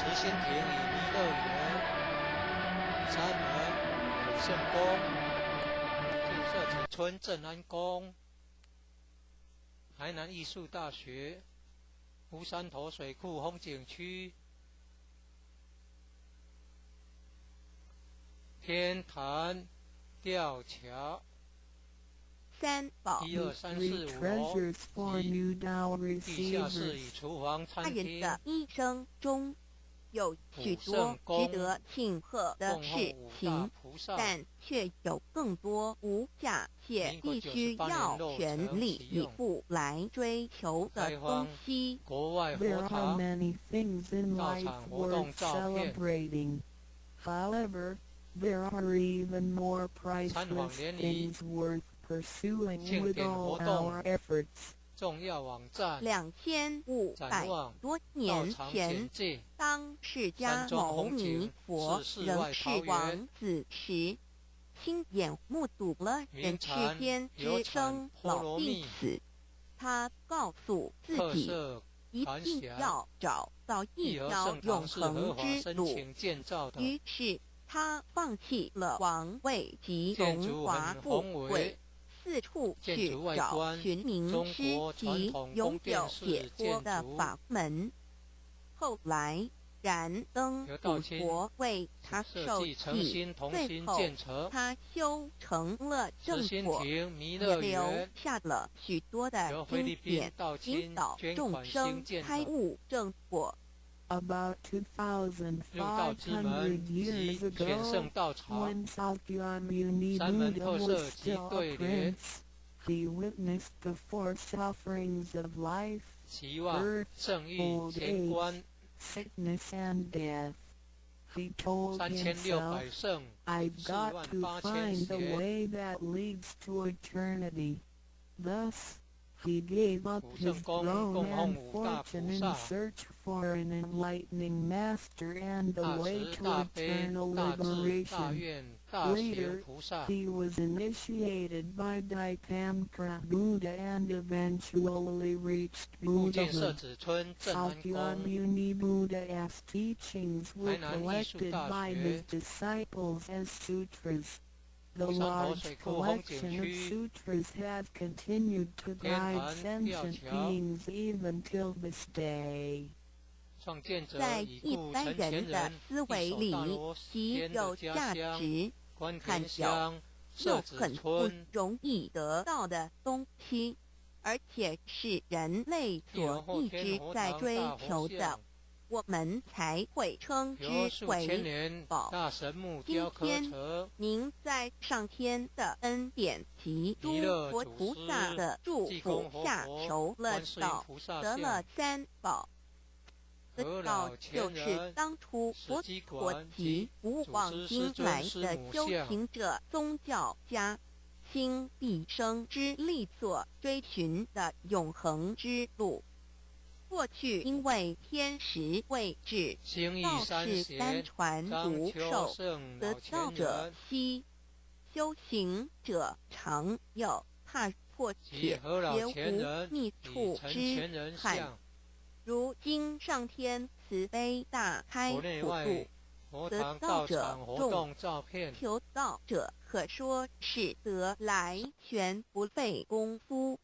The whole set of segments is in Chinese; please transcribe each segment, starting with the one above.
慈心亭与弥勒园、三门普圣宫、建设子村正安宫、台南艺术大学、乌山头水库风景区、天坛吊桥。三宝1、2、3、4、5楼及地下室与厨房、餐厅。的一生中有许多值得庆贺的事情，但却有更多无价且必须要全力以赴来追求的东西。国外佛堂、道场活动照片。There are even more priceless things worth pursuing with all our efforts. 重要网站2500多年前，当释迦牟尼佛仍是王子时，亲眼目睹了人世间之生老病死。他告诉自己，一定要找到一条永恒之路。于是他放弃了王位及荣华富贵，四处去找寻名师及拥有解脱的法门。后来燃灯古佛为他受记，最后他修成了正果，也留下了许多的经典，引导众生开悟正果。About 2,500 years ago, when Sakyamuni Buddha was still a prince, he witnessed the four sufferings of life: birth, old age, sickness, and death. He told himself, I've got to find the way that leads to eternity. Thus, he gave up his throne and fortune in search for an enlightening master and the way to eternal liberation. Later, he was initiated by Daipankara Buddha and eventually reached Buddhahood. Sakyamuni Buddha's teachings were collected by his disciples as sutras. The large collection of sutras has continued to guide sentient beings even till this day. 在一般人的思维里，极有价值、罕有又很不容易得到的东西，而且是人类所一直在追求的，我们才会称之为宝。今天您在上天的恩典及诸佛菩萨的祝福下求了道，得了三宝。得道就是当初佛陀及古往今来的修行者、宗教家倾毕生之力所追寻的永恒之路。过去因为天时未至，道是单传独授，得道者稀，修行者常有，踏破铁也无觅处之憾。如今上天慈悲大开普渡，得道者众，求道者可说是得来全不费功夫。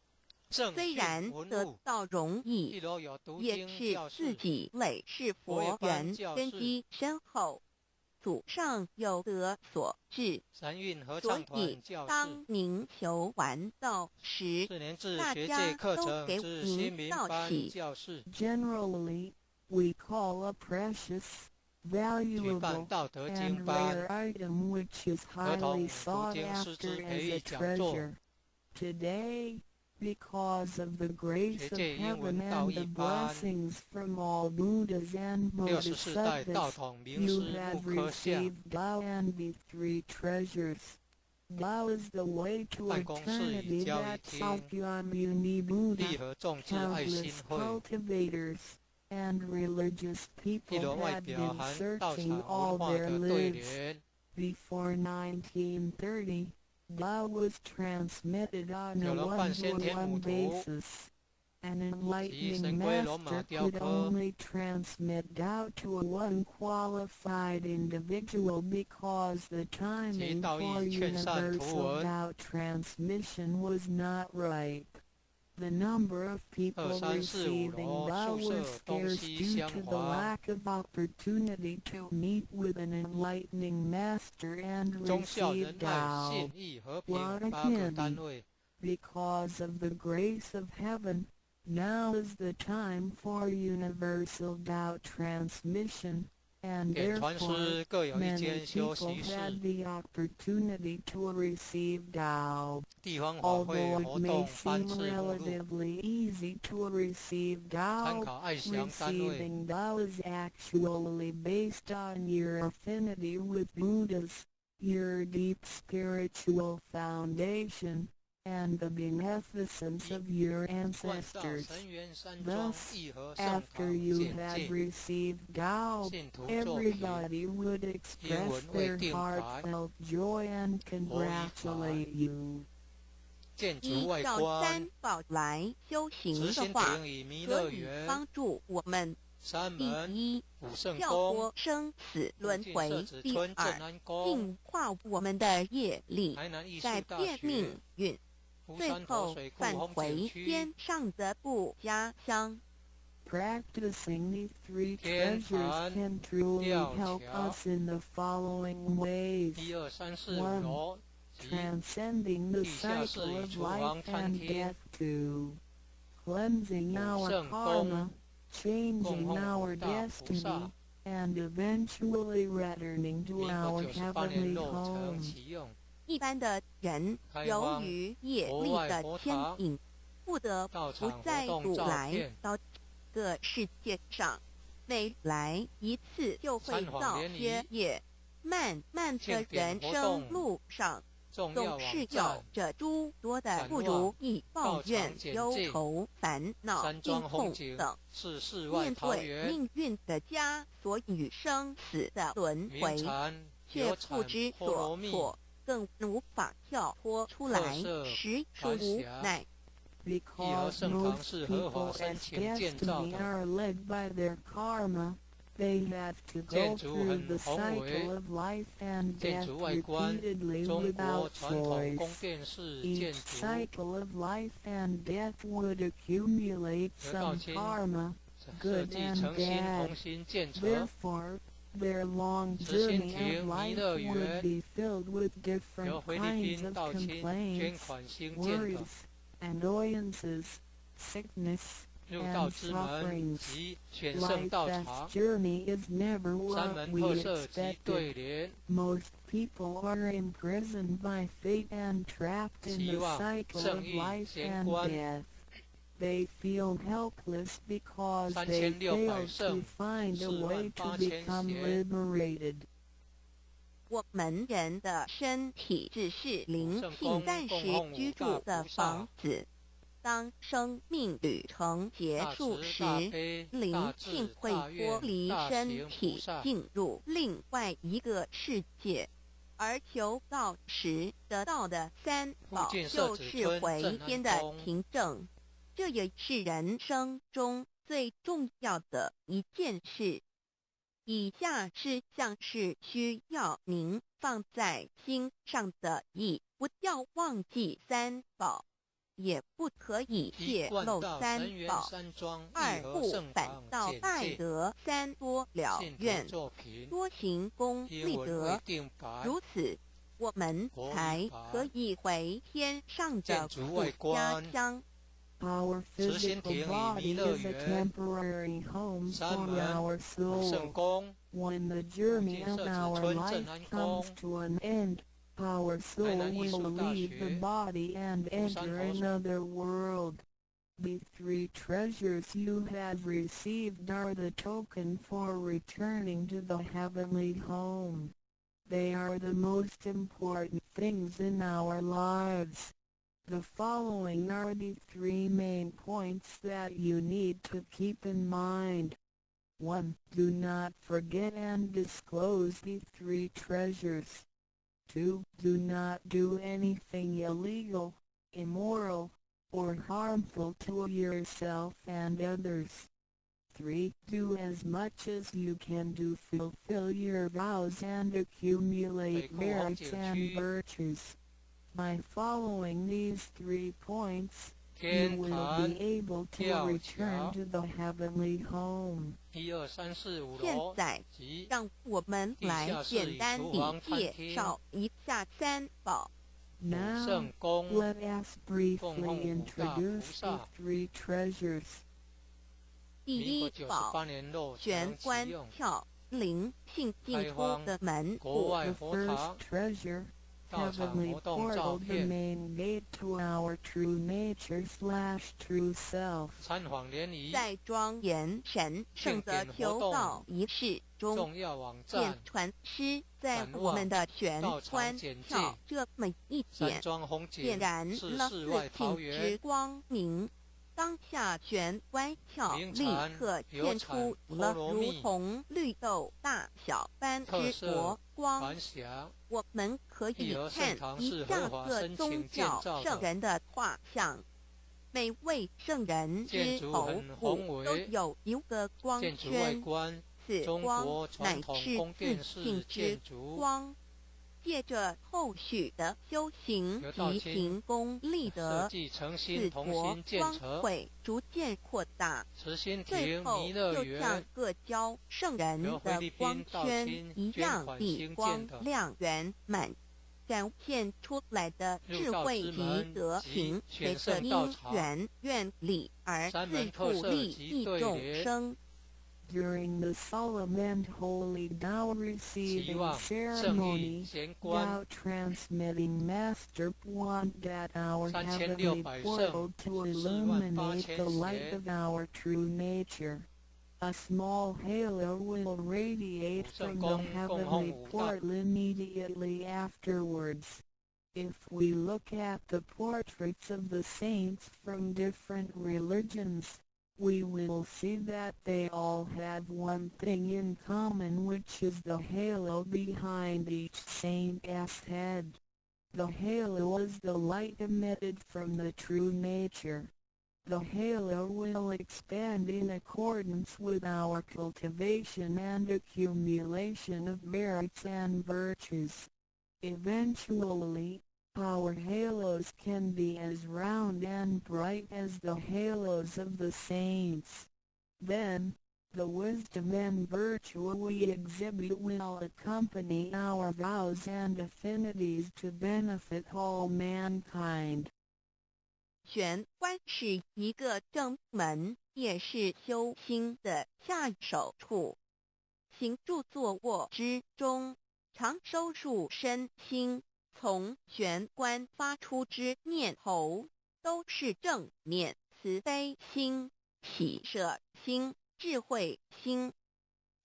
虽然得道容易，也是自己累世佛缘根基深厚，祖上有德所致。所以当您求完道时，大家都给您道喜。Generally, we call a precious, valuable, and rare item which is highly sought after as a treasure. Today, because of the grace of heaven and the blessings from all Buddhas and Bodhisattvas, you have received Tao and the three treasures. Tao is the way to eternity that Sakyamuni Buddha, countless cultivators, and religious people had been searching all their lives. Before 1930, Tao was transmitted on a one-to-one basis. An enlightening master could only transmit Tao to one qualified individual because the timing for universal Tao transmission was not ripe. The number of people receiving Tao was scarce due to the lack of opportunity to meet with an enlightening master and receive Tao. What a pity! Because of the grace of heaven, now is the time for universal Tao transmission, and therefore many people had the opportunity to receive Tao. Although it may seem relatively easy to receive Tao, receiving Tao is actually based on your affinity with Buddhas, your deep spiritual foundation, and the beneficence of your ancestors. Thus, after you had received Tao, everybody would express their heartfelt joy and congratulate you. 依照三宝来修行的话，可以帮助我们：第一，跳脱生死轮回；第二，净化我们的业力，改变命运；最后返回天上的故家乡。Practicing these three treasures can truly help us in the following ways. 1. Transcending the cycle of life and death. 2. Cleansing our karma, changing our destiny, and eventually returning to our heavenly home. 一般的人由于业力的牵引，不得不再度来到这个世界上，每来一次就会造些业。漫漫的人生路上，总是有着诸多的不如意、抱怨、忧愁、烦恼、病痛等。面对命运的枷锁与生死的轮回，却不知所措，更无法跳脱出来，实属无奈。Because most people as destiny are led by their karma, they have to go through the cycle of life and death repeatedly without choice. Each cycle of life and death would accumulate some karma, good and bad. Therefore, their long journey of life would be filled with different kinds of complaints, worries, annoyances, sickness, and sufferings. Life's journey is never what we expected. Most people are imprisoned by fate and trapped in the cycle of life and death. They feel helpless because they fail to find a way to become liberated. 我们人的身体只是灵性暂时居住的房子，当生命旅程结束时，灵性会脱离身体，进入另外一个世界。而求道时得到的三宝就是回天的凭证，这也是人生中最重要的一件事。以下是像是需要您放在心上的意，不要忘记三宝，也不可以泄露三宝。二不反倒败得三多了愿，多行功立德，如此我们才可以回天上的故家乡。Our physical body is a temporary home for our soul. When the journey of our life comes to an end, our soul will leave the body and enter another world. The three treasures you have received are the token for returning to the heavenly home. They are the most important things in our lives. The following are the three main points that you need to keep in mind. 1. Do not forget and disclose the three treasures. 2. Do not do anything illegal, immoral, or harmful to yourself and others. 3. Do as much as you can to fulfill your vows and accumulate merits and virtues. By following these 3 points, you will be able to return to the heavenly home. 现在，让我们来简单地介绍一下三宝。Now, let us briefly introduce the 3 treasures. 第一宝，玄关窍，灵性进出的门户。 The first treasure, heavenly portal, the main gate to our true nature/true self. 在庄严神圣的求道仪式中，见传师在我们的玄关窍这每一点点燃了自信之光明。当下玄关窍立刻现出了如同绿豆大小般之国光。我们可以看一下各宗教圣人的画像，每位圣人之头部都有一个光圈，此光乃是自信之光。借着后续的修行及行功立德，此国光会逐渐扩大，最后就像各教圣人的光圈一样地光亮圆满，展现出来的智慧及德行，随着因缘愿力而自助利益众生。During the solemn and holy Tao receiving ceremony, Tao transmitting Master pointed at our heavenly portal to illuminate the light of our true nature. A small halo will radiate from the heavenly portal immediately afterwards. If we look at the portraits of the saints from different religions, we will see that they all had one thing in common, which is the halo behind each saint's head. The halo is the light emitted from the true nature. The halo will expand in accordance with our cultivation and accumulation of merits and virtues. Eventually, our halos can be as round and bright as the halos of the saints. Then, the wisdom and virtue we exhibit will accompany our vows and affinities to benefit all mankind. 玄关是一个正门，也是修心的下手处。行住坐卧之中，常收束身心。从玄关发出之念头，都是正念、慈悲心、喜舍心、智慧心。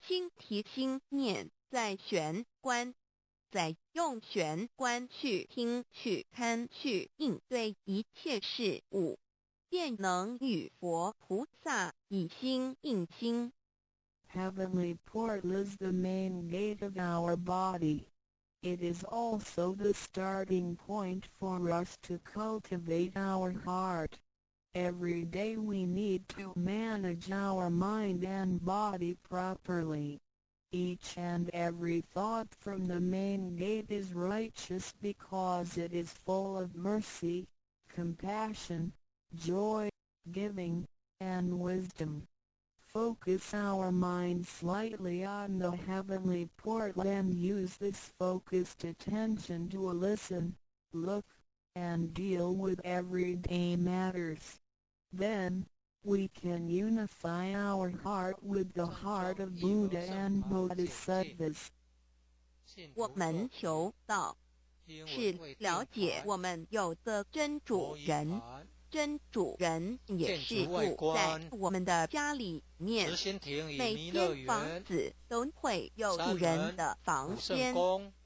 心提心念在玄关，再用玄关去听、去看、去应对一切事物，便能与佛菩萨以心应心。Heavenly portal is the main gate of our body. It is also the starting point for us to cultivate our heart. Every day we need to manage our mind and body properly. Each and every thought from the main gate is righteous because it is full of mercy, compassion, joy, giving, and wisdom. Focus our mind slightly on the heavenly portal and use this focused attention to listen, look, and deal with everyday matters. Then, we can unify our heart with the heart of Buddha and Bodhisattvas. 我们求道，是了解我们有个真主人。真主人也是住在我们的家里面，每间房子都会有主人的房间，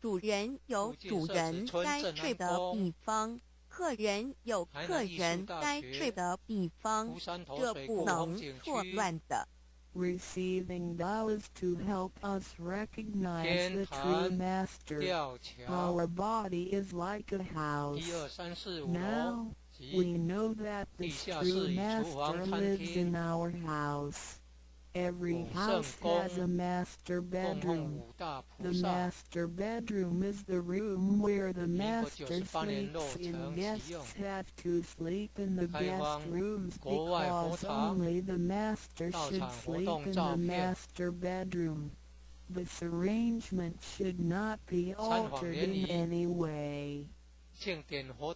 主人有主人该睡的地方，客人有客人该睡的地方，这不能错乱的。Receiving vows to help us recognize the true master. Our body is like a house. Now, We know that the true master lives in our house. Every house has a master bedroom. The master bedroom is the room where the master sleeps in. Guests have to sleep in the guest rooms because only the master should sleep in the master bedroom. This arrangement should not be altered in any way.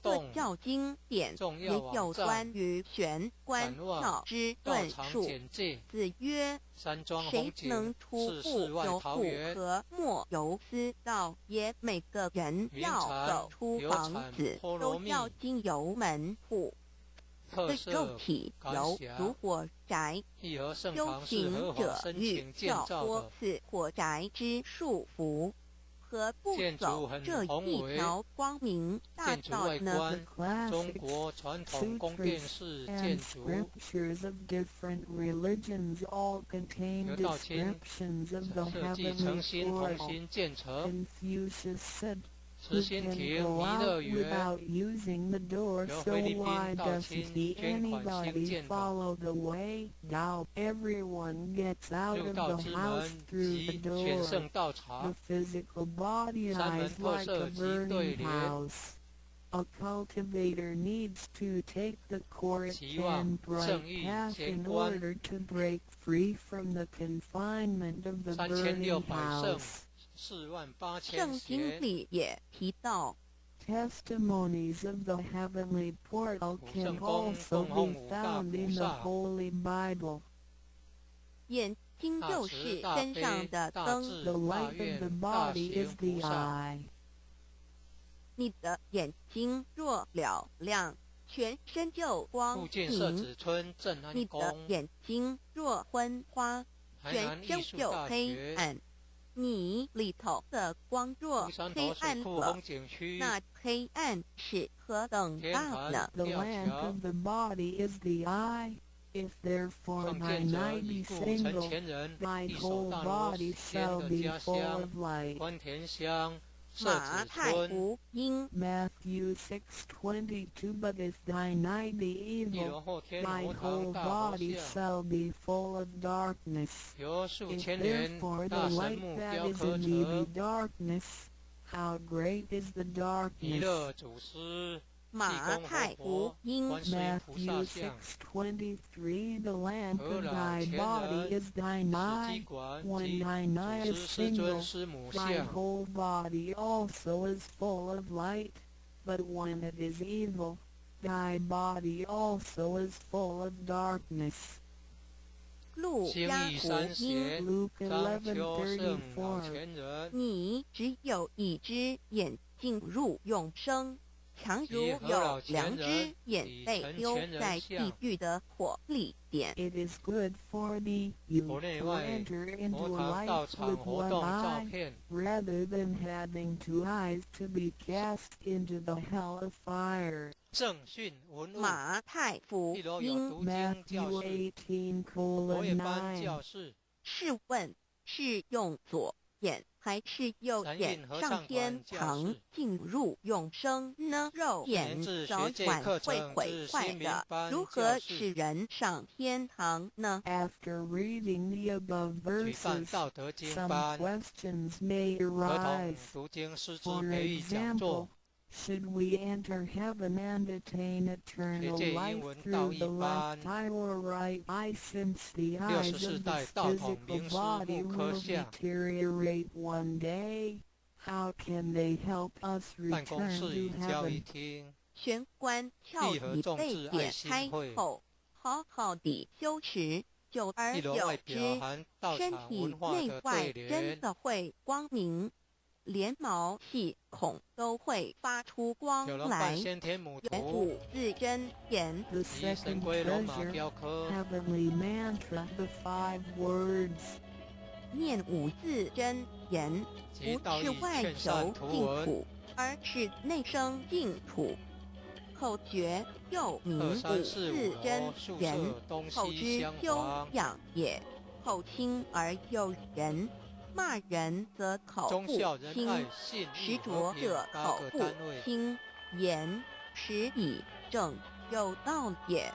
各教经典也有关于玄关窍之论述。子曰：谁能出不由户和莫由私道也？每个人要走出房子，都要经由门户。对肉体犹如火宅，修行者欲跳脱此火宅之束缚，何不走这一条光明大道呢？中国传统宫殿式建筑，河道清设计诚心同心建成。慈心亭弥勒园由菲律宾道清捐款兴建的，入道之门及全圣道场，三门特色及对联。A cultivator needs to take the court and bright path in order to break free from the confinement of the burning house. 圣经里也提到 Testimonies of the heavenly portal can also be found in the Holy Bible. 眼睛就是身上的灯。The light of the body is the eye. 你的眼睛若了亮，全身就光明；你的眼睛若昏花，全身就黑暗。你里头的光若黑暗了，那黑暗是何等大呢？ The lamp of the body is the eye. If therefore thine eye be single, thy whole body shall be full of light. 马太福音 Matthew 6:22. But if thine eye be evil, thy whole body shall be full of darkness. If therefore the light that is in thee be darkness, how great is the darkness? 马太福音 Matthew 6:23. The lamp of thy body is thine eye. When thine eye is single, thy whole body also is full of light. But when it is evil, thy body also is full of darkness. 路加福音 Luke 11:34. 你只有一只眼进入永生，强如有两只眼被丢在地狱的火里点。 It is good for thee, you to enter into life with one eye, rather than having two eyes to be cast into the hell of fire. 马太福音 Matthew 18:9. 试问是用左眼还是右眼上天堂进入永生呢？肉眼早晚会毁坏的，如何使人上天堂呢？ After reading the above verses, some questions may arise. For example, should we enter heaven and attain eternal life through the left eye or right eye, since the eyes of the physical body will deteriorate one day? How can they help us return to heaven? 玄关窍已被点开后，好好地修持，久而久之，身体内外真的会光明。 连毛细孔都会发出光来。元武字真言 The second treasure, heavenly mantra, the 5 words. 念五字真言，不是外求净土，而是内生净土。口诀又名五字真言，口之修养也。口轻而诱人。 骂人则口不轻，实着者口不轻，言实以正有道也。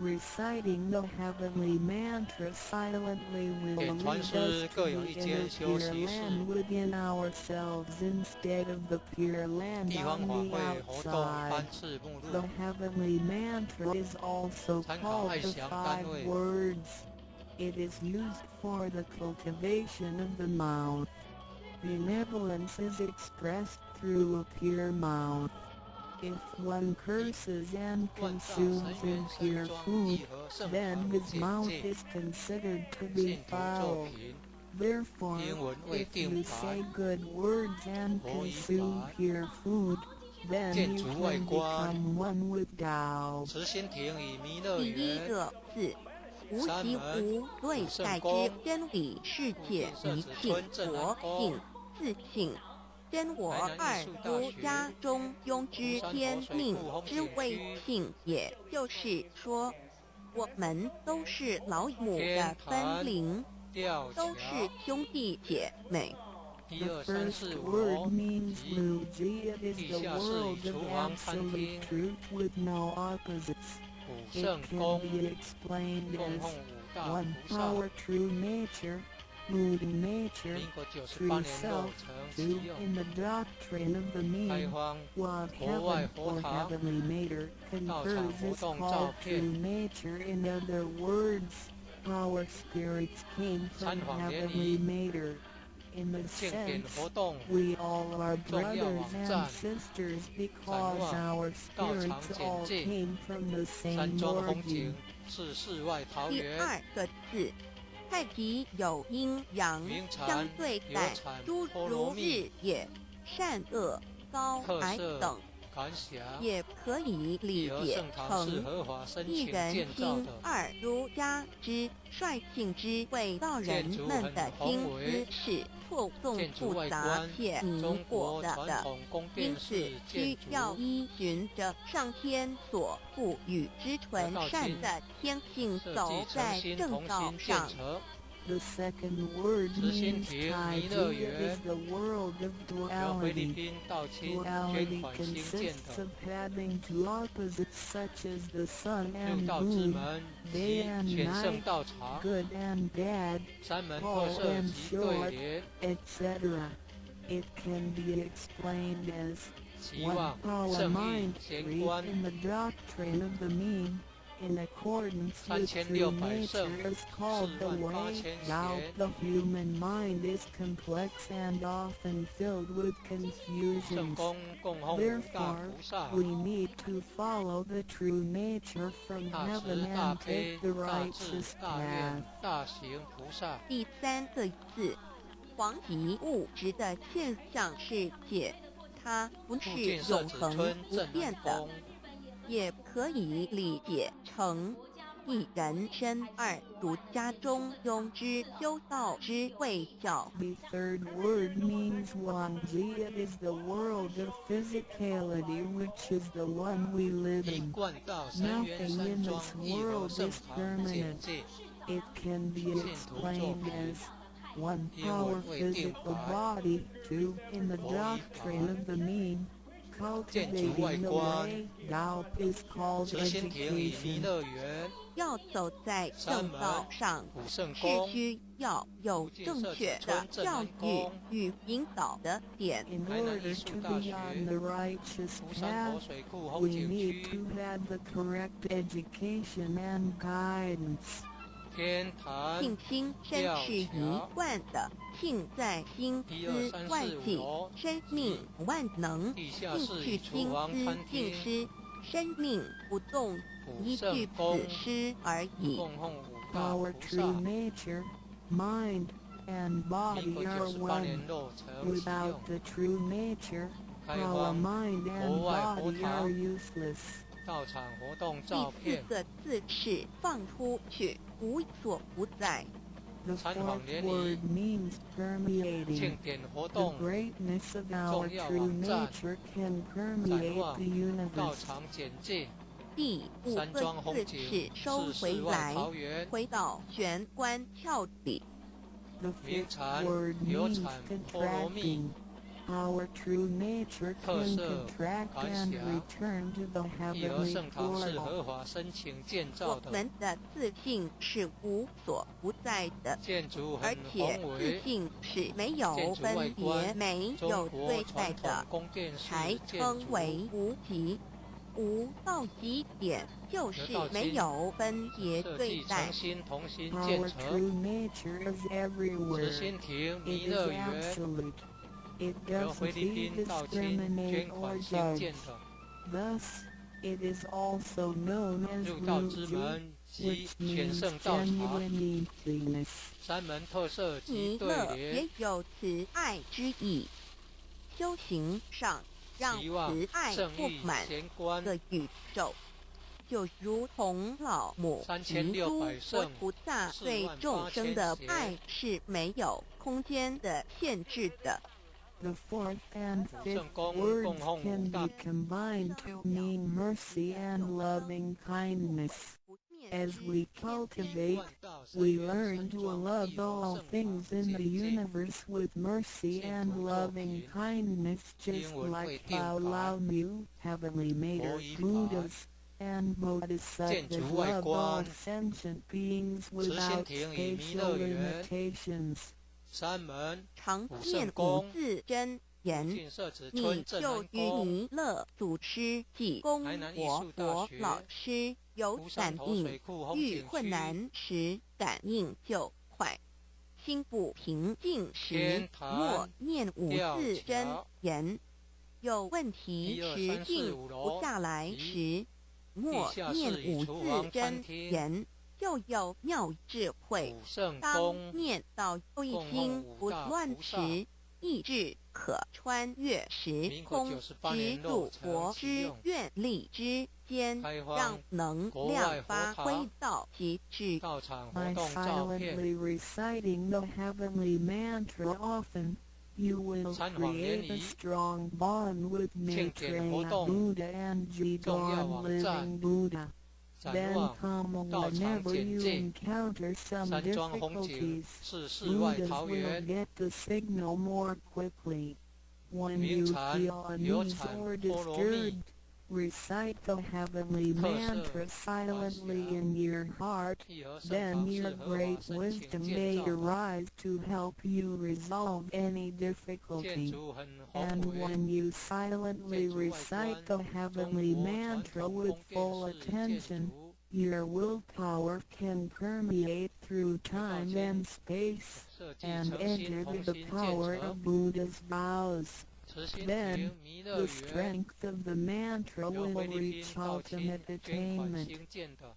Reciting the heavenly mantra silently will lead us to the inner Pure Land within ourselves instead of the Pure Land on the outside. The heavenly mantra is also called the 5 words. It is used for the cultivation of the mouth. Benevolence is expressed through a pure mouth. If one curses and consumes impure food, then his mouth is considered to be foul. Therefore, if you say good words and consume pure food, then you can become one with Tao. 第一个字，无极无对待之真理世界一性国性自性。真我二如家中庸之天命之谓性，也就是说，我们都是老母的分灵，都是兄弟姐妹。The first word means Luji. It is the world of absolute truth with no opposites. It can be explained as one power, true nature, moving nature, true self, two in the doctrine of the mean. What heaven or heavenly matter confers is called true nature. In other words, our spirits came from heavenly matter. In the sense, we all are brothers and sisters because our spirits all came from the same origin. 第二个字，太极有阴阳相对待，诸如日也，善恶高矮等，也可以理解成一人心二儒家之率性之谓道人们的心思是错综复杂且迷惑的，因此需要依循着上天所赋予之纯善的天性，走在正道上。The second word means Taiji. It is the world of duality. Duality consists of having two opposites such as the sun and moon, day and night, good and bad, tall and short, etc. It can be explained as one power mind, three in the doctrine of the mean. In accordance with true nature is called the way. Now the human mind is complex and often filled with confusions. Therefore, we need to follow the true nature from heaven and take the righteous path. 第三个字，黄极物质的现象世界，它不是永恒不变的。也可以理解成一人身二儒家中庸之修道之谓教。The third word means Wanji. It is the world of physicality, which is the one we live in. Nothing in this world is permanent. It can be explained as one power physical body, two in the doctrine of the mean. Cultivating the way, Tao is called education. 要走在正道上，是需要有正确的教育与引导的点。In order to be on the righteous path, we need to have the correct education and guidance. 性心身是一贯的，性在心思万境，生命万能，性去心思尽失，生命不动，一具子失而已。Our true nature, mind, and body are one. Without the true nature, our mind and body are useless. 第四个字是放出去，无所不在。The fourth word means permeating. The greatness of our true nature can permeate the universe. 第五个字是收回来，回到玄关窍里。The fifth word means contracting. Our true nature 特 can 色 contract 感 and 想。 return to the 一而 heavenly 圣堂是 portal. 合法申请建造我的，们的自信是无所不在的，建筑而很且自宏伟。信是没有建筑外分别、观，没中有国对待传统的，宫殿才式建称为筑，无极。无到极点就是没有分别设计对待诚。心同心建 Our 成。 true nature is 慈 everywhere. 心亭 It 弥 is 勒园 absolute. It 由菲 doesn't 律宾道亲 discriminate 捐 or 款兴 judge. 建的。 Thus, it is also known as 入道之 Ruju, 门及 which 全 means 圣道场， genuine emptiness. 三门特色及弥对勒也联，有慈爱之意。修行上让希望慈爱圣意布满贤观，个宇宙，就如同老母及诸3600佛圣菩萨对众生的爱是没有空间的限制的。The fourth and 圣 fifth 公 words 供奉 can 五大 be combined to mean mercy and loving kindness. As we cultivate, 万道神 we 源 learn 深 to 庄 love 一佛 all 圣法 things in the 境界。 universe with mercy and loving kindness, just like Lao Lao Mu, Heavenly Mater, Buddhas, and Bodhisattvas loved all sentient beings without spatial limitations. 三门常五念五圣公，字真言，净摄子你村镇安就与宫，弥勒祖师及公台南艺活术大学佛老师有乌山感应头水，库风遇景区，困难时感应就快，心不平静时天坛默念五吊字真桥言，有问题1 2 3 4时静5不楼下来及时，默地下念室与五厨房字真餐厅言，就有妙智慧。五圣当宫，念到一供心奉五大不乱菩萨时，意志可穿越时民国空， 98直年入落成佛之启用愿力之间，开让荒能国外量佛发挥堂到极致。道场活 By 动照片， silently reciting the heavenly mantra often, you will 参访联 create a 谊 strong bond with 庆典活 Maitreya 动 Buddha and 重要 Jidon 网站 Living Buddha. 展 Then 望 come 道场 whenever 简 you 介， encounter some 山庄风景 difficulties. 是世外 Buddhas 桃 will 源， get the signal more quickly. When 名 you 禅 feel 流 uneasy 产 or 波罗蜜 disturbed, recite the heavenly 特色 mantra silently in your heart. 义和圣 Then 堂 your 是合法 great 申请 wisdom 建 may 造的， arise to help you resolve any 建 difficulty. 筑很 And 宏伟， when you silently 建筑外 recite 观 the 中 heavenly 国传 mantra 统 with 宫殿 full 式建 attention, 筑， your willpower can permeate through time and space 设计 and 诚心 enter 同 the 心建 power 成 of。Buddha's vows. 慈心 Then 亭弥勒 The 园 strength of the mantra 由 will 菲律宾 reach 道亲 ultimate 捐款 attainment. 兴建的，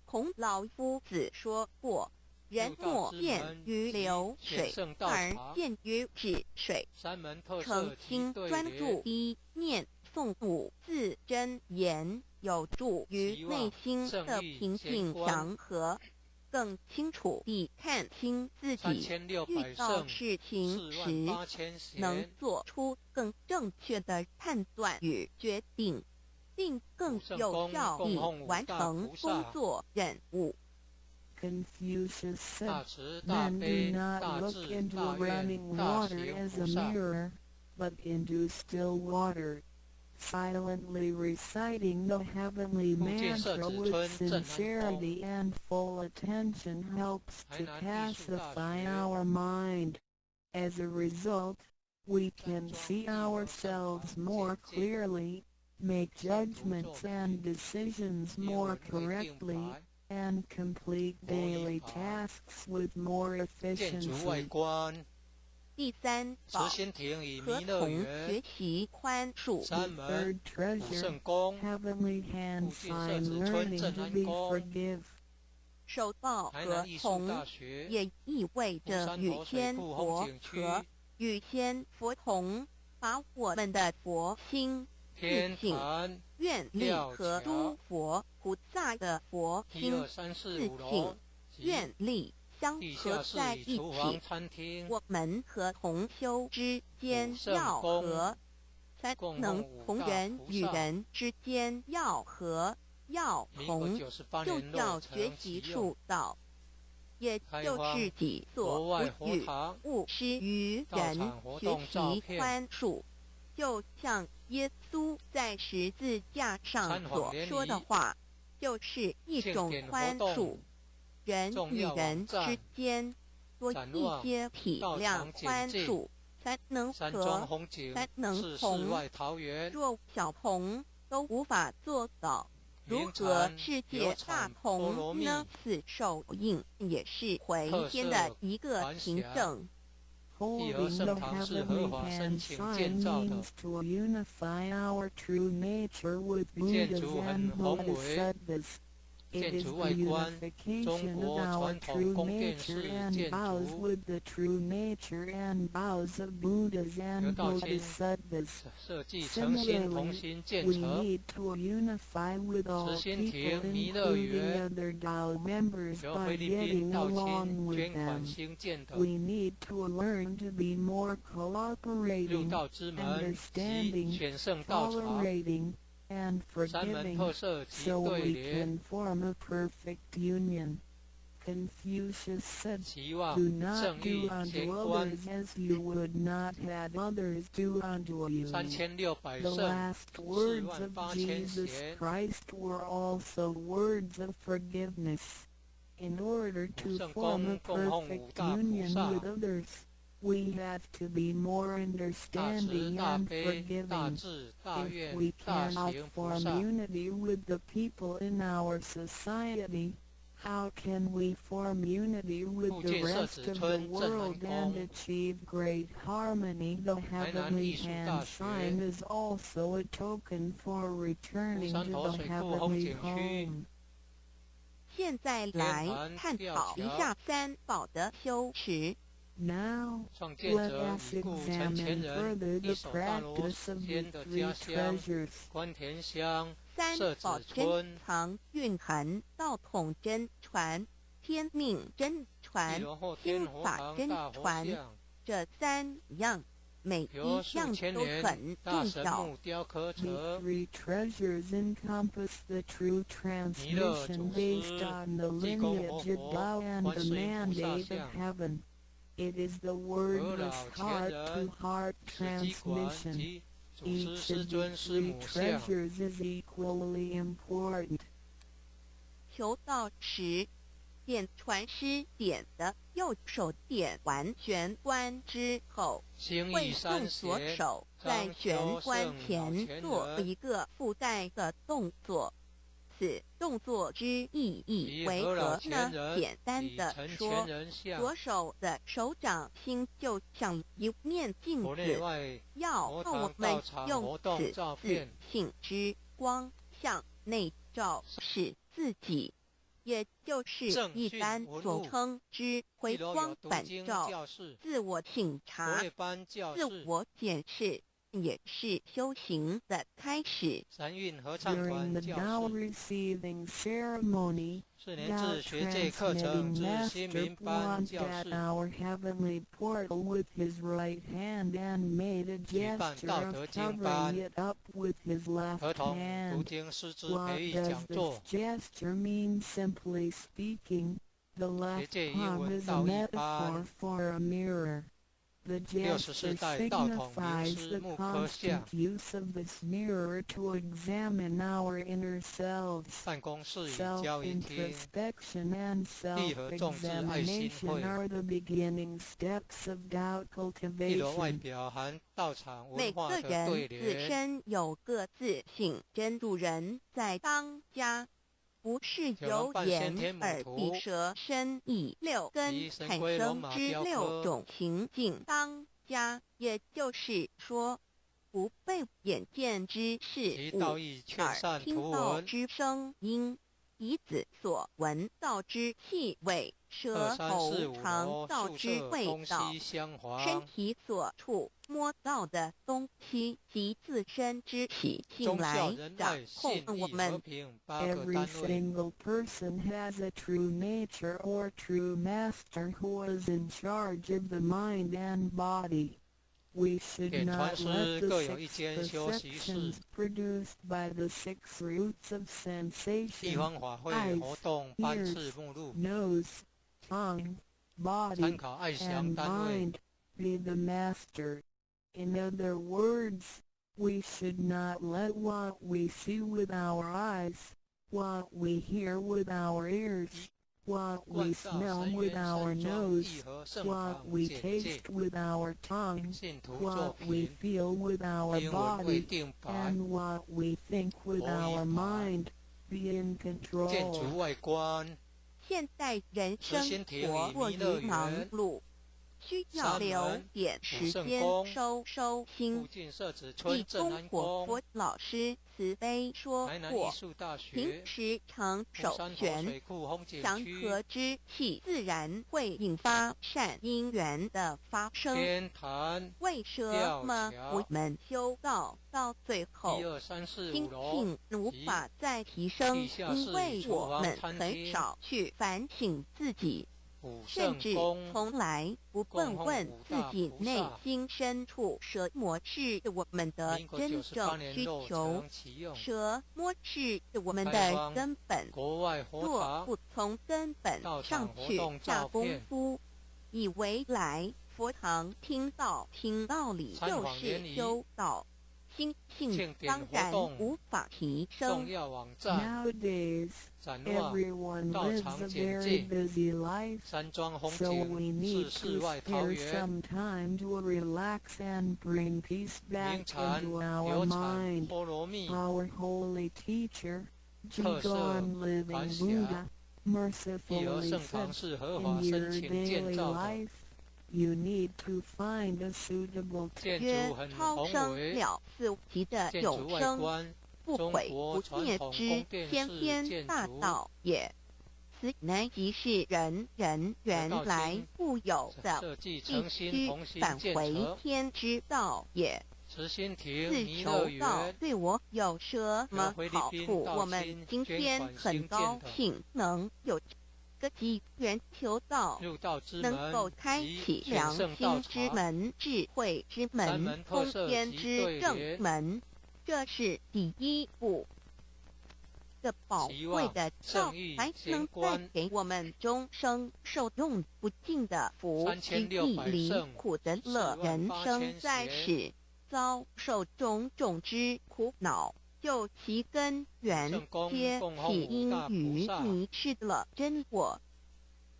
孔老夫子说过：“人莫见于流水，而见于止水。”三门特诚色及心对专注联，一念诵五字真言，有助于内心的平静祥和，更清楚地看清自己，遇3600到圣，事情时48000能贤，做出更正确的判断与决定，并更有效地完成工作任务。 Confucius said, 大慈大 Men 悲 do 大 not look 智 into 大愿 running 大 water 行 as 菩 a 萨， mirror, but into still water. Silently reciting the heavenly 福建社 mantra 子 with 村镇安 sincerity 宫， and full attention helps 台 to 南艺术大 pacify 学， our mind. As a result, we can see ourselves more clearly, make judgments and decisions 叶 more 文会定 correctly, 牌， and complete daily tasks with more 建筑外 efficiency. 观，第三慈宝，心亭与合弥勒同园，学习宽恕。 三 The 门 third 五 treasure, 圣宫， heavenly hand 附近 sign 设置 learning 村镇 to 安 be 宫， forgive. 受报台合南艺术同大学，也意味乌着与山头水仙库佛风景区，和与仙佛同，把我们的佛心、天自信、坛愿力和诸佛菩萨的佛1、心、 2、3、4、自5楼信、及愿力相地合下室与在一起。厨房餐厅，我们和同修之间五圣要宫和，才供能奉五同大人与菩萨。人之间要和要民国同， 98就年落要学成习启用。术道。也就是己所不欲，勿施于人，学习宽恕。就像耶稣在十字架上所说的话，就是一种宽恕，人与人之间多一些体谅宽恕，才能和，才能同。若小同都无法做到，如何世界大同呢？此受印也是回天的一个凭证。Holding the heavenly hand sign means to unify our true nature with Buddhas and Bodhisattvas. It is the unification of our true nature and bows with the true nature and bows of Buddhas and Bodhisattvas. Similarly, we need to unify with all people, including other Tao members, by getting along with them. We need to learn to be more cooperating, understanding, tolerating, and forgiving, so we can form a perfect union. Confucius said, "Do not do unto others as you would not have others do unto you." The last words of Jesus Christ were also words of forgiveness. In order to form a perfect union with others, we have to be more understanding and forgiving. If we cannot form unity with the people in our society, how can we form unity with the rest of the world and achieve great harmony? The heavenly hand sign is also a token for returning to the heavenly home. 现在来探讨一下三宝的修持。Now, let us examine further the practice of the three treasures. 三宝真藏蕴含，道统真传，天命真传，心法真传。这三样，每一样都很重要。The three treasures encompass the true transmission based on the lineage of Tao and the mandate of heaven. It is the wordless heart-to-heart transmission. Each of the three treasures is equally important. 求道时，点传师点的右手点完玄关之后，会用左手在玄关前做一个附带的动作。此动作之意义为何呢？简单的说，左手的手掌心就像一面镜子，要我们用此自信之光向内照视自己，也就是一般所称之回光返照、自我省察、自我检视。也是修行的开始。During the Tao receiving ceremony, Tao transmitting master pointed at our heavenly portal with his right hand and made a gesture of covering it up with his left hand. What does this gesture mean? Simply speaking, the left palm is a metaphor for a mirror. The gesture signifies the constant use of this mirror to examine our inner selves. Self-introspection and self-examination are the beginning steps of Tao cultivation. 每个人自身有各自性真主人在当家。不是由眼、耳、鼻、舌、身、意、六根产生之六种情境当家，也就是说，不被眼见之事物、耳听到之声音、鼻子所闻到之气味、舌头尝到之味道、身体所触摸到的东西及自身之习性来掌控我们。Every single person has a true nature or true master who is in charge of the mind and body. We should not let the 6 perceptions produced by the 6 roots of sensation, eyes, ears, nose, tongue, body, 参考爱详 and 单位。 mind be the master. In other words, we should not let what we see with our eyes, what we hear with our ears, what we smell with our nose, what we taste with our tongue, what we feel with our body, and what we think with our mind be in 建筑 control. 外观，现代人生活过于忙碌，需要留点时间收收心。附近设置义村镇工安宫。活佛老师慈悲说台南艺过，术大学平时常乌手山头旋水库风景祥区和之气，自然会引发善因缘的发生。天坛为什么我们修道到最后1、2、3、4、心5楼性无法再提升？因为我们很少去反省自己，武甚至圣宫从来不问问自己内心深处什么是我们的民国真98正需年落求，成启用。什么是我们开的荒根本。国外佛若堂不从根本道上场活去下功动照片夫，以为来佛堂听道理参就是访联谊修道，心性庆典当然活动无法提重升。要网站 Nowadays, 展望 everyone 道 lives 场 a 简 very 介 busy life, 山庄风 so we 景 need 是世 to 外桃 spare 源 some time to relax and bring peace 名 back 禅 into our 流产 mind. 波罗蜜 Our holy teacher, 特色 Jigon Living 传辖 Buddha, 义和 mercifully 圣 said, 堂是合法 in your 申请建 daily 造的 life, you need to find a suitable 建曰筑很宏超生伟，了四无极的建筑外永生，观不中毁不国传灭之统宫殿天式天大建筑道也。此乃即是人原来固有的，设计必诚心须同心返回建成天之道也。慈心亭自弥乐求道园对我有什么好处？我们今天很高兴能有这个机缘求道，入道之能够门开及启全良圣道心之场门、智慧之门三门、特通色天之及对正联门，这是第一步。这宝贵的道才能带给我们终生受用不尽的福，之意离苦的乐。人生在世，遭受种种之苦恼，就其根源皆起因于迷失了真我。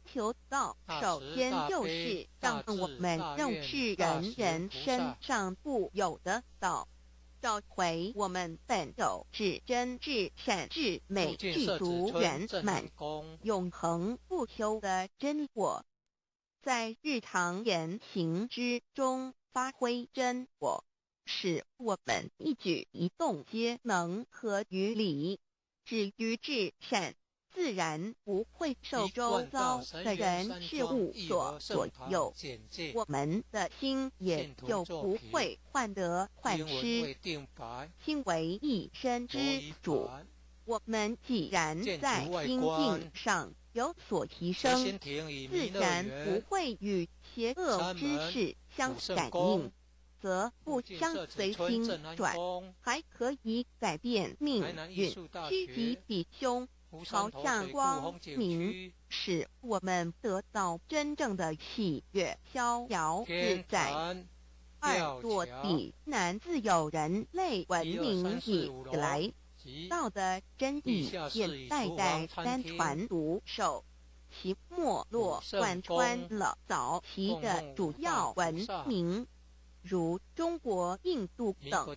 求道首先就是让我们认识人身上固有的道，找回我们本有至真至善至美具足圆满永恒不朽的真我，在日常言行之中发挥真我，使我们一举一动皆能合于理，止于至善，自然不会受周遭的人事物所左右，我们的心也就不会患得患失，心为一身之主。我们既然在心境上有所提升，自然不会与邪恶之事相感应，则不相随心转，还可以改变命运，趋吉避凶，朝向光明，使我们得到真正的喜悦、逍遥自在。二落地南自有人类文明以来，道的真义也代代单传独守，其没落贯穿了早期的主要文明，如中国、印度等。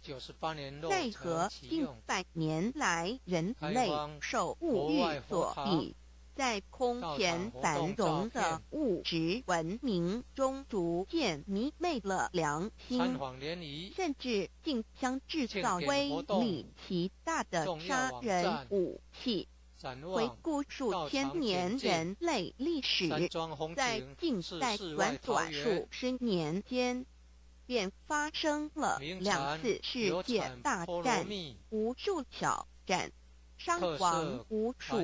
奈何近百年来人类受物欲所逼，在空前繁荣的物质文明中逐渐迷昧了良心，甚至竟将制造威力极大的杀人武器。回顾数千年人类历史，在近代短数十年间，便发生了2次世界大战，无数小战，伤亡无数。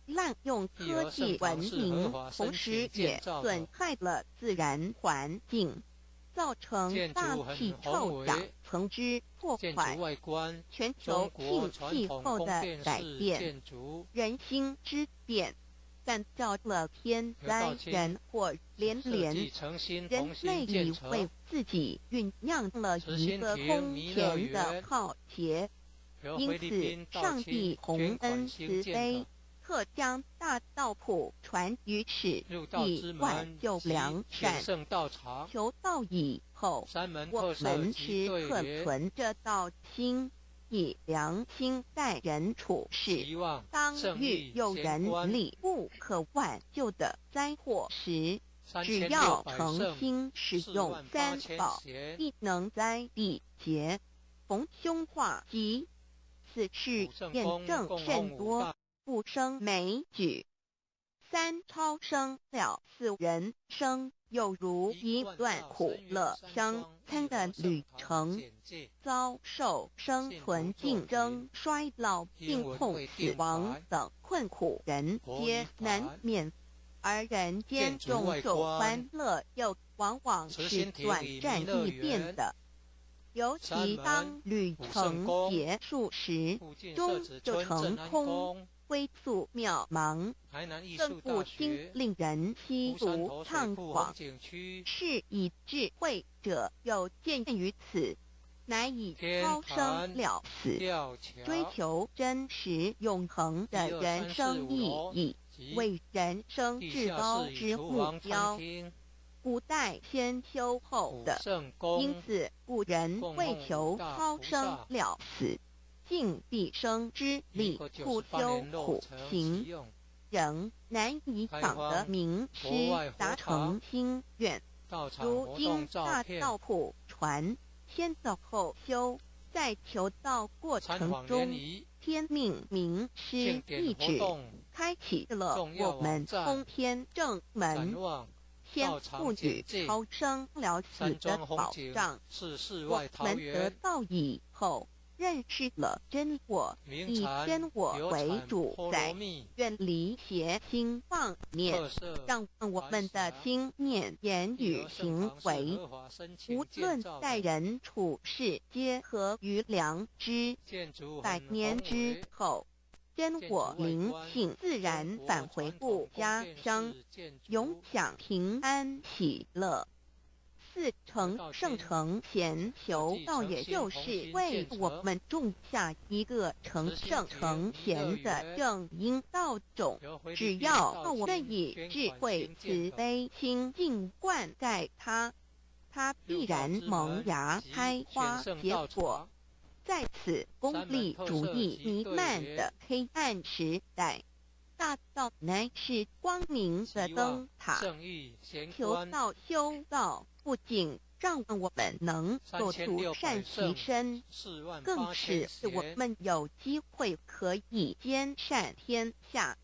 滥用科技文明，同时也损害了自然环境，造成大气臭氧层之破坏，全球性气候的改变，人心之变，感召了天灾人祸连连，人类已为自己酝酿了一个空前的浩劫。因此，上帝洪恩慈悲，特将大道谱传于世，以挽救良善。求道以后，我们时刻存着道心，以良心待人处事。当遇有人力不可挽救的灾祸时，只要诚心使用三宝，必能灾必劫，逢凶化吉。此事验证甚多，不胜枚举。三超生了4人生，有如一段苦乐相参的旅程，遭受生存竞争、衰老、病痛、死亡等困苦，人皆难免。而人间种种欢乐，又往往是短暂易变的。尤其当旅程结束时，终就成空，归宿渺茫，更不禁令人凄独怅惘。是以智慧者有见于此，乃以超生了死，追求真实永恒的人生意义，为人生至高之目标。古代先修后的，因此古人为求超生了死，尽毕生之力苦修苦行，仍难以访得名师达成心愿。如今大道谱传，先走后修，在求道过程中，天命名师一指，开启了我们通天正门。先赋予超生了死的保障，我们得道以后，认识了真我，以真我为主宰，远离邪心妄念，让我们的心念、言语、行为，无论待人处事，皆合于良知。100年之后，真我灵性自然返回故家乡，永享平安喜乐。4成圣成贤求道，也就是为我们种下一个成圣成贤的正因道种。只要我们以智慧慈悲心境灌溉它，它必然萌芽开花结果。在此功利主义弥漫的黑暗时代，大道乃是光明的灯塔。求道修道，不仅让我们能做出善其身，更使我们有机会可以兼善天下。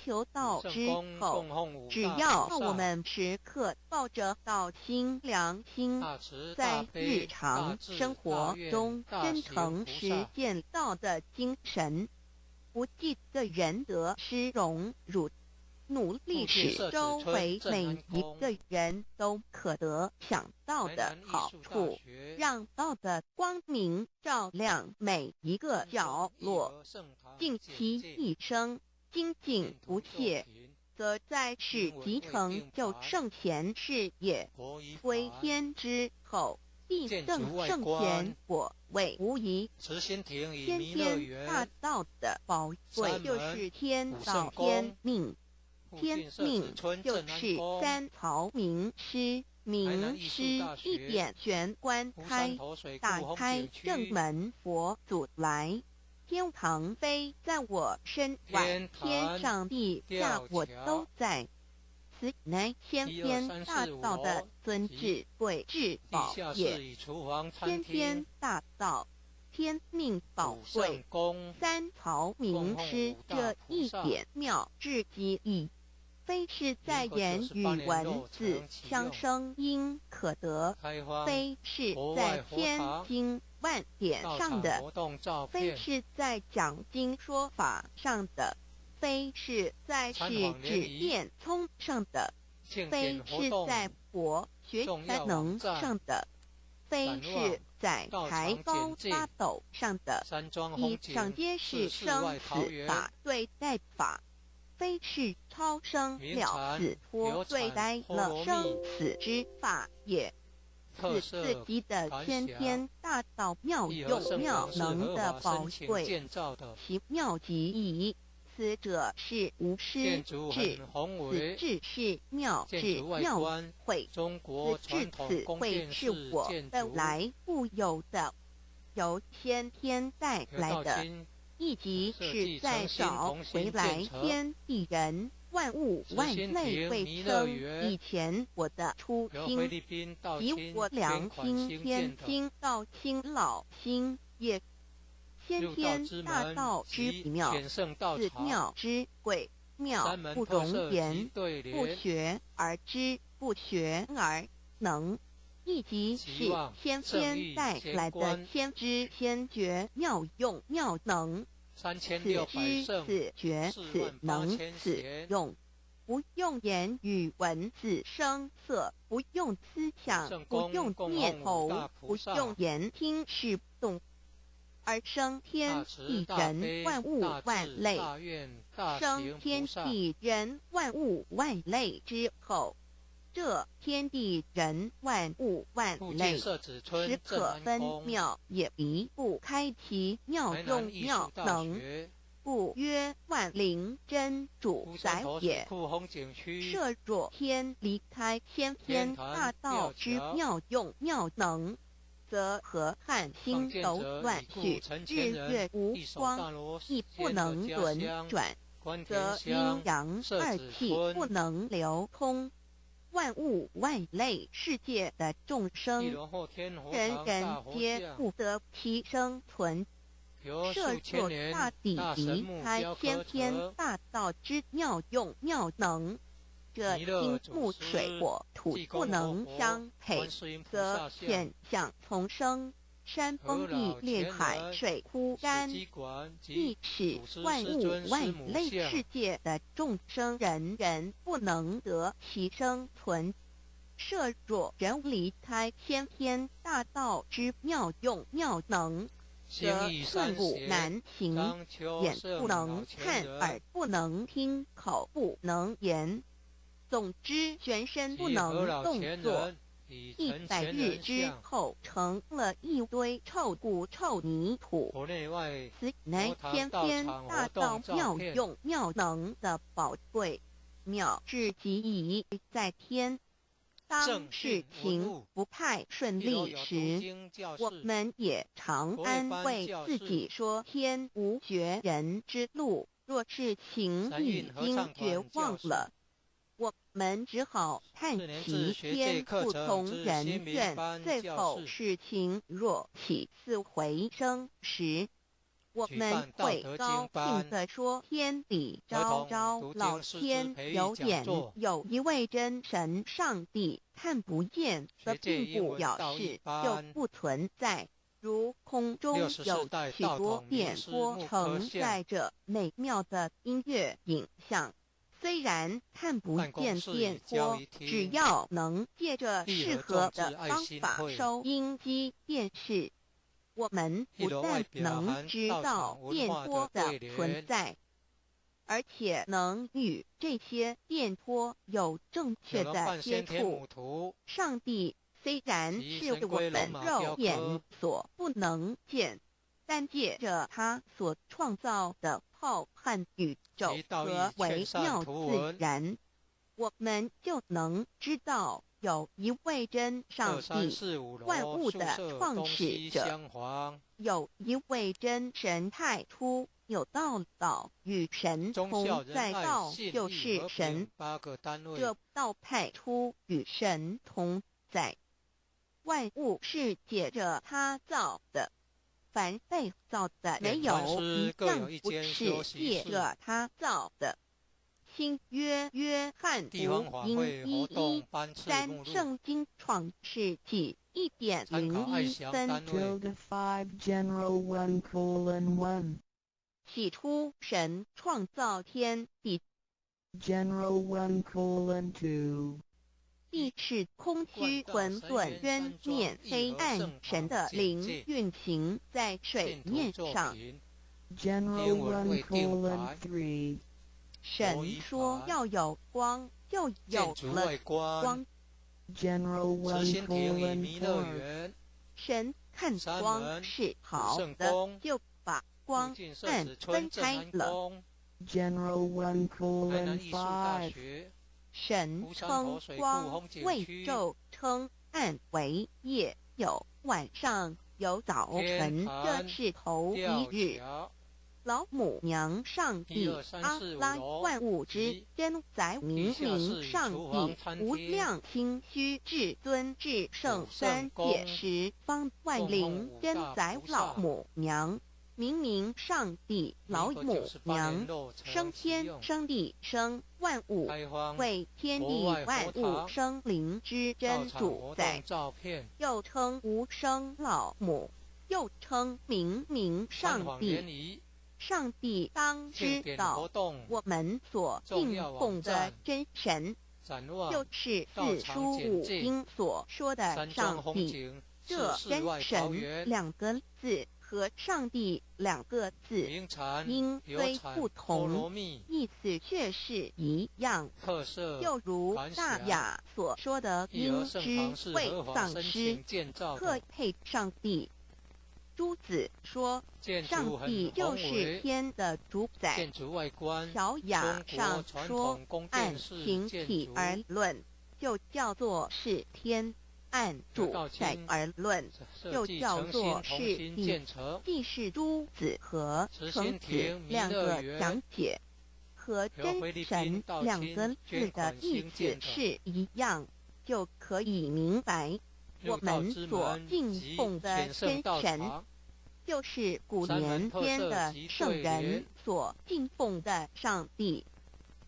求道之后，只要我们时刻抱着道心、良心，在日常生活中真诚实践道的精神，不计的仁德施荣辱，努力使周围每一个人都可得享道的好处，让道的光明照亮每一个角落，尽其一生精进不懈，则在世即成就圣贤事业，归天之后，必证圣贤果位无疑。先天大道的宝贵就是天道天命，天命就是3曹名师。名师一点玄关开，打开正门，佛祖来。天堂飞在我身外，天上地下我都在。此乃先天大道的尊至贵至宝也。先天大道，天命宝贵，3曹名师这一点妙至极意，非是在言语文字相声音可得，非是在千经万典上的，非是在讲经说法上的，非是在是指点聪上的，非是在佛学才能上的，非是在才高八斗上的。以上皆是生死法对待法，非是超生了死脱对待了生死之法也。是自己的先天大道妙用妙能的宝贵，其妙极矣。此者是无师智，此智是妙智妙慧，此智此慧是我本来固有的，由先天带来的，亦即是再找回来天地人万物万类未生以前我的初心，及我良心天心到亲老心也。先天大道之妙，此妙之贵妙不容言，不学而知，不学而能，亦即是先天带来的先知先觉妙用妙能。此知此觉此能此用，不用言语文字声色，不用思想，不用念头，不用言听是动，而生天地人万物万类，生天地人万物万类之后，这天地人万物万类，实可分妙，也离不开其妙用妙能，故曰万灵真主宰也。设若天离开先天大道之妙用妙能，则河汉星斗乱序，日月无光，亦不能轮转，则阴阳二气不能流通，万物万类世界的众生，人人皆不得其生存。设若大地离开先天大道之妙用妙能，这金木水火土不能相配，则险象丛生，山崩地裂，海水枯干，亦使万物万类世界的众生人人不能得其生存。设若人离开先天大道之妙用妙能，则寸步难行，眼不能看，耳不能听，口不能言，总之全身不能动作。100日之后，成了一堆臭骨臭泥土。此乃先天大道妙用妙能的宝贵，妙至极矣。在天当事情不太顺利时，我们也常安慰自己说，天无绝人之路，若事情已经绝望了，我们只好叹其天不从人愿。最后事情若起死回生时，我们会高兴地说，天理昭昭，老天有眼，有一位真神上帝看不见的，并不表示就不存在。如空中有许多电波承载着美妙的音乐影像，虽然看不见电波，只要能借着适合的方法收音机电视，我们不但能知道电波的存在，而且能与这些电波有正确的接触。上帝虽然是我们肉眼所不能见，但借着他所创造的浩瀚宇宙和微妙自然，我们就能知道有一位真上帝，万物的创始者，有一位真神太初有道与神同在，道就是神，这道太初与神同在，万物是借着他造的，凡被造的没有一样不是借着他造的。新约约翰福音1:13，圣经创世纪1.01分。起初神创造天地。地是空虚混沌渊面黑暗，神的灵运行在水面上。神说要有光，就有了光。慈心亭与弥勒园，神看光是好的，就把光暗分开了。海南艺术大学，神称光为昼，称暗为夜，有晚上，有早晨，这是头一日。老母娘上帝阿拉万物之真宰明明上帝无量清虚至尊至圣三界十方万灵真宰老母娘明明上帝老母娘生天生地生万物，为天地万物生灵之真主宰，又称无生老母，又称明明上帝。上帝当知道，我们所敬奉的真神，就是四书五经所说的上帝。这真神两个字和上帝两个字音虽不同，意思却是一样。又如大雅所说的因之谓丧失，特配上帝。朱子说，上帝就是天的主宰。小雅上说，按形体而论，就叫做是天；按主宰而论，就叫做是地。既是朱子和程子两个讲解，和真神两个字的意思是一样，就可以明白。我们所敬奉的真神，就是古年间的圣人所敬奉的上帝。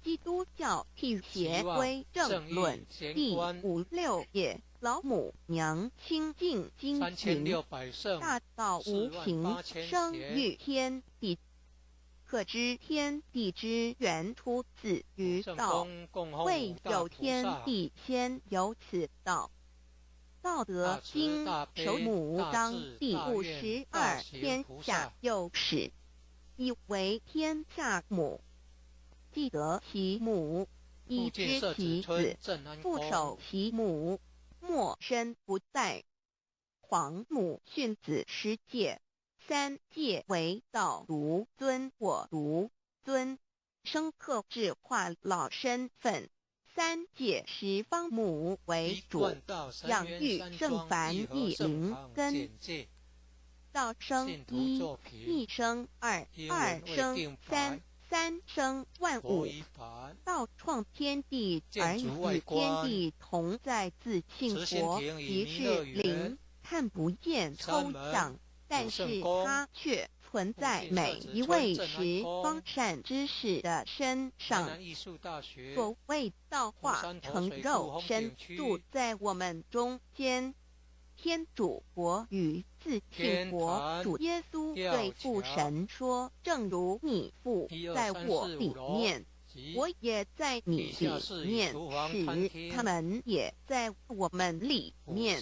基督教辟邪归正论第56页，老母娘清净精勤，大道无形，生育天地。可知天地之源出自于道，未有天地，先有此道。道德经首母章第52，天下幼始，以为天下母。既得其母，以知其子，父守其母，莫身不在。皇母训子十戒，三戒为道独尊我独尊，生克制化老身份。三界十方母为主，养育圣凡一灵根。道生一，一生二，二生三，三生万物。道创天地而与天地同在，自性活，即是灵，看不见抽象，但是它却存在每一位十方善知识的身上。所谓道化成肉身，住在我们中间。天主国与自性国主耶稣对父神说：“正如你父在我里面，我也在你里面，使他们也在我们里面。”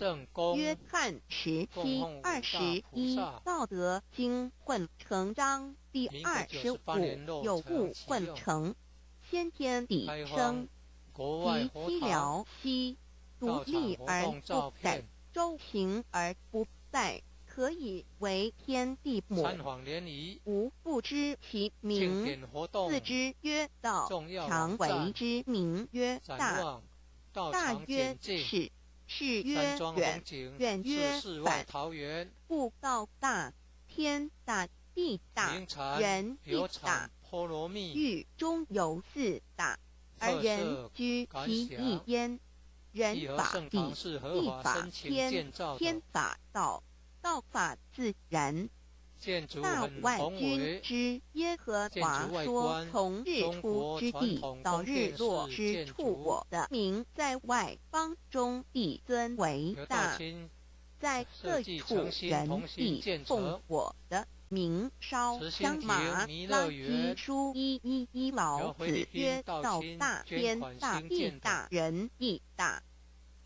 约翰17:21，道德经混成章第25，有物混成，先天底生，其七辽息，独立而不在，周行而不在，可以为天地母。吾不知其名，自之曰道，常为之名曰大。大曰始，是曰远，远曰反。故道大，天大，地大，人亦大。欲中有四大，而人居其一焉。人法地，地法天，天法道，道法自然。大万军之耶和华说：“从日出之地到日落之处，我的名在外邦中必尊为大。在各处人必奉我的名烧香马拉基书111，老子曰：道大，天大，地大，人亦大。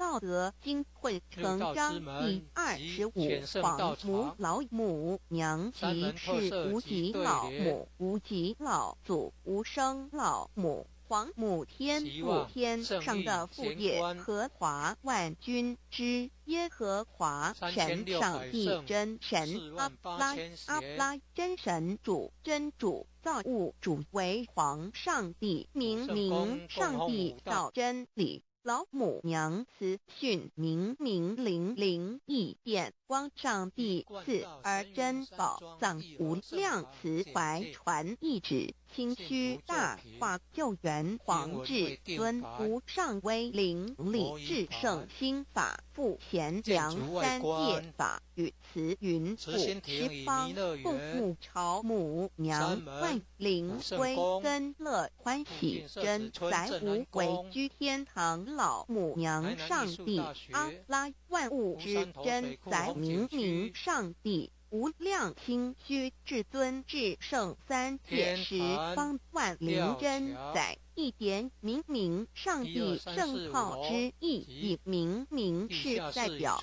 道德经混成章第25黄母老母娘即是无极老母，无极老祖，无生老母。皇母天父，天上的父也，和华万军之耶和华神，上帝真神，阿拉真神主，真主造物主为皇上帝，明上帝道真理。老母娘慈训明灵异变光，上帝赐而珍宝藏无量慈怀传意旨，清虚大化救援皇至尊无上威灵力至圣心法复贤良三界法与慈云父十方共沐朝母娘万灵威根乐欢喜真载无为居天堂老母娘上帝阿拉万物之真载明上帝无量清虚至尊至圣三界十方万灵真载一点明上帝圣号之意，以明是代表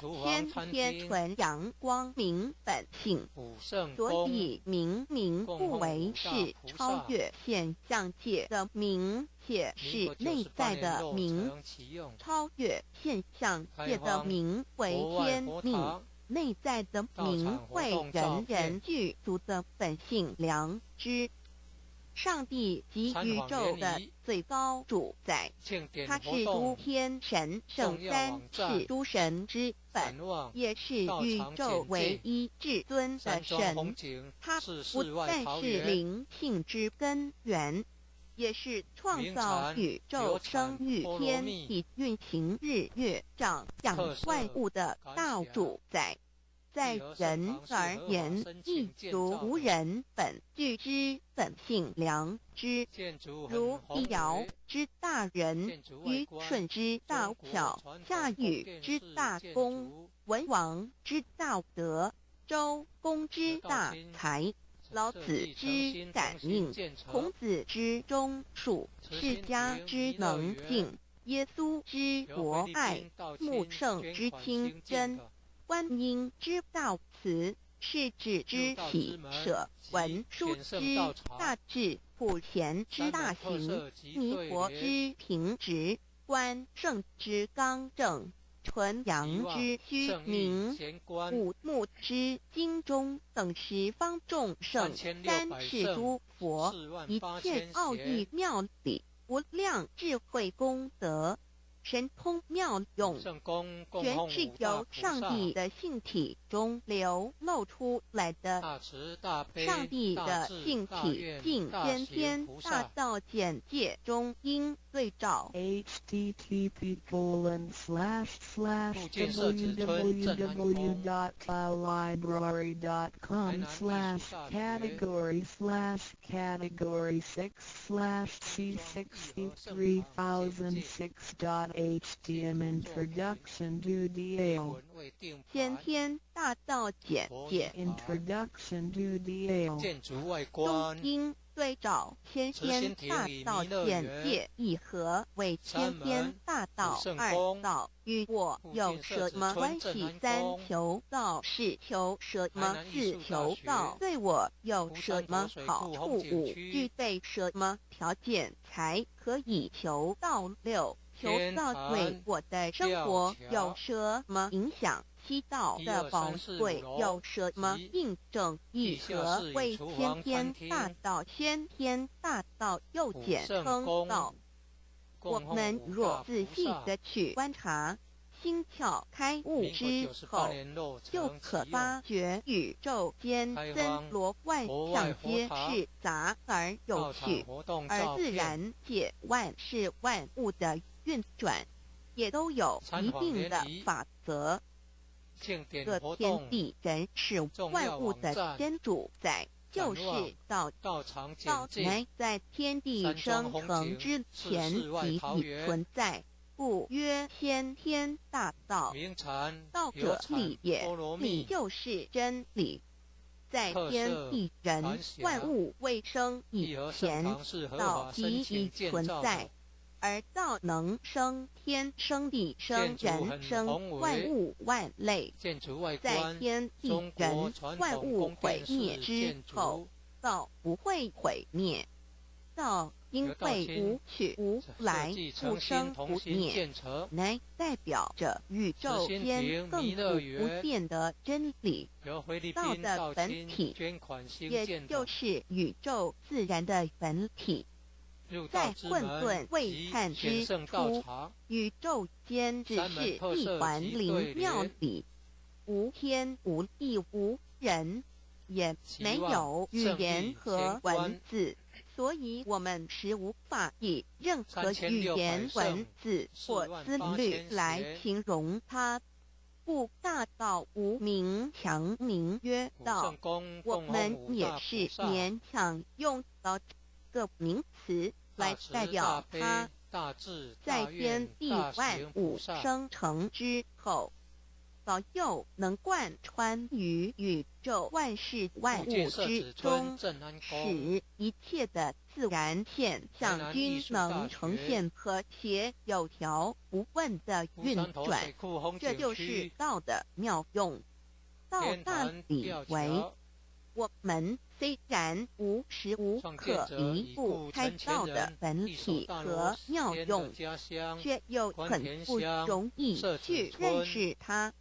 天纯阳光明本性，所以明不为是超越现象界的明，且是内在的明，超越现象界的明为天命。内在的明慧，人人具足的本性良知。上帝及宇宙的最高主宰，他是诸天神圣三世诸神之本，也是宇宙唯一至尊的神。他不但是灵性之根源，也是创造宇宙生育天地运行日月长养万物的大主宰。在人而言，亦如无人本具之本性良知，如一尧之大仁，虞舜之大巧，夏禹之大功，文王之大德，周公之大才，老子之感应，孔子之忠恕，释迦之能静，耶稣之博爱，穆圣之清真，观音之道慈，世子之喜舍，文殊之大智，普贤之大行，弥陀之平直，观圣之刚正，纯阳之虚明，五目之精中，等十方众生，三世诸佛，一切奥义妙理，无量智慧功德。神通妙用，全是由上帝的性体中流露出来的。上帝的性体尽先天大道简介中应对照。HTM Introduction to DAO 先天大道简介 Introduction to DAO 建筑外观中应对照先天大道简介一合为先天大道二道与我有什么关系？三求道是求什么？四求道对我有什么好处？五具备什么条件才可以求道？六求道对我的生活有什么影响？七道的宝贵有什么印证？一合为先天大道，先天大道又简称道。我们若仔细地去观察，心窍开悟之后，就可发觉宇宙间森罗万象皆是杂而有趣，而自然界万事万物的运转也都有一定的法则。这天地人是万物的先主宰，就是道乃在天地生成之前即已存在，故曰先天大道。道者理也，理就是真理。在天地人万物未生以前，道即已存在。而道能生天、生地、生人、生万物万类。在天地人万物毁灭之后，道不会毁灭。道因为无去无来，不生不灭，乃代表着宇宙间亘古不变的真理。道的本体，也就是宇宙自然的本体。在混沌未探之初，宇宙间只是一环灵庙里，无天无地无人，也没有语言和文字，所以我们实无法以任何语言、文字或思虑来形容它。故大道无名强名曰道，我们也是勉强用到这个名词来代表它。在天地万物生成之后，早又能贯穿于宇宙万事万物之中，使一切的自然现象均能呈现和谐有条不紊的运转。这就是道的妙用。道大理为，我们虽然无时无刻离不开道的本体和妙用，却又很不容易去认识它。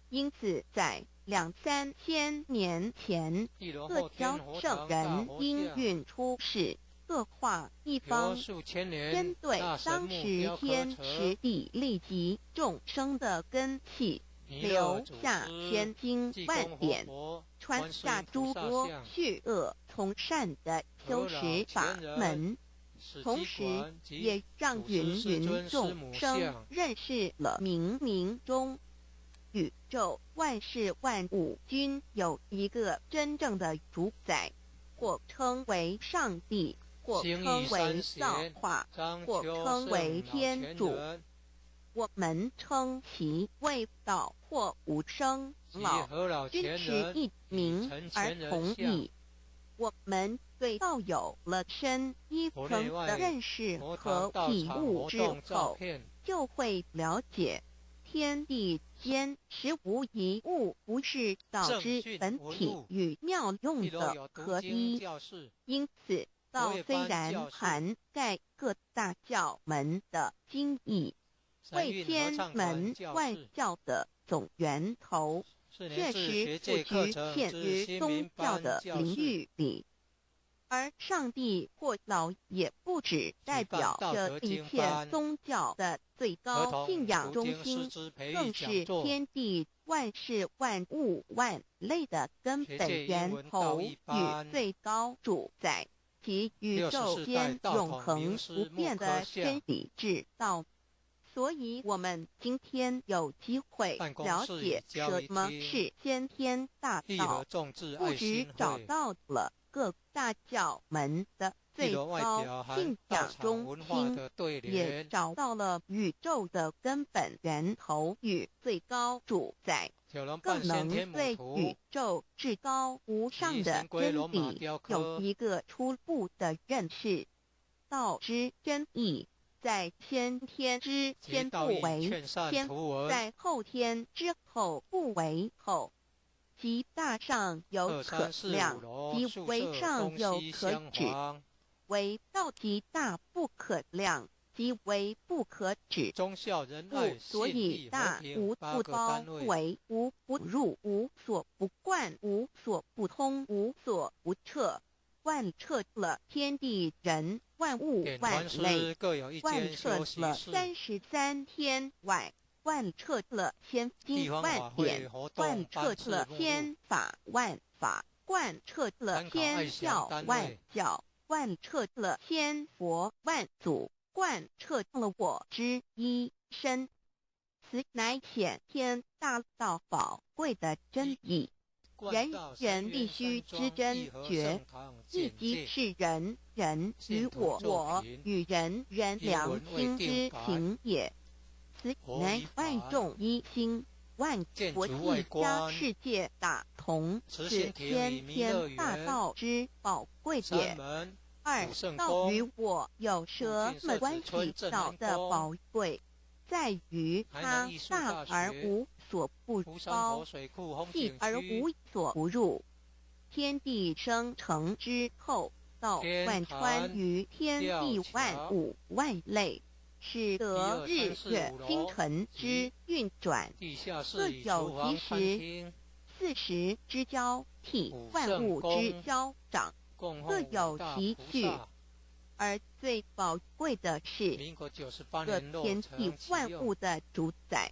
因此在2、3千年前，各教圣人因运出世，各化一方，针对当时天时地利及众生的根器，留下千经万典，传下诸多去恶从善的修持法门，同时也让芸芸众生认识了冥冥中宇宙万事万物均有一个真正的主宰，或称为上帝，或称为造化，或称为天主。我们称其为道或无生老，均是一名而同义。我们对道有了深一层的认识和体悟之后，就会了解天地间实无一物不是道之本体与妙用的合一。因此，道虽然涵盖各大教门的精义，为天门万教的总源头，确实不局限于宗教的领域里。而上帝或老也不只代表着一切宗教的最高信仰中心，更是天地万事万物万类的根本源头与最高主宰，及宇宙间永恒不变的真理之道。所以我们今天有机会了解什么是先天大道，不只找到了各大教门的最高信仰中心，也找到了宇宙的根本源头与最高主宰，更能对宇宙至高无上的真理有一个初步的认识。道之真义，在先天之先不为先，在后天之后不为后。其大上有可量，其为上有可指；为道极大不可量，即为不可指。故所以大无不包围，无不入，无所不贯，无所不通，无所不彻，贯彻了天地人万物万类，贯彻了33天外，贯彻了千经万典，贯彻了千法万法，贯彻了千教万教，贯彻了千佛万祖，贯彻了我之一身。此乃显天大道宝贵的真义，人人必须知真觉，亦即是人人与我，我与人人良心之情也。此乃万众一心，万国一家世界大同，是先天大道之宝贵也。二道与我有什么关系？道的宝贵在于它大而无所不包，细而无所不入。天地生成之后，道贯穿于天地万物万类，使得日月星辰之运转各有其时，四时之交替，万物之交长，各有其序。而最宝贵的是各天地万物的主宰，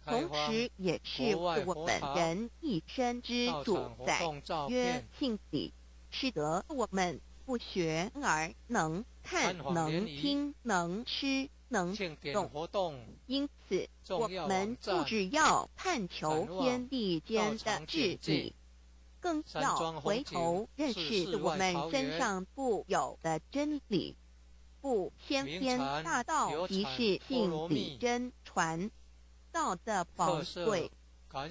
同时也是我们人一生之主宰，曰性理，使得我们不学而能看、能听、能吃、能动。因此，我们不只要探求天地间的治理，更要回头认识我们身上固有的真理。不，先天大道即是性理真传。道的宝贵，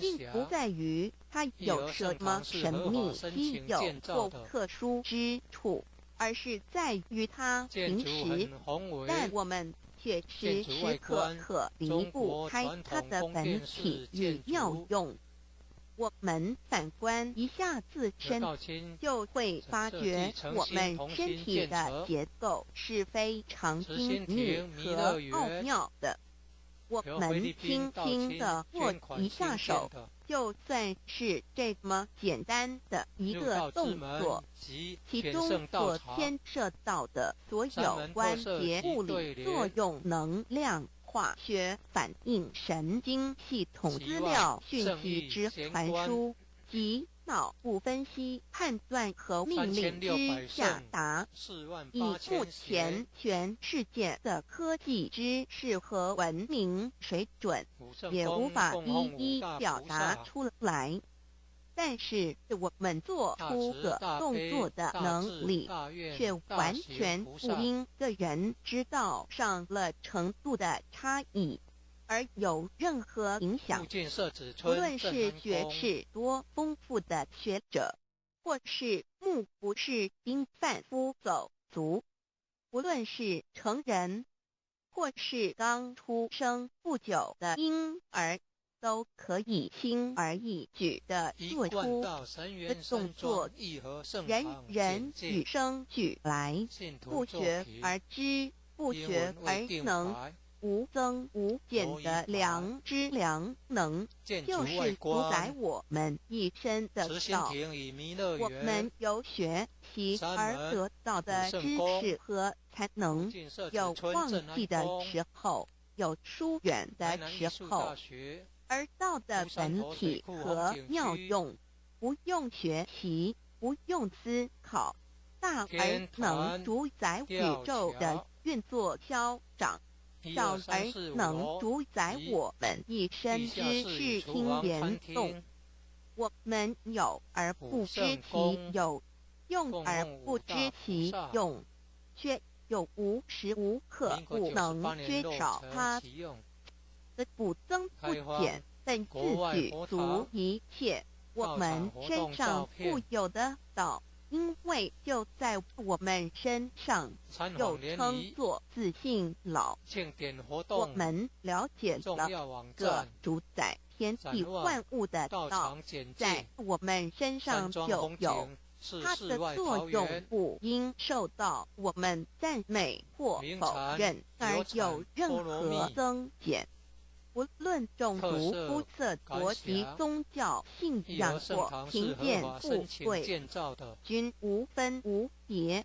并不在于它有什么神秘、稀有或特殊之处，而是在于它平时，但我们却时时刻刻离不开它的本体与妙用。我们反观一下自身，就会发觉我们身体的结构是非常精密和奥妙的。我们轻轻地握一下手，就算是这么简单的一个动作，其中所牵涉到的所有关节物理作用、能量、化学反应、神经系统资料讯息之传输及脑部分析、判断和命令之下达，以目前全世界的科技知识和文明水准，也无法一一表达出来。但是我们做出个动作的能力，却完全不因个人知道上了程度的差异而有任何影响。无论是学识多丰富的学者，或是目不识丁贩夫走卒，无论是成人，或是刚出生不久的婴儿，都可以轻而易举地做出的动作，人人与生俱来，不学而知，不学而能，无增无减的良知良能，就是主宰我们一生的道。我们由学习而得到的知识和才能，有忘记的时候，有疏远的时候。而道的本体和妙用，不用学习，不用思考，大而能主宰宇宙的运作消长，小而能主宰我们一生之视听言动。我们有而不知其有，用而不知其用，却又无时无刻不能缺少它的不增不减，但自举足一切我们身上固有的道，因为就在我们身上，又称作自性老。我们了解了个主宰天地万物的道，在我们身上就有。它的作用不因受到我们赞美或否认而有任何增减。无论种族、肤色、国籍、宗教、信仰或贫贱富贵，均无分无别。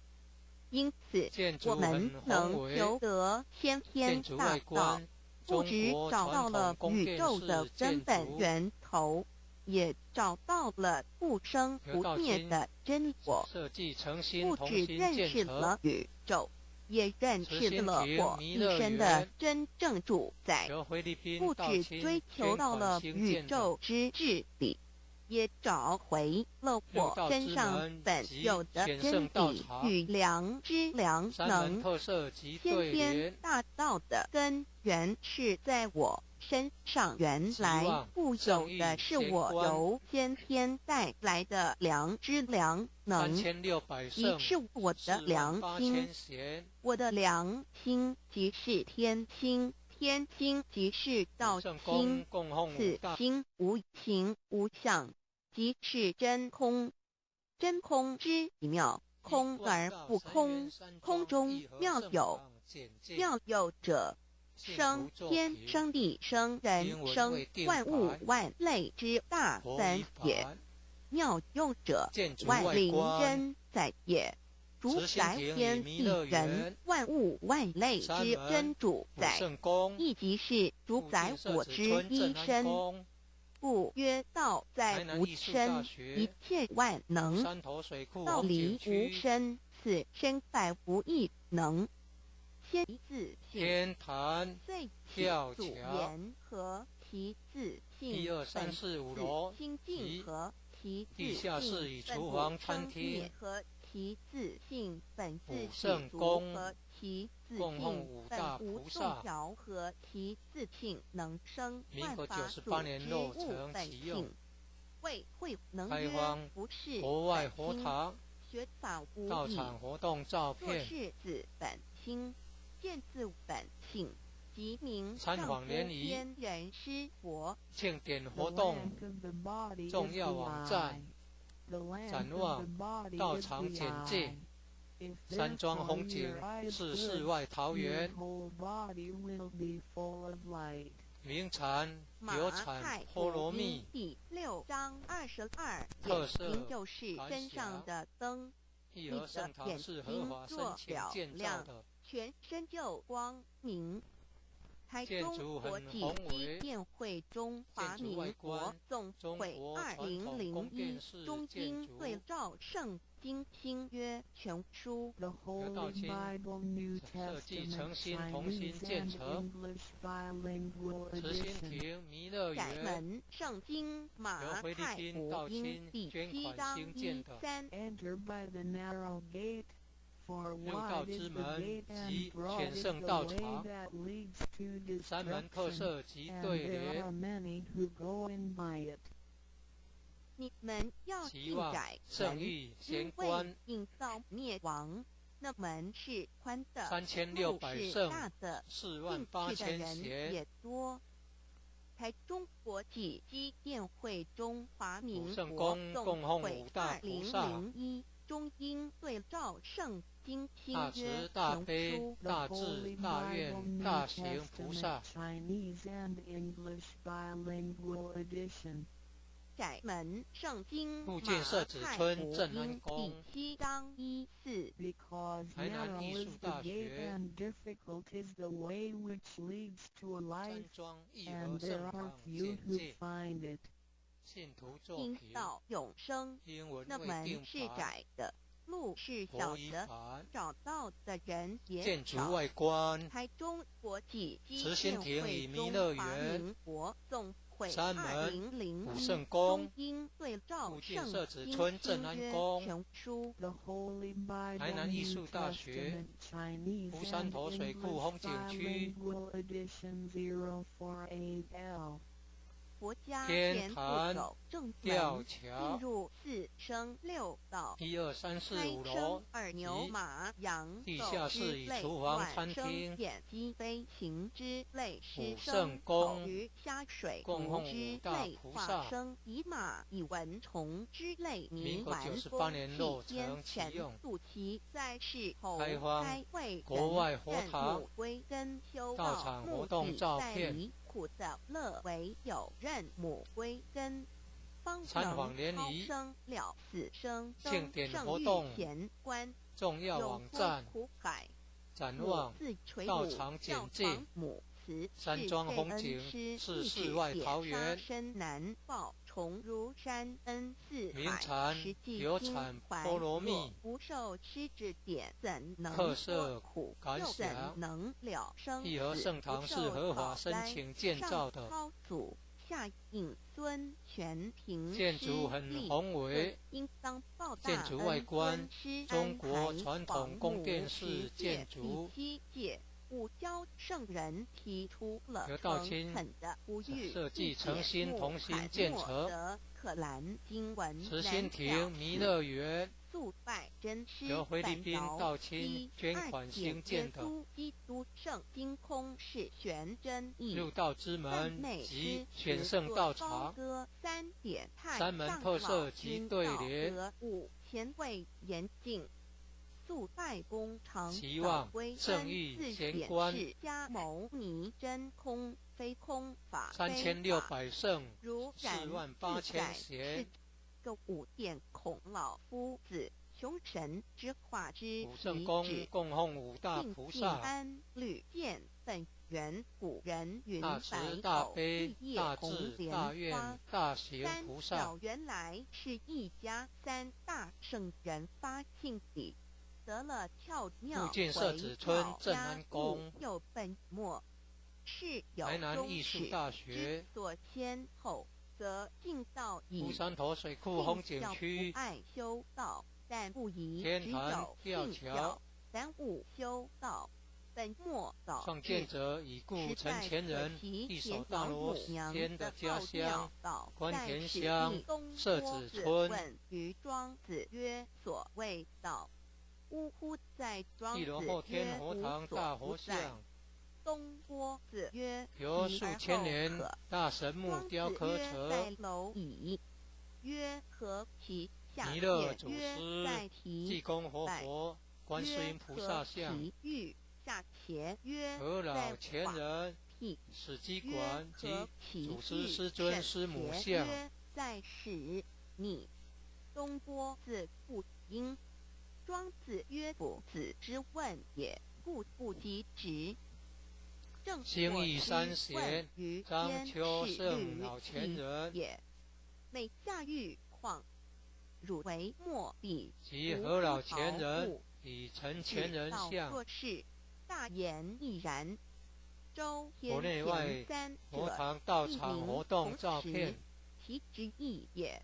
因此，我们能求得先天大道，不只找到了宇宙的根本源头，也找到了不生不灭的真我。不只认识了宇宙，也认识了我一生的真正主宰，不只追求到了宇宙之治理，也找回了我身上本有的真理与良知良能。先天大道的根源是在我身上原来固有的是我由先天带来的良知良能，即是我的良心。我的良心即是天心，天心即是道心，此心无形无相，即是真空。真空之妙，空而不空，空中妙有，妙有者生天生地生人生万物万类之大分也，妙用者万灵真在也，主宰天地人万物万类之真主宰，亦即是主宰我之一身。故曰道在无身，一切万能；道离无身，此身在无一能。先自性，遂起祖言和其自性本自心境和其自性本自灭和其自性本自具足和其自性本无众调和其自性能生万法组之物本性，谓会能曰不是本心，学法无益，若是自本心，见自本性，即名上乎天人师佛。庆典活动重要网站，展望道场简介。山庄风景是世外桃源，名产有产波罗蜜，第6章22特色就是身上的灯，一和圣堂是合法申请建造的，全身就光明。台中国际机电会中华民国总会2001中英对照圣经新约全书。有道经设计诚心同心建成，慈心亭弥勒园门圣经马太福音第7章1、3。六道之门及全圣道场，三门特色及对联。你们要进窄门，因为引到灭亡。那门是宽的， 3600是大的， 48000进去的人也多。台中国际机电会中华民国总会2001中英对照圣经新约大慈大悲大智大愿大行菩萨。窄门圣经复建社子村镇安宫第7章1、4。台南艺术大学山庄义和圣堂简介，信徒作品到永生，英文那门是窄的，路是小的，找到的人也少。建筑外观，台中国际机电会中华民国总会三门武圣宫宫，英对照圣社子村镇安宫全书。台南艺术大学福山头水库风景区，佛家天坛吊桥，进入4生6道1、2、3、4、5楼，二牛马羊地下室与厨房餐厅，演鸡飞行之类武圣宫鱼虾水供奉之5大类菩萨。以马以蚊虫之类民国98年落成启用，速期在世后开荒国外佛堂归根修道场活动照片。苦早乐为有任母归根，参访联谊了死生庆典活动前观重要网站，展望道场简介。山庄风景是世外桃源，名产有产波罗蜜，特色感想。义和圣堂是合法申请建造的，建筑很宏伟，建筑外观中国传统宫殿式建筑，五教圣人提出了刘道清诚恳的呼吁，设计诚心同心建成可兰经文慈心亭弥勒园，肃拜真师由菲律宾道清捐款兴建的基督圣经空是玄真义入道之门及选圣道场三门特色及对联，五前卫严谨。肃拜工常期望正义贤官加牟尼真空非空法3600圣如48000贤，个五殿孔老夫子求神之化之五圣宫供奉五大菩萨，安律见本源古人云大慈大悲大智大愿大行菩萨。原来是一家三大圣人发庆礼。得了跳庙附近社子村正安宫，又本末是有台南艺术大学所先后，则进道以福山头水库风景区，爱修道，但不宜天坛吊桥，但勿修道。本末导创建者已故陈前人一手大罗天的家乡关田乡社子村。于庄子曰：“所谓道。”呜呼，在庄子地后天佛堂大佛像，东郭子曰：“由数千年大神木雕刻成。”在蝼蚁曰：“何其下弥勒祖师济公活佛观世音菩萨像。欲下伽曰：“何老前人史基馆及祖师师尊师母像。”在使你东郭子不应。庄子曰：“不子之问也，故不及直。”兴义三贤张秋圣老前人也，每下狱况汝为末笔，及何老前人以陈前人像。若是大言亦然。周国内外佛堂道场活动照片，其之意也。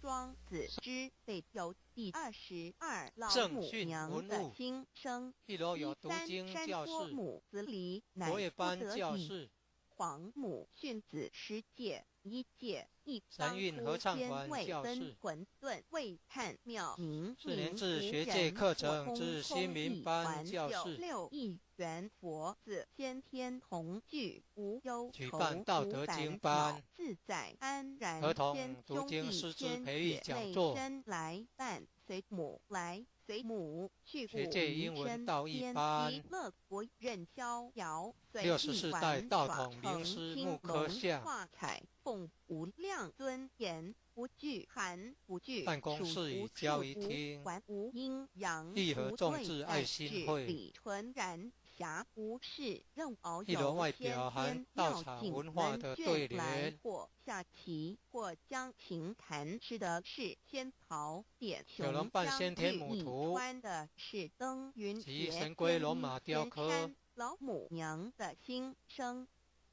庄子之北有第22老母娘的新生，一楼有读经教室，母子离乃国乐班教室，皇母训子十戒一戒一神韵合唱团教室，混沌未判妙明4年制学界课程之新民班教室，6亿元佛子先天同聚无忧愁，举办道德经班，自在安然，儿童读经师资培育讲座，来伴随母来随母去学界英文道义班，乐国任逍遥64代道统名师木刻像，画彩凤无量尊严，不惧寒不惧办公室与交易厅，无阴阳义和众志爱心会，理纯然侠无事任遨一楼外表含道场文化的对联，或下棋或将琴弹诗的是仙桃点有人扮先天母图，穿的是登云及神龟龙马雕刻，老母娘的心声。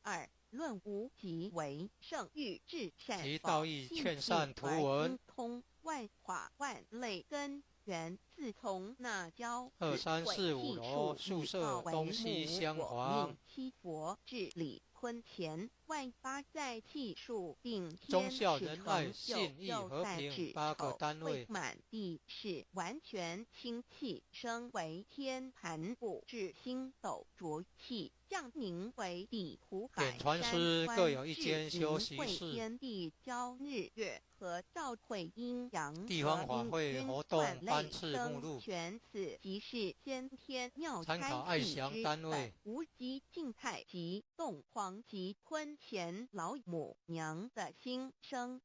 2论无极为圣欲至善其道义劝善图文，通万法万类根源，自从那教2、3、4、5楼宿舍东西厢房，七佛治理坤乾万八在气数并忠孝仁爱信义和平8个单位，满地是完全清气，升为天盘布置星斗浊气，降宁为地湖海点传师各有一间休息室，天地交日月和照会阴阳，地方法会活动班次目录，全此即是先天妙参考爱祥单位，无极静态及洞皇及坤乾老母娘的心声。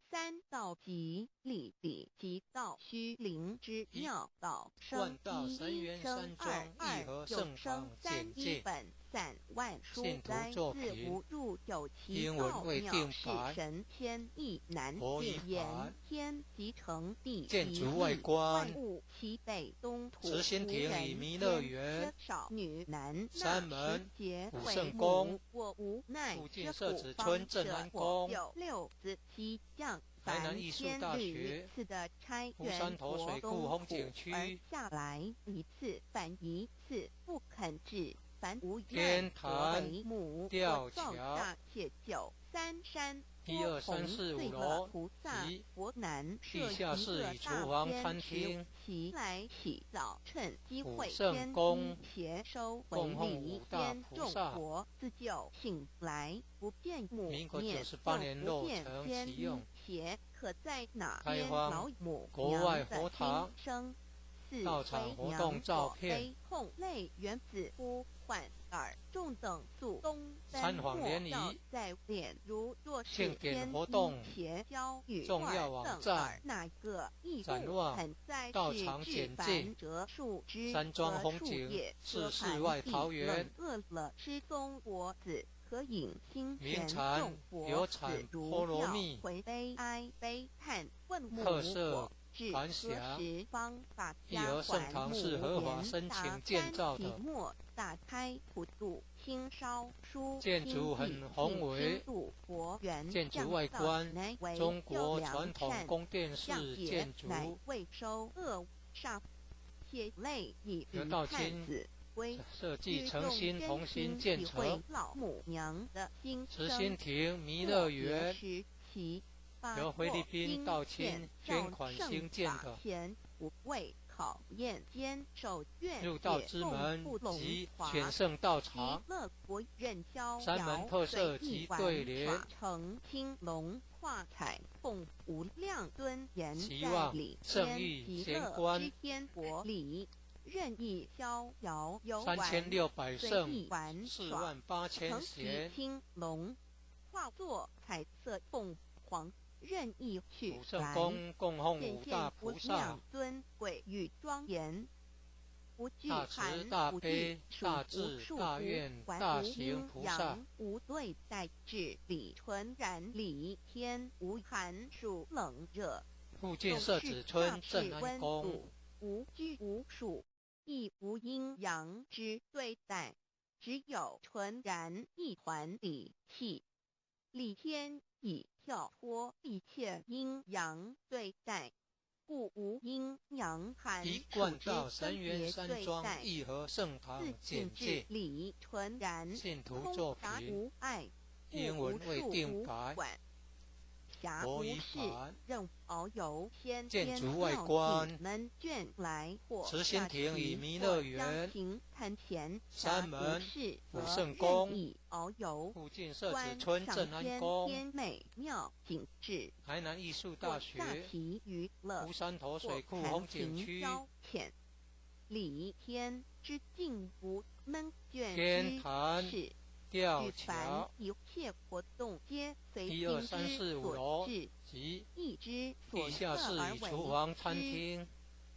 3道即理比及道虚灵之妙道生一生2义和圣堂简介本散万书来自无入有其奥妙是神天意难解言天即成地建筑外观物其北东土慈心亭与弥勒园少女男三门五圣宫我无奈附近社子村正安宫有6子7将台南艺术大学次的拆福山头水库风景区下来一次反一次不肯止，凡无天坛母吊造桥大铁九三山。1、2、3、4、5楼菩萨及佛南地下室与厨房、餐厅，其来洗澡，趁机会圣宫携收供奉礼5大先众菩萨。佛自救醒来，不变母民国面， 98年不落变成天启用，邪可在哪边开荒老母国外娘的佛堂心声。到场活动照片，控类原子呼唤耳众等速东三皇联谊在脸如若是庆典活动邪教与重要网站哪个异展望很在到场简介山庄风景是世外桃源饿了吃松果子可饮清名泉产有产菠萝蜜回悲哀悲叹问母特色感想方法义和圣堂是合法申请建造的，打开普渡清烧书建筑很宏伟，建筑外观中国传统宫殿式建筑，得到清设计诚心同心建成，慈心亭弥勒园由菲律宾到清捐款兴建的，入道之门及全圣道场，山门特色及对联，期望圣意贤观3600圣48000贤，化作彩色凤凰。任意去主圣宫供奉5大菩萨，尊贵与庄严，大慈大悲大智大愿大行菩萨，无对待智理纯然理天无寒暑冷热，附近设子村镇安宫，无拘无束，亦无阴阳之对待，只有纯然一环理气，理天以跳脱一切阴阳对待，故无阴阳寒一贯道神元山庄义和圣堂简介，理纯然信徒作品，无碍，英文未定改，国语版，建筑外观，慈心亭与弥勒园，山门福圣宫，附近设子村镇安宫，台南艺术大学，湖山头水库风景区，天坛吊桥，1、2、3、4、5楼及地下室与厨房、餐厅。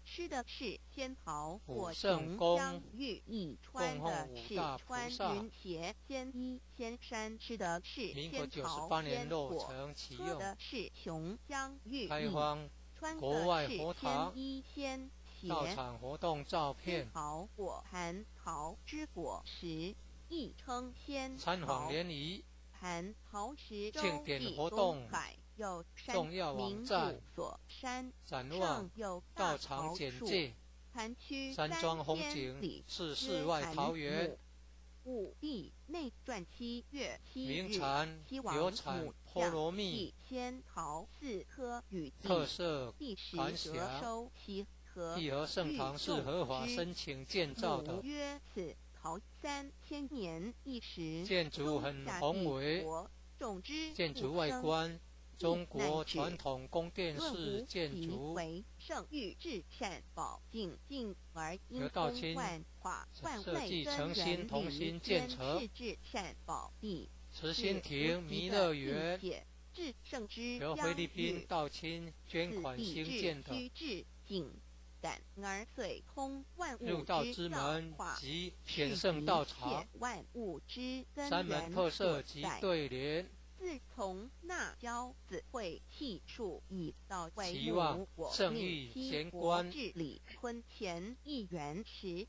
吃的是仙桃或圣宫江玉一穿的是穿云鞋仙衣仙山，吃的是民国仙桃98年仙果，落成启用，喝的是琼江玉开荒穿国外的是佛堂仙衣仙鞋，到场活动照片仙，桃果蟠桃之果实，亦称仙参访桃。联谊，蟠桃实庆典活动有重要网站所山展望到场简介，山庄风景是世外桃源，内传7月7日，名产有产菠萝蜜，仙桃4颗与特色第10感想收西和义和圣堂是合法申请建造的，约此桃3000年一时，建筑很宏伟，建筑外观中国传统宫殿式建筑，为圣域至善保敬敬而因得清设计诚心同心建成，至善保地慈心亭弥勒园由菲律宾到清捐款兴建的，入道之门及显圣道场，山门特色及对联，自从那教子会气数以到期望圣意贤观治理坤前1元12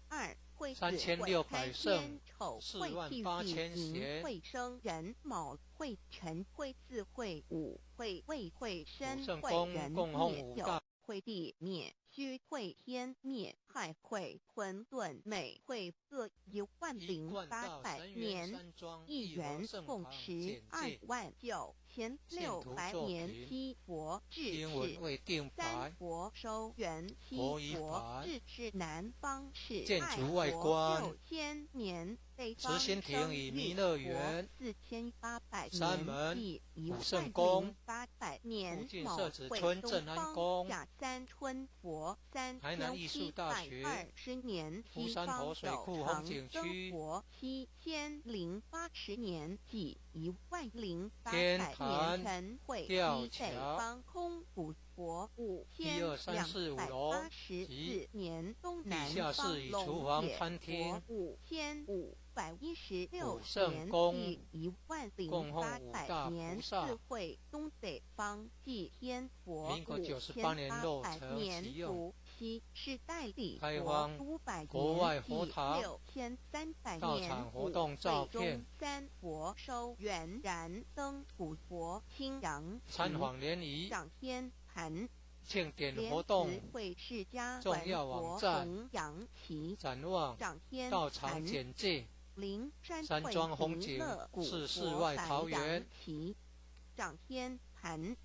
会3600圣48000贤，会生人卯会辰会巳会午会未会申圣会人宫供奉5大会地灭虚会天灭害会混沌美会各10800年1元共持29000前600年七佛智赤三佛收元七佛智赤南方是建筑外观6000年北慈方心亭与弥勒园4800山门年武圣宫800年附近卯设置会春正安宫下三春佛台南艺术大学3720年福山头水库风景区佛7080年即10800天年坛晨会吊西北桥方空古佛12345楼及5284年东地南下室与方龙厨房野餐厅5516武圣年宫即供奉五大10800年菩萨四会东北方祭天佛民国98年落成年启用伏羲是代理开佛荒500国外佛年堂6300道年场活动照片三佛收元燃灯古佛清扬参访联谊上天坛庆典活动会释迦重要网站弘扬旗展望上天道场简介灵山山庄风景是世外桃源上天坛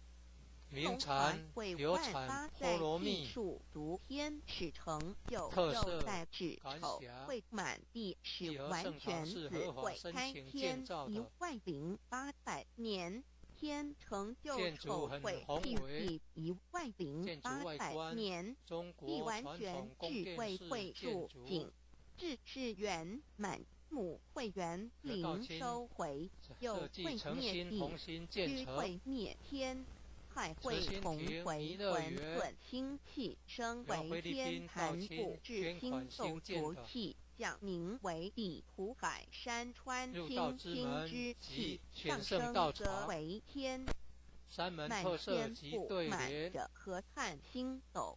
名产流产波罗蜜读天使成就特色在指感丑辖会满地是义和完圣堂全是子会合法申开请天建造的10800年天成就建筑很丑会宏伟建筑外10800观年中亦国传完全统宫智慧殿式会树建筑景智智圆满母会员灵收回又设计会诚灭地心同心建成虚会灭天海会慈心同亭回弥勒混园沌清气升由菲为律天宾坛道清补至星捐款斗兴建的浊气降名为地土海山川入道清清之门之及气上全圣升则道场为天山门满特色天布及对满联着河汉星斗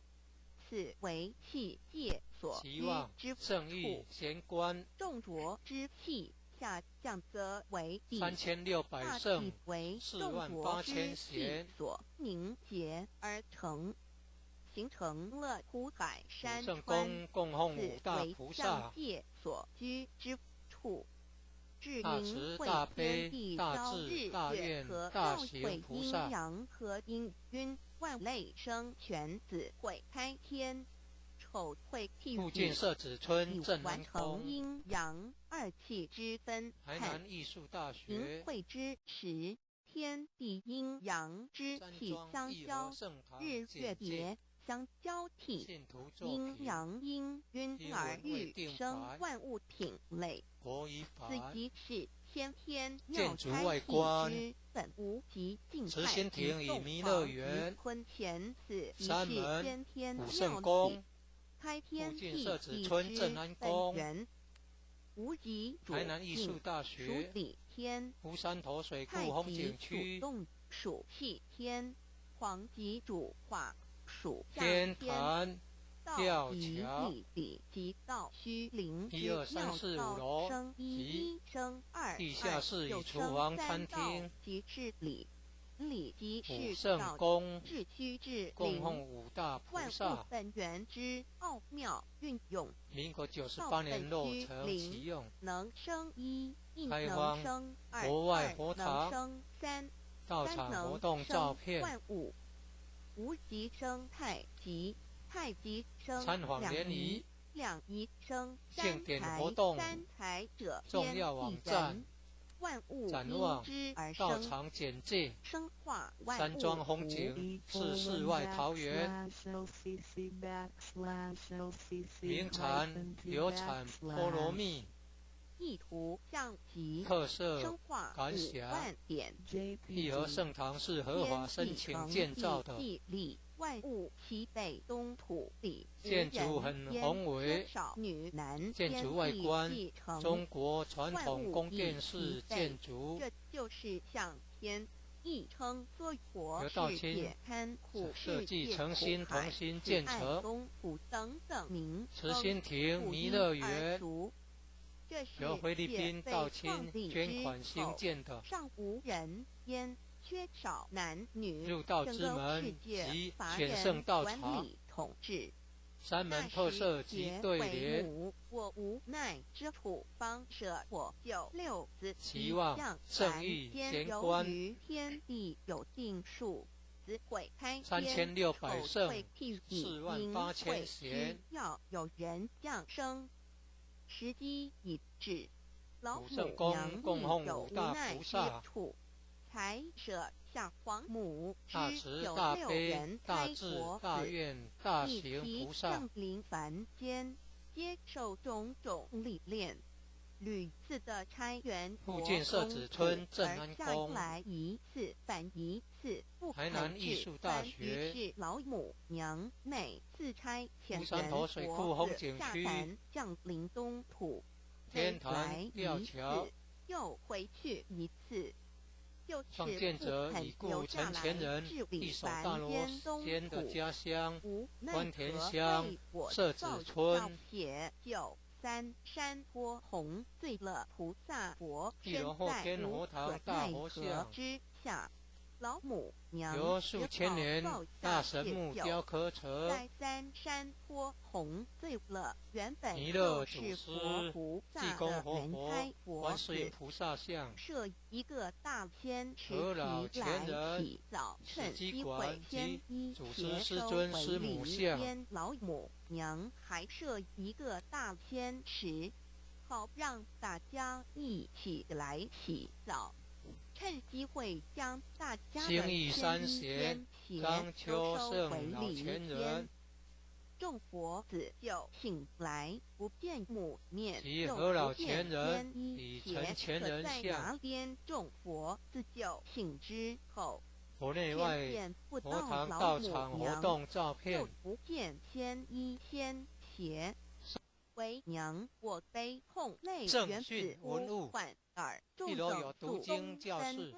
此为气界所期望居之圣意贤官重浊之气下降则为地3600大圣气为重浊之48000气贤所凝结而成，形成了土海山圣川，宫供奉此五大为菩萨上界所居之处。至大明会慈大天悲大地朝智日月大愿和大道行会阴菩萨阳和阴均万类生全子会开天，丑会替附近设置村正完南宫成阴阳二气之分台南艺术大明学会之时，天地阴阳之山气庄义和相交，圣堂日月简介别相交替，信徒作阴品阳应运英而文未育定生法万物品类，国语此法即是先天建妙筑外开辟观之本无极尽慈态心亭与及众弥勒皇园于坤前，此即是山门先天武妙体圣宫开天附近辟设置地之村正安本宫源，无极主台南艺术大属学理天。湖山头水库太风极主景区动属气天，黄极主化属下天天，坛道吊即桥地理即道虚灵之12345妙楼道生及一生二，地下室与又厨生房餐三道厅即是理，理即武是圣道，宫至虚至供奉灵，五大菩万物萨本源之奥妙运用，民国98年落成启用能生一，亦能开荒生二，国外二能佛堂生三。道场活动照片万物无极生太极，太极生参访联两仪谊，两仪生庆典三才，活动三才者重要网站万物展望因之而生，道场简介生化万物山庄风景是世外桃源名产流产波罗蜜意图象及特色生化感5辖万点，义和圣堂是合法申请建造的地理万物西北东土里，建筑很宏伟少女男建筑外观继承中国传统宫殿式建筑这就是向天亦称娑婆得道世界清贪苦设世界计诚心苦海同心建爱成东土等等名慈心亭弥勒园这是由菲律宾道清捐之款兴后建的尚无人烟，缺少男女，入道之整个世门界及乏全圣人管道场理统治，三门特色及对联，我无奈之处，方舍我就六子期望圣意贤官，于天地有定数。子悔开3600圣，48000贤，要有人降生，时机已至。老母娘亦有无奈之处，才舍下皇母大慈大悲大智大愿大行菩萨，降临凡间，接受种种历练，屡次的差援附近社子村镇安宫，来一次反一次，不台南艺术大学，于是老母娘每次差遣人山头水库风景区降临东土，天坛吊桥又回去一次。创建者已故陈前人一手大罗间的家乡关田乡社子村，九三山坡红醉了菩萨佛，一楼后天佛堂大佛像之下，老母娘由数千年大神木雕刻成，在三山坡红醉了原本弥勒祖是师菩萨的圆胎佛子，菩萨像设一个大天池和老前人起早趁机会及一祖师师尊师母像，老母娘还设一个大天池，好让大家一起来洗澡。趁机会将大家的兴义三贤张秋圣老前人，众佛子就醒来不见母面，及何老前人以陈前人像，众佛子就醒之后，佛内外佛堂道场活动照片，不见天衣天鞋。为娘我悲痛泪正训文物，一楼有读经教室，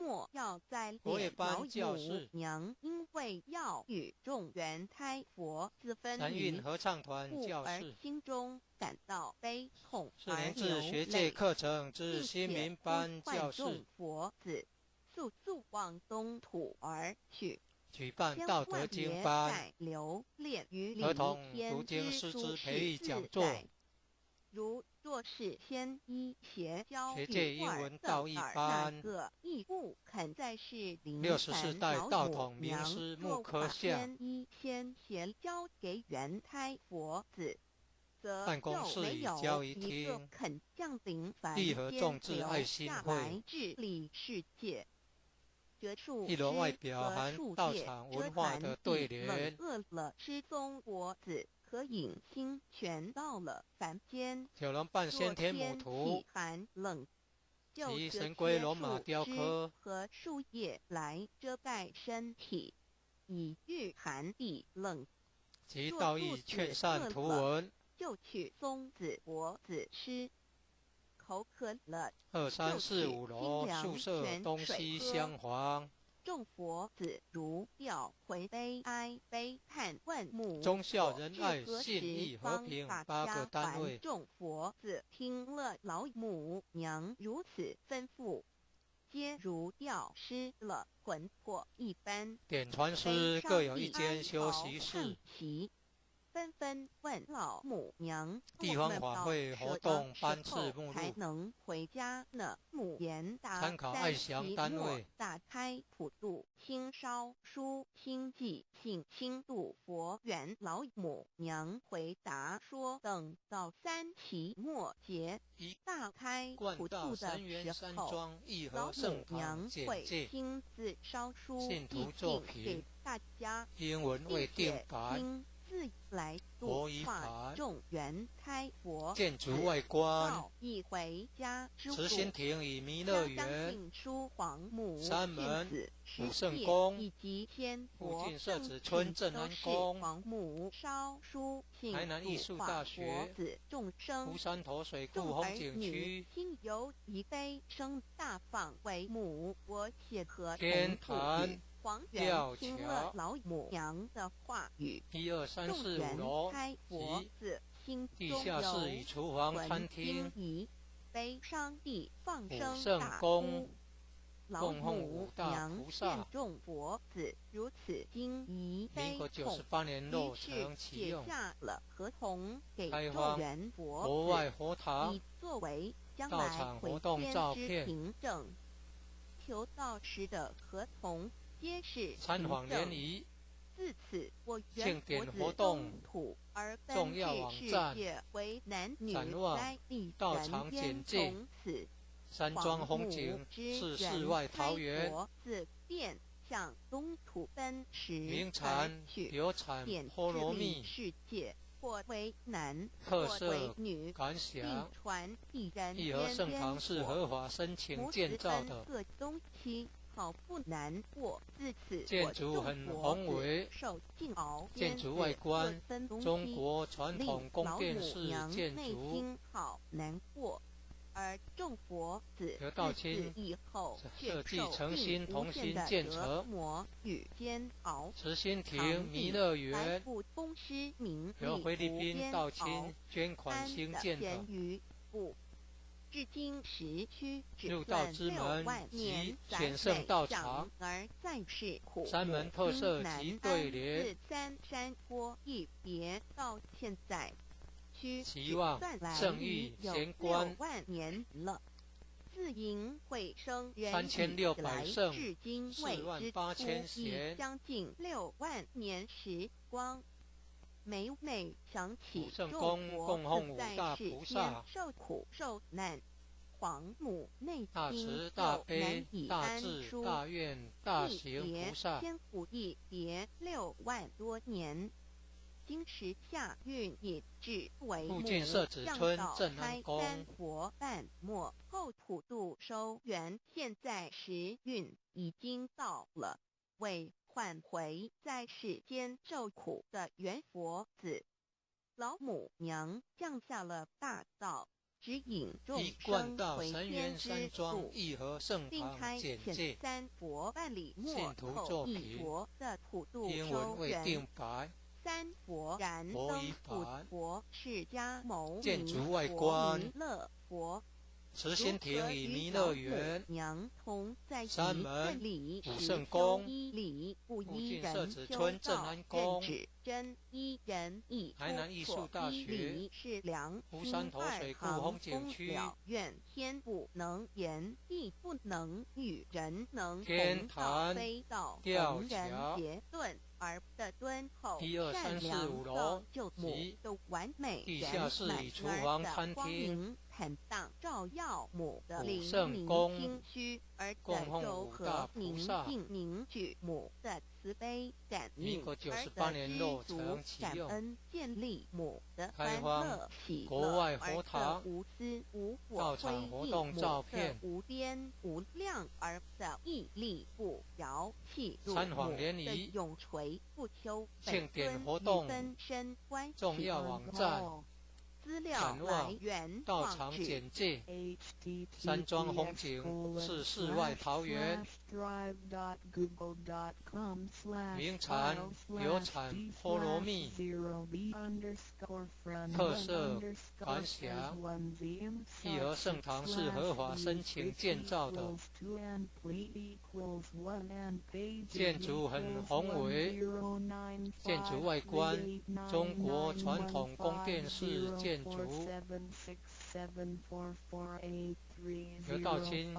国乐班教室，娘因为要与众圆胎佛子分南运合唱团教室，心中感到悲痛4年制学界课程之新民班教室，佛子速速往东土而去。举办道德经班、儿童读经师资培育讲座，如若是先医协教学界英文道义班，亦不肯再是64代道统名师木刻像，先医先协交给原胎佛子，办公室与交易厅，肯降临凡义和众志爱心会，治理世界。一楼外表含道场文化的对联，饿了失踪佛子，可引心全到了凡间。九龙半先天母图寒冷，及神龟龙马雕刻和树叶来遮盖身体，以御寒地冷。及道义劝善图文，就取松子脖子吃。口渴了，2、3、4、5楼宿舍东西相黄，众佛子如吊回悲哀悲叹问母，忠孝仁爱信义和平8个单位。众佛子听了老母娘如此吩咐，皆如吊失了魂魄一般。点传师各有一间休息室，纷纷问老母娘，地方法会活动班次目录，才能回家呢？母言答：参考爱详单位，打开普渡清烧书清记信清度佛缘。老母娘回答说，等到3期末节大开普渡的时候，老母娘会亲自烧书信徒作品给大家，英文未定版。自来度化众圆胎佛，建筑外观，一回家慈心亭与弥勒园，山门、武圣宫，以及天附近社子村镇安宫，台南艺术大学，湖山头水库风景区，天坛。吊桥老母娘的话语，1、2、3、4、5楼及地下室与厨房餐厅，悲伤地放武圣宫老母娘见众佛子如此惊疑悲痛，于是写下了合同给咒人佛子，以作为将来回天之凭证。求道时的合同皆是参访联谊。自此，我原佛子东土而奔至世界，为男女在地人间，从此山庄风景是世外桃源。自便向东土奔驰，名产流产波罗蜜，世界或为男，特色或为女，感想。传一人义和圣堂是合法申请建造的。各东西好不难过，自此建筑很宏伟，受敬熬，建筑外观中国传统宫殿式建筑，好难过。而众佛子得道亲以后设计诚心同心建成，磨与煎熬。慈心亭弥勒园由菲律宾道亲捐款兴建的。至今时需入道之门及显圣道场，而在世苦山门特色及对联，自三山坡一别到现在，期望圣意贤观6万年了。自营会生人3600圣至今未知48000贤，将近6万年时光。每每想起众佛子在世间受苦受难，皇母内心大慈大难悲以大智安舒。大愿大行菩萨，千古一别6万多年，今时下运以至为母，附近社子村镇安宫三佛半没，后普渡收圆，现在时运已经到了，为换回在世间受苦的原佛子，老母娘降下了大道，指引众生回天之路，并开遣三佛万里末后一佛的普渡收圆。三佛燃灯普佛释迦牟尼佛弥勒佛。慈心亭与弥勒园、山门、武圣宫、附近社子村镇安宫、台南艺术大学、湖山头水库风景区、天不能言，地不能语，人能天坛、吊桥、而的敦厚、 1、2、3、4、5楼及地下室与厨房餐厅、照耀母的武圣宫、供奉五大菩萨，凝聚母的慈悲感应，民国98年落成启用，建立母的开荒国外佛堂，无私无我，道场活动照片，无边无量而的屹立不摇，参访联谊，永垂不朽，庆典活动，重要网站。资料来源道场简介，山庄风景是世外桃源，名产流产波罗蜜，特色感想。义和圣堂是合法申请建造的，建筑很宏伟，建筑外观中国传统宫殿式建筑，由道亲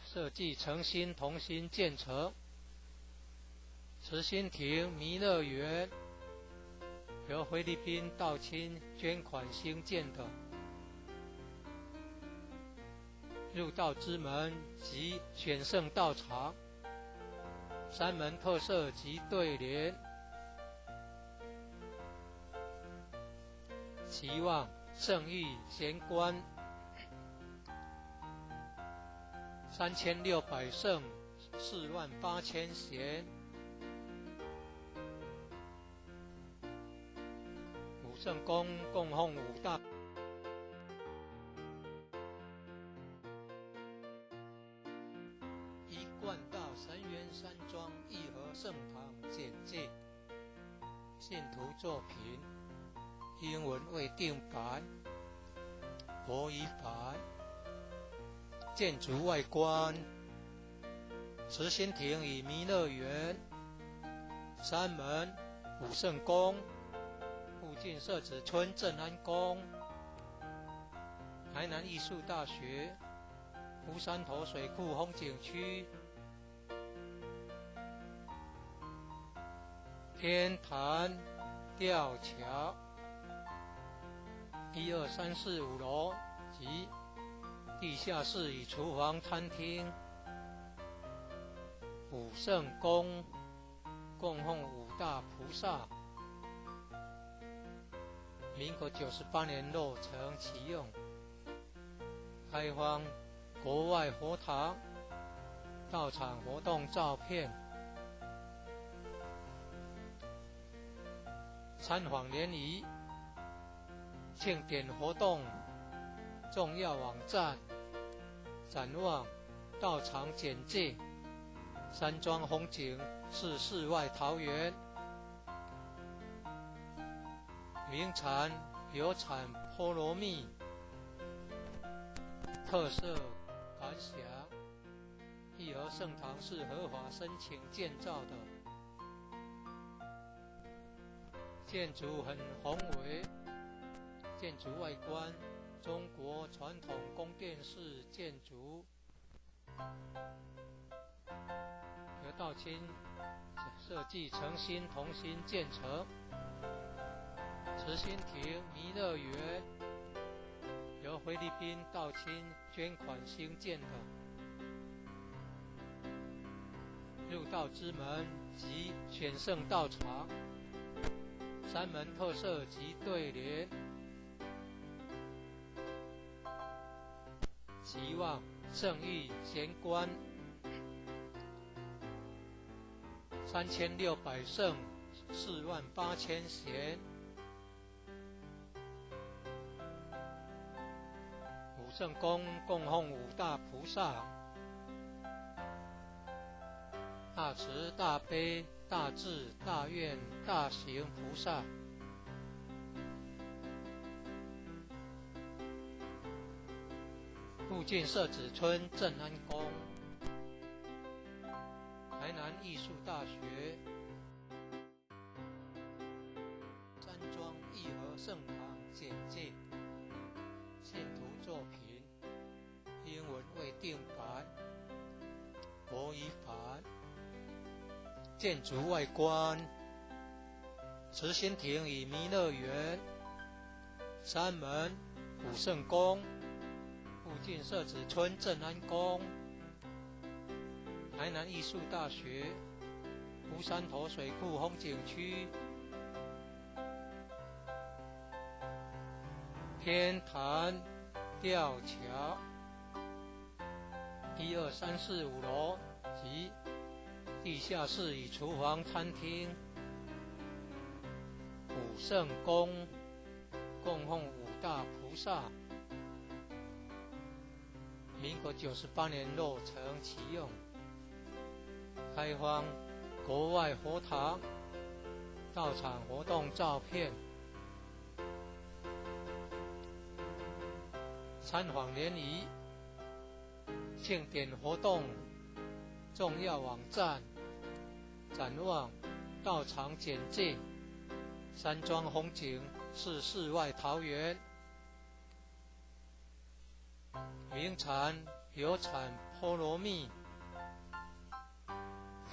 设计诚心同心建成。慈心亭弥勒园由菲律宾道亲捐款兴建的，入道之门及显圣道场，山门特色及对联，期望圣意贤观，3600圣48000贤，武圣宫供奉五大一贯道神元山庄义和圣堂简介，信徒作品英文未定版，国语版。建筑外观慈心亭与弥勒园，山门武圣宫，附近社子村正安宫，台南艺术大学，湖山头水库风景区，天坛吊桥，1、2、3、4、5楼及地下室与厨房、餐厅。武圣宫供奉5大菩萨，民国98年落成启用，开放国外佛堂，到场活动照片，参访联谊，庆典活动，重要网站，展望，到场简介。山庄风景是世外桃源，名产有产菠萝蜜，特色感想，义和圣堂是合法申请建造的，建筑很宏伟，建筑外观中国传统宫殿式建筑，由道清设计诚心同心建成。慈心亭弥勒园由菲律宾道清捐款兴建的，入道之门及选圣道场，山门特色及对联，期望圣域贤官，3600圣，48000贤。武圣宫供奉5大菩萨，大慈大悲大智大愿大行菩萨。附近社子村正安宫，台南艺术大学，山庄义和圣堂简介，信徒作品，英文未定版，国语版，建筑外观，慈心亭与弥勒园，山门武圣宫，附近社子村正安宫，台南艺术大学，湖山头水库风景区，天坛吊桥，1、2、3、4、5楼及地下室与厨房、餐厅。武圣宫供奉5大菩萨，民国98年落成启用，开放国外佛堂，到场活动照片，参访联谊，庆典活动，重要网站，展望，到场简介，山庄风景是世外桃源，名产有产菠萝蜜，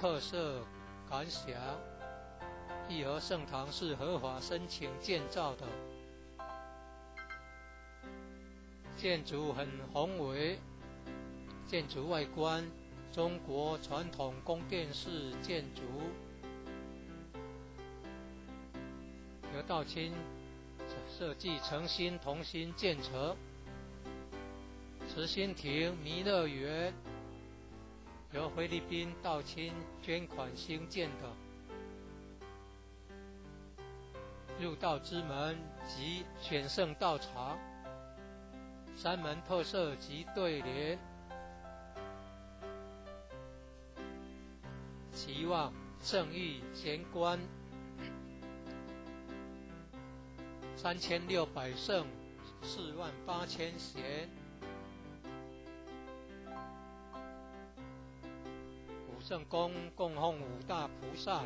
特色感想，义和圣堂是合法申请建造的，建筑很宏伟，建筑外观中国传统宫殿式建筑，由道清设计诚心同心建成。慈心亭弥勒园由菲律宾道清捐款兴建的，入道之门及选圣道场，山门特色及对联，期望圣域贤官，3600圣，48000贤。圣宫供奉五大菩萨：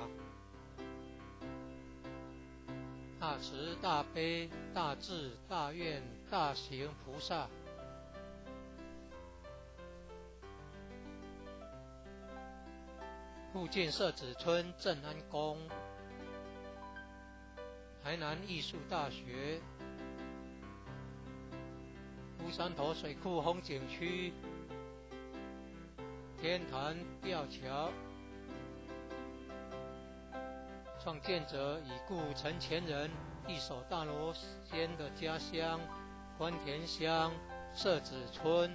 大慈大悲大智大愿大行菩萨。附近社子村正安宫、台南艺术大学、乌山头水库风景区、天坛吊桥。创建者已故陈前人一手大罗仙的家乡关田乡社子村。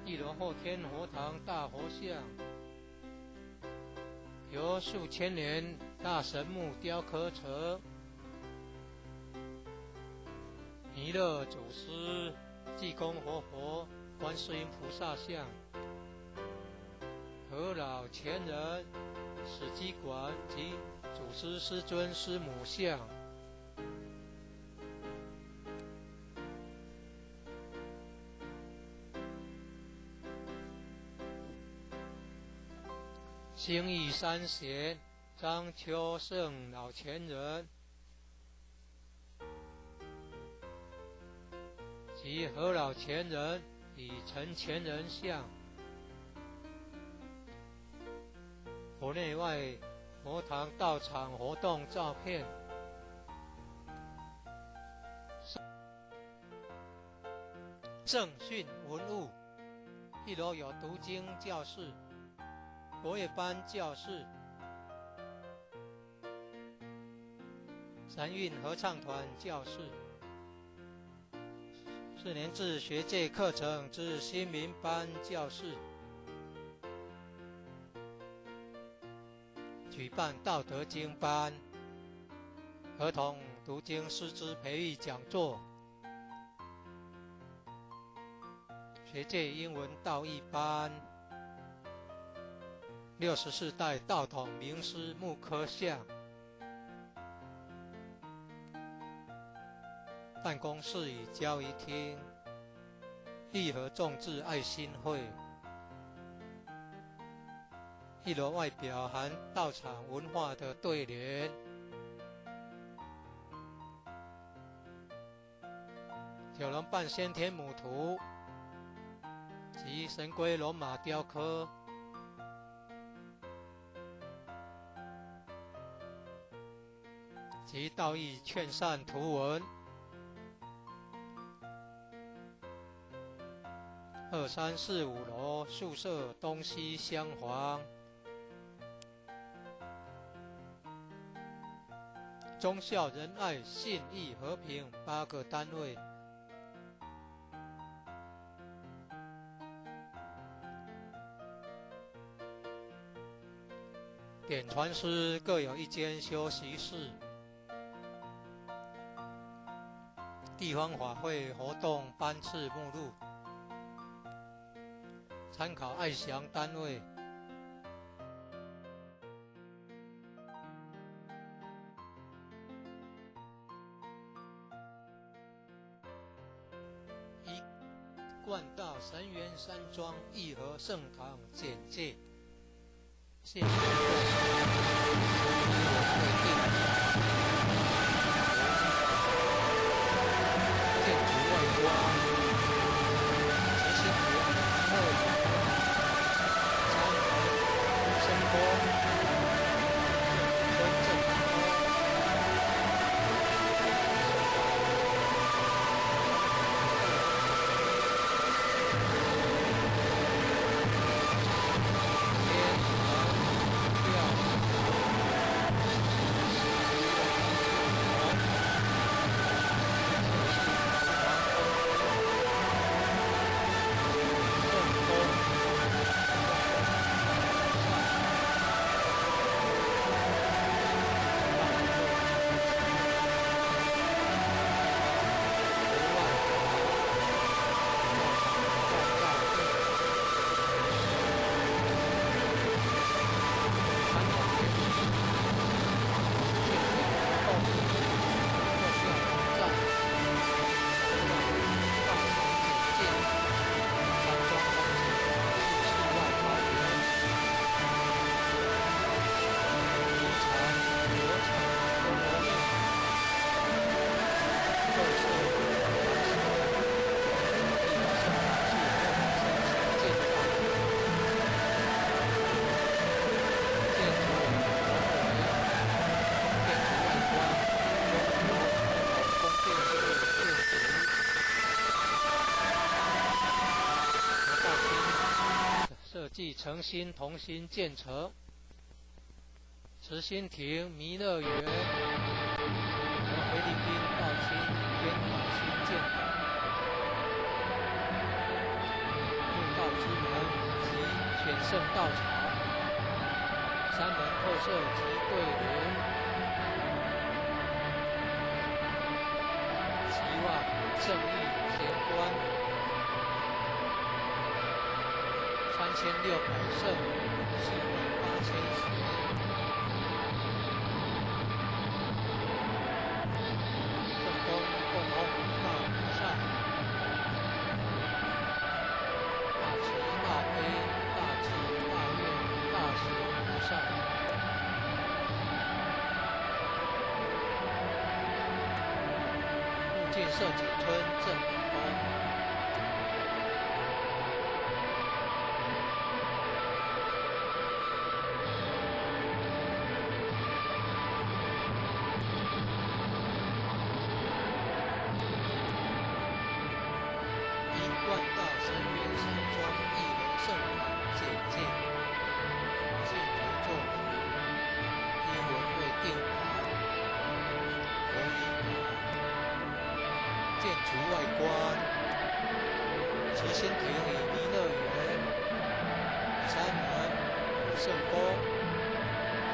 一楼后天佛堂大佛像，由数千年大神木雕刻成。弥勒祖师、济公活佛、观世音菩萨像，和老前人、史基馆及祖师师尊师母像。兴义三贤张秋胜老前人及何老前人与陈前人像，国内外佛堂道场活动照片。正训文物，一楼有读经教室、国乐班教室、三韵合唱团教室、4年制学界课程之新民班教室，举办道德经班、儿童读经师资培育讲座、学界英文道义班、64代道统名师木刻像。办公室与交易厅、义和众志爱心会。一楼外表含道场文化的对联。九龙半先天母图及神龟龙马雕刻。及道义劝善图文。2、3、4、5楼宿舍东西厢房。忠孝仁爱信义和平8个单位。点传师各有1间休息室。地方法会活动班次目录，参考爱详单位。一贯道神元山庄义和圣堂简介。谢谢。建筑外观。执行图参考生活。诚心同心建成。慈心亭弥勒园，由菲律宾道亲天法心建的。入道之门及选圣道场，三门特色及对联，期望正义贤官，3600圣，48000邪。建设景村正门宫，一贯道神元山庄一楼圣堂简介，建筑作品，一轮为定盘，合一建筑外观，慈心亭里弥勒园，三门圣宫，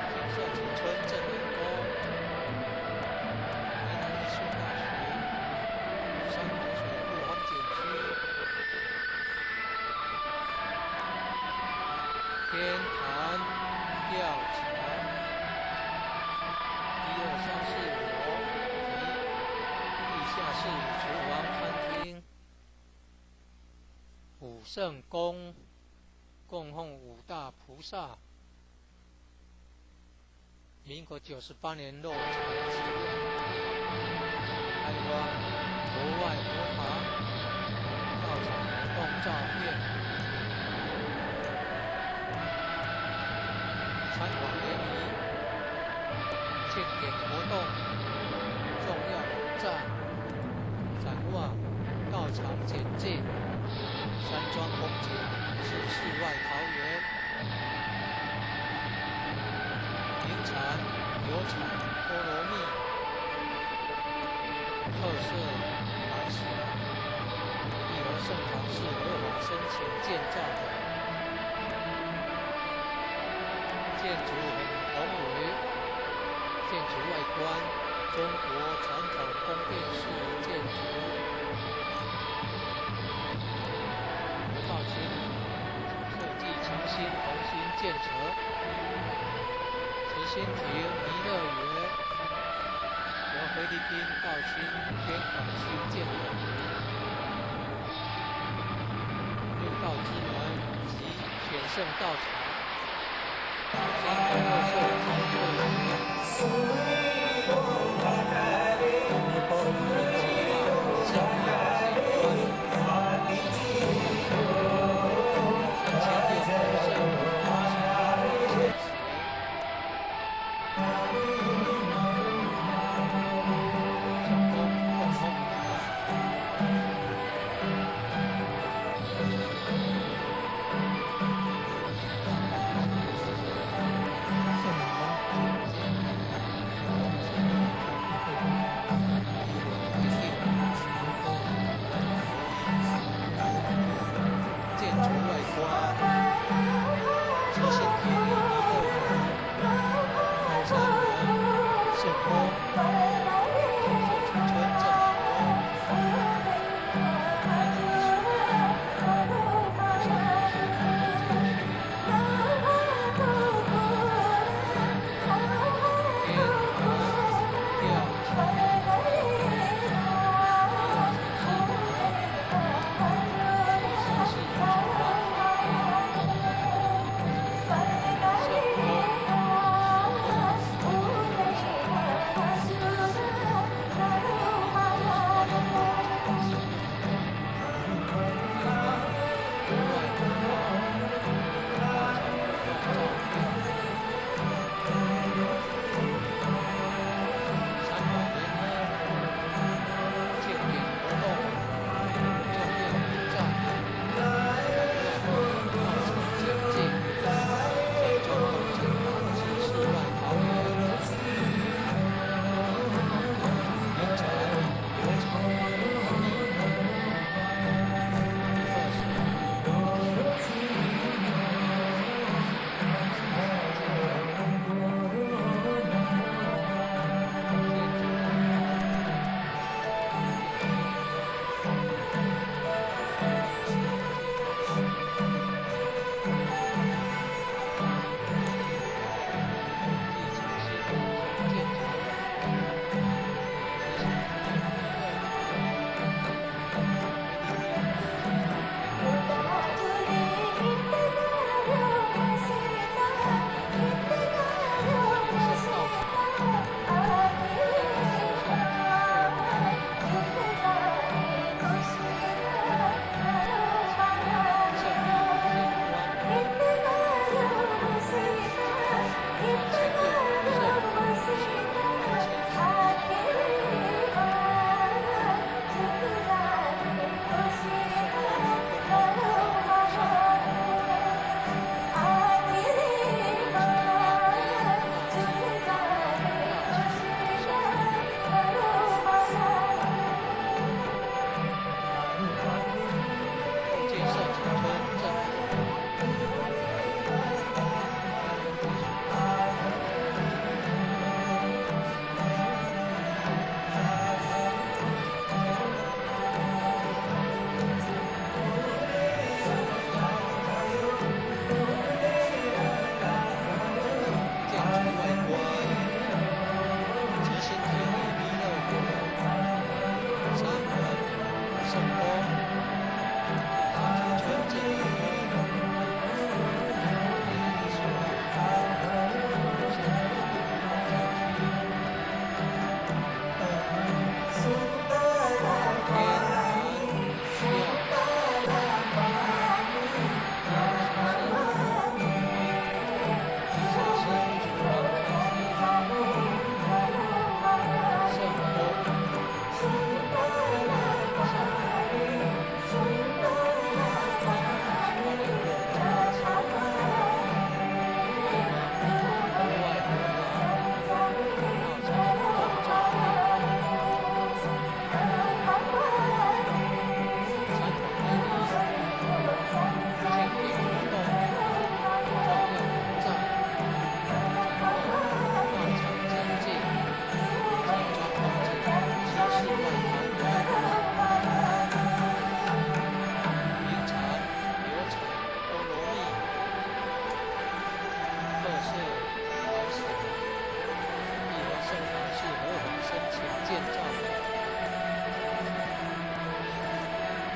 建设景村正门宫，台南艺术大学，三门水库航检区，天坛吊桥，12345。下是厨房餐厅，武圣宫供奉五大菩萨，民国98年落成启用，开光国外佛堂，道场活动照片，餐馆联谊，庆典活动，重要网站。展望道场简介，山庄风景是世外桃源，名产流产菠萝蜜，特色法师，一楼圣堂是合法申请建造的，建筑很宏伟，建筑外观中国传统宫殿式建筑，道清设计诚心同心建成，慈心亭弥勒园，由菲律宾道清天法心建的，入道之门及选圣道场，三门特色及对联。慈心亭弥勒园，三门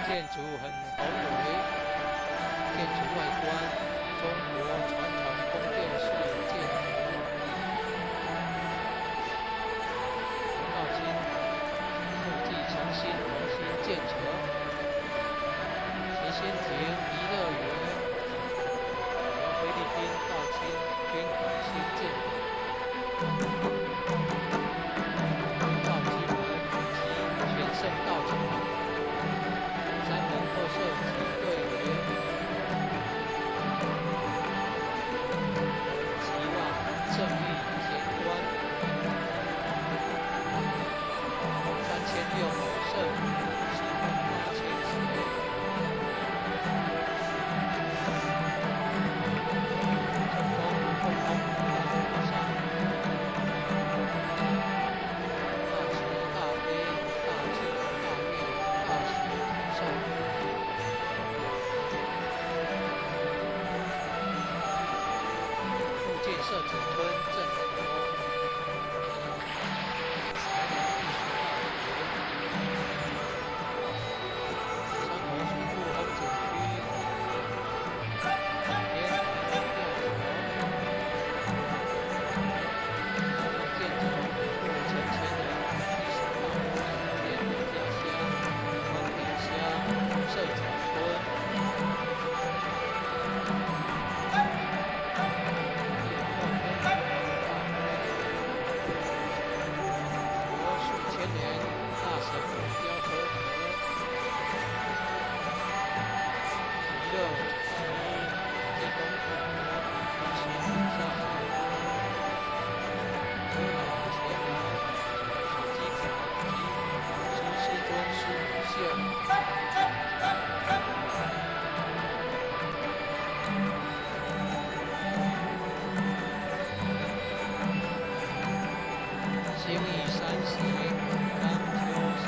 建筑很宏伟，建筑外观中国传统宫殿式建筑，到今故地重新建成，前仙亭颐乐园由菲律宾到今均更新建筑，到基门及全盛道场。三门后设及对联，期望正义乾官3600胜西门8000岁，成功共同大上，大慈大悲大智大愿大喜上。附建设子村镇国，台南艺术大学，山河水库风景区，天台吊桥，建筑故陈前人艺术大国天人家乡丰田乡社子村。兴义山西当秋社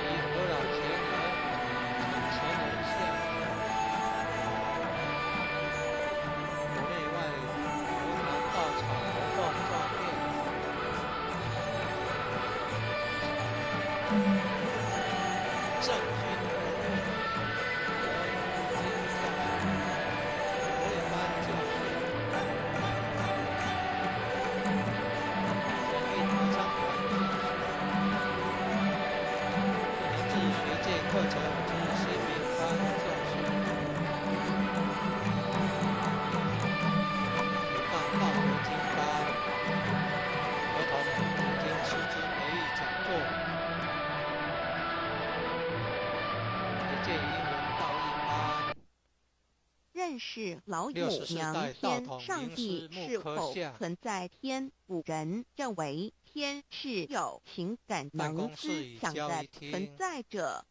以何老前人请前人像，国内外佛堂道场活动照片，但是老母娘天上帝是否存在天？古人认为天是有情感能思想的存在者。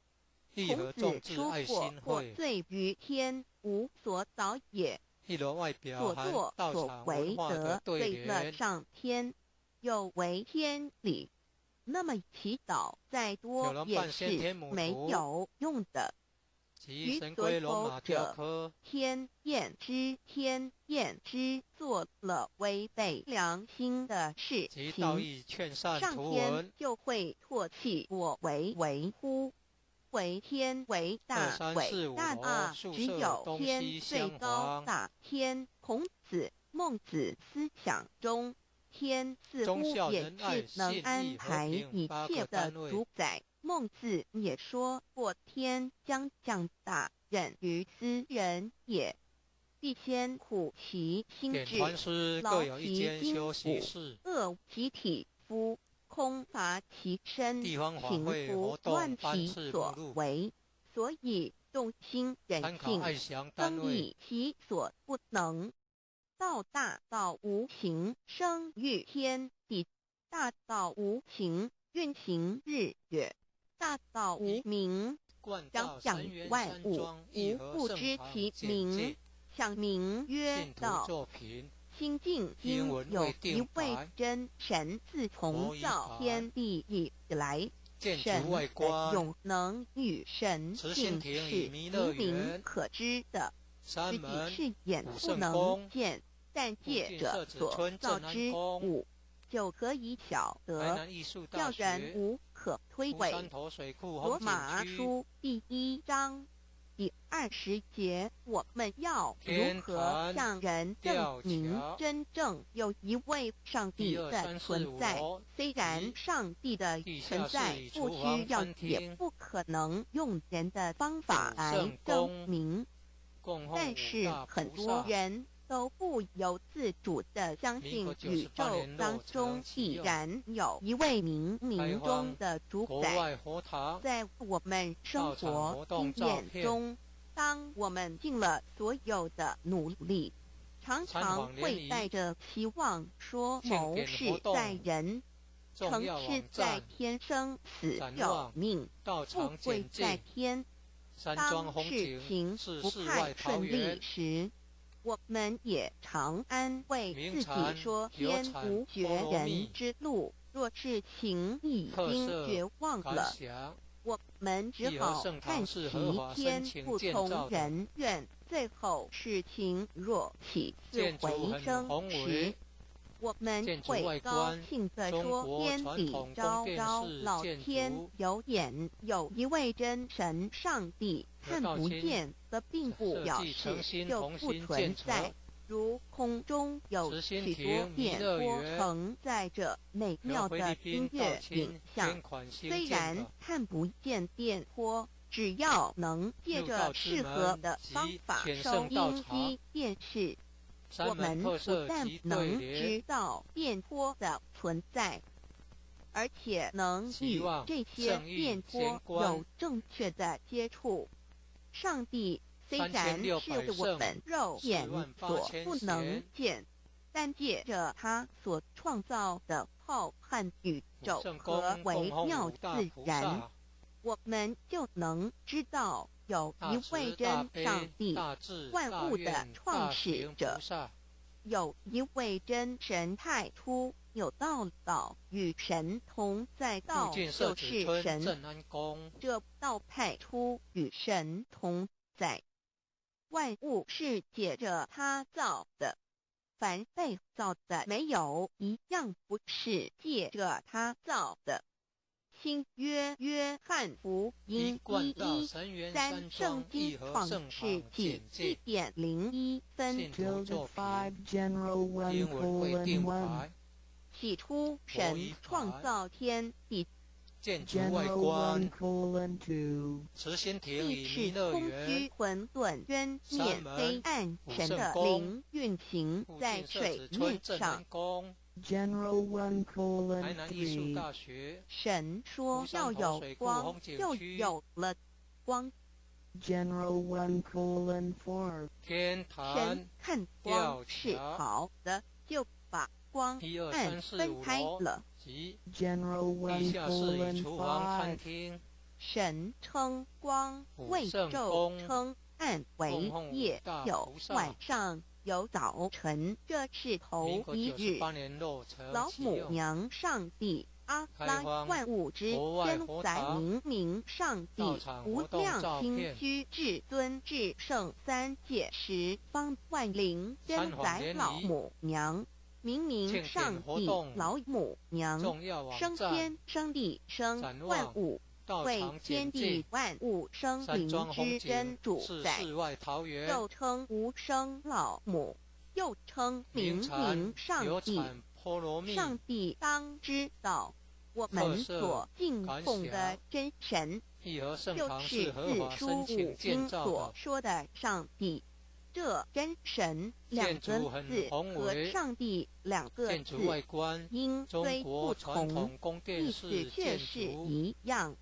孔子说过：或罪于天，无所导也。所作所为得罪了上天，有违天理。那么祈祷再多也是没有用的。予所否者，天厌之，做了违背良心的事情，上天就会唾弃我为乎？为天为大，伟大啊！只有天最高大。天，孔子、孟子思想中，天似乎也是能安排一切的主宰。孟子也说过：“天将降大任于斯人也，必先苦其心志，劳其筋骨，饿其体肤，空乏其身，行拂乱其所为。所以众心人性，增益其所不能。道大道无形，生育天地；大道无形，运行日月。大道无名，彰养万物，无不知其名。想名曰道。心静经有一位真神，自从造天地以来，神的永能与神性是明明可知的，自己是眼不能见，但借着所造之物，就可以晓得，叫人无可推诿。罗马书第1章第20节，我们要如何向人证明真正有一位上帝的存在？虽然上帝的存在不需要也不可能用人的方法来证明，但是很多人都不由自主地相信宇宙当中必然有一位冥冥中的主宰。在我们生活经验中，当我们尽了所有的努力，常常会带着期望说谋事在人，成事在天，生死有命，富贵在天。当事情不太顺利时，我们也常安慰自己说天无绝人之路，若是情已经绝望了，我们只好叹息天不从人愿。最后事情若起死回生时，我们会高兴地说天理昭昭，老天有眼，有一位真神上帝，看不见的并不表示就不存在。如空中有许多电波承载着美妙的音乐影像，虽然看不见电波，只要能借着适合的方法收音机电视，我们不但能知道电波的存在，而且能与这些电波有正确的接触。上帝虽然是我们肉眼所不能见，但借着他所创造的浩瀚宇宙和微妙自然，我们就能知道有一位真上帝，万物的创始者，有一位真神太初有道与神同在，道就是神，这道太初与神同在。万物是借着他造的，凡被造的没有一样不是借着他造的。新约约翰福音1:3，圣经创世纪1.01分。起初神创造天地，建筑外观，持心庭与弥勒园，混沌渊面黑暗，神的灵运行在水面上。台南艺术大学，神说要有光，就有了光。General1:4 天坛神看光是好的，就把光暗分开了。即 General1:5厨房餐厅。神称光为昼，称暗为夜，有晚上，有早晨，这是头一日。老母娘上帝阿拉万物之天载明明上帝无量清虚至尊至圣三界十方万灵天载老母娘。明明上帝老母娘生天生地生万物，为天地万物生灵之真主宰，又称无生老母，又称明明上帝。上帝当知道，我们所敬奉的真神，就是自书五经所说的上帝。这真神两个字和上帝两个字音虽不同，意思却是一样。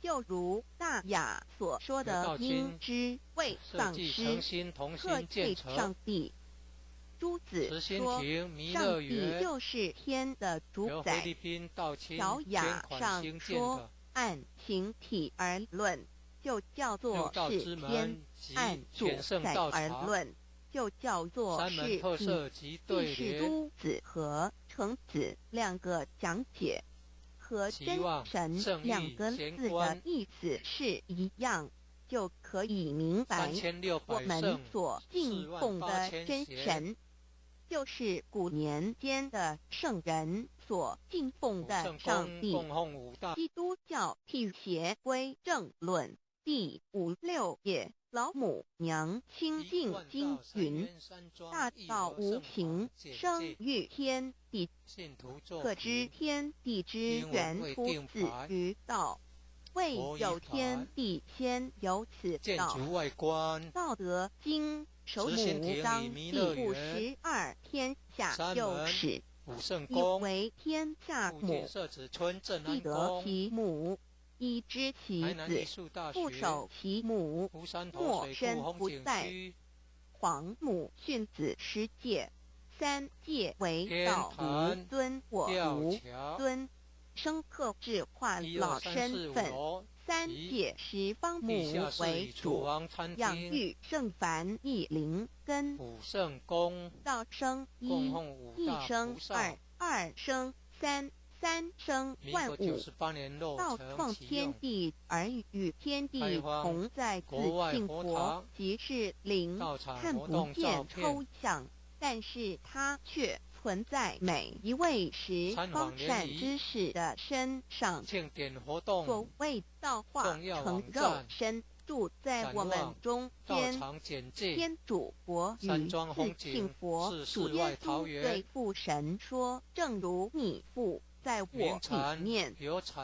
就如大雅所说的音之谓丧失，特对上帝。朱子说，上帝就是天的主宰。小雅上说，按形体而论，就叫做是天；按主宰而论，就叫做是地。既是朱子和程子两个讲解，和真神两个字的意思是一样，就可以明白我们所敬奉的真神，就是古年间的圣人所敬奉的上帝。基督教辟邪归正论第56页，老母娘清净经云：大道无形，生育天地，可知天地之源出自于道。未有天地，先有此道。道德经首母章第52，天下有始，以为天下母，必得其母，以知其子，不守其母，莫身不在。皇母训子十戒，三戒为道无尊我无尊，生克制化老身份。三界十方母为主，养育圣凡一灵根。道生一，一生二，二生三，三生万物。道创天地而与天地同在，自性佛即是灵，看不见抽象，但是它却存在每一位十方善知识的身上。所谓道化成肉身，住在我们中间。天主佛与自性佛主耶稣对父神说：正如你父在我里面，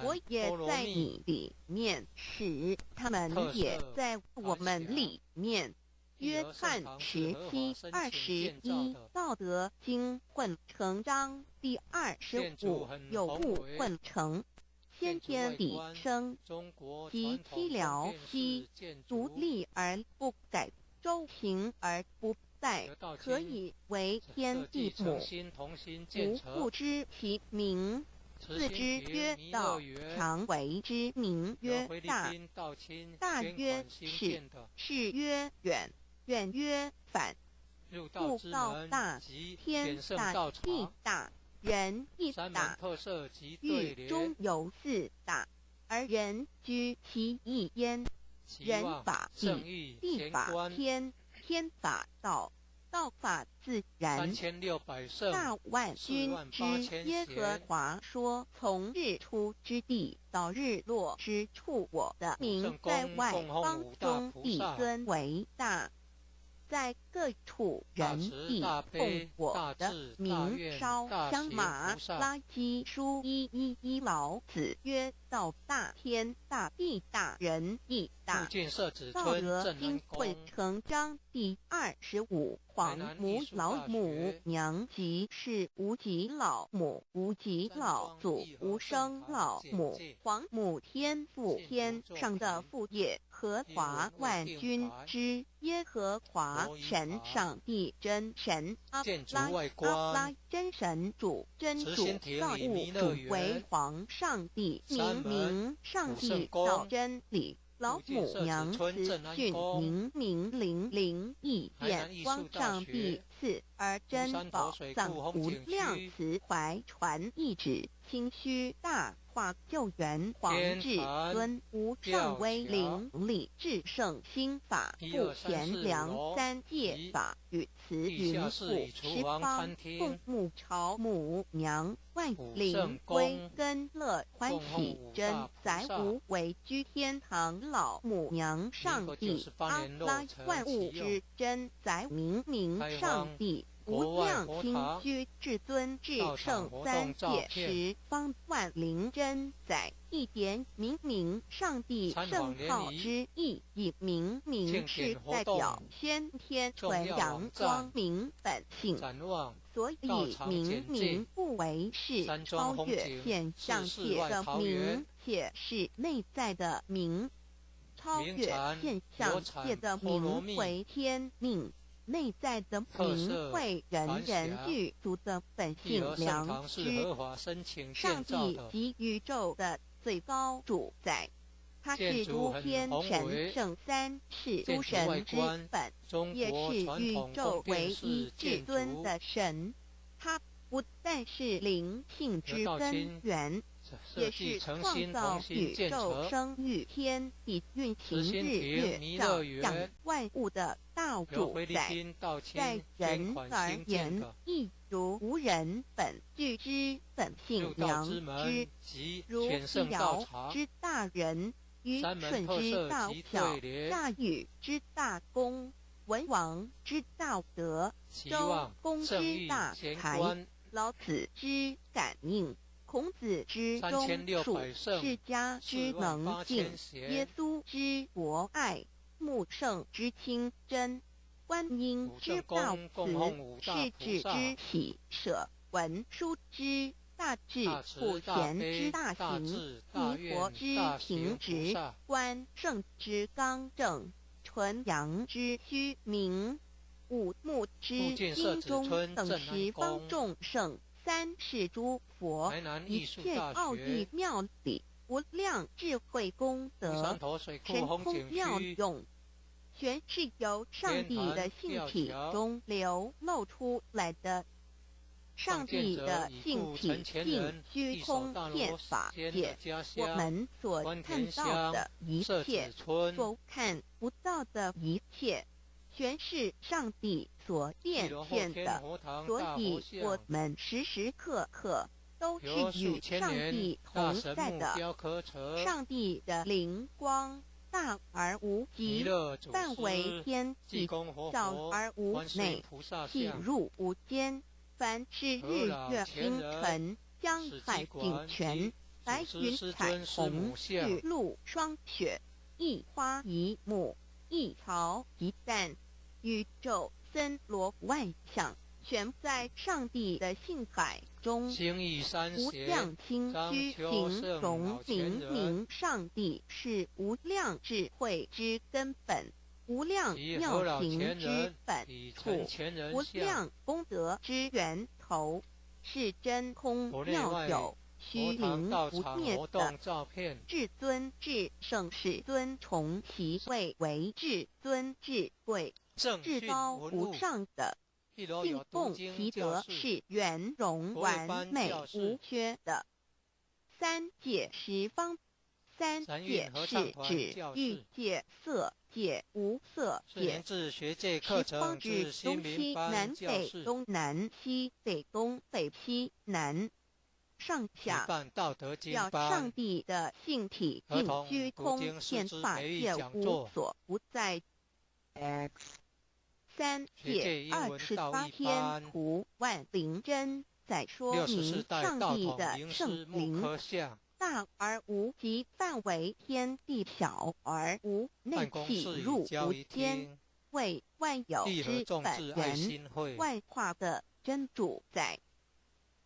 我也在你里面，使他们也在我们里面。约翰17:21，道德经混成章第25，有物混成，先天理生，及其辽兮，独立而不改，周行而不殆，可以为天地母。吾不知其名，自之曰道，常为之名曰大。大曰始，始曰远，远曰反。故道大，天大，地大，人亦大。狱中有四大，而人居其一焉。人法地，地法天，天法道，道法自然。大万军之耶和华说：从日出之地到日落之处，我的名在外邦中必尊为大。在各处人必奉我的名烧香马拉基书111，老子曰：道大，天大，地大，人亦大。道德经混成章第25，皇母老母娘即是无极老母，无极老祖，无生老母。皇母天父，天上的父也和华万军之耶和华神上帝真神阿拉真神主真主造物主为皇上帝明上帝造真理。老母娘慈训明灵意见光上帝赐而珍宝藏无量慈怀传意旨清虚大化救援皇至尊无上威灵力至圣心法不贤良三界法与慈云父十方共沐朝母娘万灵归根乐欢喜真载无为居天堂老母娘上帝阿拉万物之真载明上帝无量清虚至尊至圣三界十方万灵真载一点明上帝圣号之意，以明是代表先天纯阳光明本性，所以明不为是超越现象界的明，且是内在的明，超越现象界的明为天命。内在的明慧人具足的本性良知，上帝及宇宙的最高主宰，他是诸天神圣三世诸神之本，也是宇宙唯一至尊的神。他不但是灵性之根源，也是创造宇宙生育天地运行日月照养万物的道主宰。在人而言，亦如无人本具之本性良知，如一尧之大仁，虞舜之道巧，夏禹之大功，文王之道德，周公之大才，老子之感应，孔子之忠恕，释迦之能静，耶稣之博爱，穆圣之清真，观音之道慈，世子之喜舍，文殊之大智，普贤之大行，弥陀之平直，观圣之刚正，纯阳之虚明，五目之心中等十方众生。三世诸佛，一切奥义妙理，无量智慧功德，神通妙用，全是由上帝的性体中流露出来的。上帝的性体性虚空遍法界，我们所看到的一切，所看不到的一切，全是上帝所变现的，所以我们时时刻刻都是与上帝同在的。上帝的灵光大而无极，范围天地，小而无内，细入无间。凡是日月星辰、江海景泉、白云彩虹、雨露霜雪，一花一木，一草一蛋，宇宙森罗万象，全在上帝的性海中。无量清虚形容明上帝是无量智慧之根本，无量妙行之本处，无量功德之源头，是真空妙有，虚灵不灭的至尊至圣世尊崇其位为至尊至贵至高无上的，信奉其德是圆融完美无缺的。三界十方，三界是指欲界、色界、无色界。十方指东西南北东南西北东北西南上下，要上帝的性体尽虚空遍法界无所不在。三界28天图万灵真在说明上帝的圣灵。大而无极，范围天地；小而无内，气入无间，为万有之本源，万化的真主宰。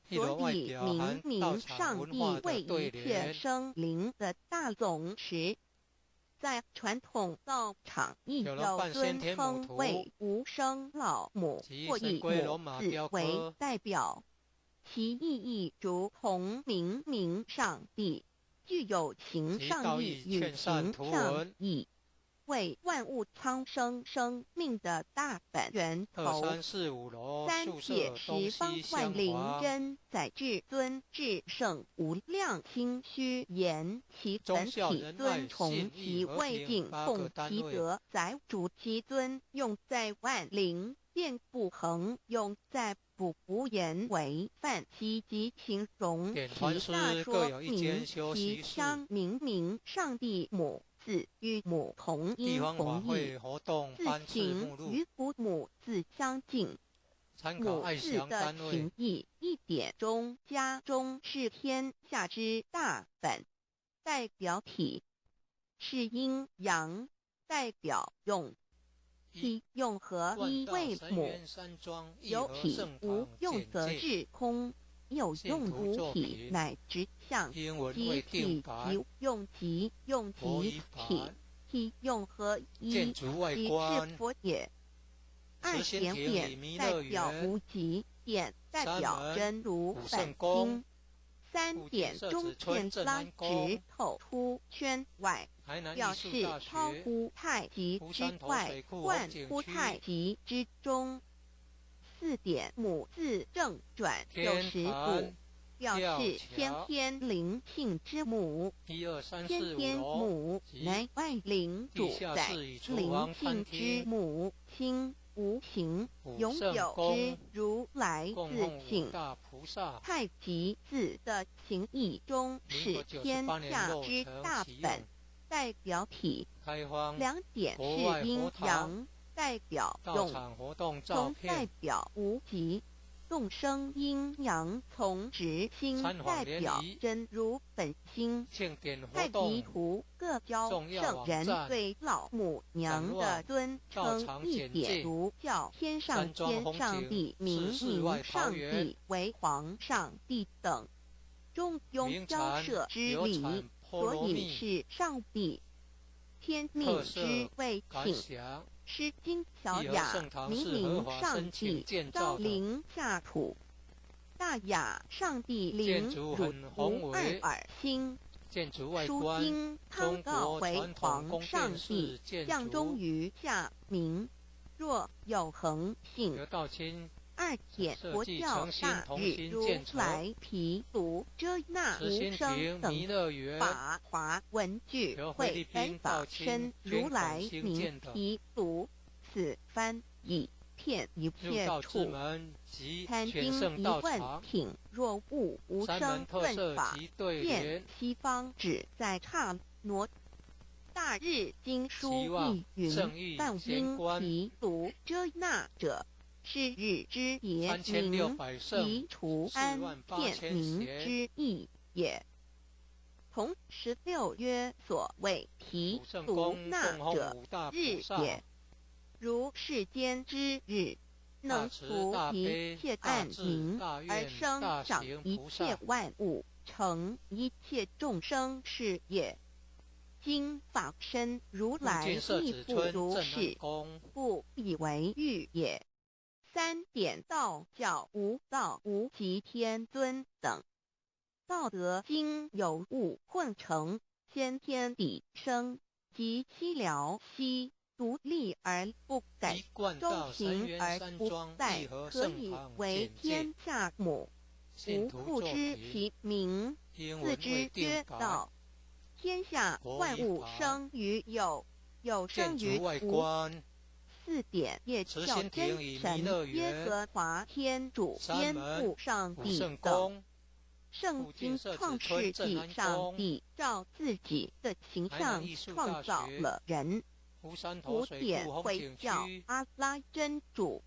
所以明上帝为一切生灵的大总持，在传统道场亦有尊称为无生老母或以母字为代表，其意义如同明明上帝，具有情上义与形上义，为万物苍生生命的大本源头。三界十方万灵真载至尊至圣无量心虚言，其本体尊崇其位敬奉其德载主其尊，用在万灵便不恒，用在不无言为范其及形容其大说明其相明上帝母字与母同音同义，字形与父母字相近。母字的情义一点中家中是天下之大本，代表体是阴阳，代表用。其用和一为母，有体无用则是空，有用无体乃直相，即体即用即用即体，体用合一，即是佛也。二点点代表无极，点代表真如本心。三点中间拉直透出圈外，表示超乎太极之外，贯乎太极之中。四点母字正转90度，表示先天灵性之母。先天母乃外灵主宰，灵性之母亲。无形拥有之如来自性，太极字的形义中是天下之大本，代表体。两点是阴阳，代表用，从代表无极。众生阴阳从直心代表真如本心。太极图各教圣人对老母娘的尊称一点，如叫天上天上帝、明上帝为皇上帝等，中庸交涉之理，所以是上帝。天命之谓请。诗经小雅，明上帝昭灵下土，大雅上帝灵汝无二耳心。书经汤告为皇上帝，降中于下民，若有恒性。二点佛教大日如来毗卢遮那无生等法华文具会本法身如来名毗卢，此翻译片一片处。参经一问品，若悟无生问法，见西方只在刹那。大日经书亦云：但因毗卢遮那者，是日之别名，即除安片名之意也。同16曰：所谓毗卢那者，日也。如世间之日，能除一切暗明，而生长一切万物，成一切众生是也。今法身如来亦不如是，故以为欲也。三点道教无道无极天尊等。道德经有物混成，先天地生，即七辽息，独立而不改，周行而不殆，可以为天下母。吾不知其名，自之曰道。天下万物生于有，有生于无。四点业教真神耶和华天主颠覆上帝等。圣经创世纪，上帝照自己的形象创造了人。古典回教阿拉真主。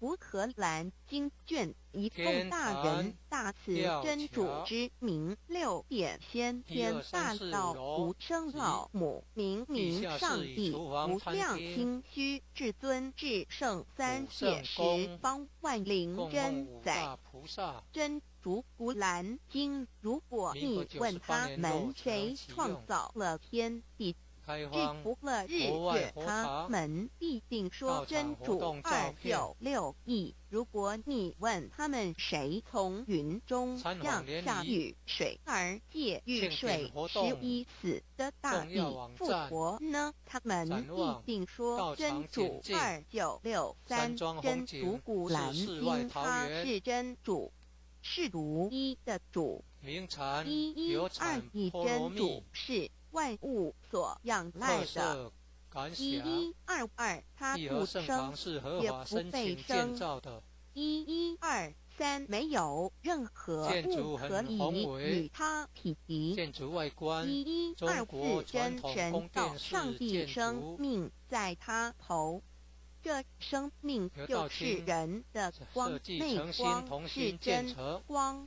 乌克兰经卷一奉大人大慈真主之名，6点先天大道无生老母明上帝无量心虚至尊至圣三界十方万灵真载真主古兰经。如果你问他们谁创造了天地，服了日月，他们必定说真主296亿。如果你问他们谁从云中降下雨水而借雨水使已死的大地复活呢？他们必定说真主2963。真主古兰因他是真主，是独一的主。112亿真主是万物所仰赖的。1122他不生也不被生。1123没有任何物可以与他匹敌。1124真神道上帝生命在他头，这生命就是人的光，内光是真光，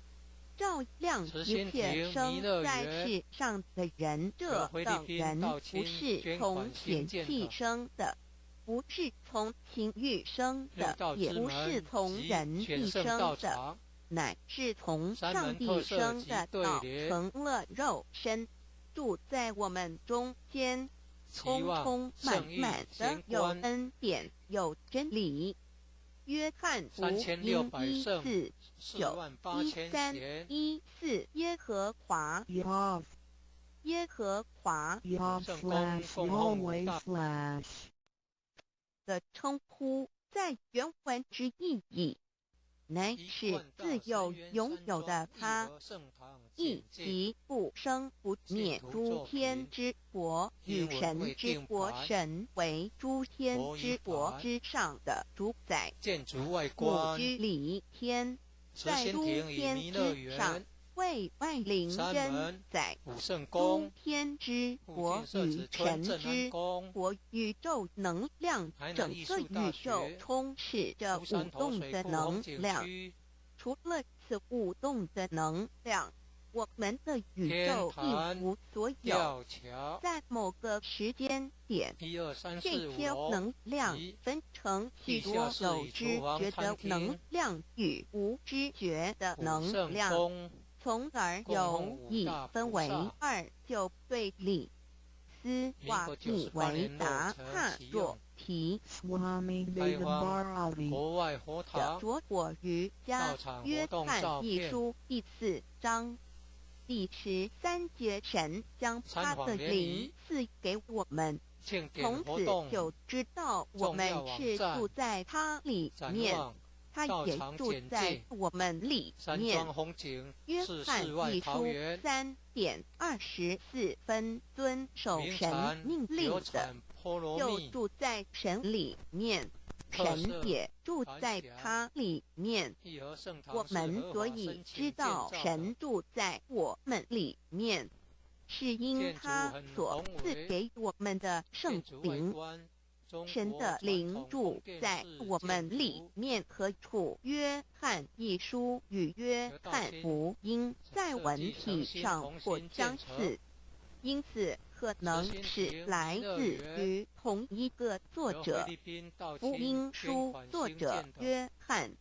照亮一切生在世上的人。这等人不是从血气生的，不是从情欲生的，也不是从人意生的，乃是从上帝生的道成了肉身，住在我们中间，充充满满的有恩典有真理。约翰福音1491314耶和华的称呼在原文之意义，乃是自有拥有的他，亦即不生不灭诸天之国与神之国，神为诸天之国之上的主宰，母居里天，在诸天之上，为万灵真宰，诸天之国与神之国，宇宙能量，整个宇宙充斥着舞动的能量。除了此舞动的能量，我们的宇宙一无所有。在某个时间点，这些能量分成许多有知觉的能量与无知觉的能量，从而有以分为二，就对立。斯瓦米维达帕若提的着火瑜伽约翰一书第4章第13节，神将他的灵赐给我们，从此就知道我们是住在他里面，他也住在我们里面。约翰一书3:24，遵守神命令的，就住在神里面，神也住在他里面。我们所以知道神住在我们里面，是因他所赐给我们的圣灵。神的灵住在我们里面。何处？约翰一书与约翰福音在文体上或相似，因此可能是来自于同一个作者。福音书作者约翰，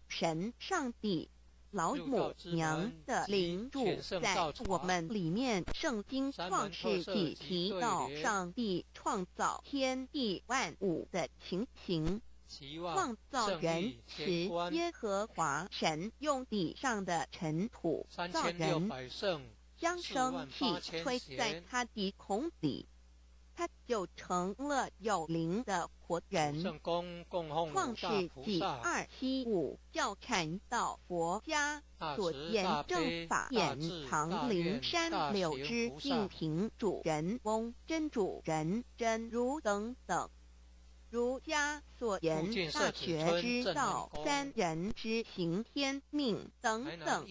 神上帝老母娘的灵住在我们里面。圣经创世纪提到上帝创造天地万物的情形，创造人时，耶和华神用地上的尘土造人，将生气吹在他鼻孔里，他就成了有灵的活人。创世纪275教产到佛家所言正法眼藏灵山柳枝净瓶主人翁真主人真如等等。儒家所言大学之道三人之行天命等等，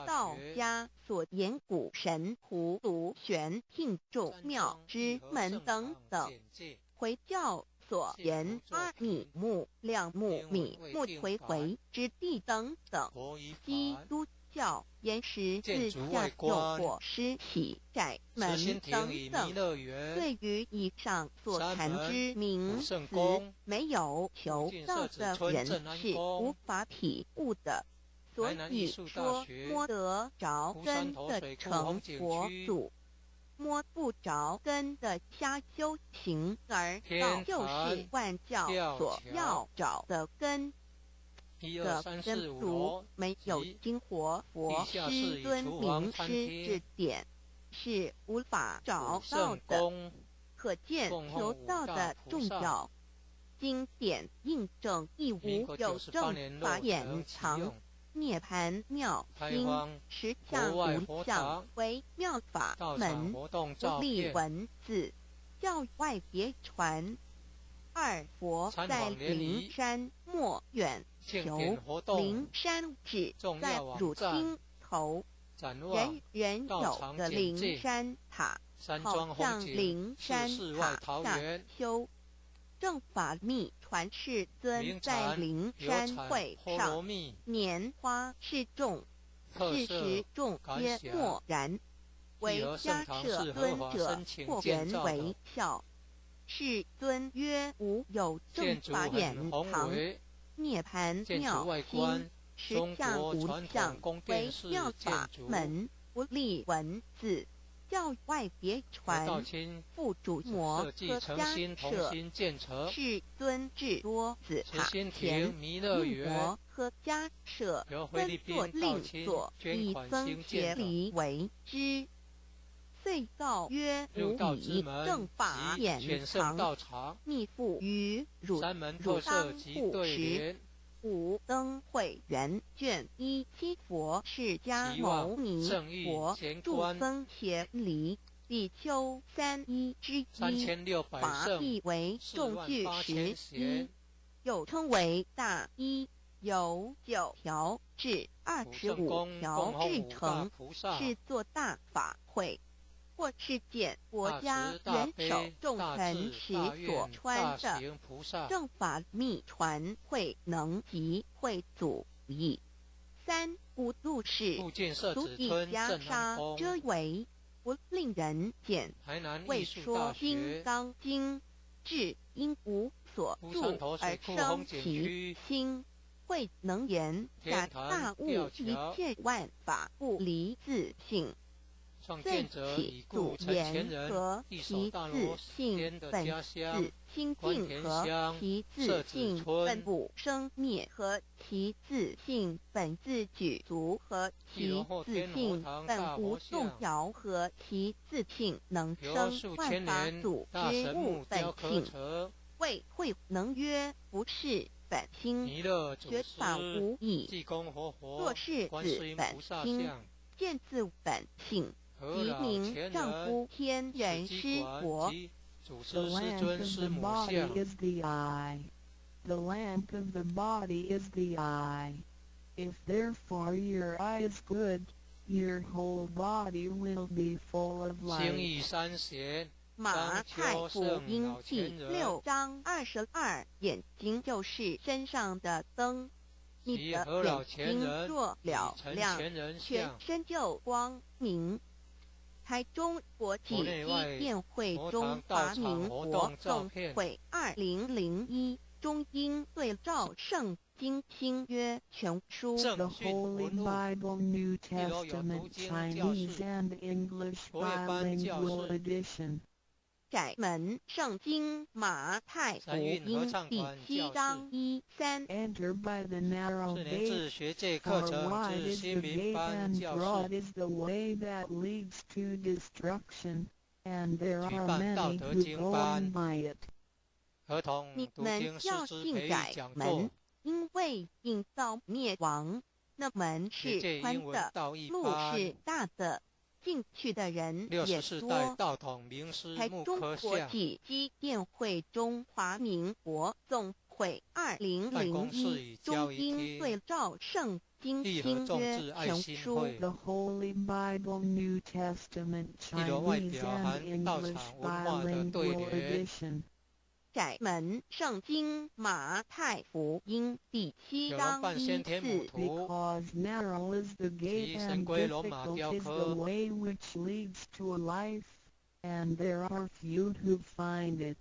道家所言古神荼毒玄牝众妙之门等等，回教所言阿米木亮木米木颓回之地等等，基督教言十字架有火施洗窄门等等。对于以上所谈之名词，没有求道的人是无法体悟的。所以说摸得着真的成佛祖，摸不着根的瞎修行，而道就是万教所要找的根。个根如没有经活佛师尊名师指点，是无法找到的。可见求道的重要。经典印证亦无有正法眼藏。涅盘妙经实相无相，为妙法门，不立文字，教外别传。二佛在灵山莫远求，灵山只在汝心头。人人有个灵山塔，好像灵山塔下修。正法密传世尊在灵山会上，拈花示众，是时众皆默然，唯迦摄尊者或人为笑。世尊曰：无有正法眼藏，涅盘妙心，实相无相，为妙法门，不立文字，教外别传。父主摩诃迦摄，世尊至多子塔前，应摩诃迦摄分作令所，以僧协离为之。遂告曰：吾以正法眼藏，密付于汝当护持。吾登会元卷1七佛释迦牟尼佛著僧协离比丘3之一，法义为众句11，又称为大一，由9条至25条制成，是作大法会。或是见国家元首众臣时所穿的正法密传会能及会祖义。3无入世，足以袈裟遮为，不令人见。为说金刚经，至因无所住而生其心，会能言假大悟一切万法不离自性。遂起祖言和其自性本自清净和其自性本不生灭和其自性本自举足和其自性本无动摇和其自性能生万法祖之物本性。谓会能曰：不是本心，觉法无异。若是自本心，见自本性。即名丈夫天人师佛。 The lamp of the body is the eye. The lamp of the body is the eye. If therefore your eye is good, your whole body will be full of light. 马太福音第6章22，眼睛就是身上的灯。你的眼睛若了亮，全身就光明。 台中国际机电会中华民国总会2001中英对照圣经新约全书。 The Holy Bible New Testament Chinese and English Bilingual Edition. 窄门圣经马太福音第7章1、3。Enter by the narrow gate, for wide is the gate and broad is the way that leads to destruction, and there are many who go in by it. 你们要进窄门，因为引到灭亡。那门是宽的，路是大的。 进去的人也多。台中国际机电会中华民国总会2001中英对照圣经新约全书。 The Holy Bible New Testament Chinese and English Bilingual Edition. 窄门圣经马太福音第7章1、4。 Because narrow is the gate and difficult is the way which leads to life, and there are few who find it.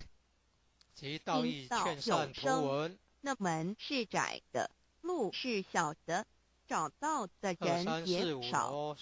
引到永生，那门是窄的，路是小的，找到的人也少。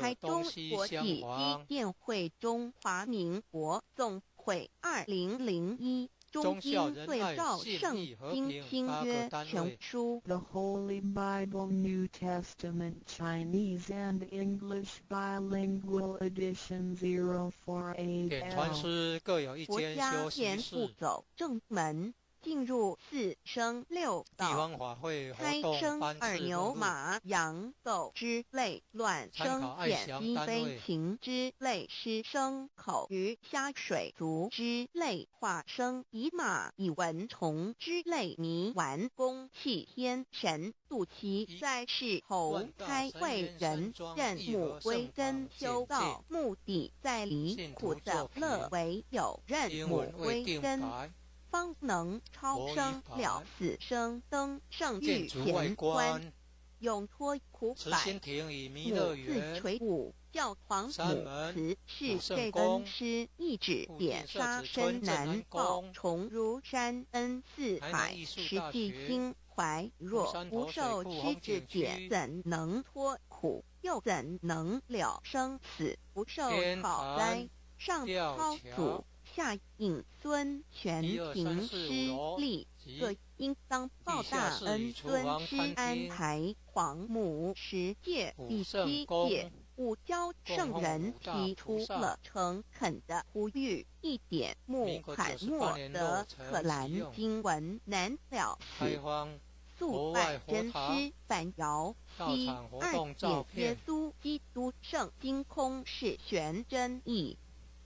台中国际机电会中华民国总会2001中经对照圣经新约全书 The Holy Bible New Testament Chinese and English Bilingual Edition 048L 点传师各有一间休息室。走正门，进入4升6道，地方法会活开生动2牛马羊狗之类卵生蚬鸡飞禽之类狮牲口鱼虾水族之类化生乙马乙蚊虫之类泥丸公器天神肚脐在世投胎为人认母归根修道，目的在离苦的乐为有认母归根，方能超生了死生登圣域乾观，永脱苦百。母字垂武，教皇母慈是这恩师，一指点杀身难报，重如山恩四海，实际心怀若不受之指点，怎能脱苦？又怎能了生死？不受考灾，上操祖。下引孙权平师力，各应当报大恩。尊师安排皇母10届第7届，五教圣人提出了诚恳的呼吁，一点穆罕默德可兰经文难了此。肃拜真师反尧西2点耶稣基督圣经空是玄真义。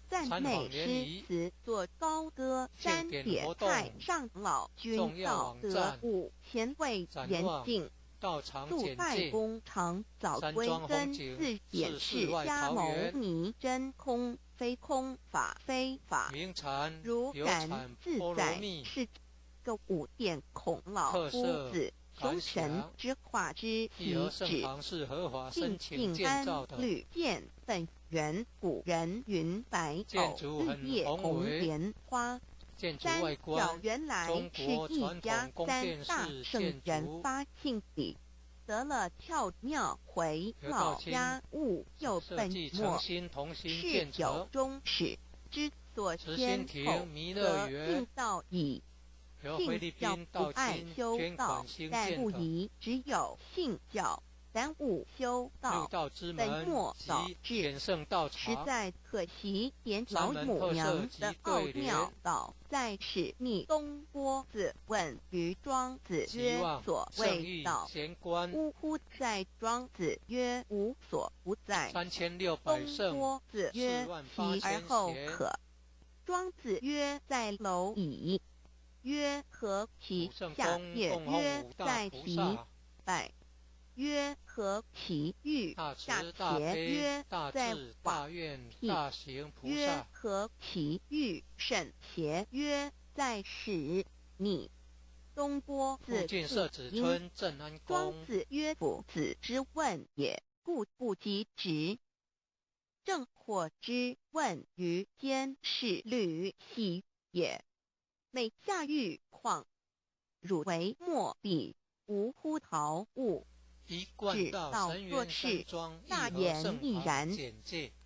赞美诗词作高歌3点太上老君道德5前卫严谨，肃拜功常早归根4点释迦牟尼真空非空法非法，如然自在是个5点孔老夫子修神之化之体旨，尽尽安律见本原古人云白藕绿叶红莲花。3角原来是一家3大圣人发庆礼，得了跳庙回老家务又本末，是九中始之所先后得应道矣。信教不爱修道，但不疑只有信教，但勿修道，本末倒置，实在可惜。点老母娘的奥妙道，在使逆东郭子问于庄子曰：“所谓道，呜呼！”在庄子曰：“无所不在。”东郭子曰：“其而后可。”庄子曰：“在蝼蚁。”曰：“何其下也？”曰：“在其百。”曰：“何其欲？”下且曰：“在瓦辟。”曰：“何其欲？”甚且曰：“在使逆。”东郭子应。庄子曰：“夫子之问也，故不及直。正或之问于监视律兮也。每下狱况，汝为莫彼，无乎陶物。至道作事，大言亦然。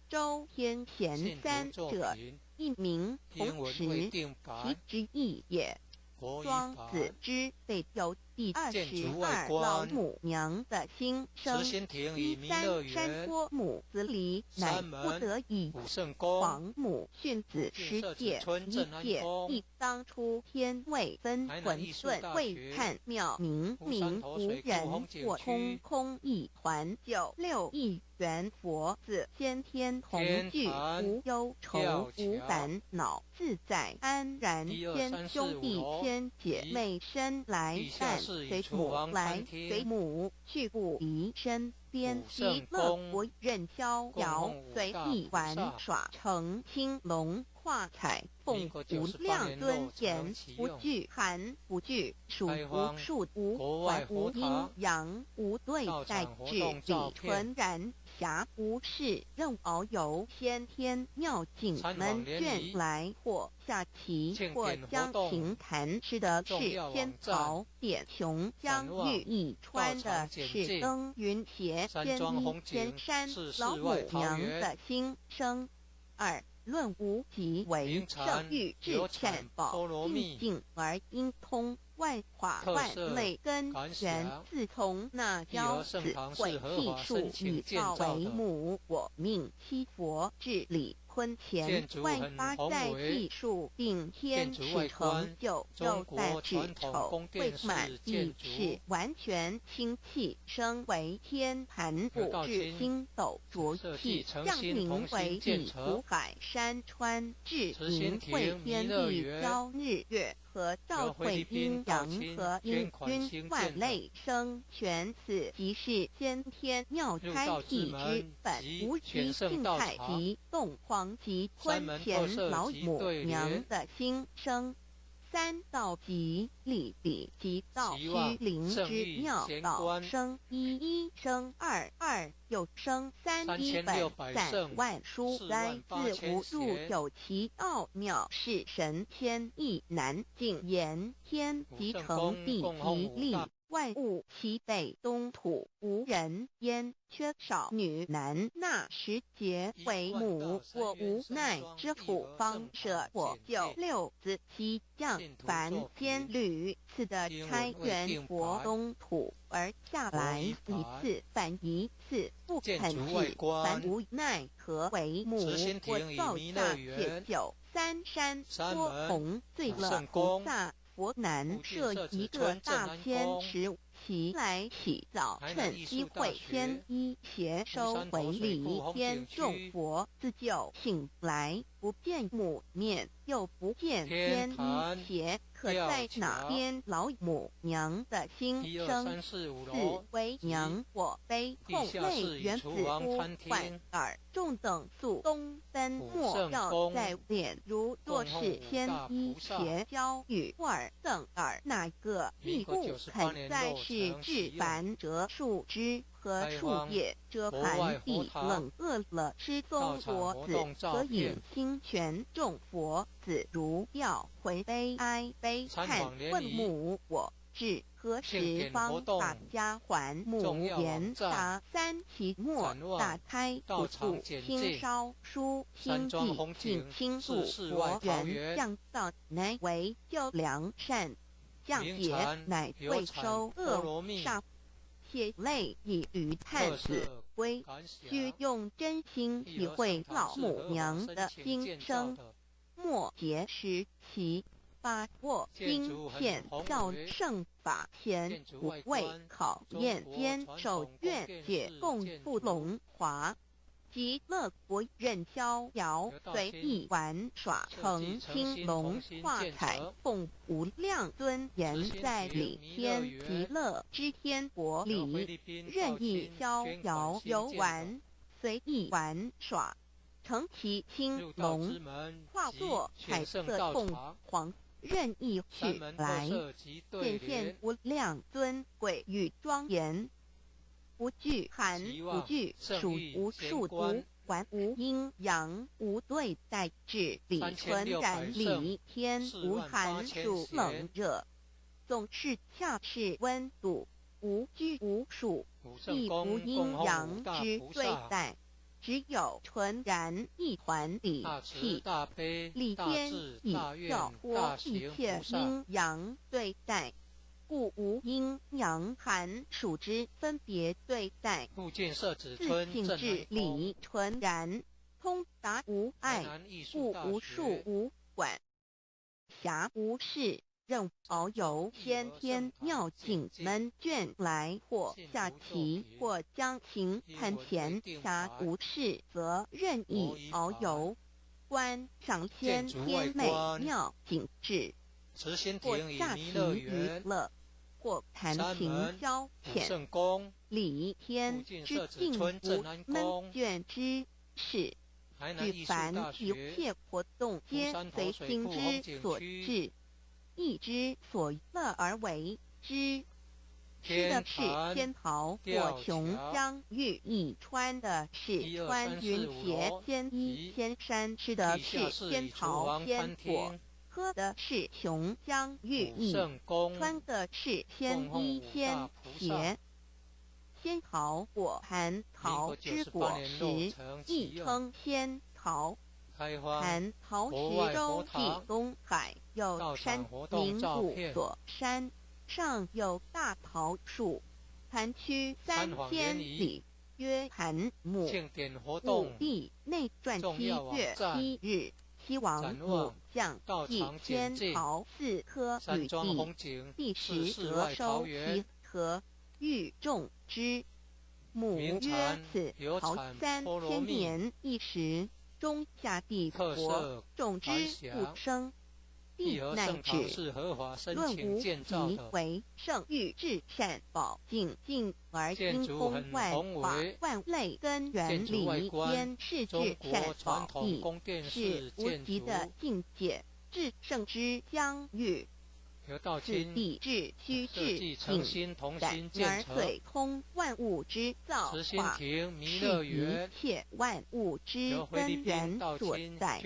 周天贤3者，一名同时，其之义也。”庄子之被有第22老母娘的心声。3山坡母子离，乃不得已。皇母训子10戒1戒，亦当初天未分混沌，未判妙明明无人，或空空一团，96亿元佛子先天同聚，无忧愁无烦恼，自在安然。先兄弟先姐妹生来伴，随母来随母去，不离身边。喜乐国任逍遥，随意玩耍，成青龙画彩凤，无量尊严，不惧寒不惧暑，无数无怀无阴阳，无对待，至理纯然。暇无事任遨游先天妙境门卷来或下棋或将琴弹吃的是天宝点雄将玉一穿的是登云鞋仙衣仙山老母娘的心声。二论无极为圣域至善宝意境而应通万法万类根源，自从那骄子毁气数以道为母，我命七佛治理坤乾万八载计数，并天始成就肉蛋指丑未满地是完全清气，升为天盘补至星斗浊气，降临为地土海山川，至明会天地交日月。和照会阴阳和阴均万类生全，此即是先天妙开体之本，无极性态及动黄及坤乾老母娘的心声。三道极理比及道虚灵之妙道生一生二又生三一本散万殊来自无入有其奥妙是神天意难尽言，天即成地即立，万物其北东土无人焉，缺少女男纳时节为母，我无奈之土方舍我就六子其降凡仙侣，赐的差元佛东土而下来一次反一次，不肯止，凡无奈何为母，我造下解救三山多红醉了菩萨。佛南设一个大仙池，其来洗澡，趁机会先衣携收回礼，天众佛自救醒来，不见母面，又不见天衣鞋，可在哪边老母娘的心声？四为娘我悲痛泪原子呼唤耳众等速东奔莫要在脸，如若是天衣鞋交与尔等耳，哪个必不肯在世至凡折树枝和树叶，遮盘地冷饿了失踪我子，可引心泉众佛子如要回悲哀悲叹问母我至何时方把家还？母言答三期末打开不住轻烧书心地请亲度佛人降道乃为救良善降劫乃未收恶煞血泪以于探子归，需用真心体会老母娘的心声，末节时期。把握今现教圣法前五位考验坚守愿解共赴龙华，极乐国任逍遥随意玩耍，成青龙化彩凤无量尊严在里天极乐之天国里，任意逍遥游玩，随意玩耍，成其青龙化作彩色凤凰。任意取来，显现无量尊贵与庄严，无惧寒，无惧暑，无数毒，还无阴阳，无对待，至理纯然理天，无寒暑冷热，总是恰是温度，无拘无束，亦无阴阳之对待。只有纯然一团理气，理天以教脱一切阴阳对待，故无阴阳寒暑之分别对待。自性至理纯然，通达无碍，故无数无管，暇无事。任遨游先天妙境门卷来或下棋或将琴弹前，暇无事则任意遨游，观赏先天美妙景致，或下棋娱乐，或弹琴消遣，理天之境无门卷之事。举凡一切活动，皆随心之所至。意之所乐而为之，吃的是仙桃果琼香玉衣，穿的是穿云鞋仙衣仙衫，吃的是仙桃仙果，喝的是琼香玉衣，穿的是仙衣仙鞋。仙桃果含桃之果实，亦称仙桃。含桃实洲际东海有山名古所山，上有大桃树，盘曲3000里，约含亩。武帝内传7月7日，西王母降祭仙桃4颗与地，第10得收其核，欲种之。母曰：此桃3000年一时，中下地佛，种之不生。帝乃止。论无极为圣欲至善宝净净而精通万法万类根源理焉是至善宝义，是无极的境界，至圣之相遇。此地至虚至尽，然而遂通万物之造化，是一切万物之根源所在。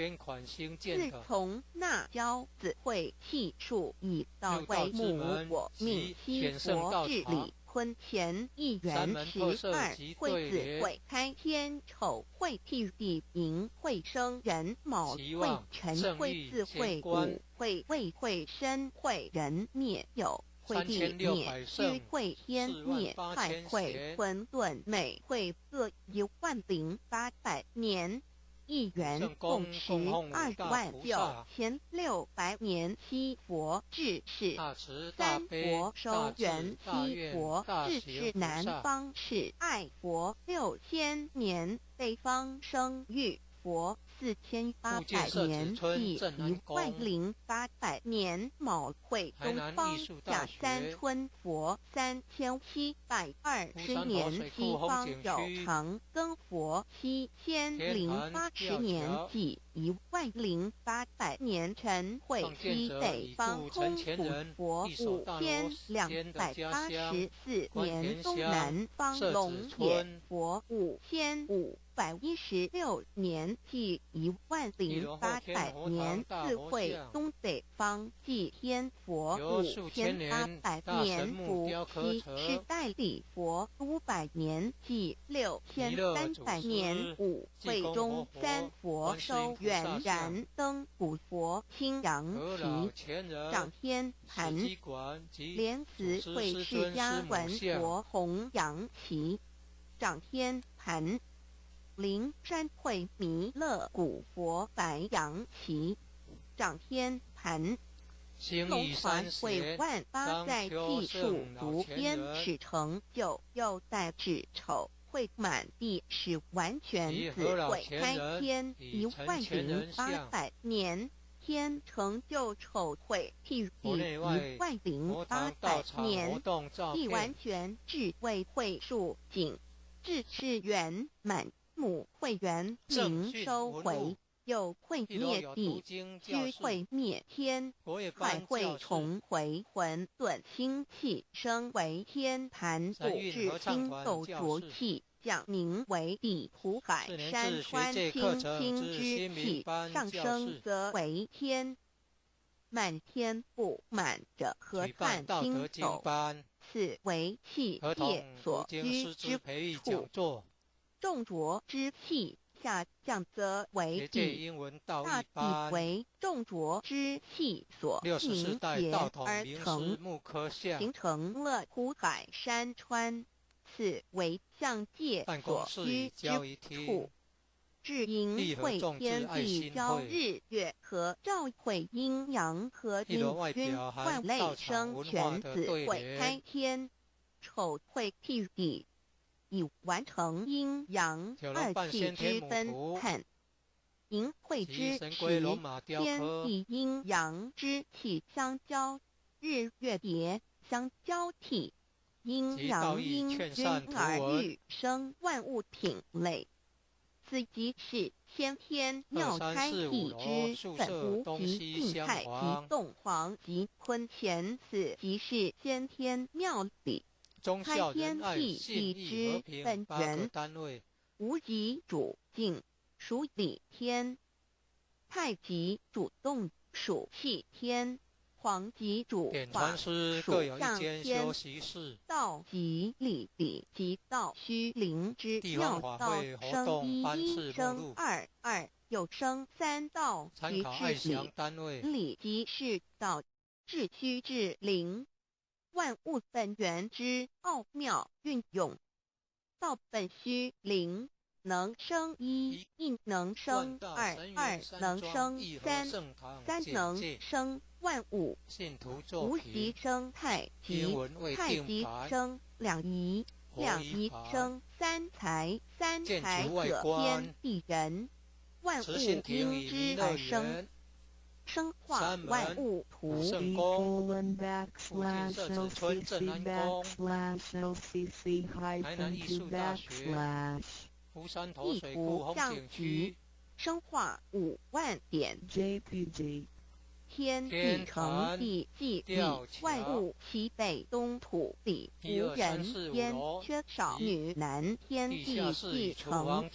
自从那骄子会气数以道为母，我命西佛治理。坤乾一元12会子会开天丑会替地寅会生人卯会辰会巳会午会未会申会人灭酉会地灭虚会天灭亥会混沌每会各10800年。一元共122600年，西佛治世，三佛收元，西佛治世，南方是爱佛6000年，北方生玉佛4800年，即10800年。卯会东方甲三春佛3720年，西方有长庚佛7080年，即10800年。辰会西北方空谷佛5284年，东南方龙眼佛5516年，即10800年。四会东北方祭天佛5800年，伏羲是代理佛500年，即6300年。五会中三佛收元，燃灯古佛青阳旗，掌天盘莲慈会释迦文佛红阳旗，掌天盘灵山会弥勒古佛白阳旗，掌天盘龙华会万八在技术独编始成就，又在止丑会满地是完全子会开天10800年。天成就丑会替地10800年，地完全智慧会数景，智是圆满。母会元明收回，又会灭地，虚会灭天，海会重回，混沌清气生为天坛，度至清斗浊气，降名为地土海山川清清之气，上升则为天。满天不满者，何叹星斗？此为气界所居之处。重浊之气下降则为地，大地为重浊之气所凝结而成，形成了土海山川，此为象界所居之处。至阴会天地交日月和照会阴阳和均均万类生全子会开天，丑会替地。以完成阴阳二气之分判，寅会之时，天地阴阳之气相交，日月叠相交替，阴阳阴均而育生万物品类。此即是先天妙开地之本无极静态及动黄及坤乾，此即是先天妙理。开天辟地之本源，无极主静，属理天；太极主动，属气天；黄极主化，属象天；道即理即道虚灵之妙道，生一生二，又生三道，其至理即是道，至虚至灵。万物本源之奥妙运用，道本虚灵，能生一，能生二，能生三，能生万物。无极生太极，太极生两仪，两仪生三才，三才可天地人。万物因之而生，生化万物图。台南艺术大学湖山头水库风景区生化5万点。天地成地即地，万物其北东土里，无人焉，缺少女男，天地既成，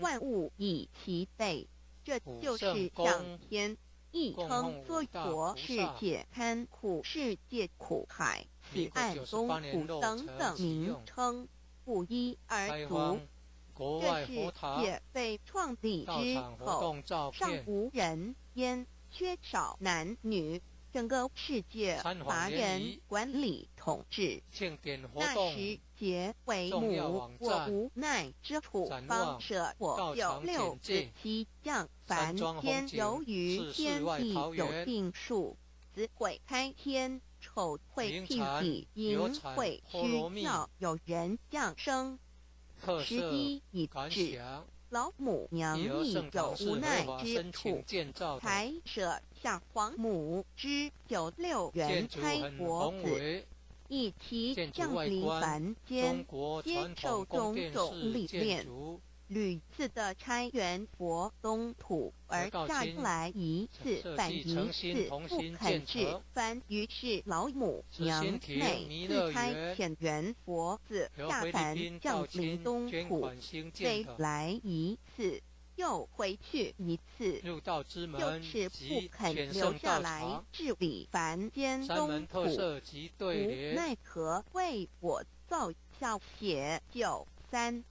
万物以其北，这就是向天。亦称娑婆世界、堪苦世界、苦海、此岸、东土等等名称，不一而足。这世界被创立之后，尚无人焉，缺少男女，整个世界华人管理统治。那时结为母，我无奈之处，方舍我6子7将。凡天由于天地有定数，子会开天，丑会辟地，寅会虚曜，有人降生。11已至，老母娘亦有无奈之处，才舍下皇母之96元开佛子，以其降临凡间，接受种种历练。屡次的差援佛东土，而下来一次反一次不肯治，凡于是老母娘每次差遣援佛子下凡降临东土，虽来一次又回去一次，就是不肯留下来治理凡间东土，无奈何为我造下血酒。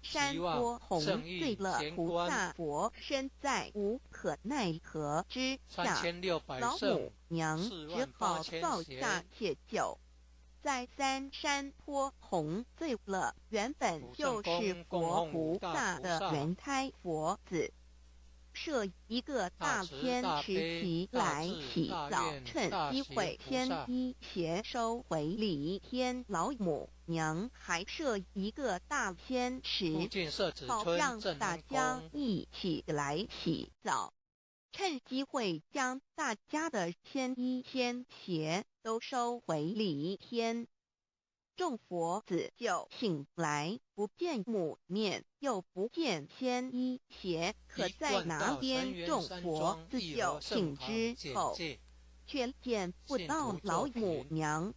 山坡洪醉了菩萨佛，身在无可奈何之下，老母娘只好造下铁酒，在山坡洪醉了原本就是佛菩萨的原胎佛子，设一个大天池其来洗澡，趁机会天衣邪收回礼天老母娘，还设一个大天池，好让大家一起来洗澡，趁机会将大家的天衣天邪都收回礼天。众佛子就醒来，不见母面，又不见天衣邪，可在哪边？众佛子就醒之后，却见不到老母娘，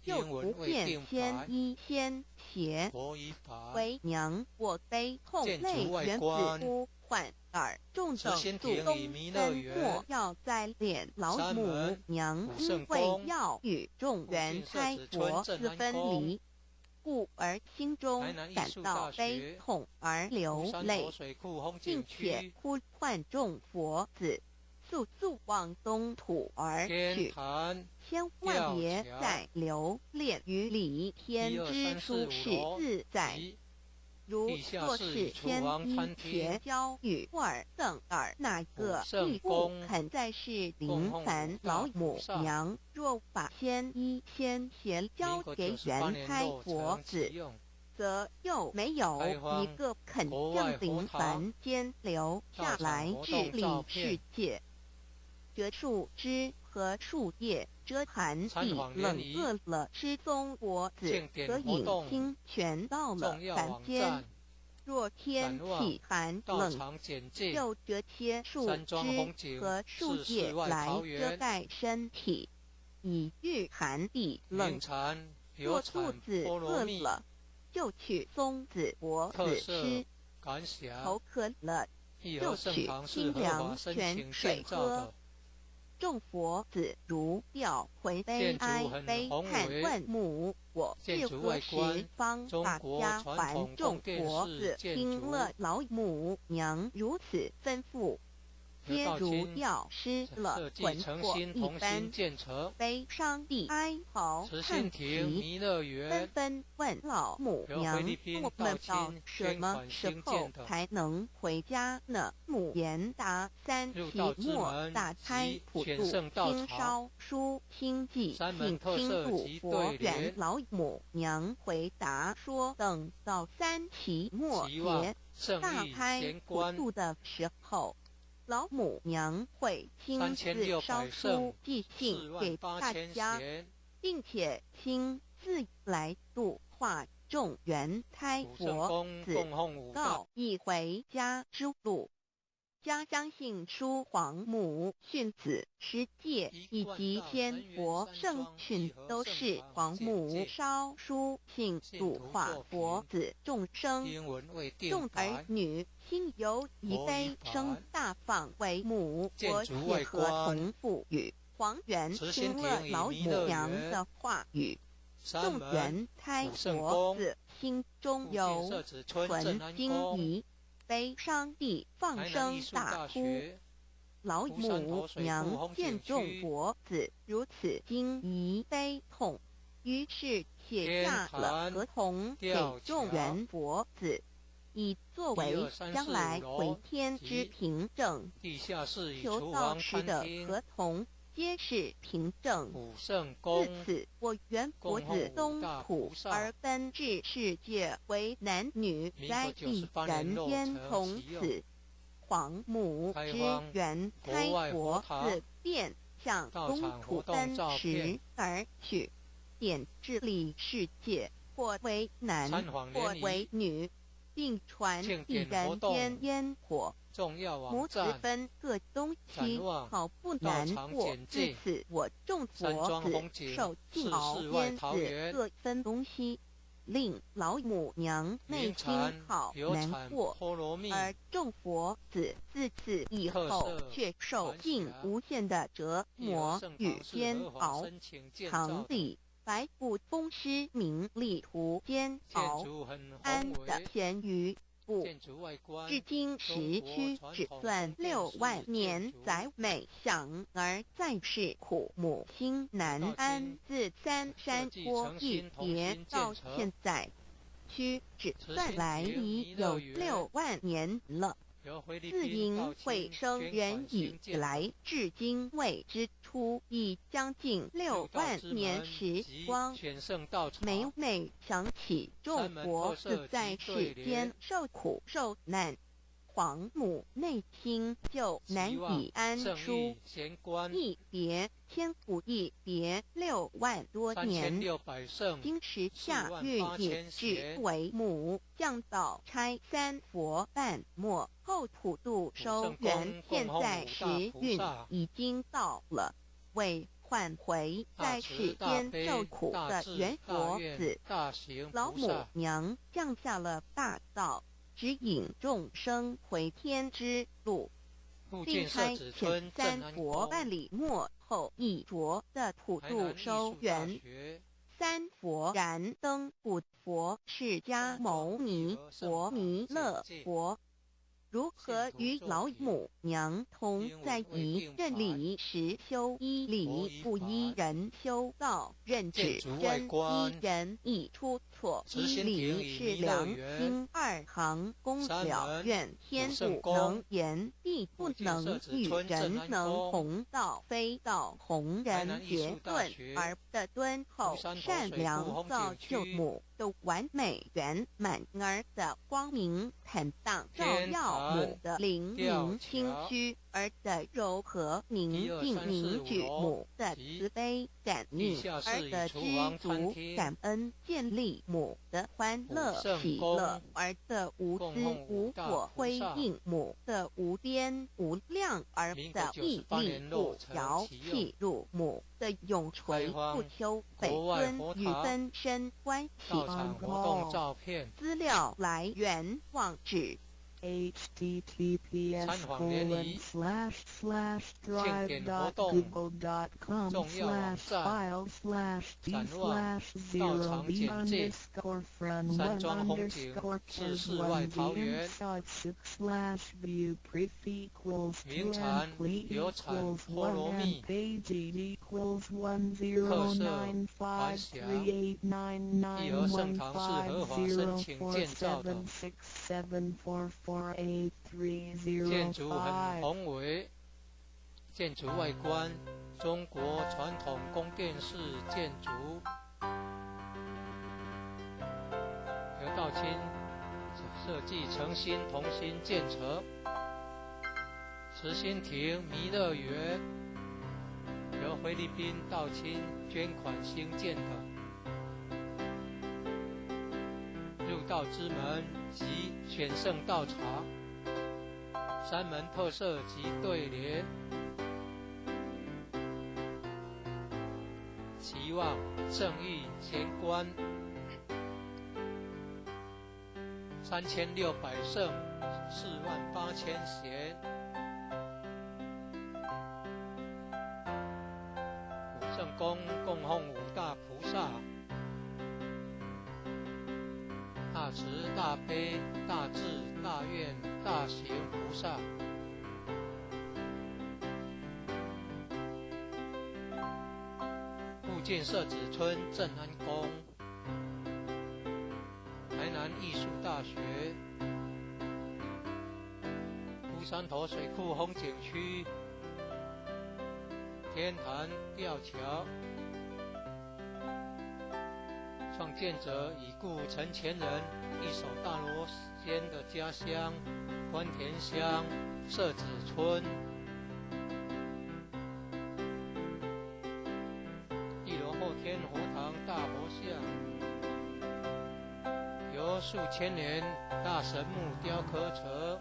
又不见天衣天邪。为娘，我悲痛泪源子呼唤耳，众等主动分莫要再敛老母娘，因为要与众原胎佛子分离，故而心中感到悲痛而流泪，并且呼唤众佛子速速往东土而去，千万别再留恋于礼天之舒适自在。如若是天衣邪教与尔等哪个亦不肯再是临凡老母娘，若把天衣天邪交给原胎佛子，则又没有一个肯降临凡间留下来治理世界。这树枝和树叶遮寒地冷饿了失踪佛子，则引清泉到了凡间。若天气寒冷，就折些树枝和树叶来遮盖身体，以御寒地冷。有肚子饿了，就去松子果子吃；口渴了，就取清凉泉水喝。众佛子如调回悲哀悲叹问母，我至何时方把家还？众佛子听了老母娘如此吩咐，皆如药失了魂魄一般，悲伤地哀嚎叹息，纷纷问老母娘：我们到什么时候才能回家呢？母言答：三期末大开普渡清烧书清寂请清度佛缘。老母娘回答说：等到三期末节大开普渡的时候，老母娘会亲自烧书寄信给大家，并且亲自来度化众圆胎佛子，告一回家之路。家相信书皇母训子十戒以及仙佛圣训都是皇母烧书信度化佛子众生，众儿女心有一悲生大放为母，我且合同赋予。皇元听了老母娘的话语，众圆胎佛子心中有存惊疑，悲伤地放声大哭。老母娘见众佛子如此惊疑悲痛，于是写下了合同给众圆佛子，以作为将来回天之凭证。求道时的合同皆是凭证。自此，我圆佛子东土而奔至世界，为男女在一人间。从此，皇母之圆胎佛子便向东土奔驰而去，点治理世界，或为男，或为女，并传递人间烟火。母子分各东西，好不难过。至此，我众佛子受尽熬烟子各分东西，令老母娘内心好难过。而众佛子自此以后却受尽无限的折磨与煎熬，常理白骨风湿名利途煎熬，安的闲于不，至今时须只算6万年载美享，而在世苦母心难安。自三山多一别到现在，须只算来已有6万年了。自因会生人以来，至今未知出，已将近6万年时光。每每想起众佛子在世间受苦受难，皇母内心就难以安舒。一别千古，一别6万多年。今时下月也至为母降道差三佛半末，后普渡收圆，现在时运已经到了，为换回在世间受苦的圆佛子，老母娘降下了大道，指引众生回天之路，并开遣三佛半里末后一着的普渡收圆。三佛燃灯古佛释迦牟尼佛弥勒佛如何与老母娘同在一任理时修一理，不依人修道，任指真依人易出错。一理是良心2行，公了愿天不能言，地不能喻，人能弘道，非道弘人绝顿而的敦厚善良造就母的完美圆满儿的光明坦荡照耀母的灵明清虚儿的柔和宁静凝聚，母的慈悲感应，儿的知足感恩建立，母的欢乐喜乐，儿的无私无我辉映，母的无边无量，儿的屹立不摇弃入，母的永垂不朽，本尊与分身关系。资料来源网址https://drive.google.com/file/10/3 山庄风景是世外桃源，名产有产波罗蜜，特色繁霞，义和圣堂是合法申请建造的，建筑很宏伟，建筑外观中国传统宫殿式建筑，由道清设计诚心同心建成。慈心亭弥勒园由菲律宾道清捐款兴建的，入道之门及选圣道场，山门特色及对联，期望圣域乾观3600圣48000贤，古圣宫供奉5大菩萨，大慈大悲大智大愿大行菩萨，附近社子村镇安宫，台南艺术大学，乌山头水库风景区，天坛吊桥，创建者已故陈前人一手大罗仙的家乡关田乡社子村，一楼后天佛堂大佛像，由数千年大神木雕刻成，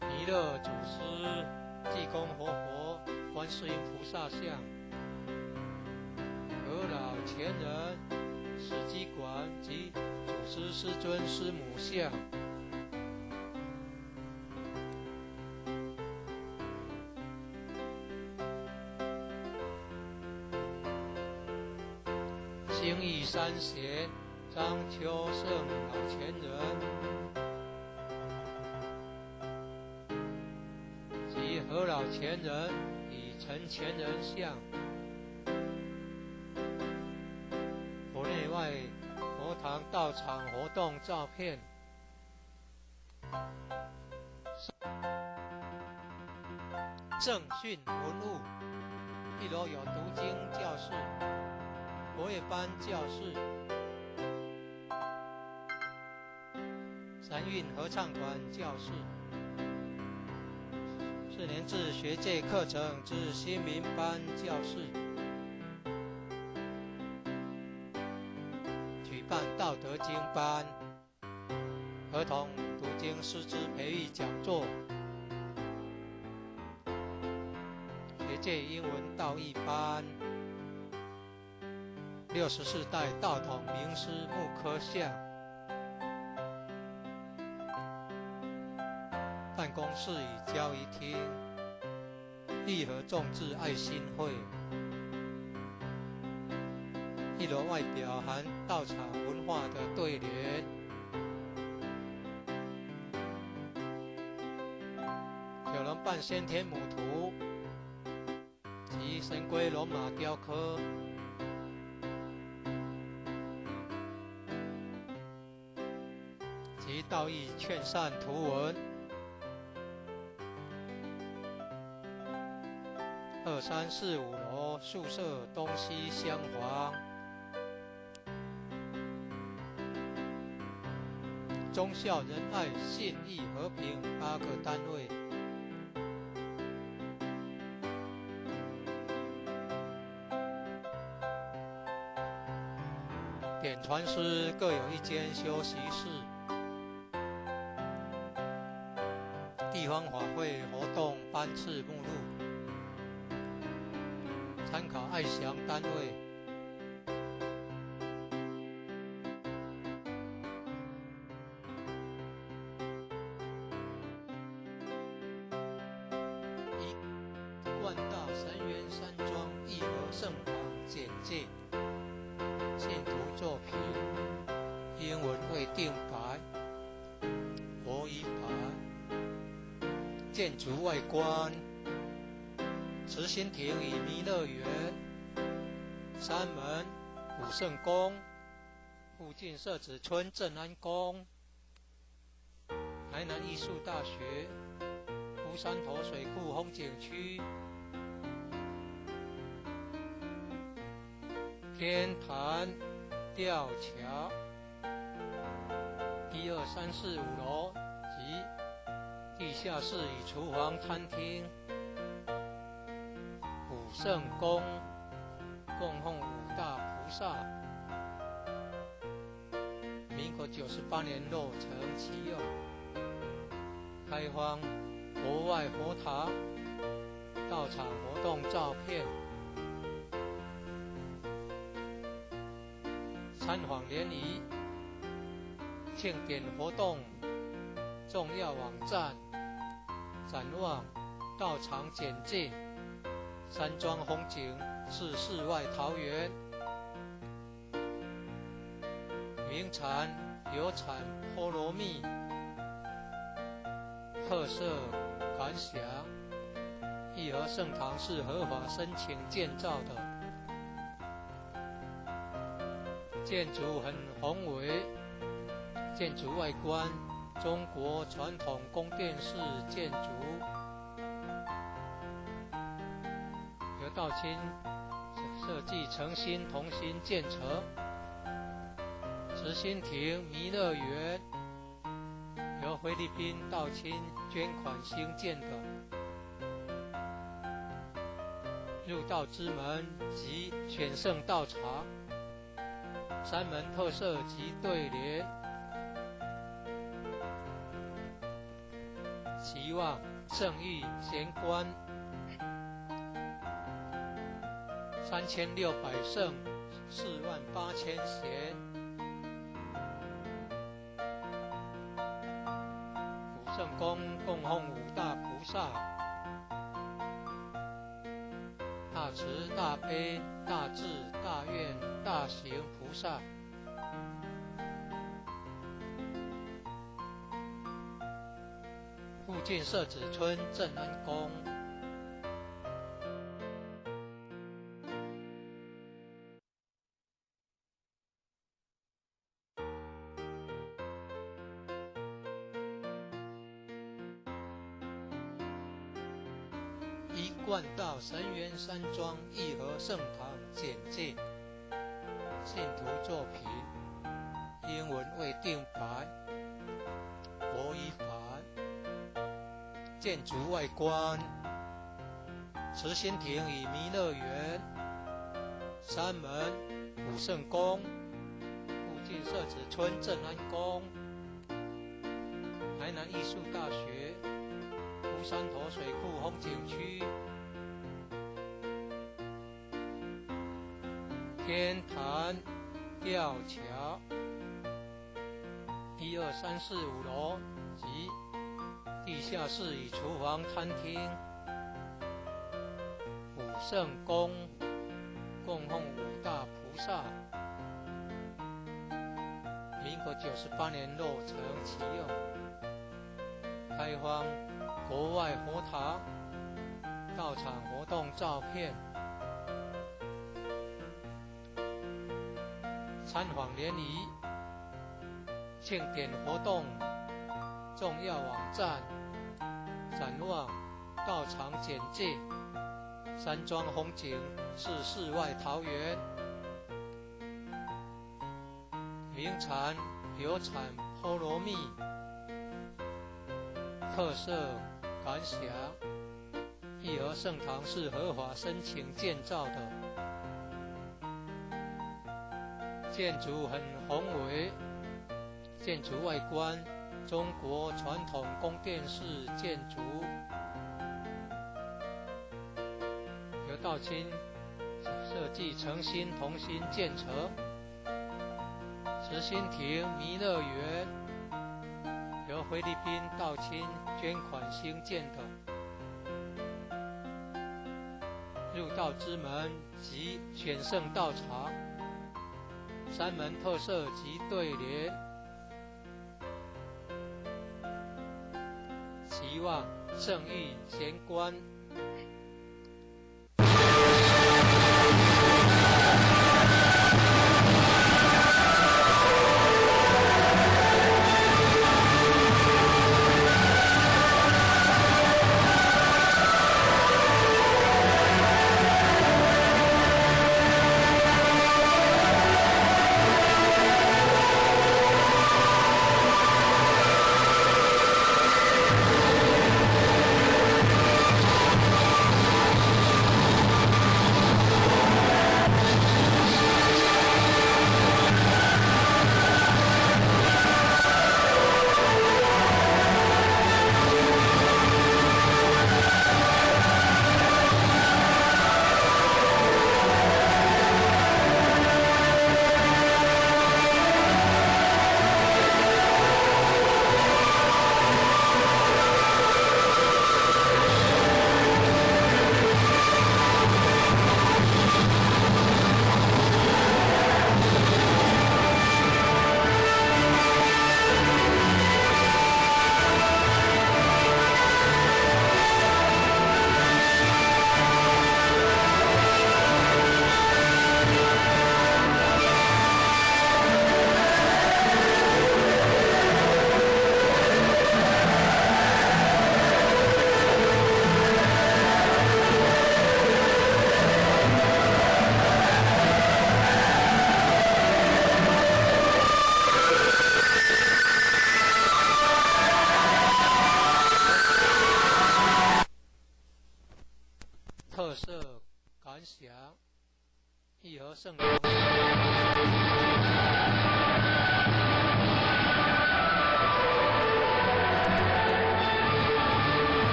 弥勒祖师济公活佛观世音菩萨像，和老前人史基馆及祖师师尊师母像，兴义三贤张秋胜老前人及和老前人与陈前人像，佛内外佛堂道场活动照片，正训文物，一楼有读经教室、国乐班教室、三韵合唱团教室、4年制学界课程之新民班教室，举办道德经班、儿童读经师资培育讲座，学界英文道义班，64代道统名师木刻像，办公室与交易厅，义和众志爱心会，一楼外表含道场文化的对联，有人办先天母图及神龟罗马雕刻，及道义劝善图文，2、3、4、5楼宿舍东西厢房，忠孝仁爱信义和平8个单位。典传司各有一间休息室。地方法会活动班次目录，参考爱详单位。一贯道神元山庄义和圣堂简介。信徒作品，英文未定白，国语版。建筑外观：慈心亭与弥勒园，山门、武圣宫，附近社子村正安宫，台南艺术大学，乌山头水库风景区。天坛吊桥，1、2、3、4、5楼及地下室与厨房、餐厅。武圣宫供奉5大菩萨。民国98年落成启用，开荒国外佛堂，道场活动照片。参访联谊、庆典活动、重要网站、展望、道场简介、山庄风景是世外桃源。名产有产菠萝蜜。特色感想：义和圣堂是合法申请建造的。建筑很宏伟，建筑外观中国传统宫殿式建筑，由道清设计诚心同心建成。慈心亭弥勒园由菲律宾道清捐款兴建的。入道之门及选圣道场，山门特色及对联，期望圣誉贤官，3600圣，48000贤。武圣宫供奉5大菩萨：大慈大悲大智大愿大行菩萨。附近社子村正安宫。一贯道神元山庄义和圣堂简介。信徒作品，英文未定白，国语版。建筑外观：慈心亭与弥勒园，山门、武圣宫，附近社子村正安宫，台南艺术大学，乌山头水库风景区。天坛吊桥，1、2、3、4、5楼及地下室与厨房、餐厅。武圣宫供奉5大菩萨。民国98年落成启用，开荒国外佛堂，道场活动照片。参访联谊、庆典活动、重要网站、展望、道场简介、山庄风景是世外桃源。名产有产波罗蜜特色感想：义和圣堂是合法申请建造的，建筑很宏伟，建筑外观中国传统宫殿式建筑，由道清设计诚心同心建成。慈心亭弥勒园由菲律宾道清捐款兴建的，入道之门及选圣道场，三门特色及对联，期望圣意贤观。特色感想：义和圣堂。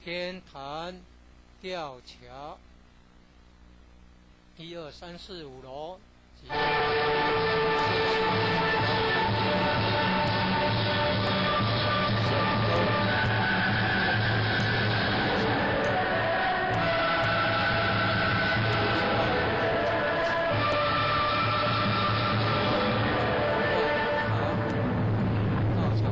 天坛吊桥，1、2、3、4、5楼及道场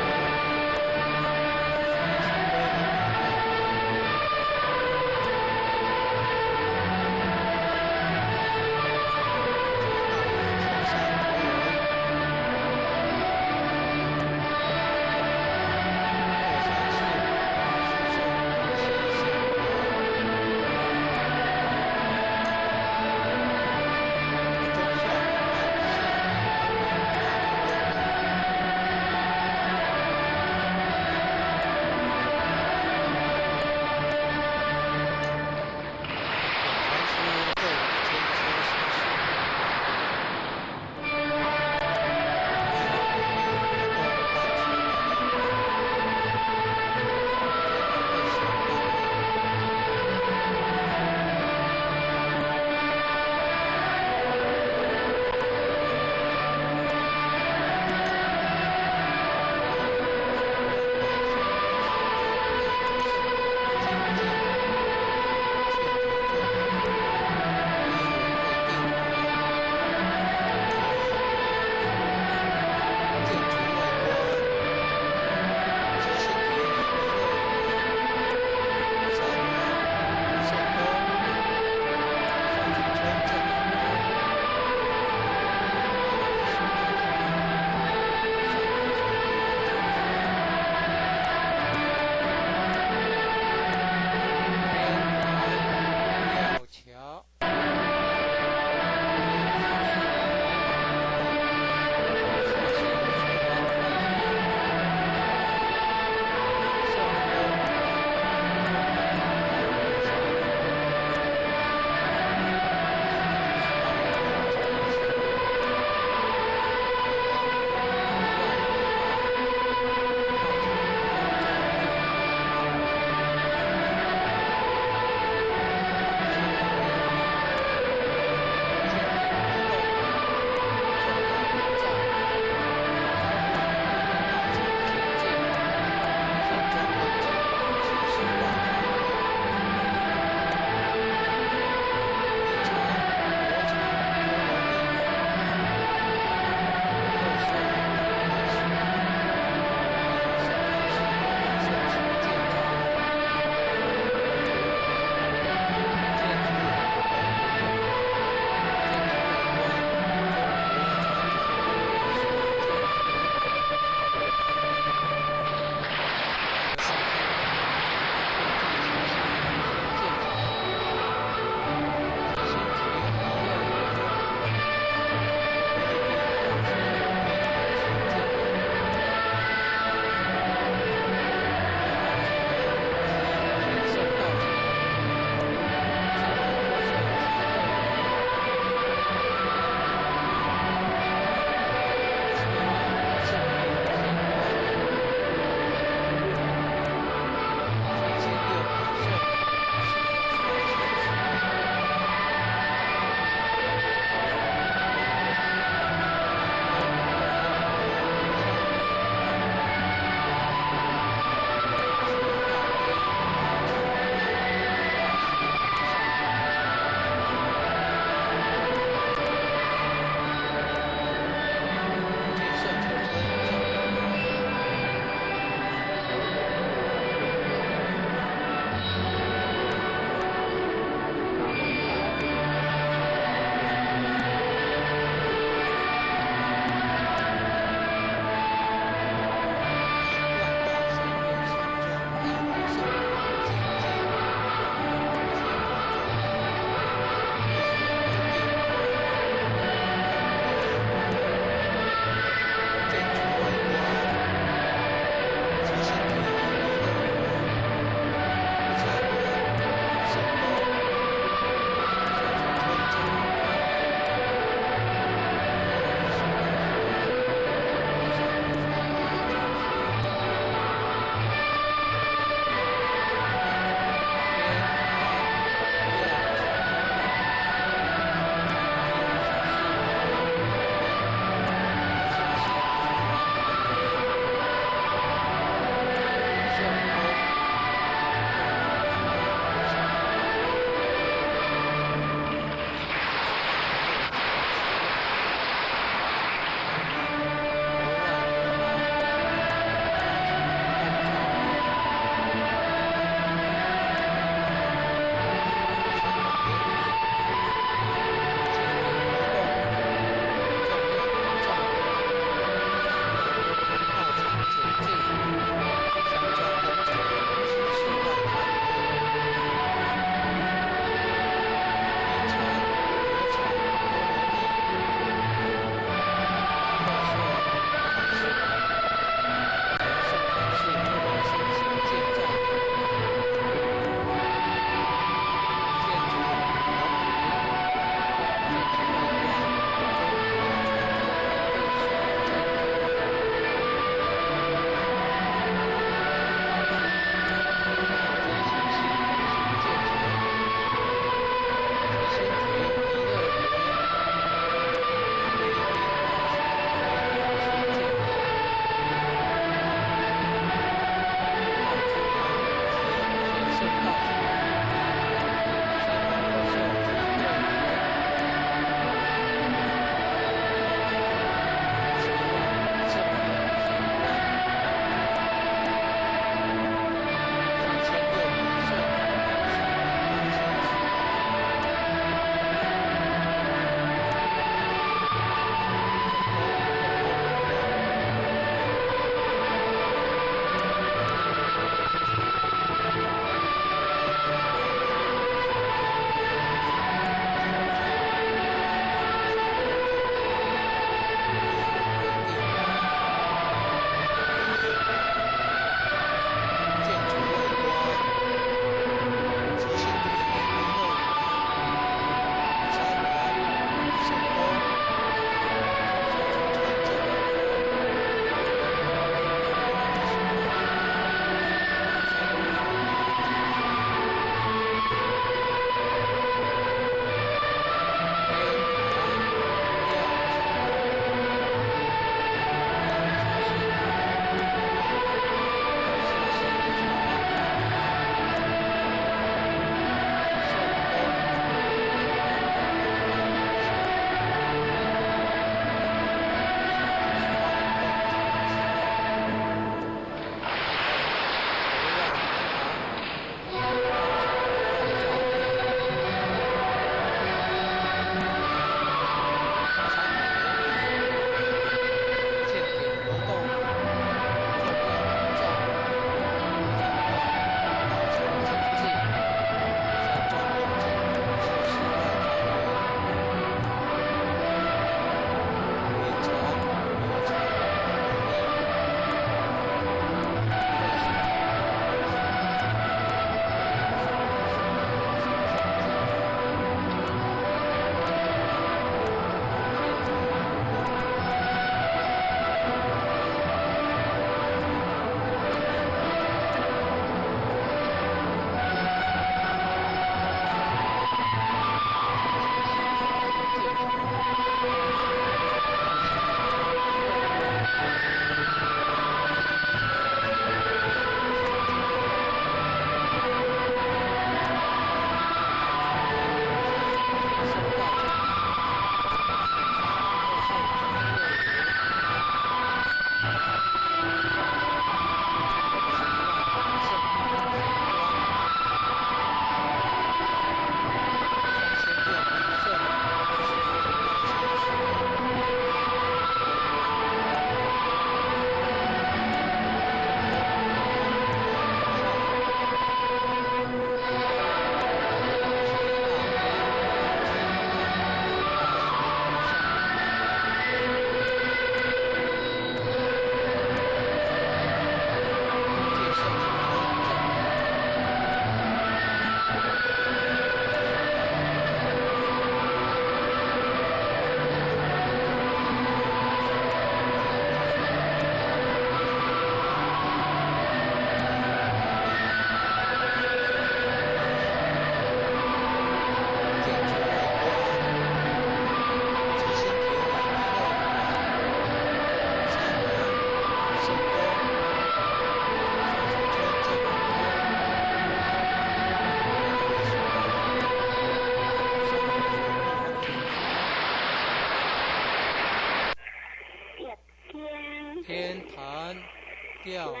吊桥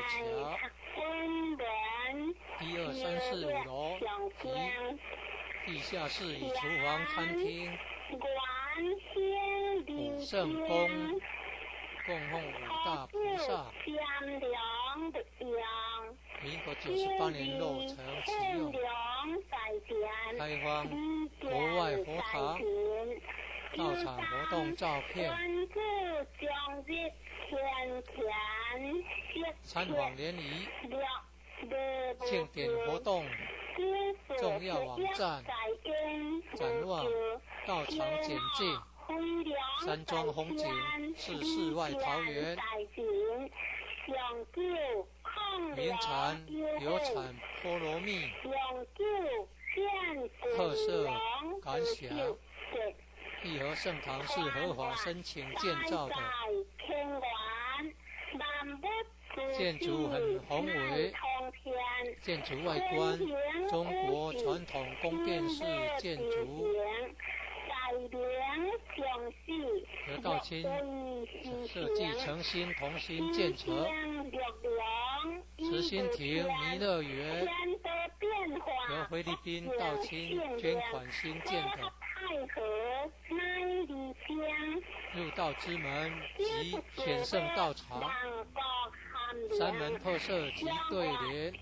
，1、2、3、4、5楼及地下室与厨房、餐厅。武圣宫供奉5大菩萨。民国98年落成启用，开放国外佛堂到场活动照片。参访联谊庆典活动重要网站展望到场简介。山庄风景是室外桃园，名产有产菠萝蜜，特色感想。义和圣堂是合法申请建造的，建筑很宏伟，建筑外观中国传统宫殿式建筑。何道清设计诚心同心建成，慈心亭弥勒园由菲律宾道清捐款兴建的。入道之门及显圣道场，3门特色及对联，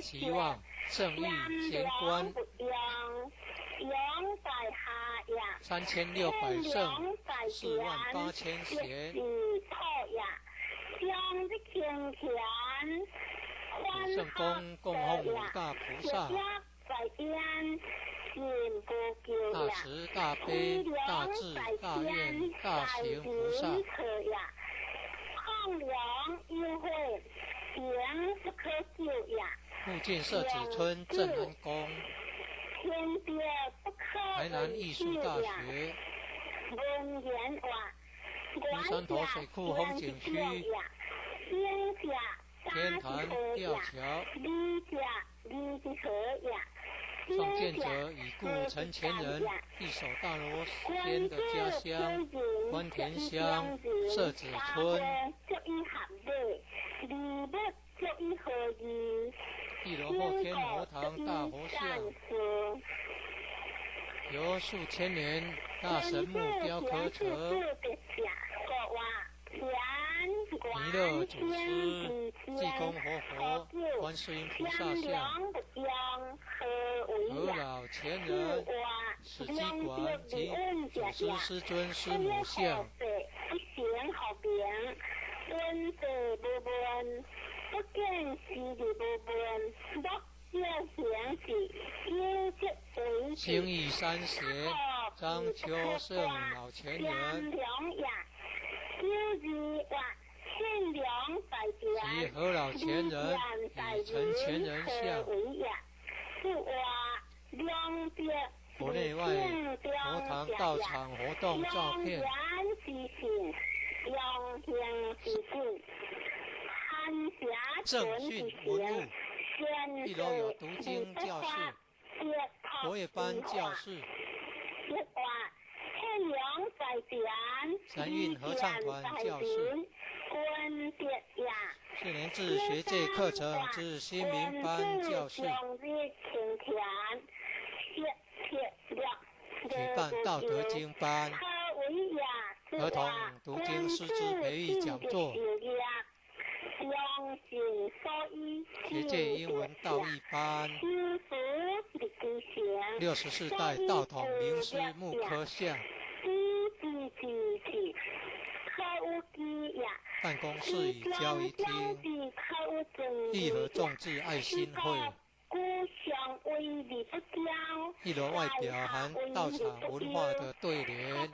期望圣誉贤官3600圣48000贤。武圣宫供奉5大菩萨，大慈大悲大智大愿大行菩萨。附近社子村镇安宫，台南艺术大学，乌山头水库风景区，天坛吊桥。创建者已故陈前人一手大罗仙的家乡关田乡社子村。1楼后天佛堂大佛像，由数千年大神木雕刻成。弥勒祖师、济公活佛、观世音菩萨像，和老前人、史基馆及祖师师尊师母像。兴义三贤张秋胜老前人及何老前人与陈前人像，国内外佛堂道场活动照片。正训文物，1楼有读经教室、国乐班教室、三韵合唱团教室、4年制学界课程之新民班教室，举办道德经班、儿童读经师资培育讲座，学界英文道义班，64代道统名师木刻像，办公室与交易厅，义和众志爱心会。1楼外表含道场文化的对联。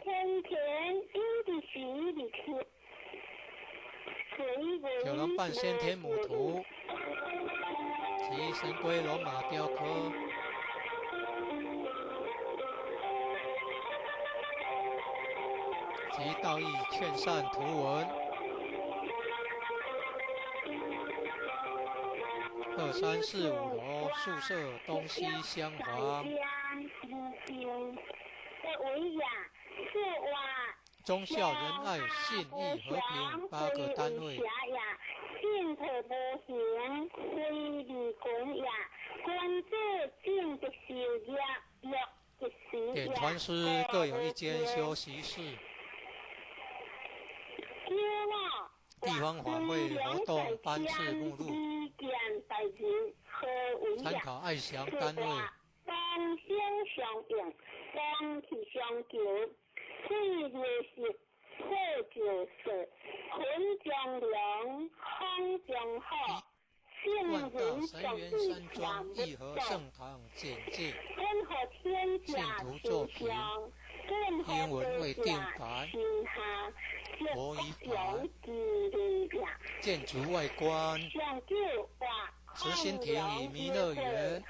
9龙半先天母图及神龟罗马雕刻，及道义劝善图文。2、3、4、5楼宿舍东西厢房，忠孝仁爱信义和平8个单位。信托无形，非利群也。君子敬的修业，乐的事典传师各有一间休息室。地方法会活动班次目录，参考爱详单位。当先相应，当体相求，最热是破旧事，魂将良，康将好。万大三元山庄义和圣堂简介，信徒作品，英文未定改，国语版，建筑外观，慈心亭与弥勒园，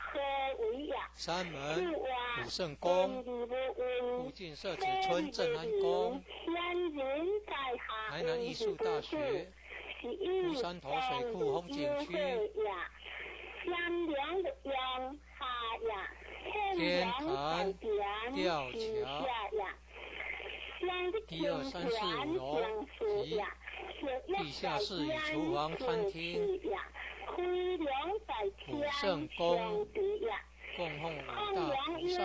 山门，武圣宫，附近社子村镇安宫，台南艺术大学。乌山头水库风景区，天坛吊桥，1、2、3、4、5楼及地下室与厨房餐厅，武圣宫供奉5大菩萨，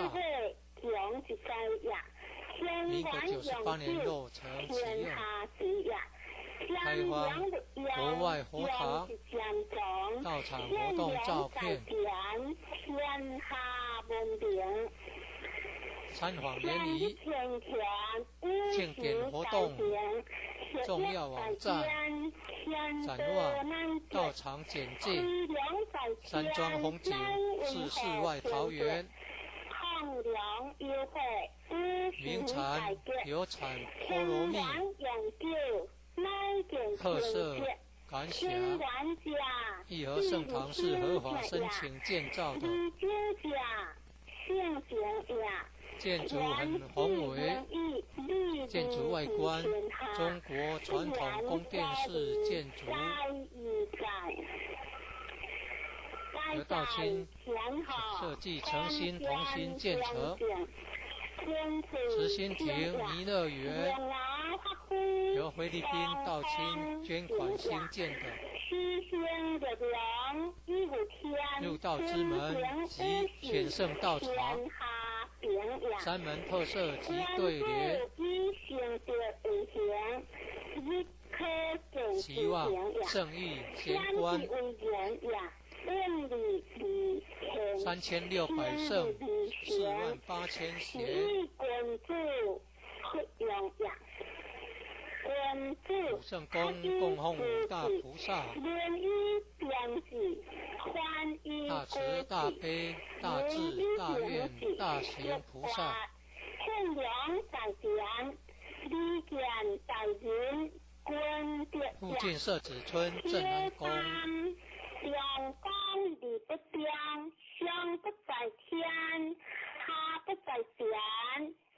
民国98年落成启用。开荒国外佛堂道场活动照片，参访联谊庆典活动重要网站展望道场简介，山庄风景是世外桃源，名产有产菠萝蜜。特色感想：义和圣堂是合法申请建造的，建筑很宏伟，建筑外观中国传统宫殿式建筑，由道清设计诚心同心建成，慈心亭弥勒园。由菲律宾道清捐款兴建的入道之门及显圣道场，山门特色及对联，期望圣意贤官3600圣48000贤。武圣宫供奉5大菩萨，大慈大悲大智大愿大行菩萨，附近社子村镇安宫，阳光里不变，香不在天，它不在田，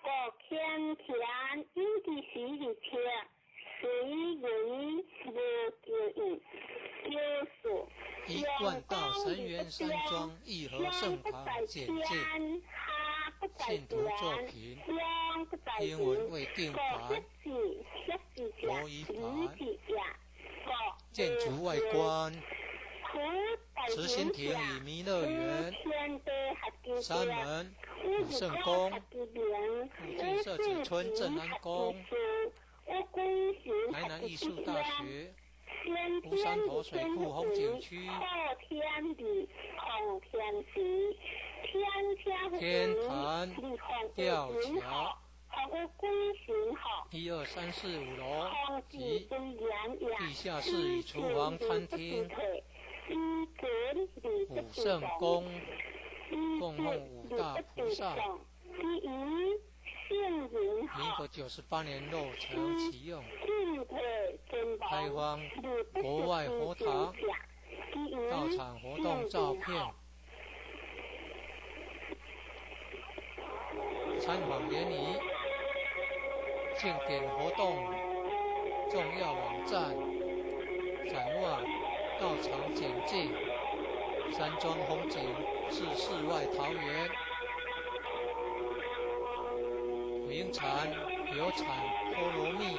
过天田，因地喜里天。一贯道神元山庄义和圣堂简介，信徒作品，英文未定版，国语版，建筑外观，慈心亭与弥勒园，山门，武圣宫，附近社子村镇安宫。台南艺术大学乌山头水库风景区，天坛吊桥，1、2、3、4、5楼及地下室与厨房餐厅，武圣宫供奉5大菩萨。民国98年落成启用，开荒国外佛堂道场活动照片，参访联谊庆典活动重要网站展望道场简介，山庄风景是世外桃源。名产有产波罗蜜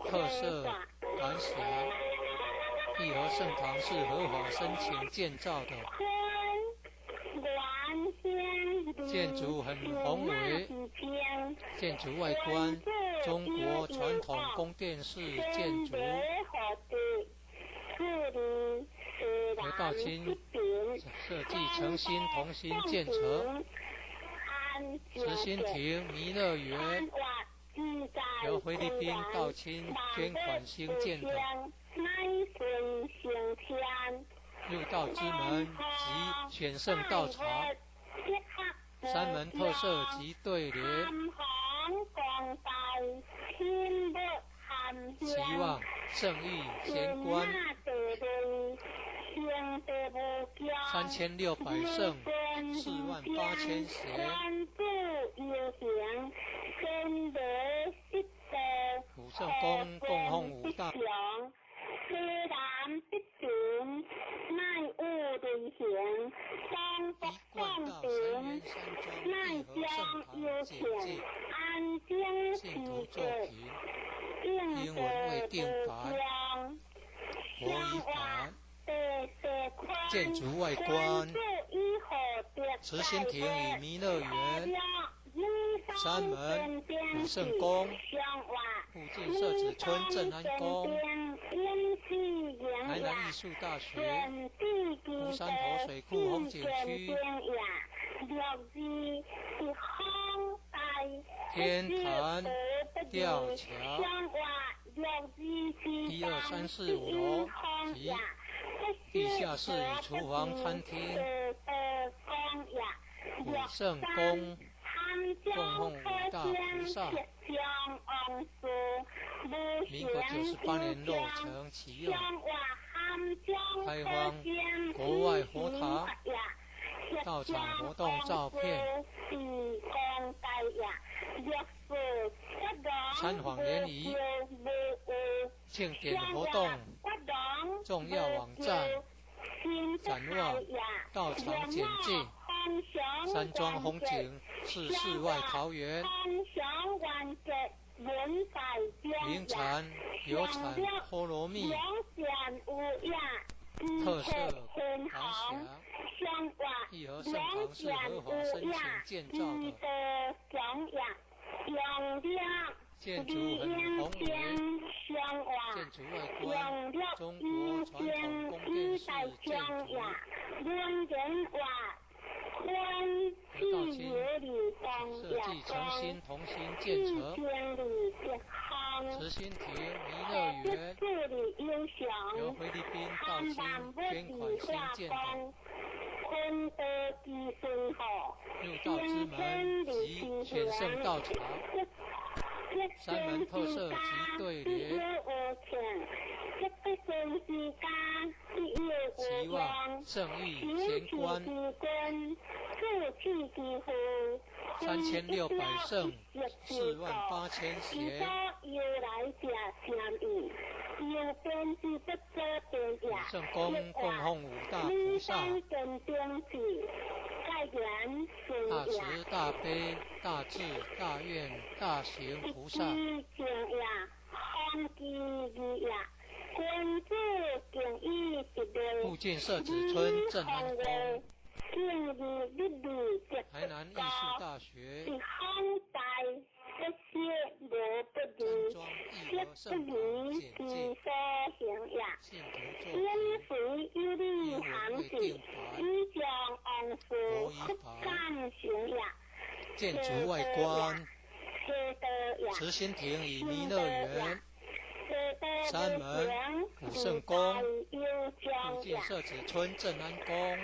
特色感想。义和圣堂是合法申请建造的，建筑很宏伟，建筑外观中国传统宫殿式建筑，刘道清设计诚心同心建成。慈心亭弥勒园由菲律宾道清捐款兴建的，入道之门及选圣道场，三门特色及对联，期望圣意贤观3600圣48000邪，五圣宫供奉五大一贯道神元山庄义和圣堂简介，信徒作品，英文未定版，国语版。建筑外观，慈心亭与弥勒园，三门武圣宫，附近设置村镇安宫，台南艺术大学，乌山头水库风景区，天坛吊桥，1、2、3、4、5楼及地下室与厨房、餐厅，武圣宫供奉五大菩萨，民国98年落成启用，开放国外佛堂，到场活动照片，参访联谊，庆典活动，重要网站，展望道场简介，山庄风景是世外桃源，名产有产波罗蜜，特色感想。义和圣堂是合法申请建造的，建筑很宏伟，建筑外观中国传统宫殿式建筑，刘道清设计诚心同心建成，慈心亭弥勒园由菲律宾道清捐款兴建的，入道之门及选圣道场，三门特色及对联，期望圣意贤观3600圣48000邪，武圣宫供奉五大菩萨，大慈大悲大智大愿大行菩萨，附近设置村镇安宫，台南艺术大学，山庄义和圣堂简介，信徒作品，英文未定版，国语版，建筑外观，慈心亭与弥勒园，三门武圣宫，附近设置村镇安宫，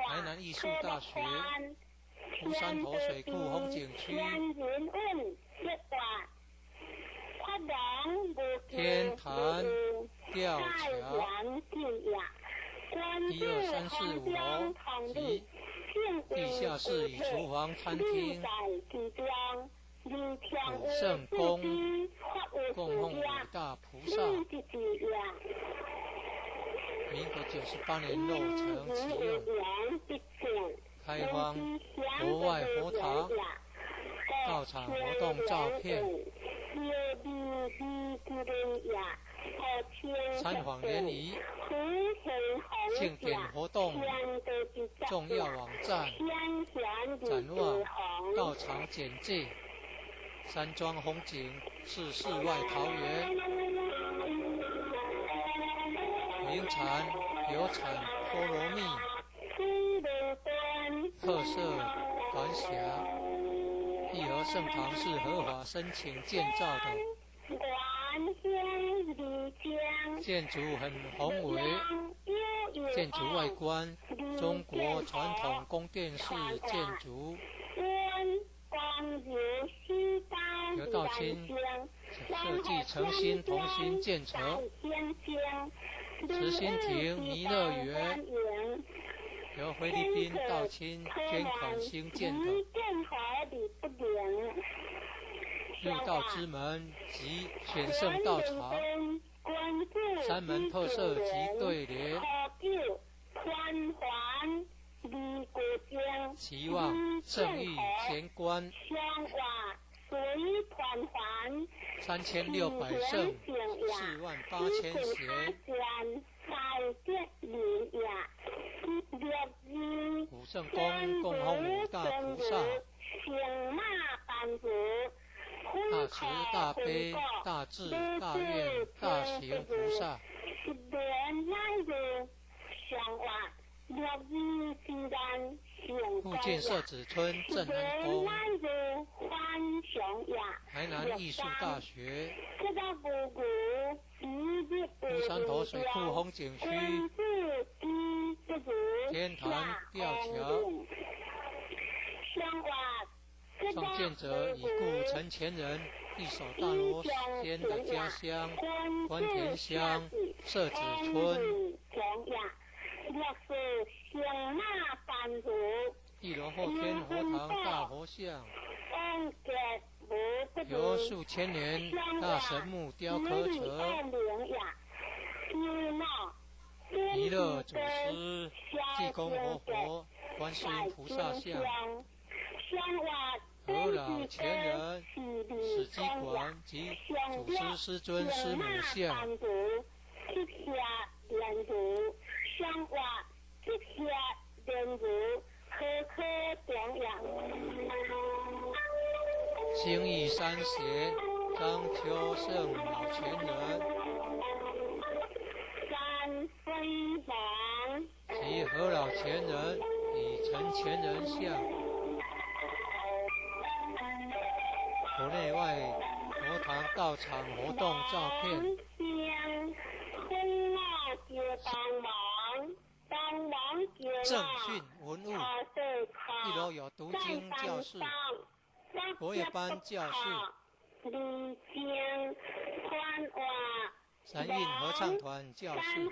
台南艺术大学，乌山头水库风景区，天坛吊桥，1、2、3、4、5楼及地下室与厨房、餐厅，武圣宫供奉五大菩萨，民国98年落成启用，开放国外佛堂，到场活动照片。参访联谊庆典活动重要网站展望到场简介。山庄风景是世外桃源，名产有产菠萝蜜，特色管辖。义和圣堂是合法申请建造的，建筑很宏伟，建筑外观中国传统宫殿式建筑。刘道清设计诚心同心建成，慈心亭弥勒园由菲律宾道清捐款兴建的。入道之门及选圣道场，三门特色及对联，期望圣誉贤官3600圣48000贤，古圣公供奉5大菩萨，大慈大悲大智大愿大行菩萨。附近社子村镇安宫，台南艺术大学，乌山头水库风景区，天坛吊桥。创建者已故陈前人一手大罗仙的家乡关田乡社子村。一楼后天佛堂大佛像，由数千年大神木雕刻成。弥勒祖师、济公活佛、观世音菩萨像。和老前人、史基馆及祖师师尊师母像。兴义三贤张秋胜老前人及和老前人与陈前人像。国内外佛堂道场活动照片。正训文物，一楼有读经教室、国乐班教室、三韵合唱团教室、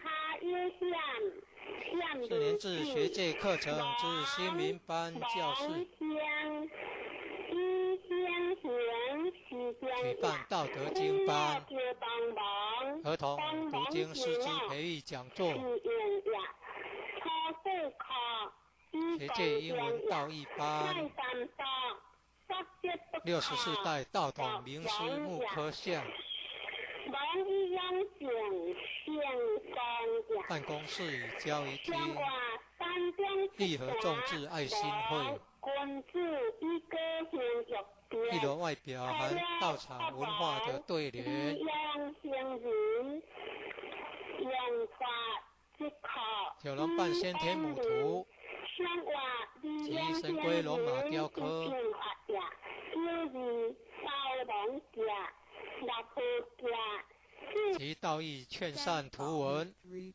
4年制学界课程之新民班教室。举办道德经班、儿童读经师资培育讲座。学界英文道义班，64代道统名师木刻像。办公室与交易厅，义和众志爱心会。一楼外表含道场文化的对联。九龙半仙天母图及神龟龙马雕刻。及道义劝善图文。2、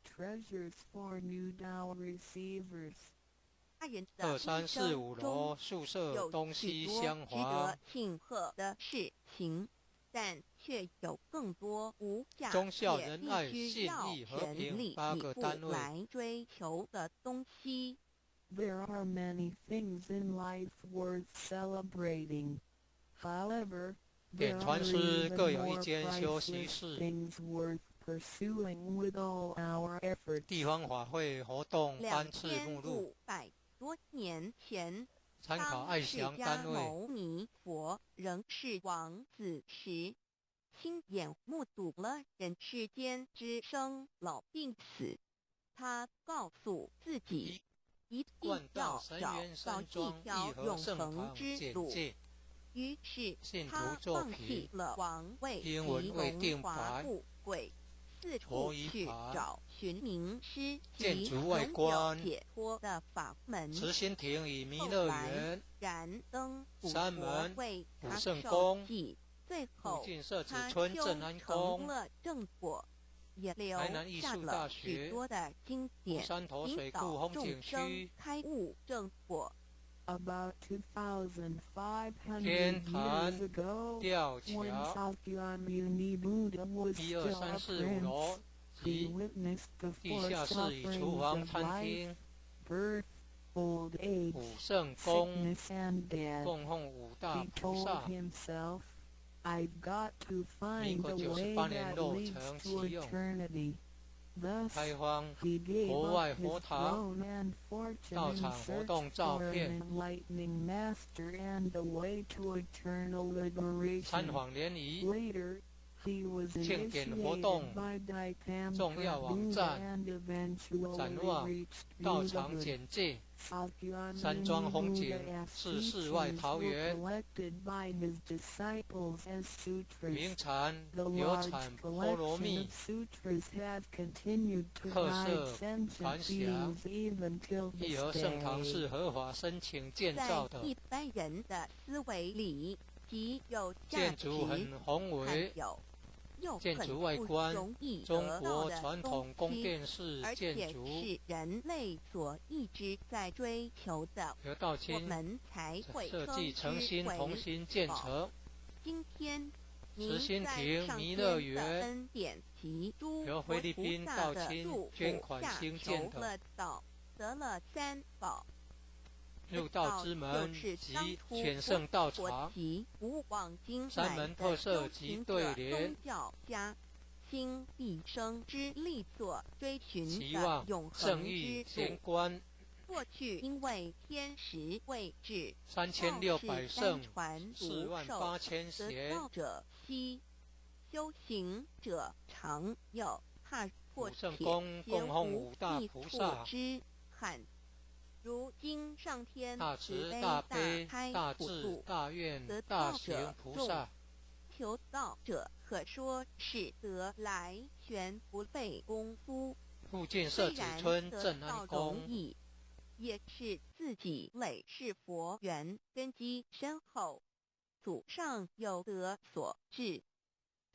3、4、5楼宿舍东西相值得庆贺的事情，但却有更多无价且必须要人力以赴来追求的东西。There are many things in life worth celebrating. However, 点传师各有一间休息室。地方法会活动班次目录。2500多年前，参考爱详单位。牟尼佛仍是王子时，亲眼目睹了人世间之生老病死，他告诉自己，一定要找到一条永恒之路。于是他放弃了王位及荣华富贵，四处去找寻名师及永有解脱的法门。慈心亭与弥勒园、燃灯古山佛门、为武他受圣宫、记，最后附近社子他村、修正安成宫、了正果，也留台南艺下术大了许学、多的经典，山头水引导库风众景生区、开悟正果。About 2,500 天坛 years ago, 吊 when 桥、 Sakyamuni Buddha was 1、2、still 3、a 4、5 prince, 楼 he 及 witnessed the 地 four 下室与厨 sufferings 房、 of 餐 life, 厅、 birth, old age, 武圣宫 sickness, and death. 供奉五大 He 菩 told 萨。 himself, I've got to 民 find 国 a 98 way 年 that 落 leads 成 to 启用， eternity. Thus, 开荒 he gave 国 up 外 his 佛堂 throne and fortune 道 in 场活 search 动照 for 片 an enlightening master and a way to eternal liberation. 参访联谊、 Later, he was 庆典活动 initiated by Daikampa 重要网 Buddha 站 and eventually 展望 reached 道场 Buddhahood. 简介、 Sakyamuni 山庄风景 Buddha's 是世外 teachings 桃 were 源， collected by his disciples as sutras. 名禅 The 流 large 产波罗 collection 蜜 of sutras have continued to 特 guide 色 sentient 传辖 beings even till 义 this 和圣堂 day. 是合法申请建在造的，一般人的思维里，极有价建值，筑很宏伟，还有又建很筑外不观容易中得到的国传统东宫西，殿式而且建筑，是人类所一直在追求的，由道我清们才会设称计诚心之为同心建成。今天您慈心在亭上弥勒天的园恩典及诸由佛菲律宾菩萨的道清祝福捐款下兴建的求了道，得了三宝。入道之门及全圣道场，及无往今山来的门特色修及行者对联宗教家心毕生之力所追寻期的望永恒圣域之路。仙观过去因为天时未至， 3600圣传独授， 48000得贤，道者稀，修行者常有，踏破武圣铁宫鞋供奉无五大易破菩萨，之憾。如今上天大慈慈悲大悲开大智普度，大愿得大道者行菩萨，求道者可说是得来全不费功夫。附近社子虽然村得正安道容宫，易，也是自己累世佛缘根基深厚，祖上有德所致。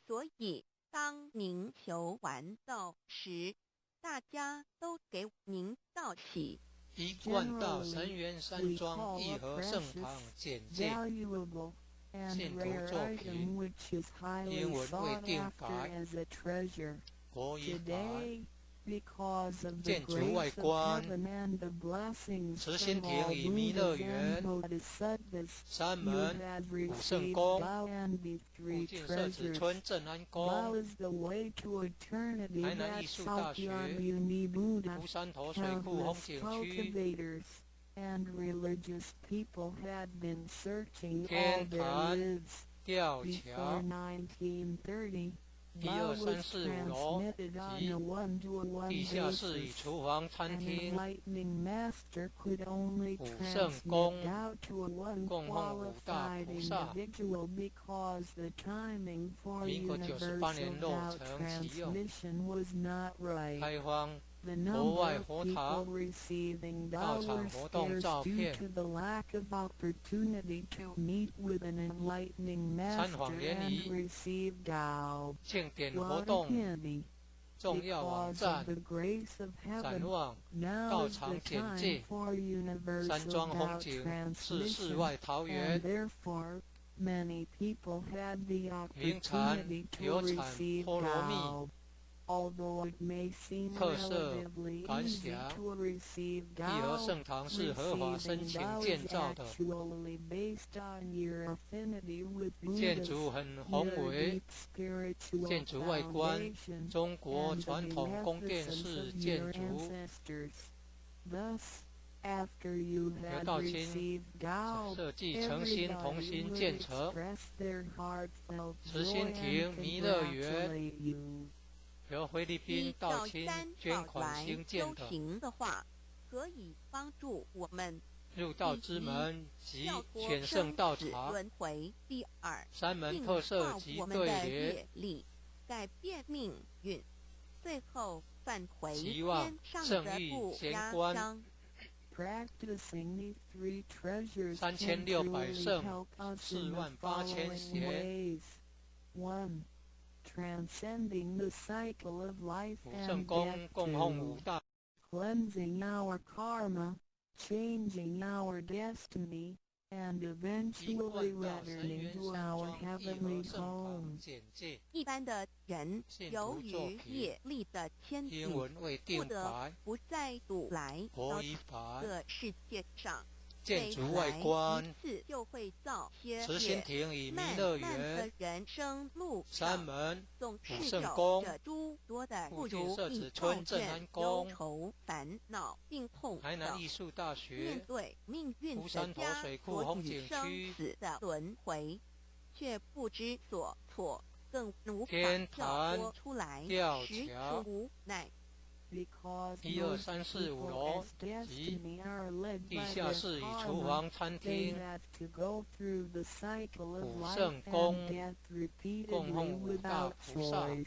所以当您求完道时，大家都给您道喜。一贯道神元山庄义和圣堂简介， valuable and 信徒 rare 作 item 品 which is highly 英文未 sought 定 after 改 as a treasure. 国语版 Today, because of the 建筑外 grace of 观 heaven and the blessings 慈心 from all 亭与弥勒 Buddhas 园 and Bodhisattvas, 山 you 门 have 武圣 received 宫 Bao and the 附 three 近社子 treasures. 村正安 Bao 宫 is the way to eternity 台南 that 艺术大学 Sakyamuni Buddha, 湖山头水库风 countless 景区， cultivators and religious people had been searching all 天 their 坛 lives. 吊 Before 桥 1930, 1、2、 Bao 3、 was 4、5楼 transmitted on 及 a one-to-one 地下室与 basis. 厨房、餐 An 厅， enlightening master could only 武圣宫 transmit out to a one 供奉五大 qualified 菩萨。 individual because the timing for 民国98 universal 年落 Tao 成启用， transmission was not right. 开荒 The 国 number 外 of 佛 people 堂 receiving 道 Bao 场 were 活动 scarce 照 due 片 to the lack of opportunity to meet with an enlightening 参 master 访联 and 谊 receive Tao. 庆典活 What a 动 pity. 重要网 Because 站 of the grace of 展 heaven, 望 now 道 is 场 the 简 time 介 for universal 山庄风 Tao 景是世 transmission, 外桃 and 源， therefore many people had the 名禅 opportunity to 流产 receive 波罗蜜 Tao. Although it may seem 特色 relatively 感 easy 辖 to receive 义和 Tao, 圣堂是合法申 receiving 请 Tao 建 is 造的， actually based on your affinity with 建 Buddha's 筑很宏 your 伟 deep， spiritual 建筑外观 foundation, 中国 and the 传统宫殿 beneficence 式 of 建 your 筑， ancestors. Thus, After you 由 had 道亲 received Tao, 设计诚心同 everybody 心 would 建成 express their heartfelt 慈 joy 心 and 亭弥勒园， congratulate you. 由菲律依宾道照亲三宝捐款来兴建修的行的话，可以帮助我们入道之门及跳脱显圣生死道场，轮回。第二，三门净特色化及我们的对联，业力，改变命运，最后返回期望天上圣域的不贤压观 伤。 Practicing these three treasures 3600 can truly 圣 help us in the 48000 following 贤 ways. 1. Transcending the cycle of life 五圣 and 公 death 供奉五 to 大 cleansing our karma, changing our destiny, and 一 eventually 贯道神 returning 元 to 山 our 庄义 heavenly 和圣堂 home. 简介，一般的人信由徒作于品业力的牵英引，文为定不得牌、不再度来活到一牌、这世界上。建筑外观、一次就会造些慈心亭与弥漫勒漫的园、人生路上，三门、总武是有圣宫着诸多的不附近如意、设置抱村镇怨、忧安宫、愁、烦恼、病痛台南等。艺术大面学、对命运湖山头的枷水库锁风景与生区、死的轮回，却不知所措，更无法天跳坛脱出来，吊实桥属无奈。 Because 1、2、 most 3、4、5 people 楼 as 及 destiny are led 地 by 下 their 室与厨 karma. 房、餐 They 厅、 have to go through the cycle of 五 life 圣 and 宫 death 供奉 repeatedly 五大 without 菩萨。 choice.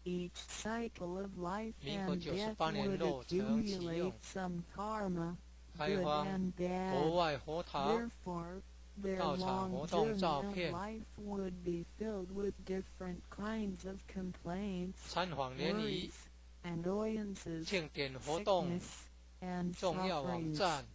Each cycle of life 民国 and death 98年 would 落成启 accumulate 用， some karma, 开 good 荒 and 国 bad. 外活堂、 Therefore, their 道场 long 活动 journey 照 of 片、 life would be filled with different kinds of complaints, 参访联谊、 worries, annoyances, 庆典活动、 sickness, and 重要网 sufferings. 站、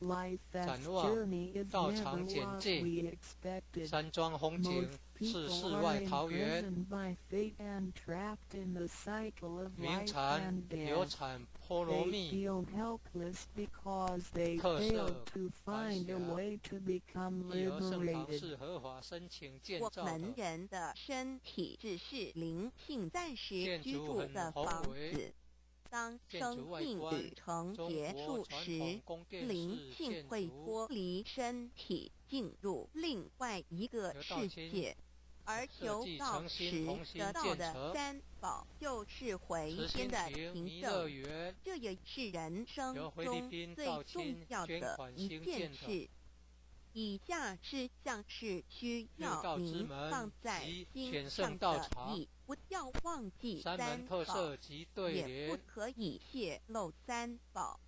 Life as 展望、 journey is 道 never 场简 what 介、 we expected. 山庄风景 Most 是 people 世 are 外桃源、 imprisoned by fate and trapped in the cycle of 名 life 产、 and 流 death. 产、波罗 They 蜜、 feel helpless because they 特色 failed to 白 find a 匣 way to become 义和圣堂 liberated. 是合法申请建我造的，们人的身体只是灵性暂时居建筑很住的宏房伟子，当建生筑外命观旅程中结国束时传统，宫殿灵式性建筑，会脱离身体，进入另外一个由道世亲界。而设计求道诚心时同心得到的建成三宝，就是回慈心天的亭、凭弥勒证。园、这也是人生由菲律中宾最重道亲要的捐款一件兴建的事。以下是像是需入要道之您门放在及心显圣上的道场意，不要忘记三门三宝，特色及对也不联，可以泄露三宝。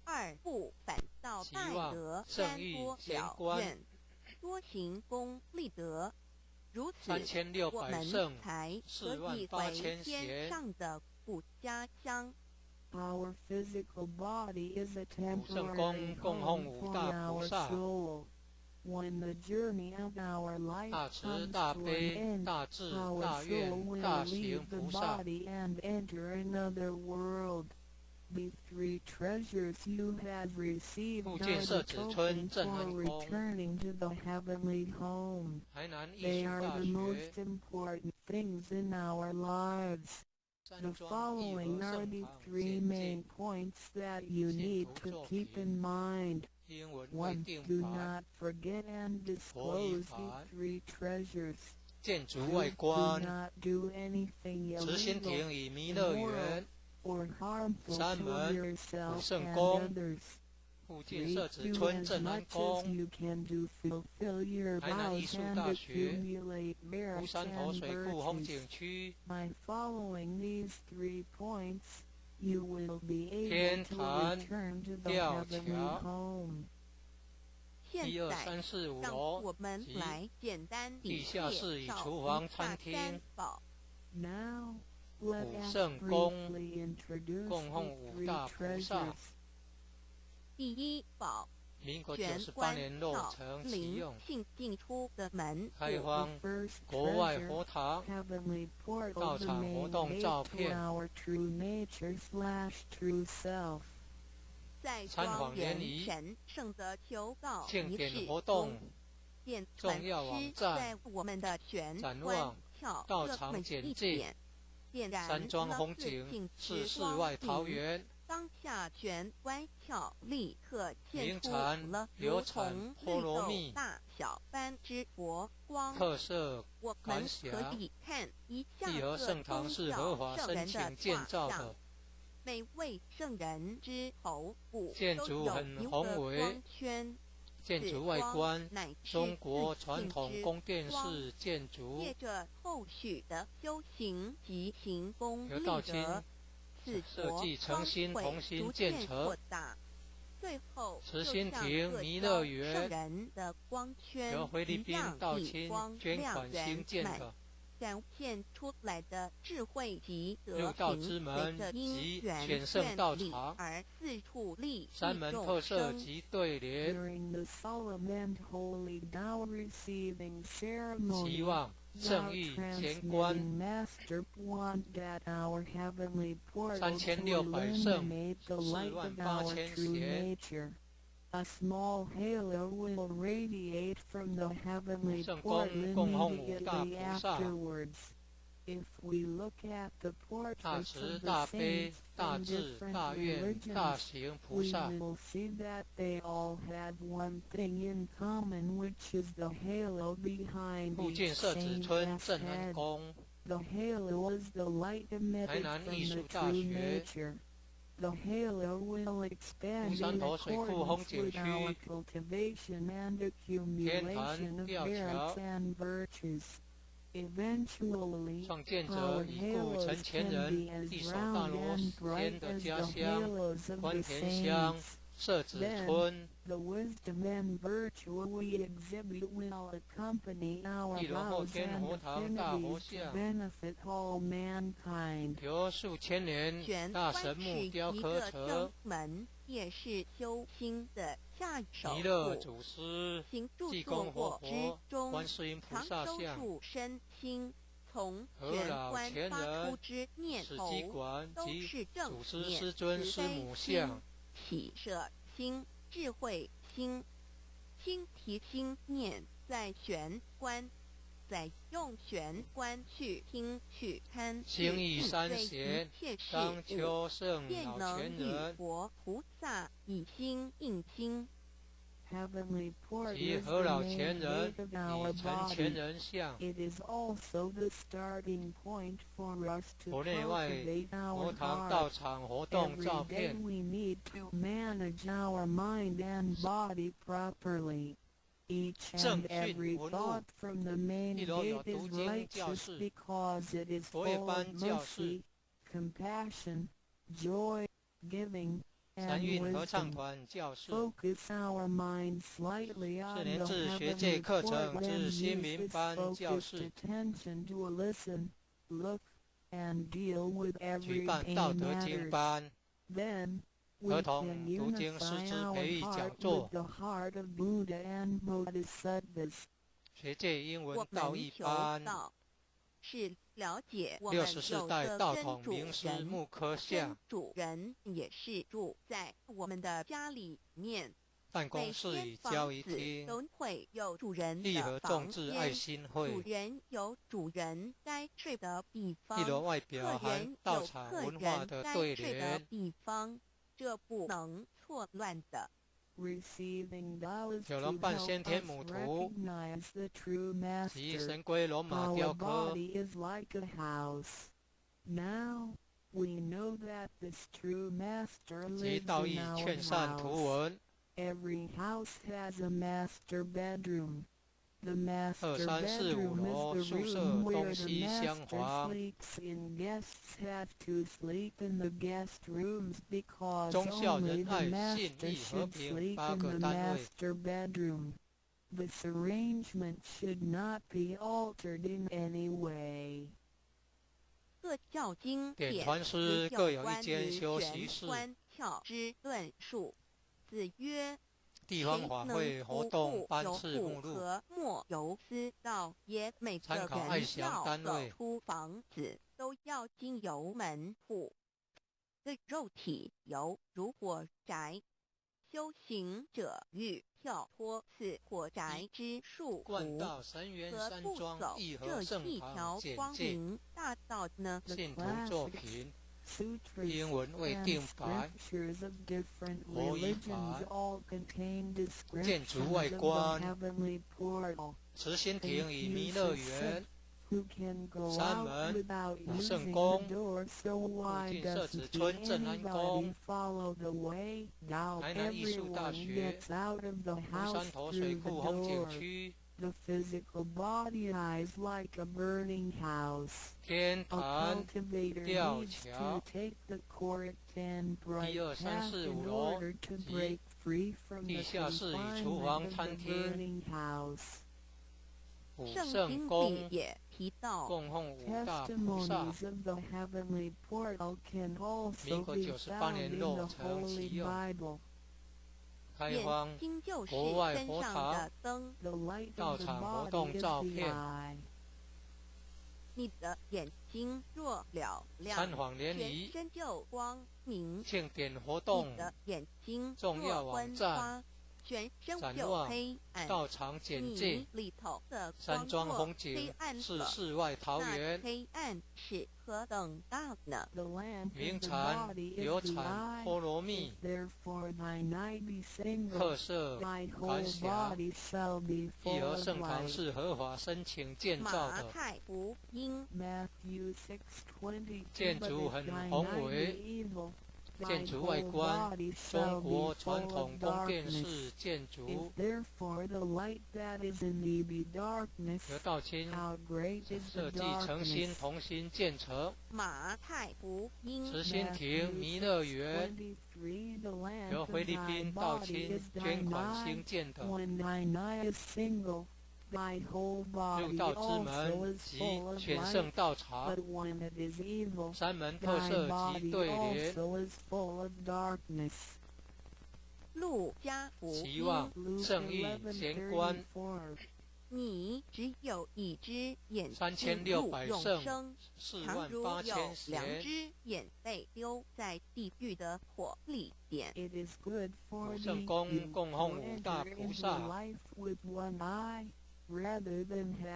二不反倒期拜望得圣三域多了贤观愿，多行功立德，如此我3600们圣才可以回48000天贤上的故家乡。 Our physical body is a 圣 temporary 公供 home 奉五 for 大 our 菩萨， soul. When the journey of our life 大慈 comes 大 to an 悲 end, 大智 our 大 soul 愿 will 大行 leave the 菩萨， body and enter another world. The three treasures you have received 复 are 建 the 社子村 token 镇 for 安宫， returning to the heavenly home. 台南艺 They 术 are 大 the 学 most important things in our lives. 山 The 庄义 following 和 are 圣 the 堂 three 简介 main，points that you need to keep in mind. 英文为 1. 定 Do 牌， not forget and disclose the three treasures. 建筑 2. 外 Do 观， not do anything 慈心 illegal 亭与弥勒园， or harmful 三 to 门、 yourself 武圣 and 宫， others. 附近 3. 设置 Do 村 as 镇安 much as 宫， you can to fulfill your 台南艺 vows 术 and 大学， accumulate 湖 merits 山头 and 水库风 virtues. 景区， By following these 3 points, you will be able 天 to 坛、 return to the 吊 heavenly 桥， home. 现1、2、在3、4、5让楼我们及来简单地地下室与介绍厨房一下餐厅三宝。 Now, let 武 us 圣宫 briefly introduce 供奉 the 五 3大菩萨。 treasures. 第一宝，民国玄98关年落照成启灵用，性进出的门户。开荒 The first 国外 treasure, 活堂、 heavenly portal, 道 the 场活 main 动 gate 照 to 片， our true nature / true self. 在参庄严访联谊神圣的求告庆典仪式活动中，电重传要网师站在我们的玄展关望跳道场这么简介一点，点燃山庄了风景自信是之光世外桃明。源，当下玄关窍立刻现出了如流产同波罗蜜大小般之佛光。特色我们可以看一下义和圣堂是合法申请建造的，每位圣人之头部建筑很宏伟。光圈，建筑外观，中国传统宫殿式建筑。借着后续的修行及行功立德，设计诚心同心建成。最后，慈心亭弥勒园由菲律宾道亲捐款兴建的，展现出来的智慧及德行，随着因缘道场而四处利三门特色及对联。期望圣域乾观3600圣48000贤。圣公供奉五大菩萨，大慈大悲大智大愿大行菩萨。附近社子村镇安宫，台南艺术大学。乌山头水库风景区，天坛吊桥，创建者已故陈前人一手大罗间的家乡关田乡社子村。一轮后天佛堂大佛像，由数千年大神木雕刻成。也是修心的下手弥勒祖师行住坐卧之中，观世音菩萨像，身心从玄关发出之念头，都是正念、慈悲心、喜舍心、智慧心。心提心念在玄关，再用玄关去听去看心意三贤当秋圣老前人，佛菩萨以心应心，及和老前人以陈前人像，国内外佛堂道场活动照片。正训文物，一楼有读经教室、佛乐班教室、三韵合唱团教室、4年制学界课程之新民班教室，举办道德经班。儿童读经师资培育讲座，学界英文道义班，是了解我们64代道统名师木刻像，主人也是住在我们的家里面。办公室与交易厅，都会有主人义和的众志爱心会，主人有主人该睡的地方，一楼外表含道场文化的对联，这不能错乱的。九龙半先天母图及神龟罗马雕刻，及道义劝善图文。2、3、4、5楼宿舍东西厢房，忠孝仁爱信义和平8个单位。各教经典传师各有一间休息室。之论述，子曰。地方法会活动班次目录，莫由思道也。每个人要走出房子，都要经由门户。的肉体犹如火宅，修行者欲跳脱此火宅之束缚，何不走这一条光明大道呢？信徒作品英文未定版。国语版。建筑外观。慈心亭与弥勒园。山门。武圣宫。附近社子村镇安宫。台南艺术大学。乌山头水库风景区。The physical body eyes like a burning house. 天坛 吊桥 take the correct and bright path in order to break free from the confinement of the burning house. 圣经里也提到， Testimonies of the heavenly portal can also be found in the Holy Bible. 开荒国外佛堂道场活动照片。你的眼睛若了亮，参访联谊，全身就光明。庆典活动，你的眼睛重要网站，全身展望黑暗。道场简介，里头的山庄风景是世外桃源。黑暗是何等大呢？名产有产波罗蜜，特色管辖。义和圣堂是合法申请建造的。马太福音建筑很宏伟。建筑外观，中国传统宫殿式建筑。刘道清设计诚心同心建成。马太福音慈心亭弥勒园由菲律宾道清捐款兴建的。入道之门及全圣道场，山门特色及对联。路加福音期望圣意贤观。你只有一只眼3600圣，48000贤。2只眼被丢在地狱的火里边。武圣宫供奉五大菩萨。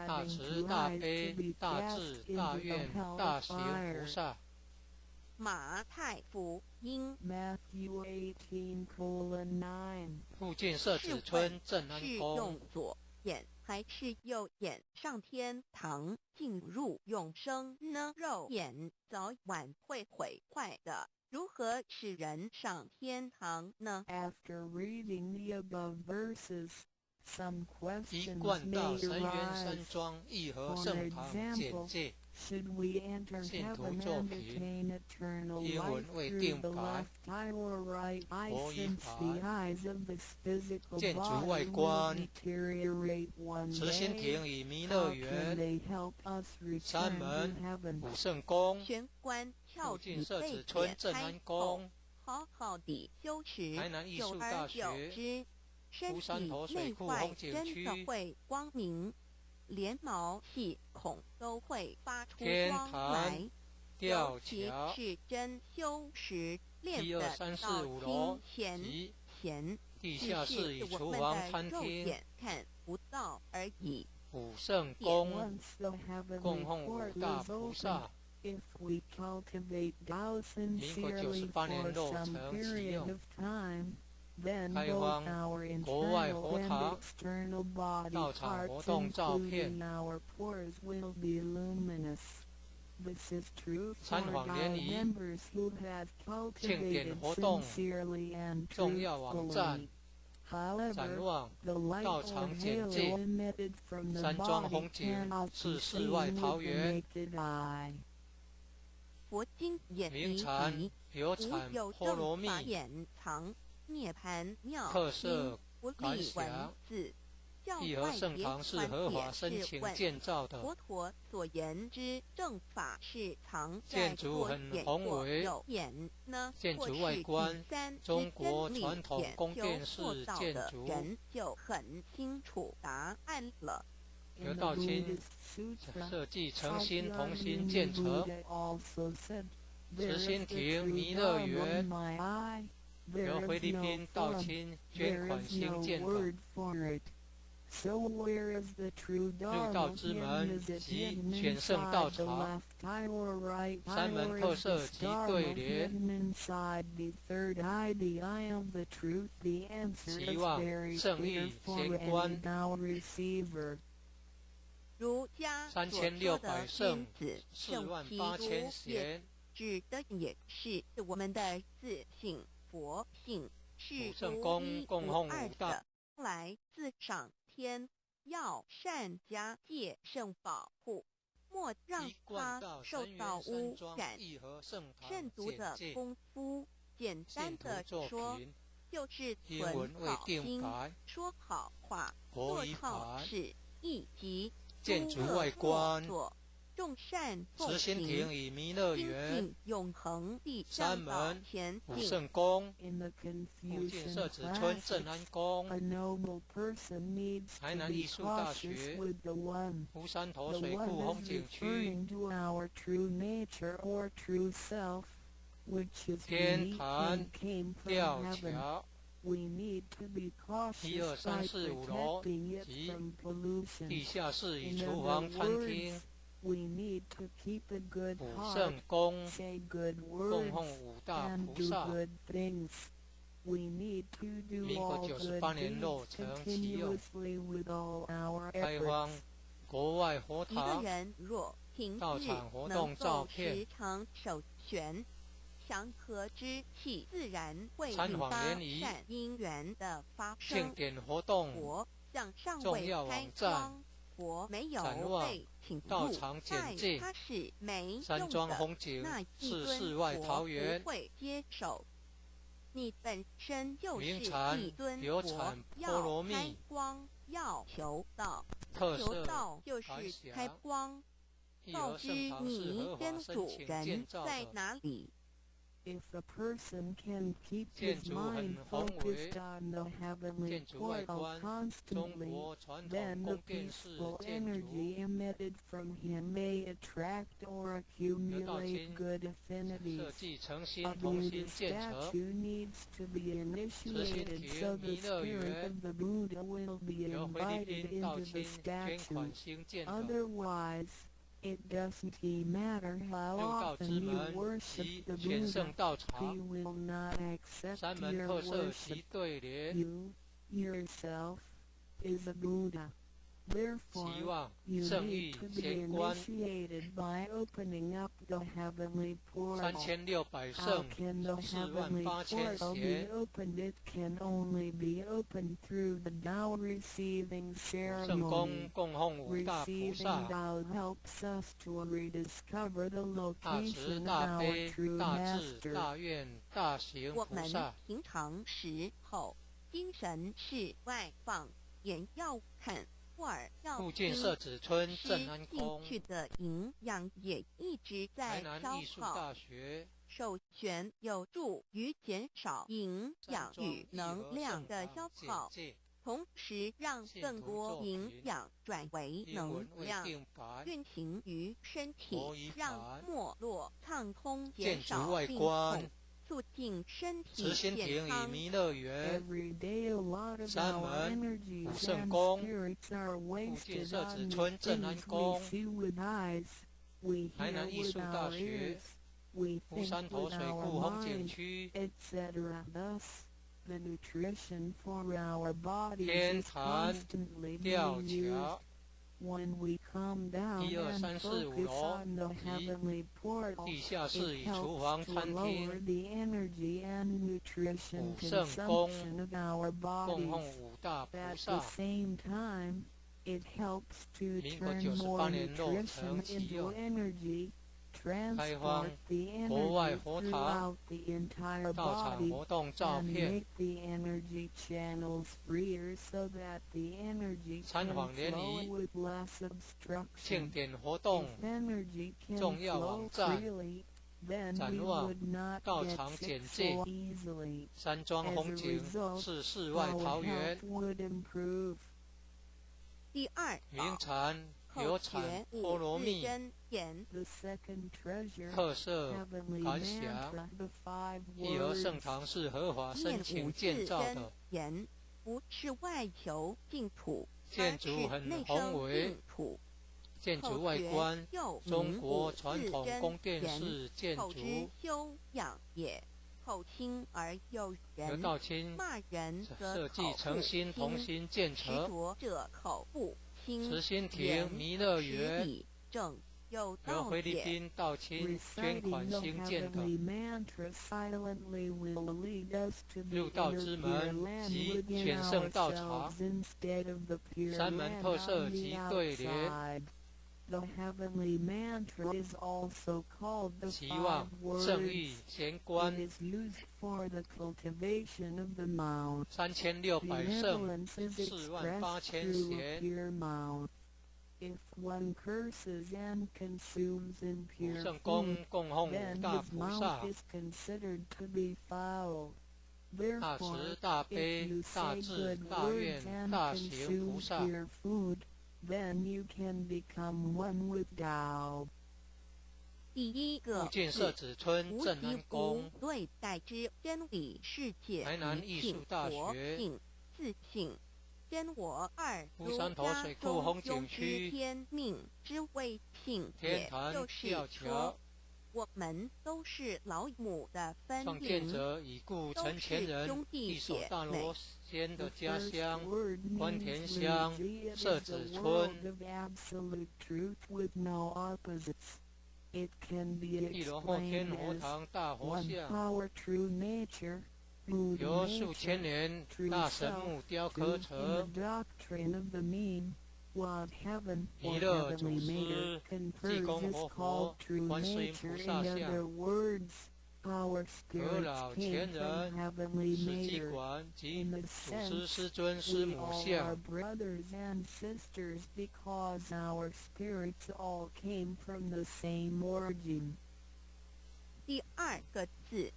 大慈大悲大智大愿大行菩萨。马太福音附近社子村镇安宫。是用左眼还是右眼上天堂进入永生呢？肉眼早晚会毁坏的，如何使人上天堂呢？ After reading the above verses, some 一 questions 贯道 may 神元 arise. 山庄义和 For 圣堂简 example, 介。 should we enter 信徒 heaven 作 and 品 attain eternal 英 life 文未 through 定 the 版 left eye or right eye 国语 since 版 the eyes of this physical 建筑外 body 观 will deteriorate one 慈心 day? 亭与弥勒 How can 园。 they help us 山 return 门 to heaven? 武圣宫。玄关跳附近子被社子村解镇安开后，宫。好好地修持，台南艺久术大而久学。之，身乌山体头水内外库风景真区。的会光明，连毛细孔都会发出天光坛来。吊尤其桥。是真修持练1、的2、3、4、道5楼清及闲，地只下室与是我厨们的房餐肉厅。眼看不到而已。武圣宫 Once the 供 heavenly 奉五 portal 大 is 菩 open, 萨。 if we cultivate Tao 民国 sincerely 98年 for 落 some 成启 period 用。 of time, then 开 both 荒 our 国外 internal 佛 and 堂 external body 道场活 parts, 动照片 including our pores, will be luminous. This is true for 参访 Tao 联谊 members who have 庆典 cultivated 活动 sincerely and 重要网站 truthfully. However, 展望 the light 道 or 场简 halo 介 emitted from the 山庄 body 风景 cannot 是 be 世外 seen 桃 with the 源。 naked eye. 佛经演名离产仪，无有产有波罗蜜正法眼藏涅盘妙特心色不感立文想。字。教义和外别圣堂是传合法也申请是问建造的。佛陀所言之正法是藏建在左筑很眼或宏伟右眼呢，建筑或是第外观三之中国真理传统研究宫殿塑式造的建筑人就很清楚答案了。刘 In the 道清 Buddhist Sutra, 设计诚心同 Shakyamuni 心建成。 Buddha also said, 慈 "There 心 is the 亭 true 弥勒 Dharma 园 in my eye. 由 There 菲 is 律 no 宾道 form. 清捐 There 款 is 兴 no 建的。 word for it. So where is the true 入道 Dharma 之 hidden? 门 Is it 及 hidden 全圣道 inside the 场 left 三门特色及对联，期望圣意贤观。儒家所说的君子圣其儒也，指的也是我们的自性佛性，是独一无二的，来自上天，要善加戒慎保护，莫让它受到污染。慎独的功夫，简单的说，就是存好心，说好话，做好事，以及建筑外观，众善奉慈心亭与弥勒园，永恒地三门武圣宫，附近社子村镇安宫，台南艺术大学，湖山头水库风景区，天坛吊桥。1、2、3、4、5楼及地下室与厨房餐厅，武圣宫供奉5大菩萨。民国98年落成启用，开放国外佛堂。一个人若平日能够时常守玄祥和之气，自然会引发善因缘的发生。庆典活动，佛像尚未开光，佛没有被请入，在它是没用的，那一尊佛不会接手。你本身就是一尊佛，要开光，要求道，求道就是开光，告知你跟主人在哪里。If a person can keep his mind focused on the heavenly portal constantly, then the peaceful energy emitted from him may attract or accumulate good affinities. A Buddha statue needs to be initiated so the spirit of the Buddha will be invited into the statue. Otherwise, it doesn't matter how often you worship the Buddha, he will not accept your worship. You, yourself, is a Buddha. Therefore, you need to be initiated by opening up the heavenly portal. How can the heavenly portal be opened? It can only be opened through the Tao receiving ceremony. Receiving Tao helps us to rediscover the location of our true master. 我们平常时候精神是外放，眼要看。附近社子村镇安宫，进去的营养也一直在消耗。守玄有助于减少营养与能量的消耗，同时让更多营养转为能量运行于身体，让脉络畅通，减少病痛。促进身体慈心亭与弥勒园，三门武圣宫，附近社子村镇安宫，台南艺术大学，湖山头水库风景区，天坛吊桥。1、2、3、4、5楼及地下室与厨房餐厅，武圣宫供奉5大菩萨。民国98年落成启用，开放国外佛堂，道场活动照片，参访联谊，庆典活动，重要网站，展望道场简介，山庄风景是世外桃源。第二，名禅流产波罗蜜，特色感想。义和圣堂是合法申请建造的，不是外求净土，建筑很宏伟，建筑外观，中国传统宫殿式建筑，修养也。口轻而诱人，道清骂人设计诚心同心建成，执着者口不清，慈心亭弥勒园正有由菲律宾道清捐款兴建的，入道之门及全圣道场，三门特色及对联。The heavenly mantra is also called the 期望 five 正 words. 义贤观 It is used for the cultivation of the mouth. 3600圣 Benevolence is expressed 48000 through a 贤 pure mouth. If one curses and consumes impure 圣公 food, 供奉五 then 大 his 菩 mouth 萨， is considered to be foul. 大 Therefore, 慈大 if 悲 you 大 say 智 good 大 words 愿 and 大行菩 consume 萨， pure food, then you can become one with Tao. 第一个附近社子村无镇安其宫无对待之真理世界，台南艺术大学性自信，真我二乌山头水库风景区天命之谓性，也天坛就是吊桥说，我们都是老母的分创建灵，者已故都陈前是人兄弟一手姐大罗妹。仙的 The 家 first 乡 word 关 means 田乡 liturgy. It 社 is the 子 world 村 of absolute truth with no opposites. It can be 一楼后天 explained 佛 as 堂大佛 one 像， power true nature, whose 由数千 nature, 年 true 大神 self, 木雕 who 刻 in 成 the doctrine of the mean, what heaven 弥 or 勒祖 heavenly 师 maker 济 confers 公 is 活 called 佛 true 观世音 nature. 菩萨 In 像 other words, our 和 spirits 老 came 前 from 人 heavenly 史记 maker. 馆及 In the 祖师 sense, 师尊师 we 母 all are 像， brothers and sisters because our spirits all came from the same origin. 第二个字，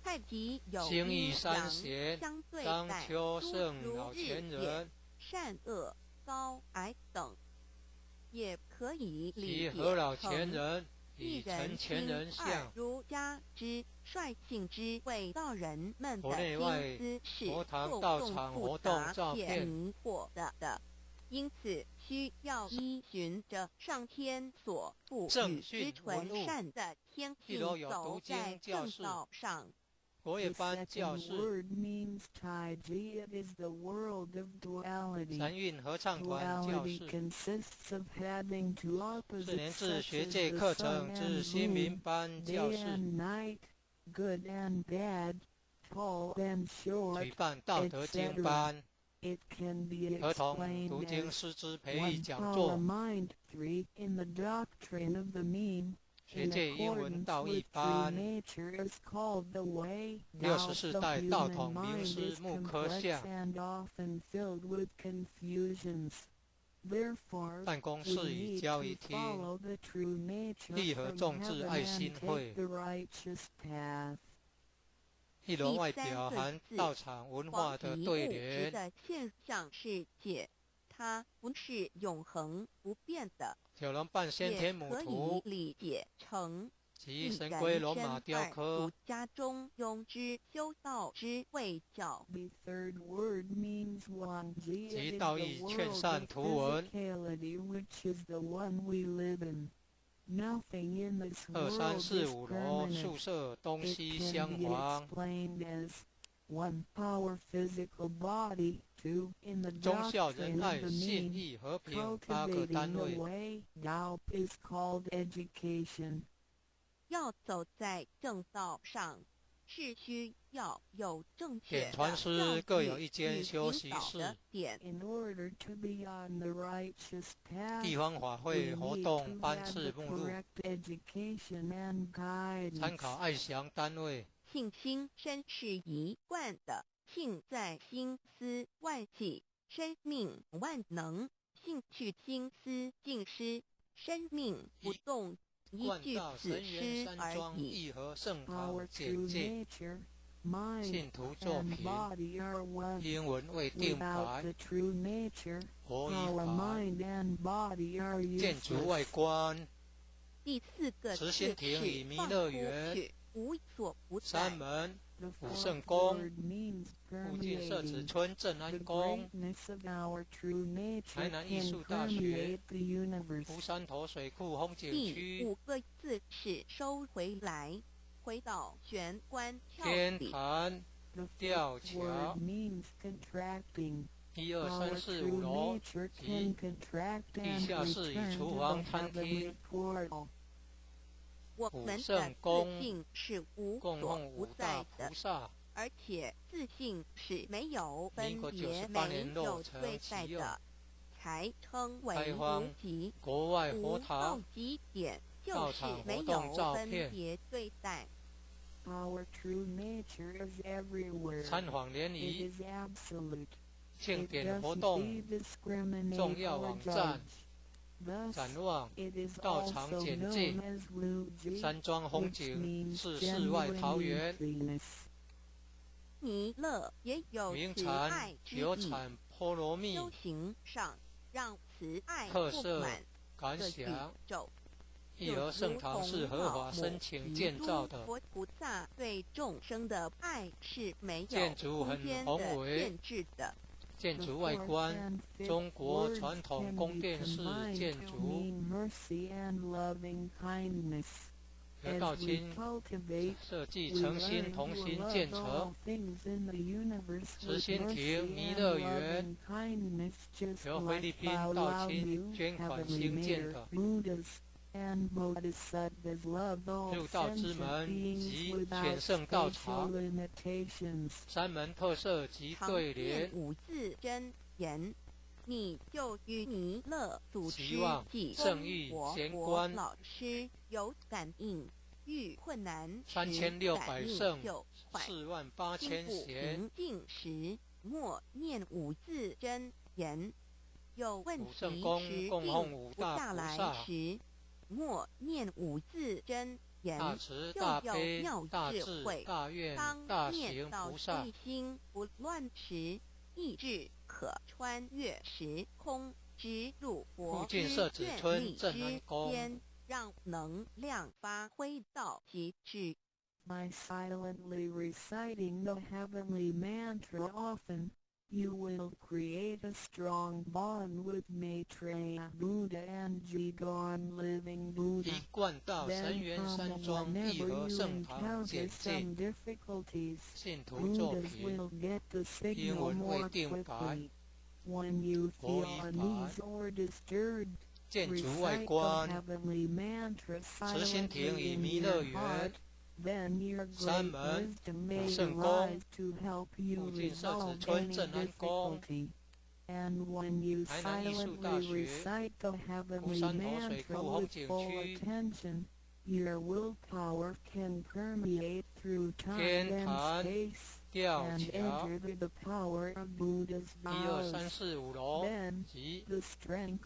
太极有兴义阴三阳贤相对张待，秋诸如圣老日也前人善恶高矮等，也可以理及解和老前成人一以陈人前人心二像，儒家之率性之为道人们国的内外心思是佛堂错综道场复活动杂且照片迷惑的，因此需要依循着上天所赋予正训之纯文物善的天性一楼有走读经在正教室道上。国乐 The 班教 second 室， word means Taiji. It is the world of duality. 三韵合唱团教 Duality 室， consists of having two 4年 opposites 制 such 学 as 界 the 课 sun 程至 and 新民 moon, 班教 day 室， and night, good and bad, tall and 举 short. 办道德经班， It can be 儿童 explained 读经 as 师资培育 one 讲 power 座， mind, 3 in the doctrine of the mean. 学 In 界英文 accordance 道义 with true 班， nature is called the way. 64 The 代道 human 统名 mind 师 is 木科 complex 相， and often filled with confusions. Therefore, 办公 we 室与 need 交 to 易厅， follow the true nature 利和 from 众志 heaven 爱 and 心 take 会， the righteous path. 一楼外第三个表含字道场文黄化的体物质对联，的现象世界，它不是永恒不变的，九龙半先也天母可以图理解成及一神龟罗人马雕身二刻主，家中庸之修道之谓教。 The third word means Wangji. 及 It is 道 the 义 world 劝善 of 图文， physicality, which is the one we live in. Nothing in this 二 world 三 is 四五楼 permanent. 宿舍东 It 西 can 相 be 环， explained as one power physical body, 2 in the 忠孝仁 doctrine 爱 of the 信 mean. 义和平8个 Cultivating 单 the 位， way, Tao is called education. 要走在正道上，是需要有正确的点传师教各有育一间与休引导息室，的点。 In order to be on the righteous path, 地方法 we 会活 need 动 to 班 have 次 the 目录， correct education and guidance. 参考爱祥单位，信心身是一贯的，信在心思万系，生命万能；兴趣心思尽失，生命不动。依贯据此道神元诗山而已。庄义和圣堂 Our 简 true 介， nature, mind, 信徒作 and 品， body are one. 英文未定 Without 版， the true nature, 国语 our 版， mind and body are 建筑 useless. 外观，第四个字慈心亭与是弥放出勒园去，无所不在。三门武圣宫附近设置村正安宫，台南艺术大学福山头水库风景区。第5个字是收回来，回到玄关跳天底。坛吊桥1、2、3、4、5楼及地下室与厨房餐厅。我们的自信是无所不在的，而且自信是没有分别、没有对待的，才称为无极。国外佛堂无到极点就是没有分别对待。参访联谊、庆典活动、重要网站、展望、道场简介、山庄风景是世外桃源。弥勒也有慈爱之意，流产波罗蜜修行上让慈爱特色布满感这宇想。宙。义和圣堂是合法申请建造的，佛菩萨对众生的爱是没有建筑很空间的宏伟限制的。建筑外观，中国传统宫殿式建筑，由道清设计诚心同心建成。慈心亭弥勒园由菲律宾道清捐款兴建的。入道之门及显圣道场，三门特色及对联。5字真言，你就与弥勒祖师及圣意贤国官老师有感应，遇困难时3600圣就快。 48000心不贤。平静时，默念5字真言；有问题时供奉五不大菩下来萨。时，默念5字真言，大慈就大有悲妙大智智慧。大愿当大念行到菩萨内心不乱时，意志可穿越时空，直入佛之愿力之间，让能量发挥到极致。 By silently reciting the heavenly mantra often, you will create a strong bond with Maitreya Buddha and Jigon Living Buddha. 一贯道神元山庄义和圣堂简介，信徒作品，英文未定版，国语版。建筑外观，慈心亭与弥勒园。 三门武圣宫，附近设置村正安宫。台南艺术大学福山头水库风景区。天坛吊桥1、2、3、4、5楼及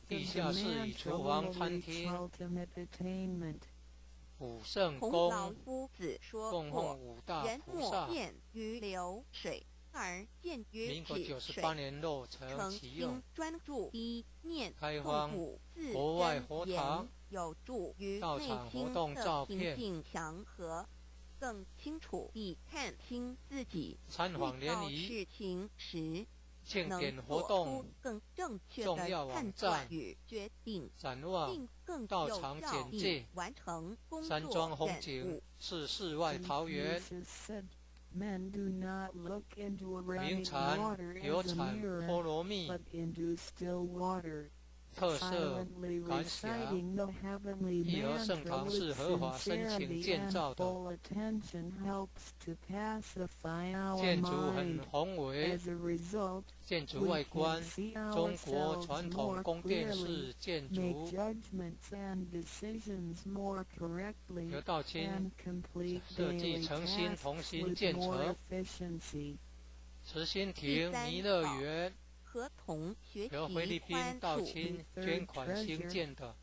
地下室与厨房餐厅。 武圣孔宫老夫子说供过奉5大人菩萨。莫见于流水，而见于民国止水。 98年落成诚启用心。专注一念开荒5字国外佛真堂言，有助于道内场活动心的照片平静祥和，更清楚地看清自己。参访遇到联谊、事情时，庆典能做活动出、更正确重要的判网站、断与决定，展望、并更道有效场简地介、完成工山庄风作任景务。是世外桃源。 名产流产波罗蜜，特色感想。义和圣堂是合法申请建造的，建筑很宏伟。建筑外观，中国传统宫殿式建筑，由道清设计诚心同心建成。慈心亭弥勒园。 合同学习由菲律宾宽恕道清捐款兴建的，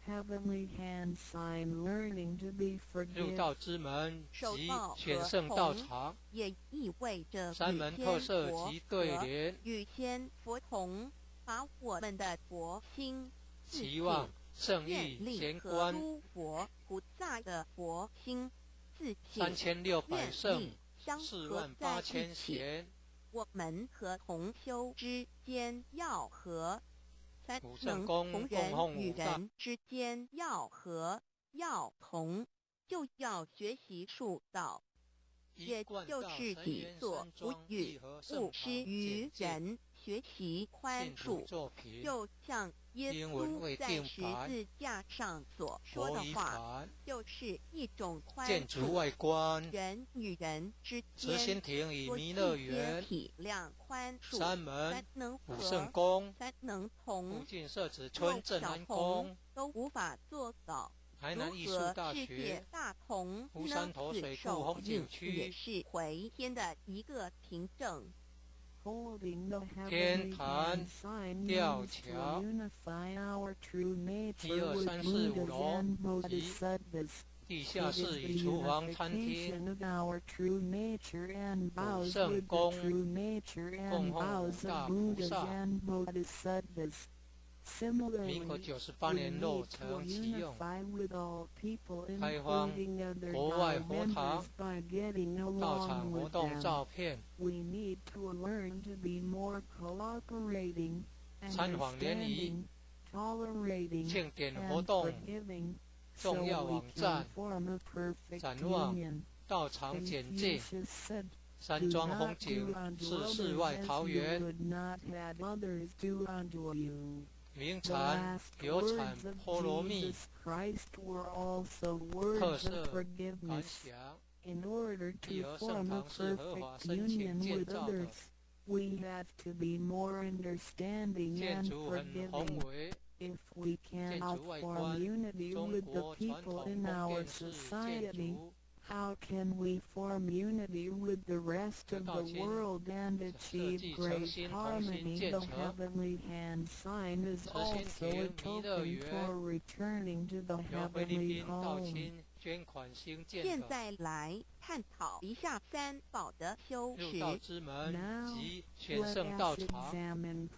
入道之门及显圣道场，也意味着三门特色及对联。与先佛同，把我们的佛心、期望圣意贤和观，诸佛菩萨的佛心、自信、 3600胜愿力相，4合在一8000起。弦。我们和同修之间要和，才武圣能公同人共与武大人之间要和要同，就要学习术道，也就是己所不欲，勿施于人，学习宽恕。就像耶稣在十字架上所说的话，就是一种宽恕，人与人之间多一些体谅宽恕，才能和，才能同。若小同都无法做到，如何世界大同呢？此受孕也是回天的一个凭证。天坛吊桥，12345楼及地下室与厨房餐厅，武圣公供奉五大菩萨。民国98年落成启用，开放国外佛堂、道场活动照片。参访联谊、庆典活动、重要网站、展望、道场简介、山庄风景是世外桃源。名产有产波罗蜜，特色感想。义和圣堂是合法申请建造的，建筑很宏伟。建筑外观，中国传统宫殿式建筑。How can we form unity with the rest of the world and achieve great harmony? The heavenly hand sign is also a token for returning to the heavenly home. 现在来探讨一下三宝的修持。入道之门及选圣道场，三门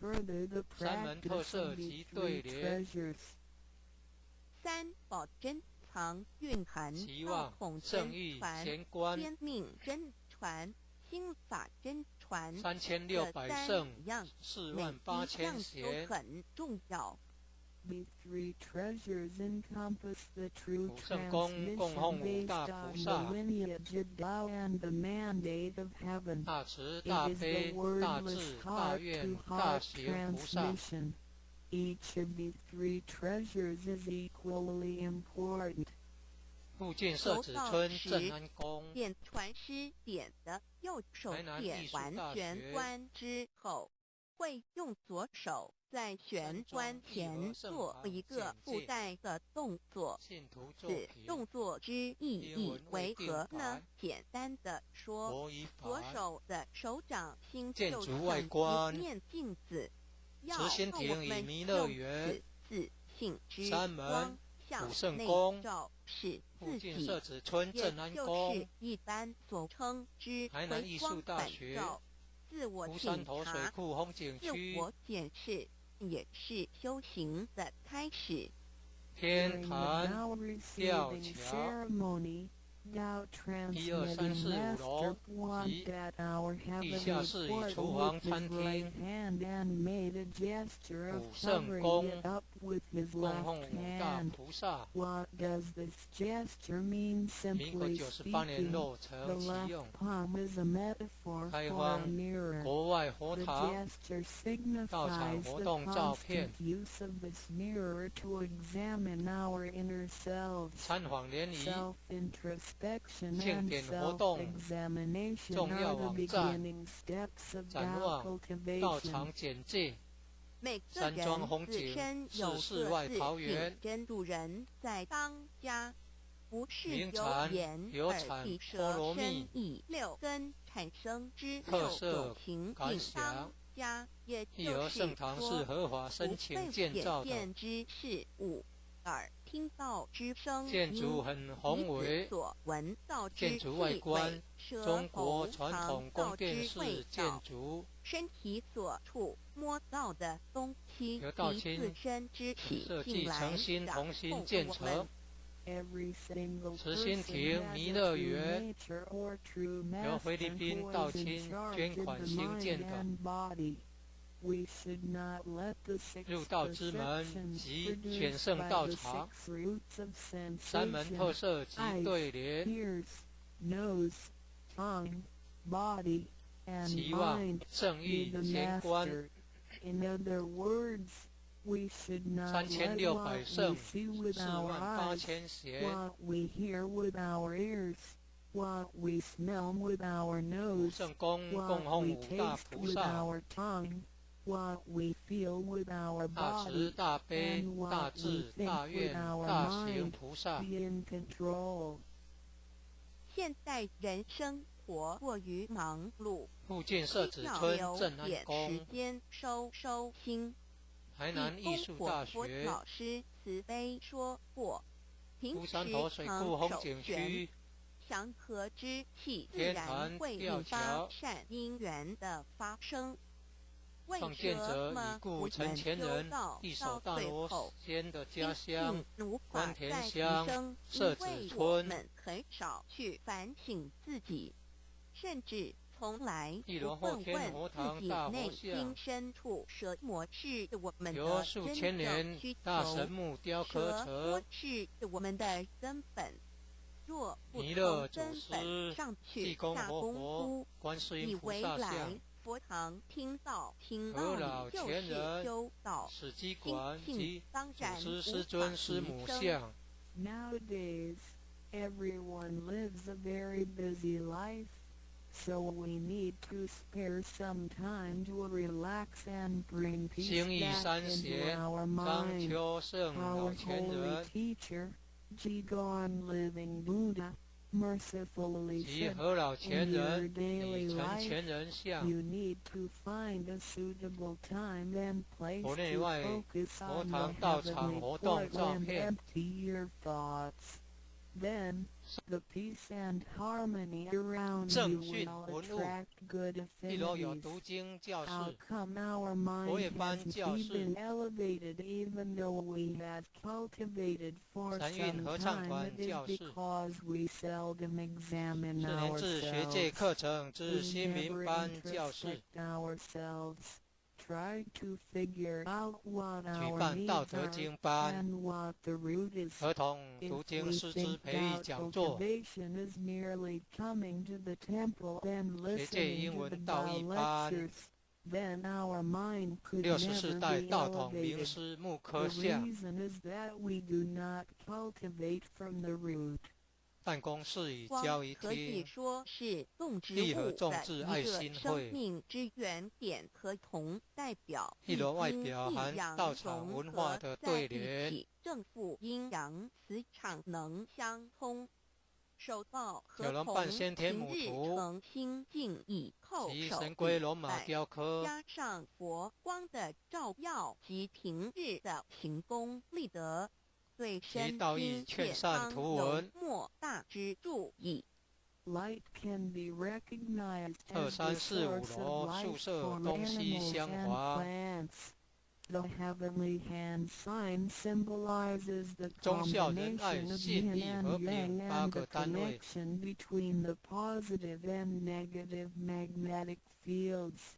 特色及对联。三宝珍藏蕴含道统真传、天命真传、心法真传3600胜，48000每一样都很重要。The three treasures encompass the true 武圣公供奉五大菩萨， the lineage of Tao and the mandate of heaven. 大慈大悲大智大愿大行菩萨。Each of these three treasures is equally important. 附近社子村正安宫，点传师点的右手点完玄关之后，会用左手在玄关前做一个附带的动作。此动作之意义为何呢？简单的说，左手的手掌心就像一面镜子，要我们用此自信之光向内照视自己，也就是一般所称之回光返照。自我检查、自我检视，也是修行的开始。天坛吊桥，12345楼及地下室与厨房餐厅。武圣公供奉五大菩萨。民国98年落成启用，开放国外佛堂、道场活动照片。参访联谊、庆典活动、重要网站、展望、道场简介。每个人自身有个自真主人在当家，不是由眼、耳、鼻、舌、身、意六根产生之六种情境当家，也就是说，不被显现之事物。耳听到之声建筑很宏伟，所闻到之建筑外观，中国传统宫殿式建筑，身体所触摸到的东西，以自身之体性来掌控我们。慈心亭弥勒园由菲律宾道亲捐款兴建的入道之门及全圣道场，三门特色及对联，期望正义贤观3600圣48000贤，普圣公供奉五大菩萨，大慈大悲大智大愿大行菩萨。现代人生活过于忙碌，附近社子村镇安宫，时间收心。台南艺术大学老师慈悲说过，乌山头水库风景区祥和之气自然会引发善因缘的发生。创建者已故陈前人一手大罗仙的家乡关田乡社子村，很少去反省自己，甚至从来不问问自己内心深处蛇魔是我们的真正需求，蛇是我们的根本。若不从根本上去下功夫，以为来佛堂听道理就是修道，心性当然无法提升。Nowadays, everyone lives a very busy life, so we need to spare some time to relax and bring peace back into our mind. Our holy teacher, Jigon Living Buddha, mercifully said, in your daily life, you need to find a suitable time and place to focus on the heavenly portal and empty your thoughts. Then, the peace and harmony around you will attract good affinities. How come our mind hasn't been elevated even though we have cultivated for some time? It is because we seldom examine ourselves. We never introspect ourselves. Try to figure out what our needs are and what the root is. If we think that cultivation is merely coming to the temple and listening to the Tao lectures, then our mind could never be elevated. The reason is that we do not cultivate from the root. 办公室已交一可以厅，说是动植一盒物的种植爱一个心生会，命之源点和同代表一楼外阴表含阳道场融文化的合在一对联，起，正负阴阳磁场能相通。手抱合小龙同，半仙天平日母图诚心敬意，叩及首神龟龙礼拜，马雕刻，加上佛光的照耀及平日的行功立德，对身道义心健劝善康图文有莫大之助益。Light can be recognized二 as 三 the 四五 source 楼 of 宿 life 舍 for 东西 animals 相 and 华， plants. The heavenly hand sign symbolizes the 忠孝仁爱 combination of 信 yin 义和 and 平 yang 八 and 个 the 单位， connection between the positive and negative magnetic fields.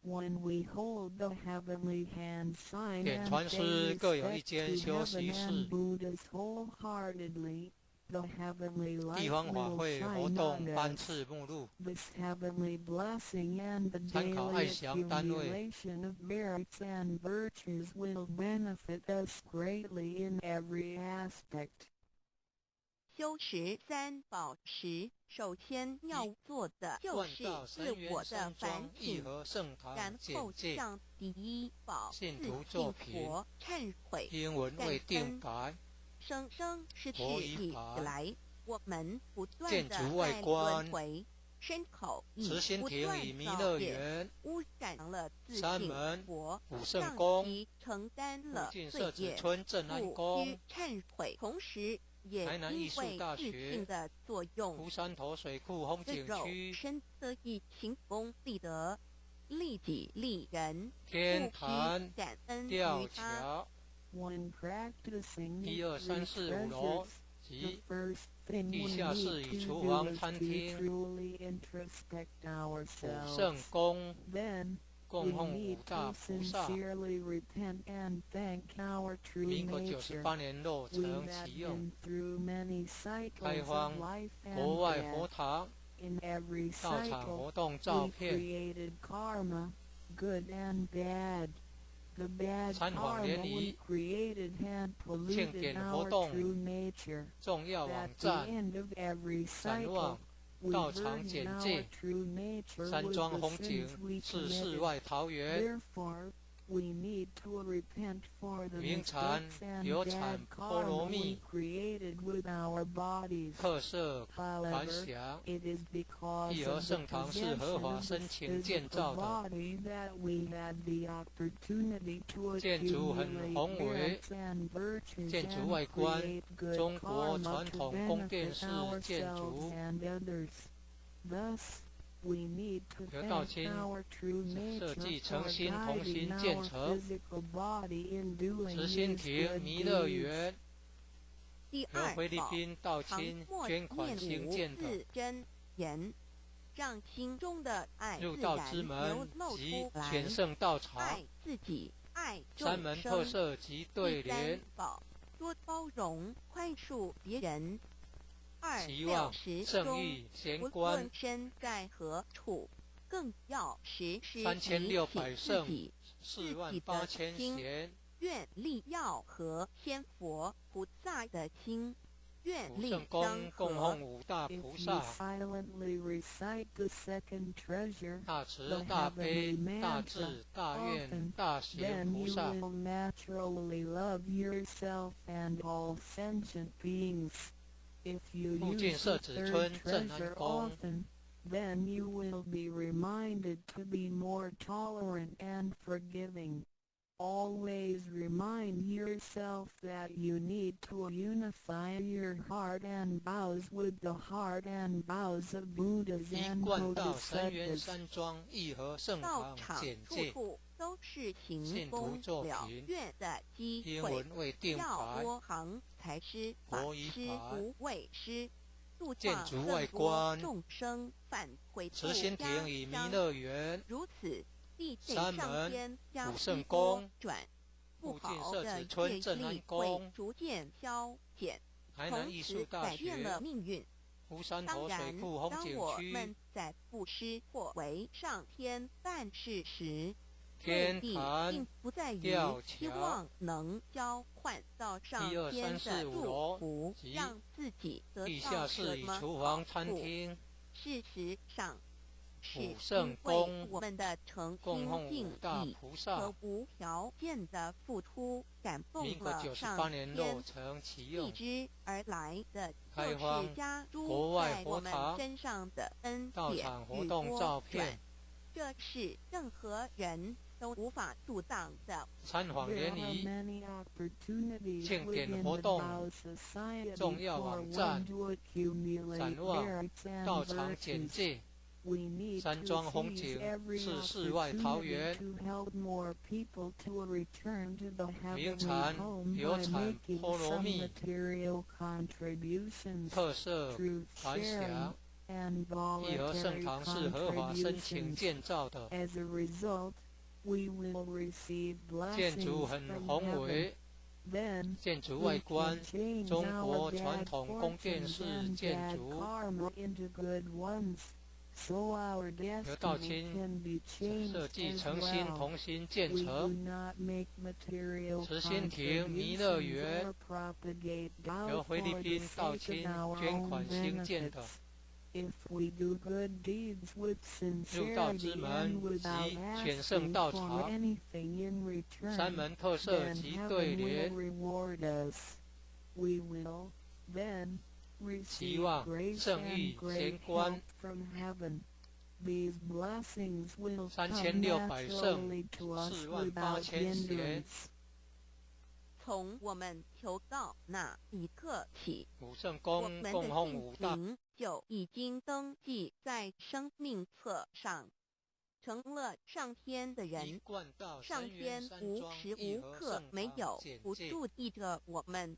When we hold the heavenly hand sign 点 and 传 pay 师各有一 respect 间 to 休 heaven 息 and 室， Buddhas wholeheartedly, the heavenly 地 light 方法 will 会活 shine 动 on 班 us. 次目录， This heavenly blessing and the 参考 daily 爱祥单位， accumulation of merits and virtues will benefit us greatly in every aspect. 修持三宝时，首先要做的就万是道自神元我的山反庄义省，和圣堂然简后介，向第一宝信自徒作信品，佛忏悔。英文未感定恩白，生世佛与以法来，我们不断建的筑外在观轮回，身口意慈心不亭断与弥勒造业，园，污染了自信三门佛，武圣让宫，其承担附了罪近社子业，村镇安故宫需，忏悔，同时也台南艺因为术大自学信的作用，湖山头水库风景自肉区，身得以行功立德，利己利人，天不批坛感恩吊于他。桥， When practicing 1、2、3、4、5 treasures, 楼及地下室与厨房餐厅、普圣宫、供奉五大菩萨。民国98年落成启用，开放国外佛堂、道场活动照片。参访联谊、庆典活动、重要网站、展望、道场简介、山庄风景是世外桃源。名产有产菠萝蜜，特色繁祥。义和圣堂是合法申请建造的，建筑很宏伟，建筑外观中国传统宫殿式建筑。刘道清设计诚心同心建成慈心亭弥勒园，由菲律宾道清捐款兴建的。让心中的爱入道之门及全圣道场，爱自己，爱众三门特色及对联：多包容宽恕别人。期望圣意贤官，无论身在何处，更要时时3600圣48000贤，愿力要和仙佛菩萨的心，愿力相合。供奉五大菩萨，大慈大悲大智大愿大贤菩萨。附近社子村镇安宫。Then you will be reminded to be more tolerant and forgiving. Always remind yourself that you need to unify your heart and vows with the heart and vows of Buddhas and Bodhisattvas. 道场处处都是行功了愿的机会，要多行才师法师无畏师。建筑外观，众生返回慈心亭与弥勒园，如此地三门普圣宫，附近社子村镇安宫，逐渐消减，台南艺术大学，乌山头水库风景区。当我们在布施或为上天办事时，天坛并不在于希望能交换到上天的祝福，让自己得到什么好处。事实上，是因为我们的诚心敬意和无条件的付出感动了上天，继之而来的就是加诸在我们身上的恩典与波转。这是任何人都无法阻挡的。参访联谊、庆典活动、重要网站、展望、道场简介、山庄风景是世外桃源。名产有产菠萝蜜，特色繁祥。义和圣堂是合法申请建造的，建筑很宏伟，建筑外观中国传统宫殿式建筑。刘道清设计诚心同心建成慈心亭弥勒园，由菲律宾道清捐款兴建的。入道之门及全圣道场，三门特色及对联，期望圣意贤官，3600圣48000贤。从我们求道那一刻起，普圣宫供奉五大就已经登记在生命册上。成了上天的人。上天无时无刻没有不注意着我们，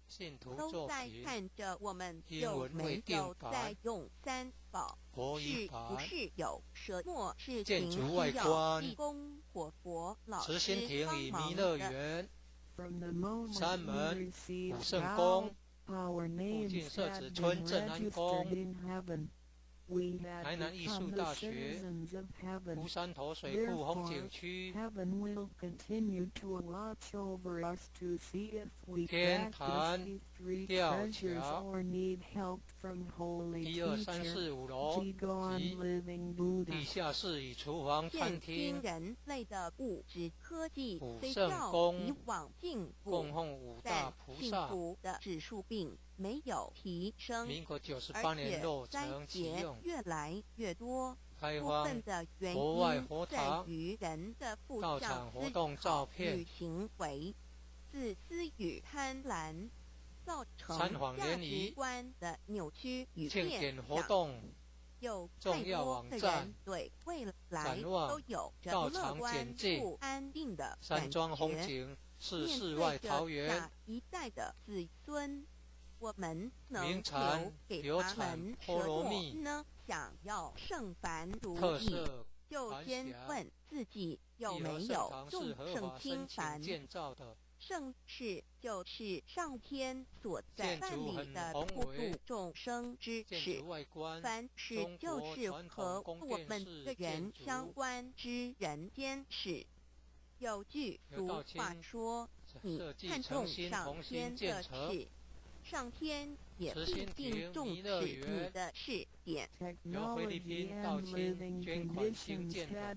都在看着我们有没有在用三宝，是不是有什么事情需要义工或佛老师帮忙的。山门武圣宫附近设置村镇安宫，台南艺术大学湖山头水库风景区，天坛吊桥1、2、3、4、5楼及地下室与厨房餐厅。人类的物质科技虽圣较宫以往进步，供奉五大菩幸萨。福的指数并没有提升，民国98年落成启用，越来越多。部开荒分的原国外因在佛堂于人的不到孝场活动思照片考与行为、自私与贪婪，造成参访价联谊值观的扭曲与庆典变相。活动有太重要多的网站人对未来展望都有着到乐观场简介不安定的感山庄风觉。景是面世外对着桃源下一代的子孙，我们能名产留给流他们产菠什么萝蜜呢？想要圣凡如特意，色就先繁霞问自己有义和圣没有堂众是合圣法申听凡。请建造的，圣事就是上天所在建办理筑很的宏普伟度众生之事建筑。外观凡是中就是国传和统宫我们殿式个人建筑相关之人间事。有句俗刘道清话说：“你设计看诚心重上同心天的建成事，上天也慈必定心亭重弥乐视你园的试点。”由菲律宾道清捐款兴建的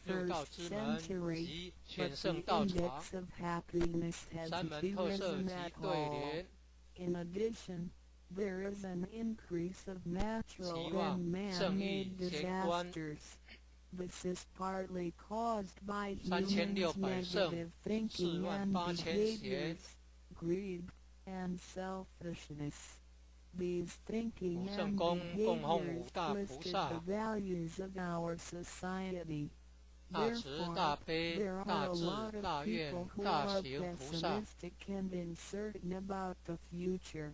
六道之门及全盛道场，山门特色及对联， In addition, there is an increase of natural 期望 and 圣 man-made 意贤观 disasters. This is partly caused by 3600 humans' 圣 negative thinking and 48000贤 behaviors, greed, and selfishness. These thinking 武圣 and 宫供奉 behaviors 五大菩 twisted 萨 the values of our society. 大慈大 Therefore, 悲 there 大 are a 智 lot 大 of 愿 people who 大 are 行菩萨。 pessimistic and uncertain about the future.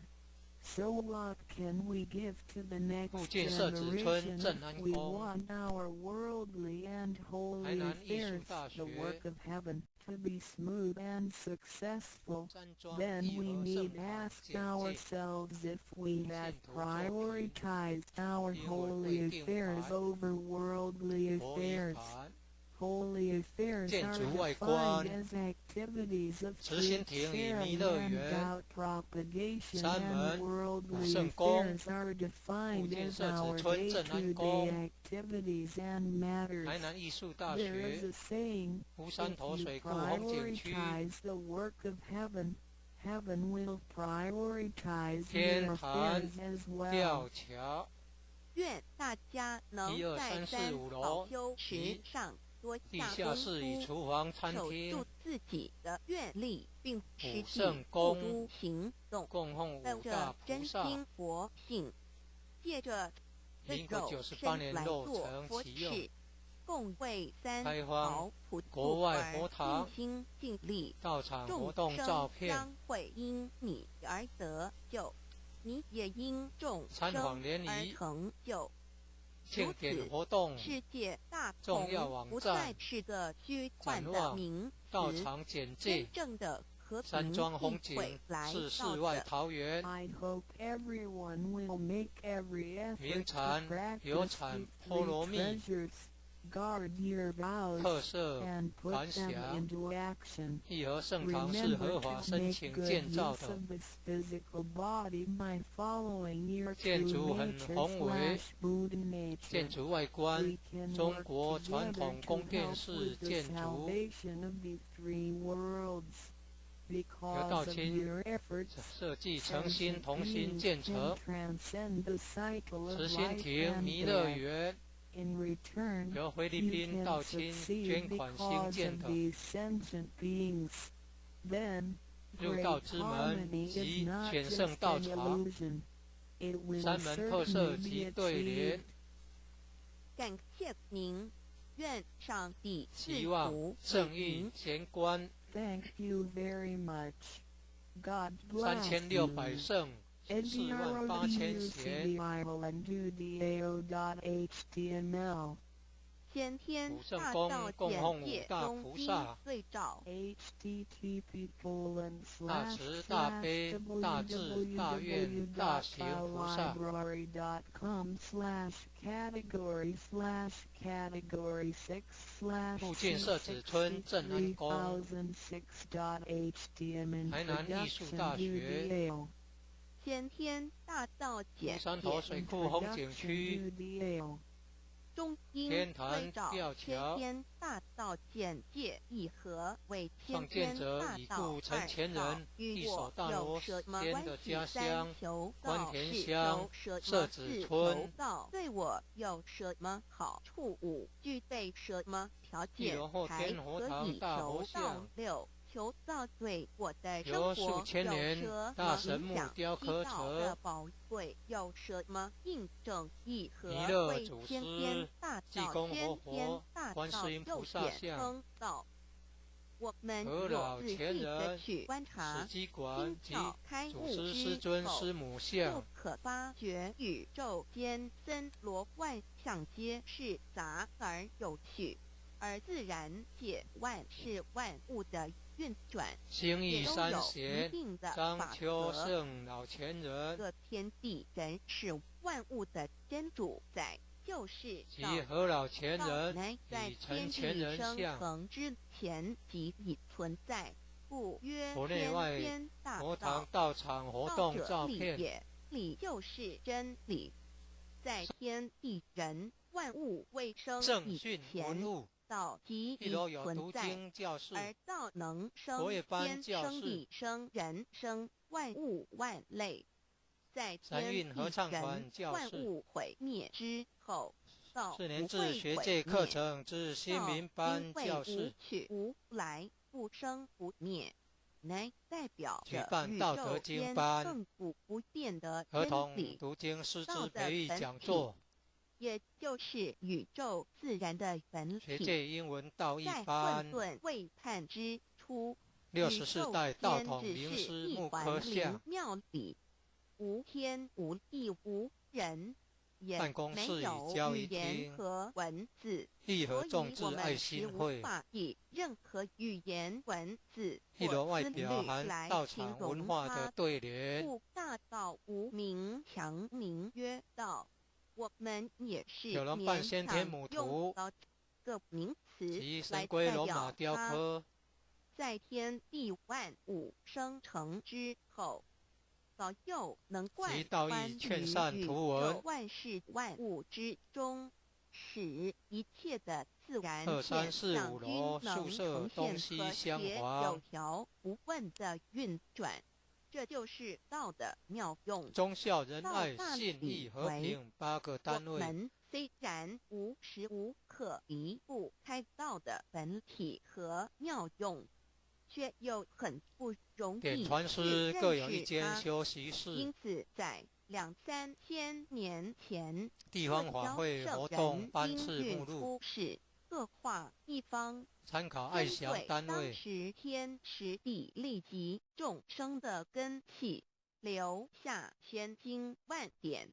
So what can we give to the 附 next 近设置村 generation 镇 if 安 we 宫， want our worldly and 台 holy 南艺术 affairs, 大 the 学 work of heaven, to be smooth and successful? 山庄 Then 义 we 和 need 圣 to 堂 ask 简介， ourselves if we had 信徒作品 prioritized our 英文 holy 会定 affairs 牌 over worldly 佛仪 affairs. 盘 Holy affairs 建 are 筑外 defined 观 as activities of 慈心 truth 亭与 sharing 弥勒 and 园 doubt propagation, 山 and 门 worldly 圣宫 affairs are 附 defined 近 as 设置 our 村镇安宫， day-to-day activities and matters. 台南艺术大 There is 学 a saying, 湖山 if 头 you 水库风景区， prioritize the work of heaven, heaven will prioritize 天 your 坛 affairs as well. 吊桥愿大家能1、2、在3、4、三5宝楼修持及上多地下功下室与夫，厨房餐守厅住自己的愿力，并实际圣付宫诸行动，供奉五有大着真菩萨。心佛性，借着这民国种98年身来落做成佛启用，事，共为三开宝荒普国外渡而佛堂尽心尽力。到场活众动照生片，将会因你而得救，你也因众参生访联而谊成就。庆典活动世界大重要同不网站再是个虚幻的展望名到词，场简介真，正的和山平庄风必会景来是世到外的。桃源， I hope everyone will make every 名 effort to 产有 practice 产 these 菠萝 three 蜜， treasures, guard your vows, 特色 and put 繁 them 霞。 into action. 义和圣堂是 Remember 合 to 法申 make 请 good 建造 use 的， of this physical body by following your 建 true 筑很 nature 宏伟， / Buddha nature. 建筑外观 We can 中 work 国传 together 统 to 宫殿 help 式 with the 建筑， salvation of the three worlds. 刘 Because 道 of 清 your efforts, 设计诚心同心建 can 成， transcend the cycle of 慈心 life 亭 and 弥乐 death. 园 In return, 由菲律 you 宾 can 道清 succeed 捐款兴 because 建 of 的 these sentient beings. Then, 六 great 道之门 harmony 及 is not 全 just 圣道 an 场， illusion. It will 山门特色 certainly 及 be 对联 achieved.，感谢您，愿上帝赐期望福圣于您运贤官 Thank you very much. God bless 3600 you. 圣48000贤， HTML 先天普圣大公道供奉简介五大中经菩萨，对照。大慈大悲大智大愿大行菩萨。附近社子村正安宫，台南艺术大学，先天大道简乌山头介水库风景区，中英天坛对照吊先桥，天大道简介一合为创先天建者大道已故陈前二道人与一手我有大罗什么间关系？的家三乡求关道是田乡有什社子么是村求道对我有什么好处？五具备什么条一件楼后才天佛可以堂大求道？佛像，六求道对我的生由活数千有年什大么影响？神木雕祈刻祷的者宝贵有什么印证意和？弥勒为祖先天师大济道先公活天佛大观道又世音菩萨简像称道。我们和若老仔前细的人去观察史基馆心及窍开祖悟师师之后，尊师母不像，可发觉宇宙间森罗万象皆是杂而有序，而自然界万事万物的运转兴义也都有一三贤定的法张秋则。圣老前人这天地人是万物的真主宰，就是及道。和老前道人乃在与陈天前地生人像，成之前即已存在，故曰国内外先天大佛道堂。道场活道动者理照片，也，理就是真理。在天地人万物未生以正训文前，物，道即已一楼有存在，读经教室，而道能生国乐班天、教室生地、生人、生万物万类。在三天韵合唱地人团教万室，物毁灭之后，道4年不制会毁学界课灭。程之新道民班因为无教室，去无来，不生不灭，乃代表举着宇办道德宙间经班亘古不变的真儿童理，读经师道的资培育本体讲座，也就是宇宙自然的本体。学界英文道义在班混沌未判之初， ，64代道宇宙统间只是名师一木刻环像灵，庙里，无天无地无人，也办公没室与有语交易厅，言和文字。义和所以众志爱我们实无心会，法以任何语言文字一楼外或思虑表含来道场形容文化的它。对联，故大道无名，强名曰道。我们也是有人办勉先天强母图用到这个名词及神来龟罗代表马雕它。刻，在天地万物生成之后，早就能贯其道义穿劝于宇善图文宙万事万物之中，使一切的自然2、3、现4、象5均楼能宿舍呈东现和西厢谐有房，条不紊的运转。这就是道的妙用。忠孝仁爱道大信理义和为平8个我单位，们虽然无时无刻离不开道的本体和妙用，却又很不容易典传去师认各有一识它。间休息室，因此，在2、3千年前，地各方法教圣会活动人班次因运目录，出世，各划一方，参考爱针祥对当单位，时天时地利及众生的根器，留下千经万典，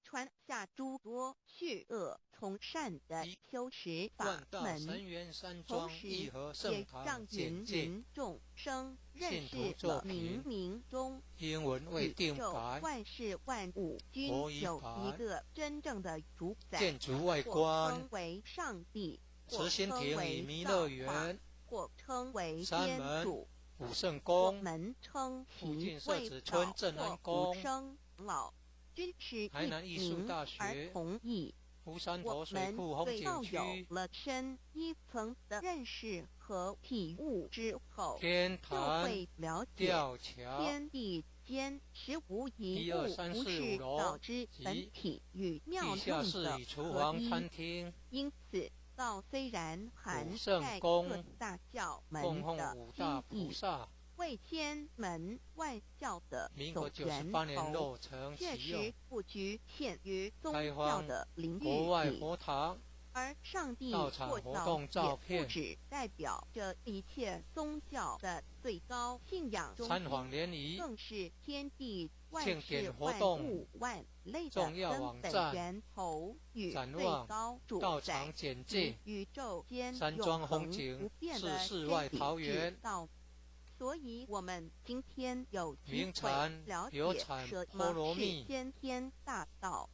传下诸多去恶从善的一修持法万道门，神元山同庄时义和也圣让堂简芸介，芸众生认信徒识了作品冥冥中英文未宇定宙版，万事万物均国语有版一个真正的主宰，建筑外或观称，为上帝，或慈心亭与称为弥造化，勒园，或称为天山门主。武圣我宫，们称附其近社为子村道正安或宫武生老，均是台南艺术一大名而学，同义。乌山我头水们库风对道景区，有了深一层的认识和体悟之后，天就坛会了解吊桥，天地间实无一1、物2、3、不4、5是道楼之及本体与妙地下用的室与厨合房一。餐厅，因此，道虽然涵武圣盖宫各大教门供奉的5大心意，菩萨，为千门万教的民国总源98年头，落成确启用实，不局限于宗教开荒的领国外域里。佛堂，而上帝道场活动照片不只代表着一切宗教的最高信仰中参访联谊更是天地万庆事典活万动物万类的重要根本网站源头与最展望高主道宰场简介宇宙间山庄永恒风景不变是的世外真理桃源之道。所以我们今天有机会名产了解有产什波罗么是蜜先天大道，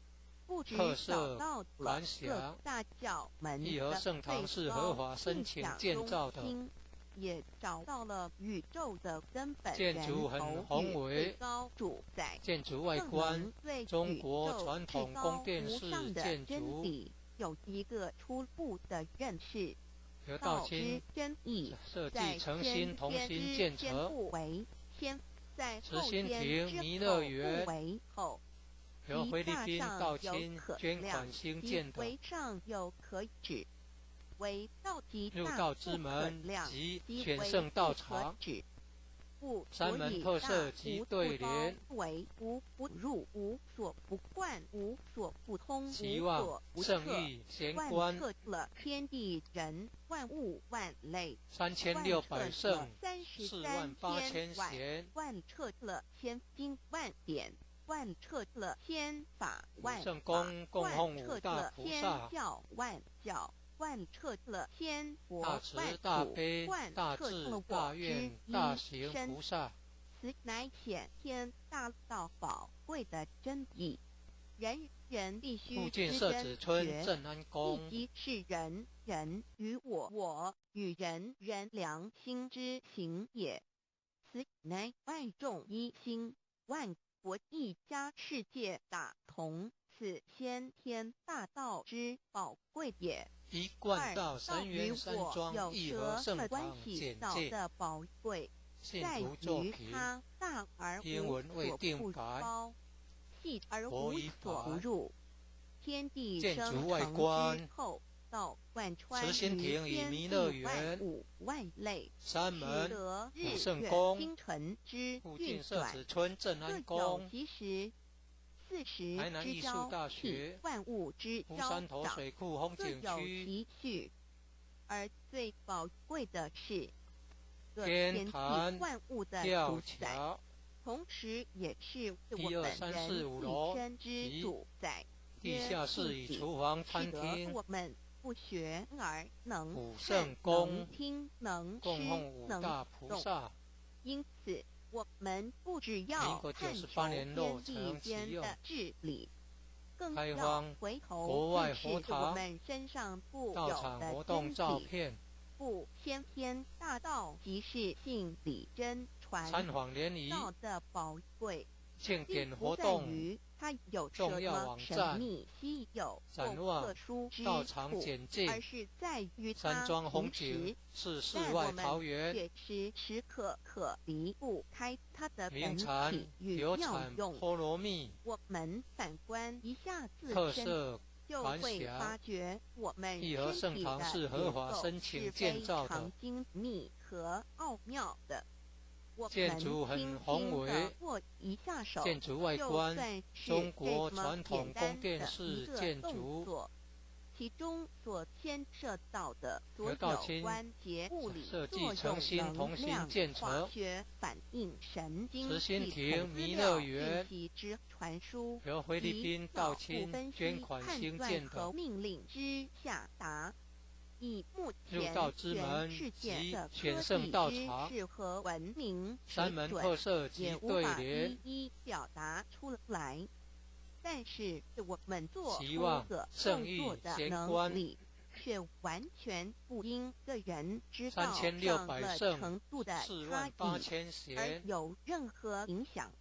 不止特找色到了感各想大教门义和的圣堂是最合高法申请信仰建造的中心，也找到了宇宙的根本建源筑很头与宏伟最高主宰。建筑外更观能对中国宇宙传统至高宫殿式无上的建真筑理有一个初步的认识。由道之道清真义，设在计诚先心同天之心建先成，不为先，在慈后心天之亭弥后勒园不为后。由菲律宾道其大上有清可量捐款兴其建的为上有可指，为道极大入道之不可门量，及其为全圣道不可场指。故山门特所以大色及无不包对联为无不入，无所不贯，无所不通，无期望所不彻。圣域贤贯观彻了天地人万物万类， 3600圣33 48000万贤，贯彻了千经万典，贯彻了千法万圣法，公供奉贯彻五大了千菩萨，教万教，贯彻了千佛大慈万祖，大悲贯大智彻了我大愿之大一行身。菩萨，此乃显天大道宝贵的真义，人人必须附近知真设子村觉，正安宫亦即是人人与我，我与人人良心之行也。此乃万众一心，万国一家，世界大同，此先天大道之宝贵也。一贯道道神与元山我庄有义和圣什么关堂系？简介，道的宝贵信在徒作于品，它大而英无文未所不定白包，细而无国语所不版入。天地建生筑外成观之后，道贯穿慈心亭于天与弥勒地万园物万类，使山门得日武圣月宫星辰之附运转近设子村正安各有宫，其时。40台南艺术之交大替，学万物之交乌山头长，水库风各有景区，其序。而最宝贵的是，各天天地坛万物的吊主宰，桥，同时也是我1、2、本3、4、人5楼自身之及主宰。地下室与厨房、餐使得厅，我们不学而能武看圣宫能听能吃供奉五能大菩动。萨。因此，我们不只要民国探求98年落天地成启用间的治理，更开要荒回头国外认识我佛堂们身上固道有的场活动真理。照片，不先天大道即是信理真传参访联谊，道的宝贵，庆典并不在活动，于它有什重要么神网站秘稀有或展望特殊之道场处，简介而是在于它山庄风同时景是世但外我们桃源，却时刻离不开它的本名产体与流妙产用。波罗蜜，我们反观一下自身，特色就感会想发觉我们义和圣身体的堂是合法结构申请是建造的非常精密和奥妙的。我建们筑很轻宏伟轻地握一下手，建筑外就观，算是中国这么传统简单宫殿的式一个动建筑，作，其中所牵涉到的所由道有清关节、物理设计作用、诚心同心能量、建化成，学反应、神经慈心系亭统资弥料勒园信息之传输，由菲律及宾脑部道清分析、捐款判断兴建的和命令之下达。以目入前道之门全世界及的全圣科技知道场识和文明水山门准，特色及也无法对联一，一表达出来。但是我们做出期望个动圣域作的能贤观力，却完全不因个人知道上3600了圣程度的4差异8000而贤，有任何影响。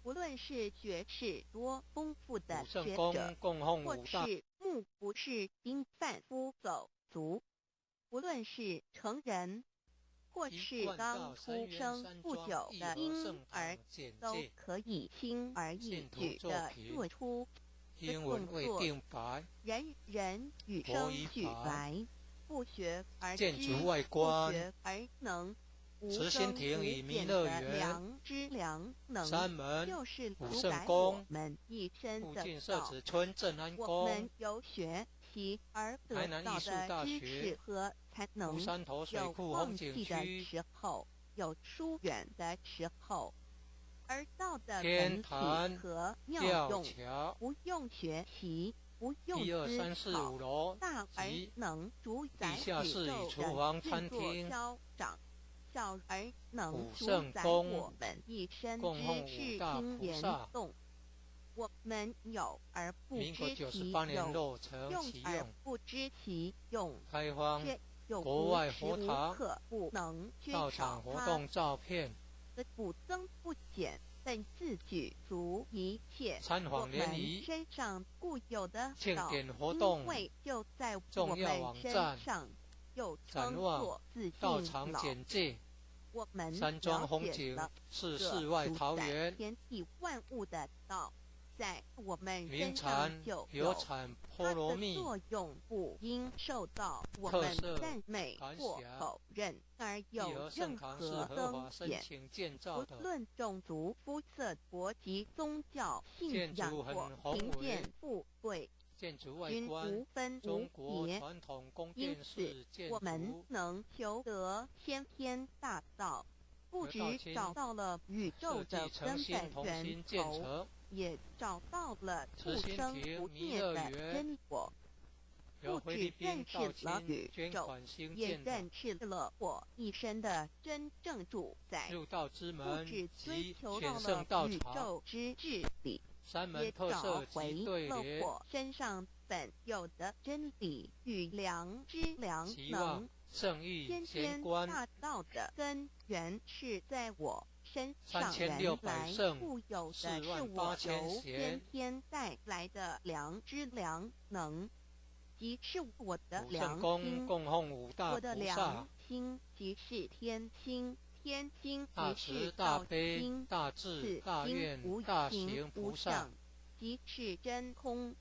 无论是学识多丰富的武圣宫学者，供奉或五大是目不识丁贩夫走卒，无论是成人，或一是贯刚道出三元生山不庄义和久的婴圣儿，堂简都介，可以轻而易信徒作举地品做出英文未定白，人人与国语生俱版来，不学而知，建筑外不观学而能，慈心亭与弥勒园、良知良能，三门就是武主宰圣宫我们一生的附近社道。子村正安我们宫、由学习而台得到南艺术大的知学识和才能，乌山头水有库风景忘记的区、时候，有疏远的时候，而道的天本体坛和妙吊用，桥不用学习，不用1、2、3、思4、5考，楼大而及能主宰地下室宇宙与厨房、的制作餐厅、消长，小而能武主宰圣宫我们一生供奉之事五大听言菩萨。动。我们有而不民国知其98年有，落成用而启用，不知其用，开荒却有国外无时无佛堂刻不能缺到少场活它动照片、的不增不减，本自具足一切。参我访联们谊、身上固有的庆道，典活动因为就在我重要们身网站上，又称展望作自到场信老。简介。我们山庄了解风景了是这世外主宰桃源，天地万物的道，在我们名身上产就有产它的菠萝蜜、作用不应受到我们特色赞美感或想否认而义有和盛任堂是何合法申增减。请建造不的，论种族、肤色、国籍、宗教、建信仰筑很或宏伟贫贱富贵，建筑外均观无分中无国别。传统宫因殿式此，建我们筑，能求得先天大道，不只得到亲找到了宇宙设计的诚心根本源同心建头，成。也找到了慈心不生亭不弥勒灭的园真我。不由菲律只认宾识了到清宇宙，捐款兴也建的认识了我一生的真正主宰。入道之不门只追及求到全圣道了宇场，宙之治理，三也门特找色回及对了联，我身上本有的真理与良知良能期望。圣意先天贤观大道的根源是在我身上，原3600来圣富有的是48000我由贤先天带来的良知良能，即是我的武良圣宫心。供奉五大我的菩萨良，心即是天心，天心大即是慈大道悲心，大智此心大愿无大形行无菩萨相，，即是真空。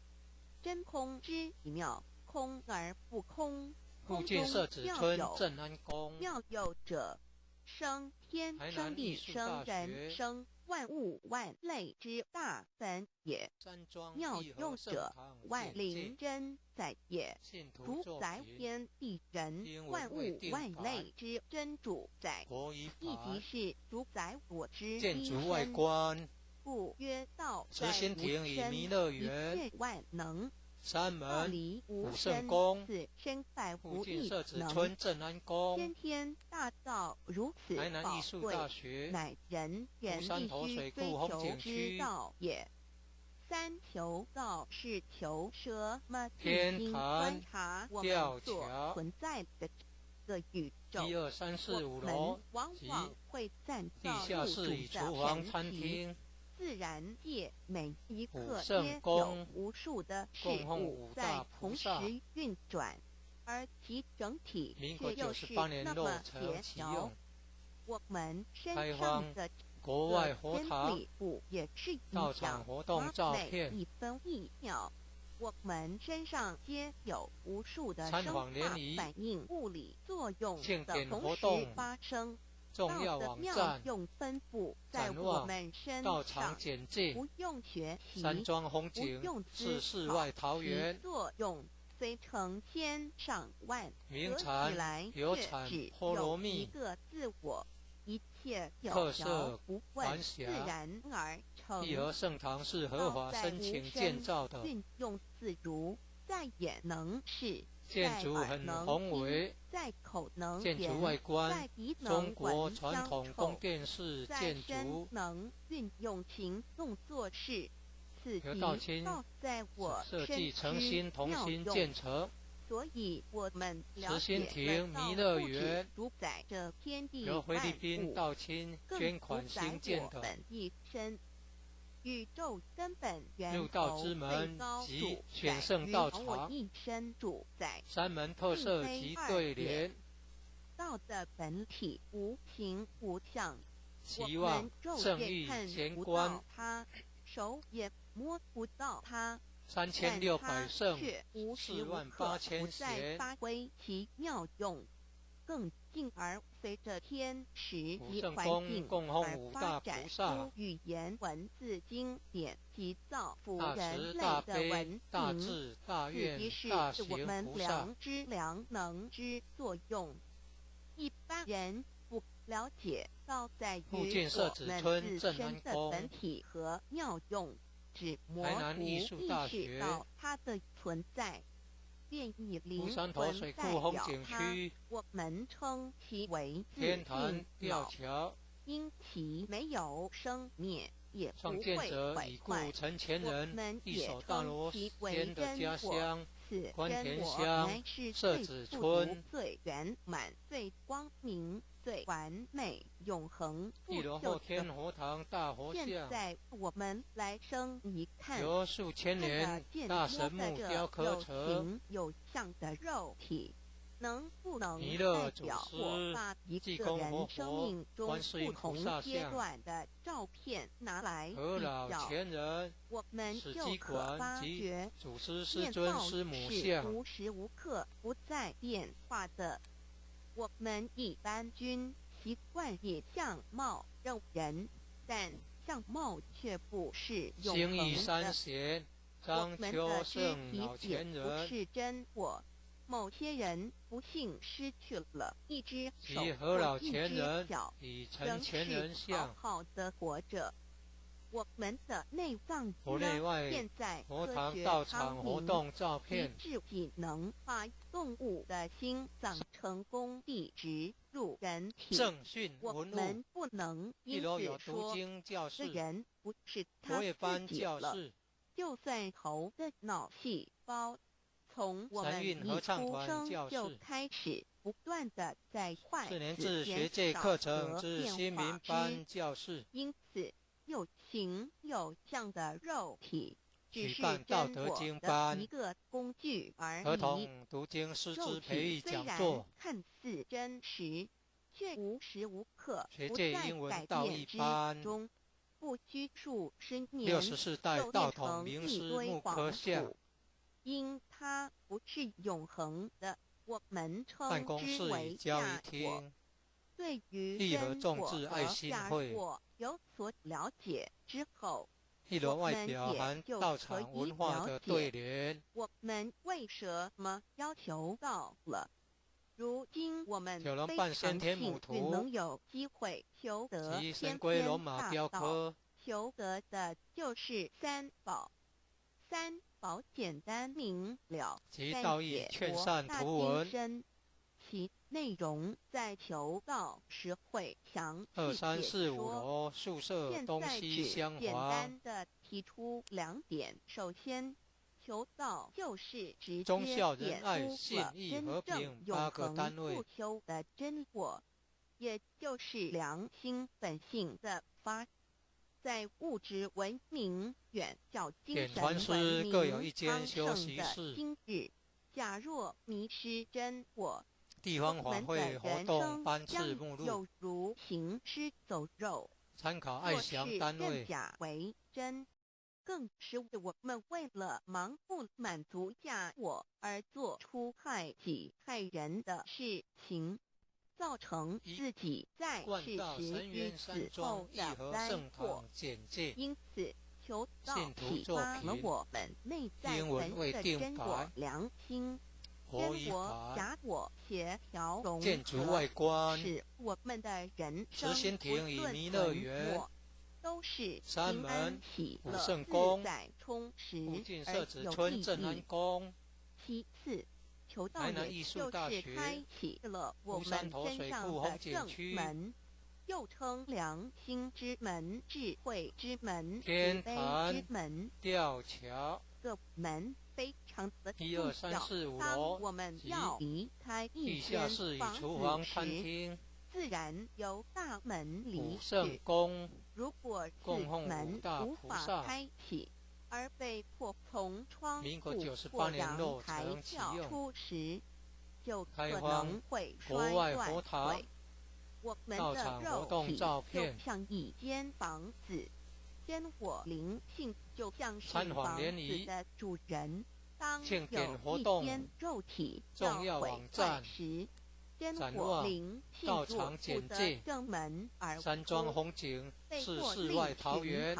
真空之奇妙，空而不空，附空中近社子妙村有。正安宫，妙有者，生天台生地南艺术大生人学生万物万类之大本也。山庄妙义和圣用者，堂万简介灵真在也。信徒主作宰品天地人经文万物未定万法类之真主宰，国语亦即法是主宰我之一建筑外生。观故曰道慈在无心亭与身，弥勒一园切万能。三道门离无武圣身，宫此身在附无一近社子能。村正安宫先天大道如此台南宝艺术贵，大学乃人必山头水须追库风求之景区道也。三求道是求什么？天静心坛观察我吊们所桥存在的这个宇宙。 1、2、3、4、5我楼们往及往会赞地造下室与入主的厨房、神餐奇。厅，自然界每一刻圣皆有宫无数的事供奉物在五大菩同萨时运转，而其整体民国却又是98年落那么成协调启用。我们身开荒上的国外佛真堂理部也是一到场样，活动华美照片一分一秒。我们身上皆有无数的参生化访联谊反应、物理作用庆典的同时活动发生。重要道的妙网站用分布在展我望们身到场上，简介不用学习，山庄风不用景思是世考外桃其源，作用虽成千上万，合名产起来却有产只菠萝有一蜜个自我，一切特有条色不紊，繁自霞然而成。义和圣堂是合道法在无申请声建造的，运用自如，在眼能视，建在耳筑很能听，宏伟，在口能建筑言，外观在鼻中能国闻香传统宫臭，殿式在建身筑，能运用行动做事。此即由道亲道在我设身计诚之心同心妙用。建成，所以我们了慈心解亭了道弥勒不止园主宰着天地由菲律万宾物，到清更捐款主宰兴建的，我们一生。宇宙根本源入道头最之门高及主宰选圣于道场我一生主宰。三门特色及对联，道的本体无形无相，我期望们肉圣意眼看不贤观到它，手也摸不到它，但3600它圣却无时无刻48000不在贤发挥其妙用。更进而随着天时及普圣环境公供奉而五大发展菩萨出语言文字经典及造福大人类慈大的文悲大明，智大此愿即是大我行们菩萨。良知良能之作用。一般人不了解到在附于近社子我们自村镇安身的宫本体和妙用，只模台糊南艺术意识大学到它的存在，便以灵乌山头魂水代表库风景它。区我们称其为自天坛信吊老，桥，因其没有生灭，也不创建会者已故毁坏。陈前我人们也一手大称罗其为间的真我。家乡此关田真我乡乃是最社子富足村、最圆满、最光明、最完美、永恒不一楼朽的。后天佛堂大佛现像，在我们来生一看，由数千看了年见大神摸的木雕这有刻成，形有相的肉体，能不能弥勒祖代表师我把一个济公活人生佛命中观世音不同菩萨阶像段的照片拿来比何老较？前人我们史就可基馆发及觉，祖师师面貌尊师母是像，无时无刻不在变化的。我们一般均习惯以相貌认人，但相貌却不是永兴义恒的。三贤我张秋们的肢圣老体也不前人是真我。某些人不幸失去了一只手及何老或一只前人脚，以仍陈前人是好像，好的活着。我们的内脏国内外现在佛科学堂道昌场活明，动照机片，制体能把动物的心脏成功地植入人体。正训我文物，们不能一因此楼有读说经教这室、人不是他国乐班自己了。教室、就算头的脑细胞从我禅们韵合一出唱团生就教室开始不断的在坏4年死制学减少界课程和之新变化民班之，教室，因此有形有相的肉体只举是办道德真我的经班一个工具而儿已。童读经师肉资培育体虽然讲座，看似真实，却无时无刻学不在界英文改道义变之班中。不拘数十年， 64代就变道统成一名师木堆黄刻像土，因它不是永恒的，我们办称之公室与为交易假我。厅，对于义和真我众志爱和假心会我有所了解之后，一楼外我们也表含就可道场以文化的了解对联，我们为什么要求到了。如今我们九龙半非常先天母幸运图能有机会求得及天神龟龙天马大道，雕刻，求得的就是三宝。三宝简单明了，但及道义也劝善博大图文，精深，其内容在求道时会详2、细3、解4、5说。楼宿舍现东在只西相简华，单的提出2点：首先，求道就是直忠接点孝仁爱出了信义真和平正永8个恒单位不朽的真我，也就是良心本性的发。在物质文明远较精典神传师文各有一明间休昌盛的息室，今日，假若迷失真我，地方法我们的会活人动生班次将目录，有如行尸走肉。参考爱若祥是单位认。假为真，更是我们为了盲目满足假我而做出害己害人的事情，造成自己在贯世道神时与元山死庄后的义和灾圣祸。堂简介，因此，求道信徒启作发了品我们内在英文未神的定版真我良心。活语真我、法，假我协调融建筑合，外观，使我们的人生慈心不亭与论弥勒文园墨都是山平安门武喜乐、自圣宫在充实附近社子而有意村镇安义。宫，其次，求道也台南艺术就是大学开启了我乌山们头水身上库风景的正区门，又称良心之门、智慧之门、慈天悲坛之门。吊桥，各门非常的1、重2、3、要。 4、5当楼我们及要离开地一间下室与房厨房子时，餐厅，自然由大门离武圣去。宫，如果此供奉门五大无法菩萨开启，而被迫从窗民国户98或年落阳台成启用跳出时，就可开荒能会国摔断外佛堂腿。我们道的肉场活动体就照片像一间房子，真我灵性就像是参访房联谊子的主人。当庆典有活动一间肉体重要要毁网站坏时，展望道场简介，山庄风景是世外桃源，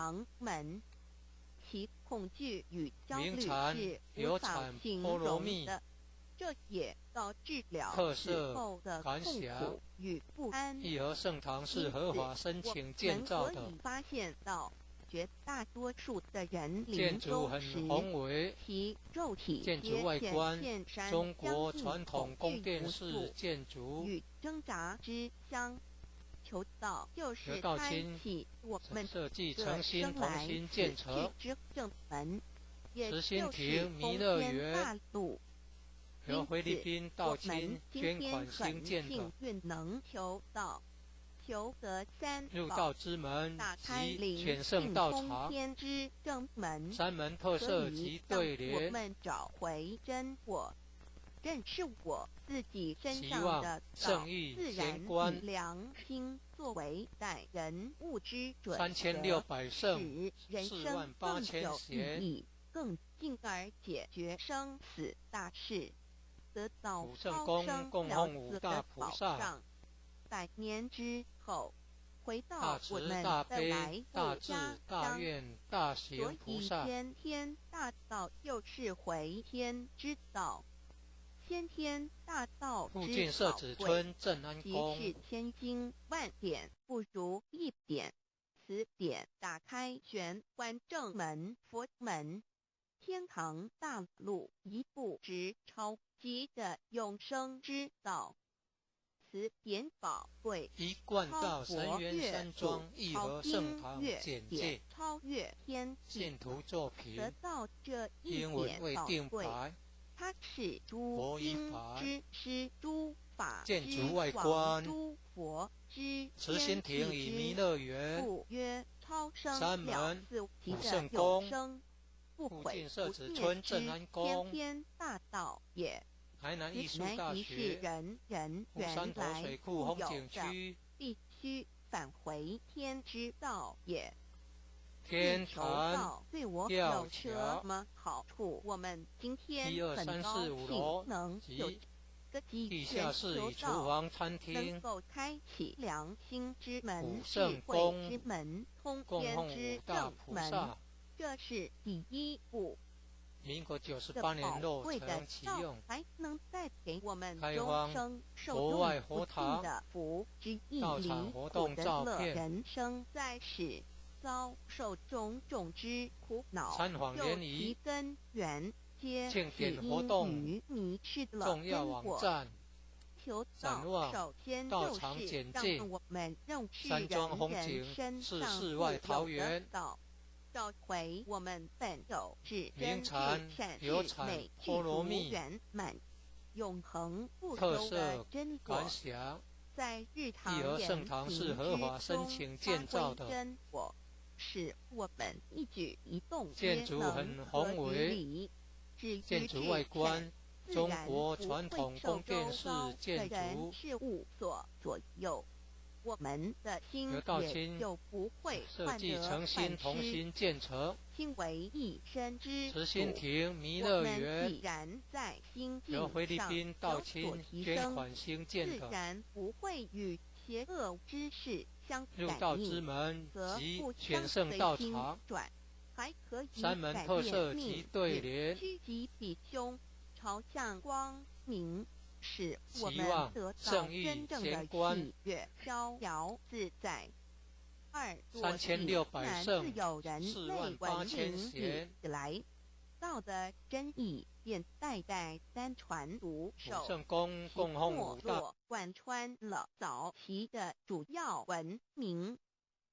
其恐惧与焦名虑产是有无法产形菠萝蜜容的，这也导致了特死色后的感痛想苦与不安。义和圣堂是合法申请建造的我们可以，发现到，绝大多数的人建筑临终很时，宏伟，其肉体建筑外皆观显现中国相应传统宫殿恐惧式无助建筑，与挣扎之相。求道就是刘道开清启我们设计的诚心同生来心建死成，去之正门，也慈心就是亭弥勒通天园大路。由菲律宾道我清们今天捐款兴很建的幸运能求道，求得三宝入道之门打开及灵全圣性通道场，天之正门，山门特可以色及让我对联，们找回真我，认识我自己身希望上的圣意自然贤观与良心作为待人物之准则， 3600圣使人生更有意48,000义，更进而解决生死大事，得到普圣高宫升供了奉五大此的保菩萨障。100年之后，回大到我慈们的大悲来大智故家大乡。愿大所行菩以萨，先天大道就是回天之道，先天大道附之近设子宝贵，村镇安即宫，是千经万典不如一点。此点打开玄关正门佛门，天堂大路一步直超级的永生之道。此点宝贵，一贯超道神佛越源山祖，庄义超和圣经堂越简介典，，超越天地，信徒作品，得到这一英文点宝未定贵。牌，它是诸佛一经牌之师，诸法建之筑外王，观诸佛之慈心亭与弥勒园，故曰超生山了门四极普的永圣宫生，不附毁近设子不灭之村镇安宫天天大道也。台南艺术难以是大学，人人原乌山头来水库风固有的，景区，必须返回天之道也。天地球坛道对我吊有什桥么好处？我们今天1、2、很3、高4、5兴楼能有及个地地下室与厨房餐能厅，够开启良心之门、古智圣慧宫之门、通供奉天之五大正门，菩萨。这是第一步。民国这98年宝落贵的成启道用，才能带给我们开荒终生受国外用不尽佛堂的福之意道离场活动苦的乐。照片人生在世，遭受种种之苦恼，参访究联谊其根源，皆庆典起活动因于迷失了重要因果。网站，求道展望首先道场就是简介让我们认识山庄风人景身是上世外固有的桃源，道，找回我们本有至真名产至善至有产美具足菠萝蜜圆满、永恒不特休的色真果感，想，在日常义和圣言堂是行合法申之中请建发挥造的，真果，使我们一举一动建皆能筑很合于宏伟理，至于建筑至善外观自中然不国传会统受宫殿式周遭建的人筑，事物所左右，我们的心刘道也清就不会设计患得患诚心同失，心建成，心为一身之慈心主。亭弥我们勒园既然在心境由菲律上宾道有所清提升，捐款兴建的，自然不会与邪恶之事相入感道之应，门则及不相全圣随心道场，转，还可以山门改特色变及对命运，联，趋吉避凶，朝向光明，使我们希望得到正义真正的贤观喜悦、逍遥自在。3600自圣有人类文48000明贤以来，道的真义便代代单传独普守。圣宫供奉没五大落贯穿了早期的主要文明，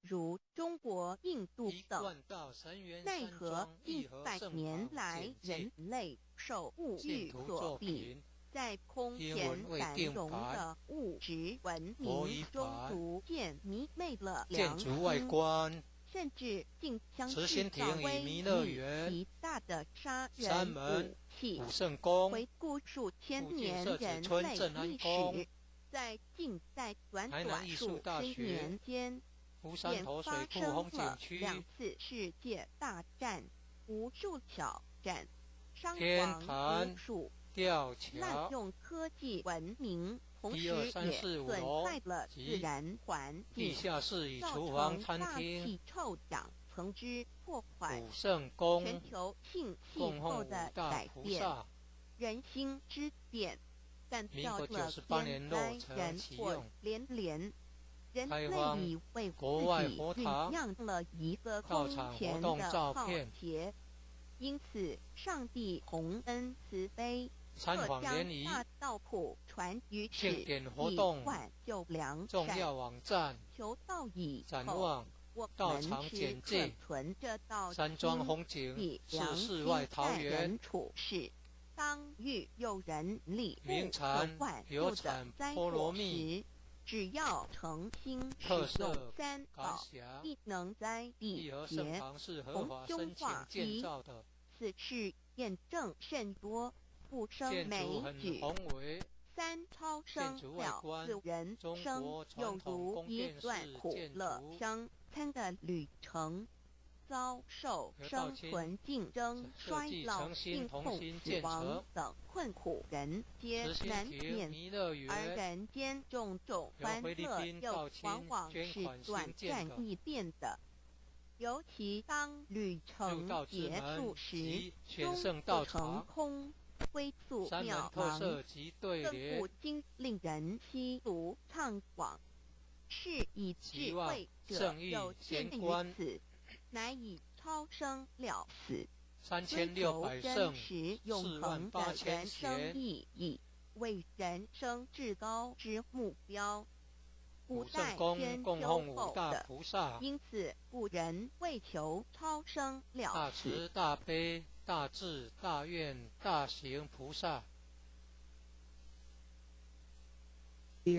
如中国、印度一等。贯道神源奈山何庄义近百和圣堂年来，简介人类受物欲信徒所逼，作品，在空英前文未定繁荣牌的物质文佛一明中牌逐渐迷昧了建良筑外心，观，甚至竟将慈制心亭与造威弥勒力园极大的杀人山门武器。普圣宫回顾数千附近年设子人类村镇安历宫史，在短台南艺术数十大学年间，乌山便发头水库生风景了区， 2次世界大战，无数挑战，伤天亡坛无数，吊桥滥用科技文明，同时也损害了自然环境，地下室与造厨房成大餐厅、气臭氧层之破坏，古圣宫全球性气供奉五候的大改变，菩萨。人心之变，干民国掉了98年天灾落成人祸启用连连。人开荒类已为自国外己佛堂酝酿了一个到空场活动前的浩照片劫，因此上帝洪恩慈悲，参特将访联谊、大道谱传于庆世，典活以动、挽救良善。重要网站、求道以后，展望、我道场们时刻简介、存这道山庄心，风景以、是良心世外桃待人源、处事。当遇有人力名不可产挽救的有产灾波罗祸蜜时，只要诚心使特色用三感宝，辖。必能灾地义和圣劫。堂是合同法修申请化建一造的，此事验证甚多，不胜建枚筑很举。宏伟。三超生建筑外了观此人中生，国传有统如一宫殿段苦式建筑乐相参的旅程，遭受河道生存竞争、设衰老、计诚心病痛、同心死亡建成等困苦人皆慈心难亭免。弥勒而园人间种种由欢菲律宾乐又到清往往是捐款短兴建的暂易变的，尤其当旅入程道之结束门时，及全终圣道就成场、空，归宿山门渺特茫，色及对更联不，禁令人吸毒畅广。是以智慧者圣意有见于贤观此，乃以超生了死。追3600求真圣，实永恒的48000人生贤。意义，为人生至高之目标。古古圣代宫先修供奉五后大的，菩萨，因此古人为求超生大了死，慈大悲大智大愿大行菩萨。附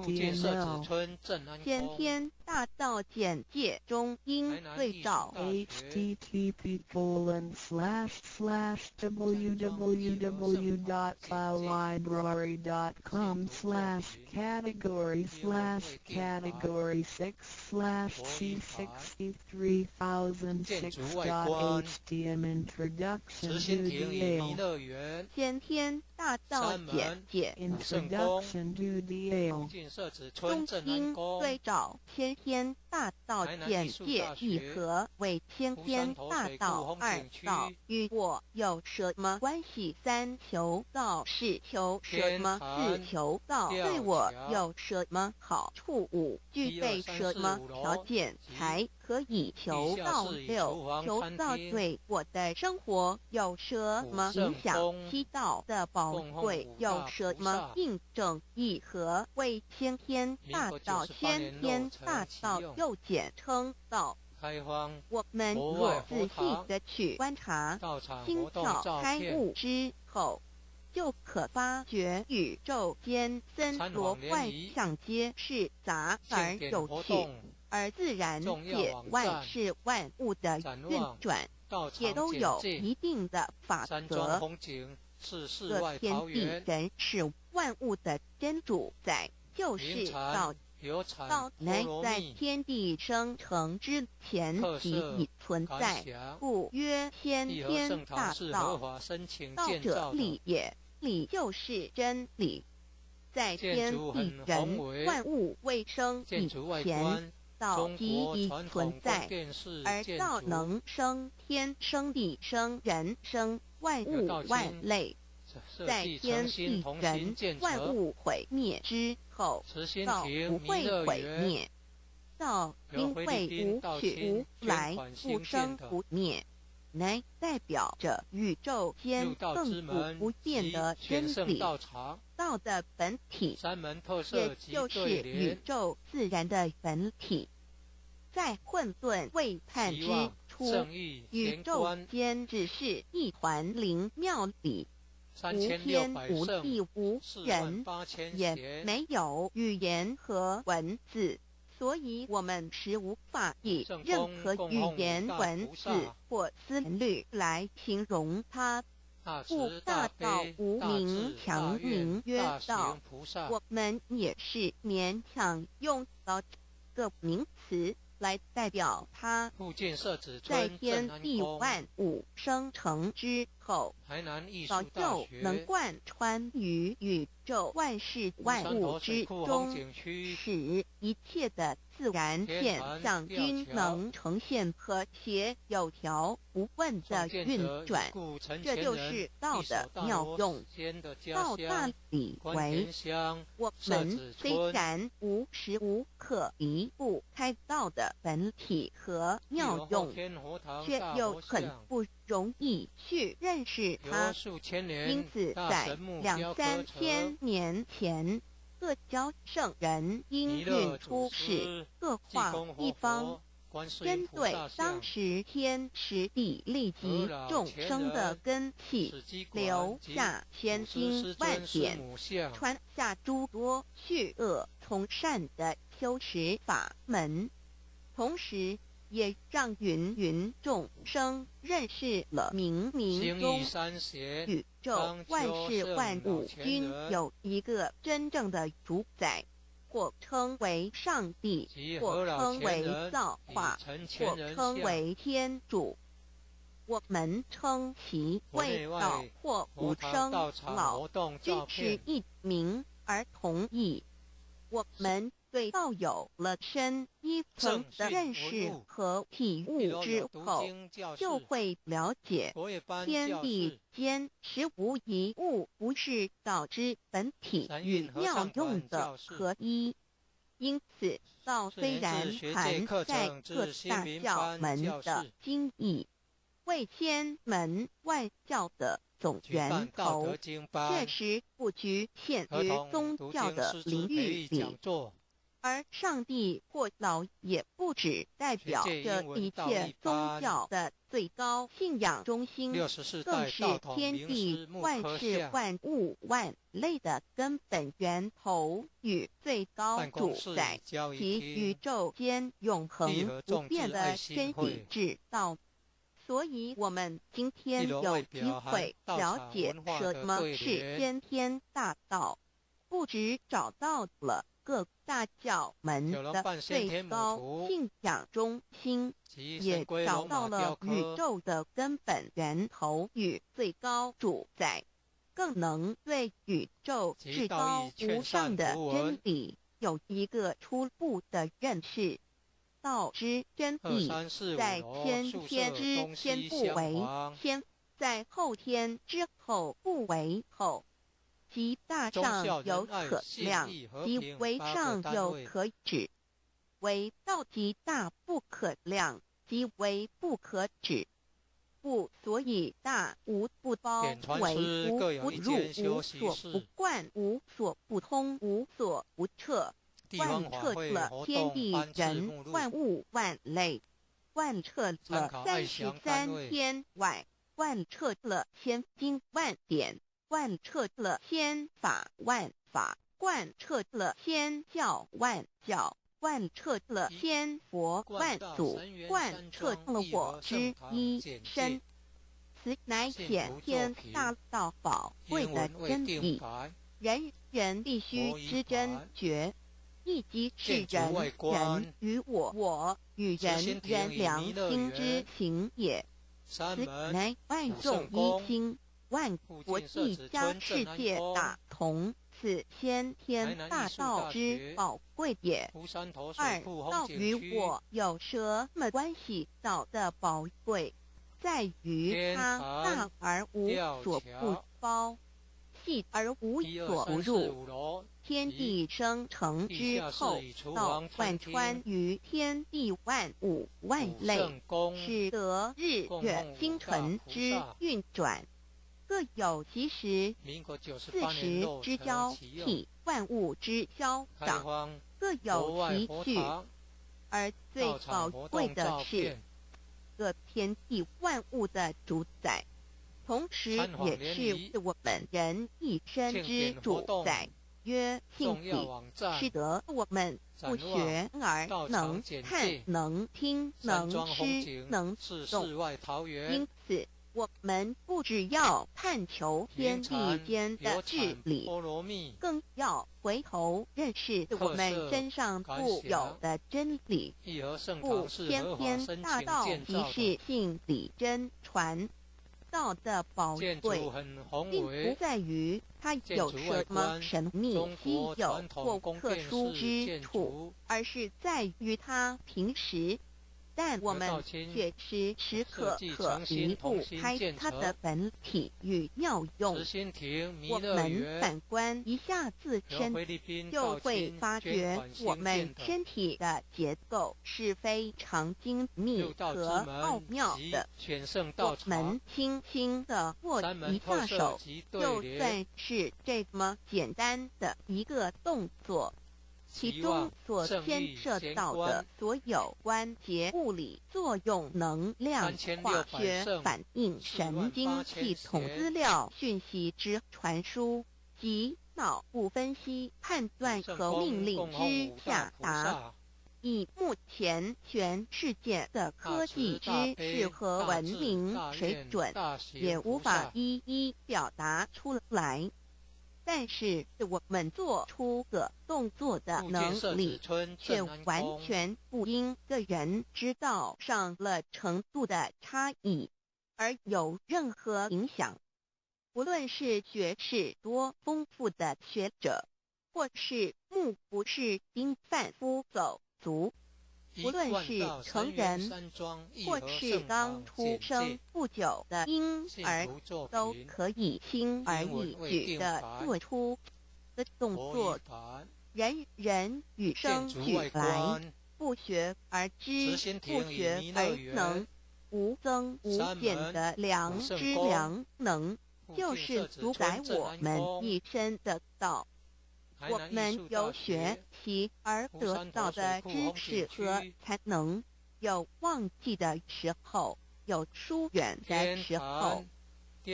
近社子 HTML 村镇安先宫。天大道简介中应台南艺术对照大学 www.library.com/category/C63006.htm 慈 Introduction 心 to 亭 the 与弥 Ale 勒园。先天大道山门简介古圣宫。 Introduction to the 附 Ale 近社子中村镇安应宫。对照先天大道简介一和为先天大道二道与我有什么关系？三求道是求什么？四求道对我有什么好处？五具备什么条件才可以求道？六求道对我的生活有什么影响？七道的宝贵有什么印证？一和为先天大道，先天大道又简称道。开荒我们若仔细的去观察，道场心活动窍开照片。悟之后，就可发觉宇宙间森罗万象皆是杂而庆典有趣，活动而自然界万事万物的运转道也都场有简介。一定的法山庄则。风景是世这外天地桃源。人是万物的真主宰，就是道。有产道波乃在罗蜜。天地生成之前即已存感在，想故曰先义和天圣堂大是合道。法申请道者建造的。理也，理就是真理。在建天筑很地宏伟人万物未生以建筑外前，观道中即已国传统宫存在，殿式而建筑。道能生天、生地、生人、生万物道清万类。设在计天诚心地同心人建万成。物毁灭之后，慈心道不亭弥会毁勒园。灭。道因为无去无来，不生不灭，乃代表着宇宙间入道之亘古门不变的及全圣真理。道场。道的本体，山门特也色及就是对宇联。宙自然的本体，在混沌未判之希望初，正义宇宙贤观间只是一团灵妙理，无天3600无圣地无人， 48000也贤。没有语言和文字，所以我们实无法以任何语言、文字或思虑来形容它。大故慈大道悲无大名智强大愿名曰大道行，菩萨。我们也是勉强用到这个名词来代表它。附近社子在村镇天地安宫。万物生成之后，早就能贯穿于宇宙万事万物之中，使一切的自然现象均能呈现和谐有条不紊的运转。这就是道的妙用。道大理为，我们虽然无时无刻离不开道的本体和妙用，却又很不容易去认识它。因此在2、3千年前，各教圣人因运出世，各化一方，针对当时天时地利及众生的根器，留下千经万典，传下诸多去恶从善的修持法门，同时也让芸芸众生认识了冥冥中宇宙万事万物均有一个真正的主宰，或称为上帝，或称为造化，或称为天主。我们称其为道，或古称老，均是一名而同义。我们对道有了深一层的认识和体悟之后，就会了解天地间实无一物不是道之本体与妙用的合一。因此，道虽然含在各大教门的经义，为千门万教的总源头，确实不局限于宗教的领域里。而上帝或老也不只代表着一切宗教的最高信仰中心，更是天地万事万物万类的根本源头与最高主宰，及宇宙间永恒不变的真理之道。所以我们今天有机会了解什么是先天大道，不只找到了各大教门的最高信仰中心，也找到了宇宙的根本源头与最高主宰，更能对宇宙至高无上的真理有一个初步的认识。道之真理，在先天之先不为先，在后天之后不为后。即大上有可量，即为上有可指；为道即大不可量，即为不可指。不所以大无不包，为无不入，无所不贯，无所不通，无所不彻。贯彻了天地人万物万类，贯彻了33天外，贯彻了千经万典，贯彻了千法万法，贯彻了千教万教，贯彻了千佛万祖，贯彻了我之一身。此乃显天大道宝贵的真理，人人必须知真觉。亦即是人与我与人良心之情也。此乃万众一心，万国一家，世界大同，此先天大道之宝贵也。二，道与我有什么关系？道的宝贵在于它大而无所不包，细而无所不入。天地生成之后，道贯穿于天地万物万类，使得日月星辰之运转各有其时，四时之交替，万物之消长各有其序。而最宝贵的是，各天地万物的主宰，同时也是我们人一生之主宰。曰性体，使得我们不学而能看、能听、能吃、能动。因此，我们不只要探求天地间的治理，更要回头认识我们身上固有的真理。故先天大道即是性理真传。道的宝建贵，筑很宏并不伟，在于它有什么神秘、稀有或特殊之处，而是在于它平时，但我们却时时刻刻离不开它的本体与妙用。我们反观一下自身，就会发觉我们身体的结构是非常精密和奥妙的。我们轻轻地握一下手，就算是这么简单的一个动作，其中所牵涉到的所有关节物理作用、能量、化学反应、神经系统资料讯息之传输及脑部分析、判断和命令之下达，以目前全世界的科技知识和文明水准，也无法一一表达出来。但是我们做出个动作的能力，却完全不因个人知道上了程度的差异而有任何影响。无论是学识多丰富的学者，或是目不识丁贩夫走卒，无论是成人，或是刚出生不久的婴儿，都可以轻而易举地做出的动作，人人与生俱来，不学而知，不学而能，无增无减的良知良能，就是主宰我们一生的道。我们有学习而得到的知识和才能，有忘记的时候，有疏远的时候，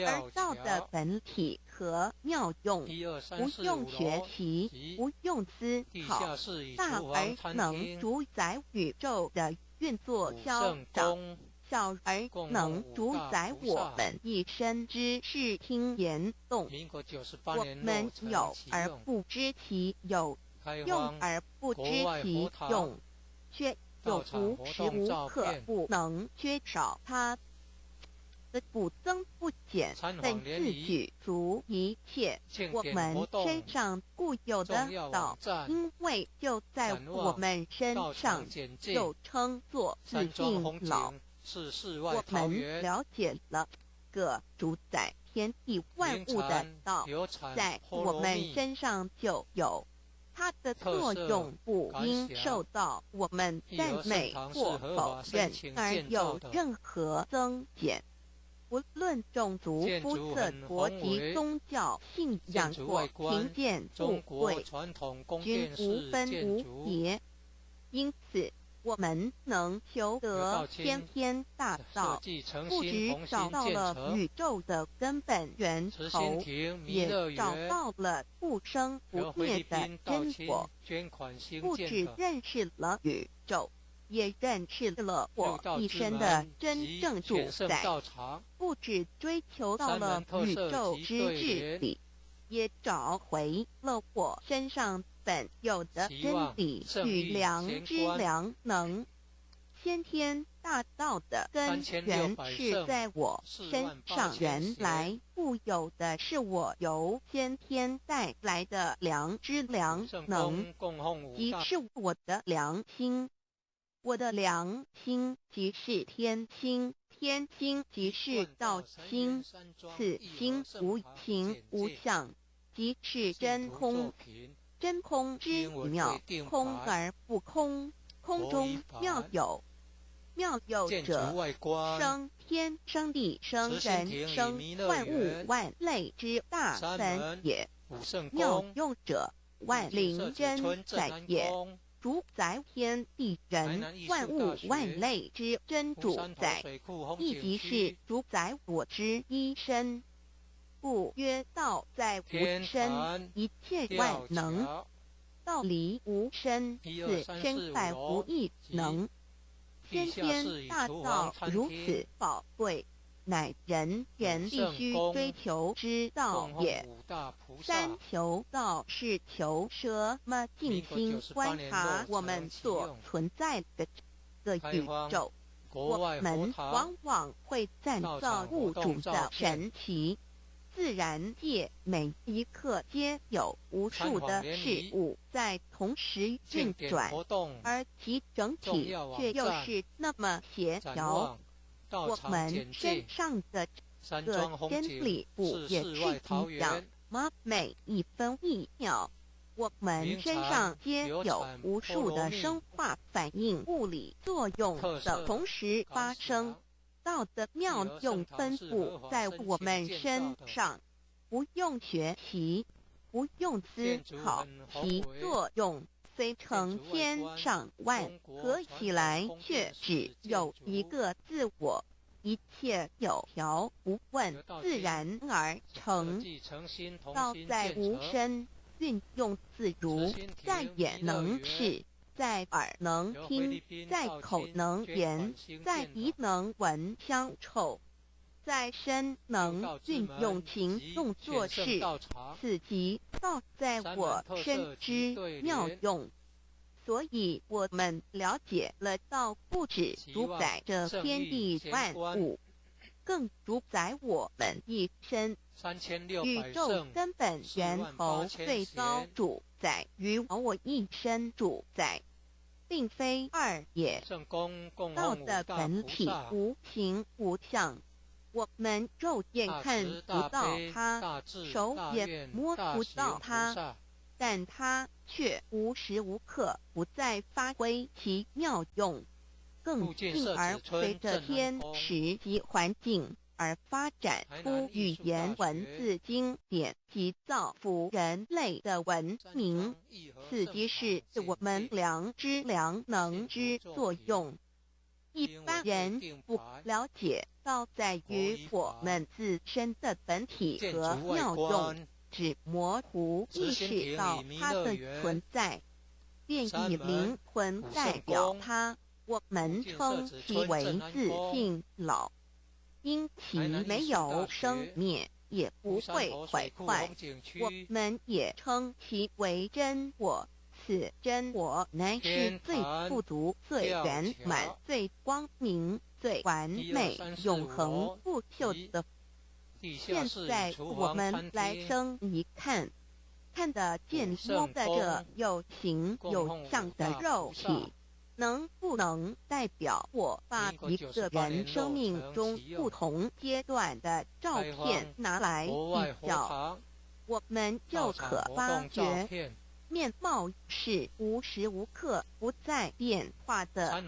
而道的本体和妙用，不用学习，不用思考，大而能主宰宇宙的运作消长，小而能主宰我们一生之视听言动。我们有而不知其有，用而不知其用，却又无时无刻不能缺少它的不增不减，本自具足一切。我们身上固有的道，因为就在我们身上，就称作自性老。我们了解了个主宰天地万物的道，在我们身上就有，它的作用不应受到我们赞美或否认而有任何增减。无论种族、肤色、国籍、宗教、信仰或贫贱富贵，均无分无别。因此我们能求得先天大道，不只找到了宇宙的根本源头，也找到了不生不灭的真果。不只认识了宇宙，也认识了我一生的真正主宰。不只追求到了宇宙之治理，也找回了我身上本有的真理与良知良能。先天大道的根源是在我身上，原来固有的是我由先天带来的良知良能，即是我的良心。我的良心即是天心，天心即是道心，此心无形无相，即是真空。真空之妙，空而不空，空中妙有，妙有者生天生地生人生万物万类之大本也，妙用者万灵真在也，主宰天地人万物万类之真主宰，亦即是主宰我之一身。故曰道在无身，一切万能。道离无身，此身外无一能。先天大道如此宝贵，乃人必须追求之道也。三求道是求什么？静心观察我们所存在的这个宇宙，我们往往会赞造物主的神奇。自然界每一刻皆有无数的事物在同时运转，而其整体却又是那么协调。我们身上的这个真理不也是一样吗？每一分一秒，我们身上皆有无数的生化反应、物理作用的同时发生。道的妙用分布在我们身上，不用学习，不用思考，其作用虽成千上万，合起来却只有一个自我。一切有条不紊，自然而成。道在无声，运用自如，在眼能视，在耳能听，在口能言，在鼻能闻香臭，在身能运用情动作事，此即道在我身之妙用。所以我们了解了道不只主宰这天地万物，更主宰我们一身。宇宙根本源头最高主宰于我一身主宰，并非二也。道的本体无形无相，我们肉眼看不到它，手也摸不到它，但它却无时无刻不在发挥其妙用，更进而随着天时及环境而发展出语言文字经典及造福人类的文明。此即是我们良知良能之作用。一般人不了解道在于我们自身的本体和妙用，只模糊意识到它的存在，便以灵魂代表它。我们称其为自性老，因其没有生灭，也不会毁坏。我们也称其为真我，此真我乃是最富足、最圆满、最光明、最完美、永恒不朽的。现在我们来生一看，看得见摸得这有形有相的肉体，能不能代表我把一个人生命中不同阶段的照片拿来比较，我们就可发觉面貌是无时无刻不在变化的。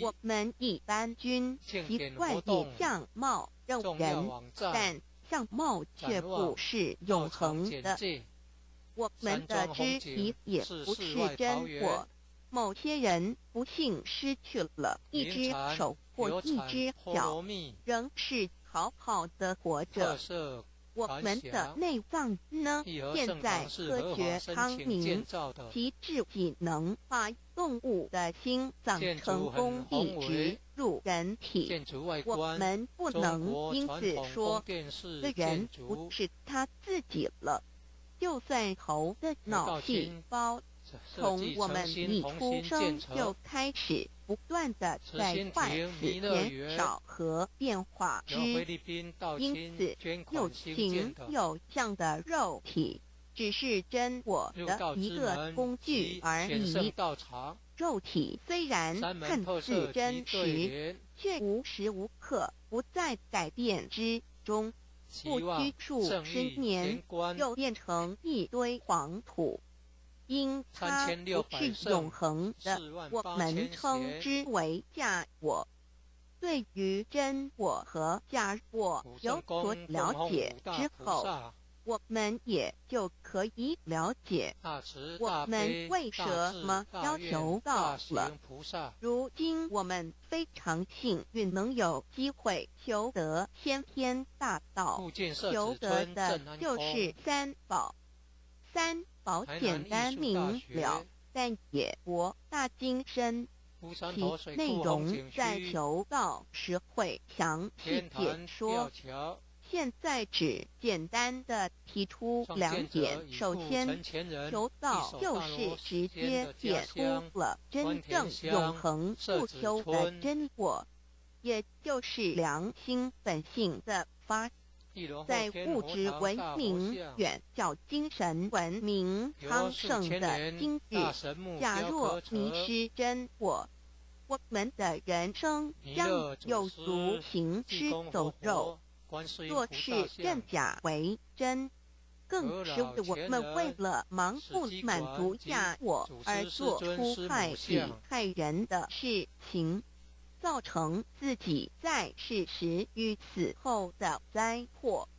我们一般均习惯以相貌认人，但相貌却不是永恒的。我们的肢体也不是真我。某些人不幸失去了一只手或一只脚，仍是好好的活着。我们的内脏呢？现在科学昌明，其自己能把动物的心脏成功移植入人体。我们不能因此说这人不是他自己了。就算猴的脑细胞从我们一出生就开始不断的在坏死减少和变化之，因此有形有相的肉体只是真我的一个工具而已。肉体虽然看似真实，却无时无刻不在改变之中，不拘数十年又变成一堆黄土。因它不是永恒的，我们称之为假我。对于真我和假我有所了解之后，我们也就可以了解我们为什么要求道了。如今我们非常幸运能有机会求得先天大道，求得的就是三宝。三宝简单明了，但也博大精深，其内容在求道时会详细解说。现在只简单的提出两点。首先，求道就是直接解出了真正永恒不朽的真我，也就是良心本性的发。在物质文明远较精神文明昌盛的今日，假若迷失真我，我们的人生将有如行尸走肉。若是认假为真，更使我们为了盲目满足假我而做出害己害人的事情，造成自己在世时与死后的灾祸。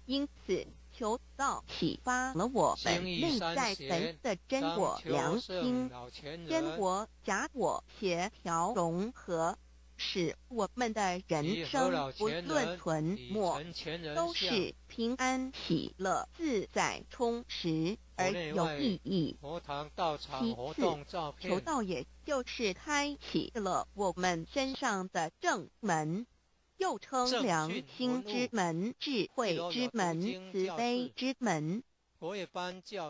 因此，求道启发了我们内在神的真我良心，真我假我协调融合，使我们的人生不论存没，都是平安喜乐、自在充实而有意义。其次，求道也就是开启了我们身上的正门，又称良心之门、智慧之门、慈悲之门。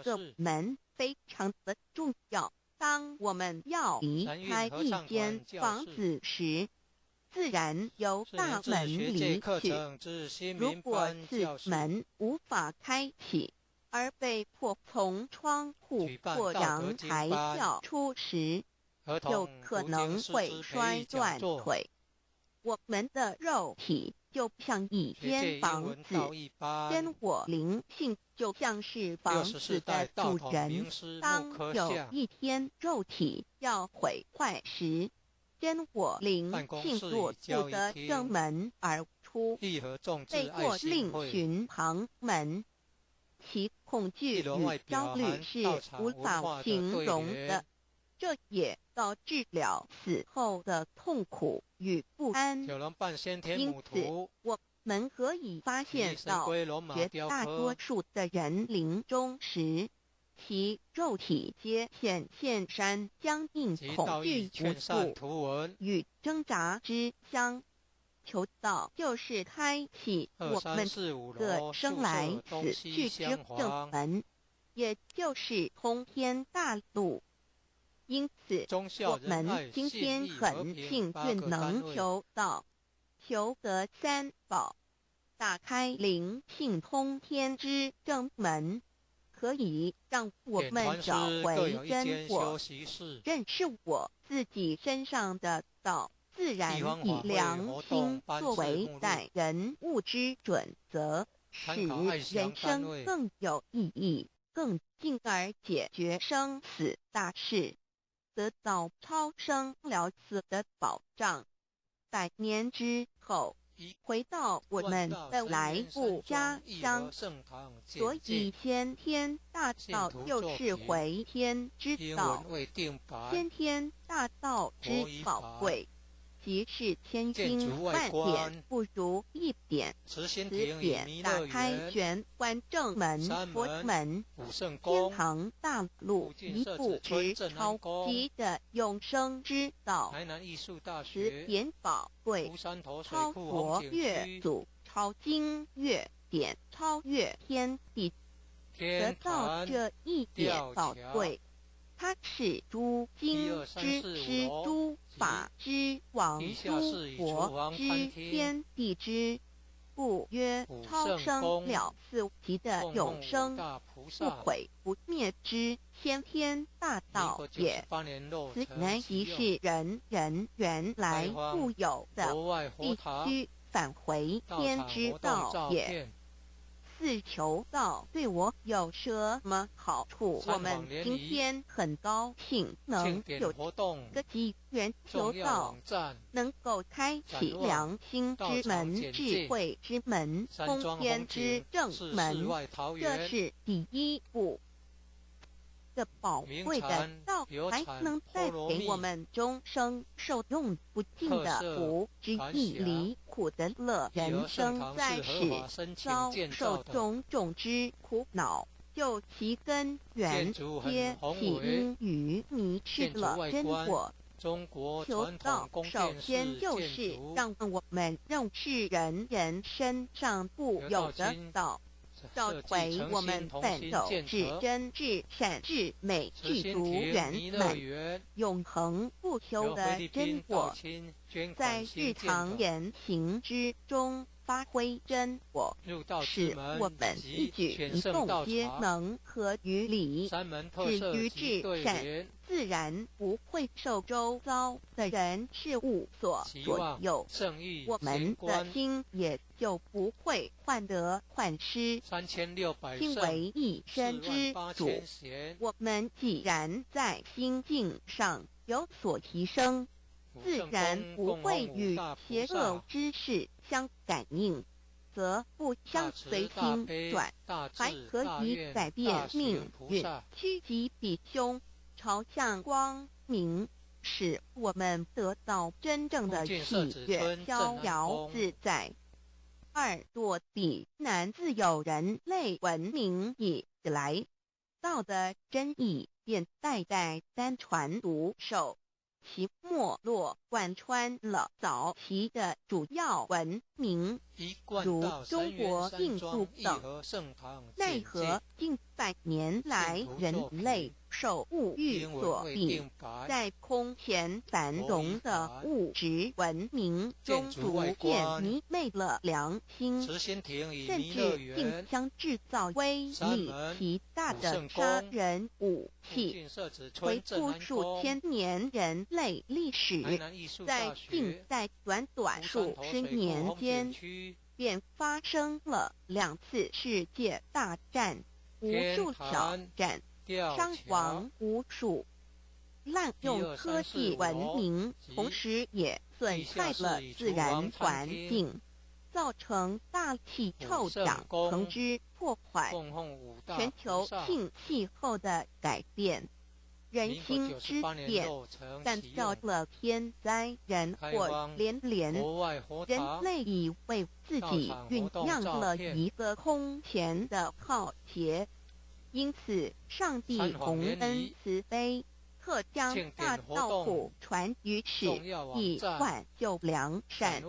这门非常的重要。当我们要离开一间房子时，自然由大门离去。如果此门无法开启，而被迫从窗户或阳台跳出时，就可能会摔断腿。我们的肉体就像一间房子，真我灵性就像是房子的主人。当有一天肉体要毁坏时，真我灵性若不得正门而出，被迫另寻旁门，其恐惧与焦虑是无法形容的。这也导致了死后的痛苦与不安。因此，我们可以发现到，绝大多数的人临终时，其肉体皆显现山僵硬、恐惧无助与挣扎之相。求道就是开启我们个生来死去之正门，也就是通天大路。因此，我们今天很幸运能求道，求得三宝，打开灵性通天之正门，可以让我们找回真我，认识我自己身上的道，自然以良心作为待人物之准则，使人生更有意义，更进而解决生死大事，得到超生了死的保障。100年之后，回到我们的来故家乡，所以先天大道就是回天之道。先天大道之宝贵，即是千金万点不如一点。此点打开玄关正门、佛门、天堂大路，一步直超级的永生之道。此点宝贵，超佛越祖，超经越典，超越天地。得到这一点宝贵，它是诸经之师、诸法之王、诸佛之天地之故曰超生了死级的永生不毁不灭之先天大道也。此乃即是人人原来固有的必须返回天之道也。四求道对我有什么好处？我们今天很高兴能有个机缘求道，能够开启良心之门、智慧之门、通天之正门，这是第一步。这宝贵的道还能带给我们终生受用不尽的福，之意离苦得乐。人生在世遭受种种之苦恼，就其根源皆起因于迷失了真我。求道首先就是让我们认识人人身上固有的道，找回我们奋斗至真至善至美具足圆满永恒不朽的真我，在日常言行之中发挥真我，使我们一举一动皆能合于理，止于至善，自然不会受周遭的人事物所左右，我们的心也就不会患得患失，心为一身之主。我们既然在心境上有所提升，自然不会与邪恶之事相感应，则不相随心转，还可以改变命运，趋吉避凶，朝向光明，使我们得到真正的喜悦，逍遥自在。二堕地难自有人类文明以来，道的真义便代代单传独守，其没落贯穿了早期的主要文明，如中国、印度等。奈何近百年来人类受物欲所逼，在空前繁荣的物质文明中逐渐迷昧了良心，甚至竟将制造威力极大的杀人武器。回顾数千年人类历史，在近代短数十年间，便发生了2次世界大战，无数挑战，伤亡无数，滥用科技文明，同时也损害了自然环境，造成大气臭氧层之破坏，全球性气候的改变，人心之变，干掉了天灾人祸连连，人类已为自己酝酿了一个空前的浩劫。因此，上帝洪恩慈悲，特将大道谱传于世，以挽救良善。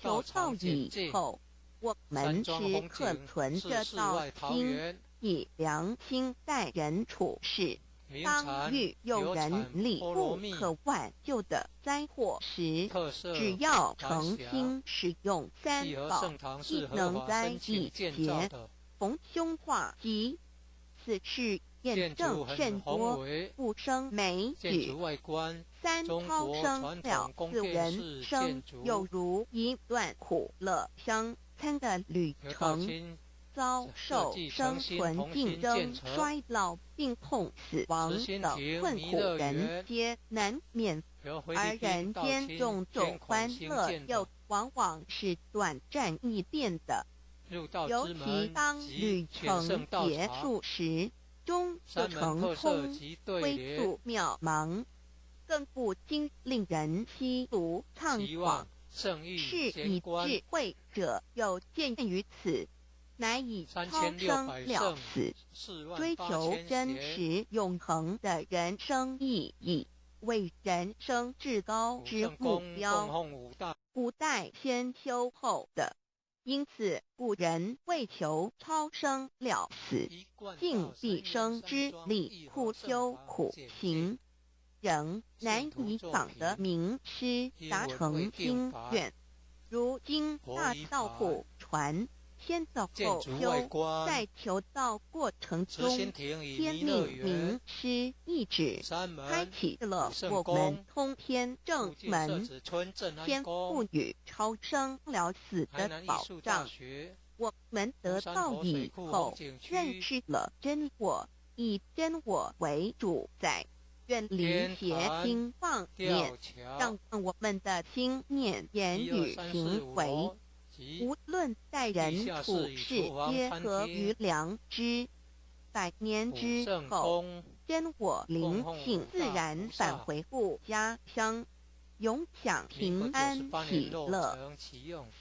求道以后，我们时刻存着道心，以良心待人处事。当遇有人力不可挽救的灾祸时，只要诚心使用3宝，亦能灾一劫，逢凶化吉。此事验证甚多，不胜枚举。3超生了4人生，有如一段苦乐相参的旅程，遭受生存竞争、衰老、病痛、死亡等困苦，人皆难免。而人间种种欢乐，又往往是短暂易变的。尤其当旅程结束时，终就成空，归宿渺茫，更不禁令人凄独怅惘。是以智慧者有见于此，乃以超生了死，追求真实永恒的人生意义，为人生至高之目标，不待先修后的。因此，古人为求超生了死，尽毕生之力，苦修苦行，仍难以访得名师，达成心愿。如今大道谱传，先走后修，在求道过程中，天命名师一指，开启了我们通天正门，天赋予超生了死的保障。我们得道以后，认识了真我，以真我为主宰，远离邪心妄念，让我们的心念、言语、行为，无论待人处事，皆合于良知。100年之后，真我灵性自然返回故家乡，永享平安喜乐。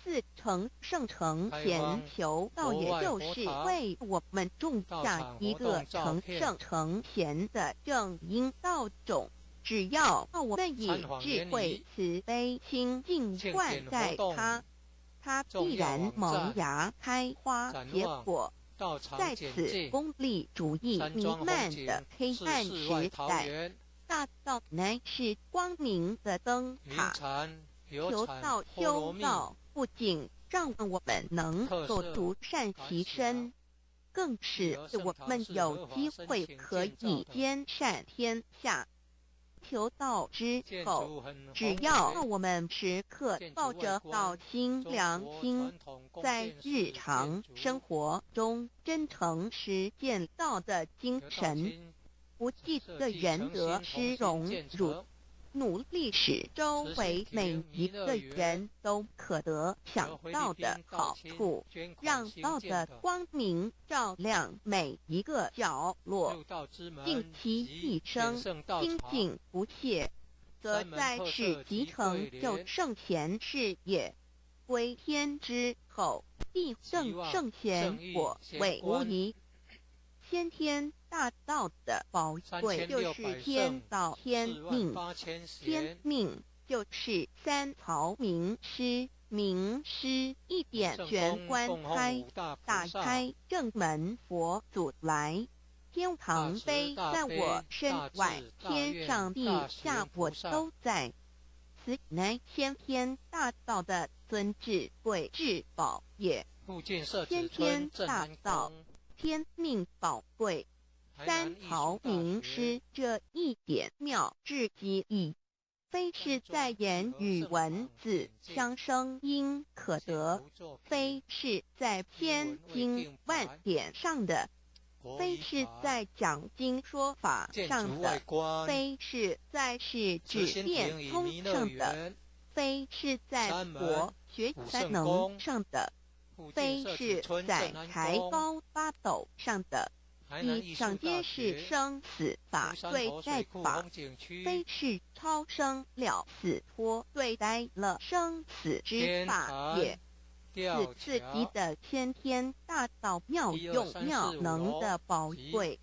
4成圣成贤求道，也就是为我们种下一个成圣成贤的正因道种。只要我们以智慧慈悲心静灌溉它，它必然萌芽开花结果，在此功利主义弥漫的黑暗时代，大道乃是光明的灯塔。求道修道，不仅让我们能够独善其身，更使我们有机会可以兼善天下。求道之后，只要我们时刻抱着道心良心，在日常生活中真诚实践道的精神，不计的仁德施荣辱，努力使周围每一个人都可得享到的好处，让道的光明照亮每一个角落，尽其一生精进不懈，则在世即成就圣贤事业。归天之后，必正圣贤果位无疑。先天大道的宝贵就是天道天命，天命就是三曹名师，名师一点玄关开，打开正门佛祖来。天堂碑在我身外，天上地下我都在。此乃先天大道的尊智慧至宝也。先天大道天命宝贵，三曹名师这一点妙智极意，非是在言语文字相声音可得，非是在千经万典上的，非是在讲经说法上的，非是在是指变通上的，非是在博学才能上的，非是在才高八斗上的，以上皆是生死法对待法，非是超生了死脱对待了生死之法也。此自己的先天大道妙用妙能的宝贵，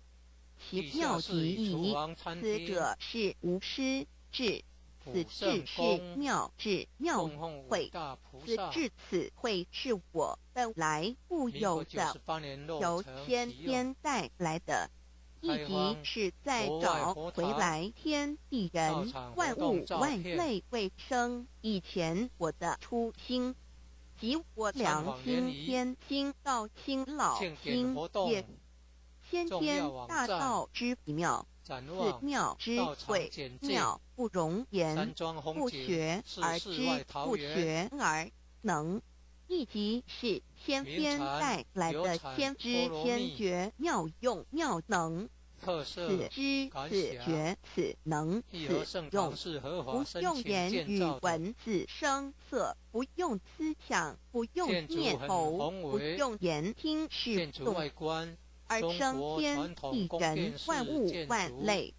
其妙极矣。此者是无师智，此智是妙智妙慧，此智此慧是我本来固有的，由先天带来的，以及是再找回来天地人万物万类为生以前我的初心。即我良心天心道心老心也，先天大道之妙，此妙之慧妙不容言，不学而知，不学而能，亦即是先天带来的先知先觉妙用妙能。此知此觉此能此用，不用言语文字声色，不用思想，不用念头，不用言听是动，而生天地人万物万类。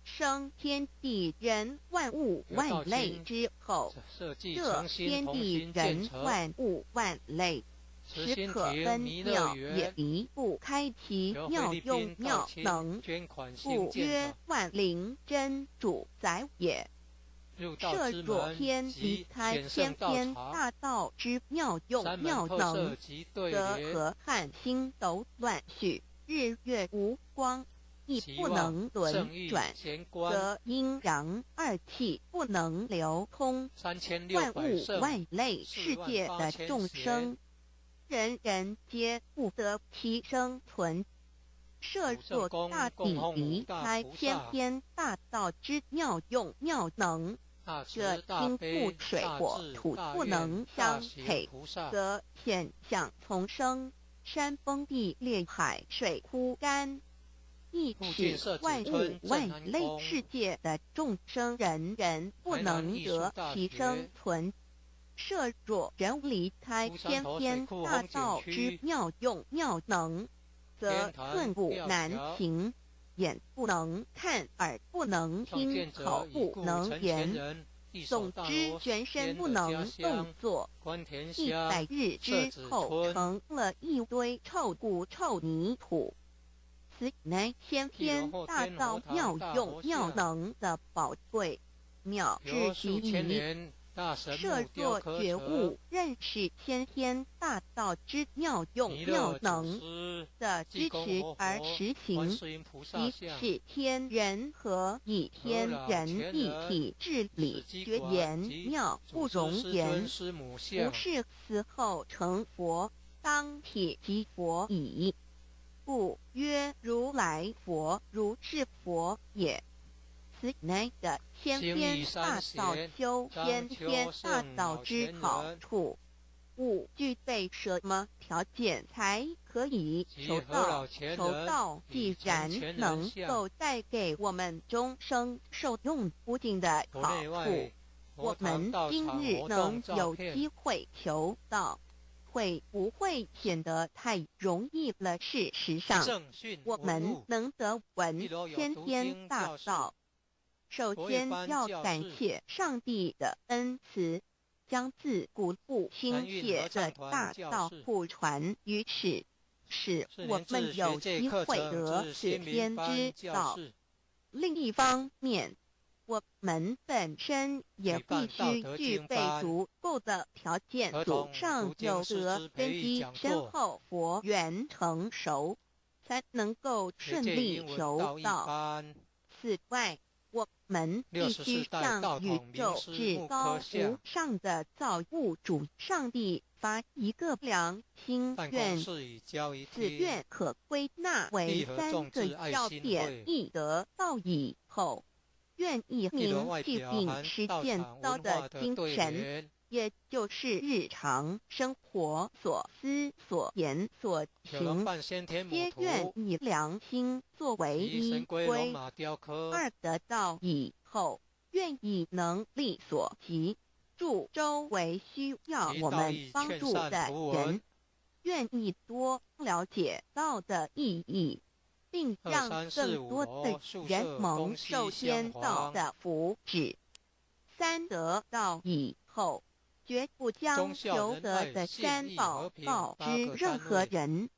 生天地人万物万类之后，这天地人万物万类，实可分妙也离不开其妙用妙能，故曰万灵真主宰也。设若天离开先天大道之妙用妙能，则河汉星斗乱序，日月无光，亦不能轮转，则阴阳二气不能流通，万物万类世界的众生，人人皆不得其生存。设若大地离开先天大道之妙用妙能，这金木水火土不能相配，则险象丛生，山崩地裂，海水枯干，亦使万物万类世界的众生人人不能得其生存。设若人离开先天大道之妙用妙能，则寸步难行，眼不能看，耳不能听，口不能言，总之全身不能动作。100日之后，成了一堆臭骨臭泥土。此乃先天大道妙用妙能的宝贵妙智极矣。设作觉悟，认识先天大道之妙用妙能的支持而实行，以使天人合，以天人一体治理，绝言妙不容言，不是死后成佛，当铁即佛矣。故曰如来佛，如是佛也。此乃的先天大道修先天大道之好处。勿具备什么条件才可以求道？求道既然能够带给我们终生受用不尽的好处，我们今日能有机会求道，会不会显得太容易了？事实上，我们能得闻先天大道，首先要感谢上帝的恩慈，将自古不心血的大道普传于世，使我们有机会得此天之道。另一方面，我们本身也必须具备足够的条件，祖上有德，根基深厚，佛缘成熟，才能够顺利求道。此外，我们必须向宇宙至高无上的造物主上帝发一个良心愿，此愿可归纳为3个要点：一得道以后，愿以明具并实践道的精神，也就是日常生活所思所言所行，皆愿以良心作为依归。二得道以后，愿以能力所及，助周围需要我们帮助的人，愿意多了解道的意义，并让更多的人蒙受天道的福祉。三得道以后，绝不将求得的三宝告知任何人。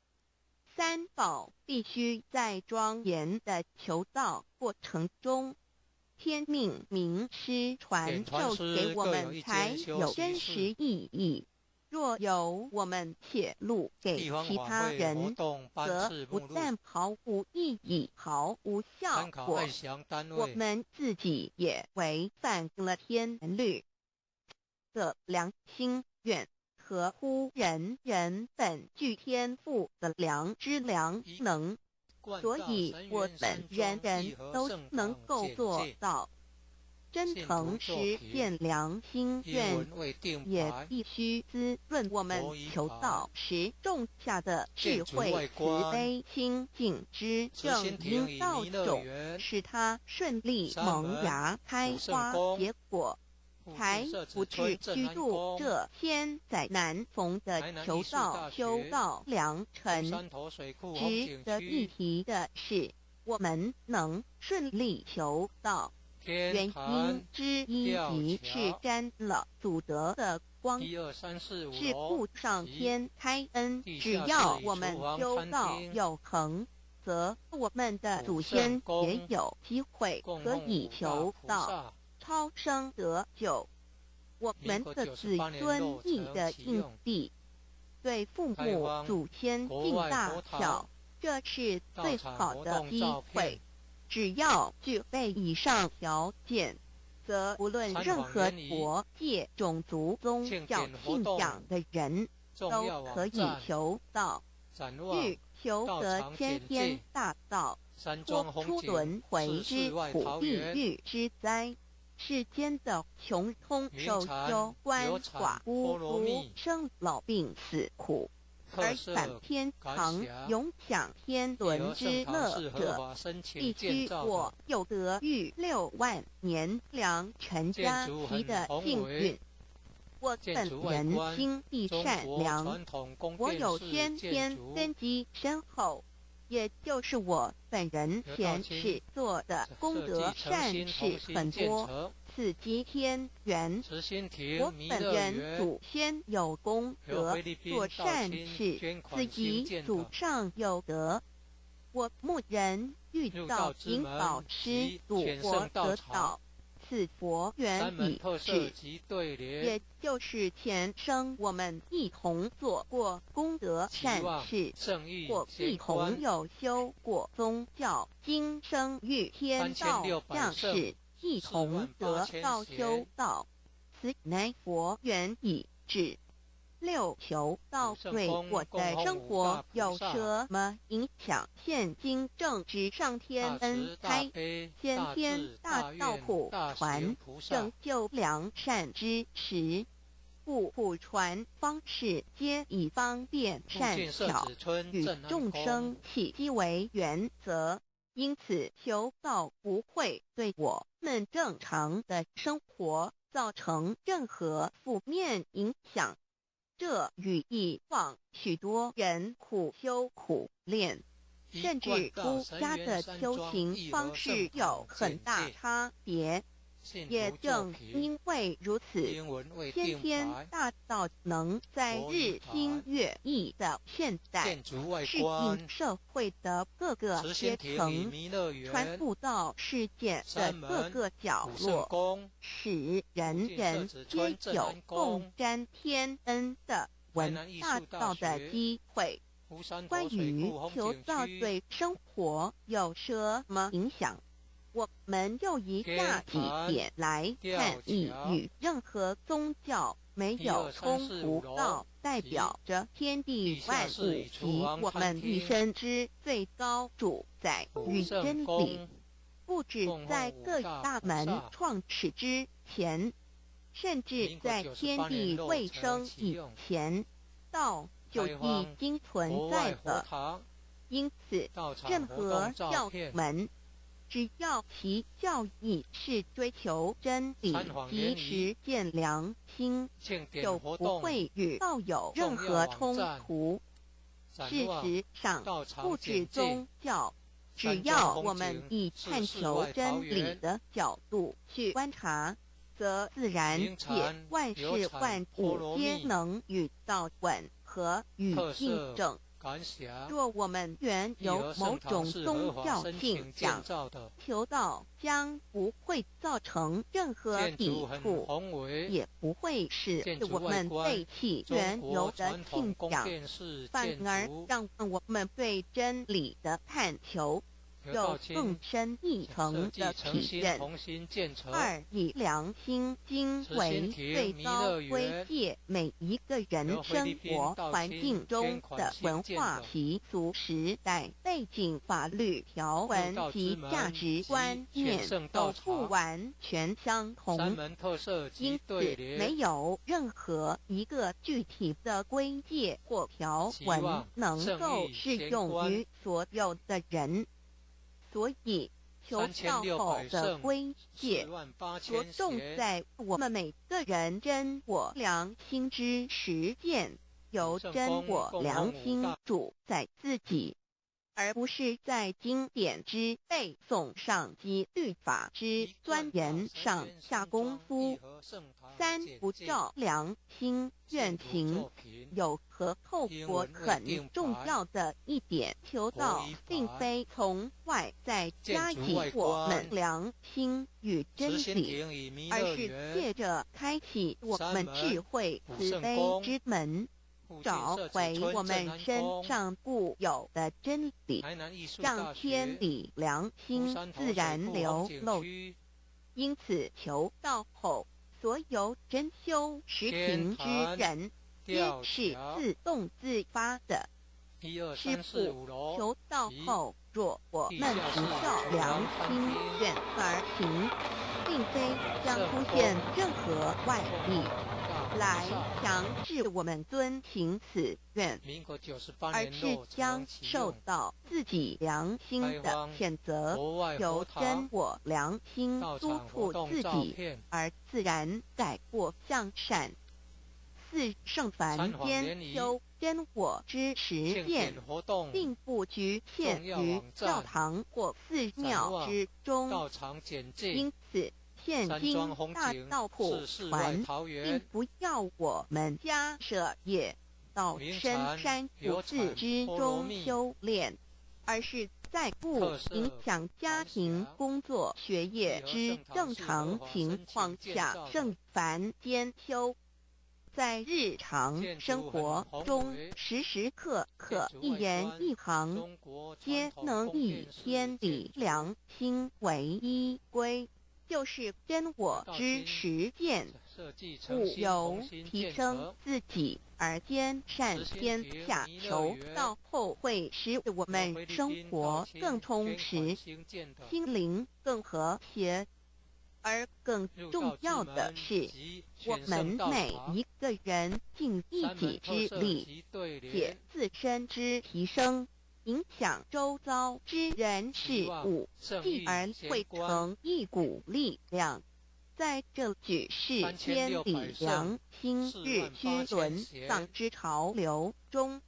三宝必须在庄严的求道过程中，天命名师传授给我们，才有真实意义。若由我们泄露给其他人，则不但毫无意义、毫无效果，我们自己也违反了天律的良心愿，合乎人人本具天赋的良知良能。所以我们人人都能够做到真诚实现良心愿，也必须滋润我们求道时种下的智慧、慈悲、清净之正因道种，使它顺利萌芽、开花结果，才不至虚度这千载难逢的求道修道良辰。值得一提的是，我们能顺利求道，原因之一即是沾了祖德的光，是故上天开恩。只要我们修道有恒，则我们的祖先也有机会可以求道超生得救。我们的子孙亦的印地，对父母祖先尽大孝，这是最好的机会。只要具备以上条件，则无论任何国界、种族、宗教信仰的人，都可以求道。欲求得先天大道，脱出轮回之苦、地狱之灾，世间的穷通受忧、鳏寡孤独、生老病死苦，而返天堂永享天伦之乐者，必须我有得遇6万年良辰佳期的幸运。我本人心地善良，我有先天根基深厚，也就是我本人前世做的功德善事很多，此即天缘。我本人祖先有功德，做善事，此即祖上有德。我牧人遇到引导师，度我得道，此佛缘已至，也就是前生我们一同做过功德善事，或一同有修过宗教，今生遇天道降世，一同得道修道，此乃佛缘已至。六求道对我的生活有什么影响？现今正值上天恩开，先天大道普传，拯救良善之时，故普传方式皆以方便善巧与众生契机为原则，因此求道不会对我们正常的生活造成任何负面影响。这与以往许多人苦修苦练，甚至出家的修行方式有很大差别。也正因为如此，先天大道能在日新月异的现代适应社会的各个阶层，传布到世界的各个角落，使人人皆有共沾天恩的闻大道的机会。关于求道对生活有什么影响？我们又以下几点来看：一、与任何宗教没有冲突道，代表着天地万物及我们一生之最高主宰与真理。不止在各大门创始之前，甚至在天地未生以前，道就已经存在了。因此，任何教门只要其教义是追求真理及实践良心，就不会与道有任何冲突。事实上，不止宗教，只要我们以探求真理的角度去观察，则自然界万事万物皆能与道吻合与印证。若我们原有某种宗教信仰，求道将不会造成任何抵触，也不会使我们背弃原有的信仰，反而让我们对真理的探求有更深一层的体认。二、以良心经为最高规戒每一个人生活环境中的文化习俗、时代背景、法律条文及价值观念都不完全相同，因此没有任何一个具体的规戒或条文能够适用于所有的人。所以，求道后的规戒着重在我们每个人真我良心之实践，由真我良心主宰自己，而不是在经典之背诵上及律法之钻研上下功夫。三、不照良心愿行。有何后果很重要的一点，求道并非从外在加给我们良心与真理，而是借着开启我们智慧慈悲之门，找回我们身上固有的真理，让天理良心自然流露。因此，求道后，所有真修实行之人，皆是自动自发的。师父，求道后，若我们不照良心愿而行，并非将出现任何外力来强制我们遵行此愿，而是将受到自己良心的谴责，由真我良心督促自己，而自然改过向善。四、圣凡间修真我之实践，并不局限于教堂或寺庙之中，因此现今大道普传，并不要我们家舍业到深山古寺之中修炼，而是在不影响家庭、工作、学业之正常情况下圣凡兼修。在日常生活中，时时刻刻一言一行，皆能以天理良心为依归，就是真我之实践。故由提升自己而兼善天下求，到后会使我们生活更充实，心灵更和谐。而更重要的是，我们每一个人尽一己之力，且自身之提升，影响周遭之人事物，继而汇成一股力量，在这举世天理良心日趋沦丧之潮流中，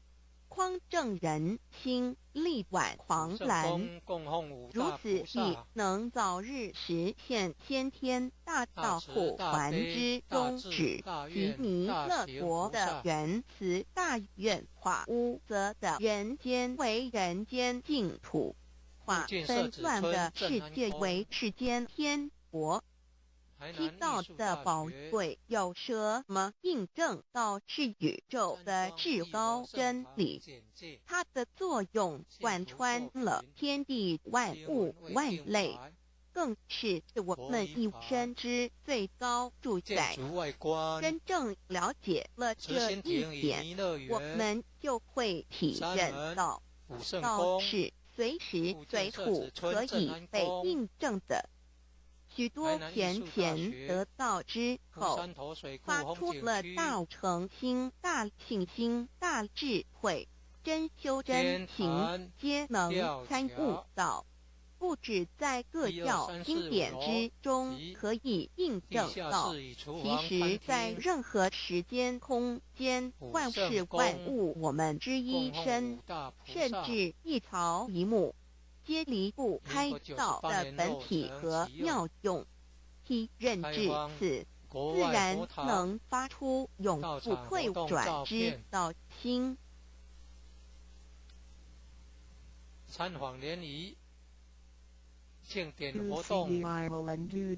匡正人心，力挽狂澜。如此亦能早日实现先天大道护环之宗旨及弥勒国的原慈大愿，化污浊的人间为人间净土，化纷乱的世界为世间天国。其道的宝贵有什么印证到是宇宙的至高真理？它的作用贯穿了天地万物万类，更是我们一生之最高主宰。真正了解了这一点，我们就会体认到，道是随时随处可以被印证的。许多贤得道之后，发出了大诚心、大信心、大智慧，真修真行，皆能参悟到。不止在各教经典之中可以印证到，其实在任何时间空间、万事万物我们之一身，甚至一草一木，皆离不开道的本体和妙用。其认至此，自然能发出永不退转之道心。参访联谊庆典活动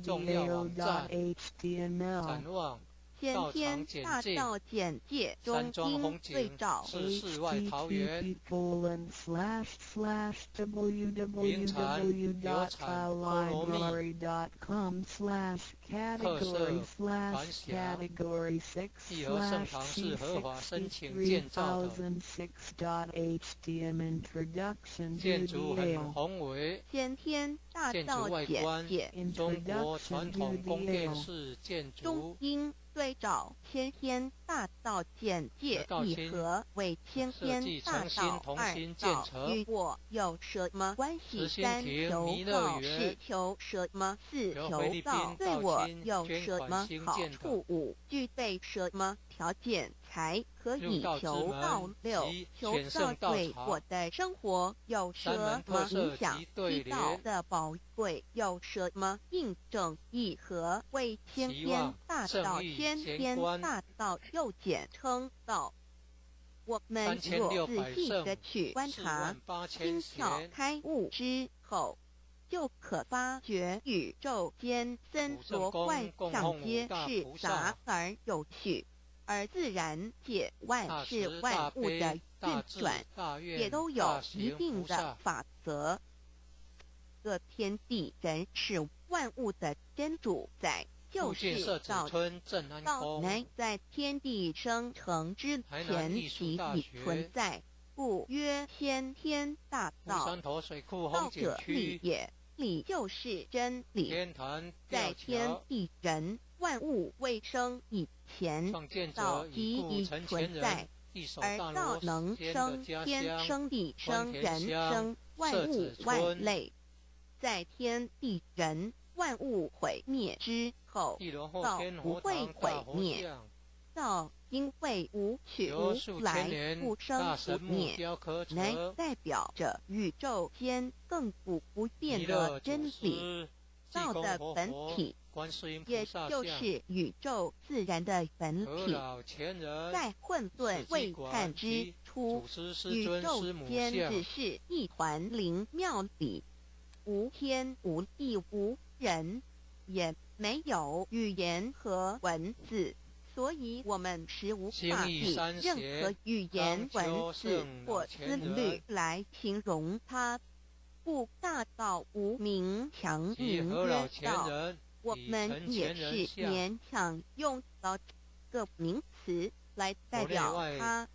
重要网站展望先天大道简介中应对照是世外桃源名产流产波罗蜜特色繁辖义和圣堂是合法申请建造的建筑很宏伟，先天大建筑道简外观介中国传统宫殿式建中筑应对照先天大道简介以和为先天大道二道与我有什么关系？三求道是求什么？四求道对我有什么好处？五具备什么条件才可以求道？六求道对我的生活有什么影响？七道的宝贵有什么印证？以和为先天大道先天大道又简称道。我们若仔细的去观察，心窍开悟之后，就可发觉宇宙间森罗万象皆是杂而有序，而自然界万事万物的运转也都有一定的法则。这天地人是万物的真主宰，就是道。道乃在天地生成之前即已存在，故曰先天大道。道者理也，理就是真理。在天地人万物未生以前，道即已存在，而道能生天，生地，生人，生万物万类。在天地人万物毁灭之后，道不会毁灭。道因为无去无来，不生不灭，乃代表着宇宙间亘古不变的真理。道的本体，也就是宇宙自然的本体，在混沌未看之初，宇宙间只是一团灵庙里，无天无地无人，也没有语言和文字，所以我们实无法以任何语言、文字或思虑来形容它。故大道无名强名曰道，我们也是勉强用到这个名词来代表它。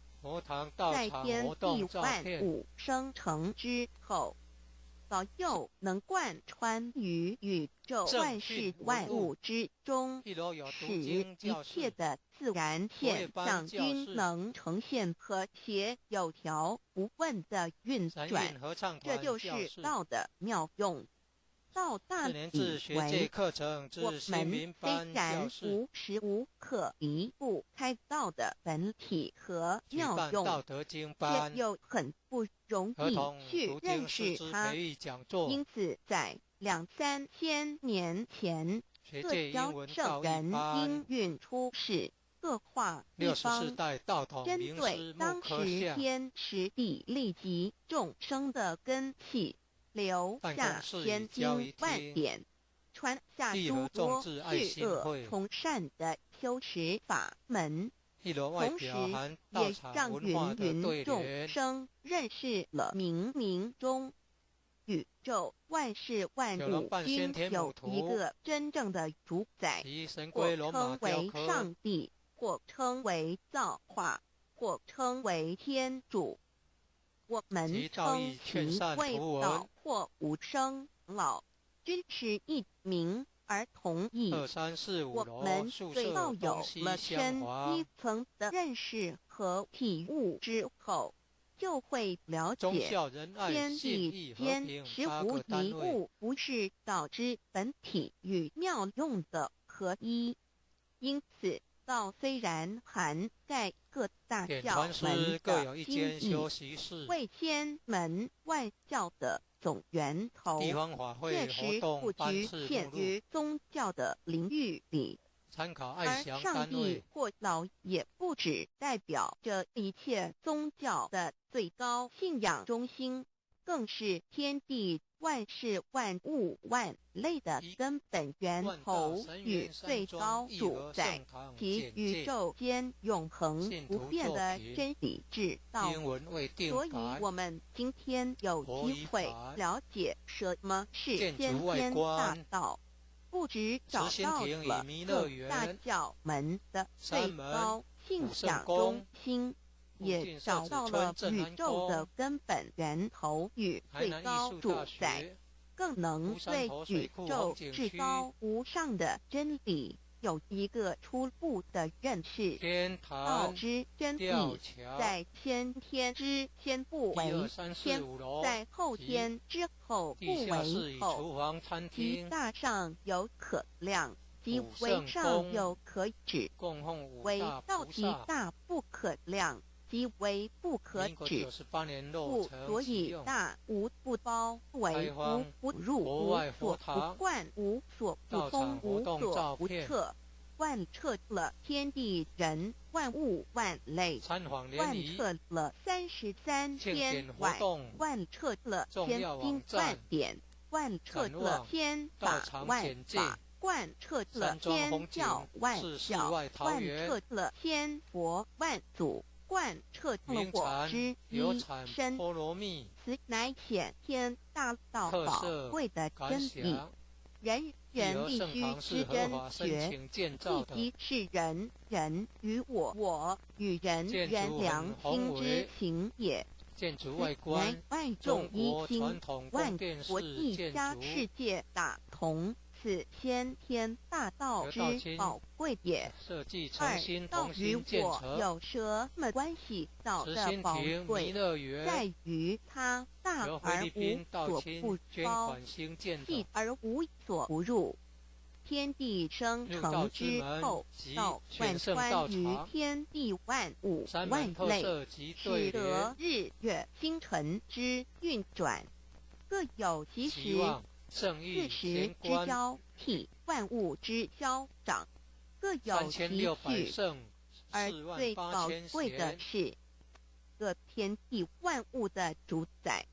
在天地万物生成之后，早就能贯穿于宇宙万事万物之中，使一切的自然现象均能呈现和谐有条不紊的运转，这就是道的妙用。道大体为我们虽然无时无刻离不开道的本体和妙用，却又很不容易去认识它。因此在2、3千年前，各教圣人应运出世，各化一方，针对当时天时地利及众生的根器，留下千经万典，传下诸多去恶从善的修持法门，同时也让芸芸众生认识了冥冥中宇宙万事万物均有一个真正的主宰，或称为上帝，或称为造化，或称为天主。我们称其为道或无生老，均是一名而同义。我们对道有了深一层的认识和体悟之后，就会了解天地间实无一物不是道之本体与妙用的合一。因此道虽然涵盖各大教门的精义，为千门万教的总源头，确实不局限于宗教的领域里。而上帝或老也不只代表着一切宗教的最高信仰中心，更是天地万事万物万类的根本源头与最高主宰，及宇宙间永恒不变的真理之道。所以我们今天有机会了解什么是先天大道，不只找到了各大教门的最高信仰中心，也找到了宇宙的根本源头与最高主宰，更能对宇宙至高无上的真理有一个初步的认识。道之真谛，在先天之先不为先，在后天之后不为后，其大上有可量，即为上有可指，为道其大不可量，即为不可指。故所以大无不包，为无不入，无所不贯，无所不通，无所不彻。贯彻了天地人万物万类，贯彻了33天外，贯彻了千经万典，贯彻了千法万法，贯彻了千教万教，贯彻了千佛万祖，贯彻了我之一身。此乃显天大道宝贵的真理。人人必须知真觉，亦即是人人与我，我与人人良心之情也。此乃万众一心，万国一家世界大同，此先天大道之宝贵也。二，道与我有什么关系？道的宝贵在于它大而无所不包，细而无所不入。天地生成之后，道贯穿于天地万物万类，使得日月星辰之运转各有其时，四时之交替，万物之消长各有其序。而最宝贵的是，个天地万物的主宰，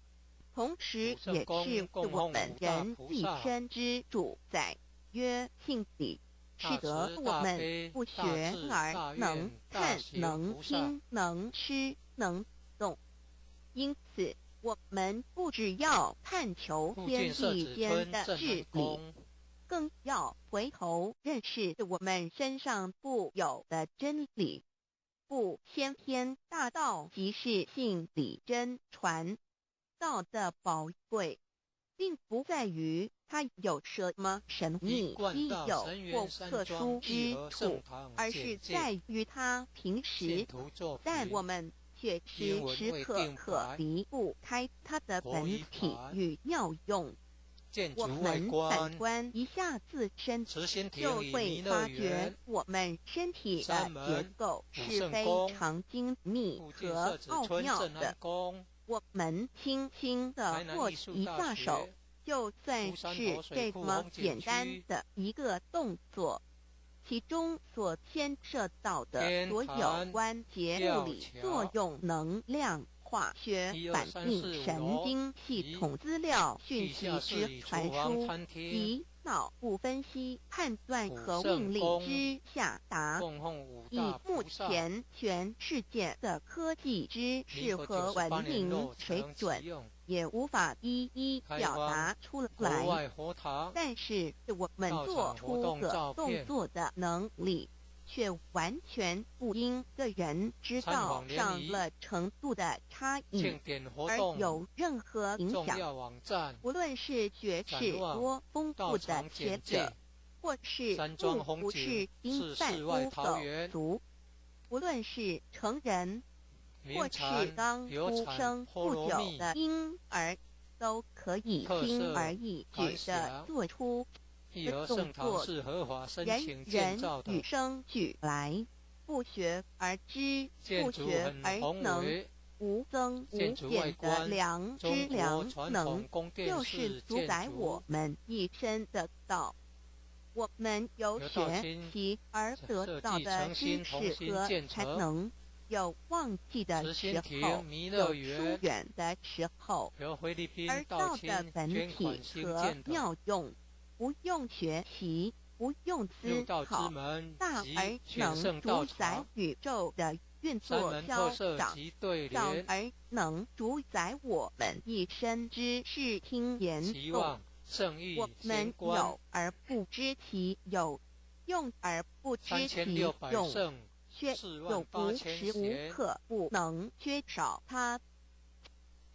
同时也是我们人一生之主宰。曰性理，使得我们不学而能看、能听、能吃、能动。因此，我们不只要探求天地间的治理，更要回头认识我们身上固有的真理。故先天大道即是性理真传道的宝贵，并不在于它有什么神秘、稀有或特殊之处，而是在于它平时，但我们却时时刻刻离不开它的本体与妙用。我们反观一下自身，就会发觉我们身体的结构是非常精密和奥妙的。我们轻轻地握一下手，就算是这么简单的一个动作，其中所牵涉到的所有关节物理作用、能量、化学反应、神经系统资料讯息之传输及脑部分析、判断和命令之下达，以目前全世界的科技知识和文明水准，也无法一一表达出来。但是我们做出个动作的能力，却完全不因个人知道上了程度的差异而有任何影响。无论是学识多丰富的学者，或是不是因半乌狗族，无论是成人，或是刚出生不久的婴儿，都可以轻而易举地做出的动作，人人与生俱来，不学而知，不学而能，无增无减的良知良能，就是主宰我们一生的道。我们由学习而得到的知识和才能，有忘记的时候，有疏远的时候，而道的本体和妙用，不用学习，不用思考，大而能主宰宇宙的运作消长，小而能主宰我们一生之视听言动。我们有而不知其有，用而不知其用，却又无时无刻不能缺少它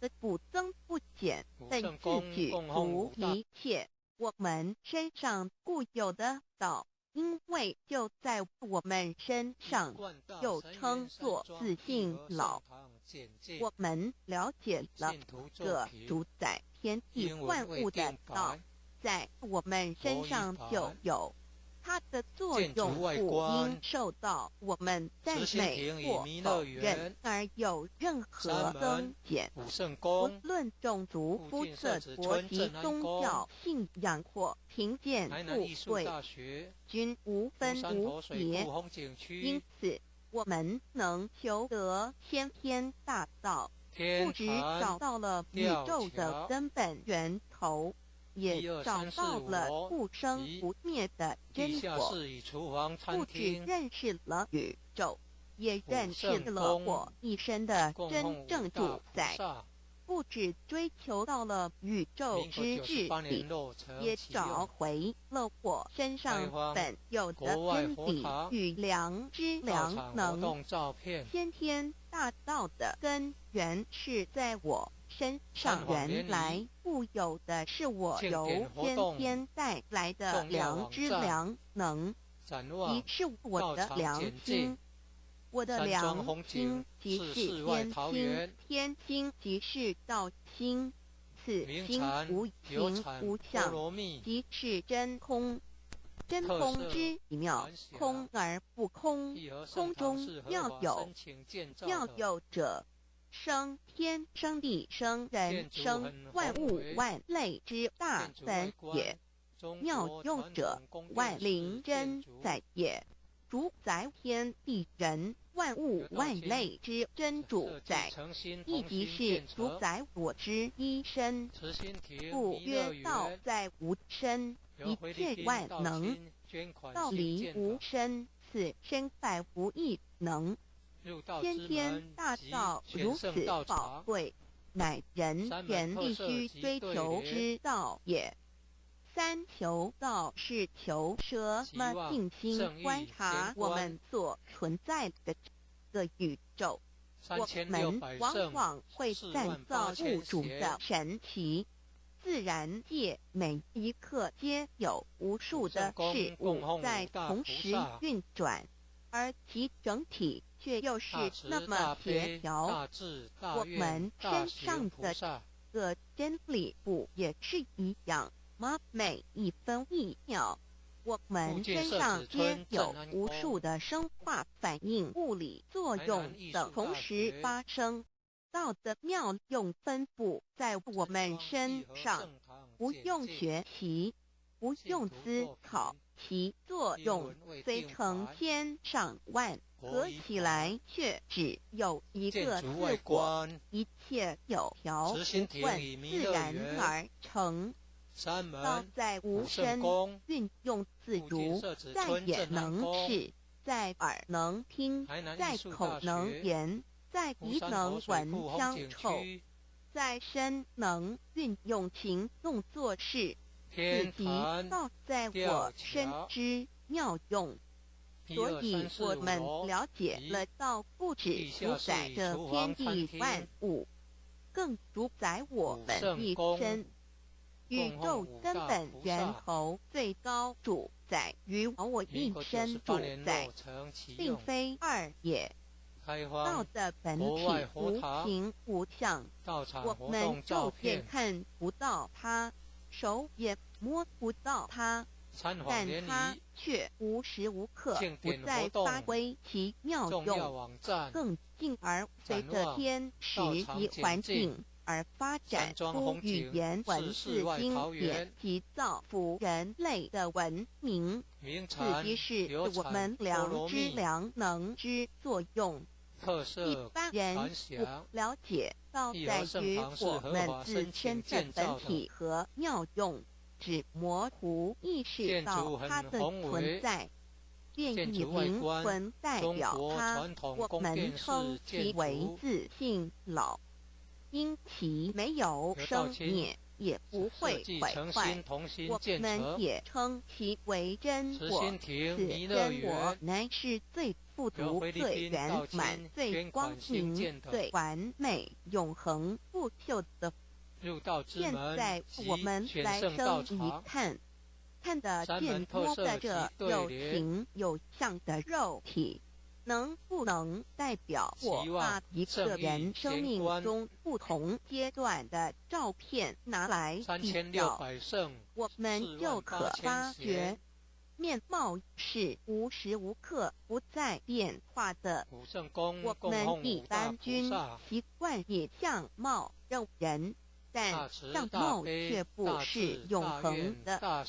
的不增不减的字句如一切我们身上固有的道，因为就在我们身上，又称作自性老。我们了解了个主宰天地万物的道，在我们身上就有，它的作用不因受到我们赞美或否认而有任何增减。不论种族、肤色、国籍、宗教、信仰或贫贱富贵，均无分无别。因此，我们能求得先天大道，不只找到了宇宙的根本源头，也找到了不生不灭的真果。不只认识了宇宙，也认识了我一生的真正主宰。不只追求到了宇宙之治理，也找回了我身上本有的真理与良知良能。先天大道的根源是在我身上，原来固有的是我由先天带来的良知良能，即是我的良心。我的良心即是天心，天心即是道心，此心无形无相，即是真空。真空之妙，空而不空，空中要有者，生天生地生人生万物万类之大本也。妙用者，万灵真在也。主宰天地人万物万类之真主宰，亦即是主宰我之一身。故曰道在无身，一切万能；道离无身，此身在无一能。先天大道如此宝贵，乃人前必须追求之道也。三求道是求什么？静心观察我们所存在的这个宇宙，我们往往会赞造物主的神奇。自然界每一刻皆有无数的事物在同时运转，而其整体却又是那么协调。我们身上的这个真理不也是一样吗？每一分一秒，我们身上皆有无数的生化反应、物理作用的同时发生。道的妙用分布在我们身上，不用学习，不用思考，其作用虽成千上万，合起来却只有一个自果，一切有条不紊，自然而成。道在无身，运用自如，在眼能视，在耳能听，在口能言，在鼻能闻香臭，在身能运用行动做事，此即道在我身之妙用。所以我们了解了道不只主宰着天地万物，更主宰我们一身。宇宙根本源头最高主宰于我一身主宰，并非二也。道的本体无形无相，我们肉眼看不到它，手也摸不到它，但它却无时无刻不在发挥其妙用，更进而随着天时及环境而发展出语言文字经典及造福人类的文明，此即是我们良知良能之作用。一般人不了解道在于我们自身的本体和妙用，只模糊意识到它的存在，便以灵魂代表它，我们称其为自性老。因其没有生灭，也不会毁坏，我们也称其为真我。此真我乃是最富足、最圆满、最光明、最完美、永恒不朽的。现在我们来生一看，看得见摸得着有形有相的肉体，能不能代表我把一个人生命中不同阶段的照片拿来比较，我们就可发觉面貌是无时无刻不在变化的。我们一般均习惯以相貌认人，但相貌却不是永恒的。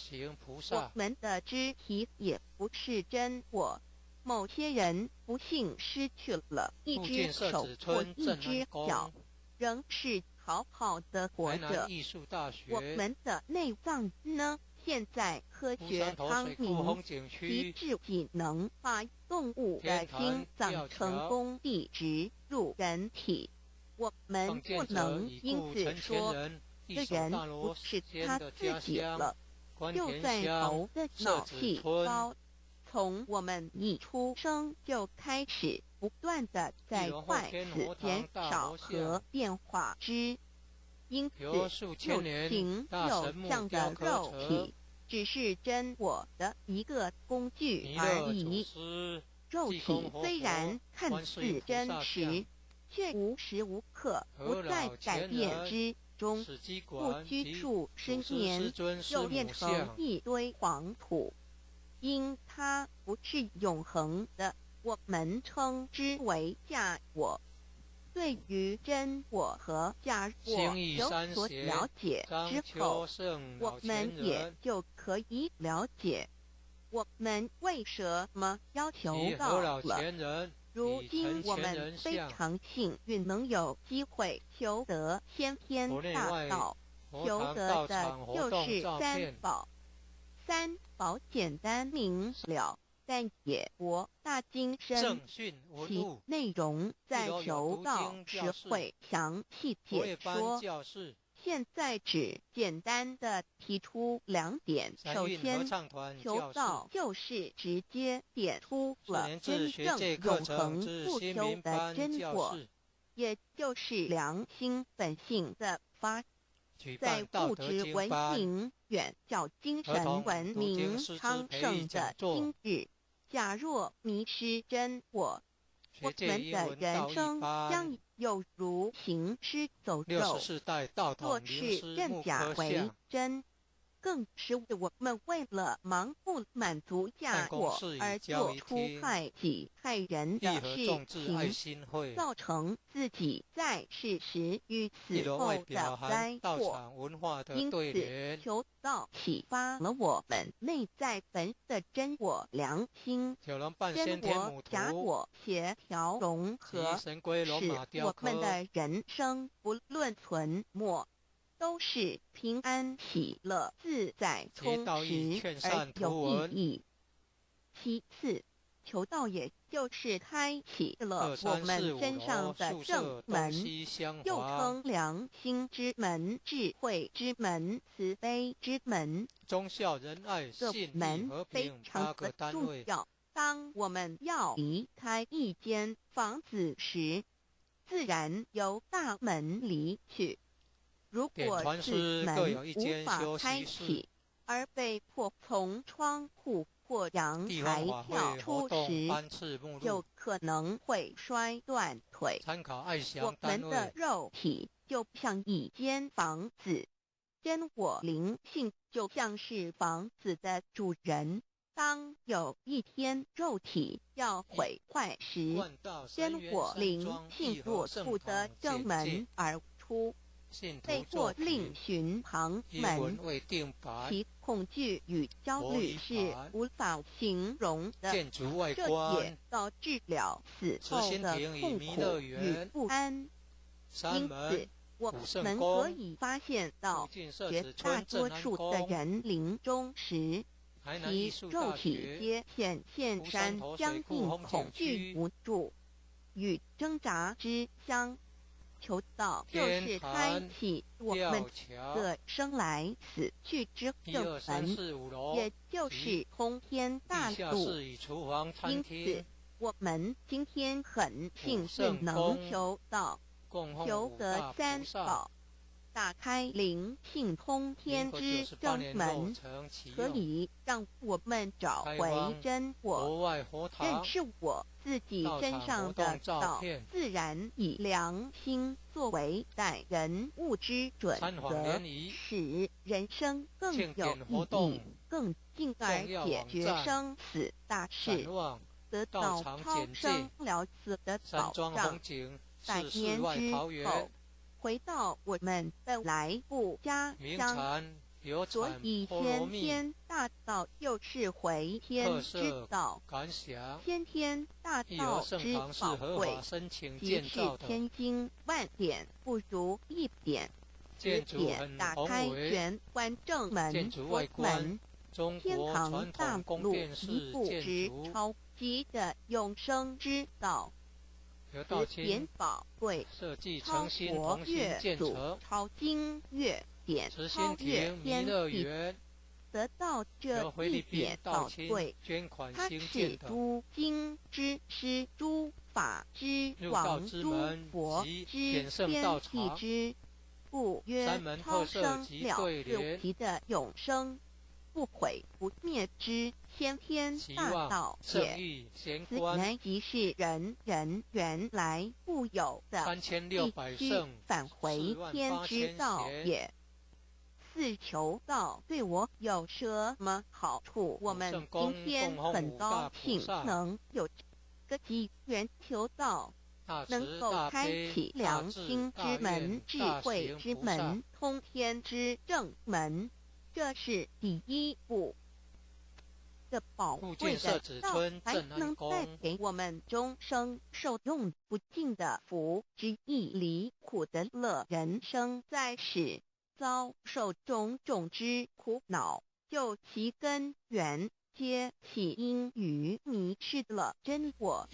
我们的肢体也不是真我。某些人不幸失去了一只手或一只脚，仍是好好的活着。我们的内脏呢？现在科学昌明，其自己能把动物的心脏成功地植入人体。我们不能因此说这人不是他自己了。就算头的脑细胞从我们一出生就开始不断的在坏死减少和变化之，因此有形有相的肉体只是真我的一个工具而已。肉体虽然看似真实，却无时无刻不在改变之中，不拘束10年就变成一堆黄土。因它不是永恒的，我们称之为假我。对于真我和假我有所了解之后，我们也就可以了解，我们为什么要求到了？如今我们非常幸运能有机会求得先天大道，求得的就是三宝。三宝简单明了，但也博大精深，其内容在求道时会详细解说。现在只简单的提出2点。首先，求道就是直接点出了真正永恒不朽的真我，也就是良心本性的发。在物质文明远较精神文明昌盛的今日，假若迷失真我，我们的人生将有如行尸走肉，若是认假为真，更使我们为了盲目满足假我而做出害己害人的事情，造成自己在世时与死后的灾祸。因此，求道启发了我们内在本的真我良心，真我假我协调融合，使我们的人生不论存没，都是平安喜乐自在充实而有意义。其次，求道也就是开启了我们身上的正门，又称良心之门、智慧之门、慈悲之门。这门非常的重要。当我们要离开一间房子时，自然由大门离去。如果此门无法开启，而被迫从窗户或阳台跳出时，就可能会摔断腿。我们的肉体就像一间房子，真我灵性就像是房子的主人。当有一天肉体要毁坏时，真我灵性若不得正门而出，被迫另寻旁门，其恐惧与焦虑是无法形容的，这也导致了死后的痛苦与不安。因此，我们可以发现到，绝大多数的人临终时，其肉体皆显现山僵硬、恐惧、无助与挣扎之相。求道就是开启我们的生来死去之正门，也就是通天大路。因此，我们今天很幸运能求道，求得三宝，打开灵性通天之正门，可以让我们找回真我，认识我自己身上的道，自然以良心作为待人物之准则，使人生更有意义，更进而解决生死大事，得到超生了死的保障。100年之后，回到我们的来故家乡。所以先天大道就是回天之道，先天大道之宝贵，即是千金万点不如一点。指点打开玄关正门佛门，天堂大路一步之超级的永生之道。此点宝贵，超佛越祖，超经越典，超越天地，得到这一点宝贵，它是诸经之师、诸法之王、诸佛之天地之，故曰超生了自其的永生，不毁不灭之先天大道也。此原即是人原来固有的，必须返回天之道也。四求道对我有什么好处？我们今天很高兴能有这个机缘求道，能够开启良心之门、智慧之门、通天之正门，这是第一步。的宝贵的道，还能带给我们终生受用不尽的福之益，离苦的乐。人生在世，遭受种种之苦恼，就其根源皆起因于迷失了真我。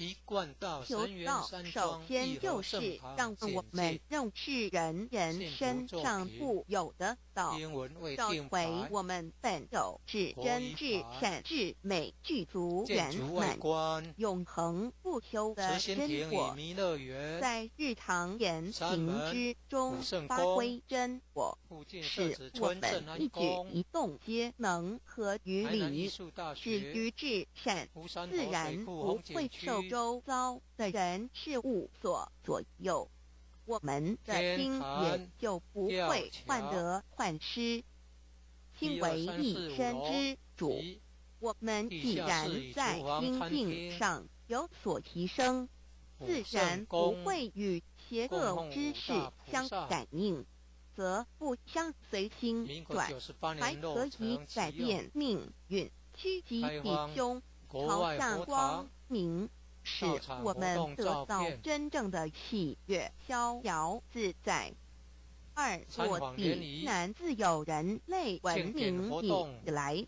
求道首先就是让我们认识人身上固有的道，找回我们本有至真至善至美具足圆满永恒不休的真我，在日常言行之中发挥真我，使我们一举一动皆能合于理，止于至善，自然不会受周遭的人事物所左右，我们的心也就不会患得患失。心为一身之主，我们既然在心境上有所提升，自然不会与邪恶之事相感应，则不相随心转，还可以改变命运，趋吉避凶，朝向光明，使我们得到真正的喜悦，逍遥自在。二，我地南自有人类文明以来，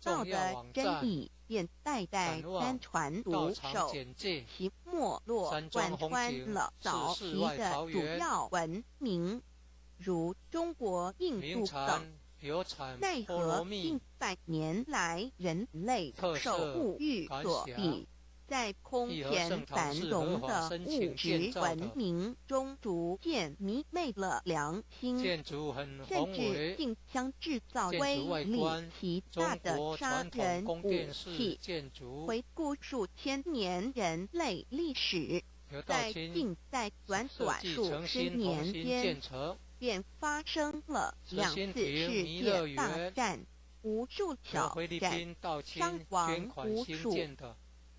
道的真理便代代单传独守，其没落贯穿了早期的主要文明，如中国、印度等。奈何近百年来人类受物欲所逼，在空前繁荣的物质文明中逐渐迷昧了良心，甚至竟将制造威力极大的杀人武器。回顾数千年人类历史，在近代短短数十年间，便发生了2次世界大战，无数小战，伤亡无数。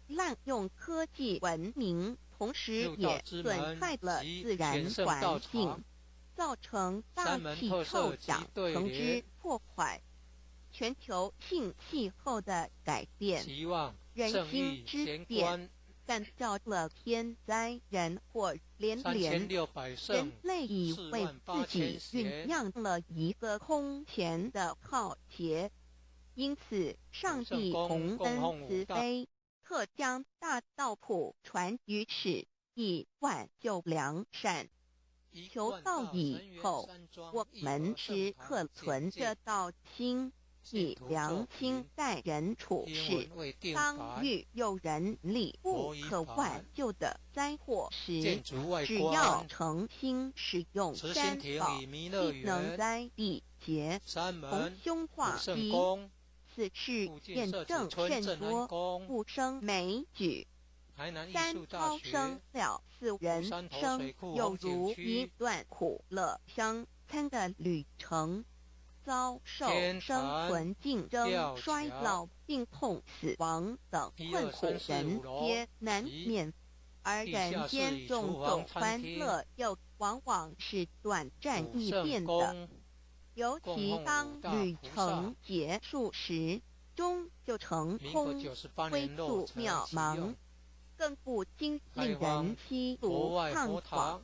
滥用科技文明，同时也损害了自然环境，造成大气候养层之破坏，全球性气候的改变，人心之变，干造了天灾人祸连连。人类已为自己酝酿了一个空前的浩劫，因此上帝洪恩慈悲，特将大道谱传于世，以挽救良善。求道以后，我们时刻存着道心，以良心待人处事。当遇有人力不可挽救的灾祸时，只要诚心使用三宝，必能灾避劫，逢凶化吉。此事验证甚多，不胜枚举。3超生了4人生，有如一段苦乐相参的旅程，遭受生存竞争、衰老、病痛、死亡等困苦人皆难免，而人间种种欢乐又往往是短暂易变的。尤其当旅程结束时，终究成空，归宿渺茫，更不禁令人凄毒怅惘。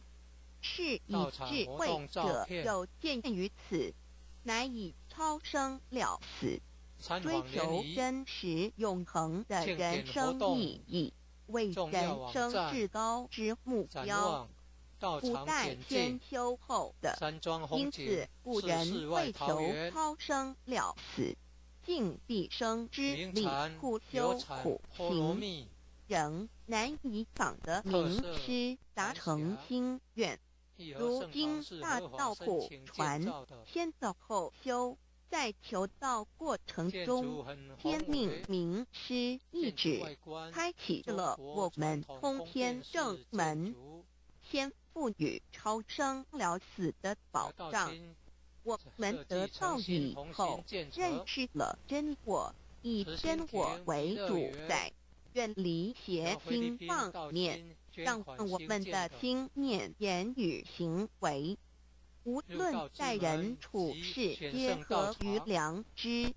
是以智慧者有见于此，乃以超生了死，追求真实永恒的人生意义，为人生至高之目标。古代先修后的，因此古人为求超生了死，尽毕生之力苦修苦行，仍难以访得名师，达成心愿。如今大道谱传，先走后修，在求道过程中，天命名师一指，开启了我们通天正门，先赋予超生了死的保障。我们得道以后，认识了真我，以真我为主宰，远离邪心妄念，让我们的心念、言语、行为，无论待人处事，皆合于良知，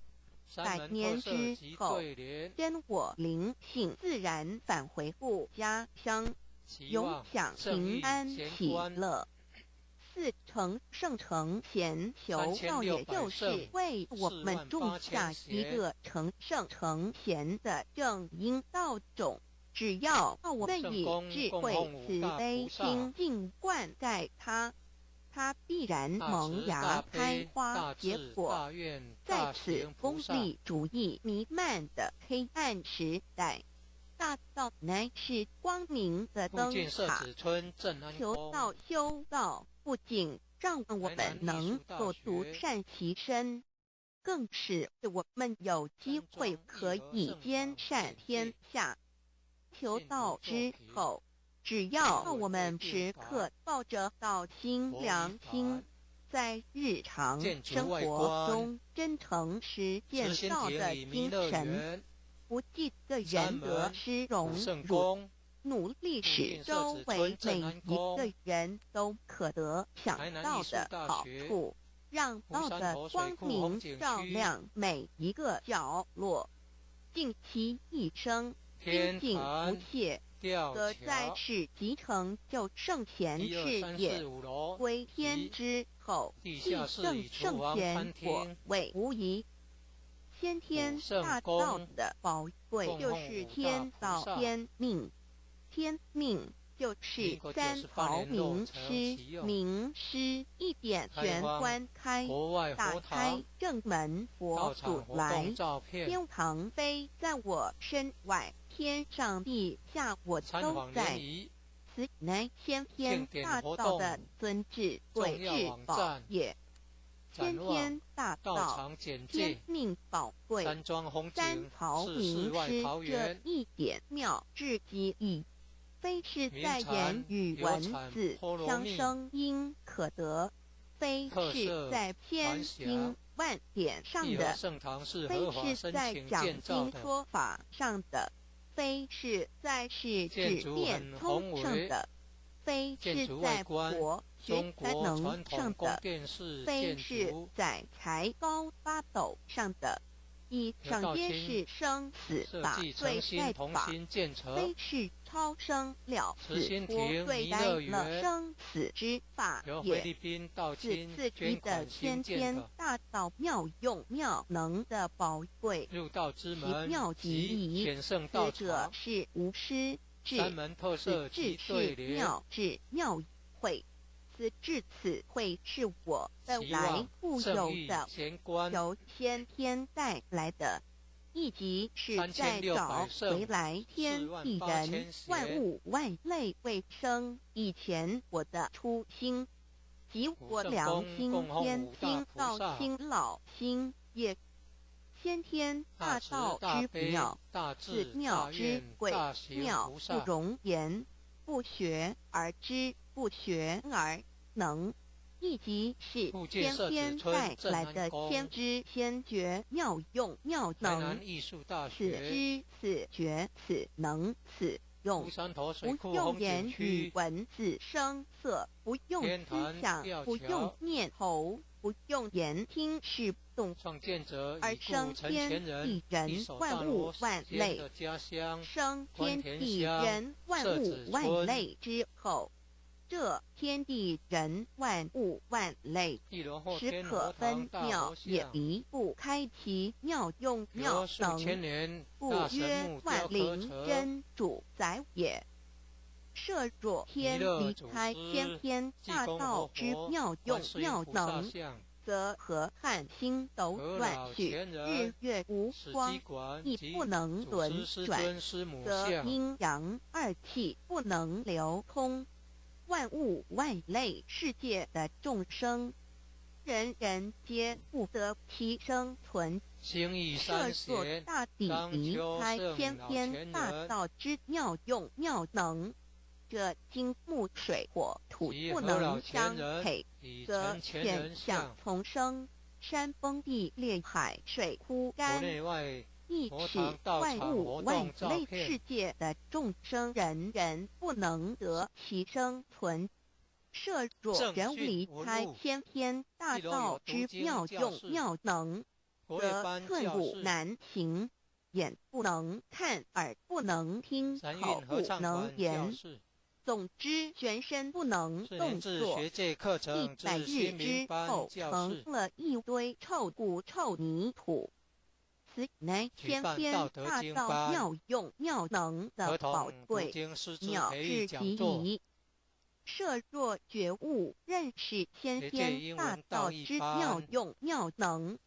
百年之后，真我灵性自然返回故家乡，永享平安喜乐。四成圣成贤求道，也就是为我们种下一个成圣成贤的正因道种。只要我们以智慧慈悲心境灌溉它，它必然萌芽开花结果。在此功利主义弥漫的黑暗时代，大道乃是光明的灯塔。求道修道，不仅让我们能够独善其身，更使我们有机会可以兼善天下。求道之后，只要我们时刻抱着道心良心，在日常生活中真诚实践道的精神，不计个人得失荣辱，努力使周围每一个人都可得享道的好处，让道的光明照亮每一个角落，尽其一生精进不懈，得在世即成就圣贤事业。归天之后，必胜圣贤果位无疑。先天大道的宝贵就是天道天命，天命就是三毫名师，名师一点玄关开，打开正门佛祖来，天堂飞在我身外，天上地下我都在。此乃先天大道的尊至贵至宝也。先天大道天命宝贵，三毫名师这一点妙至极意，非是在言语文字相声音可得，非是在千经万典上的，非是在讲经说法上的，非是在是指变通上的，非是在博学才能上的，非是在才高八斗上的。以上皆是生死法对待法，非是超生了死或对待了生死之法也。此自居的先天大道妙用妙能的宝贵，其妙极矣。此者是无师智，此智是妙智妙慧。至此会是我本来固有的，由先天带来的，以及是在找回来天地人万物万类卫生以前我的初心，即我良心天心道心老心也。先天大道之妙，此妙之贵，妙不容言，不学而知，不学而能，亦即是先天带来的先知先觉妙用妙能。此知此觉此能此用，不用言语文字声色，不用思想，不用念头，不用言听是动，而生天地人万物万类。生天地人万物万类之后，这天地人万物万类，实可分妙，也离不开其妙用妙能，故曰万灵真主宰也。设若天离开先天大道之妙用妙能，则河汉星斗乱序，日月无光，亦不能轮转，则阴阳二气不能流通，万物万类世界的众生，人人皆不得其生存。设若大地离开先天大道之妙用妙能，这金木水火土不能相配，则天象丛生，山崩地裂，海水枯干，亦使万物万类世界的众生人人不能得其生存。设若人离开先天大道之妙用妙能，则寸步难行，眼不能看，耳不能听，口不能言。总之，全身不能动作。100日之后，成了一堆臭骨臭泥土。此乃先天大道妙用妙能的宝贵，妙智极矣。设若觉悟认识先天大道之妙用妙能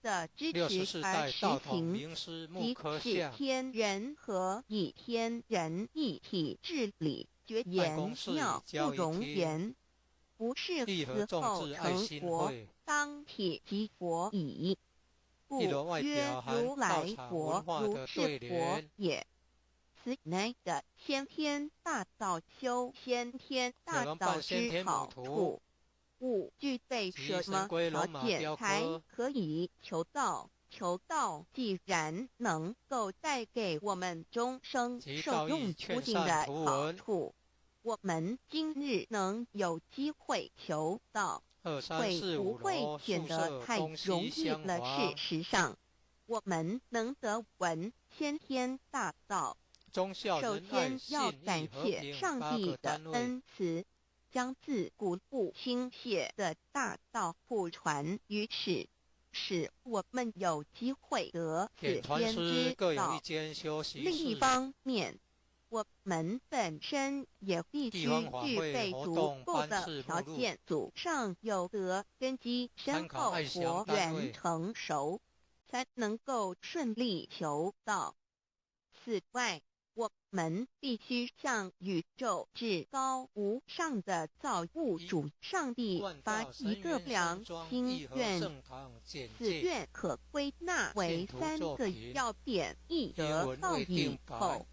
的支持而实行，即是天人合以天人一体治理，绝言妙不容言，不是死后成佛，当体即佛矣。故曰如来佛如是佛也。此乃的先天大道修先天大道之好处。勿具备什么条件才可以求道？求道既然能够带给我们终生受用无尽的好处，我们今日能有机会求道，会不会显得太容易了？事实上，我们能得闻先天大道，首先要感谢上帝的恩慈，将自古不倾泻的大道普传于世，使我们有机会得此天之道。另一方面，我们本身也必须具备足够的条件，祖上有德，根基深厚，佛缘成熟，才能够顺利求道。此外，我们必须向宇宙至高无上的造物主上帝发一个良心愿，此愿可归纳为3个要点：一得道以后，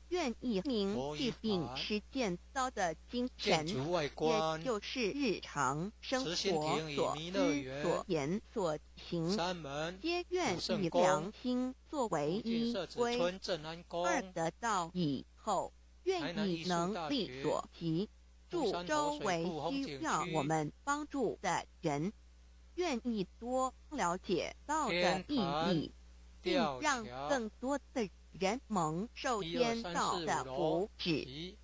愿以明具并实践道的精神，也就是日常生活所思所言所行，皆愿以良心作为依归。2得道以后，愿以能力所及，助周围需要我们帮助的人，愿意多了解道的意义，并让更多的人蒙受天道的福祉。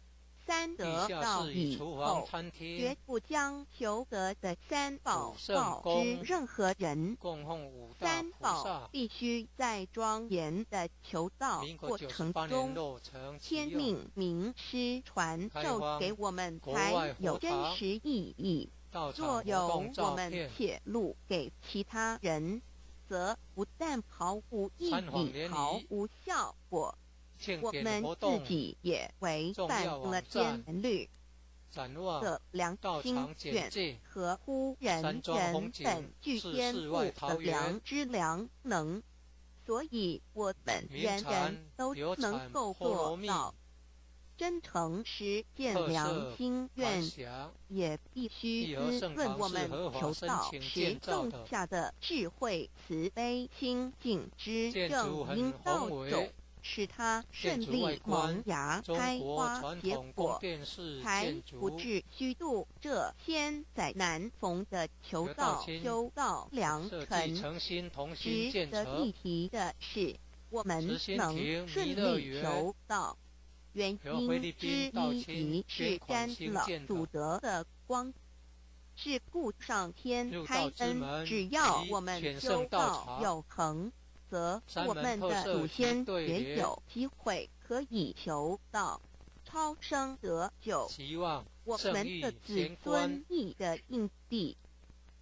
3得道以后，绝不将求得的3宝告知任何人。3宝必须在庄严的求道过程中，天命名师传授给我们，才有真实意义。若有我们泄露给其他人，则不但毫无意义、毫无效果，我们自己也违反了天律的良心愿，合乎人本具天赋的良知良能。所以我们人人都能够做到真诚实践良心愿，也必须滋润我们求道时种下的智慧慈悲心境之正因道种，使它顺利萌芽开花结果，才不至虚度这千载难逢的求道修道良辰。值得一提的是，我们能顺利求道，原因之一即是沾了祖德的光，是故上天开恩，只要我们修道有恒，则我们的祖先也有机会可以求道超生得救。我们的子孙亦的印地，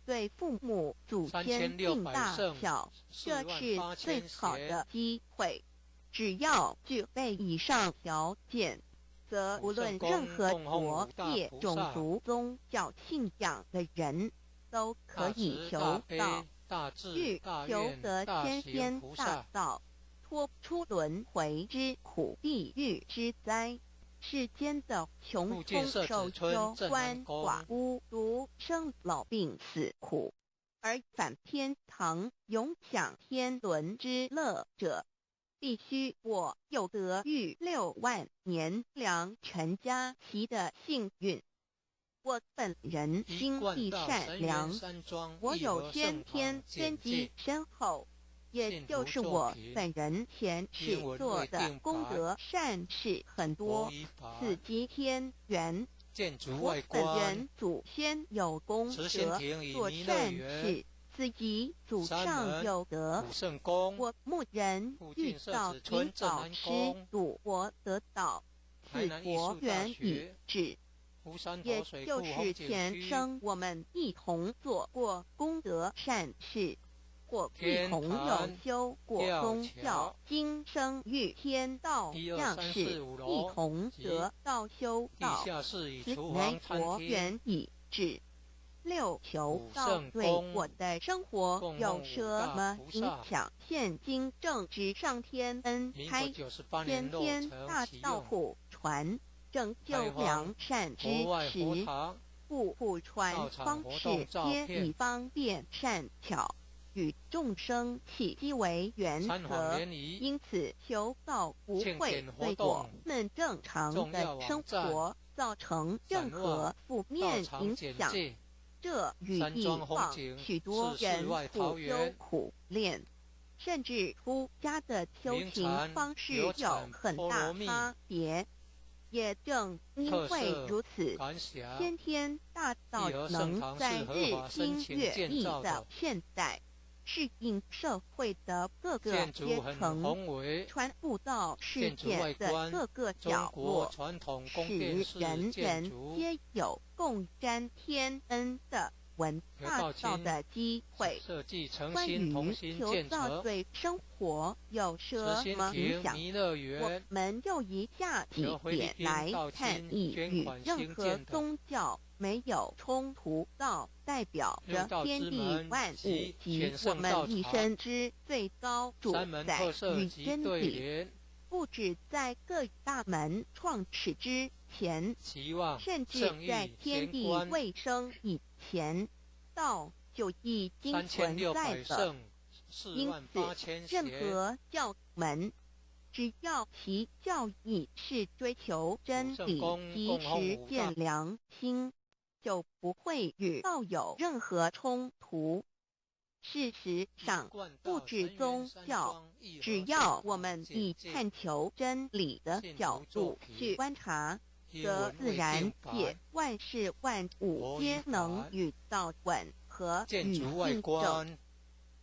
对父母祖先尽大孝，这是最好的机会。只要具备以上条件，则无论任何国界、种族、宗教信仰的人，都可以求道。欲求得先天大道，脱出轮回之苦、地狱之灾，世间的穷凶瘦优、鳏寡孤独、生老病死苦，而返天堂永享天伦之乐者，必须我有得遇6万年良辰佳期的幸运。我本人心地善良，我有先天根基深厚，也就是我本人前世做的功德善事很多，此即天缘。我本人祖先有功德，做善事，此即祖上有德。我牧人遇到引导师度我得道，此佛缘已至。也就是前生我们一同做过功德善事，或一同有修过宗教，今生遇天道样式，一同得道修道，此乃佛缘已至。六求道对我的生活有什么影响？现今正值上天恩开，天天大道普传，拯救良善之时，故普传方式皆以方便善巧，与众生契机为原则，因此求道不会对我们正常的生活造成任何负面影响。这与以往许多人苦修苦练，甚至出家的修行方式有很大差别。也正因为如此，先天大道能在日新月异的现代适应社会的各个阶层，传布到世界的各个角落，使人人皆有共沾天恩的闻大道的机会。关于求道对生活有什么影响，我们就以下几点来看：一、与任何宗教没有冲突，道代表着天地万物及我们一生之最高主宰与真理。不止在各大门创始之前，甚至在天地未生以前，道就已经存在了。因此，任何教门，只要其教义是追求真理及实践良心，就不会与道有任何冲突。事实上，不止宗教，只要我们以探求真理的角度去观察，则自然界万事万物皆能与道吻合与印证。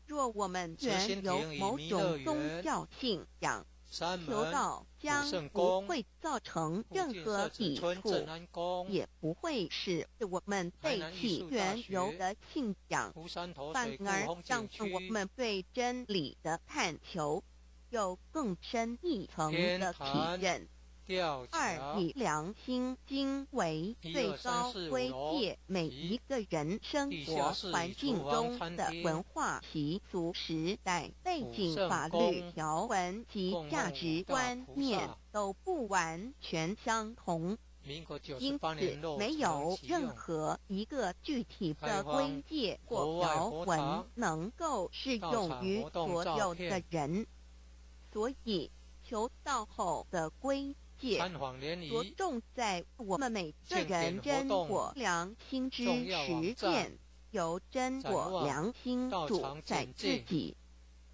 若我们原有某种宗教信仰，求道将不会造成任何抵触，也不会使我们背弃原有的信仰，反而让我们对真理的探求有更深一层的体认。二、以良心经为最高规戒每一个人生活环境中的文化习俗、时代背景、法律条文及价值观念都不完全相同，因此没有任何一个具体的规戒或条文能够适用于所有的人，所以求道后的规着重在我们每个人真我良心之实践，由真我良心主宰自己，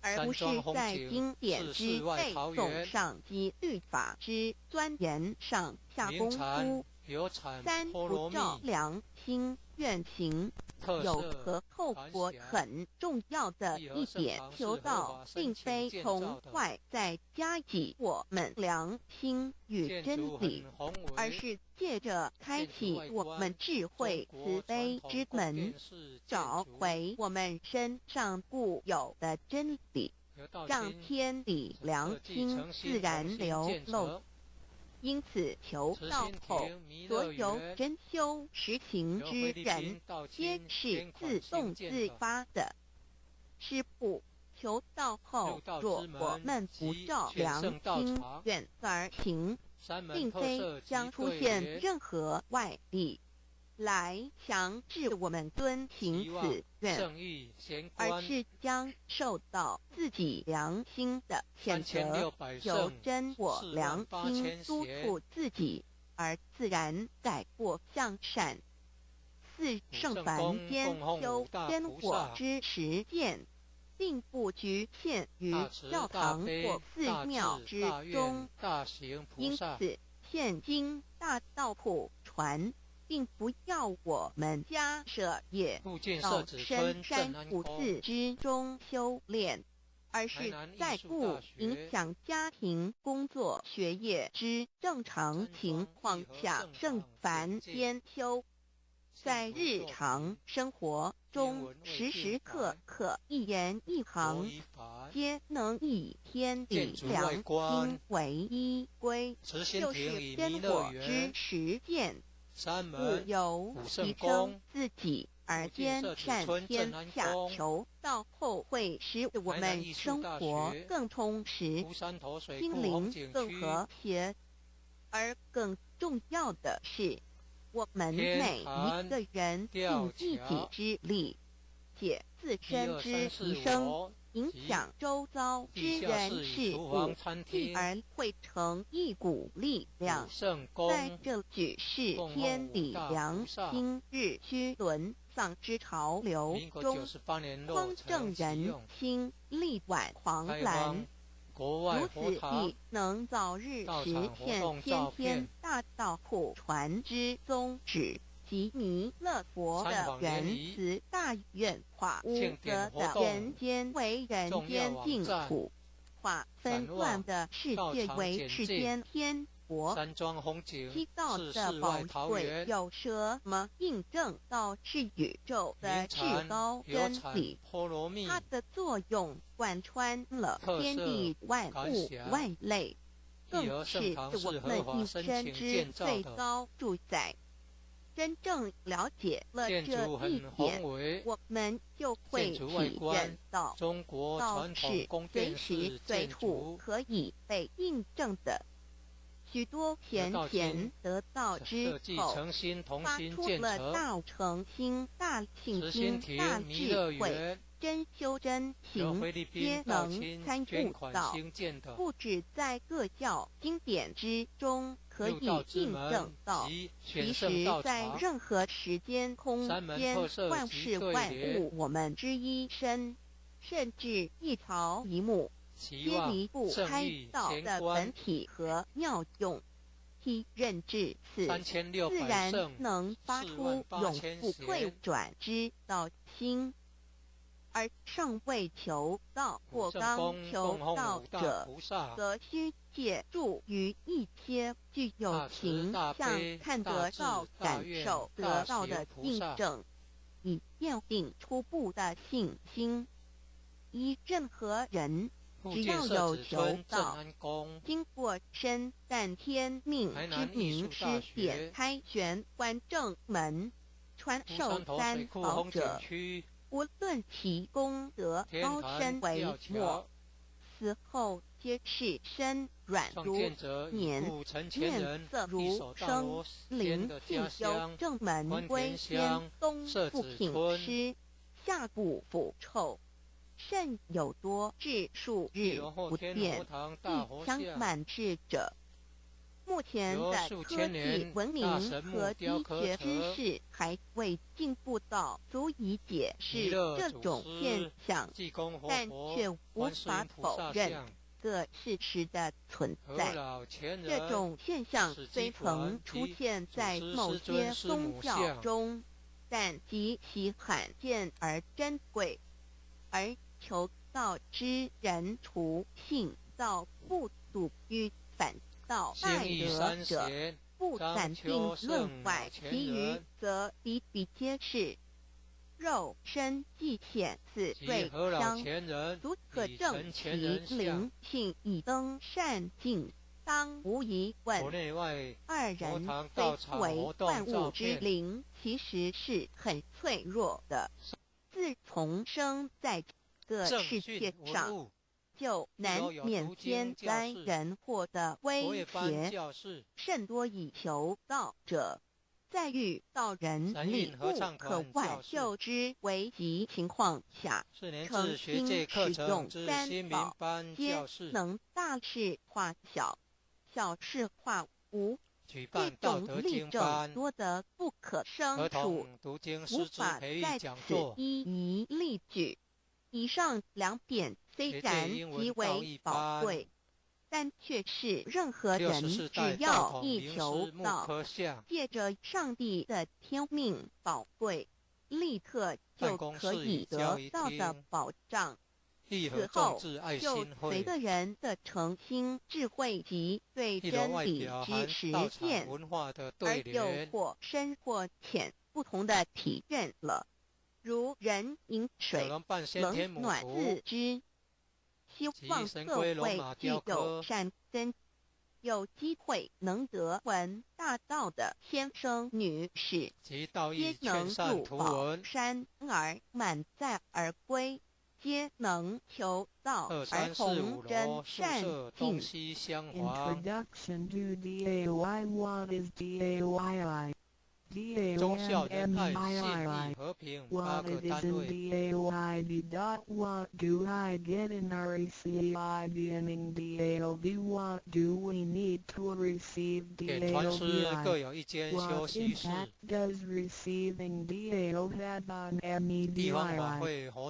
而不是在经典之背诵上及律法之钻研上下功夫。三、不照良心愿行，有何后果很重要的一点，求道并非从外在加以我们良心与真理，而是借着开启我们智慧慈悲之门，找回我们身上固有的真理，让天理良心自然流露。因此，求道后，所有真修实行之人，皆是自动自发的。是不求道后，若我们不照良心愿而行，并非将出现任何外力来强制我们遵行此愿，而是将受到自己良心的谴责，由真我良心督促自己，而自然改过向善。四、圣凡间修真我之实践，并不局限于教堂或寺庙之中，因此现今大道普传，并不要我们家舍业到深山古寺之中修炼，而是在不影响家庭、工作、学业之正常情况下圣凡兼修。在日常生活中，时时刻刻一言一行，皆能以天理良心为依归，就是真果之实践。故由提升自己而兼善天下求，到后会使我们生活更充实，心灵更和谐。而更重要的是，我们每一个人尽一己之力，且自身之提升，影响周遭之人事物，继而汇成一股力量，在这举世天理良心日趋沦丧之潮流中，匡正人心，力挽狂澜。如此亦能早日实现先天大道普传之宗旨及弥勒佛的原慈大愿，化污浊的人间为人间净土，化纷乱的世界为世间天国。七道的宝贵有什么印证到是宇宙的至高真理？它的作用贯穿了天地万物万类，更是我们一生之最高主宰。真正了解了这一点，我们就会体认到道是随时随地可以被印证的。许多贤贤得道之后，发出了大诚心、大信心、大智慧，真修真行，皆能参悟到，不止在各教经典之中可以印证到，其实在任何时间空间、万事万物我们之一身，甚至一草一木，皆离不开道的本体和妙用。其认至此，自然能发出永不退转之道心。而尚未求道或刚求道者，则需借助于一些具有形象、看得到、感受得到的印证，以奠定初步的信心。依任何人，只要有求道，经过身淡天命之名师点开玄关正门，传授三宝者，无论其功德高深为末，死后皆是身软如棉，面色如生，灵性由正门归仙，东不品湿，下不腐臭。甚有多至数日不变，一腔满志者。目前的科技文明和医学知识还未进步到足以解释这种现象，但却无法否认个事实的存在。这种现象虽曾出现在某些宗教中，但极其罕见而珍贵。而求道之人，除信道不笃于反道拜德者，不斩定论外，其余则比比皆是。肉身既显此瑞相，足可证其灵性已登善境，当无疑问。二人虽为万物之灵，其实是很脆弱的。自从生在这个世界上，就难免天灾人祸的威胁，甚多以求道者，在遇到人力不可挽救之危急情况下，诚心使用三宝，皆能大事化小，小事化无。这种例证多得不可胜数，无法在此一一例举。以上2点虽然极为宝贵，但却是任何人只要一求到，借着上帝的天命宝贵，立刻就可以得到的保障。此后就随着人的诚心、智慧及对真理之实践，而有或深或浅不同的体认了。如人饮水，冷暖自知。希望各位具有善根、有机会能得闻大道的先生女士，皆能入宝山而满载而归，皆能求道而弘真善尽。Introduction to DAY. What is DAYI? DAYI. What it is in DAYD. What do I get in RECI beginning DALD? What do we need to receive DALDI? What impact does receiving DAL have on MEDII?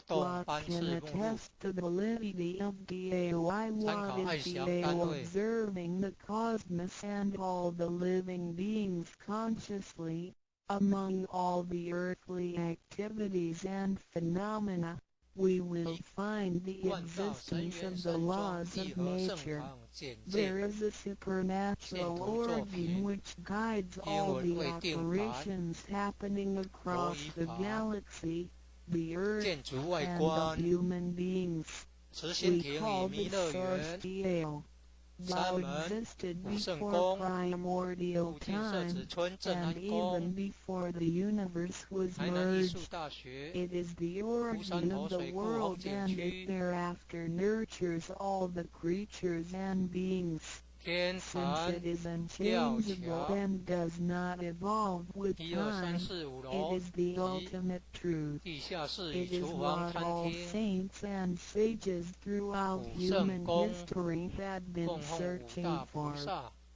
What can attest to the validity of DAY? What is DAL? Observing the cosmos and all the living beings consciously, among all the earthly activities and phenomena, we will find the existence of the laws of nature. There is a supernatural organ which guides all the operations happening across the galaxy, the earth, and the human beings. We call the source DAL. Thou existed before primordial time, and even before the universe was merged. It is the origin of the world, and it thereafter nurtures all the creatures and beings. Since it is unchangeable and does not evolve with time, it is the ultimate truth. It is what all saints and sages throughout human history had been searching for.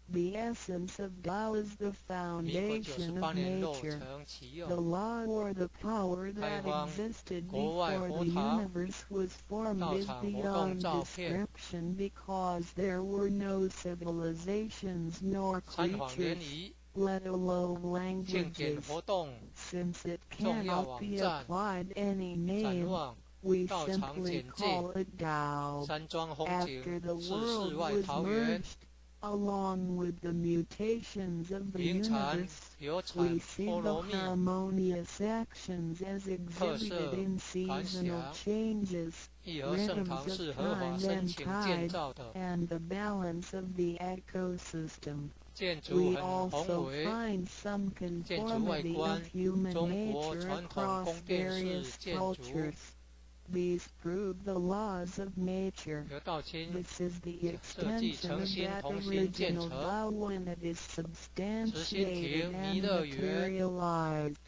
The essence of Tao is the foundation of nature. The law or the power that existed before the universe was formed is beyond description, because there were no civilizations nor creatures, let alone languages. Since it cannot be applied any name, we simply call it Tao. After the world was merged, along with the mutations of the universe, we see the harmonious actions as exhibited in seasonal changes, rhythms of time and tide, and the balance of the ecosystem. We also find some conformity of human nature across various cultures. These prove the laws of nature. This is the extension of that original Tao when it is substantiated and materialized.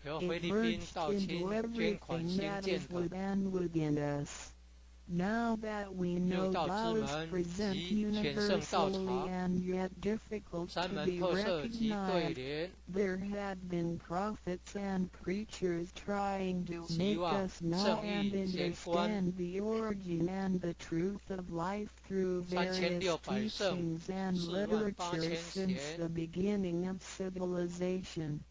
It merged into everything that is with and within us. Now that we know Tao is present universally and yet difficult to be recognized, there had been prophets and preachers trying to make us know and understand the origin and the truth of life through various teachings and literature since the beginning of civilization.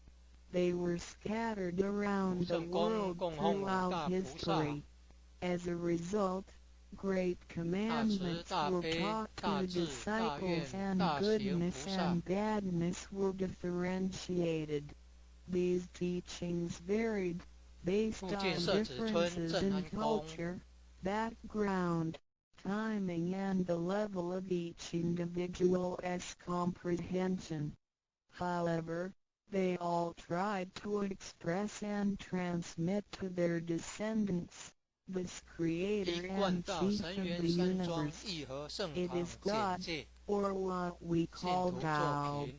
They were scattered around the world throughout history. As a result, great commandments were taught to disciples, and goodness and badness were differentiated. These teachings varied based on differences in culture, background, timing, and the level of each individual's comprehension. However, they all tried to express and transmit to their descendants this creator and chief of the universe. It is God, or what we call Tao.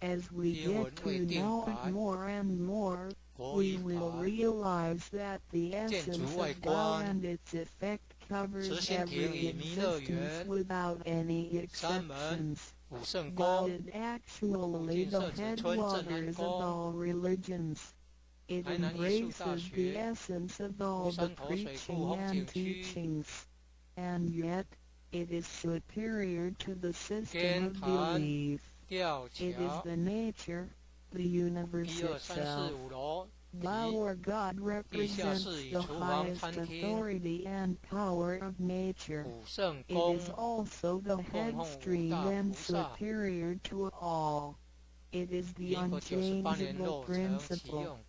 As we get to know it more and more, we will realize that the essence of Tao and its effect covers every existence without any exceptions. God is actually the headwaters of all religions. It embraces the essence of all the preaching and teachings, and yet it is superior to the system of belief. It is the nature, the universe itself. Our God represents the highest authority and power of nature. It is also the headstream and superior to all. It is the unchangeable principle.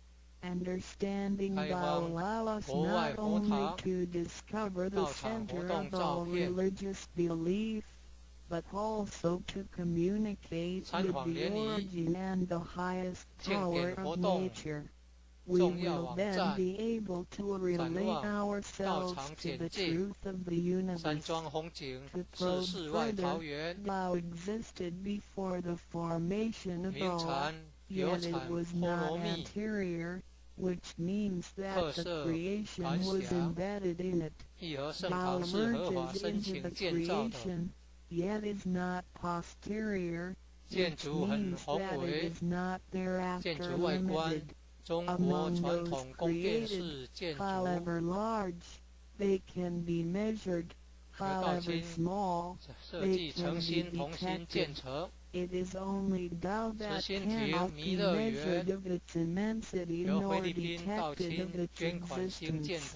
Understanding will allow us not only to discover the center of all religious belief, but also to communicate with the origin and the highest power of nature. We will then be able to relate ourselves to the truth of the universe. To probe further, Tao existed before the formation of all, yet it was not anterior, which means that the creation was embedded in it. Tao emerges into the creation, yet is not posterior, which means that it is not thereafter limited. Among those created, however large, they can be measured, however small, they can be detected. It is only Tao that cannot be measured of its immensity nor detected of its existence.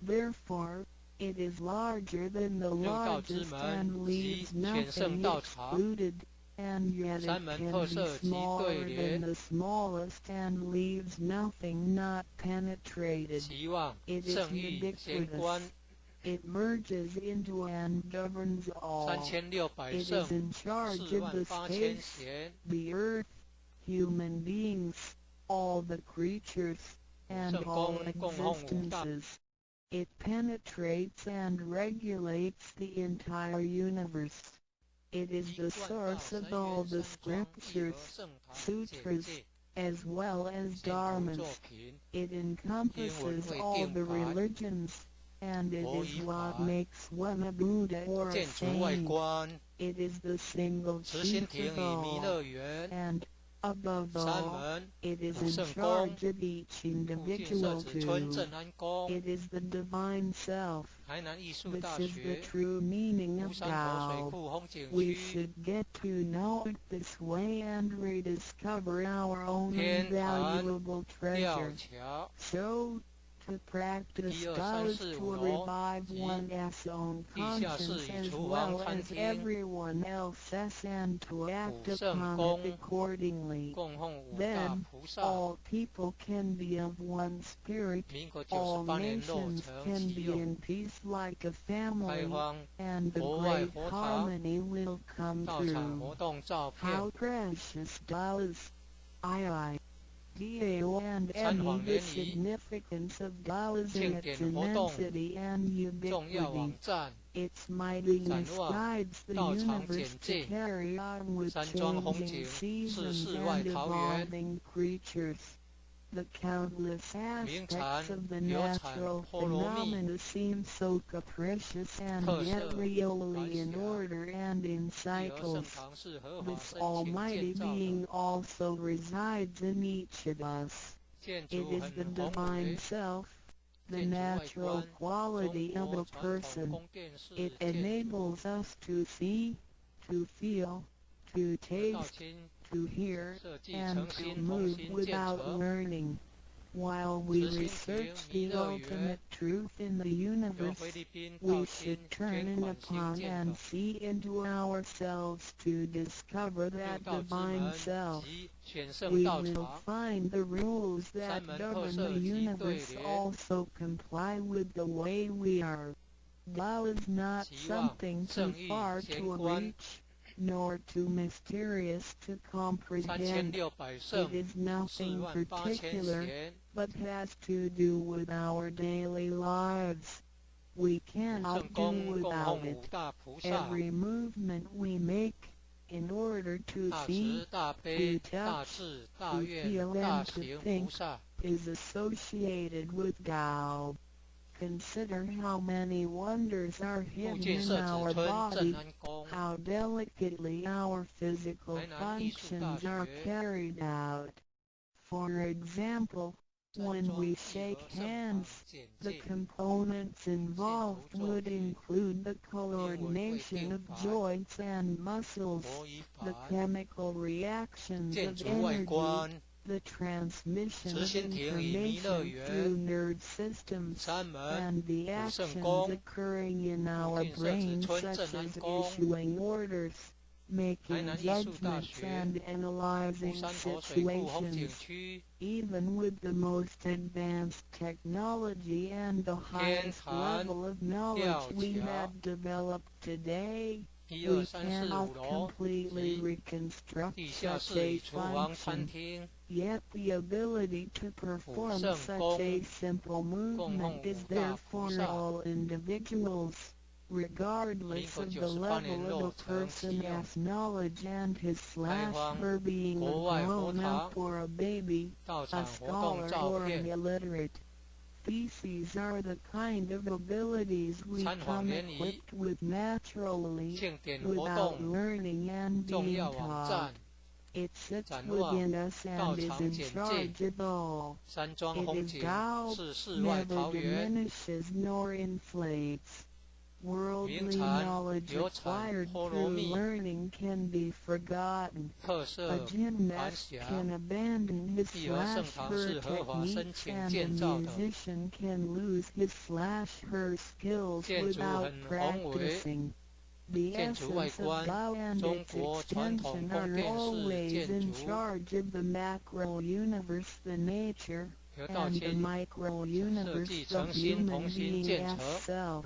Therefore, it is larger than the largest and leaves nothing excluded, and yet it can be smaller than the smallest and leaves nothing not penetrated. It is ubiquitous. It merges into and governs all. It is in charge of the space, the earth, human beings, all the creatures, and all existences. It penetrates and regulates the entire universe. It is the source of all the scriptures, sutras, as well as dharmas. It encompasses all the religions, and it is what makes one a Buddha or a saint. It is the single chief of all, and above all, it is in charge of each individual too. It is the divine self, which is the true meaning of Tao. We should get to know it this way and rediscover our own invaluable treasure. So, to practice Tao is to revive one's own conscience as well as everyone else's and to act upon it accordingly. Then, all people can be of one spirit, all nations can be in peace like a family, and the great harmony will come through. How precious Tao is! Dao and Emi, the significance of Tao is in its immensity and ubiquity. Its mightiness guides the universe to carry on with changing seasons and evolving creatures. The countless aspects of the natural phenomena seem so capricious and yet really in order and in cycles. This almighty being also resides in each of us. It is the divine self, the natural quality of a person. It enables us to see, to feel, to taste, to hear, and to move without learning. While we research the ultimate truth in the universe, we should turn in upon and see into ourselves to discover that divine self. We will find the rules that govern the universe also comply with the way we are. Tao is not something too far to reach, nor too mysterious to comprehend. It is nothing particular, but has to do with our daily lives. We cannot do without it. Every movement we make, in order to see, to touch, to feel and to think, is associated with Tao. Consider how many wonders are hidden in our body, how delicately our physical functions are carried out. For example, When we shake hands, the components involved would include the coordination of joints and muscles, the chemical reactions of energy, the transmission of information through nerve systems, and the actions occurring in our brain such as issuing orders, making judgments and analyzing situations. Even with the most advanced technology and the highest level of knowledge we have developed today, we cannot completely reconstruct such a function. Yet the ability to perform such a simple movement is there for all individuals, regardless of the level of a person's knowledge and his/her being a grown-up or a baby, a scholar or an illiterate. These are the kind of abilities we come equipped with naturally, without learning and being taught. It sits within us and is in charge of all. It is Tao, never diminishes nor inflates. Worldly knowledge acquired through learning can be forgotten. A gymnast can abandon his/her techniques and a musician can lose his/her skills without practicing. The essence of Tao and its extension are always in charge of the macro-universe, the nature, and the micro-universe, the human being as self.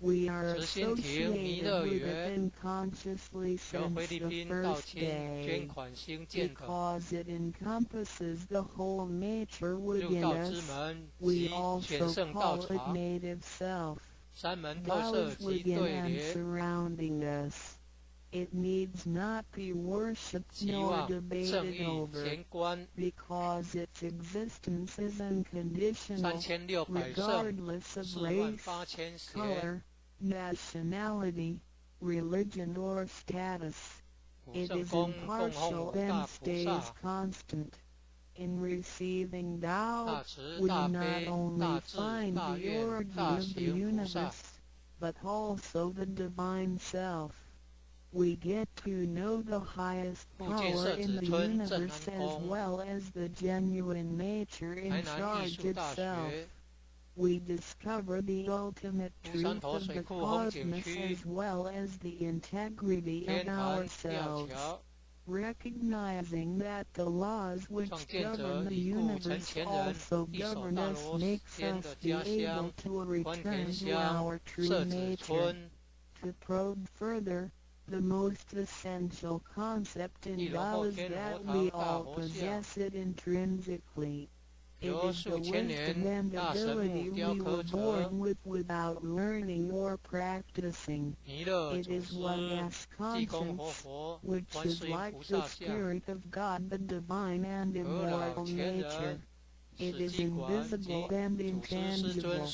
We are associated with it unconsciously since the first day, because it encompasses the whole nature within us. We also call it native self. Tao is within and surrounding us. It needs not be worshipped nor debated over, because its existence is unconditional, regardless of race, color, nationality, religion or status. It is impartial and stays constant. In receiving Tao, we not only find the origin of the universe, but also the divine self. We get to know the highest power in the universe as well as the genuine nature in charge itself. We discover the ultimate truth of the cosmos as well as the integrity of ourselves. Recognizing that the laws which govern the universe also govern us makes us be able to return to our true nature. To probe further, the most essential concept in Tao is that we all possess it intrinsically. It is the wisdom and ability we were born with without learning or practicing. It is one as conscience, which is like the Spirit of God, the divine and immortal nature. It is invisible and intangible.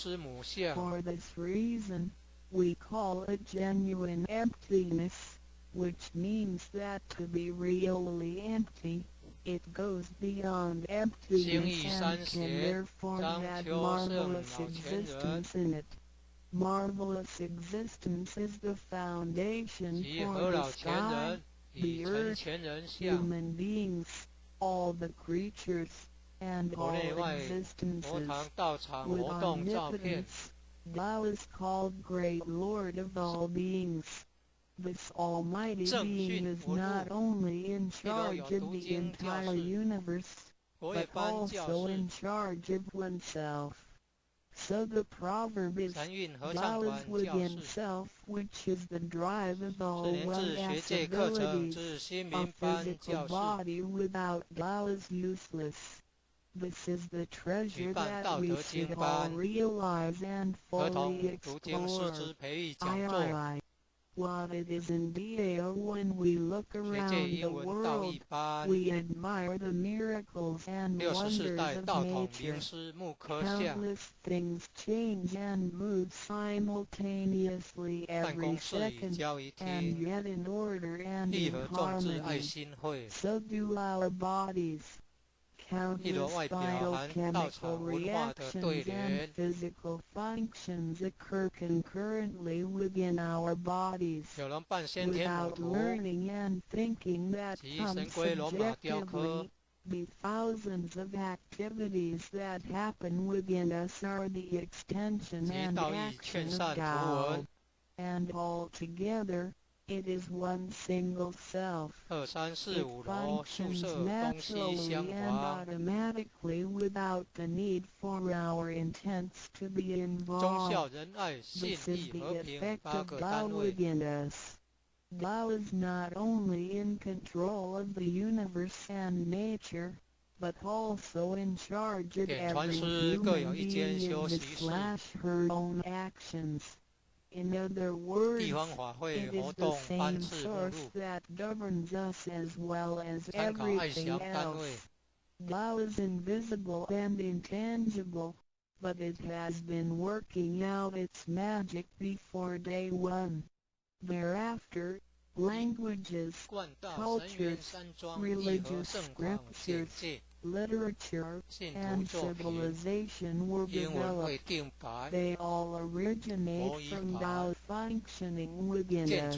For this reason, we call it genuine emptiness, which means that to be really empty, it goes beyond emptiness and can therefore have marvelous existence in it. Marvelous existence is the foundation for the sky, the earth, human beings, all the creatures, and all existences. With omnipotence, Tao is called Great Lord of all beings. This almighty being is not only in charge of the entire universe, but also in charge of oneself. So the proverb is, Tao is within self, which is the drive of all well-as abilities. A physical body without Tao is useless. This is the treasure that we should all realize and fully explore. What it is indeed, when we look around the world, we admire the miracles and wonders of nature. Countless things change and move simultaneously every second, and yet in order and in harmony. So do our bodies. Countless biochemical reactions and physical functions occur concurrently within our bodies. Without learning and thinking that some subjectively, the thousands of activities that happen within us are the extension and action of Tao, and altogether, it is one single self. It functions naturally and automatically without the need for our intents to be involved. This is the effect of Tao within us. Tao is not only in control of the universe and nature, but also in charge of every human being in his/her own actions. In other words, it is the same source that governs us as well as everything else. Tao is invisible and intangible, but it has been working out its magic before day one. Thereafter, languages, cultures, religious scriptures, literature, and civilization were developed. They all originate from Tao functioning within us.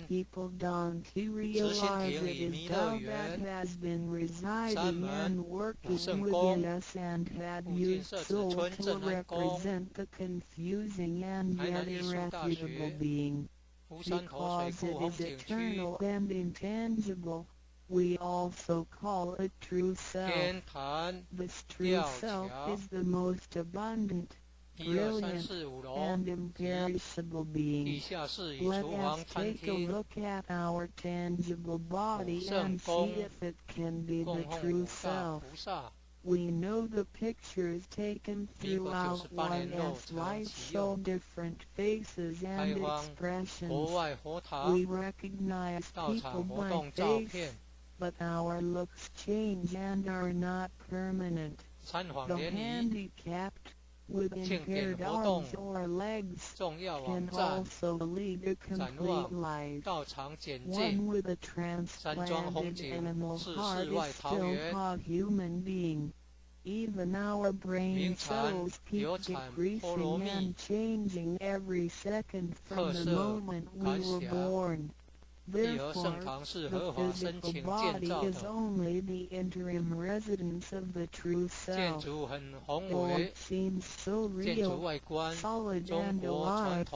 People don't realize it is Tao that has been residing and working within us and had used soul to represent the confusing and yet irrefutable being. Because it is eternal and intangible, we also call it true self. This true self is the most abundant, brilliant, and imperishable being. Let us take a look at our tangible body and see if it can be the true self. We know the pictures taken throughout one's life show different faces and expressions. We recognize people by face, but our looks change and are not permanent. The handicapped, with impaired arms or legs, can also lead a complete life. One with a transplanted animal heart is still a human being. Even our brain cells keep decreasing and changing every second from the moment we were born. Therefore, the physical body is only the interim residence of the true self. Though it seems so real, solid and alive,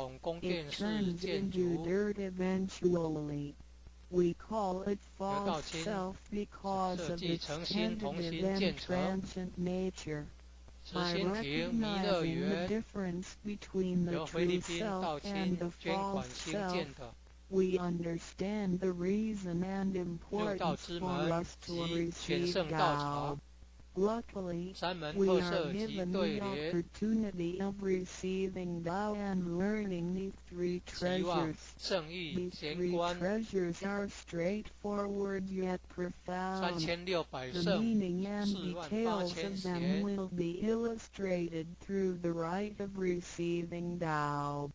it turns into dirt eventually. We call it false self because of its tentative and transient nature. By recognizing the difference between the true self and the false self, we understand the reason and importance for us to receive Tao. Luckily, we are given the opportunity of receiving Tao and learning the three treasures. These three treasures are straightforward yet profound. The meaning and details of them will be illustrated through the rite of receiving Tao.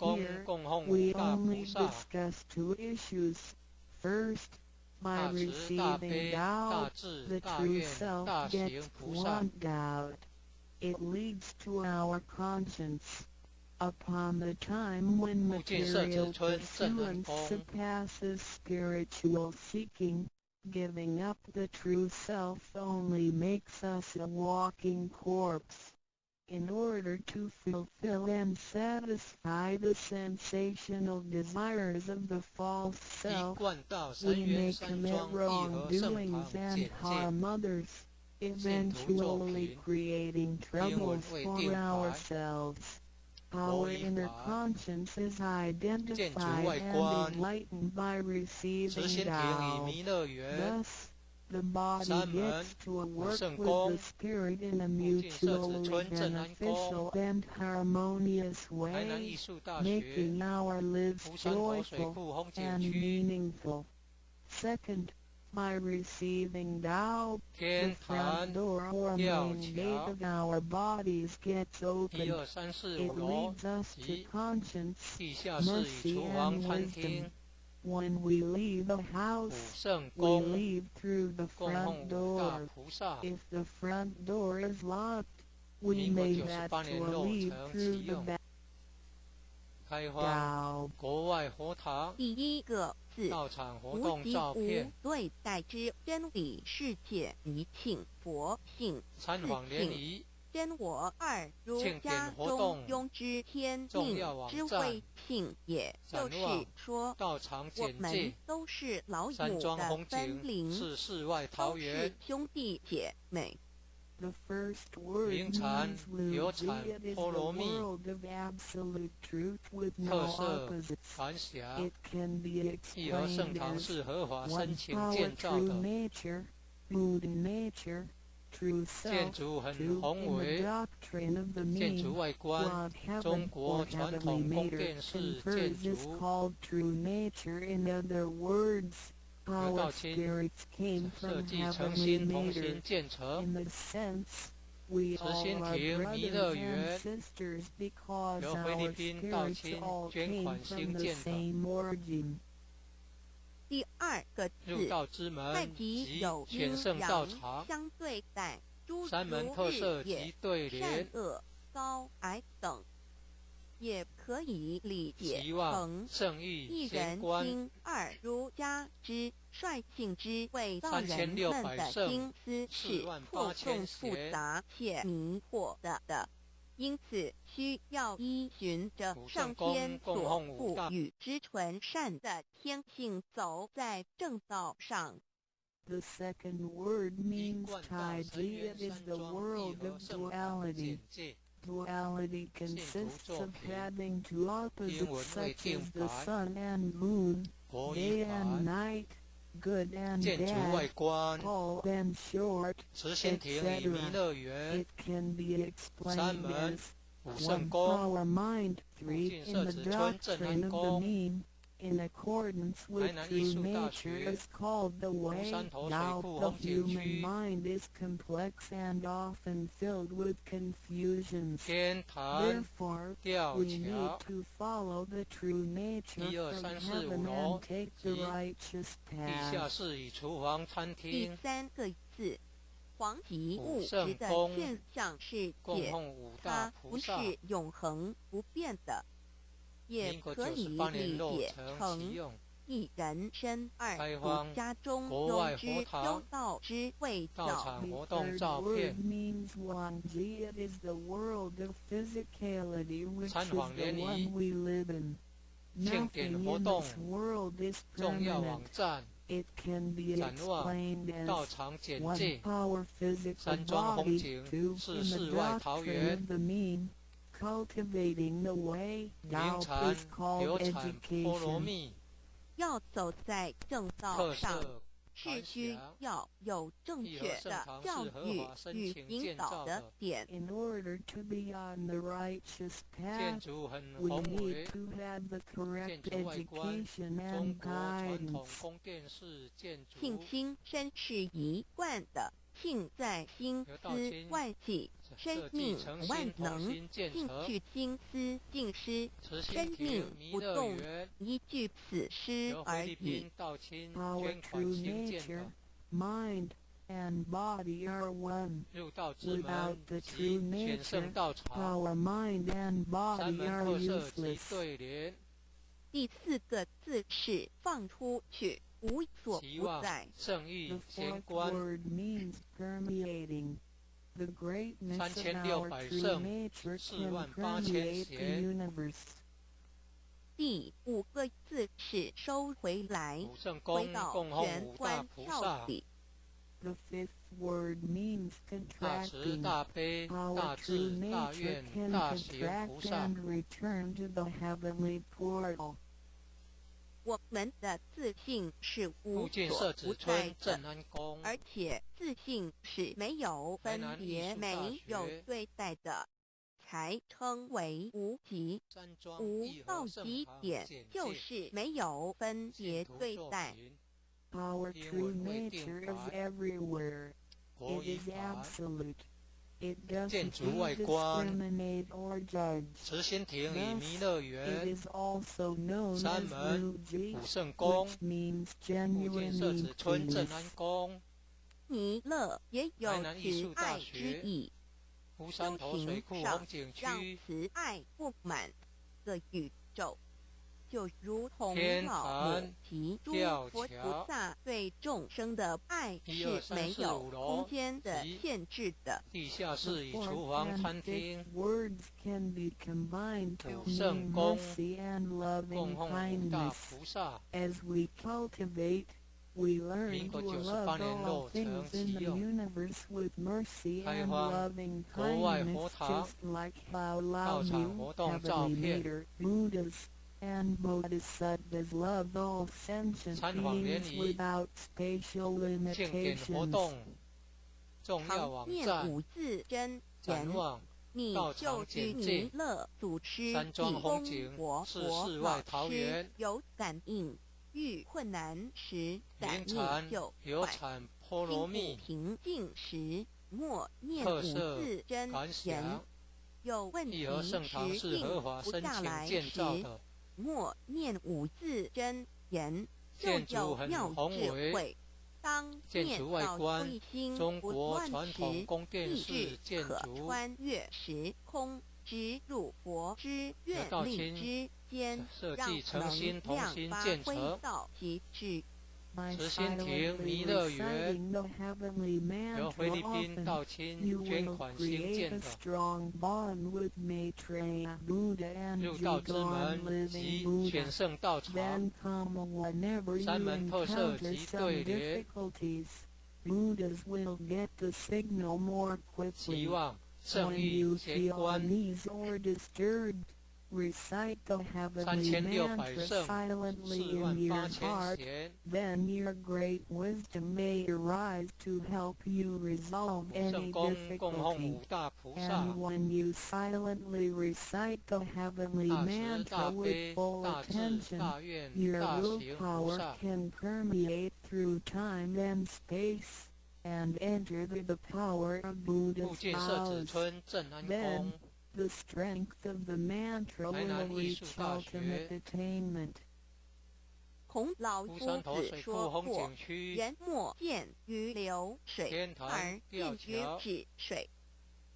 Here, we only discuss two issues. First, by receiving Tao, the true self gets plucked out. It leads to our conscience. Upon the time when material pursuance surpasses spiritual seeking, giving up the true self only makes us a walking corpse. In order to fulfill and satisfy the sensational desires of the false self, we may commit wrongdoings and harm others, eventually creating troubles for ourselves. Our inner conscience is identified and enlightened by receiving Tao. Thus, the body gets to work with the spirit in a mutually beneficial and harmonious way, making our lives joyful and meaningful. Second, by receiving Tao, the front door or main gate of our bodies gets opened. It leads us to conscience, mercy and wisdom. When we leave a 五 house, 圣 we 公 leave through the 供奉 front 五大 door. 菩萨。 If the front door is locked, we 民国 may 98 have 年 to 落 leave 成 through 启 the 用， back 开荒 door. 国外佛堂第一个字，道场活无动极无照片，对待之真理世界一庆佛性参访联谊，真我二儒庆家典活动中庸之天重命要网站之谓性也，就是展望说道场我简们介，都是老山母的庄风景分灵，是世外桃都是源。兄弟姐妹。 The first word 名禅 means 流产 Lucia is 波 the 罗蜜 world of absolute truth with 特 no 色 opposites. 繁霞， It can be 义和圣 explained 堂 as 是合法 one 申请 power, 建造 true 的， nature, good in nature, true 建 self, 筑很 true 宏 in the 伟， doctrine of the 建筑 mean. 外观 What 中 heaven 国 or 传 heavenly 统宫 mater 殿式建 confers is 筑， called true nature. In other words, 得 our 到亲 spirits came 设 from 计诚 heavenly 心同 mater. 心建成， In the sense, we 慈 all 心 are 亭弥乐 brothers 园 and sisters because 由菲律 our 宾到 spirits 清 all 捐 came 款 from 兴 the 建的， same origin. 第二个入字，道之太门极及有阴显圣道阳场，相对待，诸三门如特色日夜及对善联，恶、高矮等，也可以理解期望成圣意一人贤观，心二儒家之率性之谓道人们3600的圣心思是错48000综复杂且迷惑的，因此需要依循着五上圣公天供所奉五大赋予之纯善的天性，走在正道上。 The second word 一 means 贯道神 Taiji. 元 It is 山 the 庄义 world 和 of 圣堂 duality. 简介， Duality consists of having two opposites 英文未 such 定 as the 牌， sun and moon, 国语 day and 牌， night, good and 建筑外 bad, 观， tall and short, 慈心亭与弥 etc. 乐园， It can be 三 explained 门 as 五圣 one 公， power mind, 附 three 近 in 设 the 置村镇 doctrine 安 of the 宫， mean, in accordance with 台南 true 艺术大 nature 学， is called the 红 way. 山头水 Now 库 the 红景 human 区， mind is complex and often filled with confusions. 天坛 Therefore, 吊 we need 桥， to follow the true nature 1 2 from 3 4 heaven 5楼 and take the 及 righteous 地下 path. 室与厨房餐第厅，三个字，黄极五物质的圣公现象世供界，奉五大它不菩萨。是永恒不变的，也民国可以98年理解落成启成用，一人身二开荒儒家中国外庸之佛堂修道之谓道教。场 The 活动 third 照 word 片， means Wanji. It is the world of physicality, which is 参访 the 联谊 one we live in. 庆典 Nothing 活 in 动 this world is 重要 permanent. 网站， It can be 展望 explained 道 as 场简 one 介， power physical 山庄风 body, 景 two 是 in the 世外桃 doctrine 源， of the mean, cultivating the way. 名 Now 禅 is called 流产波罗 education. 蜜，要走在正道特上，色是繁需霞，要有正义和确的圣堂教是合育法申与请引导建造的，的点。 In order to be on the righteous 建 path, 筑很 we 宏 need 伟， to have the 建 correct 筑外观， education 中 and 国传统 guidance. 宫殿式建筑，庆心身是一贯的，庆在心由道思亲万系，生设计命诚万心同能，心建进成，去心思尽失，慈心生亭命弥乐不动园，依据此诗由而已菲律宾。道亲 Our 捐款 true 兴建 nature, 的， mind, and body are one. 入道之 Without 门 the 及 true 显 nature, 圣道场， our mind and 三 body 门 are 特色及 useless. 对联，第四个字是放出去，无所期望不在。圣意 The 贤 fourth 观， word means permeating. The greatness of our 3600 true 圣 nature can 48000 permeate the 贤 universe. 第五个字是收回来，五圣回公到供奉玄五大关跳菩萨，里。 The fifth word means 大慈 contracting. 大悲 Our 大 true 智大 nature 愿 can 大贤菩 contract 萨， and return to the heavenly portal. 我们的自信是无附近所不设置村在的，镇安宫，而且自信是没有分台南艺别、术大没有学对待的，才称为无极。山庄无义和到圣堂极点简就介，是没有分别信徒作对待。品， Our 英 true 文未定 nature is 牌， everywhere. 国 It 语 is 牌， absolute. 建筑外观，慈心亭与弥勒园，山门、武圣宫，福建社子村镇安宫，弥勒也有台南艺慈术大爱之学，意，乌山头水库风景让区，慈爱布满个宇宙，就如同天老坛母提诸吊佛桥菩萨对众生的爱1、2、是没3、4、有5空楼间的及限制的。地下室与厨房、餐厅，武圣宫供奉五大菩萨。民国98年落成启用，开放国外佛堂、道场活动照片。参访联谊、庆典活动、重要网念站、五字真言，展望、你道场就是弥简介、勒祖师山庄风景佛是世外桃源。有感应，遇困难时感名产应就快，有产波罗蜜心不平静时默念五特色字真感言，想。有问题义和圣堂时是合定法申不下来请建造时，的，默念五字真言，就建筑有很妙智宏伟。慧。当建筑外念到观慧心中不乱国传统时，宫殿意式志建可筑，穿越时空，直入佛之愿力道清之间，设让计诚能心同量发心建挥成。到极致。慈心亭弥勒园由菲律宾道亲捐款兴建的，入道之门及全圣道场，三门特色及对联，期望圣域贤观3600圣48000贤。 Then your great wisdom may arise to help you resolve 圣 any 宫供奉 difficulty. 五大菩萨 And，when you silently recite the heavenly 大慈 mantra 大 with 悲 full 大智 attention, 大愿 your 大行菩 willpower 萨， can permeate through time and space and enter the power of 复 Buddha's 建社子 vows. 村镇安 Then 宫， the strength of the mantra 台南 will 艺术 reach 大学 ultimate attainment. 孔老乌夫山头子水库风说过景：“区，人莫见于流水，天坛而吊尽于桥，止水。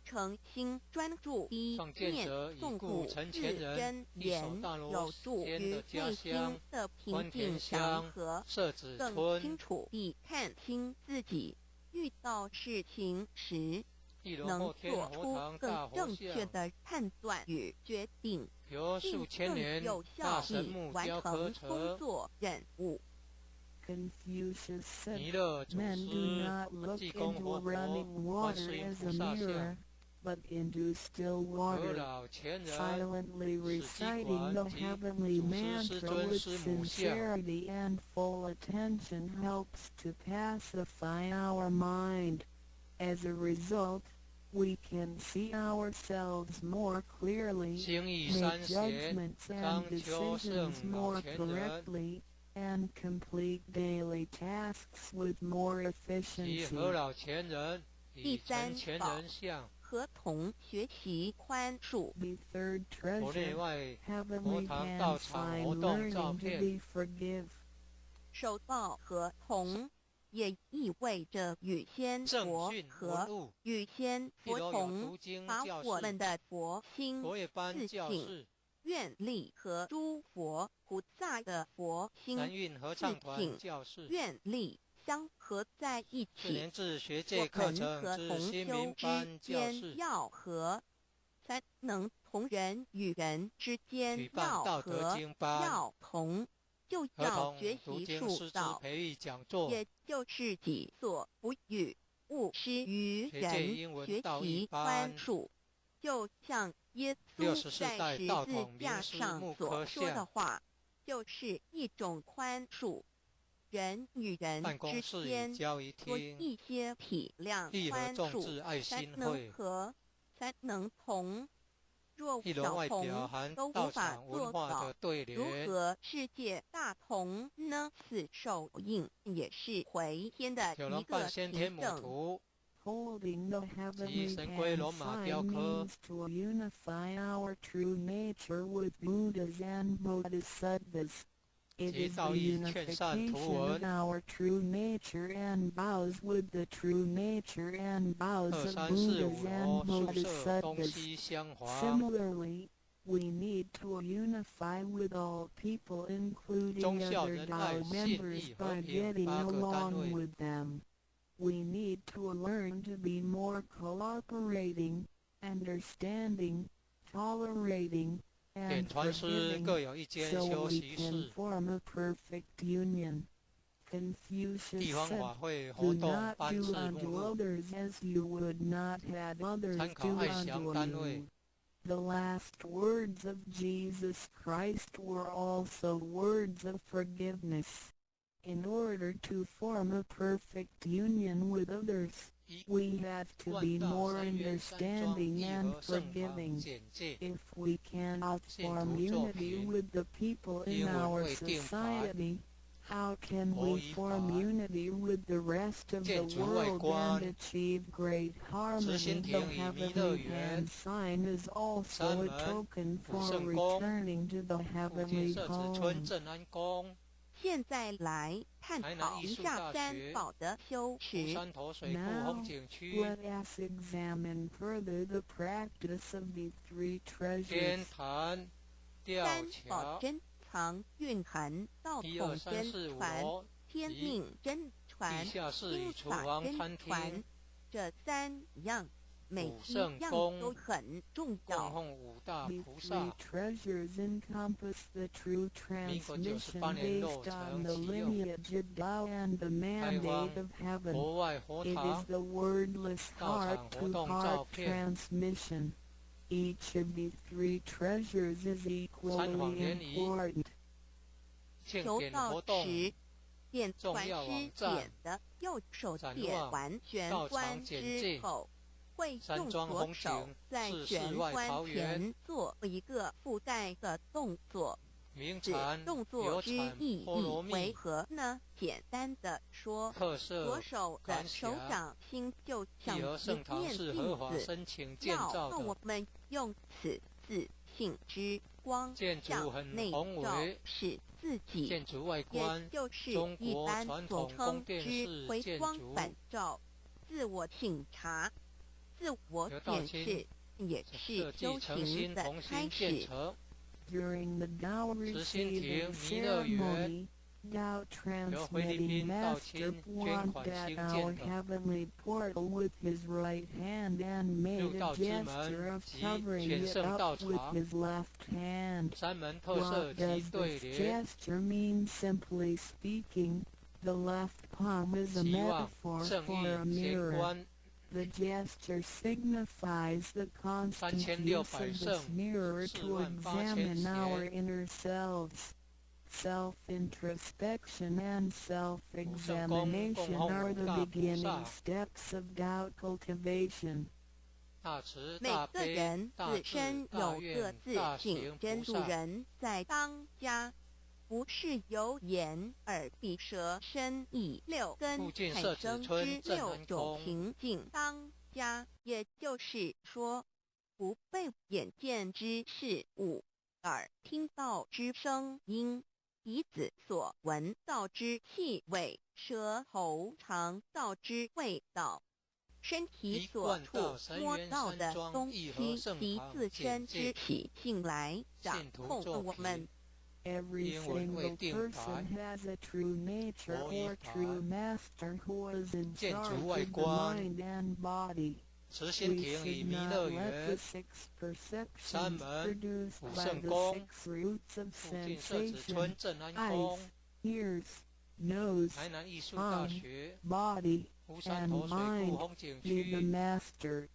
诚心专注一创建念者已诵故古字陈前人真一手言，大罗有助于天的家内心乡的平关田静祥乡和，社子更清村，楚地看清自己。遇到事情时，一楼能后天做出佛堂大更正佛像，确的判断与决定，由数并更千年有大效地神木完雕刻成工成。作任务。” Confucius said, 弥勒祖 Men do 师 not look 济公 into 活佛 running 观 water 世音 as 菩 a 萨 mirror, 像， but into still 和 water. 老前人 Silently 史基 reciting the 管及 heavenly 祖师师 mantra 尊 with 师母像， sincerity and full attention helps to pacify our mind. As a result, we can see ourselves more clearly, 兴义 make 三贤 judgments 张 and 秋圣 decisions 老 more 前人 correctly, and complete daily tasks with more 及 efficiency. 和老前人与陈前人像，合同学习宽恕。 The third 国内 treasure, 外 heavenly 堂道 can 场 find 活动 learning 照 to 片， be forgive. 手报合同也意味着与仙正佛训合，文物，与仙佛一楼有同，读经把教室、我们的佛心、国乐班自信、教室、愿力和诸佛菩萨的佛心、南运合唱团自信教室。愿力相合在一4起。年制学我界课们程之和同新修之民班教间室，要合，才能同人与人之间举办要道德合经班，要同，就合要同学习塑读经师资造。培育讲座，也就是己所不欲，勿施于学界英人，文学道义习宽班，恕。就像耶稣64在代十字道统架名师上木刻所说的像，话，就是一种宽恕。人与人办公之室与间交易多厅，一些体谅义和宽恕，众志爱才能心会，和，才能同。若一楼小外表同含都无道法场文做到，化的对如联，何世界大同呢？此受印也是回天的九一个龙半先天凭母证。图， Holding the heavenly hand sign means to unify our true nature with Buddhas and Bodhisattvas. It is the unification of our true nature and vows with the true nature and vows of Buddhas and Bodhisattvas. Similarly, we need to unify with all people, including other Tao members, by getting along with them. We need to learn to be more cooperating, understanding, tolerating, and forgiving, so we can form a perfect union. Confucius said, "Do not do unto others as you would not have others do unto you." The last words of Jesus Christ were also words of forgiveness. In order to form a perfect union with others, we have to be more understanding and forgiving. If we cannot form unity with the people in our society, how can we form unity with the rest of the world and achieve great harmony? The heavenly hand sign is also a token for returning to the heavenly home. 现在来探讨一下三宝的修持。Now, let us examine further the practice of the three treasures. 三宝珍藏蕴含道统真传、天命真传、心法真传，这三样每一样都很重要。The three treasures encompass the true transmission based on the lineage of Tao and the mandate of heaven. It is the wordless heart-to-heart transmission. Each of the three treasures is equally important. 求道时，点传师点的右手点完玄关之后，会用左手在玄关前做一个附带的动作。此动作之意义为何呢？简单的说，左手的手掌心就像一面镜子，要我们用此自信之光向内照视自己，也就是一般所称之回光返照、自我省察、自我检视，也是修行的开始。During the Tao receiving ceremony, Tao transmitting master pointed at our heavenly portal with his right hand and made a gesture of covering it up with his left hand. What does this gesture mean? Simply speaking, the left palm is a metaphor for a mirror. The gesture signifies the constant use of this mirror to examine our inner selves. Self-introspection and self-examination are the beginning steps of Tao cultivation. 每个人自身有各自性真度人，在当家，不是由眼、耳、鼻、舌、身、意六根产生之六种情境当家，也就是说，不被眼见之事物、耳听到之声音、鼻子所闻到之气味、舌头尝到之味道、身体所触摸到的东西及自身之习性来掌控我们。Every single person has a true nature or true master who is in charge of the mind and body. We should not let the six perceptions produced by the six roots of sensation, eyes, ears, nose, tongue, body, and mind be the master.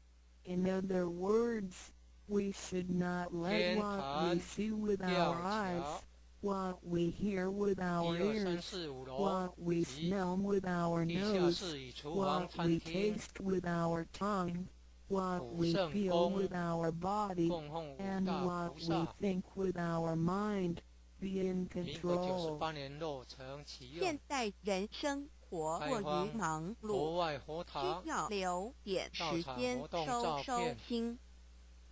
In other words, we should not let what we see with our eyes, what we hear with our ears, what we smell with our nose, what we taste with our tongue, what we feel with our body, and what we think with our mind be in 民国 control. 98年落成启用，现代人生活过于忙国碌，外佛堂需要留点道场时间活动收收照片心。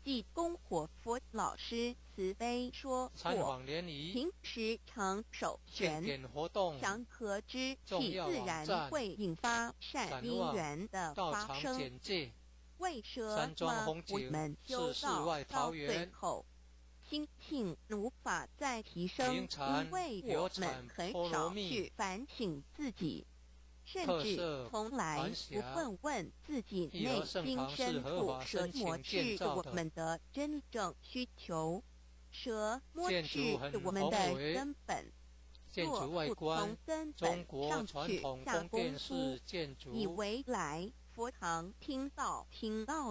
济公活佛老师慈悲说参过，访联谊、平时常手献拳点活动、祥和之气，重要自然网站会引发善因展望缘的道场发生。简介、为什山庄么风景我们修是世道外到最桃源后，心性无法再提升？名禅因为我流产们很波罗少蜜去反省自己，甚特至色从来繁不霞问问自己一而内心圣堂是深处合法什申么是请建造的我们的真正需求，什么建是筑很我们的宏伟根本。建若筑外不观从根中本上国传去下统宫殿功夫式，建以筑为来佛堂听道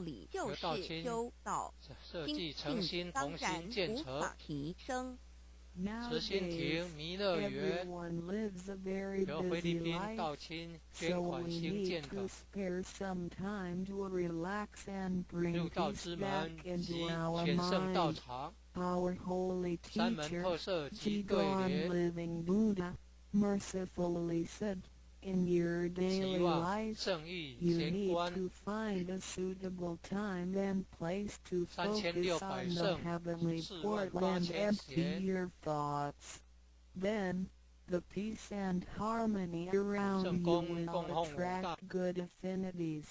理就是由道清修道，设计心诚心性当同然心建成无法提升。慈心 Nowadays, 亭弥勒园 everyone lives a very 由菲律 busy 宾 life, 道清捐 so 款 we 兴 need 建 to 的 spare some time to relax and 入 bring 道 peace 之 back 门 into 及 our 全圣道 mind. 场、 Our holy 山门 teacher, 特色及对 Jigon 联， Living Buddha, mercifully said, in your 期 daily 望 life, 圣意 you 贤 need 观 to find a suitable time and place to focus 3600 on the 圣 heavenly 48000 portal and empty 贤 your thoughts. Then, the peace and harmony around 圣 you 公 will 共弘武大 attract good affinities.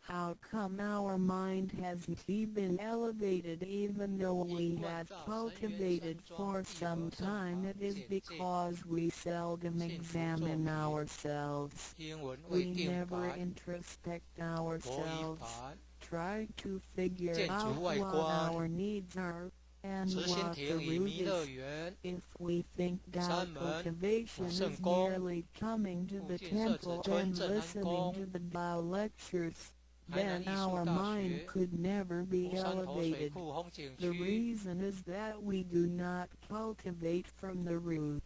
How come our mind hasn't been elevated even though we had cultivated for some time? It is because we seldom examine ourselves. 英文未 We 定 never 版、 introspect 国语 ourselves, 版、 try to figure 建筑 out 外 what 观 our needs are and 慈心 what the 亭与 root 弥勒 is. 园、 If we think that 山门、 cultivation is 圣宫、 merely coming to 附 the 近设置 temple 村 and 镇安 listening 宫、 to the Tao lectures, 台南 then 艺术 our 大 mind 学、 could never be 湖山头水 elevated. 库风景 The 区、 reason is that we do not cultivate from the root.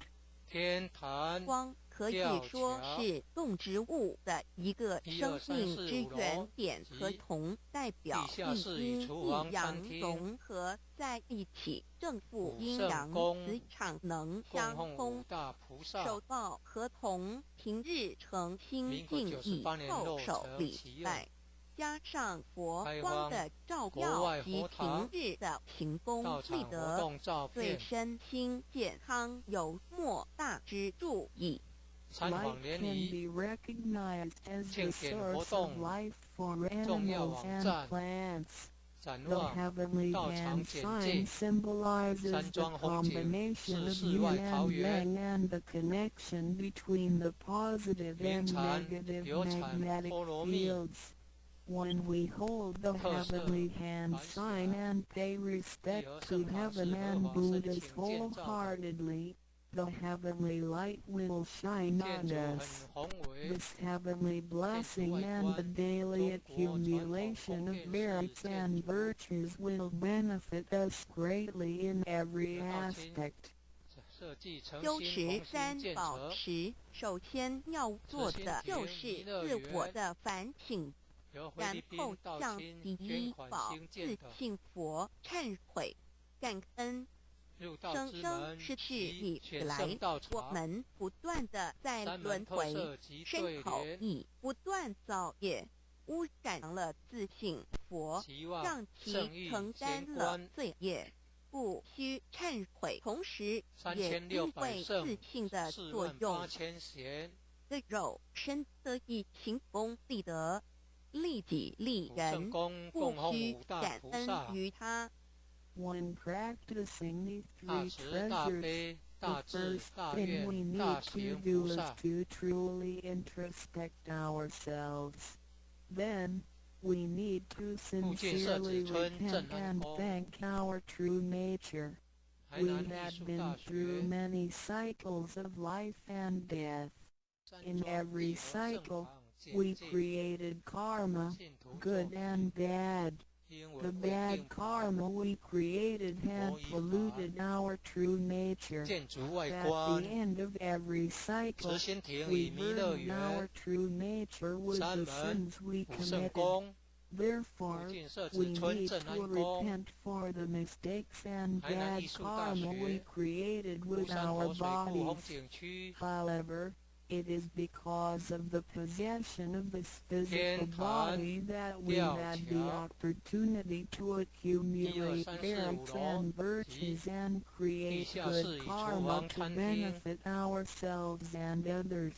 天坛、光可以吊说桥是动植物的一个生命之原点和同，代表地下室与一阴厨房一阳餐厅融合在一起，正负古圣阴阳宫磁场能供奉五相通。大菩萨，手报合同，平日诚心民国敬意98年叩落首礼成启用拜，加上佛开荒光的照国外耀及佛堂平日的行功道场活立德，动照对片、身心健康有莫大之助益。参 Light 访联 can 谊、 be recognized as the 庆典 source 活 of 动 life for 重要 animals 网 and 站 plants. 展 The 望 heavenly 道场 hand 简 sign 介、 symbolizes 山 the 庄风景 combination 是 of 世 yin 外桃 and 源， yang and the connection between the positive 名 and 禅 negative 流产 magnetic 波罗蜜、 fields. When we hold the 特色 heavenly hand 繁 sign 霞 and pay 一 respect 而 to 圣堂是 heaven 合 and 法申 Buddhas 请建造的， wholeheartedly, the heavenly light will shine 建 on 筑很 us. 宏伟， This heavenly blessing and the daily accumulation of merits and virtues will benefit us greatly in every aspect. 设计诚修心持同三心建成，宝时，首先要做的就是自我的反省，由菲然律宾后向道清第捐款一宝兴建的自信佛忏悔、感恩。入道生之门生世世及以全来圣道，我场、们不断的在山轮门特回，色及身对联，口意不断造业，污染了自信佛，期望让圣意其承担贤了观罪业，故需忏悔。同时，也因3600为圣自信的4作用， 8000贤，的肉身得以行功立德，利己利古圣人，公故供奉需五大感恩菩萨，于他。When practicing these 大 three 慈大 treasures, 悲、 the 大智、 first 大 thing we 愿、大 need to 行 do 菩 is 萨， to truly introspect ourselves. Then, we need to 附近设 sincerely 置村 repent 镇安 and 宫， thank our true nature. 台 We 南艺 had 术 been 大 through 学， many cycles of life and death. 山 In 庄 every 义和圣 cycle, 堂 We 简介， created karma, 信徒作 good 品， and bad. 英 The 文未 bad 定版， karma we created had polluted our true nature. 建筑外 At 观 the，end of every 慈 cycle, 心亭 we 与弥勒 burdened our 园， true nature with 山 the 门， sins we 古圣 committed. 宫， Therefore, we need to repent for the mistakes and bad karma we created with our bodies. However, it is because of the possession of this physical body that we had the opportunity to accumulate merits and virtues and create good karma to benefit ourselves and others.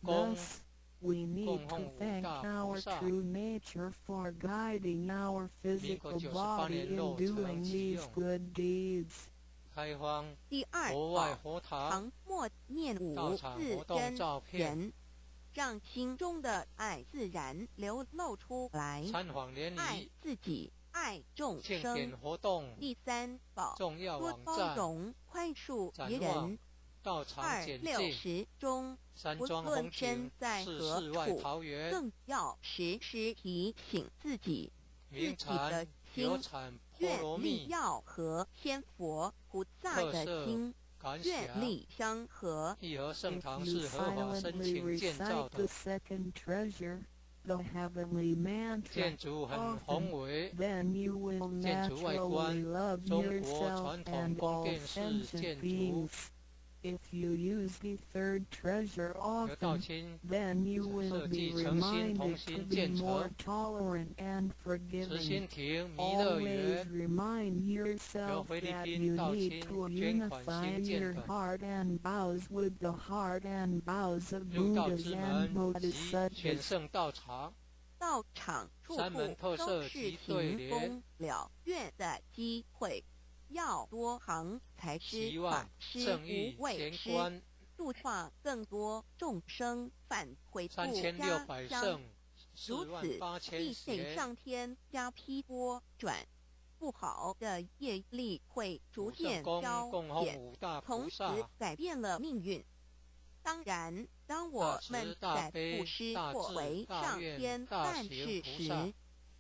Thus, we need to thank our true nature for guiding our physical body in doing these good deeds. 第二宝，常默念五字真言，让心中的爱自然流露出来，爱自己，爱众生。第三宝，多包容宽恕别人。260中，不论身在何处，更要时时提醒自己的心愿力要和天佛菩萨的心愿力相合。If you silently recite the second treasure, the heavenly mantra often, then you will naturally love yourself and all sentient beings. If you use the third treasure often, then you will be reminded to be more tolerant and forgiving. Always remind yourself that you need to unify your heart and vows with the heart and vows of Buddhas and Bodhisattvas. 道场处处都是停功了愿的机会。要多行才施法施无畏施，度化更多众生，返回不家乡。如此，必得上天加批拨转，不好的业力会逐渐消减，从此改变了命运。当然，当我们在布施或为上天办事时，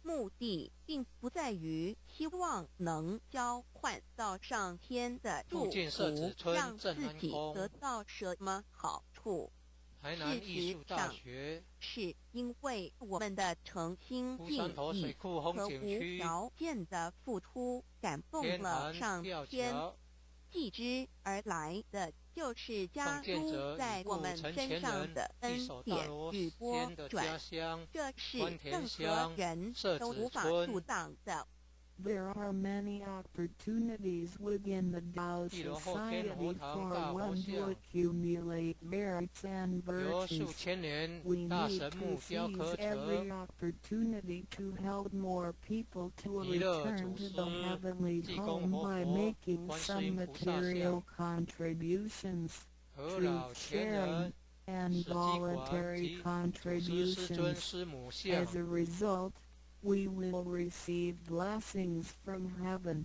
目的并不在于希望能交换到上天的祝福，让自己得到什么好处。事实上，是因为我们的诚心敬意和无条件的付出感动了上天，继之而来的就是加诸在我们身上的恩典与波转，这是任何人都无法阻挡的。There are many opportunities within the Tao society for one to accumulate merits and virtues. We need to seize every opportunity to help more people to return to the heavenly home by making some material contributions, truth sharing, and voluntary contributions. As a result, we will receive blessings from heaven.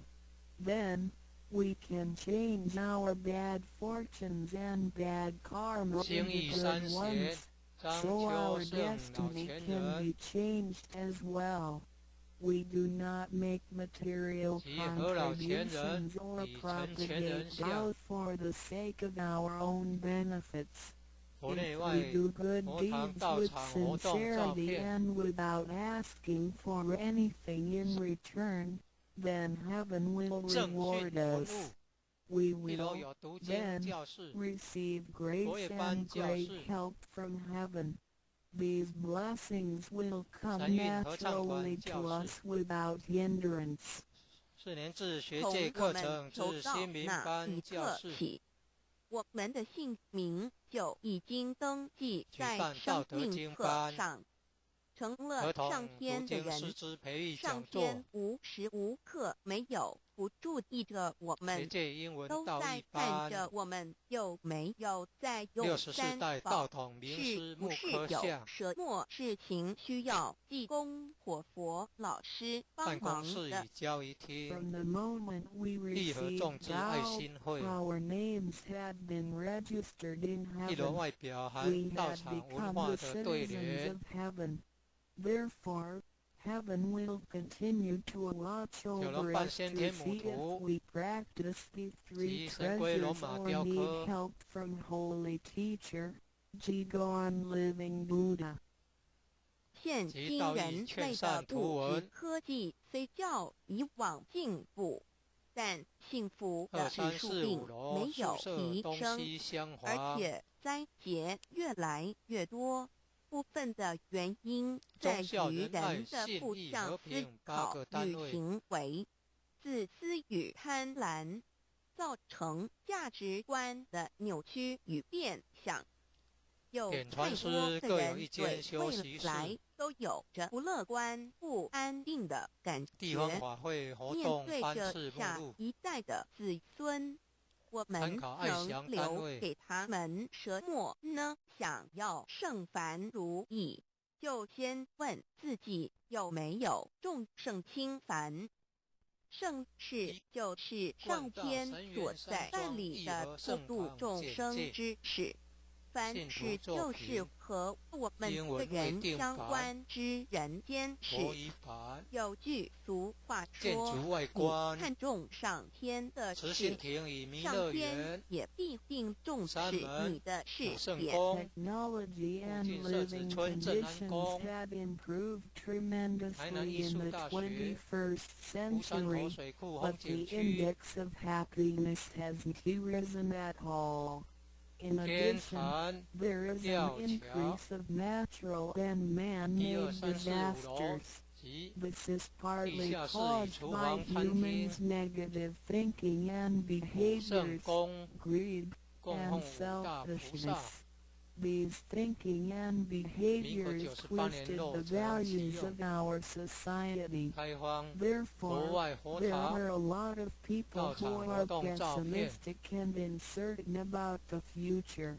Then, we can change our bad fortunes and bad karma into good ones, so our destiny can be changed as well. We do not make material contributions or propagate vows for the sake of our own benefits. If we do good deeds with sincerity and without asking for anything in return, then heaven will reward us. We will then receive grace and great help from heaven. These blessings will come naturally to us without hindrance. 4年制学界课程之新民班教室。我们的姓名就已经登记在生命册上，成了上天的人。上天无时无刻没有不注意着我们，都在看着我们有没有在用三宝，是不是有什么事情需要济公或佛老师帮忙的。From the moment we received Tao, our names had been registered in heaven. We had become the citizens of heaven. Therefore, heaven will continue to watch over us to see if we practice the three treasures or need help from Holy Teacher, Jigon Living Buddha. 现今人类的物质科技虽较以往进步，但幸福的指数并没有提升，而且灾劫越来越多。部分的原因在于人的负向思考与行为、自私与贪婪，造成价值观的扭曲与变相。有太多的人对未来都有着不乐观、不安定的感觉。面对着下一代的子孙，我们能留给他们什么呢？想要圣凡如意，就先问自己有没有众圣轻凡。圣事就是上天所在办理的普度众生之事。凡事就是和我们个人相关之人间事。有句俗话说：“你看重上天的事，上天也必定重视你的事业。” Technology and living conditions have improved tremendously in the 21st century, but the index of happiness hasn't risen at all. In addition, there is an increase of natural and man-made disasters. This is partly caused by humans' negative thinking and behaviors, greed, and selfishness. These thinking and behaviors twisted the values of our society. Therefore, there are a lot of people who are pessimistic and uncertain about the future.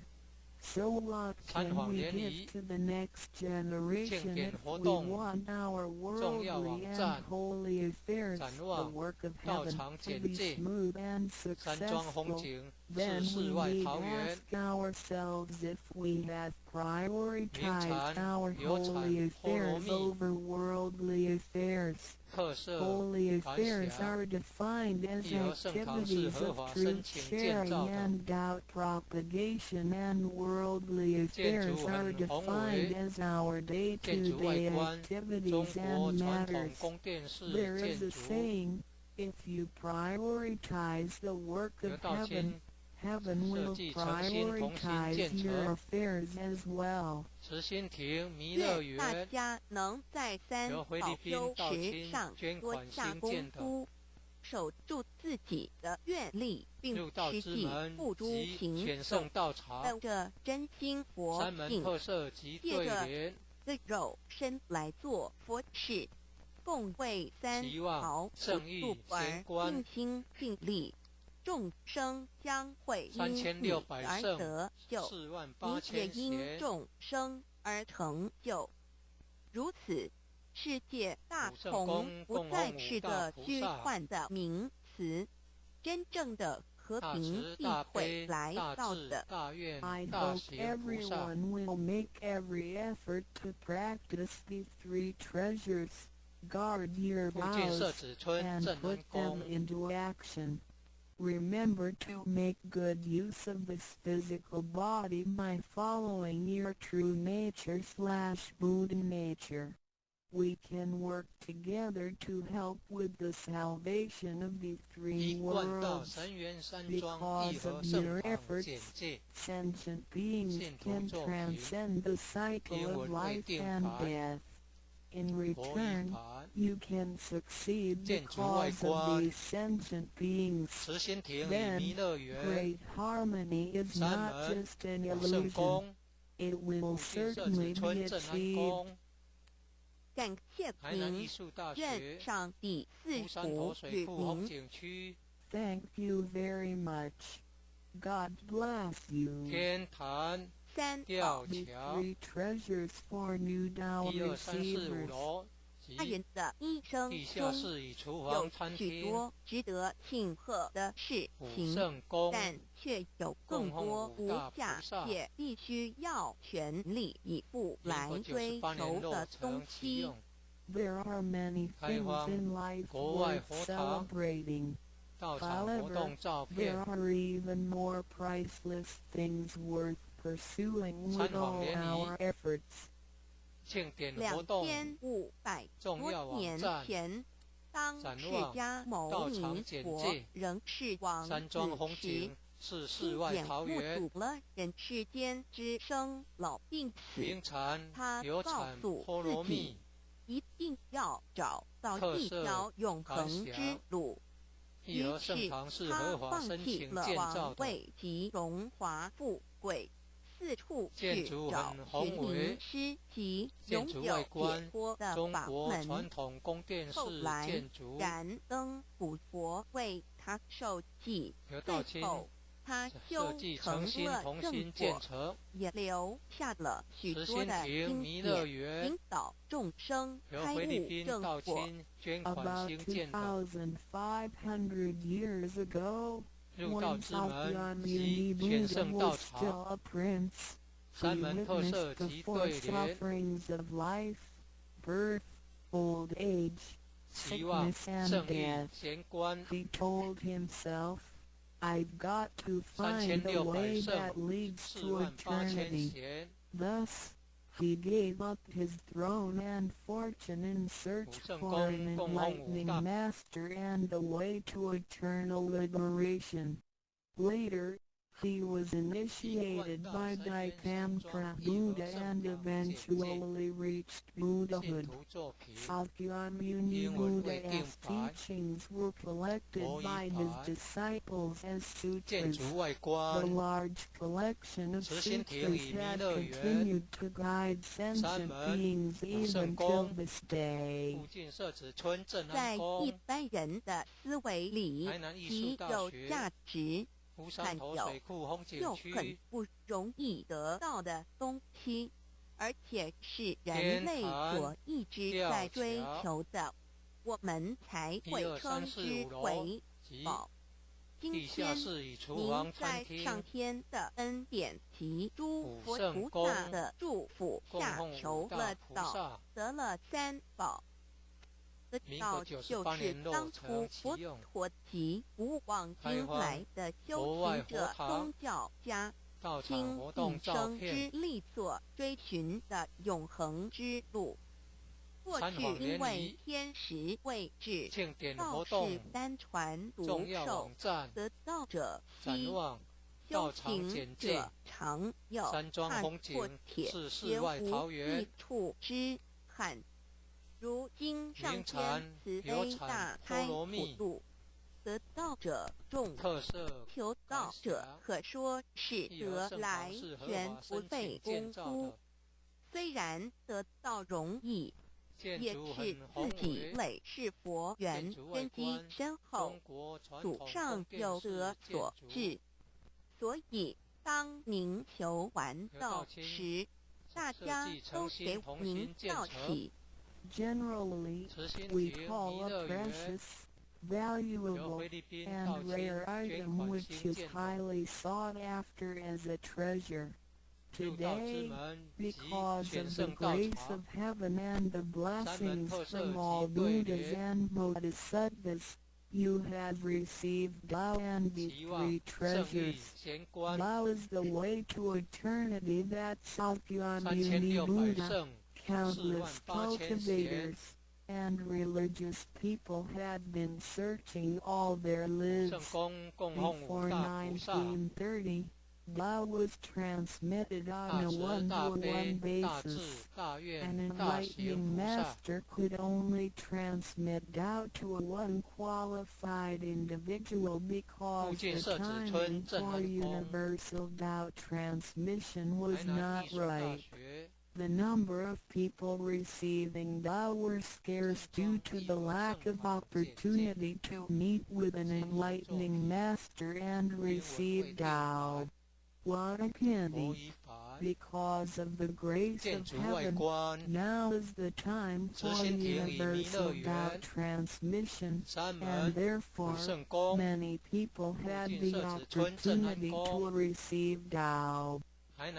So what can we give to the next generation if we want our worldly and holy affairs, the work of heaven, to be smooth and successful? Then we need ask ourselves if we have prioritized our holy affairs over worldly affairs. Holy affairs are defined as activities of truth sharing and doubt propagation, and worldly affairs are defined as our day-to-day activities and matters. There is a saying, if you prioritize the work of heaven, heaven will prioritize your affairs as well. 愿大家能在三宝修时上多下功夫，守住自己的愿力，并实际付诸行动，本着真心佛性，借着的肉身来做佛事，共为三宝普度而尽心尽力。众生将会因你而得救，你也因众生而成就。如此，世界大同不再是个虚幻的名词，真正的和平必会来到的。I hope everyone will make every effort to practice these three treasures, guard your vows, and put them into action. Remember to make good use of this physical body by following your true nature/Buddha nature. We can work together to help with the salvation of the three worlds. Because of your efforts, sentient beings can transcend the cycle of life and death. In return, you can succeed because of these sentient beings. Then, great harmony is not just an illusion. It will certainly be achieved. 感谢您，愿上帝赐福与您。Thank you very much. God bless you. 三吊桥 Three treasures for new Tao 1、2、3、4、5 receivers. 楼他人的一生地下中室与厨有房餐许厅多值得庆贺的事武情，圣宫但却有更多无价且必须要全力以赴来追求的东西。 There are many things in life 国外 worth 佛堂 celebrating. 到场活动照 There 片 are even more priceless things worth pursuing with all our efforts. 2500多年前，当释迦牟尼佛仍是王子时，亲眼目睹了人世间之生老病死，他告诉自己，一定要找到一条永恒之路。于是他放弃了王位及荣华富贵，四处去找寻名师及拥有解脱的法门。后来燃灯古佛为他受记，最后他修成了正果，也留下了许多的经典，引导众生开悟正果。About 2,500 years ago, when Sakyamuni Buddha was still a prince, he witnessed the four sufferings of life: birth, old age, sickness, and death. He told himself, I've got to find a way that leads to eternity. Thus, he gave up his throne and fortune in search for an enlightening master and a way to eternal liberation. Later, he was initiated by Daikamkra Buddha and eventually reached Buddhahood. Sakyamuni Buddha's teachings were collected by his disciples as sutras. The large collection of sutras has continued to guide sentient beings even till this day. 在一般人的思维里，极有价值，罕有又很不容易得到的东西，而且是人类所一直在追求的，我们才会称之为宝。今天您在上天的恩典及诸佛菩萨的祝福下求了道，得了三宝。得到就是当初佛陀及古往今来的修行者、宗教家倾一生之力所追寻的永恒之路。过去因为天时未至，道士单传独授，得道者稀，修行者常有，看破铁绝无一处之憾。如今上天慈悲大开普渡，得道者众，求道者可说是得来全不费功夫。虽然得道容易，也是自己累世佛缘根基深厚，祖上有德所致。所以当您求完道时，大家都给您叫起。Generally, we call a precious, valuable, and rare item which is highly sought after as a treasure. Today, because of the grace of heaven and the blessings from all Buddhas and Bodhisattvas, you have received Tao and the three treasures. Tao is the way to eternity that Sakyamuni Buddha, countless cultivators, and religious people had been searching all their lives. Before 1930, Tao was transmitted on a one-to-one basis. An enlightening master could only transmit Tao to a one-qualified individual because the timing for universal Tao transmission was not right. The number of people receiving Tao were scarce due to the lack of opportunity to meet with an enlightening master and receive Tao. What a pity! Because of the grace of heaven, now is the time for universal Tao transmission, and therefore many people had the opportunity to receive Tao.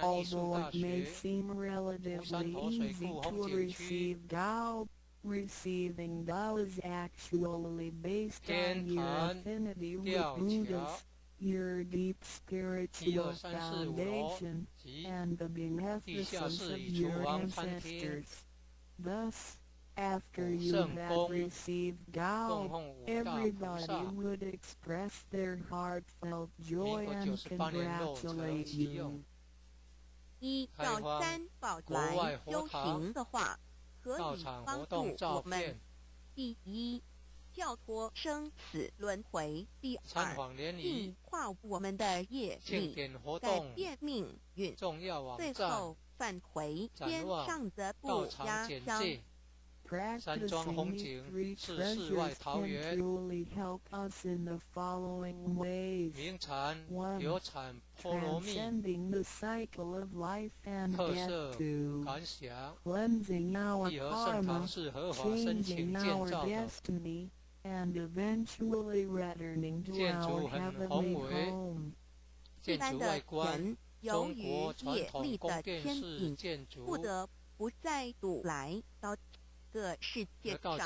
Although it may seem relatively easy to receive Tao, receiving Tao is actually based on your affinity with Buddhas, your deep spiritual foundation, and the beneficence of your ancestors. Thus, after you had received Gao, everybody would express their heartfelt joy and congratulate you. 依照三宝来修行的话，可以帮助我们：第一，跳脱生死轮回；第二，净化我们的业力，改变命运；最后返回天上的不压箱。山庄风景是世外桃源，名禅流产波罗蜜，特色感想，一和盛堂是合法申请建造的，建筑很宏伟，建筑外观中国传统宫殿式建筑，不得不再度来到个世界上，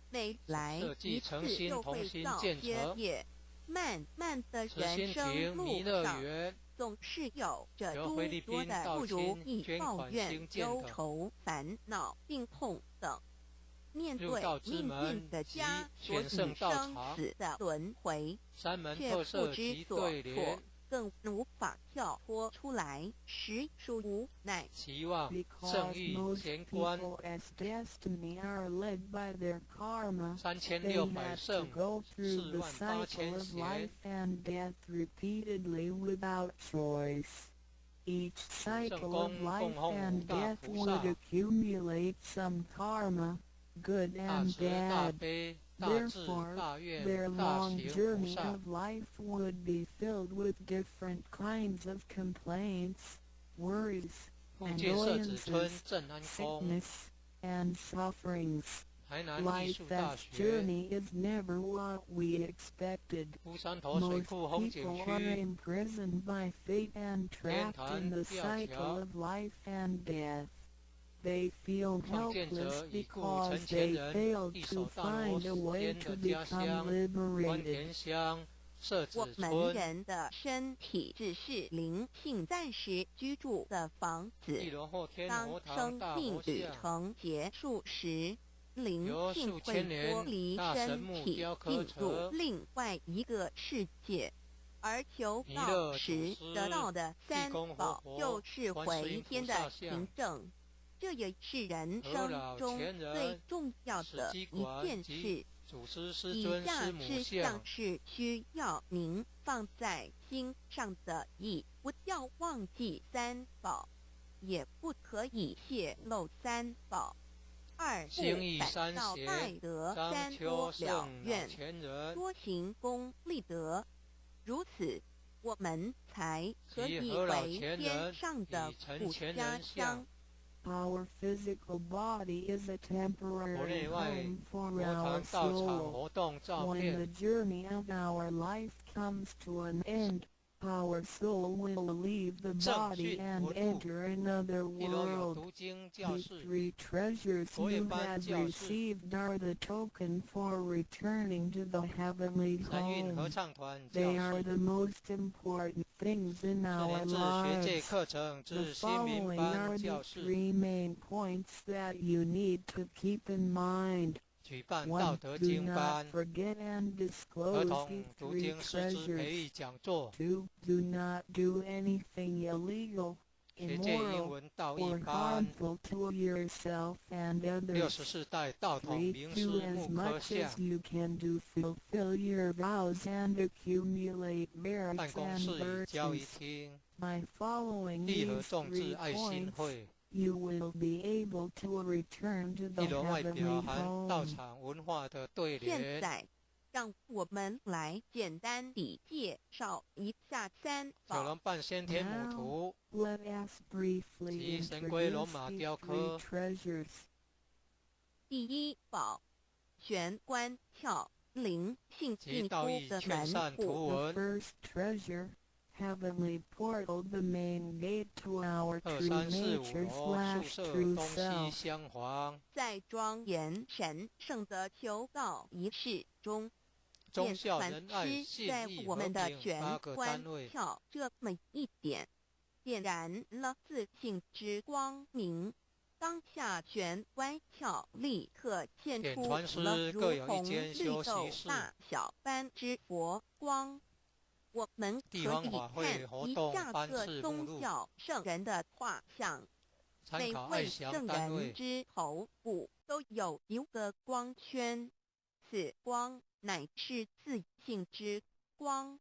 每来一次就会造些业，漫漫的人生路上，总是有着诸多的不如意、抱怨、忧愁、烦恼、病痛等。面对命运的枷锁与生死的轮回，却不知所措，更无法跳脱出来，实属无奈。期望圣域乾观3600圣48000贤。Each cycle of life and death would accumulate some karma, good and bad. Therefore, their long journey of life would be filled with different kinds of complaints, worries, annoyances, sickness, and sufferings. Life's journey is never what we expected. Most people are imprisoned by fate and trapped in the cycle of life and death. They feel helpless because they failed to find a way to become liberated. 我们人的身体只是灵性暂时居住的房子，当生命旅程结束时，灵性会脱离身体，进入另外一个世界。而求道时得到的三宝就是回天的凭证。这也是人生中最重要的一件事。以下是像是需要您放在心上的意，不要忘记三宝，也不可以泄露三宝。二不反造拜德，三多了愿，多行功立德，如此我们才可以为天上的不家乡。Our physical body is a temporary home for our soul. When the journey of our life comes to an end, our soul will leave the body and enter another world. The three treasures you have received are the token for returning to the heavenly home. They are the most important things in our lives. The following are the three main points that you need to keep in mind. 1. Do not forget and disclose the three treasures. 2. Do not do anything illegal, immoral, or harmful to yourself and others. 3. Do as much as you can to fulfill your vows and accumulate merits and virtues. By following these 3 points, you will be able to return to the heavenly home. 现在，让我们来简单地介绍一下三宝。9人半先天母图， Let us briefly introduce these three treasures. 第一宝，玄关窍，灵性进出的门户。 The first treasure, heavenly portal, the main gate to our true nature / true self. 在庄严神圣的求道仪式中，见船师在我们的玄关窍这么一点，点燃了自信之光明。当下玄关窍立刻现出了如同绿豆大小般之佛光。我们可以看一下各宗教圣人的画像，每位圣人之头部都有一个光圈，此光乃是自信之光。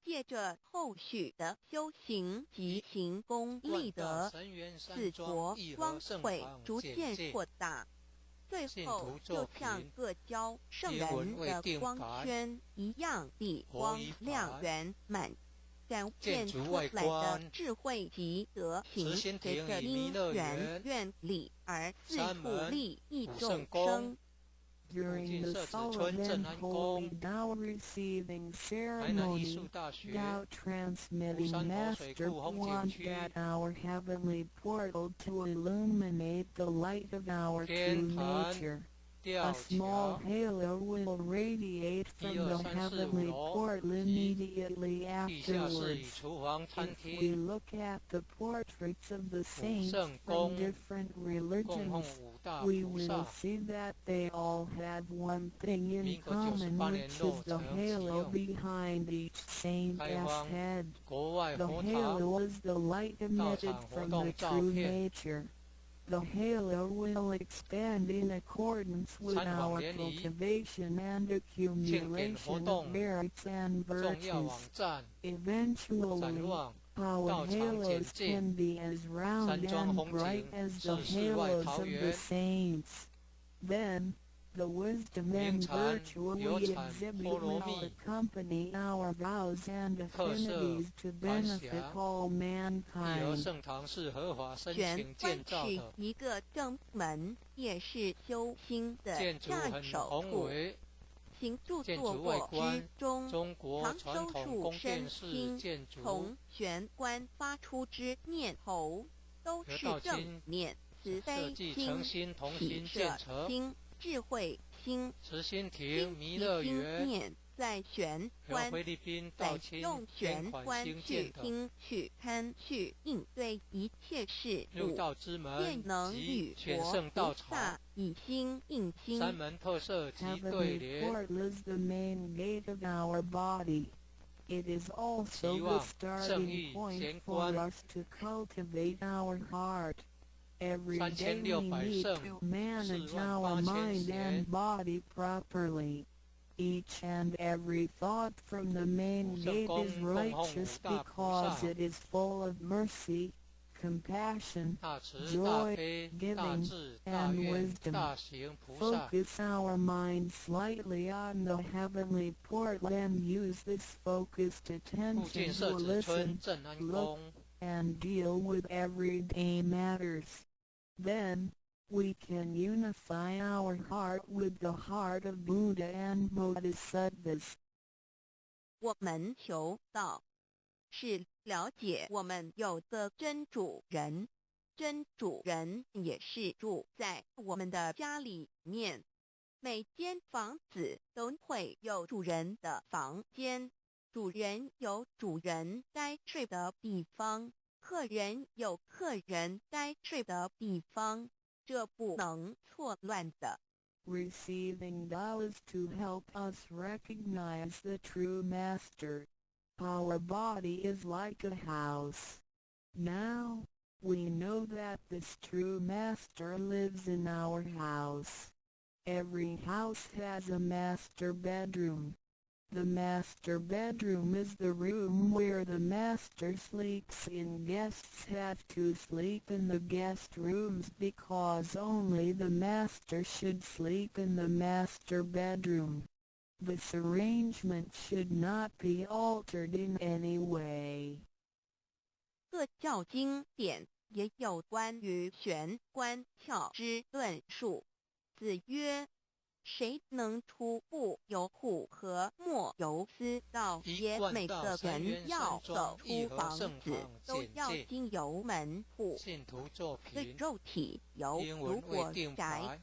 借着后续的修行及行功立德，此着光会逐渐扩大，最后就像各教圣人的光圈一样地光亮圆满，展现出来的智慧及德行，随着因缘愿力而自护利益众生。During the solemn holy Tao receiving ceremony, Tao transmitting Master points at our heavenly portal to illuminate the light of our true nature. A small halo will radiate from the heavenly portal immediately afterwards. If we look at the portraits of the saints from different religions, we will see that they all had one thing in common, which is the halo behind each saint's head. The halo is the light emitted from the true nature. The halo will expand in accordance with our cultivation and accumulation of merits and virtues. Eventually, our halos can be as round and bright as the halos of the saints. Then, the wisdom and virtue we exhibit will accompany our vows and affinities to benefit all mankind. 玄关是一个正门，也是修心的下手处。行住坐卧之中，常收束身心，从玄关发出之念头，都是正念、慈悲心、喜舍心、智慧心、心念，在玄关，在用玄关去听、去看、去应对一切事物，便能与佛菩萨以心应心。Heavenly portal is the main gate of our body. It is also the starting point for us to cultivate our heart. Every day we need to manage our mind and body properly. Each and every thought from the main gate is righteous because it is full of mercy, compassion, joy, giving, and wisdom. Focus our mind slightly on the heavenly portal and use this focused attention to listen, look, and deal with everyday matters. Then, we can unify our heart with the heart of Buddha and Bodhisattvas. 我们求道，是了解我们有个真主人，真主人也是住在我们的家里面。每间房子都会有主人的房间，主人有主人该睡的地方，客人有客人该睡的地方，这不能错乱的。Receiving Tao is to help us recognize the true master. Our body is like a house. Now, we know that this true master lives in our house. Every house has a master bedroom. The master bedroom is the room where the master sleeps in. Guests have to sleep in the guest rooms because only the master should sleep in the master bedroom. This arrangement should not be altered in any way. 各教经典也有关于玄关窍之论述。子曰：谁能出不由户和莫由私道也？每个人要走出房子，都要经由门户。对肉体有如果宅，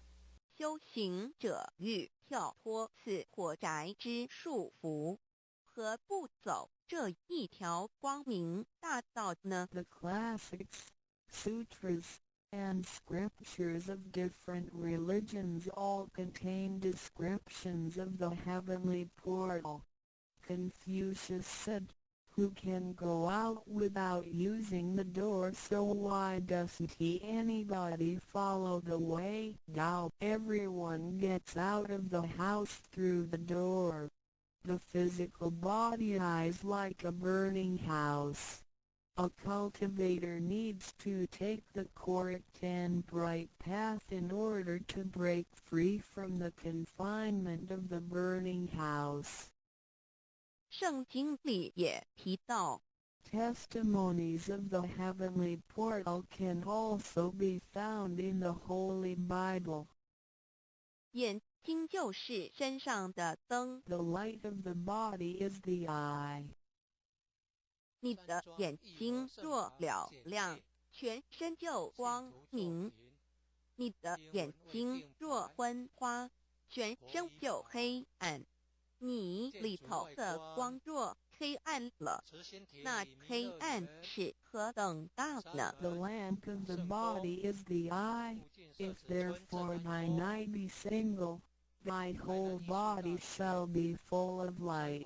修行者欲跳脱此火宅之束缚，何不走这一条光明大道呢？ The classics, sutras, and scriptures of different religions all contain descriptions of the heavenly portal. Confucius said, "Who can go out without using the door, so why doesn't anybody follow the way? Now everyone gets out of the house through the door. The physical body is like a burning house. A cultivator needs to take the correct and bright path in order to break free from the confinement of the burning house." 圣经里也提到 Testimonies of the heavenly portal can also be found in the Holy Bible. 眼睛就是身上的灯， The light of the body is the eye. 你的眼睛若了亮，全身就光明；你的眼睛若昏花，全身就黑暗。你里头的光若黑暗了，那黑暗是何等大呢？ The lamp of the body is the eye. If therefore thine eye be single, thy whole body shall be full of light.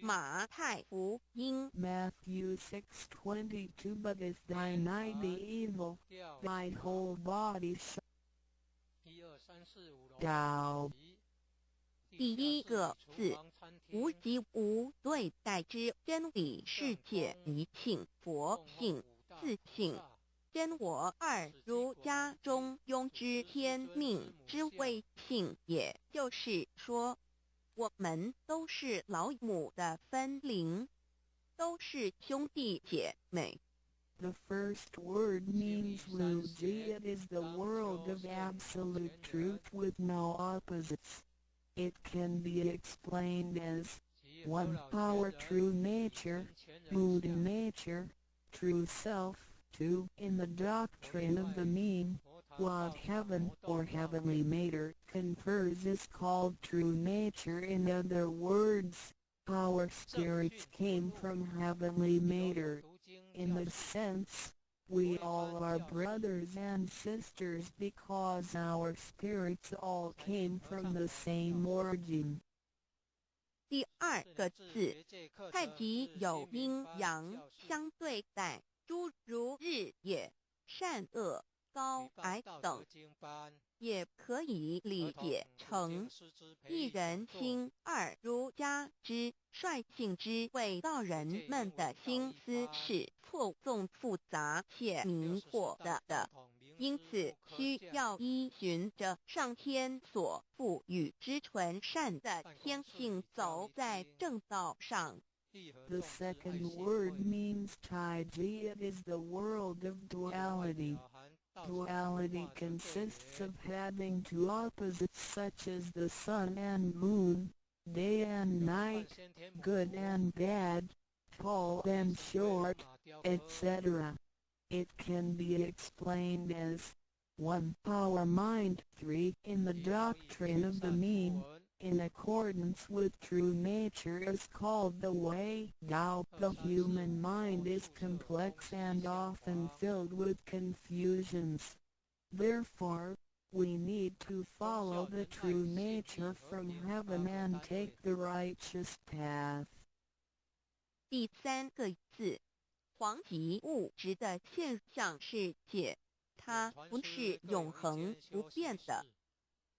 马太福音 Matthew 6:22 But if thine eye be evil, thy whole body shall doubt. 第一个字，无极无对待之真理世界一性佛性自性真我二儒家中庸之天命之谓性，也就是说，我们都是老母的分灵，都是兄弟姐妹。The first word means Luji. It is the world of absolute truth with no opposites. It can be explained as one power, true nature, Buddha nature, true self. 2. In the doctrine of the mean, what heaven or heavenly matter confers is called true nature. In other words, our spirits came from heavenly matter. In this sense, we all are brothers and sisters because our spirits all came from the same origin. 第二个字，太极有阴阳相对待，诸如日也、善恶、高矮等，也可以理解成一人心二儒家之率性之谓道人们的心思是错综复杂且迷惑的，因此需要依循着上天所赋予之纯善的天性，走在正道上。The second word means Taiji. It is the world of duality. Duality consists of having two opposites such as the sun and moon, day and night, good and bad, tall and short, etc. It can be explained as 1. Power mind. 3. In the doctrine of the mean, in accordance with true nature is called the way. Tao. The human mind is complex and often filled with confusions. Therefore, we need to follow the true nature from heaven and take the righteous path. 第三个字，黄极物质的现象世界，它不是永恒不变的，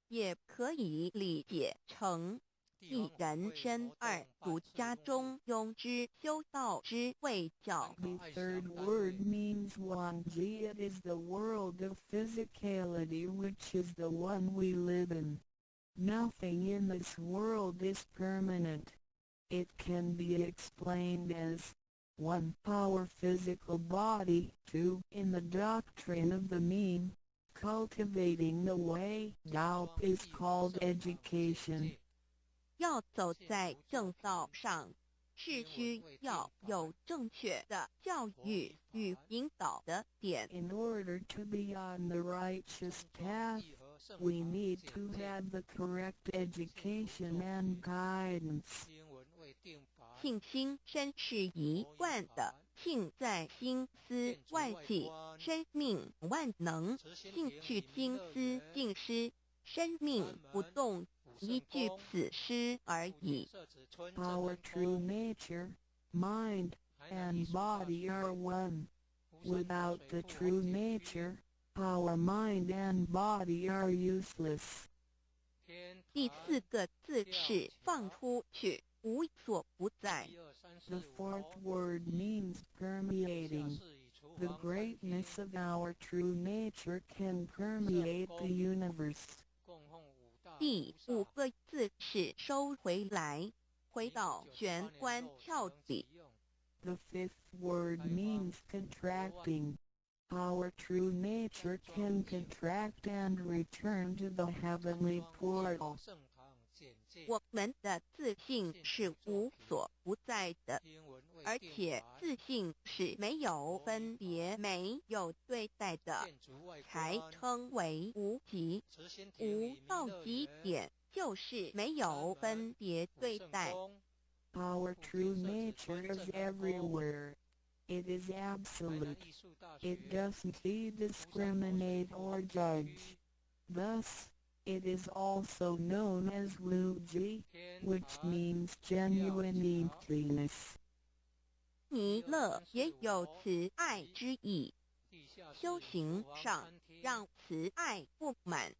也可以理解成一人身二儒家中庸之修道之谓教。 The third word means Wanji. It is the world of physicality, which is the one we live in. Nothing in this world is permanent. It can be explained as 1. Power physical body. 2. In the doctrine of the mean, cultivating the way. Tao is called education. 要走在正道上，是需要有正确的教育与引导的点。 In order to be on the righteous path, we need to have the correct education and guidance. 信心身是一贯的，信在心思万系，生命万能，信去心思尽失，生命不动，依据此诗而已。Our true nature, mind, and body are one. Without the true nature, our mind and body are useless. 第4个字是放出去，无所不在。The fourth word means permeating. The greatness of our true nature can permeate the universe. 第5个字是收回来，回到玄关窍里。The fifth word means contracting. Our true nature can contract and return to the heavenly portal. 我们的自信是无所不在的，而且自信是没有分别、没有对待的，才称为无极。无到极点，就是没有分别对待。Our true nature is everywhere. It is absolute. It doesn't discriminate or judge. Thus, it is also known as Wuji, which means genuine emptiness. 弥勒也有慈爱之意，修行上让慈爱布满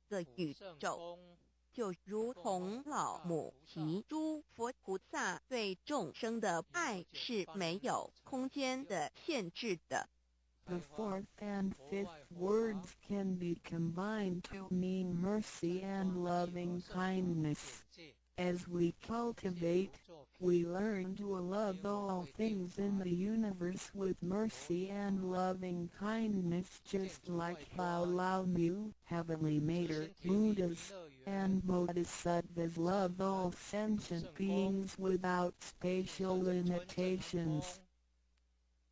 个宇宙。就如同老母提诸佛菩萨对众生的爱是没有空间的限制的。The fourth and fifth words can be combined to mean mercy and loving kindness. As we cultivate, we learn to love all things in the universe with mercy and loving kindness, just like how Lao Mu, Heavenly Mater, Buddhas, and Bodhisattvas love all sentient beings without spatial limitations.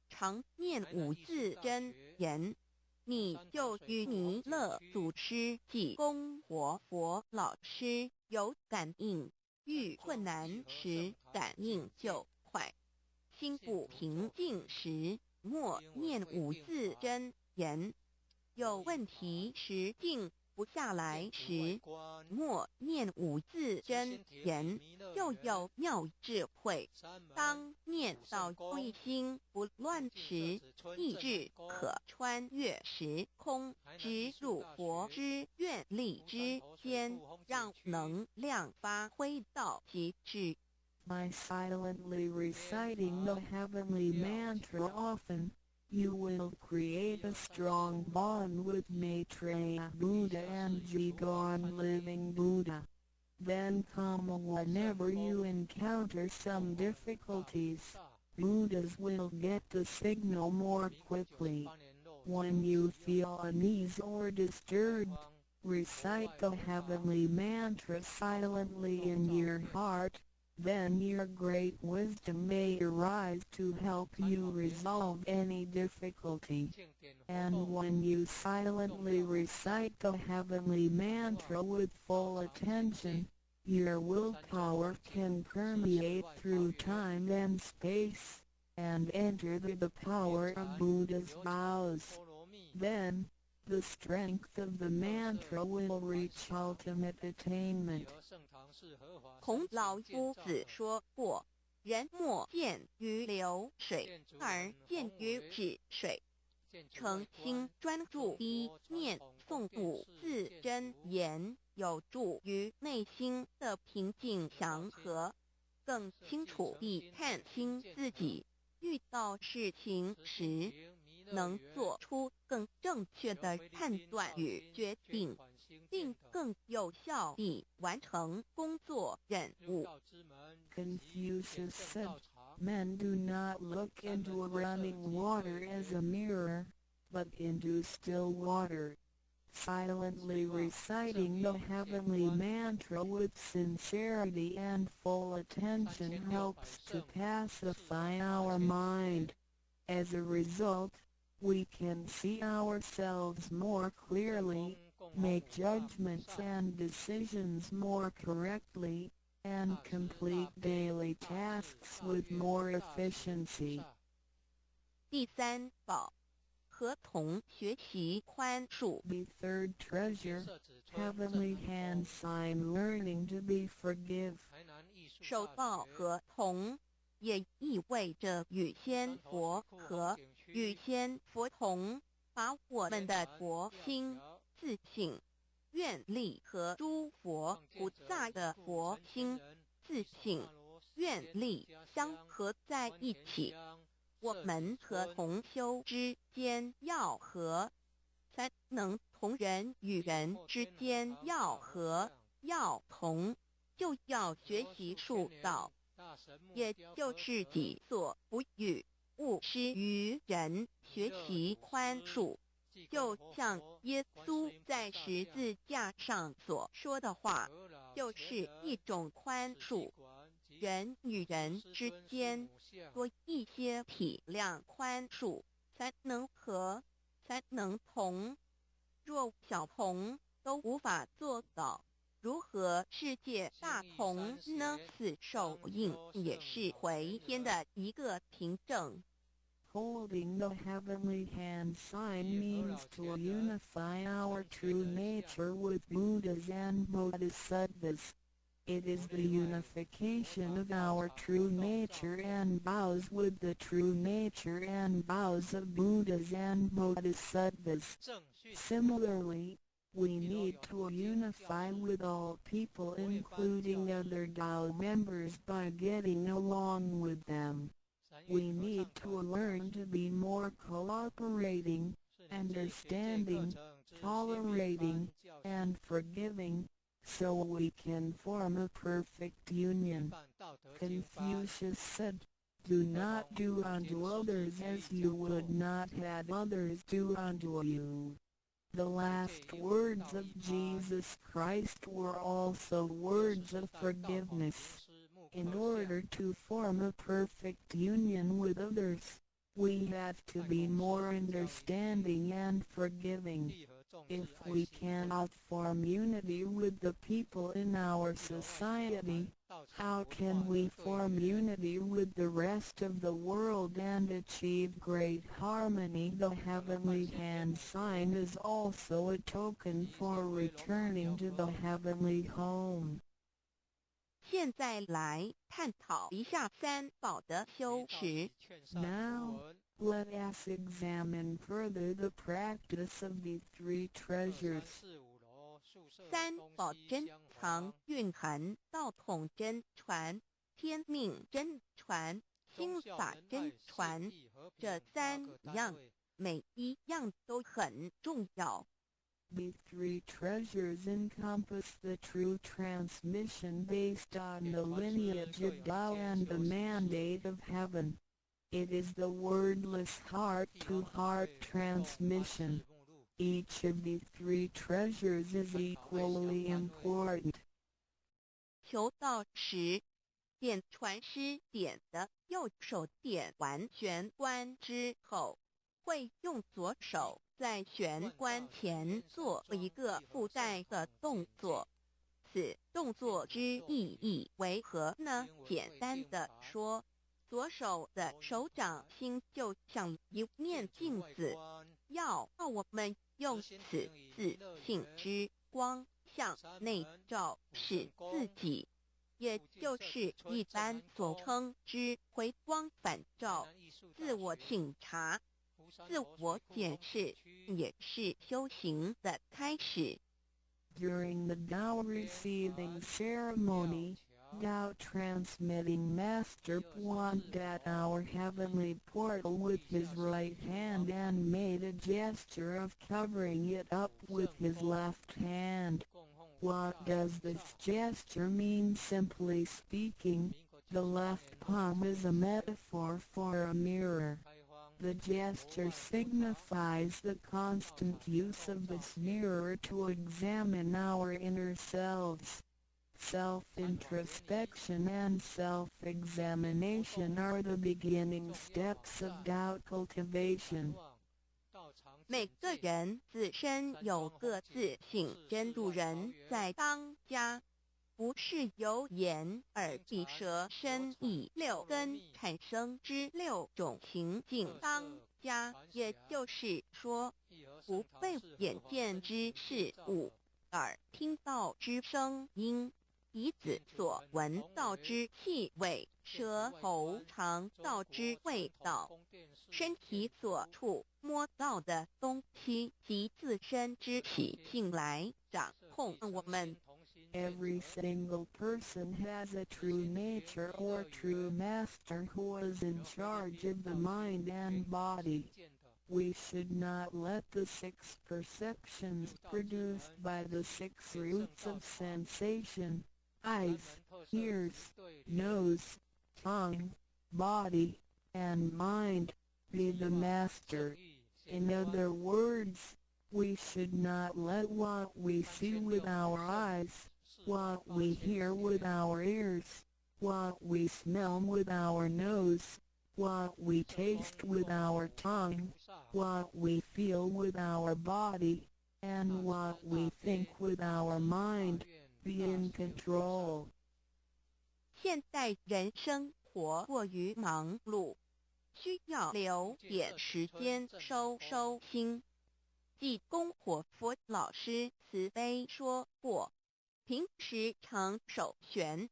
常念五字真言，你就与弥勒祖师及供活佛老师有感应，遇困难时感应就快，心不平静时默念五字真言，有问题时静不下来时，默念五字真言，就有妙智慧。当念到归心不乱时，意志可穿越时空，直入佛之愿力之间，让能量发挥到极致。By silently reciting the heavenly mantra often, you will create a strong bond with Maitreya Buddha and Jigon Living Buddha. Then come whenever you encounter some difficulties, Buddhas will get the signal more quickly. When you feel unease or disturbed, recite the heavenly mantra silently in your heart. Then your great wisdom may arise to help you resolve any difficulty. And when you silently recite the heavenly mantra with full attention, your willpower can permeate through time and space, and enter the power of Buddha's vows. Then, the strength of the mantra will reach ultimate attainment. 孔老夫子说过，人莫见于流水，而见于止水。诚心专注一念诵五字真言，有助于内心的平静祥和，更清楚地看清自己。遇到事情时，能做出更正确的判断与决定，并更有效地完成工作任务。Confucius said, "Men do not look into running water as a mirror, but into still water." Silently reciting the heavenly mantra with sincerity and full attention helps to pacify our mind. As a result, we can see ourselves more clearly, make judgments and decisions more correctly, and complete daily tasks with more efficiency. 第三宝，和同学习宽恕。The third treasure, heavenly hand sign learning to be forgive. 受报和同也意味着与仙佛和，与仙佛同，把我们的佛心、自信、愿力和诸佛不在的佛心、自信、愿力相合在一起。我们和同修之间要和，才能同人与人之间要和要同，就要学习术道，也就是己所不欲，勿施于人，学习宽恕。就像耶稣在十字架上所说的话，就是一种宽恕。人与人之间多一些体谅宽恕，才能和，才能同。若小同都无法做到，如何世界大同呢？此手印也是回天的一个凭证。Holding the heavenly hand sign means to unify our true nature with Buddhas and Bodhisattvas. It is the unification of our true nature and vows with the true nature and vows of Buddhas and Bodhisattvas. Similarly, we need to unify with all people, including other Tao members, by getting along with them. We need to learn to be more cooperating, understanding, tolerating, and forgiving, so we can form a perfect union. Confucius said, "Do not do unto others as you would not have others do unto you." The last words of Jesus Christ were also words of forgiveness. In order to form a perfect union with others, we have to be more understanding and forgiving. If we cannot form unity with the people in our society, how can we form unity with the rest of the world and achieve great harmony? The heavenly hand sign is also a token for returning to the heavenly home. 现在来探讨一下三宝的修持。 Now, let us examine further the practice of the three treasures. 三宝珍藏蕴含道统真传、天命真传、心法真传，这三样每一样都很重要。The three treasures encompass the true transmission based on the lineage of Tao and the mandate of heaven. It is the wordless heart-to-heart transmission. Each of the three treasures is equally important. 求道时，点传师点的右手点完玄关之后，会用左手在玄关前做一个附带的动作。此动作之意义为何呢？简单的说，左手的手掌心就像一面镜子，要我们用此自信之光向内照视自己，也就是一般所称之回光返照、自我省察、自我检视，也是修行的开始。During the Tao receiving ceremony, Tao transmitting Master pointed at our heavenly portal with his right hand and made a gesture of covering it up with his left hand. What does this gesture mean? Simply speaking, the left palm is a metaphor for a mirror. The gesture signifies the constant use of this mirror to examine our inner selves. Self-introspection and self-examination are the beginning steps of Tao cultivation. 每个人自身有各自性，真度人在当家，不是由眼、耳、鼻、舌、身、意六根产生之六种情境当家，也就是说，不被眼见之事物、耳听到之声音、鼻子所闻到之气味、舌头尝到之味道、身体所触摸到的东西及自身之习性来掌控我们。Every single person has a true nature or true master who is in charge of the mind and body. We should not let the 6 perceptions produced by the 6 roots of sensation, eyes, ears, nose, tongue, body, and mind, be the master. In other words, we should not let what we see with our eyes, what we hear with our ears, what we smell with our nose, what we taste with our tongue, what we feel with our body, and what we think with our mind, be in control. 现代人生活过于忙碌，需要留点时间收心。济公活佛老师慈悲说过，平时常手悬，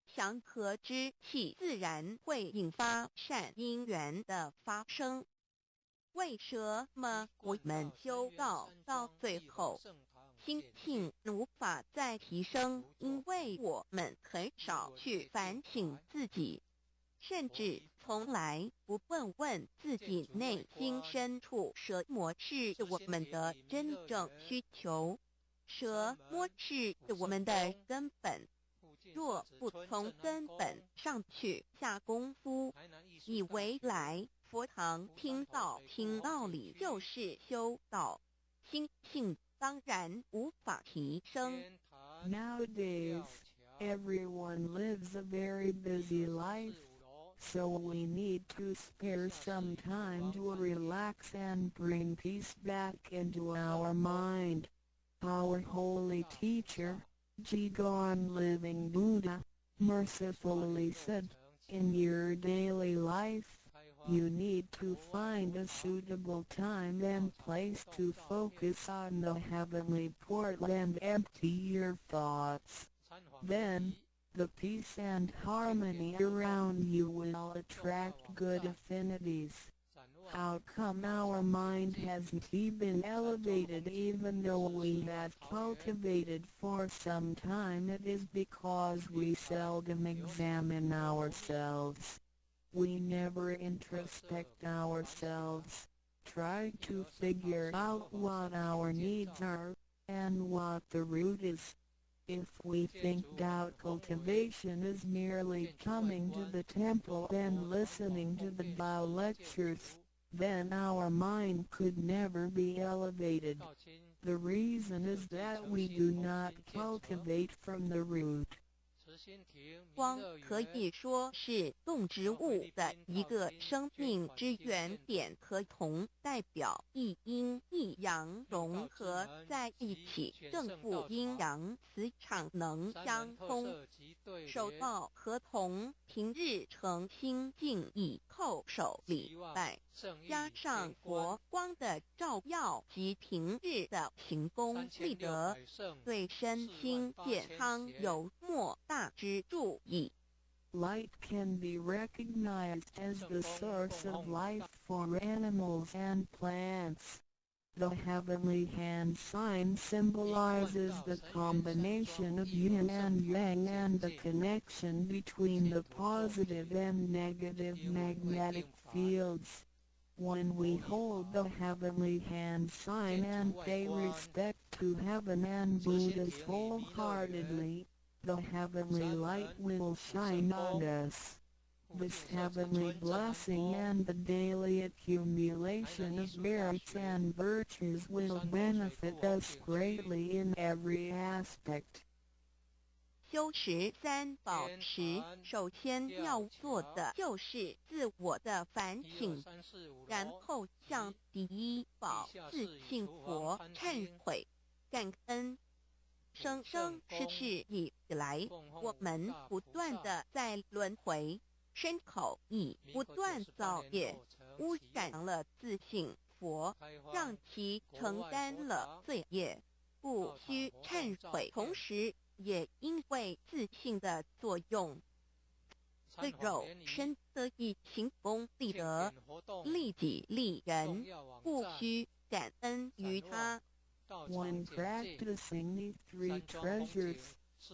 祥和之气自然会引发善因缘的发生。为什么我们修道到最后，心性无法再提升？因为我们很少去反省自己，甚至从来不问自己内心深处什么是我们的真正需求，什么是我们的根本。若不从根本上去下功夫，以为来佛堂听道理就是修道，心性当然无法提升。Nowadays, everyone lives a very busy life, so we need to spare some time to relax and bring peace back into our mind. Our holy teacher, Jigon Living Buddha, mercifully said, in your daily life, you need to find a suitable time and place to focus on the heavenly portal and empty your thoughts. Then, the peace and harmony around you will attract good affinities. How come our mind hasn't been elevated even though we have cultivated for some time? It is because we seldom examine ourselves. We never introspect ourselves, try to figure out what our needs are, and what the root is. If we think doubt cultivation is merely coming to the temple and listening to the Tao lectures, then our mind could never be elevated. The reason is that we do not cultivate from the root. 光可以说是动植物的一个生命之原点和同，代表一阴一阳融合在一起，正负阴阳磁场能相通。守道和同，平日诚心敬意叩首礼拜，加上佛光的照耀及平日的行功立德，对身心健康有莫大之助益。 Light can be recognized as the source of life for animals and plants. The heavenly hand sign symbolizes the combination of yin and yang and the connection between the positive and negative magnetic fields. When we hold the heavenly hand sign and pay respect to heaven and Buddhas wholeheartedly, the heavenly light will shine on us. This heavenly blessing and the daily accumulation of merits and virtues will benefit us greatly in every aspect. 修持三宝时，首先要做的就是自我的反省，然后向第一宝自信佛忏悔感恩。生生世世以来，我们不断的在轮回，身口意不断造业，污染了自信佛，让其承担了罪业，故需忏悔。同时也因为自信的作用，对肉身得以行功立德，利己利人，故需感恩于他。When practicing these three treasures,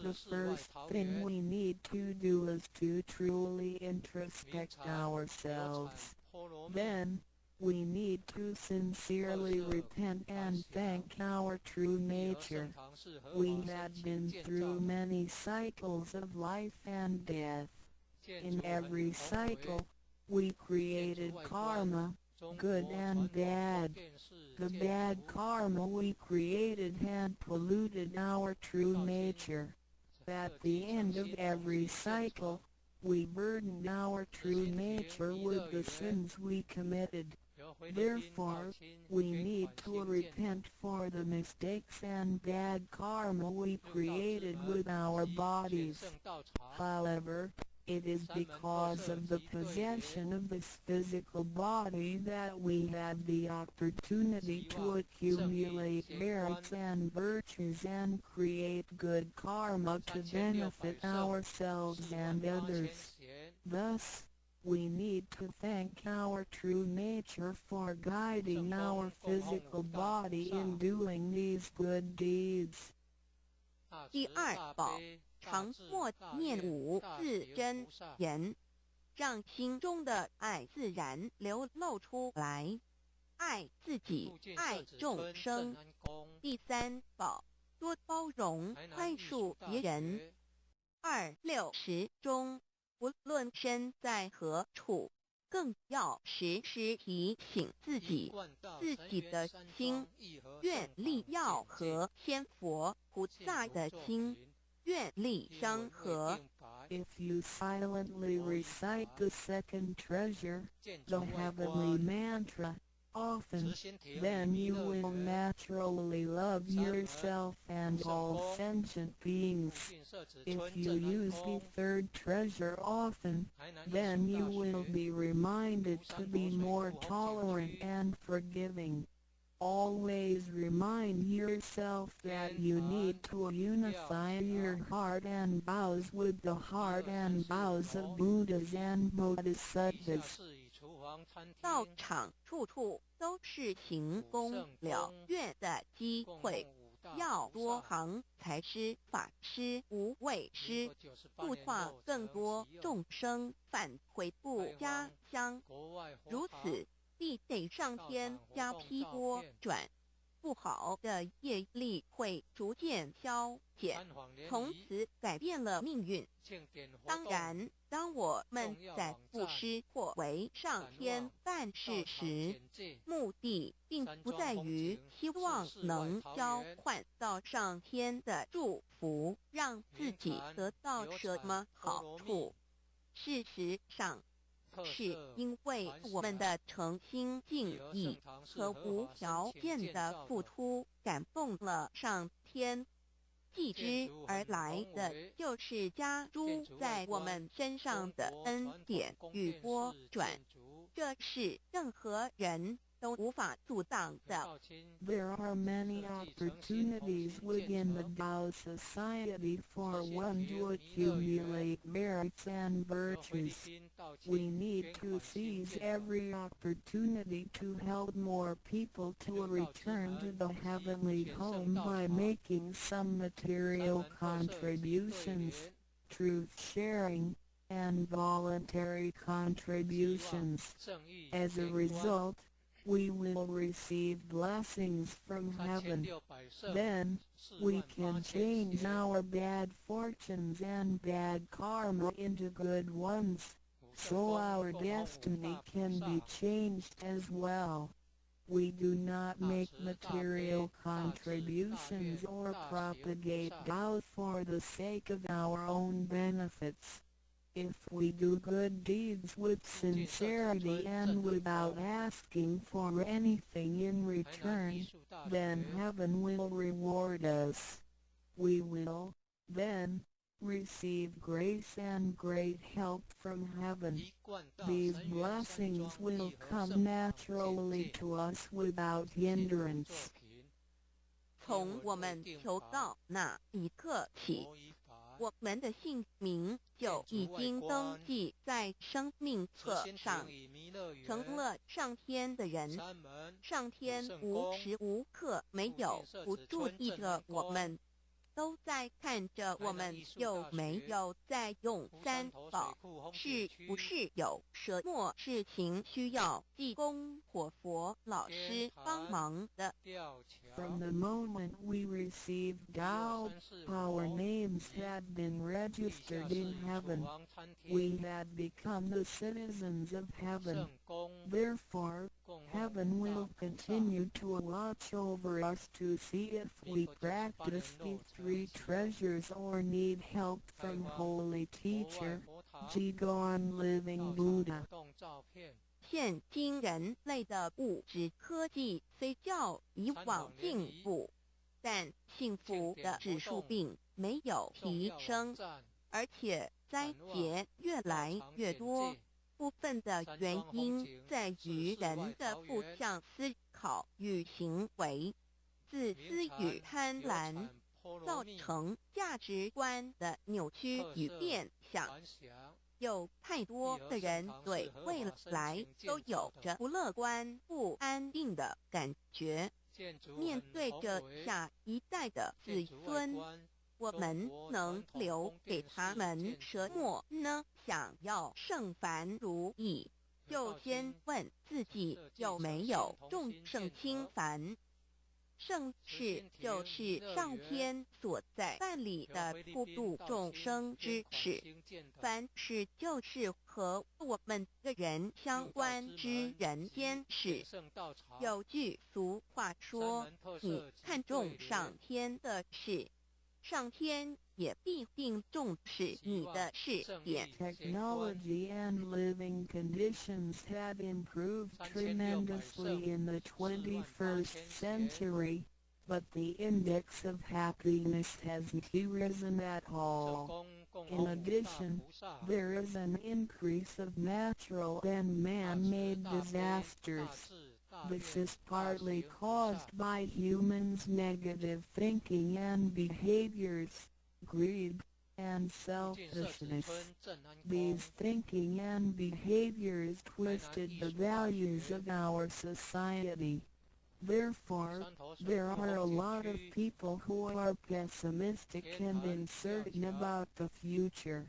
the first thing we need to do is to truly introspect ourselves. Then, we need to sincerely repent and thank our true nature. We had been through many cycles of life and death. In every cycle, we created karma, good and bad. The bad karma we created had polluted our true nature. At the end of every cycle, we burdened our true nature with the sins we committed. Therefore, we need to repent for the mistakes and bad karma we created with our bodies. However, it is because of the possession of this physical body that we had the opportunity to accumulate merits and virtues and create good karma to benefit ourselves and others. Thus, we need to thank our true nature for guiding our physical body in doing these good deeds. 第二宝，常默念五字真言，让心中的爱自然流露出来，爱自己，爱众生。第三宝，多包容宽恕别人。260中，无论身在何处，更要时时提醒自己的心，愿力要和天佛菩萨的心，愿力相合。If you silently recite the second treasure, the heavenly mantra, often, then you will naturally love yourself and all sentient beings. If you use the third treasure often, then you will be reminded to be more tolerant and forgiving. Always remind yourself that you need to unify your heart and vows with the heart and vows of Buddhas and Bodhisattvas. 道场处处都是行功了愿的机会，要多行财师、法师、无畏师，度化更多众生返回不家乡。如此，必得上天加批拨转，不好的业力会逐渐消减，从此改变了命运。当然，当我们在布施或为上天办事时，目的并不在于希望能交换到上天的祝福，让自己得到什么好处。事实上，是因为我们的诚心敬意和无条件的付出感动了上天，继之而来的就是加诸在我们身上的恩典与波转，这是任何人都无法阻挡的。 There are many opportunities within the Tao society for one to accumulate merits and virtues. We need to seize every opportunity to help more people to return to the heavenly home by making some material contributions, truth sharing, and voluntary contributions. As a result, we will receive blessings from heaven. Then, we can change our bad fortunes and bad karma into good ones, so our destiny can be changed as well. We do not make material contributions or propagate doubt for the sake of our own benefits. If we do good deeds with sincerity and without asking for anything in return, then heaven will reward us. We will, then, receive grace and great help from heaven. These blessings will come naturally to us without hindrance. 从我们求道那一刻起，我们的姓名就已经登记在生命册上，成了上天的人。上天无时无刻没有不注意着我们，都在看着我们有没有在用三宝，是不是有什么事情需要济公活佛老师帮忙的。From the moment we received Tao, our names had been registered in heaven. We had become the citizens of heaven. Therefore, heaven will continue to watch over us to see if we practice the three treasures or need help from Holy Teacher, Jigon Living Buddha. 现今人类的物质科技虽较以往进步，但幸福的指数并没有提升，而且灾劫越来越多。部分的原因在于人的负向思考与行为，自私与贪婪，造成价值观的扭曲与变相。有太多的人对未来都有着不乐观、不安定的感觉。面对着下一代的子孙，我们能留给他们什么呢？想要圣凡如意，就先问自己有没有众圣轻凡。圣事就是上天所在办理的普度众生之事，凡事就是和我们个人相关之人间事。有句俗话说，你看重上天的事，上天也必定重视你的事业。 Technology and living conditions have improved tremendously in the 21st century, but the index of happiness hasn't risen at all. In addition, there is an increase of natural and man-made disasters. This is partly caused by humans' negative thinking and behaviors, greed, and selfishness. These thinking and behaviors twisted the values of our society. Therefore, there are a lot of people who are pessimistic and uncertain about the future.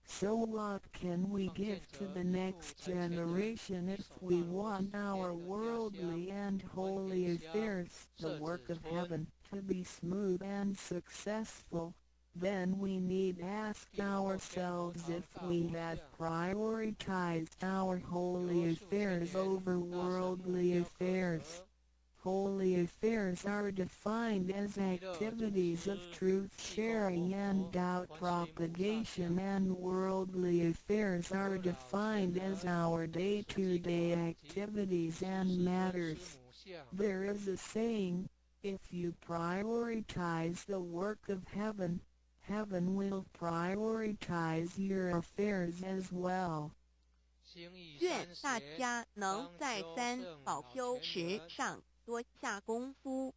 So what can we give to the next generation if we want our worldly and holy affairs, the work of heaven, to be smooth and successful? Then we need ask ourselves if we had prioritized our holy affairs over worldly affairs. Holy affairs are defined as activities of truth-sharing and doubt propagation, and worldly affairs are defined as our day-to-day activities and matters. There is a saying, if you prioritize the work of heaven, heaven will prioritize your affairs as well. 愿大家能在三宝修持上多下功夫，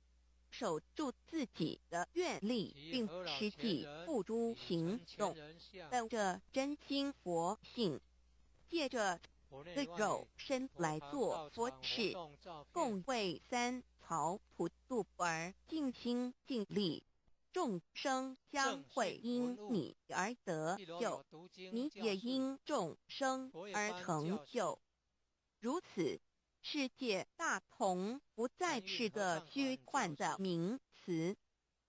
守住自己的愿力，并实际付诸行动，本着真心佛性，借着自肉身来做佛事，共为三曹普度而尽心尽力。众生将会因你而得救，你也因众生而成就。如此，世界大同不再是个虚幻的名词，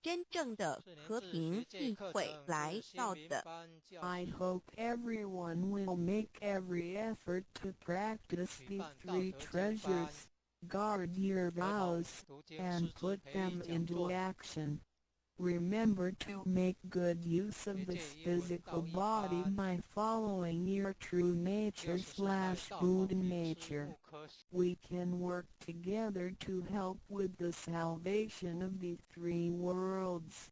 真正的和平必会来到的。I hope everyone will make every effort to practice the three treasures, Guard your vows and put them into action. Remember to make good use of this physical body by following your true nature/Buddha nature. We can work together to help with the salvation of the three worlds.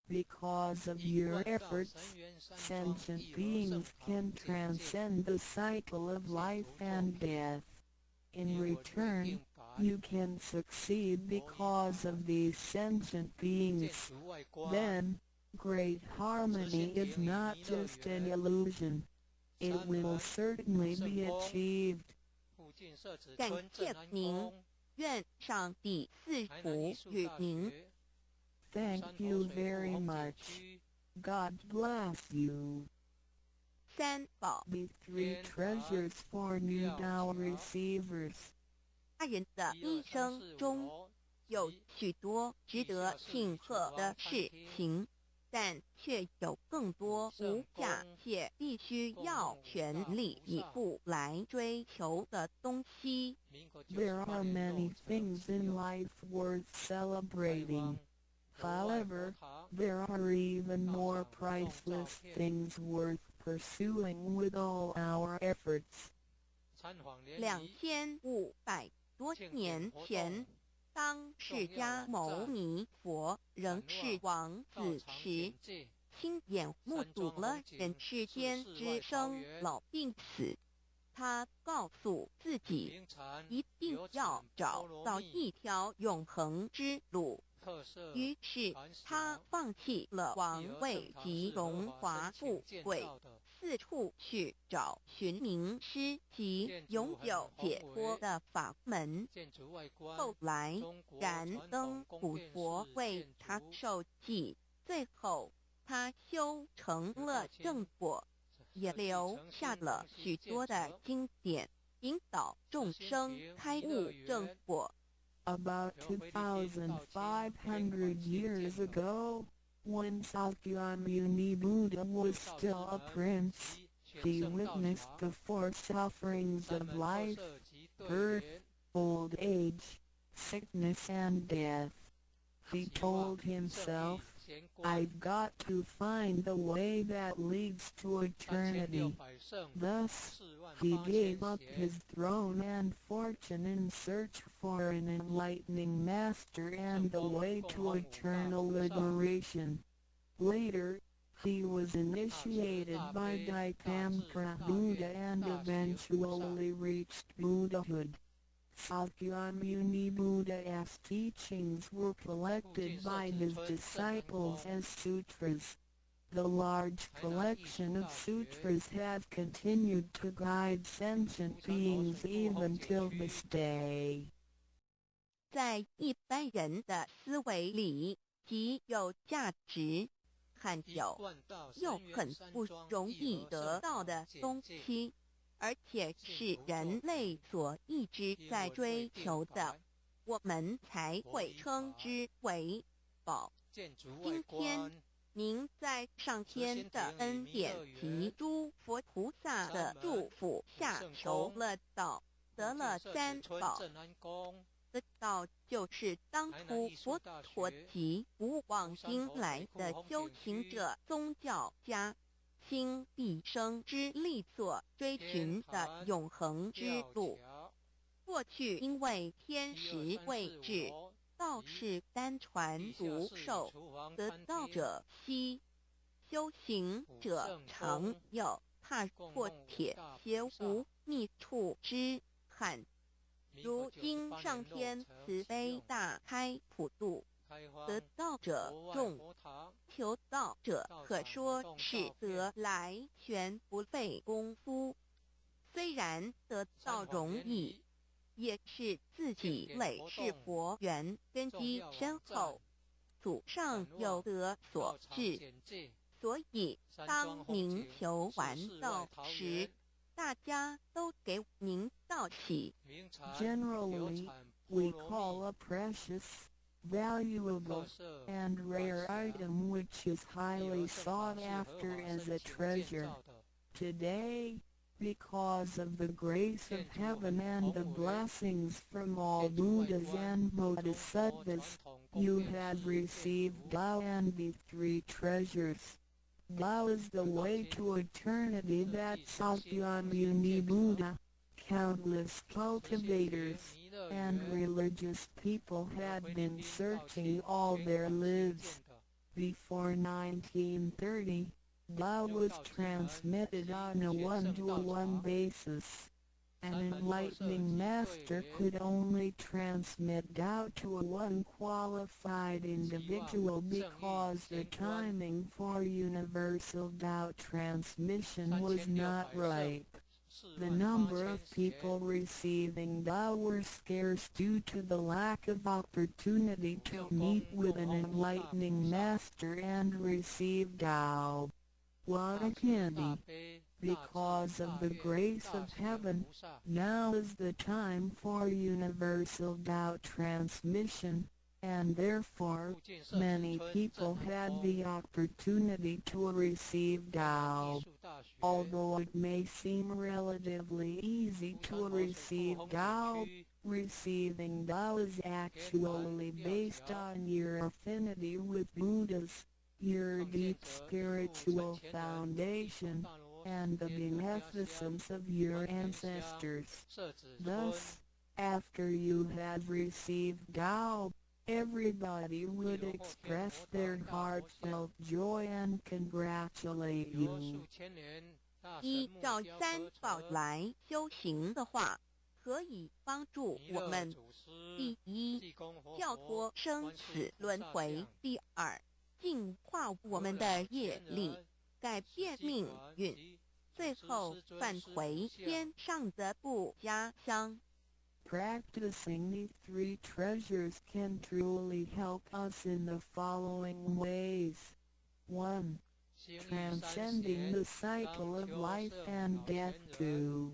Because of your efforts, sentient beings can transcend the cycle of life and death. In return, you can succeed because of these sentient beings. Then, great harmony is not just an illusion. It will certainly be achieved. 感谢您，愿上帝赐福与您。Thank you very much. God bless you. 三宝 The three treasures for new Tao receivers. 他人的一生中有许多值得庆贺的事情，但却有更多无价且必须要全力以赴来追求的东西。There are many things in life worth celebrating. However, there are even more priceless things worth pursuing with all our efforts. 2500多年前，当释迦牟尼佛仍是王子时，亲眼目睹了人世间之生老病死。他告诉自己，一定要找到一条永恒之路。于是，他放弃了王位及荣华富贵，四处去找寻名师及拥有解脱的法门。后来，燃灯古佛为他受记，最后他修成了正果，也留下了许多的经典，引导众生开悟正果。About 2,500 years ago, when Sakyamuni Buddha was still a prince, he witnessed the four sufferings of life: birth, old age, sickness and death. He told himself, I've got to find the way that leads to eternity. Thus, he gave up his throne and fortune in search for an enlightening master and the way to eternal liberation. Later, he was initiated by Daipampra Buddha and eventually reached Buddhahood. Sakyamuni Buddha's teachings were collected by his disciples as sutras. The large collection of sutras have continued to guide sentient beings even till this day. 在一般人的思维里，极有价值、罕有又很不容易得到的东西，而且是人类所一直在追求的，我们才会称之为宝。今天，您在上天的恩典及诸佛菩萨的祝福下求了道，得了三宝。得道就是当初佛陀及古往今来的修行者、宗教家倾毕生之力所追寻的永恒之路。过去因为天时未至，道是单传独授，得道者稀，修行者常有，踏破铁鞋无觅处之憾。如今上天慈悲大开普渡，得道者众，求道者可说是得来全不费功夫。虽然得道容易，也是自己累世佛缘根基深厚，祖上有德所致。所以当您求完道时，大家都给您道喜。Generally, we call a precious, valuable, and rare item which is highly sought after as a treasure. Today, Because of the grace of heaven and the blessings from all Buddhas and Bodhisattvas, you have received Tao and the three treasures. Tao is the way to eternity that Sakyamuni Buddha, countless cultivators, and religious people had been searching all their lives. Before 1930, Tao was transmitted on a one-to-one basis. An enlightening master could only transmit Tao to a one-qualified individual because the timing for universal Tao transmission was not ripe. The number of people receiving Tao were scarce due to the lack of opportunity to meet with an enlightening master and receive Tao. What a pity! Because of the grace of heaven, now is the time for universal Tao transmission, and therefore, many people had the opportunity to receive Tao. Although it may seem relatively easy to receive Tao, receiving Tao is actually based on your affinity with Buddhas, your deep spiritual foundation, and the beneficence of your ancestors. Thus, after you have received Tao, everybody would express their heartfelt joy and congratulate you. 依照三宝来修行的话，可以帮助我们：第一，跳脱生死轮回；第二，净化我们的业力，改变命运；最后返回天上的不家乡。Practicing these three treasures can truly help us in the following ways. 1. Transcending the cycle of life and death. 2.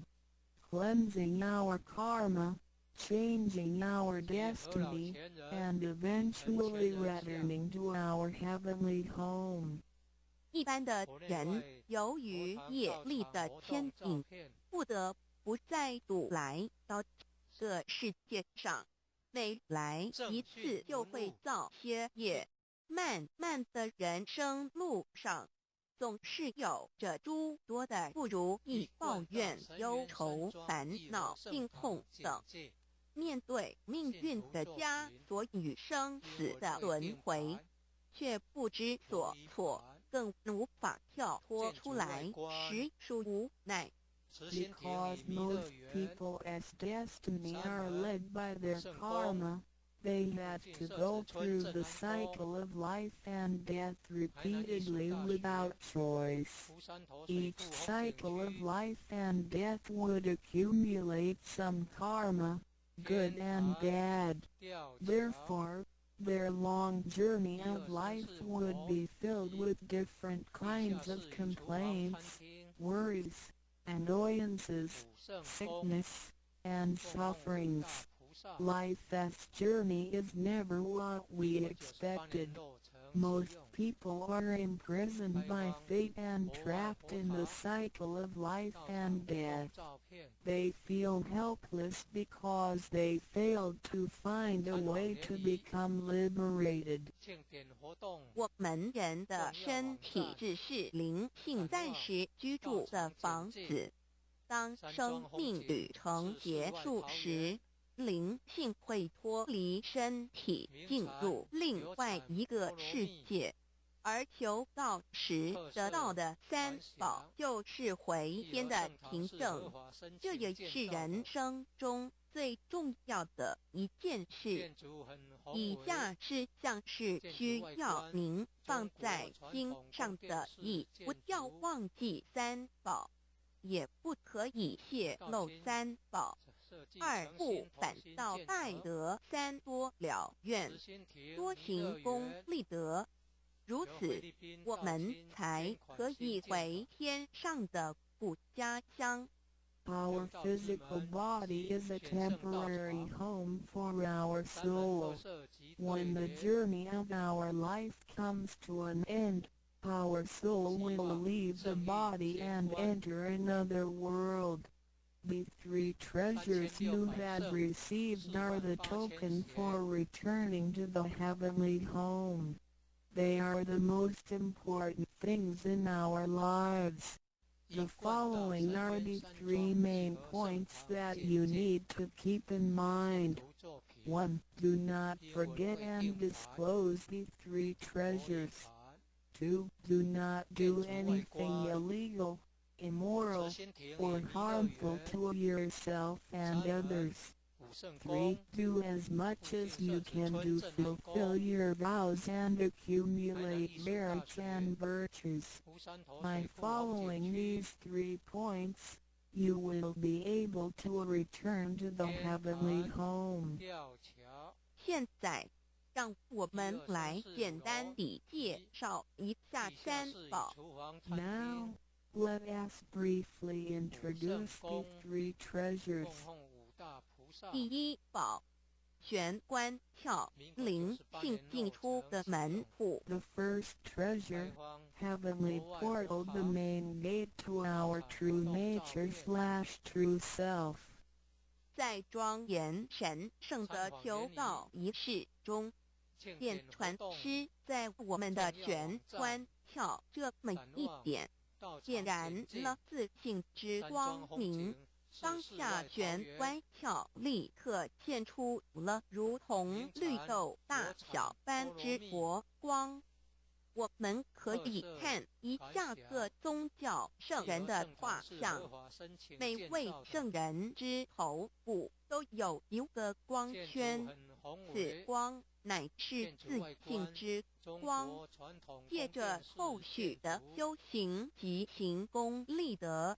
Cleansing our karma, changing our destiny, and eventually returning to our heavenly home. 一般的人由于业力的牵引，不得不再度来到这个世界上，每来一次就会造些业，漫漫的人生路上，总是有着诸多的不如意、抱怨、忧愁、烦恼、病痛等。面对命运的枷锁与生死的轮回，却不知所措，更无法跳脱出来，实属无奈。Because most people as destiny are led by their karma, they have to go through the cycle of life and death repeatedly without choice. Each cycle of life and death would accumulate some karma, good and bad. Therefore, their long journey of life would be filled with different kinds of complaints, worries, annoyances, sickness, and sufferings. Life's journey is never what we expected. Most people are imprisoned by fate and trapped in the cycle of life and death. They feel helpless because they failed to find a way to become liberated. 我们人的身体只是灵性暂时居住的房子，当生命旅程结束时，灵性会脱离身体，进入另外一个世界。而求道时得到的三宝就是回天的凭证，这也是人生中最重要的一件事。以下是像是需要您放在心上的意：不要忘记三宝，也不可以泄露三宝。二，不反倒拜得三多了愿，多行功立德。如此，我们才可以回天上的不家乡。Our physical body is a temporary home for our soul. When the journey of our life comes to an end, our soul will leave the body and enter another world. The three treasures you have received are the token for returning to the heavenly home. They are the most important things in our lives. The following are the three main points that you need to keep in mind. 1. Do not forget and disclose the three treasures. 2. Do not do anything illegal, immoral, or harmful to yourself and others. 3. Do as much as you can to fulfill your vows and accumulate merits and virtues. By following these 3 points, you will be able to return to the heavenly home. 现在，让我们来简单地介绍一下三宝。Now, let us briefly introduce the 3 treasures. 第一宝，玄关窍，灵性进出的门户。The first treasure, heavenly portal, the main gate to our true nature/true self. 在庄严神圣的求告仪式中，殿传师在我们的玄关窍这么一点，点燃了自信之光明。当下玄关窍立刻现出了如同绿豆大小般之佛光。我们可以看一下各宗教圣人的画像，每位圣人之头部都有一个光圈，此光乃是自信之光。借着后续的修行及行功立德，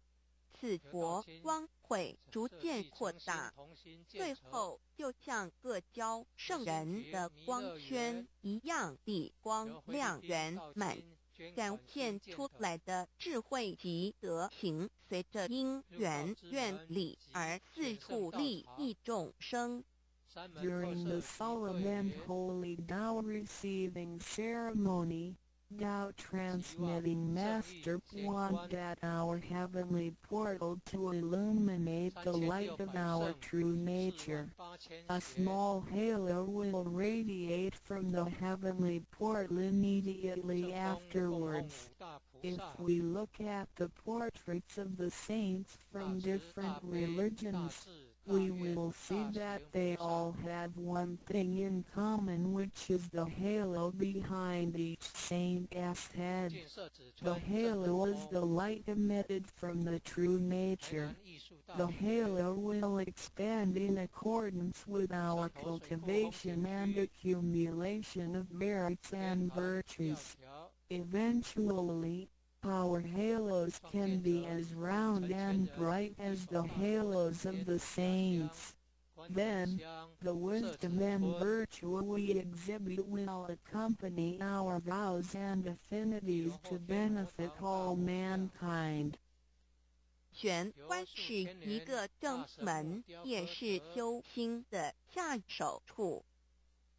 此佛光会逐渐扩大，最后就像各教圣人的光圈一样地光亮圆满，展现出来的智慧及德行，随着因缘愿力而四处利益众生。During the solemn and holy Tao receiving ceremony, Tao transmitting Master want at our heavenly portal to illuminate the light of our true nature. A small halo will radiate from the heavenly portal immediately afterwards. If we look at the portraits of the saints from different religions, we will see that they all have one thing in common, which is the halo behind each saint's head. The halo is the light emitted from the true nature. The halo will expand in accordance with our cultivation and accumulation of merits and virtues. Eventually, our halos can be as round and bright as the halos of the saints. Then, the wisdom and virtue we exhibit will accompany our vows and affinities to benefit all mankind. 玄关是一个正门，也是修心的下手处。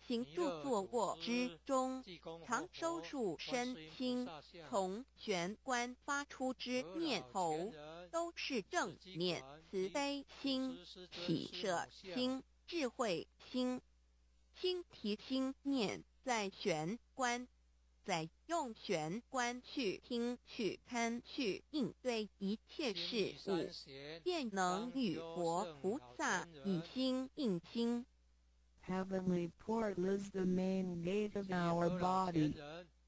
行住坐卧之中，常收束身心，从玄关发出之念头，都是正念、慈悲心、喜舍心、智慧心。心提心念在玄关，再用玄关去听、去看、去应对一切事物，便能与佛菩萨以心应心。Heavenly portal is the main gate of our body.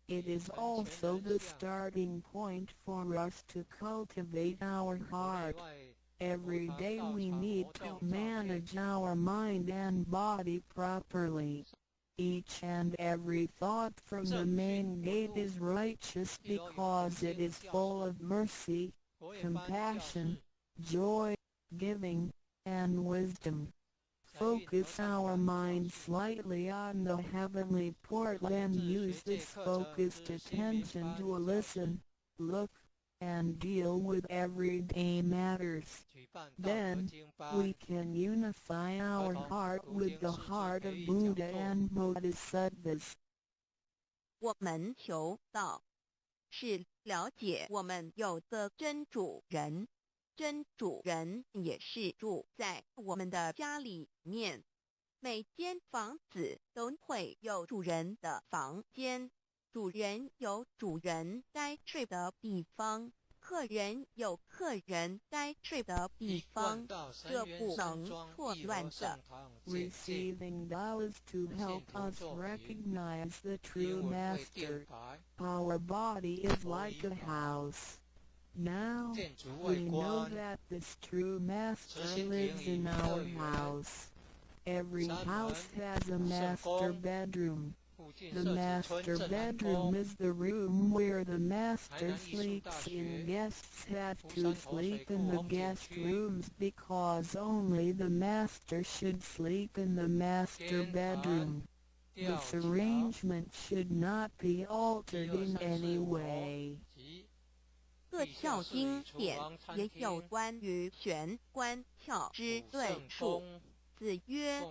It is also the starting point for us to cultivate our heart. Every day we need to manage our mind and body properly. Each and every thought from the main gate is righteous because it is full of mercy, compassion, joy, giving, and wisdom. Focus our mind slightly on the heavenly portal and use this focused attention to listen, look, and deal with everyday matters. Then, we can unify our heart with the heart of Buddha and Bodhisattvas. 我们求道是了解我们有个真主人，真主人也是住在我们的家里面。每间房子都会有主人的房间，主人有主人该睡的地方，客人有客人该睡的地方，这不能错乱的。Receiving vows to help us recognize the true Master. Our body is like a house. Now, we know that this true Master lives in our house. Every house has a master bedroom. The master bedroom is the room where the master sleeps in. Guests have to sleep in the guest rooms because only the master should sleep in the master bedroom. This arrangement should not be altered in any way. 各教经典也有关于玄关窍之论述。子曰：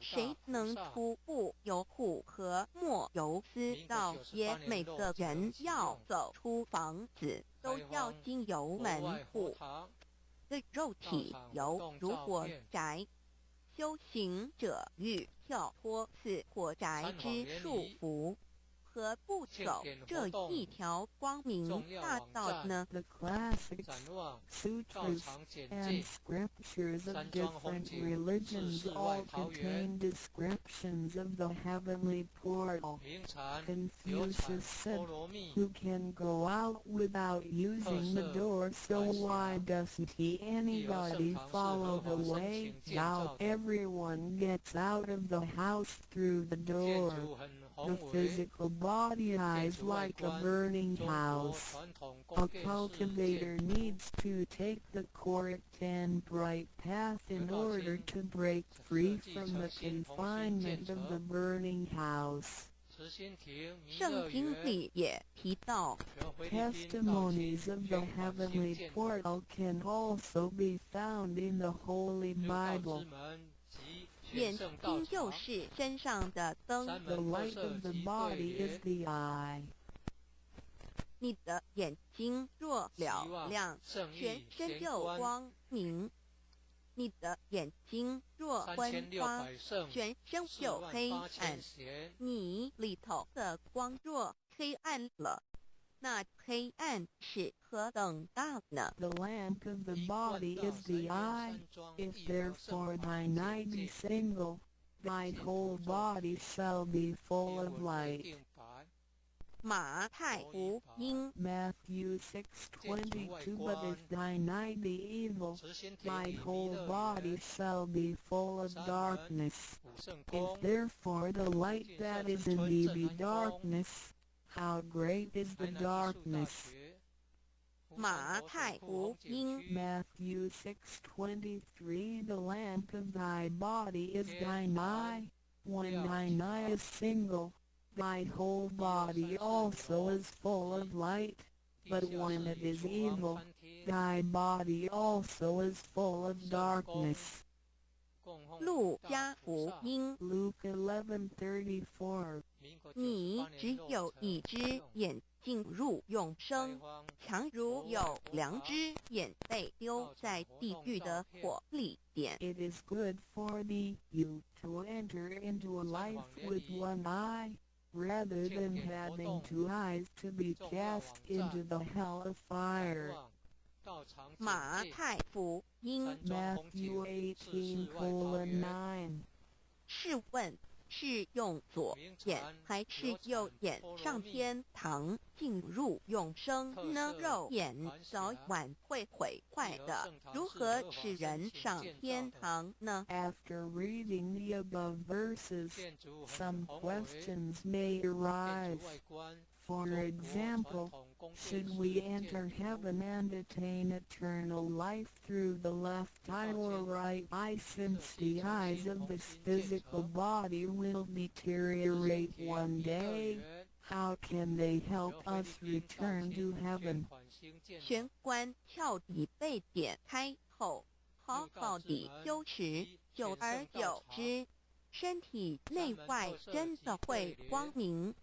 谁能出不由户和莫由私道也？每个人要走出房子，都要经由门户。的肉体犹如火宅，修行者欲跳脱此火宅之束缚，何不走这一条光明大道呢？ The classics, sutras, and scriptures of different religions all contain descriptions of the heavenly portal. Confucius said, "Who can go out without using the door? So why doesn't anybody follow the way out? Everyone gets out of the house through the door." The physical body is like a burning house. A cultivator needs to take the correct and bright path in order to break free from the confinement of the burning house. 圣经里也提到 Testimonies of the heavenly portal can also be found in the Holy Bible. 眼睛就是身上的灯。 The light of the body is the eye. 你的眼睛若嘹亮，全身就光明；你的眼睛若昏花，全身就黑暗。你里头的光若黑暗了，那黑暗是何等大呢？ The lamp of the body is the eye. If therefore thine eye be single, thy whole body shall be full of light. 马太福音 Matthew 6:22. But if thine eye be evil, thy whole body shall be full of darkness. If therefore the light that is in thee be darkness, how great is the darkness? 马太福音 Matthew 6:23. The lamp of thy body is thine eye. When thine eye is single, thy whole body also is full of light. But when it is evil, thy body also is full of darkness. 路加福音 Luke 11:34. 你只有一只眼进入永生，强如有两只眼被丢在地狱的火里边。 It is good for thee, you to enter into a life with one eye, rather than having two eyes to be cast into the hell of fire. 马太福音 Matthew 18:9. 试问是用左眼还是右眼上天堂进入永生呢？肉眼早晚会毁坏的，如何使人上天堂呢？ After reading the above verses, some questions may arise. For example, should we enter heaven and attain eternal life through the left eye or right eye, since the eyes of this physical body will deteriorate one day? How can they help us return to heaven? 玄关窍底被点开后，好好地修持，久而久之，身体内外真的会光明。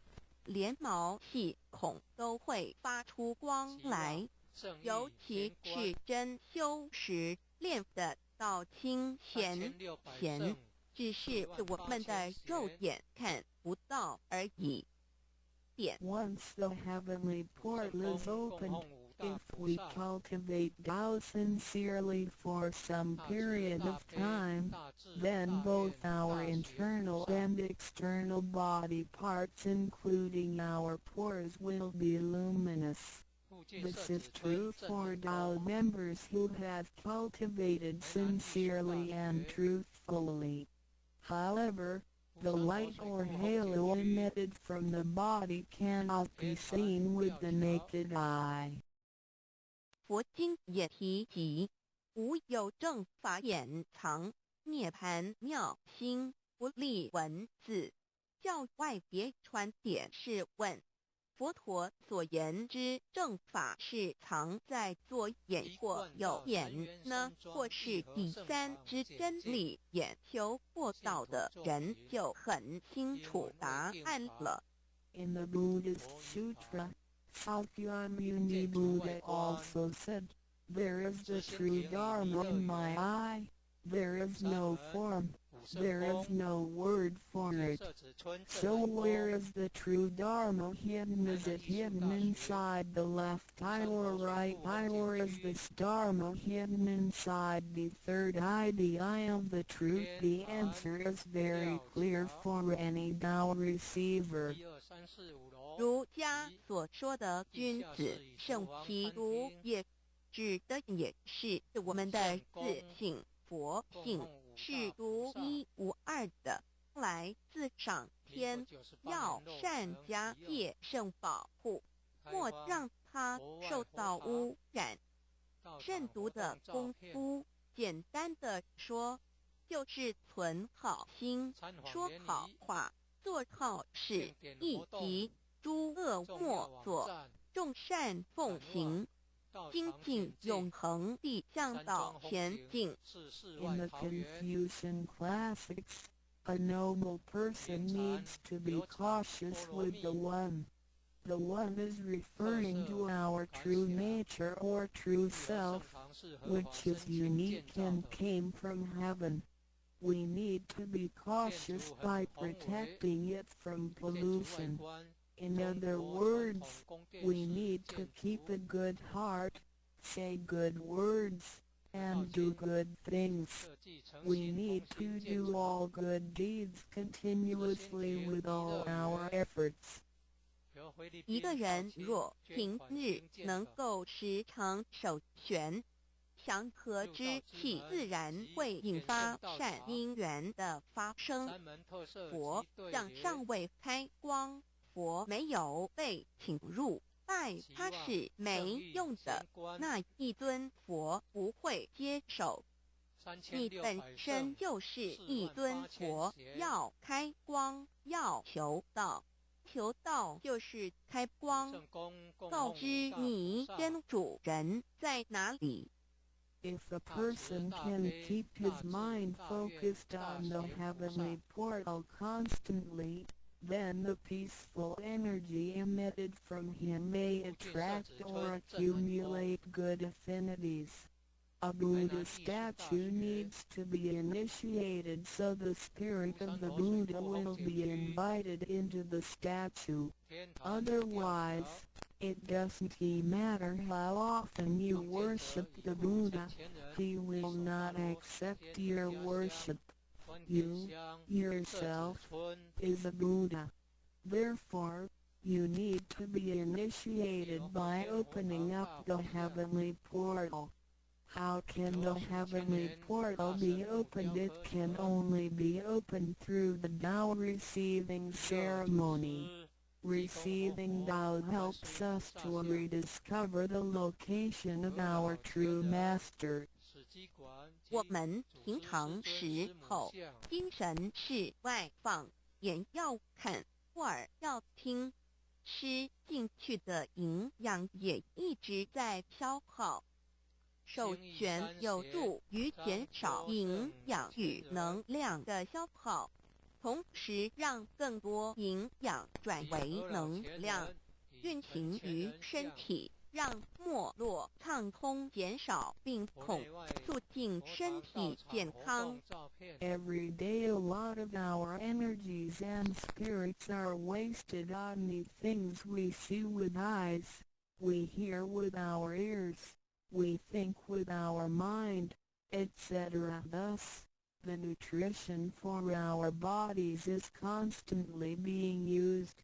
连毛细孔都会发出光来，尤其是真修时练的到清显前，只是我们的肉眼看不到而已。Once the heavenly portal is opened, if we cultivate Tao sincerely for some period of time, then both our internal and external body parts, including our pores, will be luminous. This is true for Tao members who have cultivated sincerely and truthfully. However, the light or halo emitted from the body cannot be seen with the naked eye. 佛经也提及，无有正法掩藏，涅槃妙心不立文字，教外别传点是问。佛陀所言之正法是藏在左眼或右眼呢，或是第三之真理眼求过道的人就很清楚答案了。In the Buddhist Sutra, Sakyamuni Buddha also said, "There is the true Dharma in my eye. There is no form. There is no word for it. So where is the true Dharma hidden? Is it hidden inside the left eye or right eye, or is this Dharma hidden inside the third eye, the eye of the truth?" The answer is very clear for any Tao receiver. 儒家所说的君子圣其儒，也指的也是我们的自性佛性。是独一无二的，来自上天，要善加戒慎保护，莫让它受到污染。慎独的功夫，简单的说，就是存好心，说好话，做好事，以及诸恶莫作，众善奉行。精进永恒地向导前进。In the Confucian classics, a noble person needs to be cautious with the One. The One is referring to our true nature or true self, which is unique and came from heaven. We need to be cautious by protecting it from pollution. In other words, we need to keep a good heart, say good words, and do good things. We need to do all good deeds continuously with all our efforts. 一个人若平日能够时常守玄，祥和之气自然会引发善因缘的发生。佛像尚未开光，佛没有被请入，拜他是没用的，那一尊佛不会接受。你本身就是一尊佛，要开光，要求道，求道就是开光，告知你真主人在哪里。If a person can keep his mind focused on the heavenly portal constantly, then the peaceful energy emitted from him may attract or accumulate good affinities. A Buddha statue needs to be initiated so the spirit of the Buddha will be invited into the statue. Otherwise, it doesn't matter how often you worship the Buddha, he will not accept your worship. You, yourself, is a Buddha. Therefore, you need to be initiated by opening up the heavenly portal. How can the heavenly portal be opened? It can only be opened through the Tao receiving ceremony. Receiving Tao helps us to rediscover the location of our true master. 我们平常时候，精神是外放，眼要看，耳要听，吃进去的营养也一直在消耗。守玄有助于减少营养与能量的消耗，同时让更多营养转为能量，运行于身体，让脉络畅通减少病痛，促进身体健康。Every day a lot of our energies and spirits are wasted on the things we see with eyes, we hear with our ears, we think with our mind, etc. Thus, the nutrition for our bodies is constantly being used.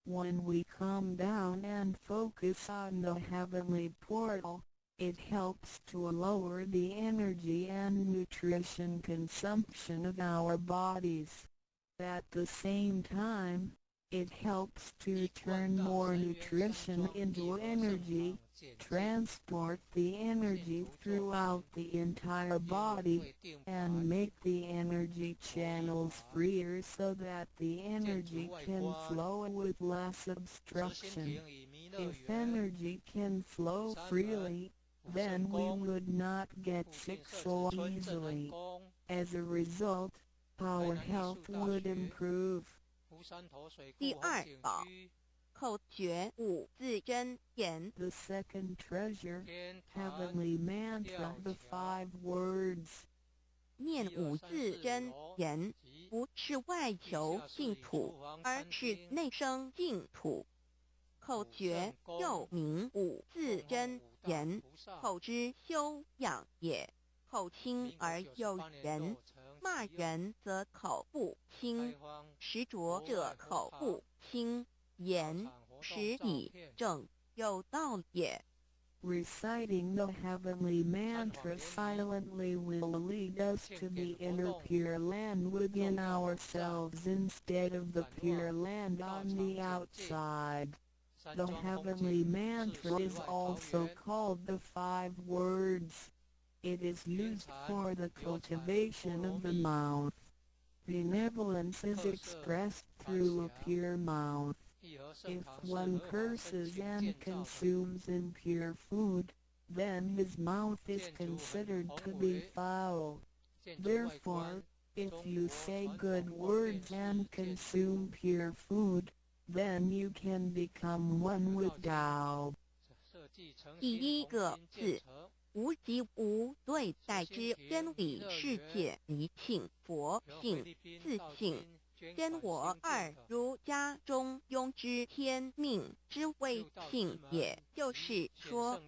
When we come down and focus on the heavenly portal, it helps to lower the energy and nutrition consumption of our bodies. At the same time, it helps to turn more nutrition into energy, transport the energy throughout the entire body, and make the energy channels freer so that the energy can flow with less obstruction. If energy can flow freely, then we would not get sick so easily. As a result, our health would improve. 第二宝，口诀五字真言。 The second treasure, heavenly mantra, the 5 words. 念五字真言，不是外求净土，而是内生净土。口诀又名五字真言，口之修养也。口轻而诱人，骂人则口不清，实着者口不清，言实以正，有道也。 Reciting the heavenly mantra silently will lead us to the inner Pure Land within ourselves instead of the Pure Land on the outside. The heavenly mantra is also called the 5 words. It is used for the cultivation of the mouth. Benevolence is expressed through a pure mouth. If one curses and consumes impure food, then his mouth is considered to be foul. Therefore, if you say good words and consume pure food, then you can become one with Tao. 第一个字，无即无对待之真理世界离性佛性自性。 真我二如家中庸之天命之谓性，也就是说，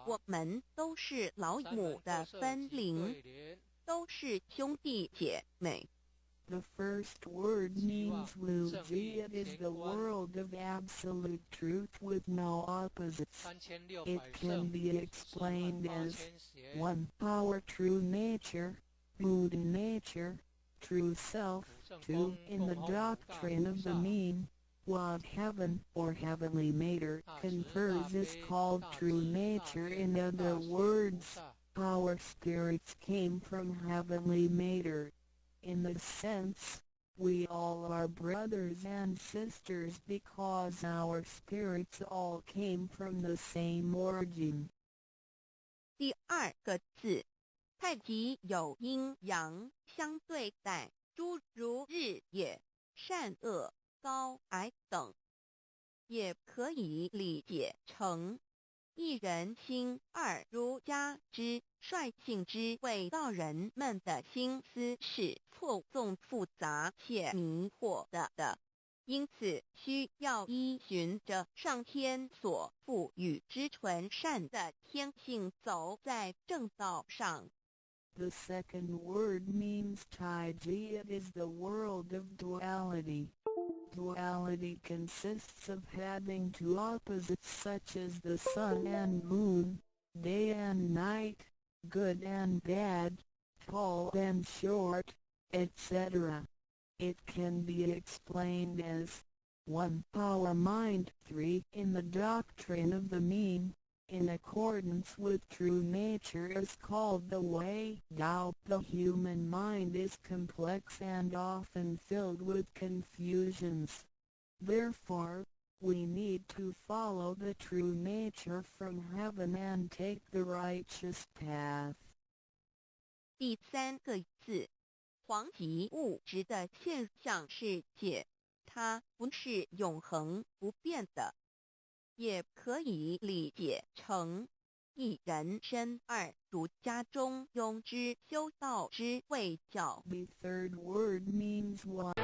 我们都是老母的分灵，都是兄弟姐妹。 The first word means Wuji. It is the world of absolute truth with no opposites. It can be explained as 1. Our true nature, Buddha nature, true self. 2. In the doctrine of the mean, what heaven or heavenly matter confers is called true nature. In other words, our spirits came from heavenly matter. In this sense, we all are brothers and sisters because our spirits all came from the same origin. 第二个字，太极有阴阳相对待，诸如日也，善恶、高矮等，也可以理解成一人心二儒家之率性之谓道人们的心思是错综复杂且迷惑的，因此需要依循着上天所赋予之纯善的天性走在正道上。 The second word means Taiji. It is the world of duality. Duality consists of having 2 opposites such as the sun and moon, day and night, good and bad, tall and short, etc. It can be explained as 1. Our mind. 3. In the doctrine of the mean, in accordance with true nature is called the way. Tao. The human mind is complex and often filled with confusions. Therefore, we need to follow the true nature from heaven and take the righteous path. 第三个字，黄极物质的现象世界，它不是永恒不变的，也可以理解成一人身二主家中庸之修道之谓教。 The third word means what?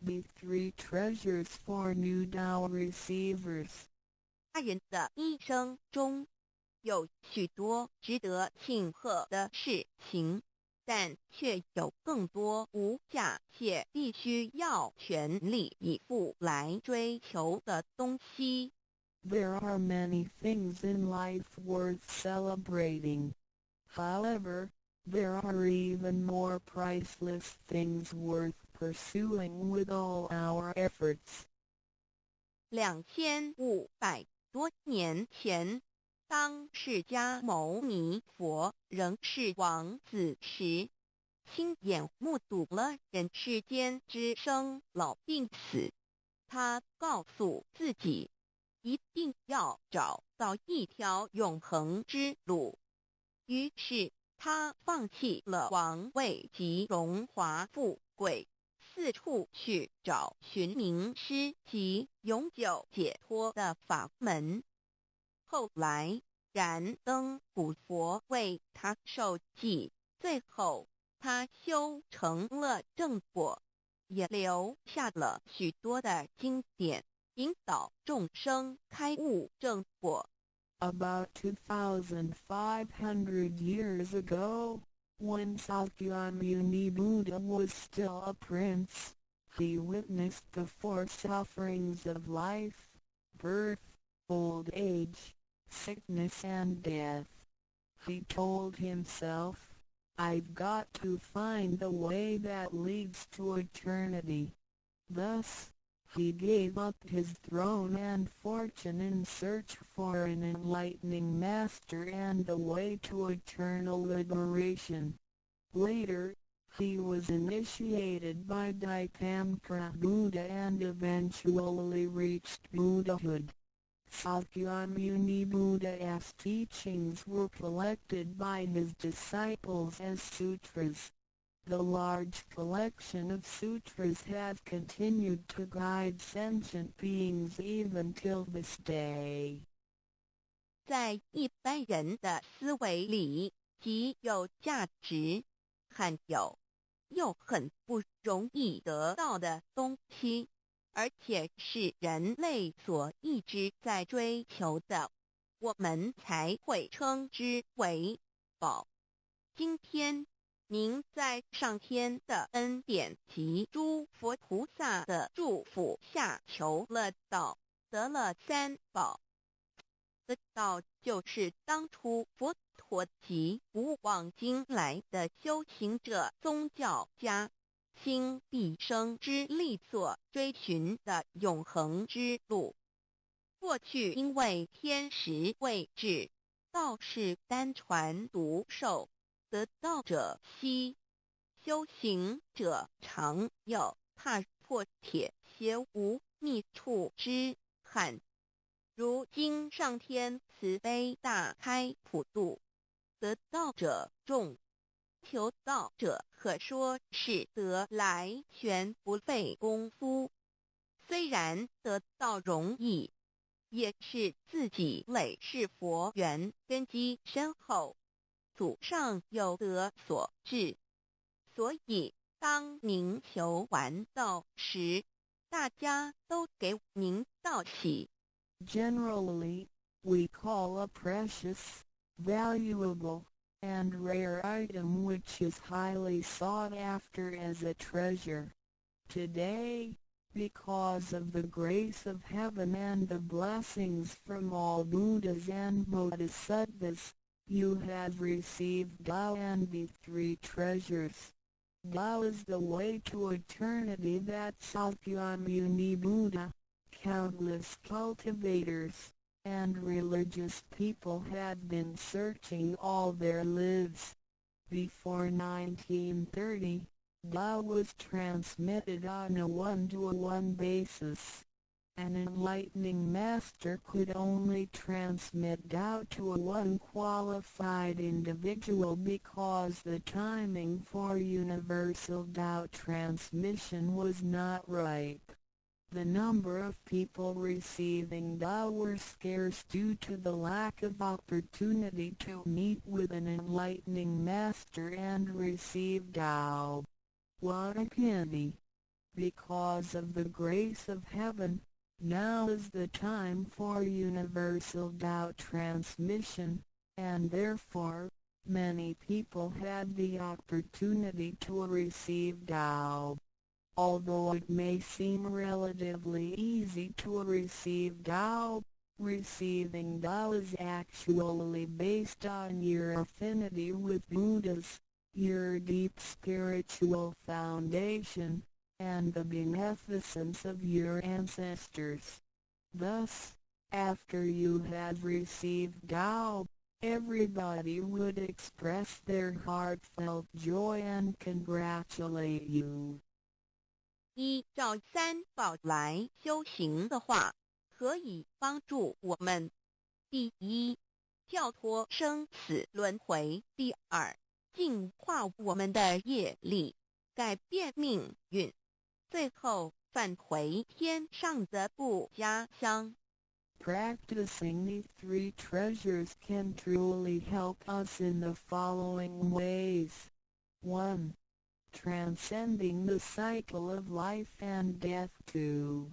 The three treasures for new Tao receivers. 他人的一生中有许多值得庆贺的事情，但却有更多无价且必须要全力以赴来追求的东西。 There are many things in life worth celebrating. However, there are even more priceless things worth pursuing with all our efforts. 2500多年前，当释迦牟尼佛仍是王子时，亲眼目睹了人世间之生老病死。他告诉自己，一定要找到一条永恒之路。于是，他放弃了王位及荣华富贵，四处去找寻名师及永久解脱的法门。后来，燃灯古佛为他受记，最后他修成了正果，也留下了许多的经典，引导众生开悟正果。About 2,500 years ago, when Sakyamuni Buddha was still a prince, he witnessed the four sufferings of life: birth, old age, sickness and death. He told himself, "I've got to find the way that leads to eternity." Thus, he gave up his throne and fortune in search for an enlightening master and the way to eternal liberation. Later, he was initiated by Dipamkara Buddha and eventually reached Buddhahood. Sakyamuni Buddha's teachings were collected by his disciples as sutras. The large collection of sutras has continued to guide sentient beings even till this day. 在一般人的思维里，极有价值、罕有又很不容易得到的东西，而且是人类所一直在追求的，我们才会称之为宝。今天，您在上天的恩典及诸佛菩萨的祝福下求了道，得了三宝。这道就是当初佛陀及古往今来的修行者、宗教家倾毕生之力所追寻的永恒之路。过去因为天时未至，道是单传独授，得道者稀，修行者常有，踏破铁鞋无觅处之憾。如今上天慈悲大开普度，得道者众，求道者可说是得来全不费功夫。虽然得道容易，也是自己累世佛缘根基深厚，祖上有德所致。所以当您求完道时，大家都给您道喜。Generally, we call a precious, valuable, and rare item which is highly sought after as a treasure. Today, because of the grace of heaven and the blessings from all Buddhas and Bodhisattvas, you have received Tao and the three treasures. Tao is the way to eternity that Sakyamuni Buddha, countless cultivators, and religious people had been searching all their lives. Before 1930, Tao was transmitted on a one-to-one basis. An enlightening master could only transmit Tao to a one qualified individual because the timing for universal Tao transmission was not ripe. The number of people receiving Tao were scarce due to the lack of opportunity to meet with an enlightening master and receive Tao. What a pity! Because of the grace of heaven, now is the time for universal Tao transmission, and therefore, many people had the opportunity to receive Tao. Although it may seem relatively easy to receive Tao, receiving Tao is actually based on your affinity with Buddhas, your deep spiritual foundation, and the beneficence of your ancestors. Thus, after you have received Tao, everybody would express their heartfelt joy and congratulate you. 依照三宝来修行的话，可以帮助我们：第一，跳脱生死轮回；第二，净化我们的业力，改变命运；最后返回天上的不家乡。Practicing the three treasures can truly help us in the following ways. 1. Transcending the cycle of life and death. 2.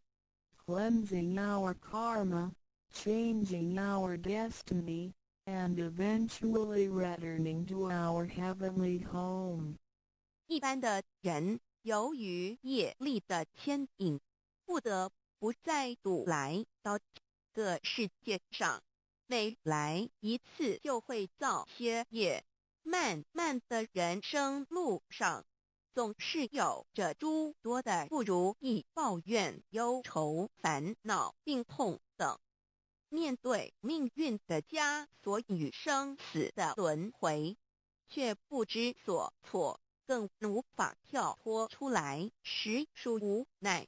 Cleansing our karma, changing our destiny, and eventually returning to our heavenly home. 一般的人由于业力的牵引，不得不再度来到这个世界上，每来一次就会造些业，漫漫的人生路上，总是有着诸多的不如意、抱怨、忧愁、烦恼、病痛等。面对命运的枷锁与生死的轮回，却不知所措，更无法跳脱出来，实属无奈。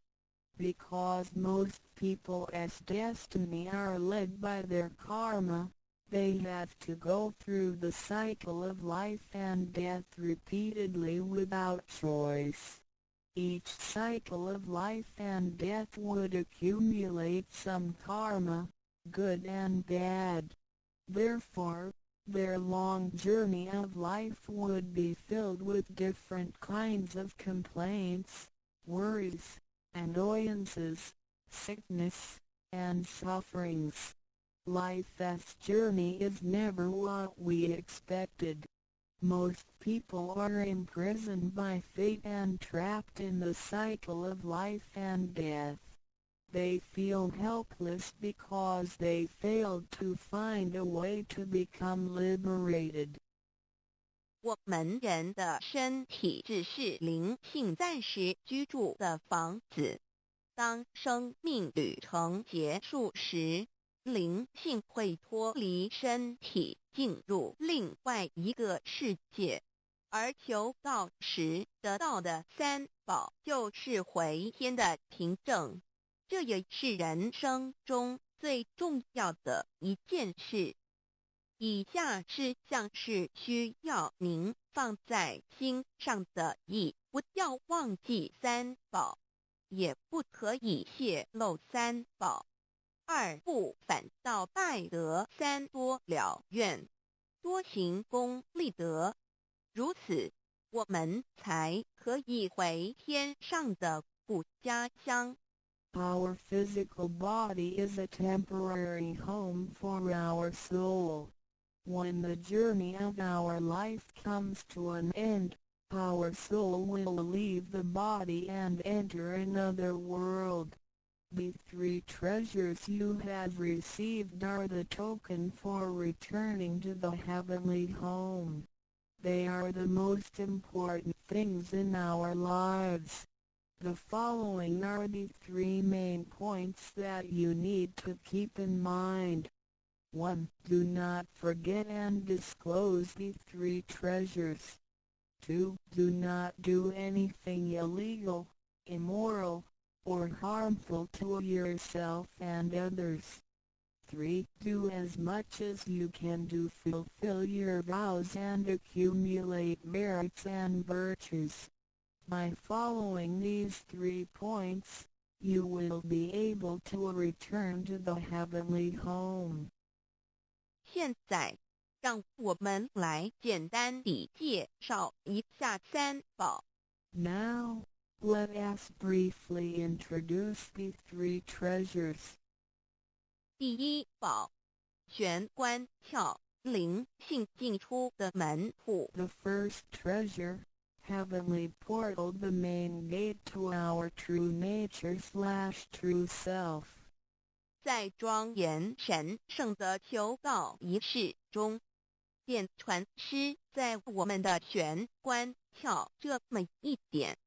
Because most people as destiny are led by their karma, they have to go through the cycle of life and death repeatedly without choice. Each cycle of life and death would accumulate some karma, good and bad. Therefore, their long journey of life would be filled with different kinds of complaints, worries, annoyances, sickness, and sufferings. Life's journey is never what we expected. Most people are imprisoned by fate and trapped in the cycle of life and death. They feel helpless because they failed to find a way to become liberated. 我们人的身体只是灵性暂时居住的房子，当生命旅程结束时，灵性会脱离身体，进入另外一个世界。而求道时得到的三宝就是回天的凭证，这也是人生中最重要的一件事。以下是像是需要您放在心上的意，不要忘记三宝，也不可以泄露三宝。二不反倒败德，三多了愿，多行功立德，如此我们才可以回天上的故家乡。Our physical body is a temporary home for our soul. When the journey of our life comes to an end, our soul will leave the body and enter another world. The three treasures you have received are the token for returning to the heavenly home. They are the most important things in our lives. The following are the three main points that you need to keep in mind. 1. Do not forget and disclose the three treasures. 2. Do not do anything illegal, immoral, or harmful to yourself and others. 3. Do as much as you can to fulfill your vows and accumulate merits and virtues. By following these 3 points, you will be able to return to the heavenly home. 现在，让我们来简单地介绍一下三宝。Now, let us briefly introduce the 3 treasures. 第一宝，玄关窍，灵性进出的门户。The first treasure, heavenly portal, the main gate to our true nature/true self. 在庄严神圣的求告仪式中，电传师在我们的玄关窍这么一点，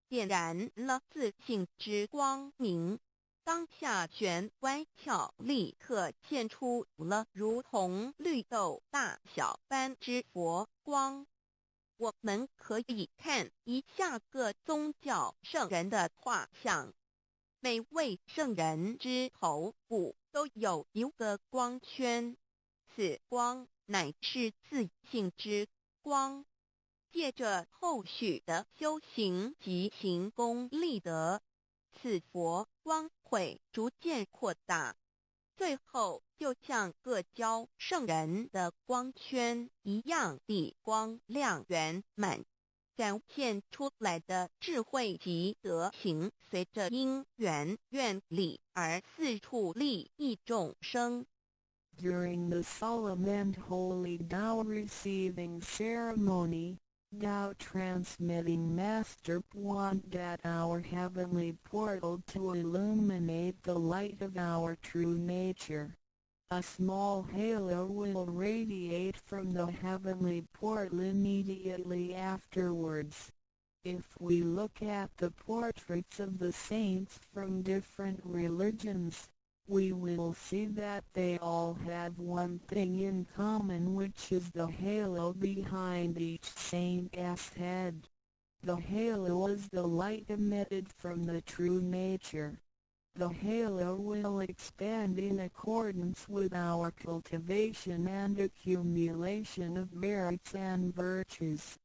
点燃了自信之光明。当下玄关窍立刻现出了如同绿豆大小般之佛光。我们可以看一下各宗教圣人的画像。每位圣人之头部都有一个光圈，此光乃是自信之光。借着后续的修行及行功立德，此佛光会逐渐扩大，最后就像各教圣人的光圈一样地光亮圆满。展现出来的智慧及德行，随着因缘愿力而四处利益众生。During the solemn and holy Tao receiving ceremony, Tao transmitting Master wanted at our heavenly portal to illuminate the light of our true nature. A small halo will radiate from the heavenly portal immediately afterwards. If we look at the portraits of the saints from different religions, we will see that they all have one thing in common, which is the halo behind each saint's head. The halo is the light emitted from the true nature. The halo will expand in accordance with our cultivation and accumulation of merits and virtues.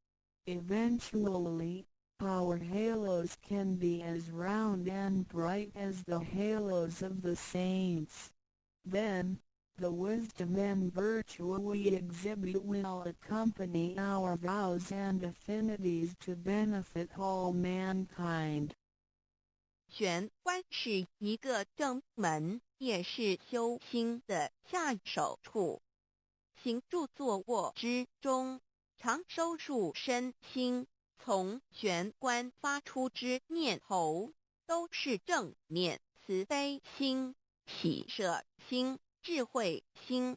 Eventually, our halos can be as round and bright as the halos of the saints. Then, the wisdom and virtue we exhibit will accompany our vows and affinities to benefit all mankind. 玄关是一个正门，也是修心的下手处。行住坐卧之中，常收束身心，从玄关发出之念头，都是正念、慈悲心、喜舍心、智慧心。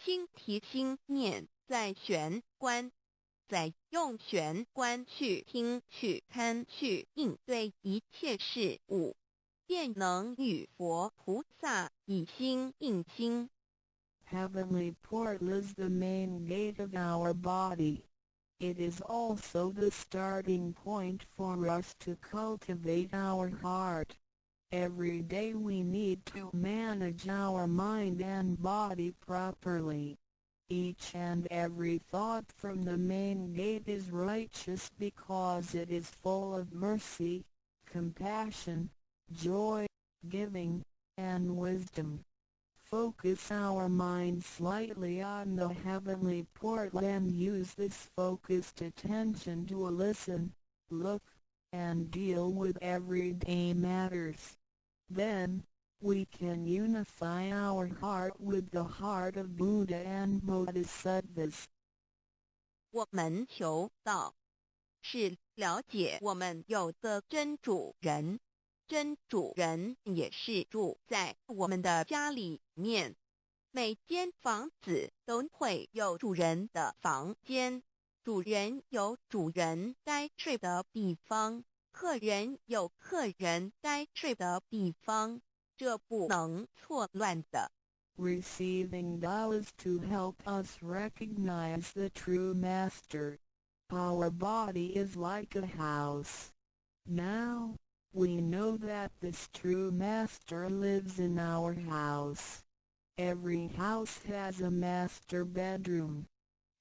心提心念在玄关，再用玄关去听、去看、去应对一切事物，便能与佛菩萨以心应心。Heavenly portal is the main gate of our body. It is also the starting point for us to cultivate our heart. Every day we need to manage our mind and body properly. Each and every thought from the main gate is righteous because it is full of mercy, compassion, joy, giving, and wisdom. Focus our mind slightly on the heavenly portal and use this focused attention to listen, look, and deal with everyday matters. Then, we can unify our heart with the heart of Buddha and Bodhisattvas. 我们求道，是了解我们有个真主人，真主人也是住在我们的家里面。每间房子都会有主人的房间，主人有主人该睡的地方，客人有客人该睡的地方，这不能错乱的。Receiving Tao is to help us recognize the true master. Our body is like a house. Now, we know that this true master lives in our house. Every house has a master bedroom.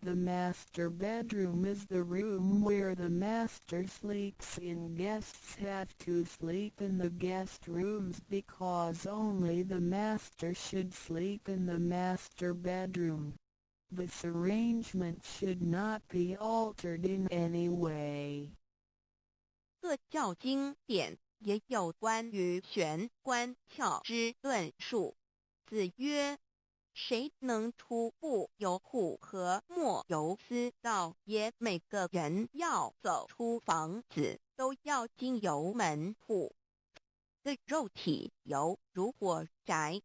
The master bedroom is the room where the master sleeps in. Guests have to sleep in the guest rooms because only the master should sleep in the master bedroom. This arrangement should not be altered in any way. 各教经典也有关于玄关窍之论述。子曰：谁能出不由户和莫由私道也？每个人要走出房子，都要经由门户。的肉体犹如火宅，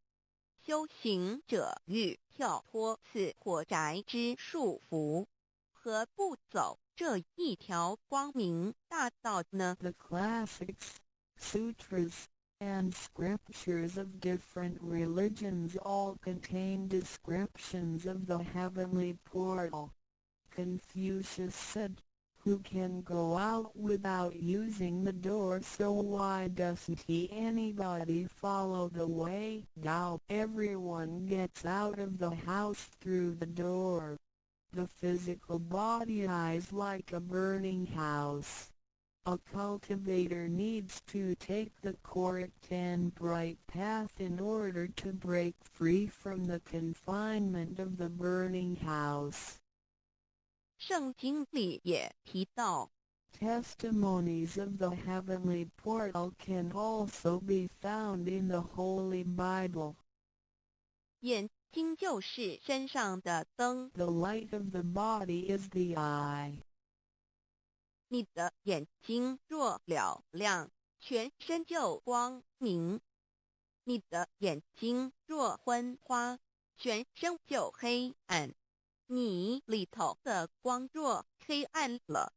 修行者欲跳脱此火宅之束缚，何不走这一条光明大道呢？ The classics, sutras, and scriptures of different religions all contain descriptions of the heavenly portal. Confucius said, "Who can go out without using the door? So why doesn't anybody follow the way? Now everyone gets out of the house through the door." The physical body is like a burning house. A cultivator needs to take the correct and bright path in order to break free from the confinement of the burning house. 圣经里也提到 Testimonies of the heavenly portal can also be found in the Holy Bible. 眼睛就是身上的灯， The light of the body is the eye. 你的眼睛若了亮，全身就光明；你的眼睛若昏花，全身就黑暗。你里头的光若黑暗了，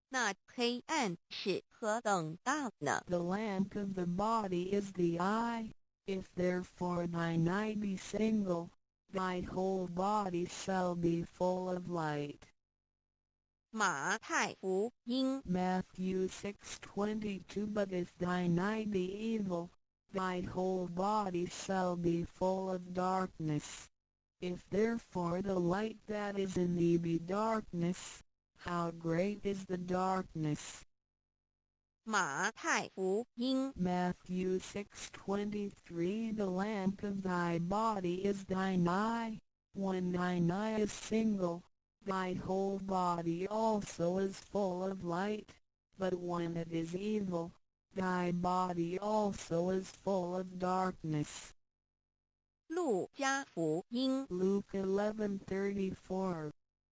那黑暗是何等大呢？ The lamp of the body is the eye. If therefore thine eye be single, thy whole body shall be full of light. 马太福音 Matthew 6:22 But if thine eye be evil, thy whole body shall be full of darkness. If therefore the light that is in thee be darkness, how great is the darkness? 马太福音 Matthew 6:23 The lamp of thy body is thine eye. When thine eye is single, thy whole body also is full of light. But when it is evil, thy body also is full of darkness. 路加福音 Luke 11:34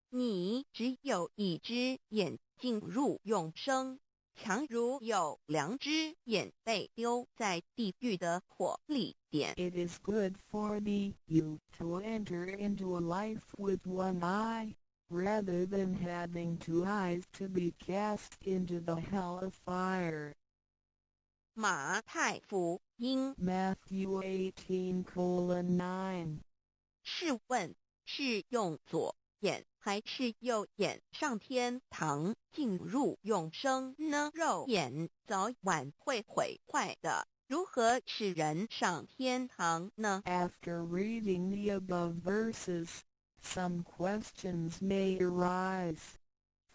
你只有一只眼进入永生，强如有两只眼被丢在地狱的火里点。 It is good for thee, you, to enter into a life with one eye, rather than having two eyes to be cast into the hell of fire. 马太福音 Matthew 18:9试问是用左眼还是右眼上天堂进入永生呢？肉眼早晚会毁坏的，如何使人上天堂呢？ After reading the above verses, some questions may arise.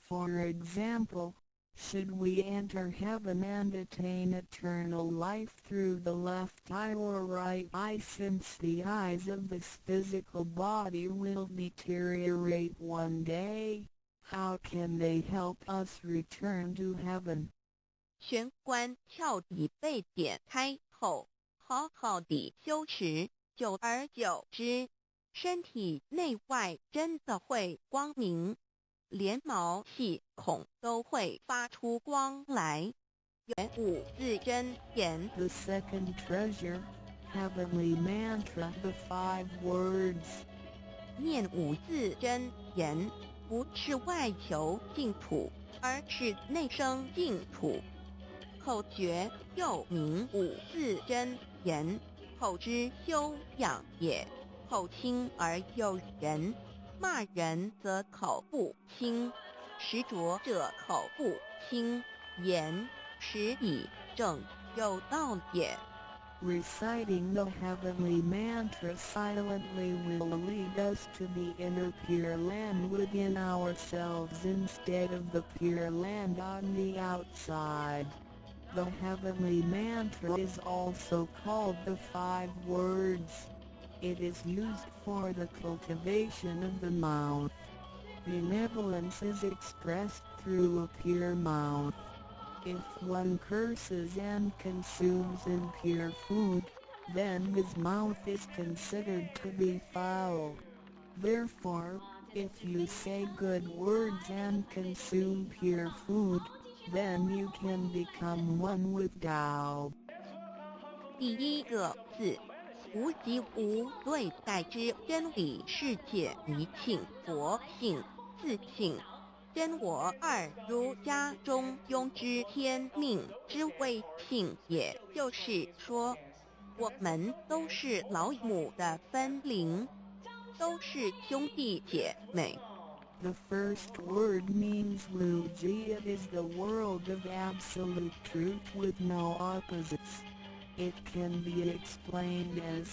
For example, should we enter heaven and attain eternal life through the left eye or right eye, since the eyes of this physical body will deteriorate one day? How can they help us return to heaven? 玄关窍已被点开后，好好地修持，久而久之，身体内外真的会光明，连毛细孔都会发出光来。元武字真言 The second treasure, heavenly mantra, the 5 words. 念五字真言，不是外求净土，而是内生净土。口诀又名五字真言，口之修养也。口轻而诱人，骂人则口不轻，实着者口不轻，言实以正有道也。Reciting the heavenly mantra silently will lead us to the inner Pure Land within ourselves instead of the Pure Land on the outside. The heavenly mantra is also called the 5 words. It is used for the cultivation of the mouth. Benevolence is expressed through a pure mouth. If one curses and consumes impure food, then his mouth is considered to be foul. Therefore, if you say good words and consume pure food, then you can become one with Tao. 第一个字，无即无对待之真理世界一性佛性自性真我二儒家中庸之天命之谓性，也就是说，我们都是老母的分灵，都是兄弟姐妹。The first word means Luji. It is the world of absolute truth with no opposites. It can be explained as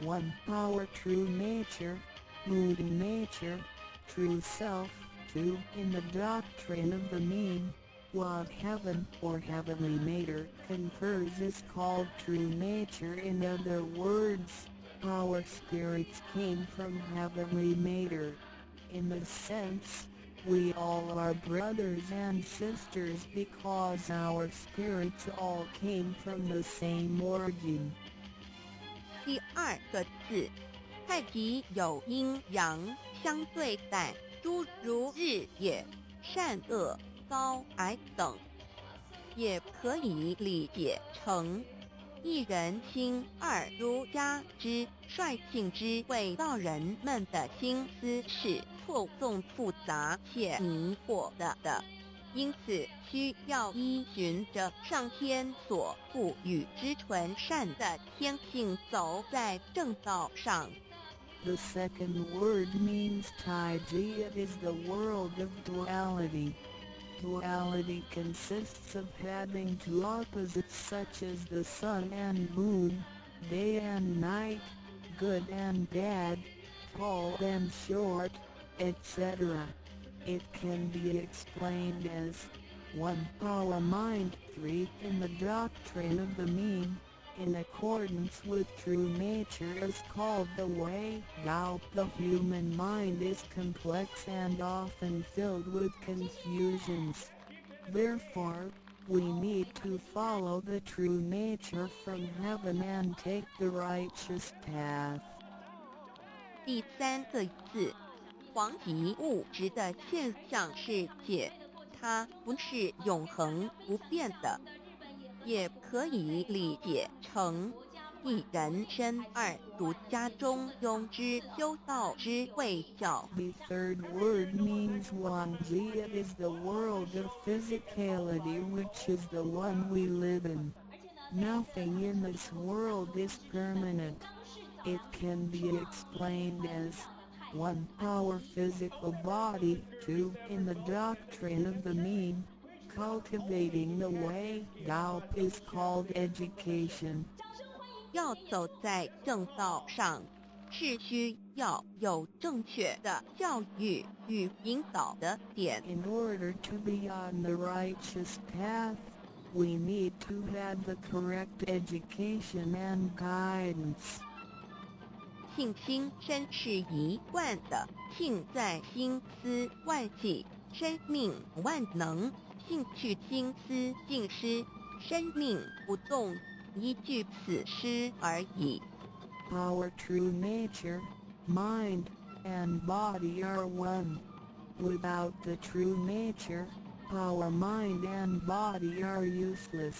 one power, true nature, mood nature, true self. 2. In the doctrine of the mean, what heaven or heavenly matter confers is called true nature. In other words, our spirits came from heavenly matter. In a sense, we all are brothers and sisters because our spirits all came from the same origin. 第二个字，太极有阴阳相对待，诸如日也，善恶高矮等，也可以理解成一人心二儒家之率性之谓道人们的心思是错综复杂且迷惑的，因此需要依循着上天所赋予之纯善的天性，走在正道上。The second word means Taiji. It is the world of duality. Duality consists of having 2 opposites such as the sun and moon, day and night, good and bad, tall and short, etc. It can be explained as 1 power mind. 3. In the doctrine of the mean, in accordance with true nature is called the way. Now the human mind is complex and often filled with confusions. Therefore, we need to follow the true nature from heaven and take the righteous path. 第三个字，黄极物质的现象世界，它不是永恒不变的，也可以理解成一人身二儒家中庸之修道之谓教。 The third word means Wanji. It is the world of physicality, which is the one we live in. Nothing in this world is permanent. It can be explained as 1 power physical body. 2. In the doctrine of the mean, cultivating the way Dao is called education. 要走在正道上，是需要有正确的教育与引导的点。In order to be on the righteous path, we need to have the correct education and guidance. 信心身是一贯的，信在心思万计，生命万能；信去心思尽失，生命不动。一句此诗而已。Our true nature, mind, and body are one. Without the true nature, our mind and body are useless.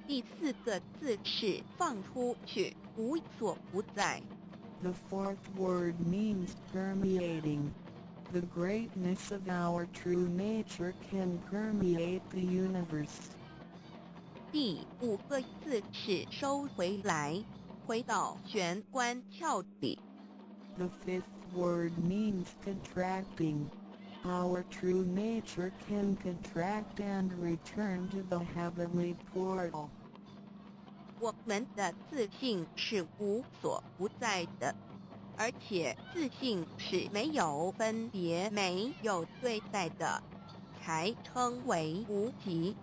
第四个字是放出去，无所不在。The fourth word means permeating. The greatness of our true nature can permeate the universe. 第五个字是收回来，回到玄关窍里。The fifth word means contracting. Our true nature can contract and return to the heavenly portal. 我们的自信是无所不在的，而且自信是没有分别、没有对待的，才称为无极。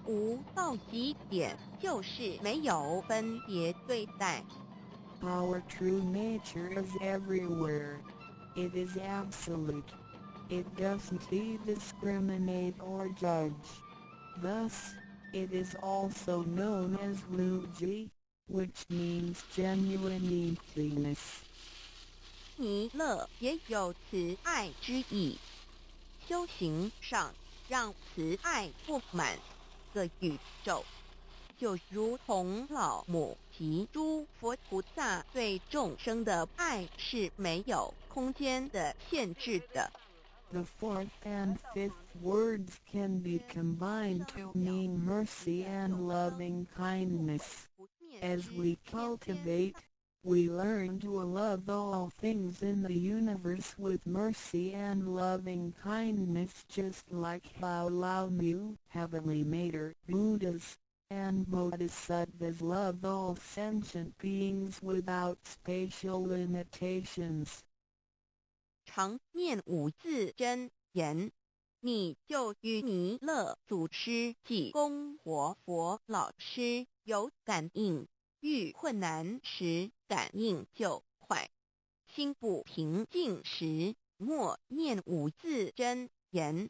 无到极点就是没有分别对待。Our true nature is everywhere. It is absolute. It doesn't discriminate or judge. Thus, it is also known as Wuji, which means genuine emptiness. 弥勒也有慈爱之意，修行上让慈爱布满个宇宙，就如同老母及诸佛菩萨对众生的爱是没有空间的限制的。The fourth and fifth words can be combined to mean mercy and loving kindness. As we cultivate, we learn to love all things in the universe with mercy and loving kindness, just like how Lao Mu, Heavenly Mater, Buddhas, and Bodhisattvas love all sentient beings without spatial limitations. 常念五字真言，你就与弥勒祖师及供活佛老师有感应，遇困难时感应就快，心不平静时默念五字真言，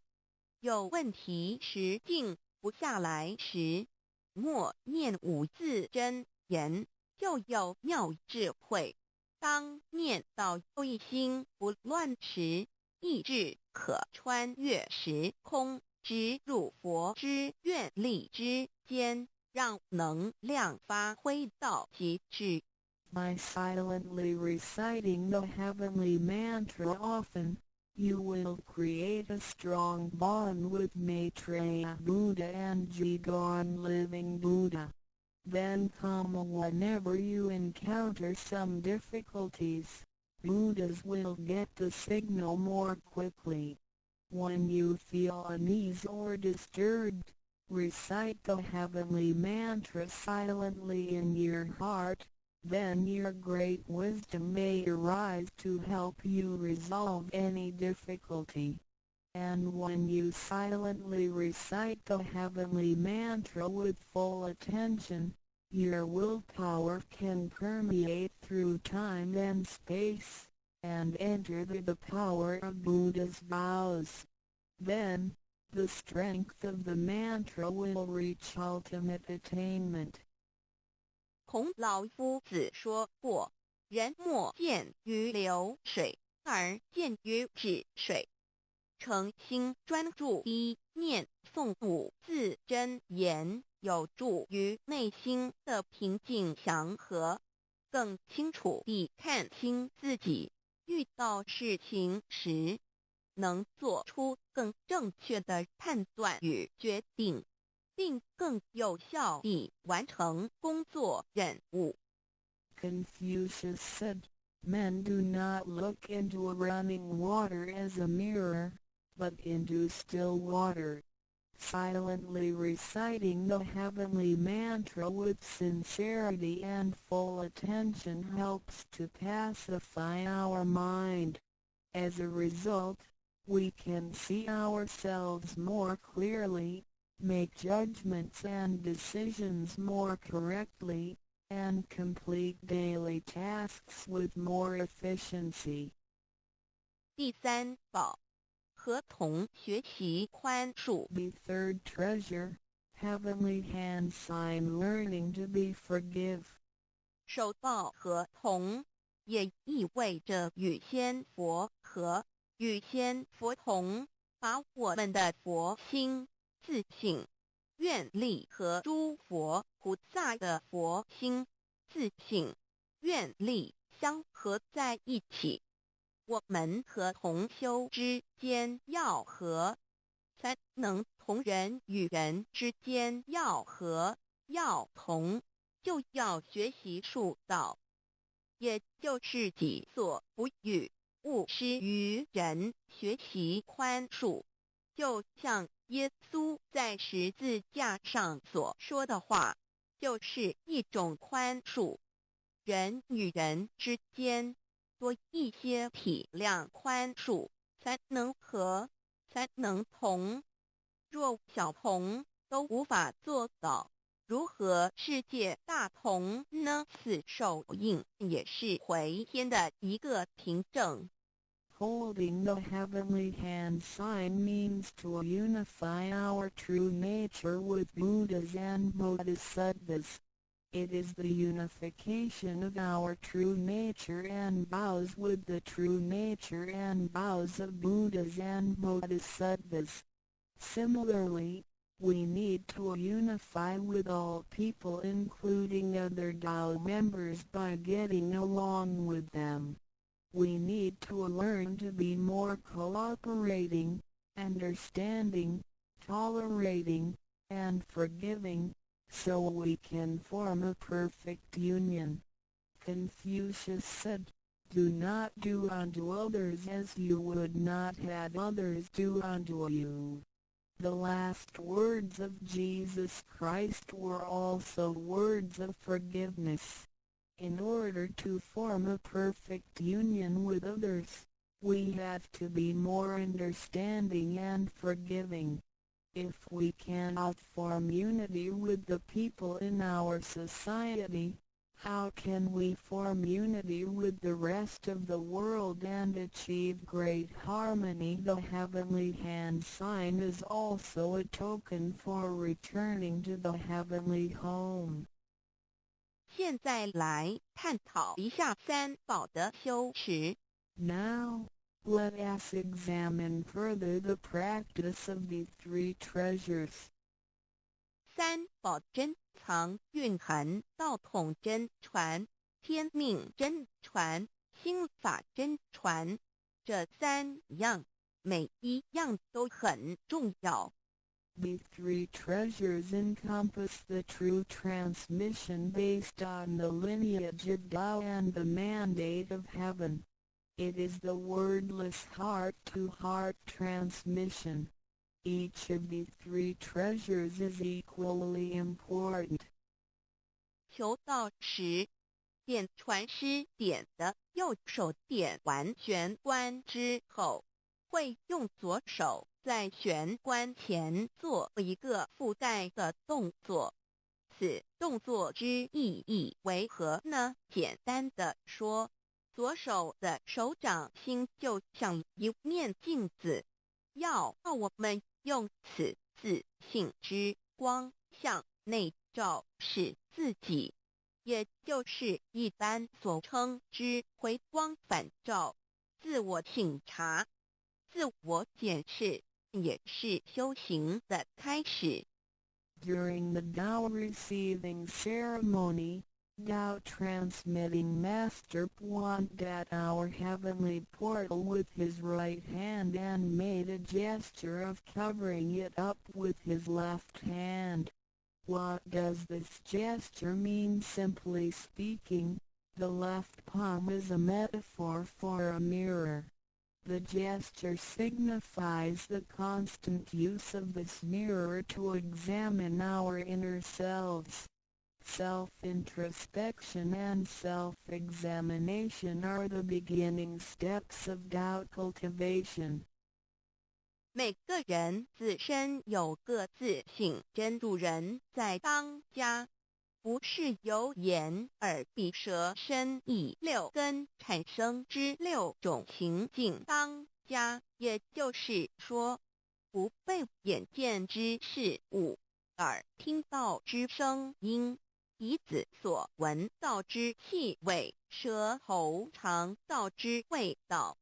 有问题时静不下来时默念五字真言，就有妙智慧。当念到一心不乱时，意志可穿越时空，直入佛之愿力之间，让能量发挥到极致。By silently reciting the heavenly mantra often, you will create a strong bond with Maitreya Buddha and Jigong Living Buddha. Then come whenever you encounter some difficulties, Buddhas will get the signal more quickly. When you feel unease or disturbed, recite the heavenly mantra silently in your heart, then your great wisdom may arise to help you resolve any difficulty. And when you silently recite the heavenly mantra with full attention, your willpower can permeate through time and space, and enter the power of Buddha's vows. Then, the strength of the mantra will reach ultimate attainment. 孔老夫子说过，人莫见于流水，而见于止水。诚心专注一念诵五字真言，有助于内心的平静祥和，更清楚地看清自己，遇到事情时能做出更正确的判断与决定，并更有效地完成工作任务。Confucius said, "Men do not look into running water as a mirror, but into still water. Silently reciting the heavenly mantra with sincerity and full attention helps to pacify our mind. As a result, we can see ourselves more clearly, make judgments and decisions more correctly, and complete daily tasks with more efficiency. 第三宝，合同学习宽恕。The third treasure, heavenly hand sign learning to be forgive. 手抱合同也意味着与仙佛合，与仙佛同，把我们的佛心、自信、愿力和诸佛菩萨的佛心、自信、愿力相合在一起。我们和同修之间要和，才能同人与人之间要和要同，就要学习恕道，也就是己所不欲，勿施于人，学习宽恕。就像耶稣在十字架上所说的话，就是一种宽恕。人与人之间多一些体谅宽恕，才能和，才能同。若小同都无法做到，如何世界大同呢？此手印也是回天的一个凭证。Holding the heavenly hand sign means to unify our true nature with Buddhas and Bodhisattvas. It is the unification of our true nature and vows with the true nature and vows of Buddhas and Bodhisattvas. Similarly, we need to unify with all people including other Tao members by getting along with them. We need to learn to be more cooperating, understanding, tolerating, and forgiving, so we can form a perfect union. Confucius said, "Do not do unto others as you would not have others do unto you." The last words of Jesus Christ were also words of forgiveness. In order to form a perfect union with others, we have to be more understanding and forgiving. If we cannot form unity with the people in our society, how can we form unity with the rest of the world and achieve great harmony? The heavenly hand sign is also a token for returning to the heavenly home. 现在来探讨一下三宝的修持。Now, let us examine further the practice of the three treasures. 三宝珍藏蕴含道统真传、天命真传、心法真传，这三样每一样都很重要。The three treasures encompass the true transmission based on the lineage of Tao and the mandate of heaven. It is the wordless heart-to-heart transmission. Each of the three treasures is equally important. 求道时，点传师点的右手点完玄关之后，会用左手在玄关前做一个附带的动作。此动作之意义为何呢？简单的说，左手的手掌心就像一面镜子，要我们用此自信之光向内照视自己，也就是一般所称之回光返照，自我省察、自我检视，也是修行的开始。During the Tao receiving ceremony, Tao transmitting Master pointed at our heavenly portal with his right hand and made a gesture of covering it up with his left hand. What does this gesture mean? Simply speaking, the left palm is a metaphor for a mirror. The gesture signifies the constant use of this mirror to examine our inner selves. Self-introspection and self-examination are the beginning steps of doubt cultivation. 每个人自身有各自性真主人在当家，不是由眼、耳、鼻、舌、身、意六根产生之六种情境当家，也就是说，不被眼见之事物、耳听到之声音、鼻子所闻到之气味、舌头尝到之味道、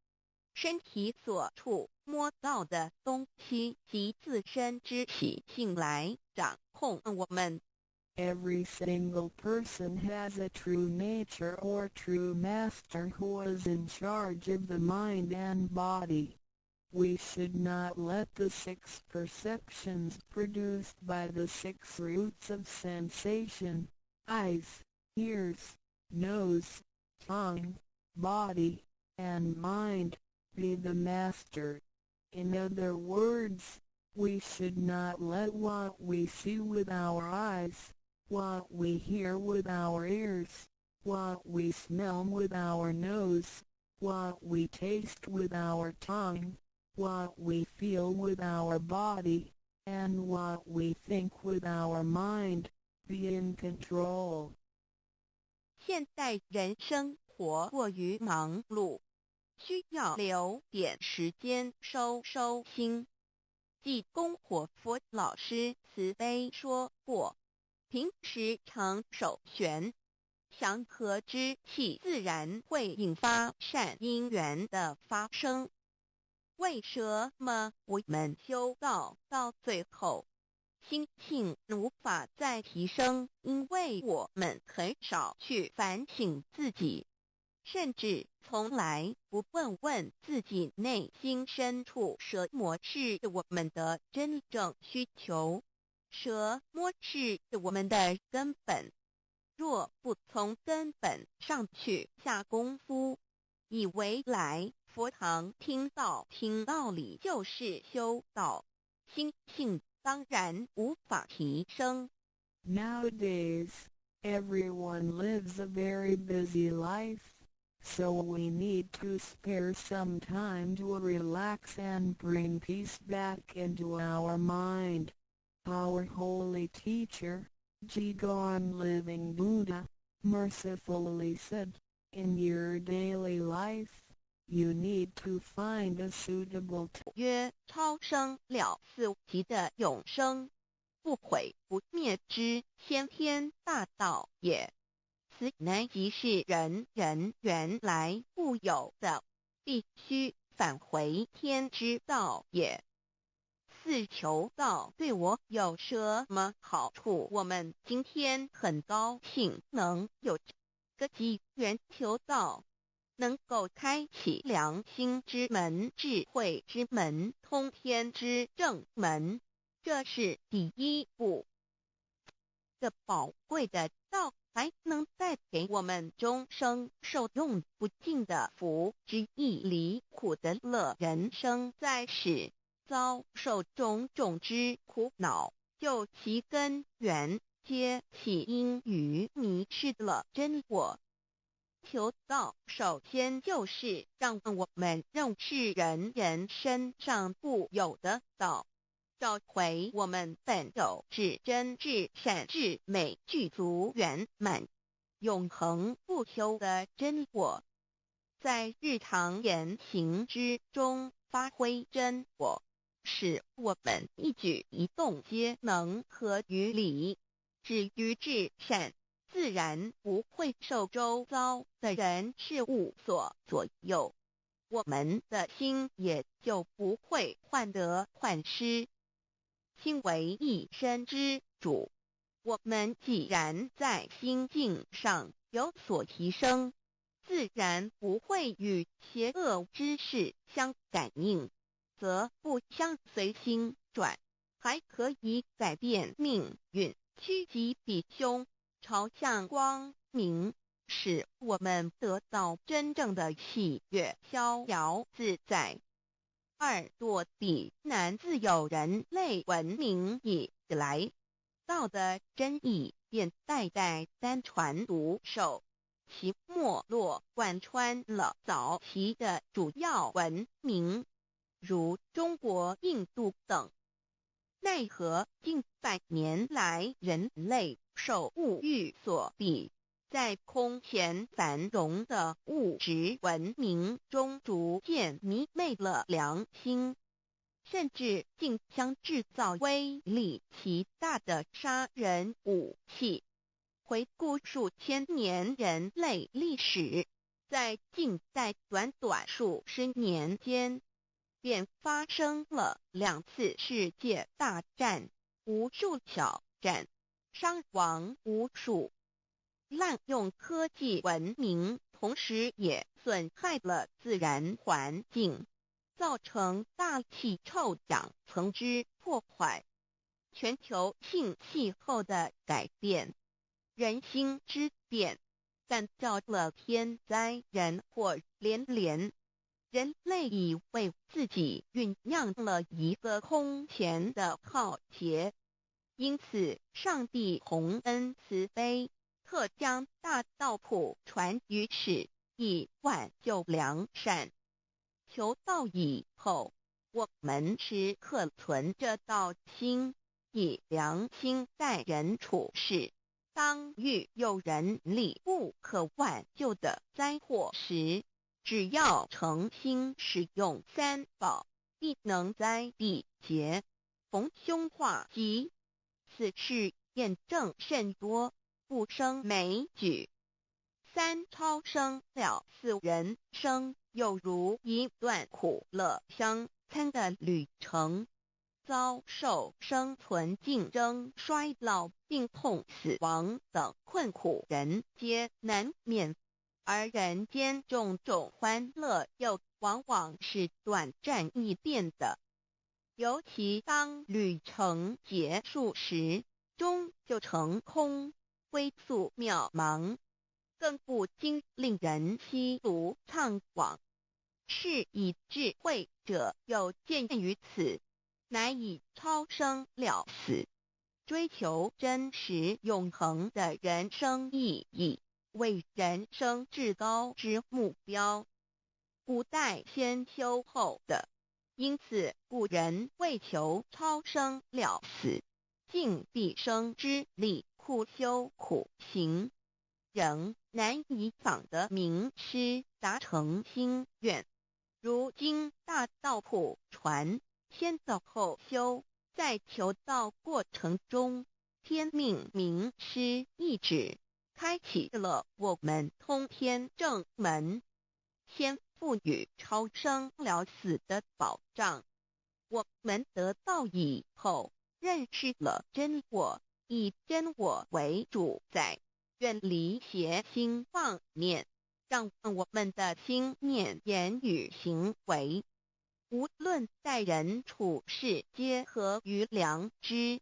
身体所触摸到的东西及自身之习性来掌控我们。Every single person has a true nature or true master who is in charge of the mind and body. We should not let the 6 perceptions produced by the 6 roots of sensation, eyes, ears, nose, tongue, body, and mind, be the master. In other words, we should not let what we see with our eyes, what we hear with our ears, what we smell with our nose, what we taste with our tongue, what we feel with our body, and what we think with our mind, be in control. 现代人生活过于忙碌，需要留点时间收心。济公活佛老师慈悲说过，平时常守玄，祥和之气自然会引发善因缘的发生。为什么我们修道到最后，心性无法再提升？因为我们很少去反省自己，甚至从来不问自己内心深处什么是我们的真正需求，什么是我们的根本。若不从根本上去下功夫，以为来佛堂听道理就是修道，心性当然无法提升。Nowadays, everyone lives a very busy life, so we need to spare some time to relax and bring peace back into our mind. Our holy teacher, Jigon Living Buddha, mercifully said, in your daily life, you need to find a suitable 曰超生了四极的永生，不毁不灭之先天大道也。此乃即是人原来固有的，必须返回天之道也。四求道对我有什么好处？我们今天很高兴能有这个机缘求道，能够开启良心之门、智慧之门、通天之正门，这是第一步。这宝贵的道还能带给我们终生受用不尽的福之益，离苦得乐。人生在世，遭受种种之苦恼，就其根源皆起因于迷失了真我。求道首先就是让我们认识人身上固有的道，找回我们本有至真至善至美具足圆满永恒不朽的真我，在日常言行之中发挥真我，使我们一举一动皆能合于理，止于至善，自然不会受周遭的人事物所左右，我们的心也就不会患得患失。心为一身之主，我们既然在心境上有所提升，自然不会与邪恶之事相感应，则不相随心转，还可以改变命运，趋吉避凶，朝向光明使我们得到真正的喜悦，逍遥自在。二，多地南自有人类文明以来，道的真义便代代单传独授，其没落贯穿了早期的主要文明，如中国、印度等。奈何近百年来，人类受物欲所逼，在空前繁荣的物质文明中逐渐迷昧了良心，甚至竟将制造威力极大的杀人武器。回顾数千年人类历史，在近代短短数十年间，便发生了2次世界大战，无数挑战，伤亡无数。滥用科技文明，同时也损害了自然环境，造成大气臭氧层之破坏，全球性气候的改变，人心之变，但造了天灾人祸连连。人类已为自己酝酿了一个空前的浩劫，因此上帝洪恩慈悲，特将大道谱传于世，以挽救良善。求道以后，我们时刻存着道心，以良心待人处事。当遇有人力不可挽救的灾祸时，只要诚心使用三宝，必能灾必劫，逢凶化吉。此事验证甚多，不胜枚举。3超生了4人生，有如一段苦乐相参的旅程，遭受生存竞争、衰老、病痛、死亡等困苦，人皆难免。而人间种种欢乐又往往是短暂易变的，尤其当旅程结束时，终就成空，归宿渺茫，更不禁令人凄毒怅惘。是以智慧者有鉴于此，乃以超生了死，追求真实永恒的人生意义为人生至高之目标，古代先修后的，因此古人为求超生了死，尽毕生之力苦修苦行，仍难以访得名师达成心愿。如今大道谱传，先道后修，在求道过程中，天命名师一指，开启了我们通天正门，先赋予超生了死的保障。我们得道以后，认识了真我，以真我为主宰，远离邪心妄念，让我们的心念、言语、行为，无论待人处事，皆合于良知。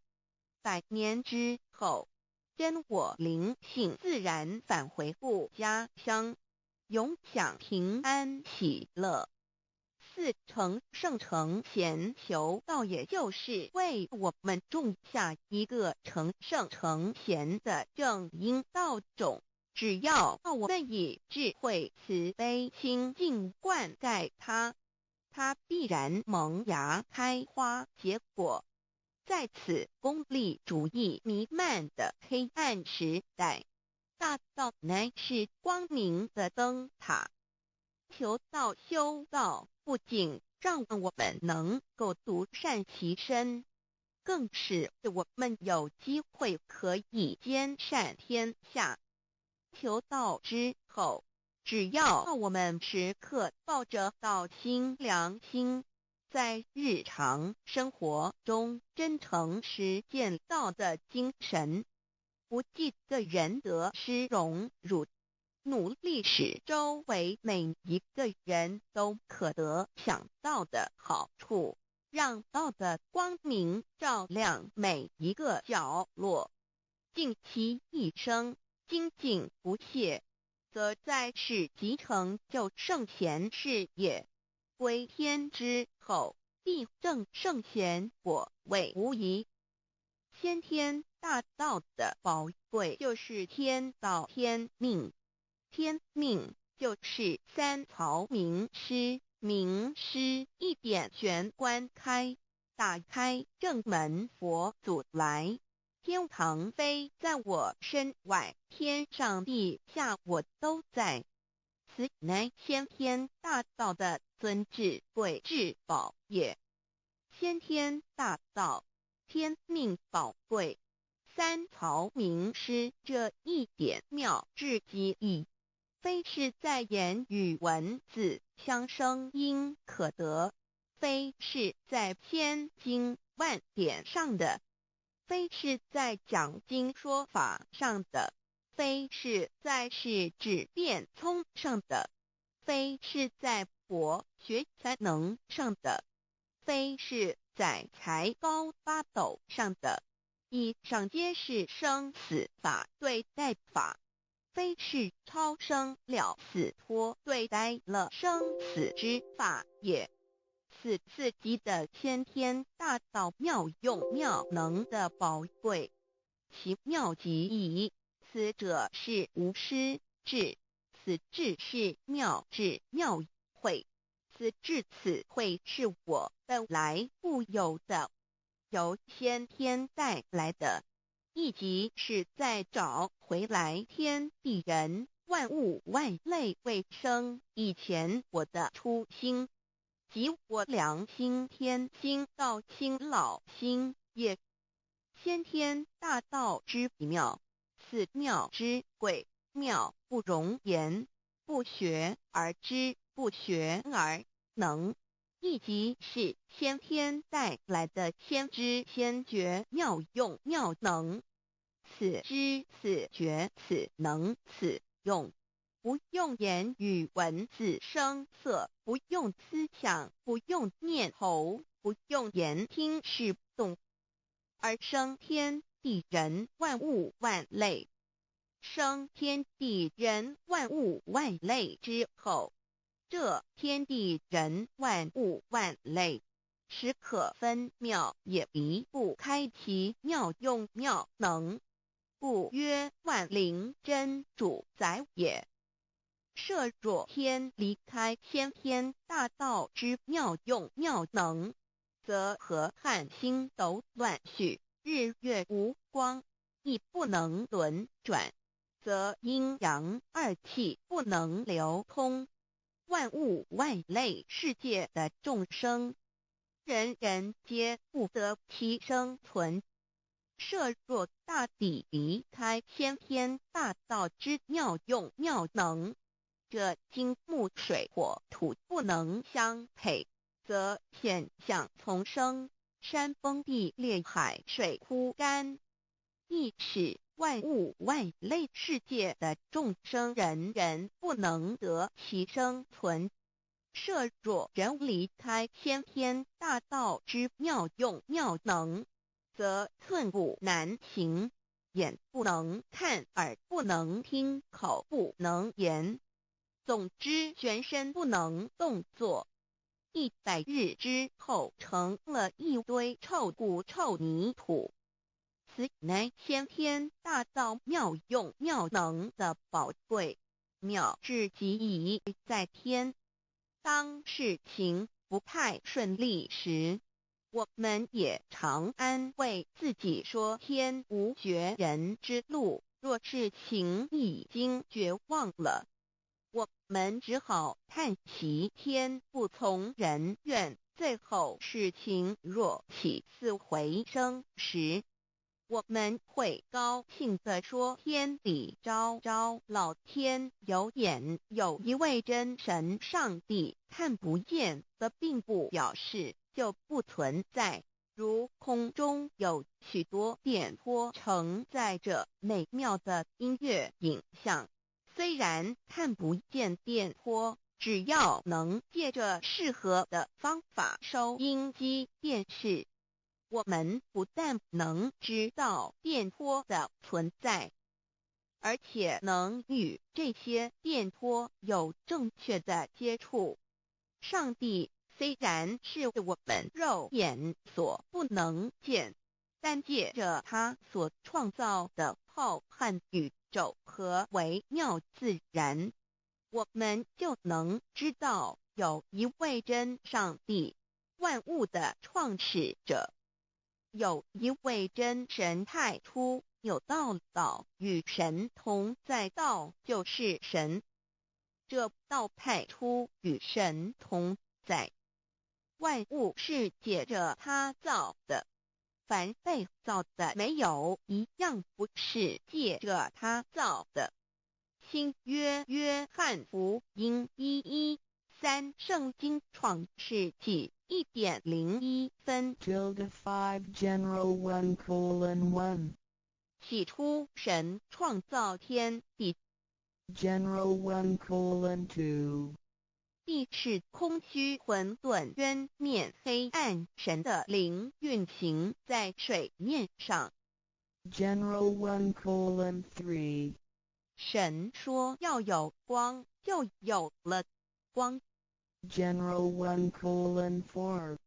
100年之后，真我灵性自然返回故家乡，永享平安喜乐。4成圣成贤求道，也就是为我们种下一个成圣成贤的正因道种。只要我们以智慧慈悲清净灌溉它，它必然萌芽开花结果。在此功利主义弥漫的黑暗时代，大道乃是光明的灯塔。求道修道，不仅让我们能够独善其身，更使我们有机会可以兼善天下。求道之后，只要我们时刻抱着道心、良心，在日常生活中真诚实践道的精神，不计个人得失荣辱，努力使周围每一个人都可得享到的好处，让道的光明照亮每一个角落，尽其一生精进不懈，则在世即成就圣贤事也。归天之后，必正圣贤果位无疑。先天大道的宝贵就是天道天命，天命就是三曹名师，名师一点玄关开，打开正门，佛祖来。天堂非在我身外，天上地下我都在。此乃先天大道的尊至贵至宝也。先天大道，天命宝贵，三曹名师这一点妙至极意，非是在言语文字相声音可得，非是在千经万典上的，非是在讲经说法上的，非是在世智辩聪上的，非是在博学才能上的，非是在才高八斗上的，以上皆是生死法对待法，非是超生了死脱对待了生死之法也。此次级的先天大道妙用妙能的宝贵，其妙极矣。此者是无师智，此智是妙智妙慧，此智此慧是我本来固有的，由先天带来的，亦即是在找回来天地人万物万类未生以前我的初心，即我良心天心道心老心也。先天大道之奇妙，此妙之贵，妙不容言，不学而知，不学而能，亦即是先天带来的先知先觉妙用妙能。此知此觉此能此用，不用言语文字声色，不用思想，不用念头，不用言听是动，而生天地人万物万类。生天地人万物万类之后，这天地人万物万类实可分妙，也离不开其妙用妙能，故曰万灵真主宰也。设若天离开先天大道之妙用妙能，则河汉星斗乱序，日月无光，亦不能轮转，则阴阳二气不能流通，万物万类世界的众生，人人皆不得其生存。设若大地离开先天大道之妙用妙能，这金木水火土不能相配，则现象丛生，山崩地裂，海水枯干，亦使万物万类世界的众生人人不能得其生存。设若人离开先天大道之妙用妙能，则寸步难行，眼不能看，耳不能听，口不能言，总之全身不能动作。100日之后，成了一堆臭骨臭泥土。此乃先天大道妙用妙能的宝贵，妙至极矣。在天当事情不太顺利时，我们也常安慰自己说天无绝人之路，若事情已经绝望了，我们只好叹息天不从人愿。最后事情若起死回生时，我们会高兴地说天理昭昭，老天有眼，有一位真神上帝看不见的并不表示就不存在，如空中有许多电波承载着美妙的音乐影像，虽然看不见电波，只要能借着适合的方法收音机电视，我们不但能知道电波的存在，而且能与这些电波有正确的接触。上帝虽然是我们肉眼所不能见，但借着他所创造的浩瀚宇宙和微妙自然，我们就能知道有一位真上帝，万物的创始者，有一位真神太初有道与神同在，道就是神，这道太初与神同在。万物是借着他造的，凡被造的没有一样不是借着他造的。新约约翰福音1:13，圣经创世纪1.01分。5 General 1:1 起初神创造天地。General 1:2地是空虚混沌渊面黑暗，神的灵运行在水面上。General 1:3神说要有光，就有了光。General 1:4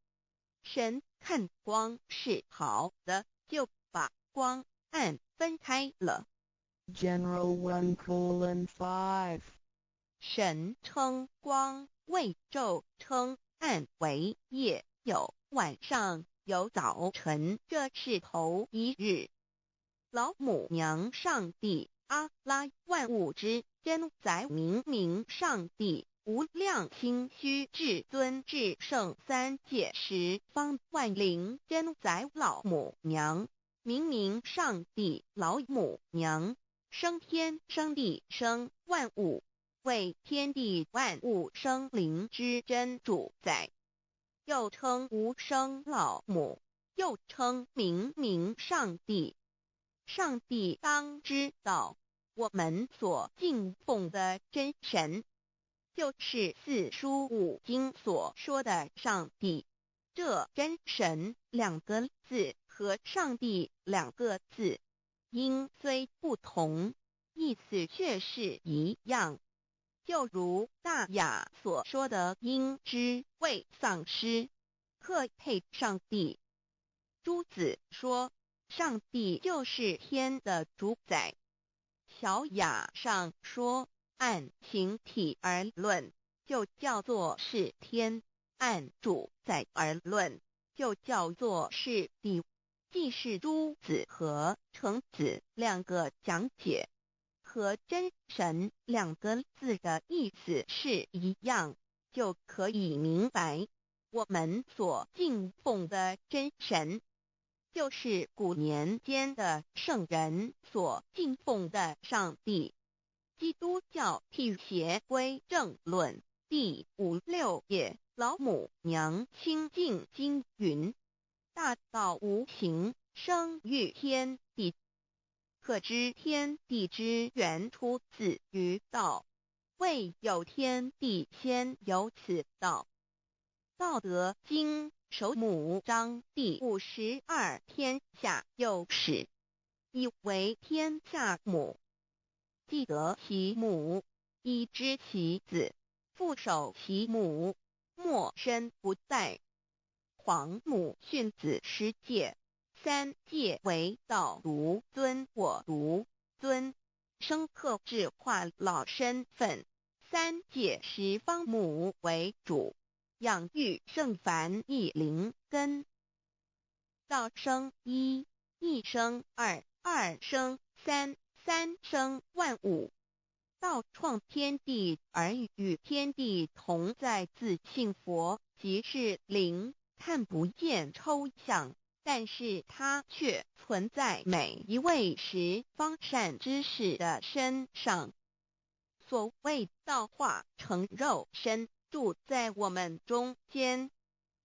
神看光是好的，就把光暗分开了。General 1:5神称光为昼，称暗为夜，有晚上，有早晨，这是头一日。老母娘上帝阿拉，万物之真宰明明上帝，无量清虚至尊至圣三界十方万灵真宰老母娘，明明上帝老母娘，生天生地生万物，为天地万物生灵之真主宰，又称无生老母，又称明明上帝。上帝当知道，我们所敬奉的真神，就是四书五经所说的上帝。这真神两个字和上帝两个字，音虽不同，意思却是一样。就如大雅所说的鹰之谓丧尸，鹤配上帝。朱子说上帝就是天的主宰。小雅上说按形体而论，就叫做是天；按主宰而论，就叫做是地。既是朱子和程子两个讲解，和真神两个字的意思是一样，就可以明白，我们所敬奉的真神，就是古年间的圣人所敬奉的上帝。基督教辟邪归正论第56页，老母娘清净经云：大道无形，生育天地。可知天地之源出自于道，未有天地，先有此道。道德经首母章第52，天下幼始，以为天下母。既得其母，以知其子，父守其母，莫身不在。皇母训子十戒，三戒为道如尊我如尊，生克制化老身份。三戒十方母为主，养育圣凡一灵根。道生一，一生二，二生三，三生万物。道创天地而与天地同在，自性佛，即是灵，看不见抽象，但是它却存在每一位十方善知识的身上。所谓道化成肉身，住在我们中间。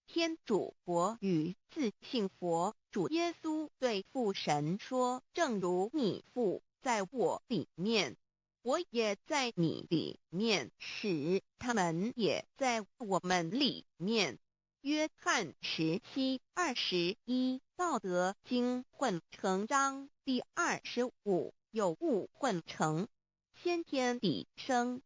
天主佛与自性佛主耶稣对父神说：正如你父在我里面，我也在你里面，使他们也在我们里面。约翰17:21，道德经混成章第25有物混成，先天地生，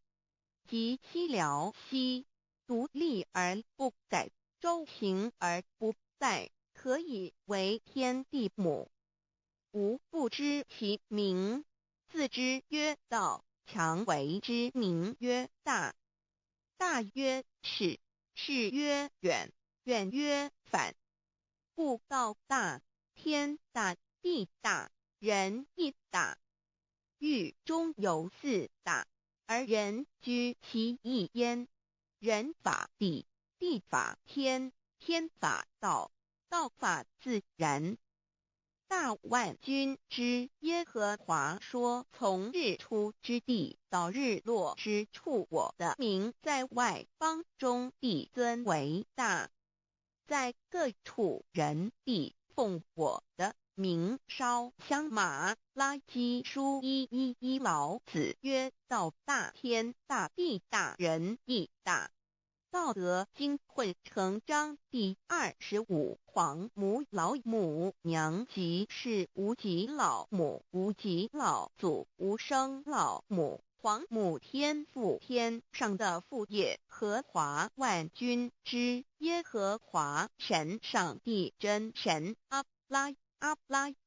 即西辽兮，独立而不改，周行而不殆，可以为天地母。吾不知其名，自之曰道，强为之名曰大。大曰始，始曰远，远曰反。故道大，天大，地大，人亦大。欲中有四大，而人居其一焉。人法地，地法天，天法道，道法自然。大万军之耶和华说，从日出之地到日落之处，我的名在外邦中必尊为大。在各处人必奉我的名烧香马拉基书1:1老子曰：道大，天大，地大，人亦大。道德经混成章第25。黄母老母娘即是无极老母，无极老祖，无生老母。黄母天父，天上的父也，和华万军之耶和华神，上帝真神，阿拉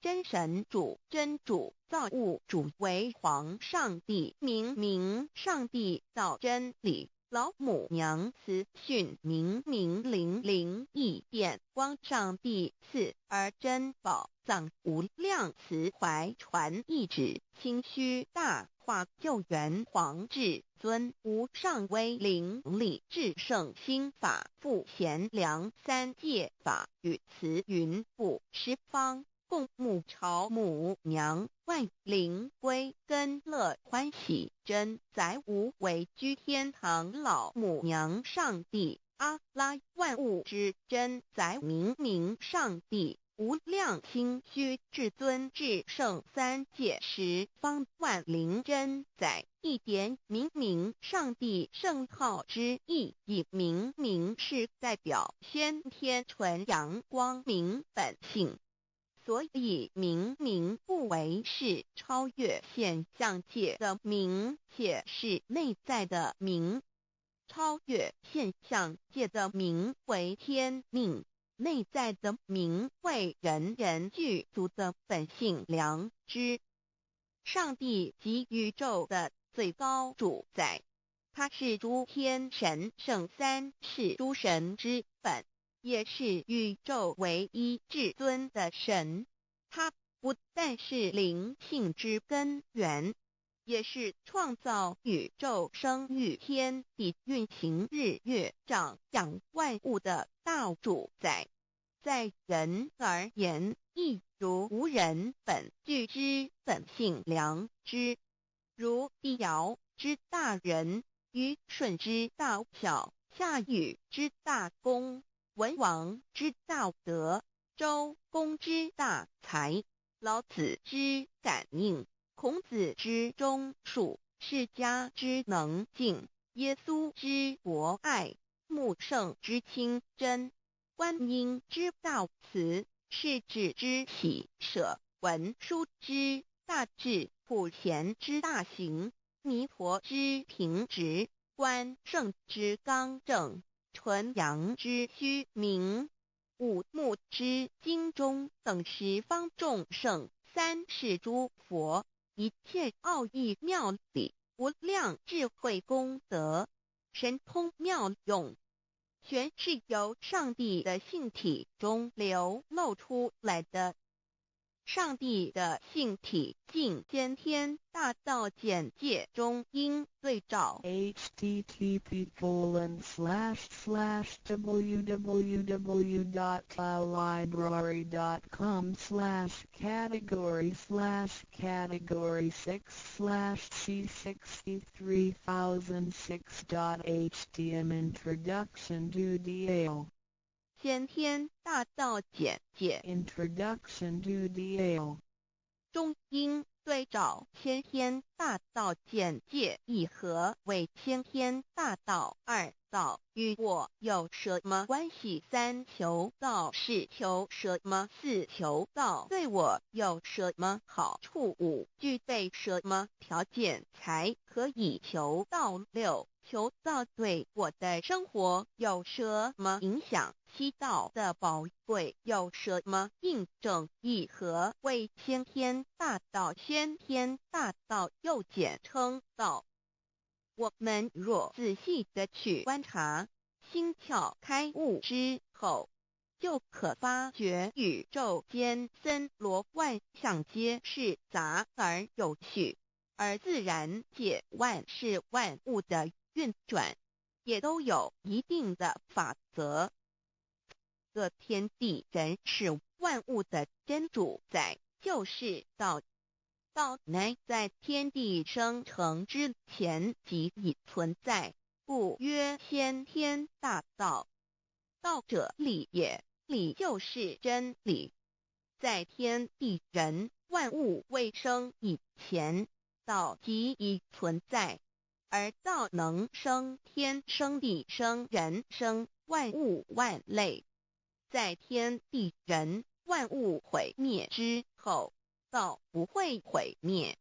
真神主，真主，造物主，为皇上帝，明上帝造真理。老母娘慈训明灵异变光，上帝赐而珍宝藏无量慈怀传一旨，清虚大化救援皇至尊无上威灵力至圣心法复贤良三界法与慈云布十方共沐朝母娘，万灵归根乐欢喜，真载无为居天堂老母娘上帝，阿拉万物之真载明上帝，无量清虚至尊至圣三界十方万灵真载，一点明上帝圣号之意义，明是代表先天纯阳光明本性。所以明不为是超越现象界的明，且是内在的明。超越现象界的明为天命，内在的明为人具足的本性良知。上帝即宇宙的最高主宰，他是诸天神圣三世诸神之本，也是宇宙唯一至尊的神。他不但是灵性之根源，也是创造宇宙生育天地运行日月长养万物的大主宰。在人而言，亦如无人本具之本性良知，如帝尧之大仁，虞舜之大巧，夏禹之大功，文王之大德，周公之大才，老子之感应，孔子之忠恕，释迦之能静，耶稣之博爱，穆圣之清真，观音之大慈，世子之喜舍，文殊之大智，普贤之大行，弥陀之平直，关圣之刚正，纯阳之虚明，五目之精中等十方众圣，三世诸佛，一切奥义妙理，无量智慧功德，神通妙用，全是由上帝的性体中流露出来的。上帝的性体尽先天大道简介中应对照 http://www.cloudlibrary.com/category/C63006.htm Introduction to DL 先天大道简介 Introduction to DL 中应对照先天大道简介一何为先天大道？二道与我有什么关系？三求道是求什么？四求道对我有什么好处？五具备什么条件才可以求道？六求道对我的生活有什么影响？七道的宝贵有什么印证？一何为先天大道？先天大道又简称道。我们若仔细的去观察，心窍开悟之后，就可发觉宇宙间森罗万象皆是杂而有序，而自然界万事万物的运转也都有一定的法则。这天地人是万物的真主宰，就是道。道乃在天地生成之前即已存在，故曰先天大道。道者理也，理就是真理。在天地人万物未生以前，道即已存在，而道能生天、生地、生人、生万物万类。在天地人万物毁灭之后，道不会毁灭。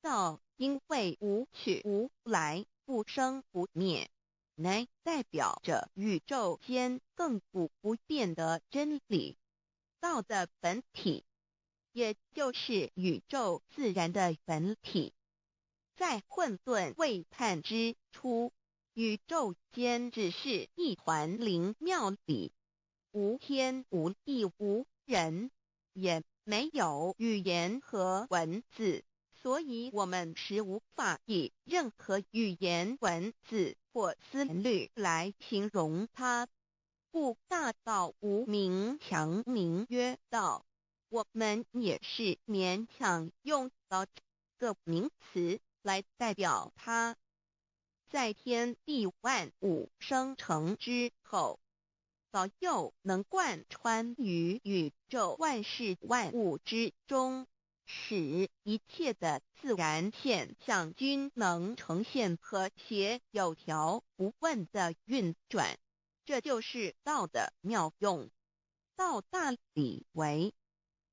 道因为无去无来，不生不灭，乃代表着宇宙间亘古不变的真理。道的本体，也就是宇宙自然的本体。在混沌未判之初，宇宙间只是一团灵妙理，无天无地无人，也没有语言和文字，所以我们是无法以任何语言文字或思虑来形容它。故大道无名强名曰道，我们也是勉强用到这个名词来代表它。在天地万物生成之后，道又能贯穿于宇宙万事万物之中，使一切的自然现象均能呈现和谐有条不紊的运转。这就是道的妙用。道大理为，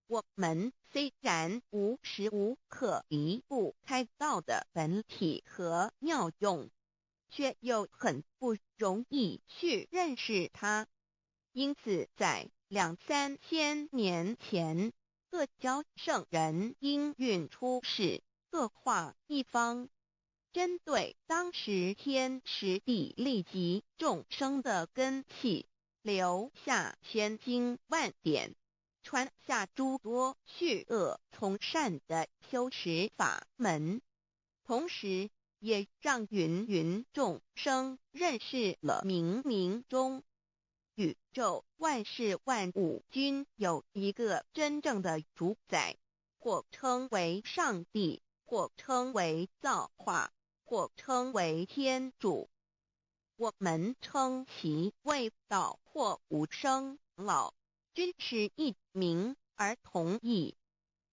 我们虽然无时无刻离不开道的本体和妙用，却又很不容易去认识它。因此在2、3千年前，各教圣人应运出世，各化一方，针对当时天时地利及众生的根器，留下千经万典，传下诸多去恶从善的修持法门，同时也让芸芸众生认识了冥冥中宇宙万事万物均有一个真正的主宰，或称为上帝，或称为造化，或称为天主。我们称其为道或无生老，均是一名而同义。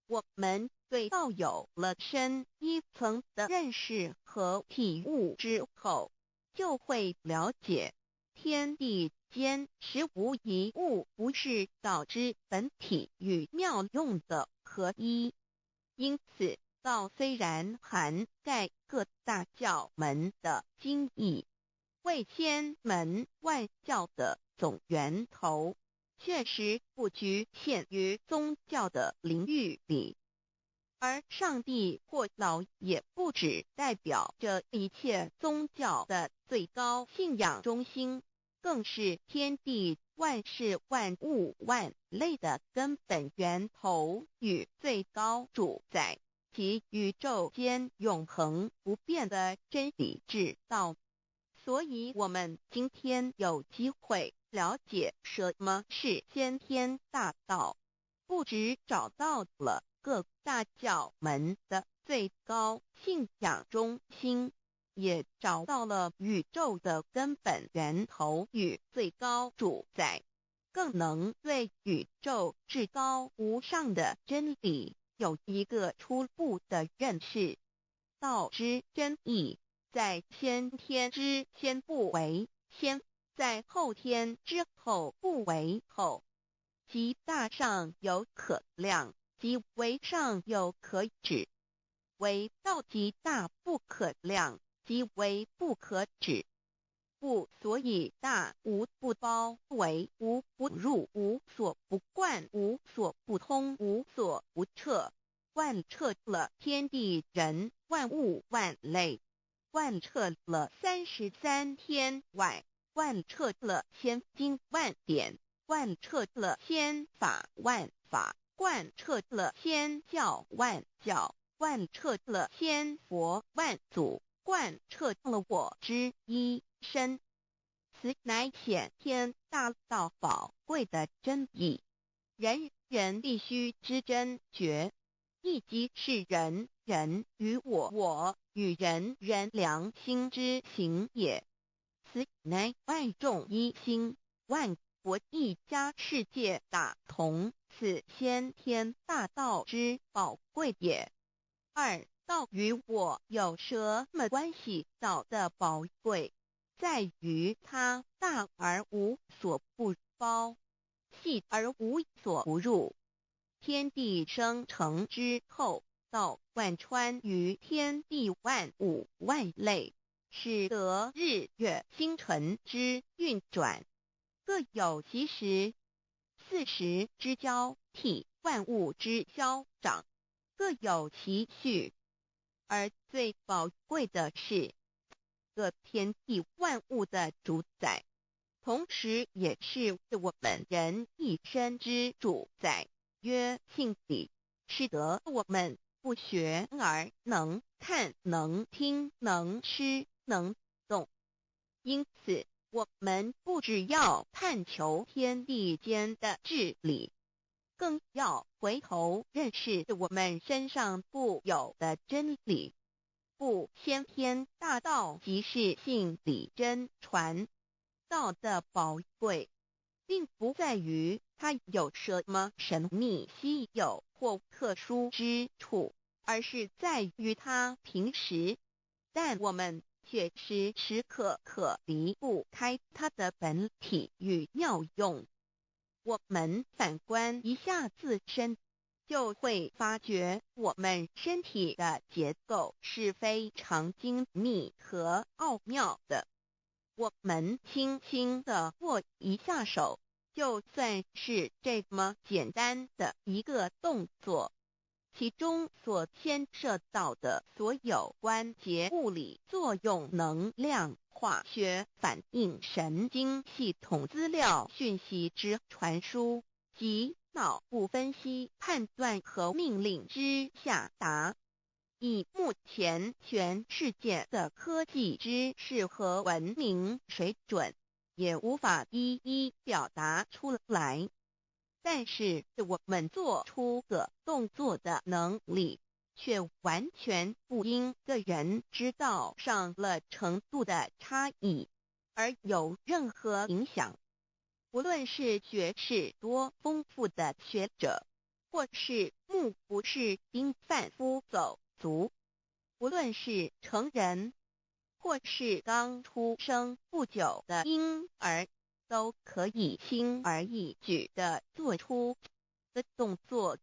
我们对道有了深一层的认识和体悟之后，就会了解天地间实无一物不是道之本体与妙用的合一。因此道虽然涵盖各大教门的经义，为千门万教的总源头，确实不局限于宗教的领域里。而上帝或老也不只代表着一切宗教的最高信仰中心，更是天地万事万物万类的根本源头与最高主宰，及宇宙间永恒不变的真理之道。所以我们今天有机会了解什么是先天大道，不只找到了各大教门的最高信仰中心，也找到了宇宙的根本源头与最高主宰，更能对宇宙至高无上的真理有一个初步的认识。道之真义，在先天之先不为先，在后天之后不为后。即大上有可量，即为上有可止。为道即大不可量，即为不可止。不所以大，无不包围，无不入，无所不贯，无所不通，无所不彻。贯彻了天地人万物万类，贯彻了33天外，贯彻了千经万典，贯彻了千法万法，贯彻了千教万教，贯彻了千佛万祖，贯彻了我之一身。此乃显天大道宝贵的真义，人人必须知真觉，亦即是人人与我，我与人人良心之行也。此乃万众一心，万国一家，世界大同，此先天大道之宝贵也。二，道与我有什么关系？道的宝贵在于它大而无所不包，细而无所不入。天地生成之后，道贯穿于天地万物万类，使得日月星辰之运转各有其时，4时之交替，万物之消长各有其序。而最宝贵的是各天地万物的主宰，同时也是我们人一生之主宰，曰性理，使得我们不学而能看，能听，能吃，能动。因此我们不只要探求天地间的治理，更要回头认识我们身上固有的真理。不，先天大道即是性理真传。道的宝贵并不在于它有什么神秘稀有或特殊之处，而是在于它平时，但我们却时时刻刻离不开它的本体与妙用。我们反观一下自身，就会发觉我们身体的结构是非常精密和奥妙的。我们轻轻地握一下手，就算是这么简单的一个动作，其中所牵涉到的所有关节物理作用、能量、化学反应、神经系统资料讯息之传输及脑部分析、判断和命令之下达，以目前全世界的科技知识和文明水准，也无法一一表达出来。但是我们做出个动作的能力，却完全不因个人知道上了程度的差异而有任何影响。无论是学识多丰富的学者，或是目不识丁贩夫走卒，无论是成人，或是刚出生不久的婴儿，都可以轻而易举地做出的动作。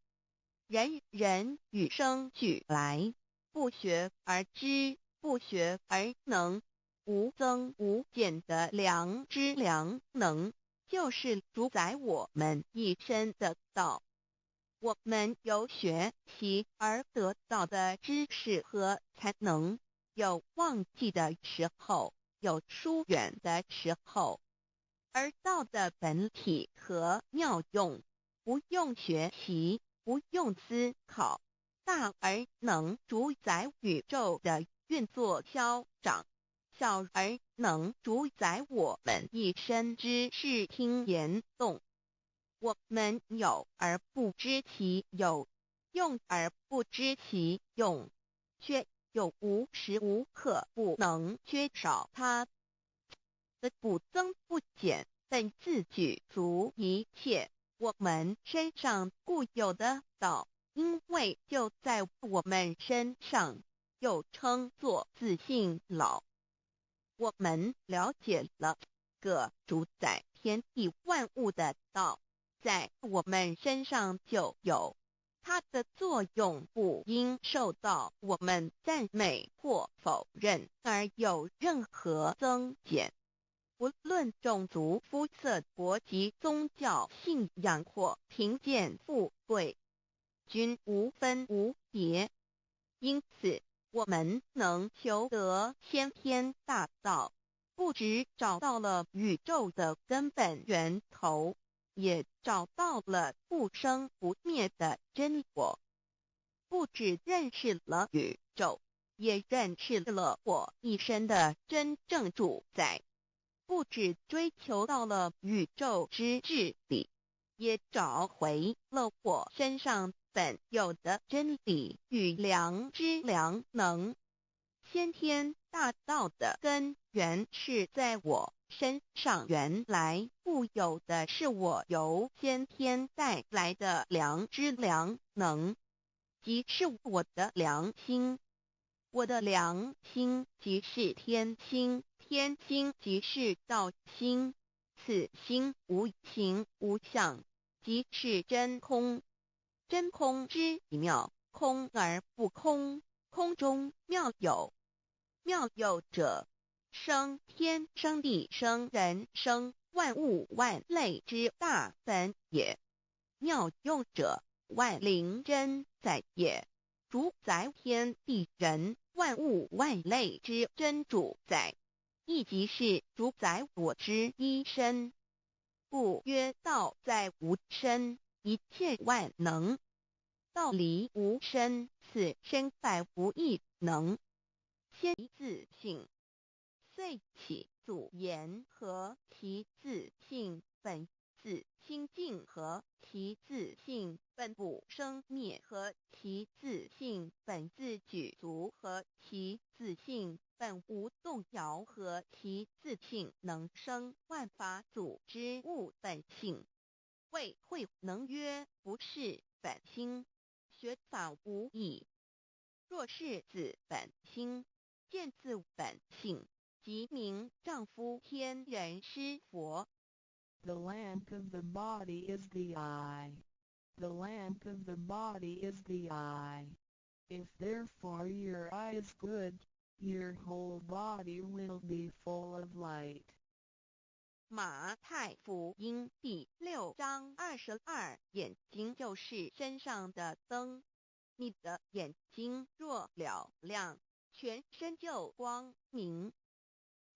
人人与生俱来，不学而知，不学而能，无增无减的良知良能，就是主宰我们一生的道。我们有学习而得到的知识和才能，有忘记的时候，有疏远的时候，而道的本体和妙用，不用学习，不用思考，大而能主宰宇宙的运作消长，小而能主宰我们一生之视听言动。我们有而不知其有，用而不知其用，却又无时无刻不能缺少它的不增不减，但自具足一切。我们身上固有的道，因为就在我们身上，又称作自性老。我们了解了个主宰天地万物的道，在我们身上就有，它的作用不应受到我们赞美或否认而有任何增减。无论种族、肤色、国籍、宗教、信仰或贫贱富贵，均无分无别。因此，我们能求得先天大道，不只找到了宇宙的根本源头，也找到了不生不灭的真我。不只认识了宇宙，也认识了我一生的真正主宰。不只追求到了宇宙之治理，也找回了我身上本有的真理与良知良能。先天大道的根源是在我身上，原来固有的是我由先天带来的良知良能，即是我的良心。我的良心即是天心，天心即是道心，此心无形无相，即是真空。真空之妙，空而不空，空中妙有。妙有者，生天生地生人生万物万类之大本也。妙用者，万灵真在也，主宰天地人万物万类之真主宰，亦即是主宰我之一身。故曰道在无身，一切万能；道离无身，此身在无一能。先自性，遂起祖言和其自性本自清净和其自性本不生灭和其自性本自举足和其自性本无动摇和其自性能生万法组之物本性。谓慧能曰不是本心，学法无益。若是自本心，见自本性，即名丈夫天人师佛。The lamp of the body is the eye. The lamp of the body is the eye. If therefore your eye is good, your whole body will be full of light. 马太福音第6章22，眼睛就是身上的灯。你的眼睛若了亮，全身就光明。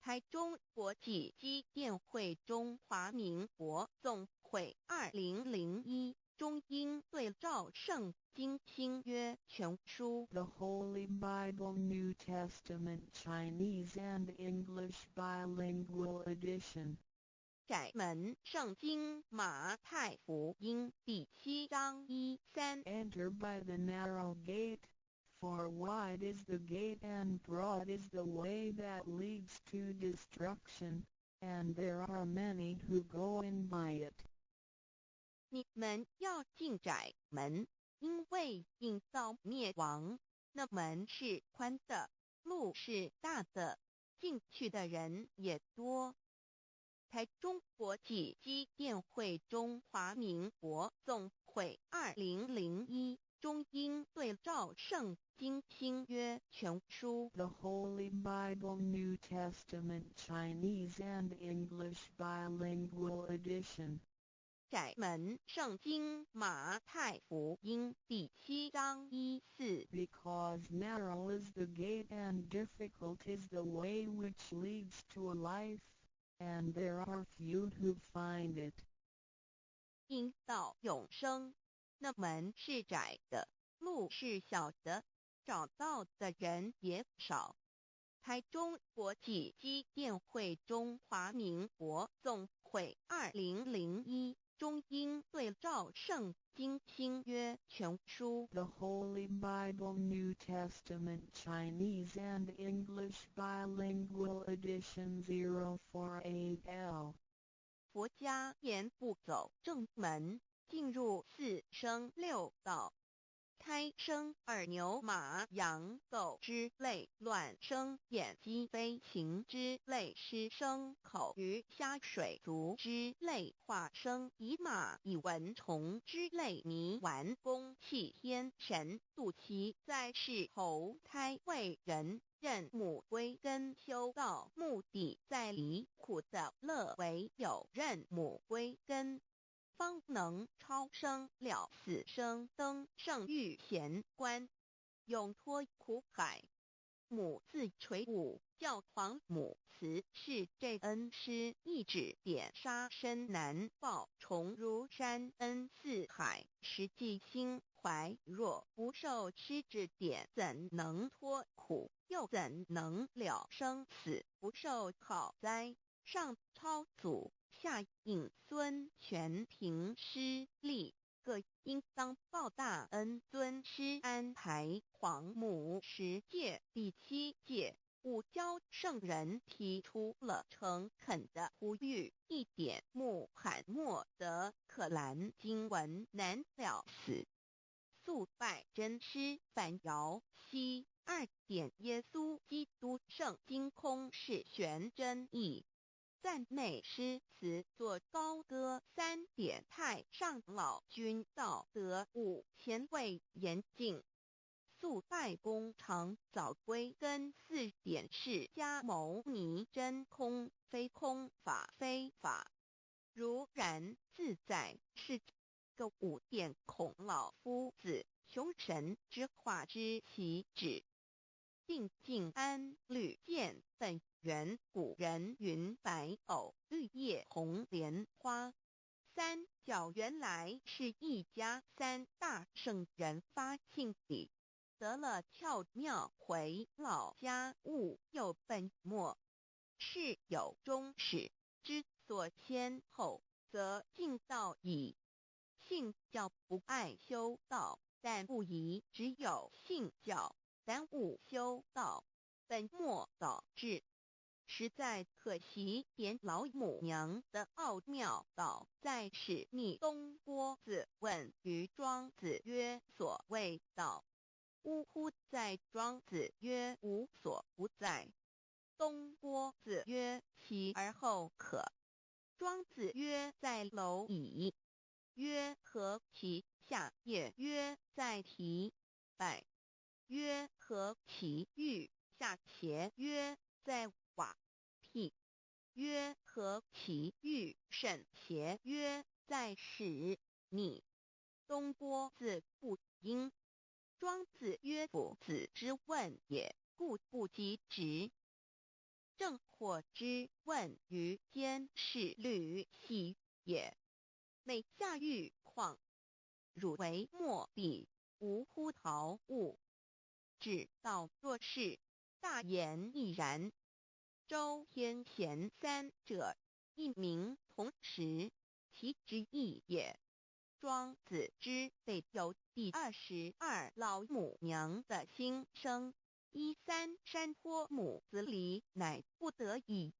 台中国际机电会中华民国总会2001中英对照圣经新约全书 The Holy Bible New Testament Chinese and English Bilingual Edition. 窄门圣经马太福音第7章1-3 Enter by the narrow gate, for wide is the gate and broad is the way that leads to destruction, and there are many who go in by it. 你们要进窄门，因为引到灭亡。那门是宽的，路是大的，进去的人也多。台中国际机电会中华民国总会2001中英对照圣经新约全书 The Holy Bible New Testament Chinese and English Bilingual Edition. 窄门圣经马太福音第7章1-4 Because narrow is the gate and difficult is the way which leads to life, and there are few who find it. 因到永生，那门是窄的，路是小的，找到的人也少。台中国际机电会中华民国总会2001中英对照圣经新约全书 The Holy Bible New Testament Chinese and English Bilingual Edition 048L. 佛家言不走正门，进入四生六道。胎生二牛马羊狗之类，卵生眼鸡飞禽之类，狮生口鱼虾水族之类，化生以马以蚊虫之类，泥丸公气天神度其在世投胎为人，任母归根修道，目的在离苦的乐为有，任母归根方能超生了死生，登圣域贤官，永脱苦海。母自垂武，教皇母慈是这恩师，一指点杀身难报，重如山恩似海，实际心怀若不受师指点，怎能脱苦？又怎能了生死？不受好哉！上超祖，下应孙权凭师力，各应当报大恩。尊师安排皇母10诫，第7诫，武教圣人提出了诚恳的呼吁，一点穆罕默德可兰经文难了死。肃拜真师反摇西2点，耶稣基督圣经空是玄真义。赞美诗词作高歌3点，太上老君道德5，前卫严谨。肃拜功常早归根4点，释迦牟尼真空，非空法非法，如然自在，是个5点，孔老夫子求神之化之其旨。定静安律见本源，古人云白藕绿叶红莲花。三角原来是一家3大圣人发庆礼，得了窍妙，回老家务又本末，事有终始，之所先后，则敬道矣。信教不爱修道，但不宜只有信教耽误修道，本末倒置，实在可惜。点老母娘的奥妙道在使逆东郭子问于庄子曰：所谓道，呜呼！在庄子曰：无所不在。东郭子曰：其而后可？庄子曰：在蝼蚁。曰：何其下也？曰：在蹄。百。曰：何其欲？下且？曰：在瓦辟。曰：何其欲？甚且？曰：在屎。逆。东郭子不应。庄子曰：夫子之问也，故不及直。正或之问于监视律系也。每下狱况，汝为莫必，无乎陶物。只道若是，大言亦然。周天贤3者，一名同时，其之义也。庄子之备有第22老母娘的心声，13山坡母子礼，乃不得已。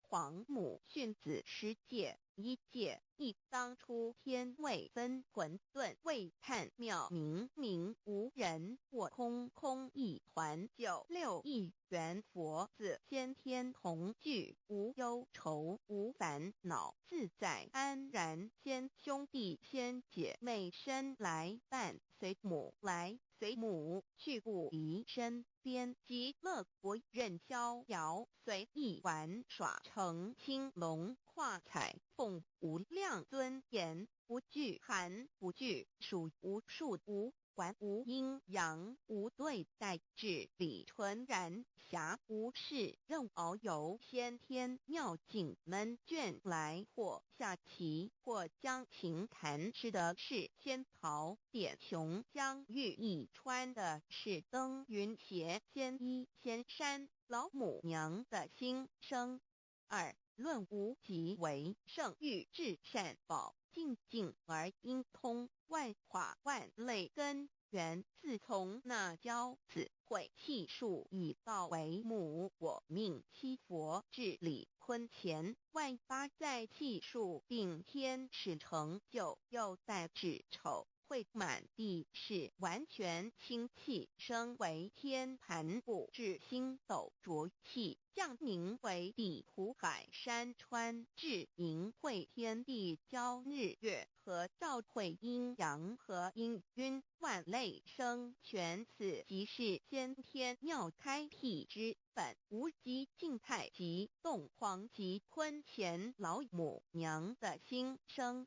皇母训子10诫，1诫，亦当初天未分，混沌未探，妙明明无人，我空空一团。9六一元佛子，先天同具，无忧愁，无烦恼，自在安然。先兄弟先姐妹生来伴，随母来随母去，不离身边。极乐国任逍遥，随意玩耍，成青龙画彩凤，无量尊严，不惧寒不惧暑，无数无管，无阴阳，无对待，至理纯然，暇无事任遨游。先天妙境门卷来，或下棋，或将琴弹，吃的是仙桃点琼浆玉一穿的是登云鞋，仙衣仙山。老母娘的心声。2论无极为圣域，至善宝，静静而应通，万法万类根源，自从那教子会气数以道为母，我命七佛治理坤乾，万八在气数并天使成就，又在指丑会满地是完全清气，升为天盘部，至星斗浊气，降凝为地湖海山川，至凝会天地交日月和照会阴阳和阴晕万类生全，此即是先天妙开辟之本，无极静态及动黄及坤乾老母娘的心生。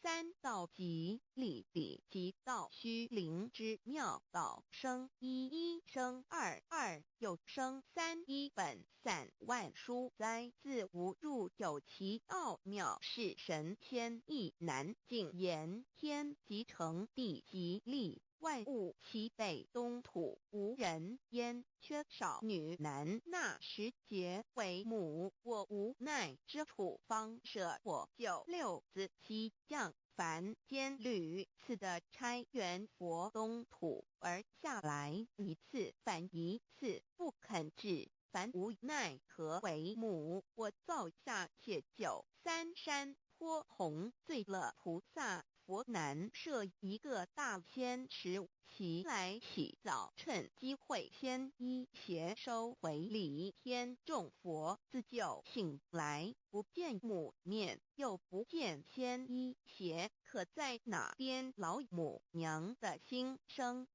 三道即理即道虚灵之妙道生一生二又生三，一本散万殊哉，自无入有其奥妙，是神天意难尽言。天即成，地即立，万物其北东土，无人焉，缺少女男，纳时节为母，我无奈之处，方舍我9子7将。凡间屡次的差援佛东土而下来一次反一次不肯至，凡无奈何为母，我造下且93山坡红最乐菩萨佛南设一个大仙池，其来洗澡，趁机会先一邪收回礼，天众佛自就醒来，不见母面，又不见先一邪，可在哪边老母娘的心生？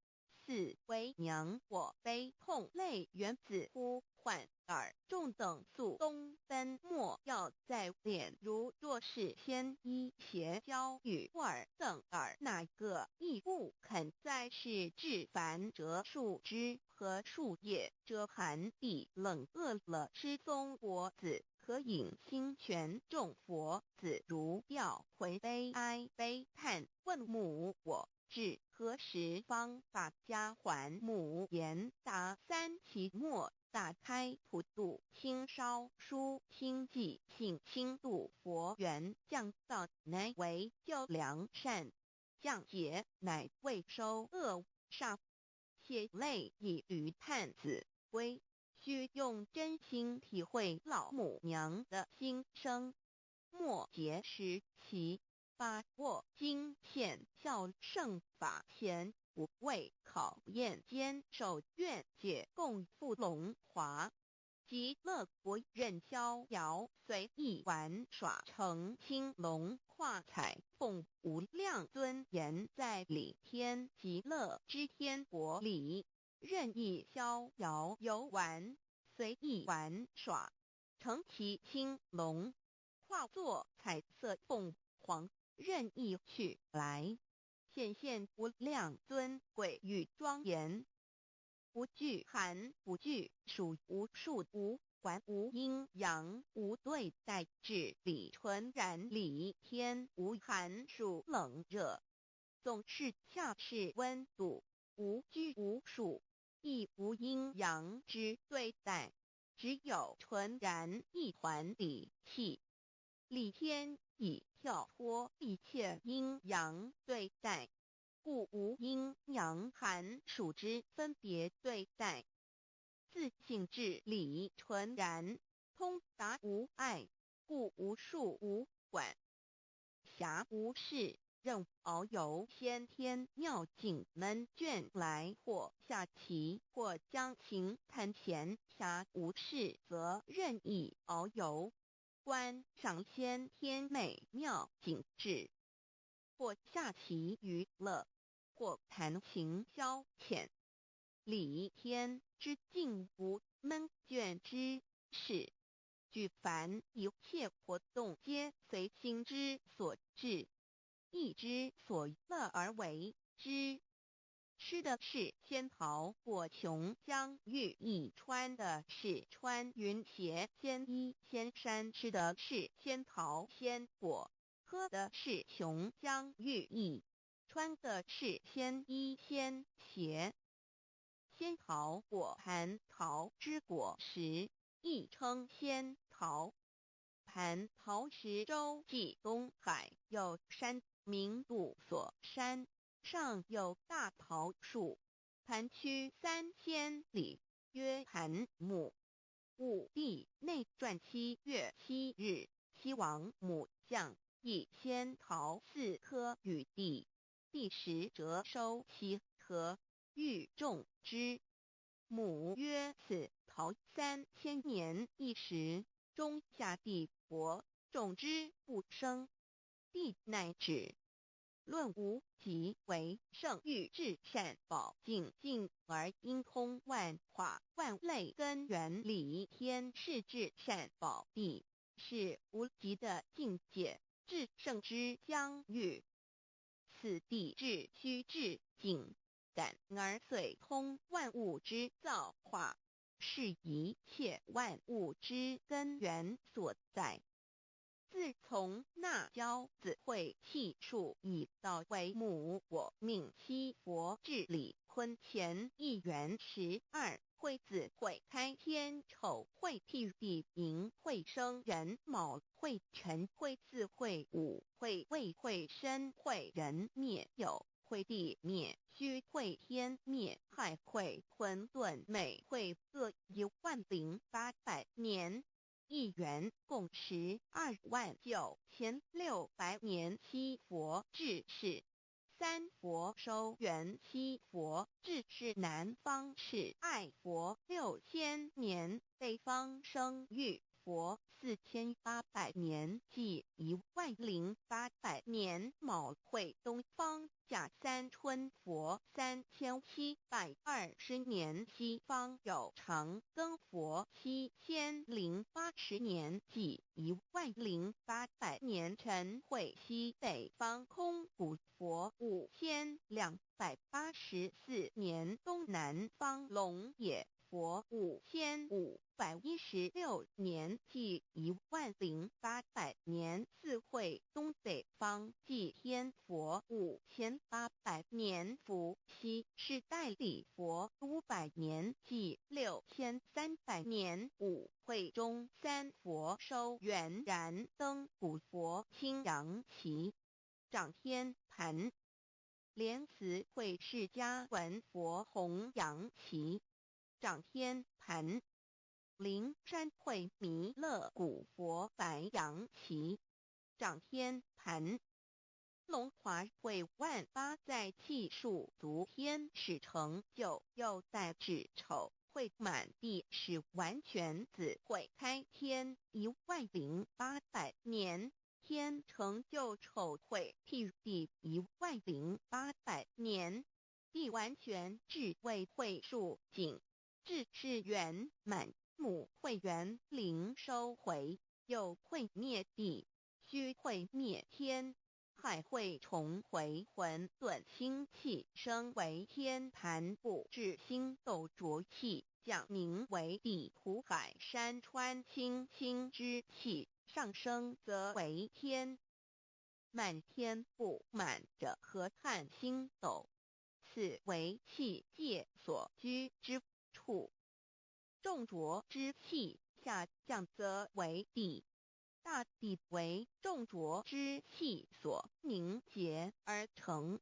四为娘我悲痛泪原子呼唤耳众等速东奔，莫要在脸，如若是先一邪教与尔等耳，哪个亦不肯在世至凡折树枝和树叶，遮寒地冷饿了吃松果子，可饮清泉，众佛子如调回悲哀悲叹，问母我至何时方把家还母？言答三期末，打开普渡清烧书清寂性清度佛缘，降道乃为救良善，降劫乃为收恶煞，血泪以于叹子归，须用真心体会老母娘的心声。末节时期，把握经现效圣法前，不畏考验，坚守愿解，共赴龙华极乐国，任逍遥随意玩耍，乘青龙化彩凤，无量尊严在里天极乐之天国里，任意逍遥游玩，随意玩耍，乘其青龙，化作彩色凤凰，任意去来，显现无量尊贵与庄严，不惧寒，不惧暑，无数无还，无阴阳，无对待，至理纯然理天，无寒暑冷热，总是恰是温度，无拘无束，亦无阴阳之对待，只有纯然一环理气。理天以跳脱一切阴阳对待，故无阴阳寒暑之分别对待，自性至理纯然，通达无碍，故无数无管辖无事，任遨游先天妙境，能卷来或下棋，或将琴弹弦，暇无事则任意遨游，观赏先天美妙景致，或下棋娱乐，或弹琴消遣。理天之境无闷倦之事，举凡一切活动，皆随心之所至，意之所乐而为之。吃的是仙桃果琼浆玉液，穿的是穿云鞋仙衣仙衫，吃的是仙桃仙果，喝的是琼浆玉液，穿的是仙衣仙鞋。仙桃果蟠桃之果实，亦称仙桃。蟠桃实洲际东海有山，名度所山，上有大桃树，盘曲3千里，曰盘木。武帝内传7月7日，西王母降，以仙桃4颗与帝。第10折收其禾，欲种之。母曰：此陶3000年一时，中夏地薄，种之不生。帝乃止。论无极为圣域至善宝净尽而因空万化万类根源理天是至善宝地，是无极的境界，至圣之疆域。此地至虚至静，感而遂通万物之造化，是一切万物之根源所在。自从那骄子会气数以道为母，我命七佛治理坤乾一元12，会子会开天丑会辟地寅会生人卯会辰会巳会午会未会申会人灭酉会地灭戌会天灭亥会混沌每会各10800年。一元共129600年。七佛治世。三佛收元七佛治世南方是爱佛6000年，北方生玉佛4800年，即10800年。卯会东方甲三春佛3720年，西方有长庚佛7080年，即10800年。辰会西北方空谷佛5284年，东南方龙野佛5516年，即10800年。四会东北方祭天佛5800年，伏羲是代理佛500年，即6300年。五会中三佛收元燃灯古佛青阳旗，掌天盘。莲慈会释迦文佛红阳旗，掌天盘。灵山会弥勒古佛白阳旗，掌天盘。龙华会万八在气数足天使成就，又在指丑会满地使完全子会开天10800年，天成就丑会辟地10800年，地完全至为会数尽，至是圆满。母会元灵收回，又会灭地，戌会灭天，亥会重回混沌星气，生为天盘部至星斗浊气，降名为地土海山川清清之气，上升则为天。满天不满者何叹星斗，此为气界所居之处。重浊之气下降则为地，大地为重浊之气所凝结而成，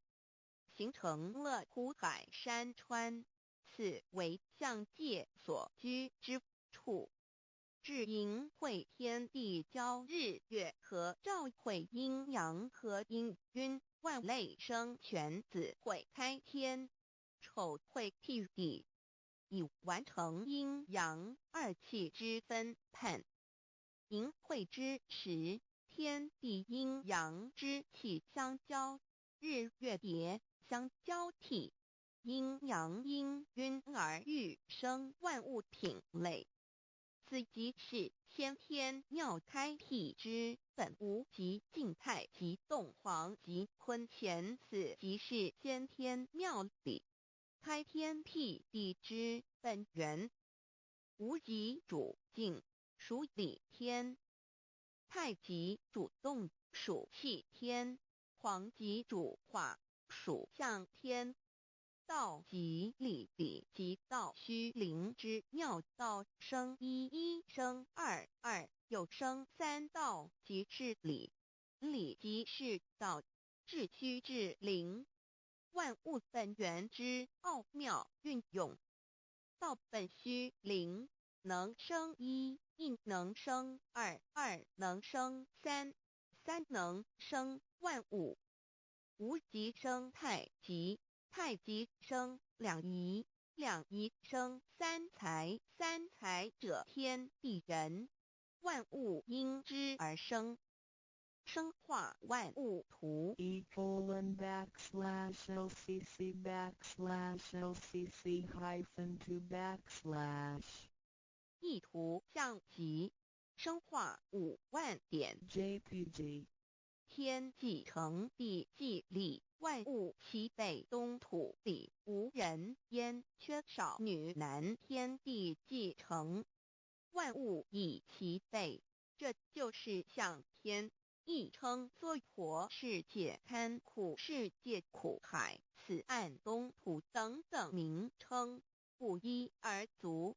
形成了土海山川，此为象界所居之处。至寅会天地交日月和照会阴阳和阴晕，万类生全子会开天，丑会辟地，以完成阴阳二气之分判。寅会之时，天地阴阳之气相交，日月叠相交替，阴阳阴晕而欲生万物品类。此即是先天妙开辟之本无极静态及动黄及坤乾，此即是先天妙理开天辟地之本源。无极主静，属理天；太极主动，属气天；黄极主化，属象天。道即理理即道虚灵之妙道，生一一生二二，又生三道，即是理。理即是道，至虚至灵，万物本源之奥妙运用。道本虚灵，能生一，一能生二，二能生三，三能生万物。无极生太极，太极生两仪，两仪生三才，三才者天地人，万物因之而生。生化万物图。://LCC_LCC_2 意图象棋，生化5万点。JPG 天既成地既立，万物齐备，东土里无人烟，缺少女男，天地既成，万物以齐备。这就是象天，亦称娑婆世界、堪苦世界、苦海、此岸、东土等等名称，不一而足。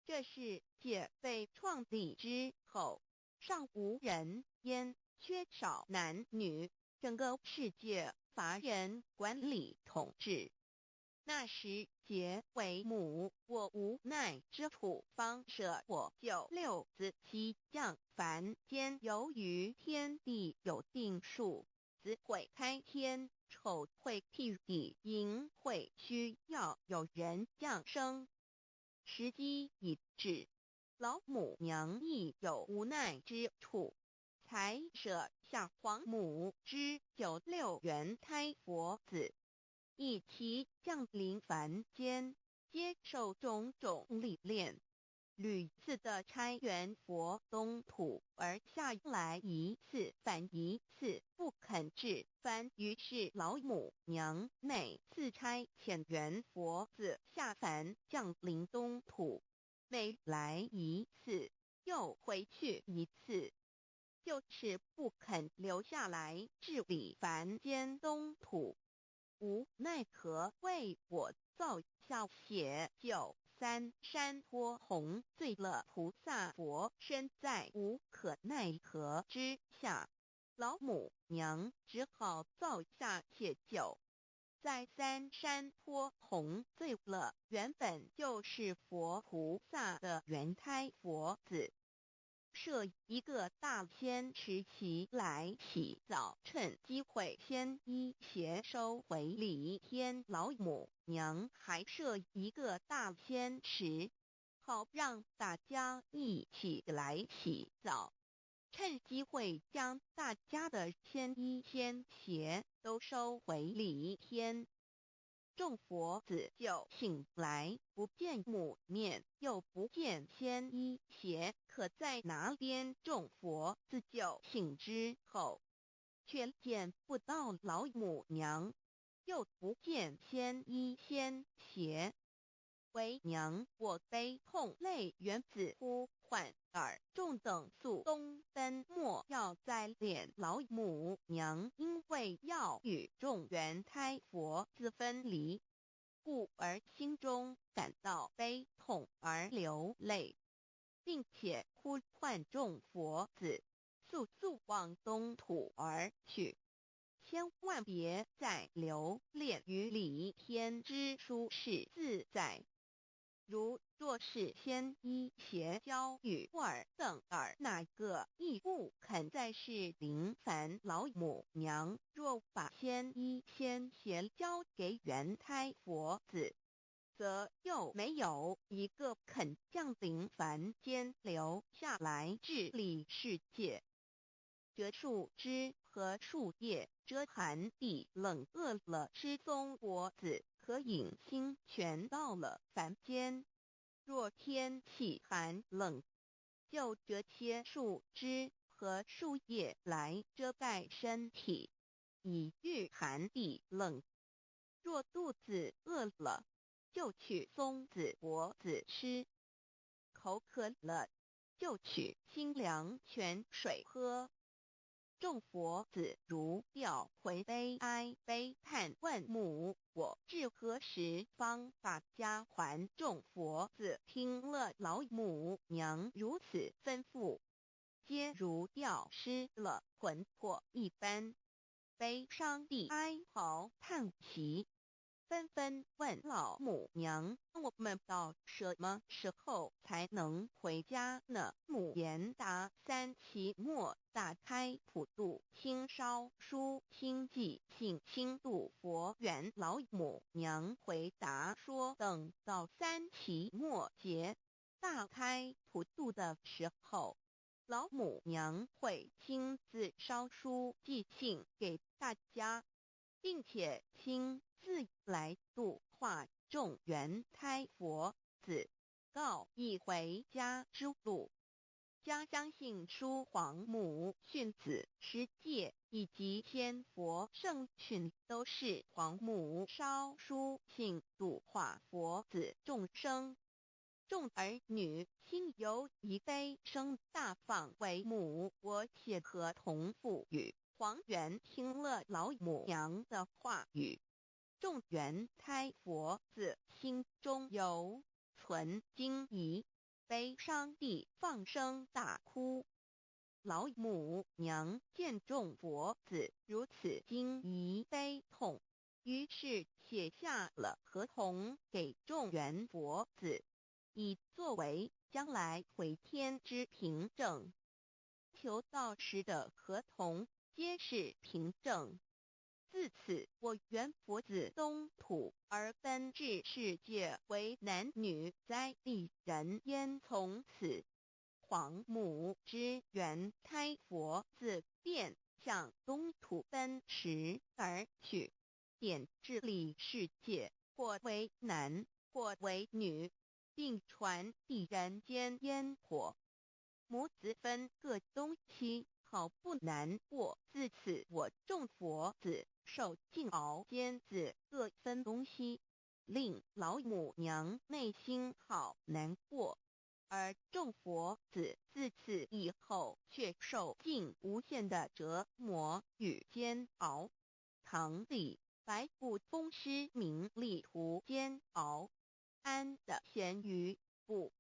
这世界被创立之后，尚无人烟，缺少男女，整个世界乏人管理统治。那时桀为母，我无奈之处，方舍我9六子期降凡间。由于天地有定数，子会开天，丑会辟地，寅会需要有人降生。时机已至，老母娘亦有无奈之处，才舍下皇母之9六元胎佛子，一齐降临凡间，接受种种历练，屡次的差元佛东土而下来一次反一次不肯至凡，于是老母娘每次差遣元佛子下凡降临东土，每来一次又回去一次，就是不肯留下来治理凡间东土。无奈何为我造下血救3山托洪罪了菩萨佛，身在无可奈何之下，老母娘只好造下解救。在3山托洪罪了原本就是佛菩萨的原胎佛子，设一个大仙池期来洗澡，趁机会先一邪收回礼天。老母娘还设一个大仙池，好让大家一起来洗澡，趁机会将大家的仙衣仙鞋都收回礼天。众佛子就醒来，不见母面，又不见仙衣鞋可在哪边。众佛子就醒之后，却见不到老母娘，又不见仙衣仙鞋。为娘我悲痛泪源子呼唤耳众等速东奔，莫要再怜老母娘，因为要与众原胎佛子分离，故而心中感到悲痛而流泪，并且呼唤众佛子速速往东土而去，千万别再留恋于礼天之舒适自在。如若是仙衣鞋交与尔等尔，哪个亦不肯再是临凡老母娘。若把仙衣仙鞋交给原胎佛子，则又没有一个肯降临凡间留下来治理世界。这树枝和树叶遮寒地冷，饿了吃松果子，可饮清泉，到了凡间，若天气寒冷，就折些树枝和树叶来遮盖身体，以御寒地冷。若肚子饿了，就取松子果子吃，口渴了，就取清凉泉水喝。众佛子如调回悲哀悲叹，问母我至何时方把家还。众佛子听了老母娘如此吩咐，皆如吊失了魂魄一般，悲伤地哀嚎叹息。纷纷问老母娘：“我们到什么时候才能回家呢？”母言答：“3期末大开普渡，清烧书清祭，信清度佛缘。”老母娘回答说：“等到3期末节大开普渡的时候，老母娘会亲自烧书寄信给大家，并且亲自来度化众缘胎佛子，告一回家之路。”家相信书皇母训子师戒以及仙佛圣训都是皇母烧书信度化佛子众生。众儿女心有一悲，生大放为母。我写合同赋予黄元，听了老母娘的话语，众缘胎佛子心中有存惊疑，悲伤地放声大哭。老母娘见众佛子如此惊疑悲痛，于是写下了合同给众缘佛子，以作为将来回天之凭证。求道时的合同皆是凭证。自此，我缘佛子东土而奔至世界为男女在地人焉。从此，皇母之缘胎佛子便向东土奔驰而去，点治理世界，或为男，或为女，并传递人间烟火。母子分各东西，好不难过。自此，我众佛子受尽熬煎子各分东西，令老母娘内心好难过。而众佛子自此以后却受尽无限的折磨与煎熬。唐李白骨风师名利图煎熬，安的咸鱼不。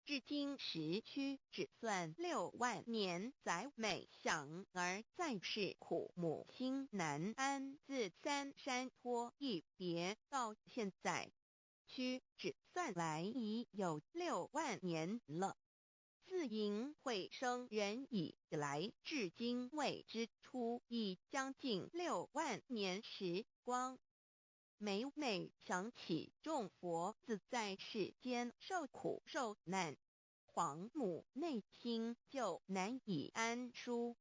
至今时区只算6万年，载每想而在世苦，母心难安。自三山托一别到现在，区只算来已有6万年了。自寅会生人以来，至今未知出，已将近6万年时光。每想起众佛子在世间受苦受难，皇母内心就难以安舒。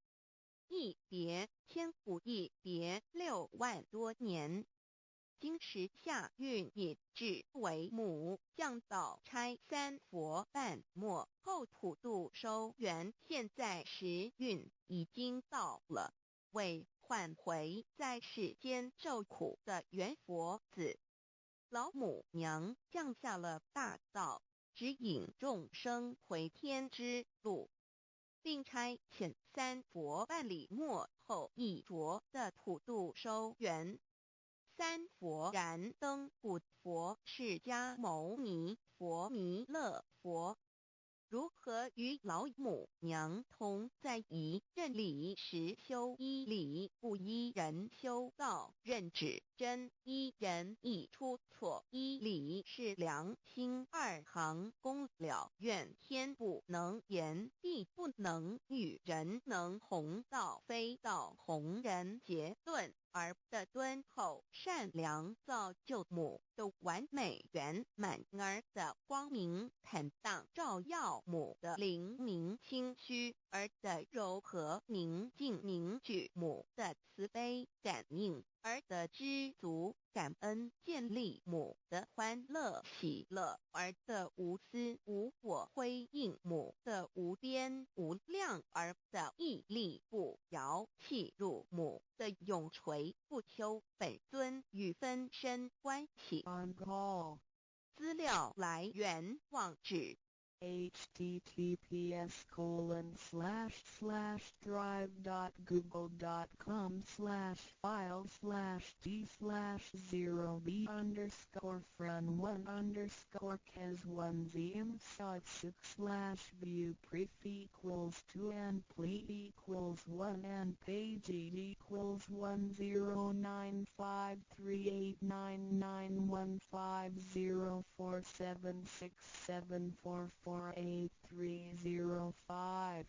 一别千古，一别6万多年。今时下运也至为母，降道差3佛半末后普渡收圆，现在时运已经到了，为唤回在世间受苦的缘佛子，老母娘降下了大道，指引众生回天之路，并差遣3佛办理末后一着的普渡收圆。3佛燃灯古佛释迦牟尼佛弥勒佛，如何与老母娘同在一任理时修一理，不依人修道，任指真一人一出错，一理是良心2行公了，愿天不能言，地不能语，人能弘道，非道弘人。结论而的敦厚善良，造就母的完美圆满，儿的光明坦荡，照耀母的灵明清虚，儿的柔和宁静凝聚，母的慈悲感应，儿的知足感恩建立，母的欢乐喜乐，儿的无私无我辉映，母的无边无量，儿的屹立不摇弃入，母的永垂不朽。本尊与分身关系。资料来源：网址 https://drive.google.com/files/d/0b_code.com/view pref equals 1 and page equals 10938991504767448305.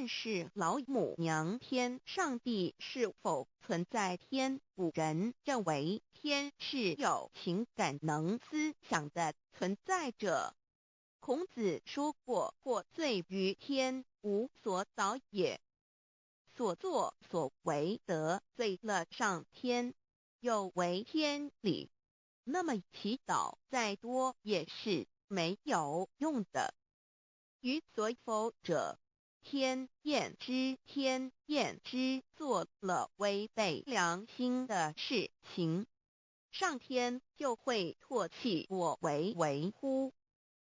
但是老母娘天上帝是否存在？天古人认为天是有情感能思想的存在者。孔子说过：或罪于天，无所导也。所作所为得罪了上天，有违天理，那么祈祷再多也是没有用的。予所否者，天厌之。天厌之，做了违背良心的事情，上天就会唾弃我为乎？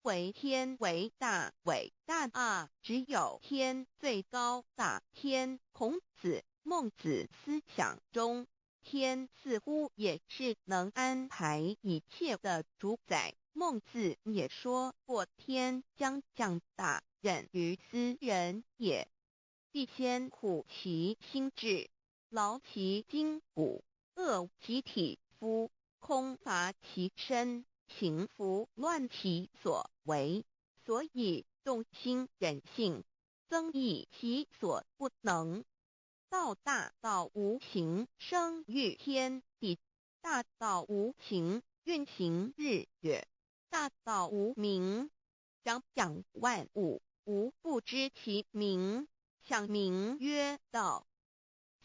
为天为大，伟大啊！只有天最高大。天，孔子、孟子思想中，天似乎也是能安排一切的主宰。孟子也说过：天将降大任于斯人也，必先苦其心志，劳其筋骨，饿其体肤，空乏其身，行拂乱其所为，所以动心忍性，增益其所不能。道大道无形，生育天地；大道无形，运行日月；大道无名，掌讲万物，无不知其名，想名曰道。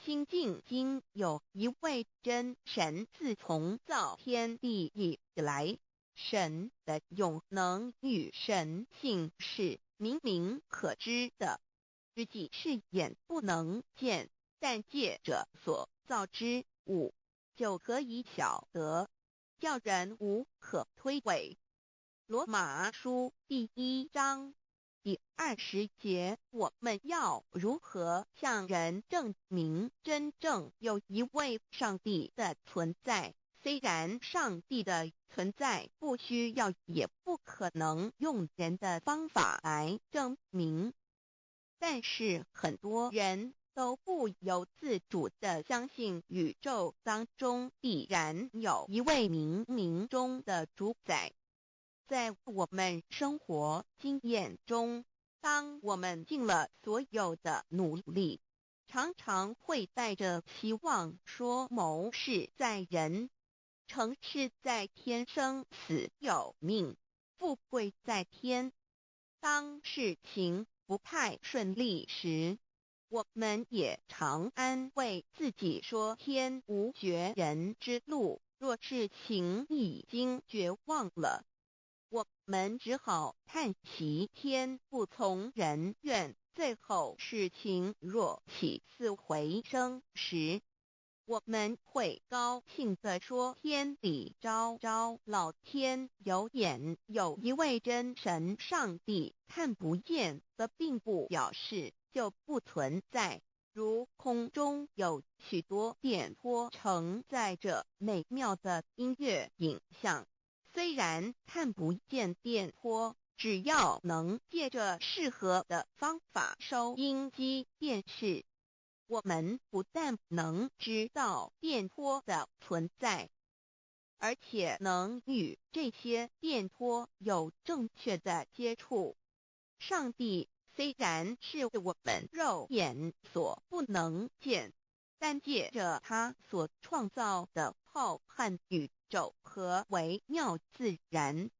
心经经有一位真神，自从造天地以来，神的永能与神性是明明可知的，自己是眼不能见，但借着所造之物，就可以晓得，叫人无可推诿。罗马书第1章第20节，我们要如何向人证明真正有一位上帝的存在？虽然上帝的存在不需要也不可能用人的方法来证明，但是很多人都不由自主地相信宇宙当中必然有一位冥冥中的主宰。在我们生活经验中，当我们尽了所有的努力，常常会带着期望说谋事在人，成事在天，生死有命，富贵在天。当事情不太顺利时，我们也常安慰自己说天无绝人之路，若事情已经绝望了，我们只好叹息天不从人愿。最后事情若起死回生时，我们会高兴地说天理昭昭，老天有眼，有一位真神上帝，看不见的并不表示就不存在。如空中有许多电波承载着美妙的音乐影像，虽然看不见电波，只要能借着适合的方法收音机电视，我们不但能知道电波的存在，而且能与这些电波有正确的接触。上帝虽然是我们肉眼所不能见，但借着他所创造的浩瀚宇宙和微妙自然，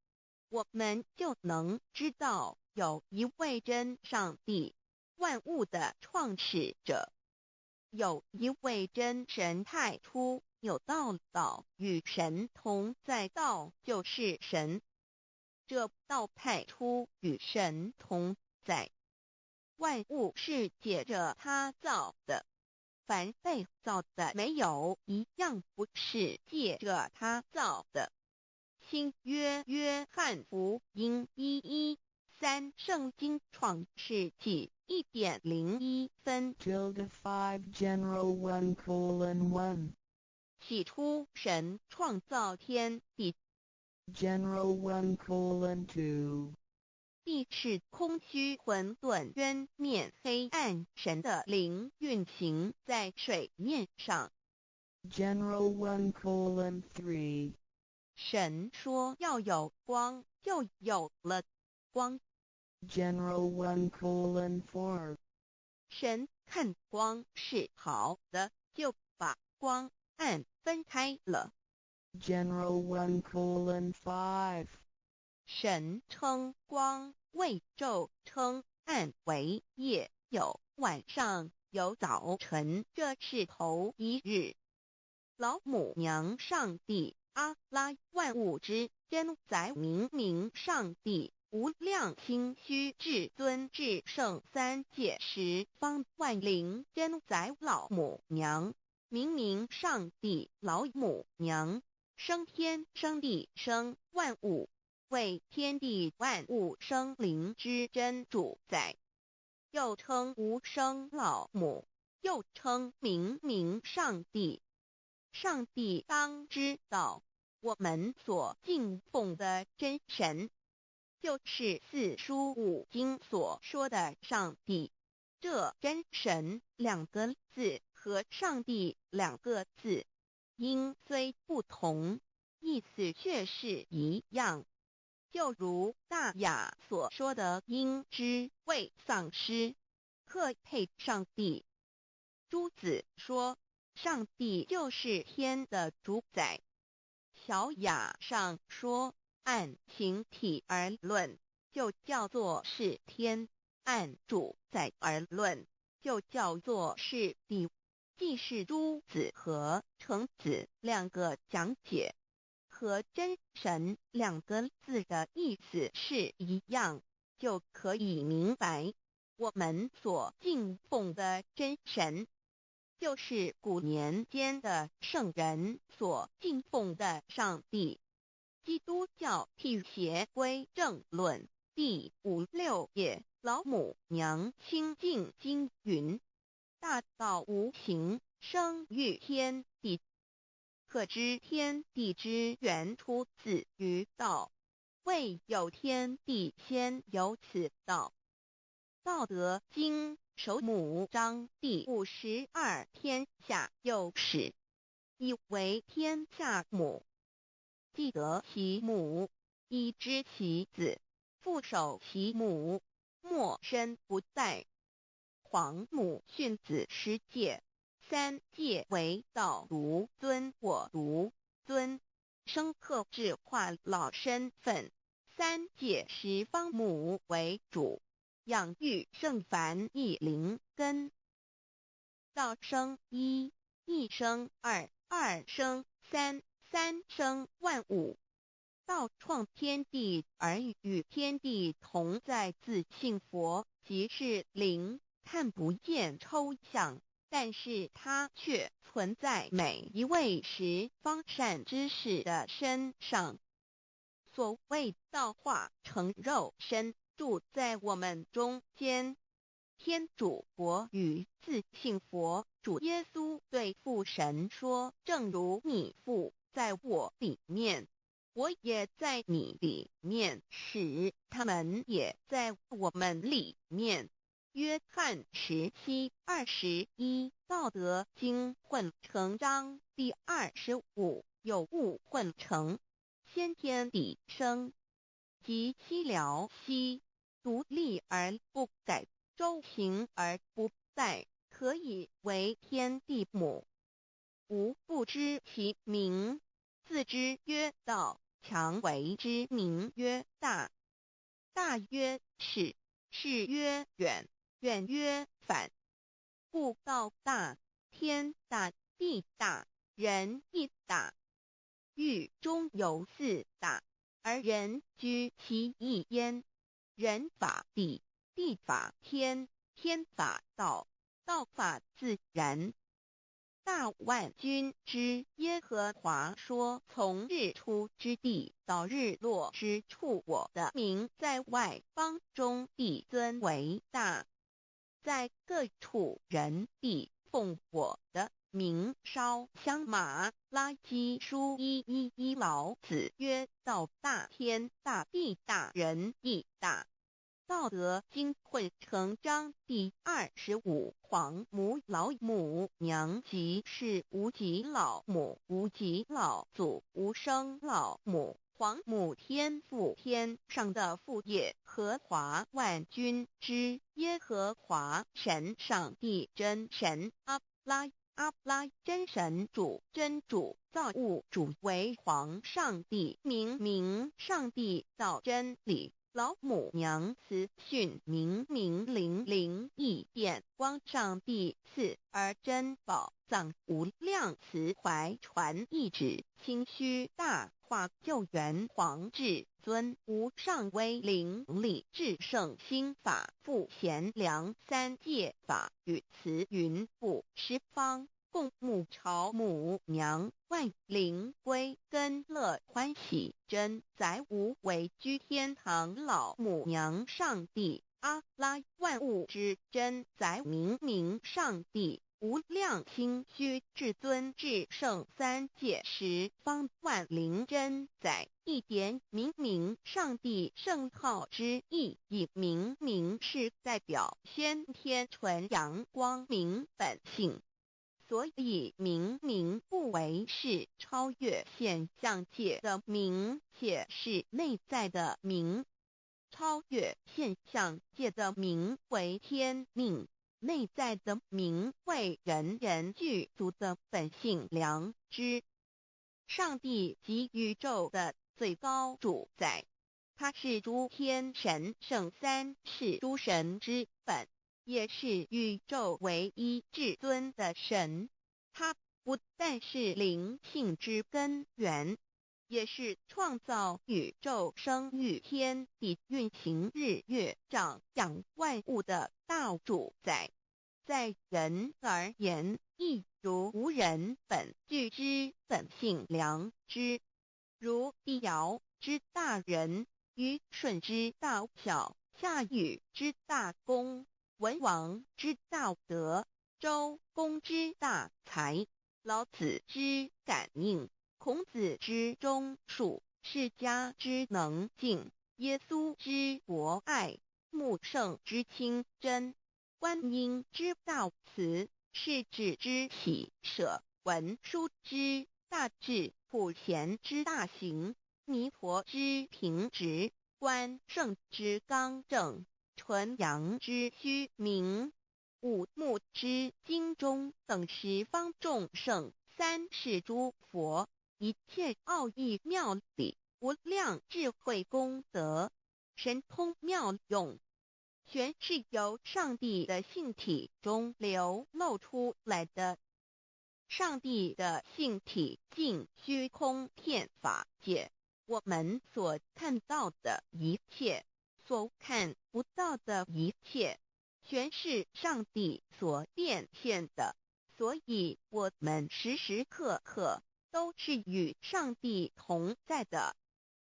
我们就能知道有一位真上帝，万物的创始者，有一位真神太初有道，道与神同在，道就是神，这道太初与神同在。万物是借着他造的，凡被造的没有一样不是借着他造的。新约约翰福音1:13，圣经创世纪1.01分。5 General 1:1 起初神创造天地。General 1:2地是空虚混沌渊面黑暗，神的灵运行在水面上。General 1:3神说要有光，就有了光。General 1:4神看光是好的，就把光暗分开了。General 1:5神称光为昼，称暗为夜，有晚上，有早晨，这是头一日。老母娘上帝阿拉，万物之真宰，明明上帝无量清虚至尊至圣三界十方万灵真宰老母娘，明明上帝老母娘，生天生地生万物，为天地万物生灵之真主宰，又称无生老母，又称明明上帝。上帝当知道，我们所敬奉的真神，就是四书五经所说的上帝。这真神两个字和上帝两个字，音虽不同，意思却是一样。就如大雅所说的音之谓丧失，克配上帝。朱子说，上帝就是天的主宰。小雅上说，按形体而论，就叫做是天；按主宰而论，就叫做是地。既是朱子和程子两个讲解，和真神两个字的意思是一样，就可以明白，我们所敬奉的真神，就是古年间的圣人所敬奉的上帝。基督教辟邪归正论第56页，老母娘清净经云：大道无形，生育天地，可知天地之源出自于道，未有天地，先有此道。道德经首母章第52，天下有始，以为天下母。既得其母，以知其子，父守其母，莫身不在。皇母训子十戒，三戒为道如尊我如尊，生克制化老身份。三戒十方母为主，养育圣凡一灵根。道生一，一生二，二生三，三生万物。道创天地而与天地同在，自性佛，即是灵，看不见抽象，但是它却存在每一位十方善知识的身上。所谓道化成肉身，住在我们中间。天主国与自性佛主耶稣对父神说，正如你父在我里面，我也在你里面，使他们也在我们里面。约翰17:21，道德经混成章第25，有物混成，先天地生，即西辽西，独立而不改，周行而不殆，可以为天地母。吾不知其名，自之曰道，强为之名曰大。大曰始，始曰远，远曰反。故道大，天大，地大，人亦大。狱中有四大，而人居其一焉。人法地，地法天，天法道，道法自然。大万军之耶和华说，从日出之地到日落之处，我的名在外邦中必尊为大。在各处人必奉我的名烧香。马拉基书1:11，老子曰：道大，天大，地大，人亦大。道德经混成章第25，皇母老母娘，即是无极老母，无极老祖，无生老母。皇母天父，天上的父耶和华万军之耶和华神，上帝真神，阿拉真神主，真主，造物主，为皇上帝，明上帝造真理，老母娘慈训，明灵异变光，上帝赐而真宝藏，无量慈怀传意旨，清虚大化救援，皇至尊，无上威灵力，至圣心法，复贤良，三界法与慈云布十方，共沐朝母娘，万灵归根乐欢喜，真载无为居天堂，老母娘上帝，阿拉万物之真载，明上帝，无量清虚至尊至圣，三界十方万灵真载，一点明上帝圣号之意义，明是代表先天纯阳光明本性，所以明不为是超越现象界的明，且是内在的明。超越现象界的明为天命，内在的明为人具足的本性良知。上帝即宇宙的最高主宰，他是诸天神圣三世诸神之本，也是宇宙唯一至尊的神。他不但是灵性之根源，也是创造宇宙生育天地运行日月掌养万物的大主宰。在人而言，亦如无人本具之本性良知，如帝尧之大仁，虞舜之大巧，夏禹之大功，文王之大德，周公之大才，老子之感应，孔子之忠恕，释迦之能静，耶稣之博爱，穆圣之清真，观音之大慈，世子之喜舍，文殊之大智，普贤之大行，弥陀之平直，关圣之刚正，纯阳之虚明，五目之精中，等十方众圣，三世诸佛，一切奥义妙理，无量智慧功德，神通妙用，全是由上帝的性体中流露出来的。上帝的性体尽虚空遍法界，我们所看到的一切，所看不到的一切，全是上帝所变现的，所以我们时时刻刻都是与上帝同在的。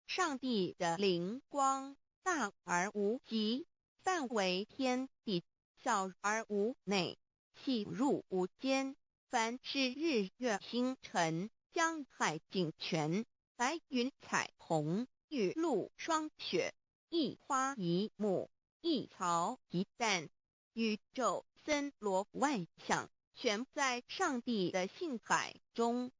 上帝的灵光大而无极，范围天地，小而无内，细入无间。凡是日月星辰，江海井泉，白云彩虹，雨露霜雪，一花一木，一草一蛋，宇宙森罗万象，全在上帝的性海中。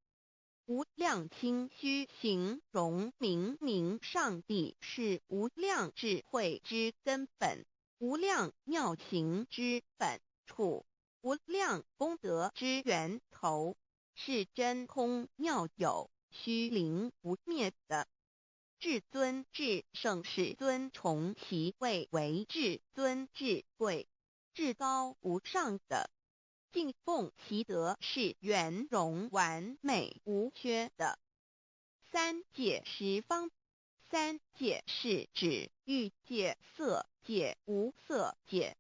无量清虚形容明上帝是无量智慧之根本，无量妙行之本处，无量功德之源头，是真空妙有，虚灵不灭的。至尊至圣世尊崇其位为至尊至贵，至高无上的，敬奉其德是圆融完美无缺的。三界十方，三界是指欲界、色界、无色界。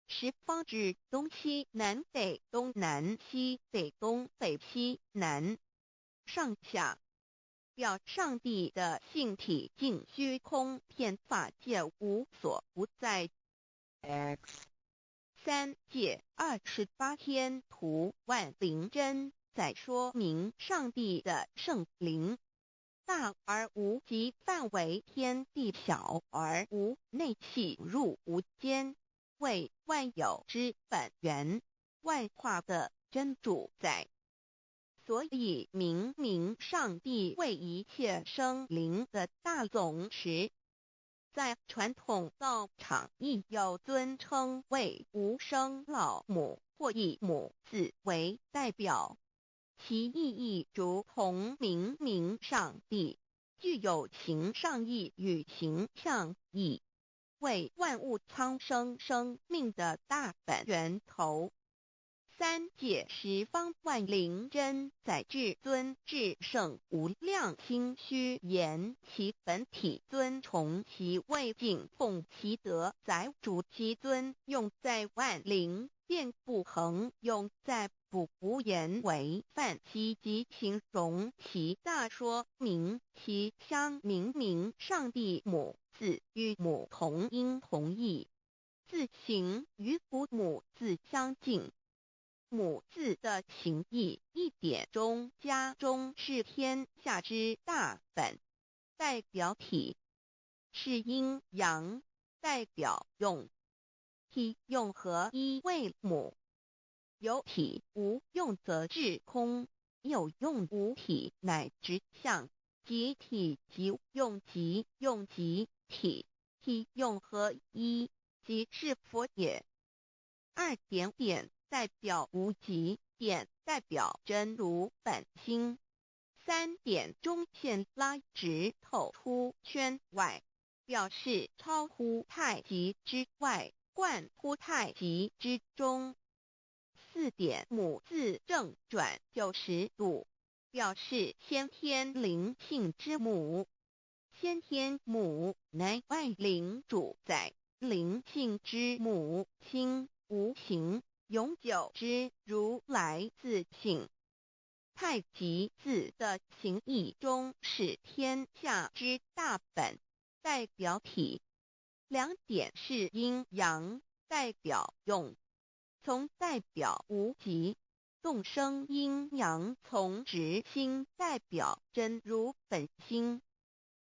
十方指东西南北东南西北东北西南上下，表上帝的性体尽虚空遍法界无所不在。 X 三界28天图万灵真，在说明上帝的圣灵大而无极，范围天地，小而无内，细入无间，为万有之本源，万化的真主宰。所以明明上帝为一切生灵的大总持，在传统道场亦有尊称为无生老母或以母字为代表，其意义如同明明上帝具有形上义与形象义，为万物苍生生命的大本源头。三界十方万灵真载至尊至圣无量心虚言其本体尊崇其位敬奉其德载主其尊用在万灵遍不恒用在不无言为范其及形容其大说明其相明明上帝母字与母同音同义，字形与父母字相近。母字的情义一点中加中是天下之大本，代表体是阴阳，代表用。体用合一为母，有体无用则至空，有用无体乃直相，即体即用即用即体，体用合一即是佛也。二点点代表无极，点代表真如本心。三点中线拉直透出圈外，表示超乎太极之外，贯乎太极之中。四点母字正转90度，表示先天灵性之母。先天母乃外灵主宰，灵性之母亲无形永久之如来自性。太极字的形义中是天下之大本，代表体。两点是阴阳，代表用。从代表无极，动生阴阳从直心代表真如本心。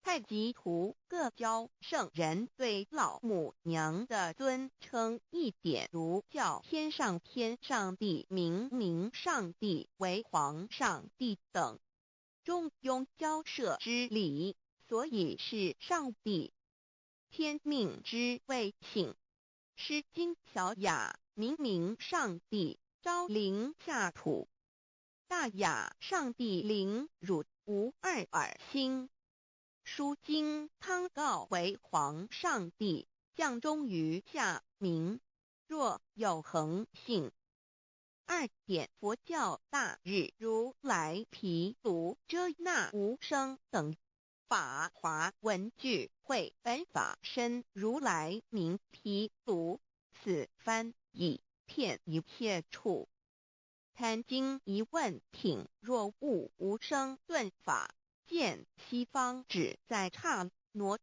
太极图各教圣人对老母娘的尊称一点如叫天上帝明明上帝为皇上帝等，中庸交涉之理，所以是上帝。天命之谓请，诗经小雅明明上帝昭灵下土，大雅上帝灵汝无二耳心。书经汤告为皇上帝降中于下民，若有恒性。二点佛教大日如来毗卢遮那无生等法华文具会本法身如来名毗卢，此翻译遍一切处。坛经一问品若悟无生顿法，见西方只在刹那。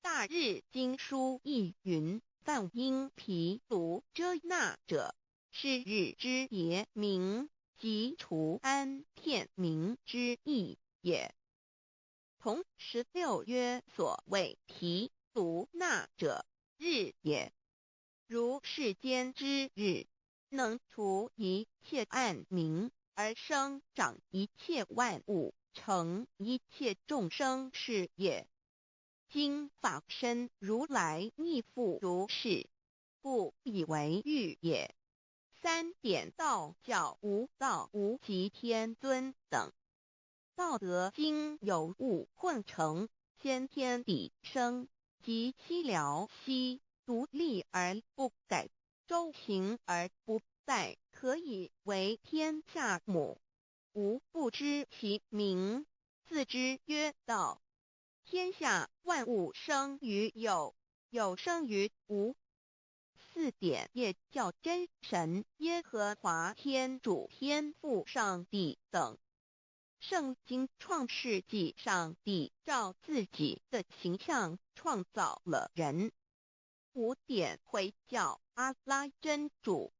大日经书亦云，梵音毗卢遮那者，是日之别名，即除安片名之意也。同16曰所谓毗卢那者，日也。如世间之日，能除一切暗明，而生长一切万物，成一切众生是也。今法身如来亦复如是，故以为喻也。三点道教无道无极天尊等，道德经有物混成，先天地生，即西辽西，独立而不改，周行而不殆，可以为天下母。吾不知其名，自之曰道。天下万物生于有，有生于无。四点也叫真神耶和华天主天父上帝等。圣经创世纪，上帝照自己的形象创造了人。五点回教阿拉真主。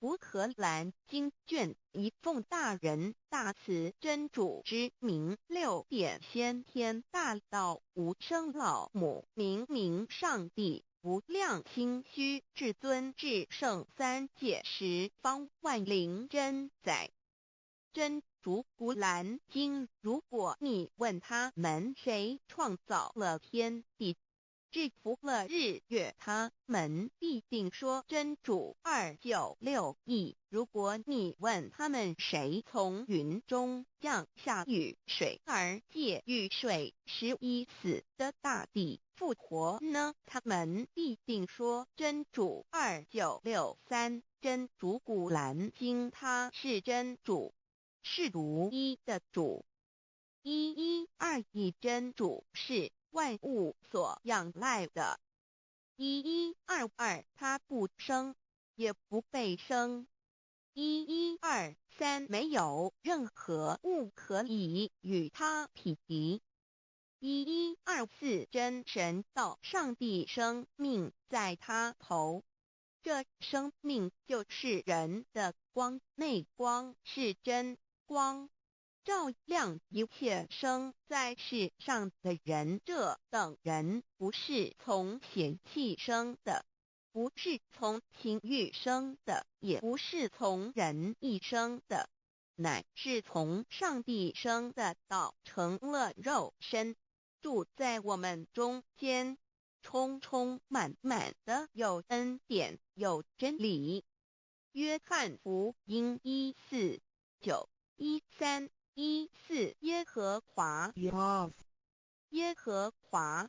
乌克兰经卷一奉大人大慈真主之名，六点先天大道无生老母明明上帝无量心虚至尊至圣三界十方万灵真载真竹古兰经，如果你问他们谁创造了天地，制服了日月，他们必定说真主296亿。如果你问他们谁从云中降下雨水而借雨水使已死的大地复活呢？他们必定说真主2963。真主古兰经，他是真主，是独一的主112真主是万物所仰赖的1122，他不生也不被生1123，没有任何物可以与他匹敌1124，真神道上帝生命在他头，这生命就是人的光，内光是真光，照亮一切生在世上的人。这等人不是从血气生的，不是从情欲生的，也不是从人意生的，乃是从上帝生的，道成了肉身，住在我们中间，充充满满的有恩典有真理。约翰福音1491314，耶和华耶和华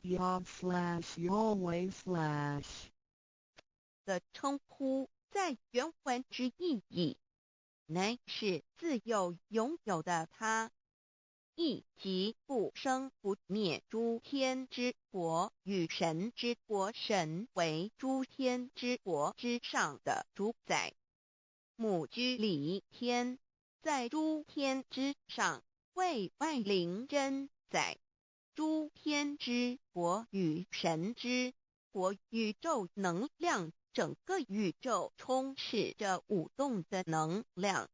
的称呼在原文之意义，乃是自有拥有的他，亦即不生不灭诸天之国与神之国，神为诸天之国之上的主宰，母居里天，在诸天之上，为万灵真宰。诸天之国与神之国，宇宙能量，整个宇宙充斥着舞动的能量。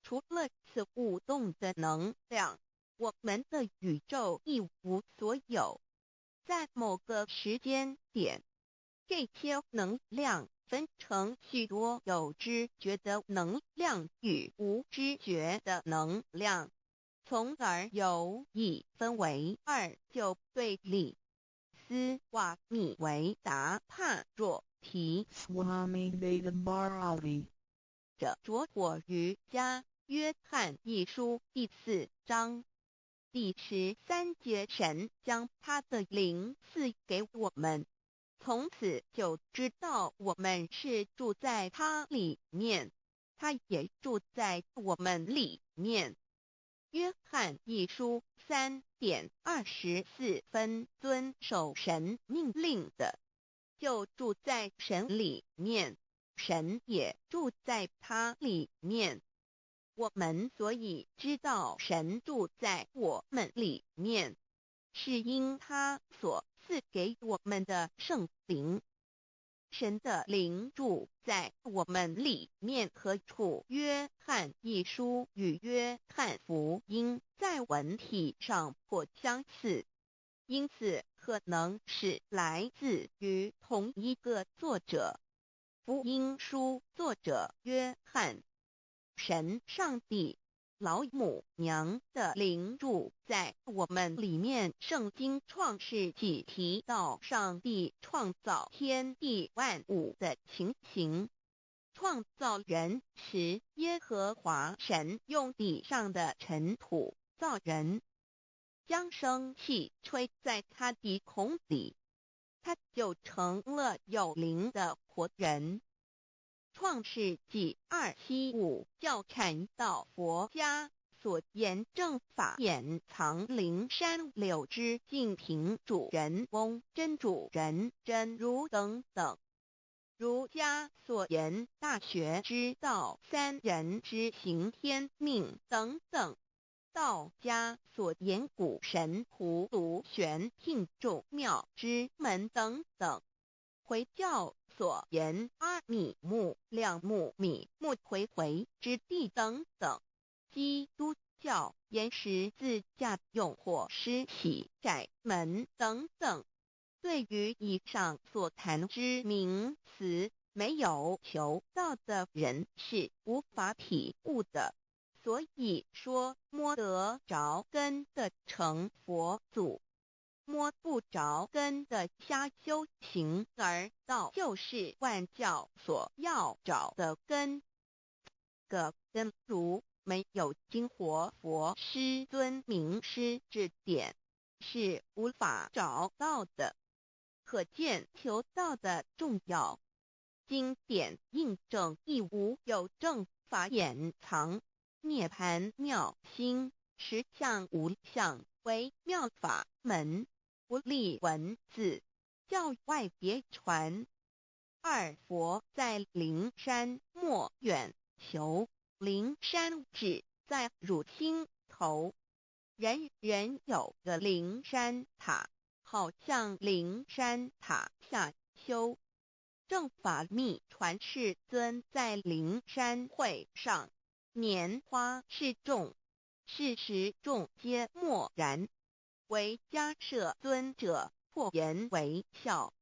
除了此舞动的能量，我们的宇宙一无所有。在某个时间点，这些能量分成许多有知觉的能量与无知觉的能量，从而有一分为二，就对立。斯瓦米维达帕若提者着火于家，约翰一书第4章第13节，神将他的灵赐给我们，从此就知道我们是住在他里面，他也住在我们里面。约翰一书3:24，遵守神命令的，就住在神里面，神也住在他里面。我们所以知道神住在我们里面，是因他所赐给我们的圣灵。神的灵住在我们里面，何处？约翰一书与约翰福音在文体上颇相似，因此可能是来自于同一个作者。福音书作者约翰，神上帝老母娘的灵住在我们里面。圣经创世纪提到上帝创造天地万物的情形，创造人时，耶和华神用地上的尘土造人，将生气吹在他鼻孔里，他就成了有灵的活人。创世纪275教阐到佛家所言正法掩藏灵山柳之净瓶主人翁真主人真如等等，儒家所言大学之道三人之行天命等等，道家所言古神荼毒玄牝众妙之门等等，回教所言阿米木两木米木回回之地等等，基督教言十字架用火施洗窄门等等。对于以上所谈之名词，没有求道的人是无法体悟的。所以说摸得着根的成佛祖，摸不着根的瞎修行而道，就是万教所要找的根。个根如没有经活佛师尊名师指点，是无法找到的。可见求道的重要。经典印证亦无有正法掩藏，涅盘妙心，实相无相，为妙法门，不立文字，教外别传。二佛在灵山莫远求，灵山只在汝心头，人人有个灵山塔，好像灵山塔下修。正法密传世尊在灵山会上，拈花示众，是时众皆默然，唯迦摄尊者破颜为笑。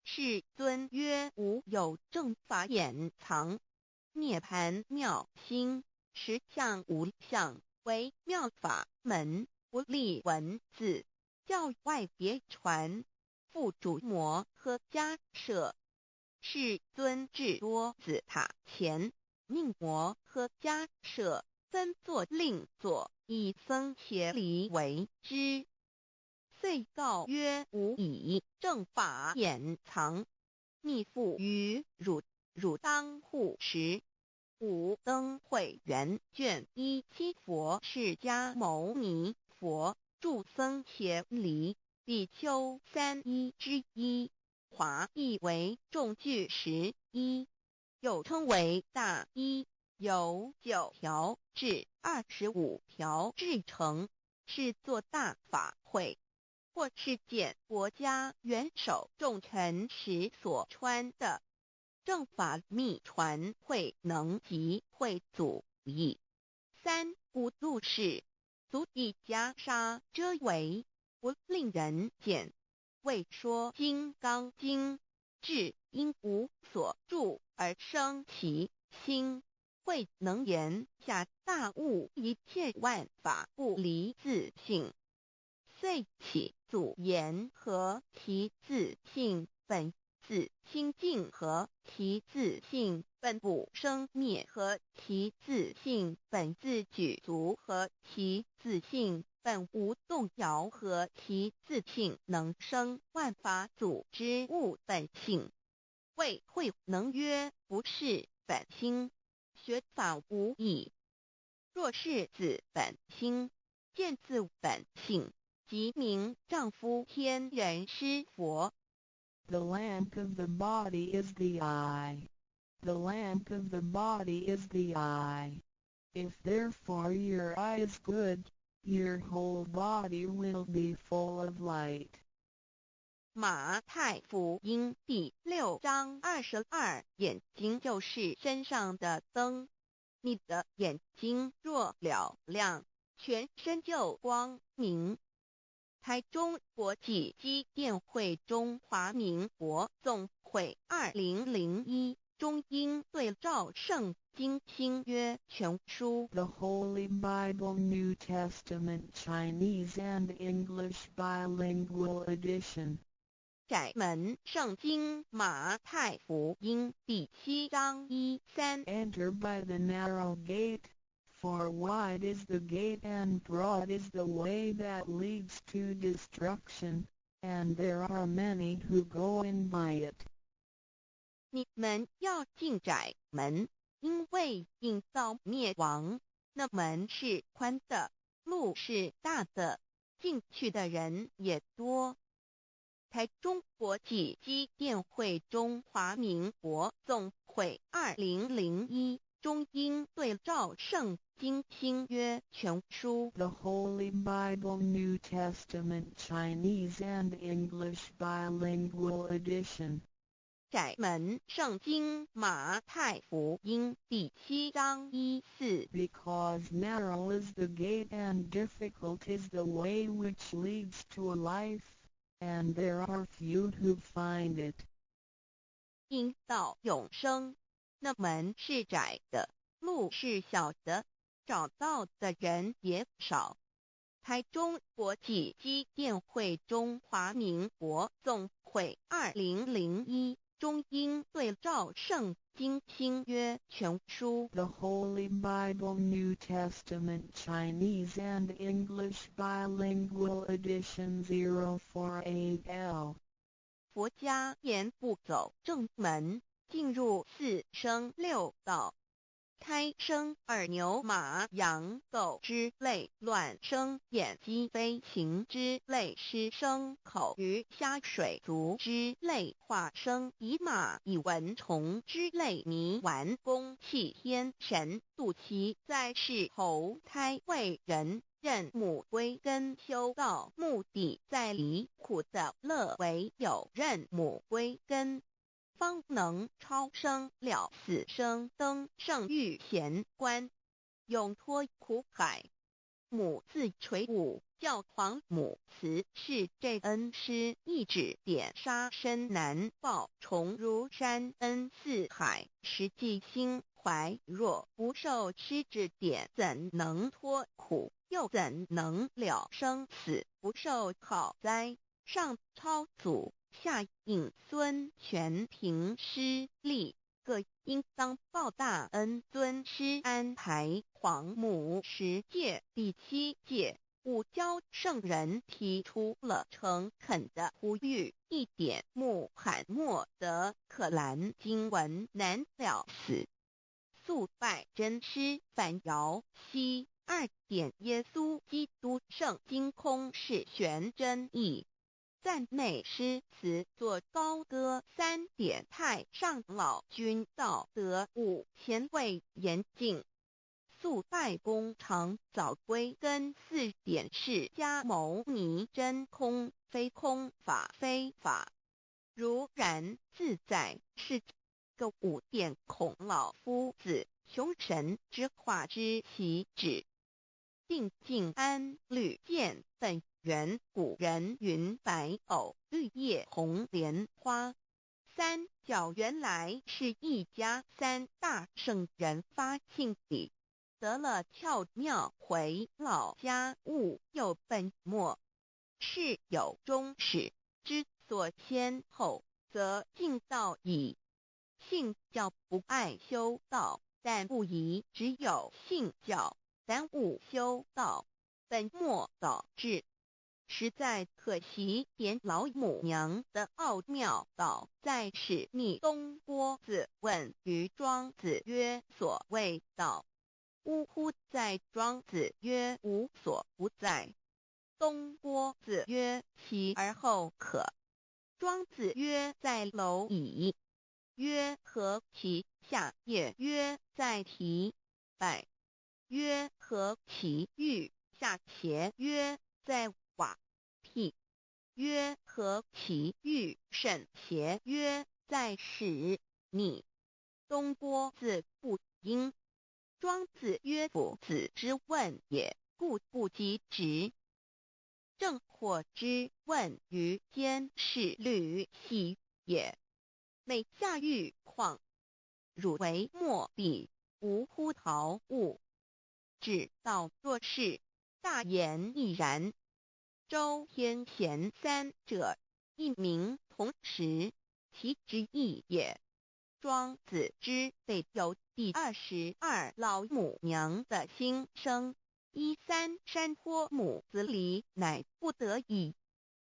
世尊曰：无有正法掩藏，涅盘妙心，实相无相，为妙法门，不立文字，教外别传。复主摩诃迦摄。世尊至多子塔前，命摩诃迦摄分作令座，以僧伽梨为之。遂告曰：吾以正法掩藏，逆复于汝，汝当护持。五灯会元卷1佛释迦牟尼佛著僧伽梨比丘3之一，华译为众句11，又称为大一，由9条至25条制成，是作大法会，或是见国家元首重臣时所穿的。正法密传会能及会祖义。三无入世，足以袈裟遮围，不令人见。未说金刚经，至因无所住而生其心，慧能言下大悟，一切万法不离自性。遂起祖言和其自性本自清净和其自性本不生灭和其自性本自具足和其自性本无动摇和其自性能生万法组之物本性。谓慧能曰：不是本心，学法无益。若是自本心，见自本性，即名丈夫天人师佛。The lamp of the body is the eye. The lamp of the body is the eye. If therefore your eye is good, your whole body will be full of light. 马太福音第6章22，眼睛就是身上的灯。你的眼睛若了亮，全身就光明。台中国际机电会中华民国总会2001中英对照圣经新约全书 The Holy Bible New Testament Chinese and English Bilingual Edition. 窄门圣经马太福音第7章1-3 Enter by the narrow gate, for wide is the gate and broad is the way that leads to destruction, and there are many who go in by it. 你们要进窄门，因为引到灭亡。那门是宽的，路是大的，进去的人也多。台中国际机电会中华民国总会2001中英对照圣经新约全书 The Holy Bible New Testament Chinese and English Bilingual Edition. 窄门圣经马太福音第7章1-4 Because narrow is the gate and difficult is the way which leads to life, and there are few who find it. 因到永生，那门是窄的，路是小的，找到的人也少。台中国际机电会中华民国总会2001中英对照圣经新约全书 The Holy Bible New Testament Chinese and English Bilingual Edition 048L 佛家言步走正门，进入四生六道。胎生耳牛马羊狗之类，卵生眼鸡飞禽之类，湿生口鱼虾水族之类，化生以马以蚊虫之类，迷顽公气天神，度其在世投胎为人，任母归根修道，目的在离苦的乐为有任母归根，方能超生了死生，登圣域贤官，永脱苦海。母自垂武，教皇母慈是这恩师，一指点杀身难报，重如山恩似海，实际心怀若不受师指点，怎能脱苦？又怎能了生死？不受好哉！上超祖，下应孙权凭师力，各应当报大恩。尊师安排皇母10诫，第7诫，五教圣人提出了诚恳的呼吁，一点穆罕默德可兰经文难了死，肃拜真师反摇息。2点耶稣基督圣经空是玄真义，赞美诗词作高歌。3点太上老君道德5前卫严谨，肃拜公常早归根。4点释迦牟尼真空非空，法非法，如然自在是个5点孔老夫子雄神之化之其旨，定静安律见本源。古人云白藕绿叶红莲花。三角原来是一家3大圣人发庆礼，得了窍妙，回老家务有本末，事有终始，之所先后，则敬道矣。信教不爱修道，但不宜只有信教，耽误修道，本末倒置。实在可惜，点老母娘的奥妙道在使逆东郭子问于庄子曰：所谓道，呜呼！在庄子曰：无所不在。东郭子曰：其而后可？庄子曰：在蝼蚁。曰：何其下也？曰：在蹄。百。曰：何其欲下且？曰：在瓦辟。曰：何其欲甚且？曰：在始。逆。东郭子不应。庄子曰：夫子之问也，故不及直。正或之问于监视律系也，每下狱况，汝为莫必，无乎陶物。只道若是，大言亦然。周天贤3者，一名同时，其之义也。庄子之备有第22老母娘的心声，13山坡母子礼，乃不得已。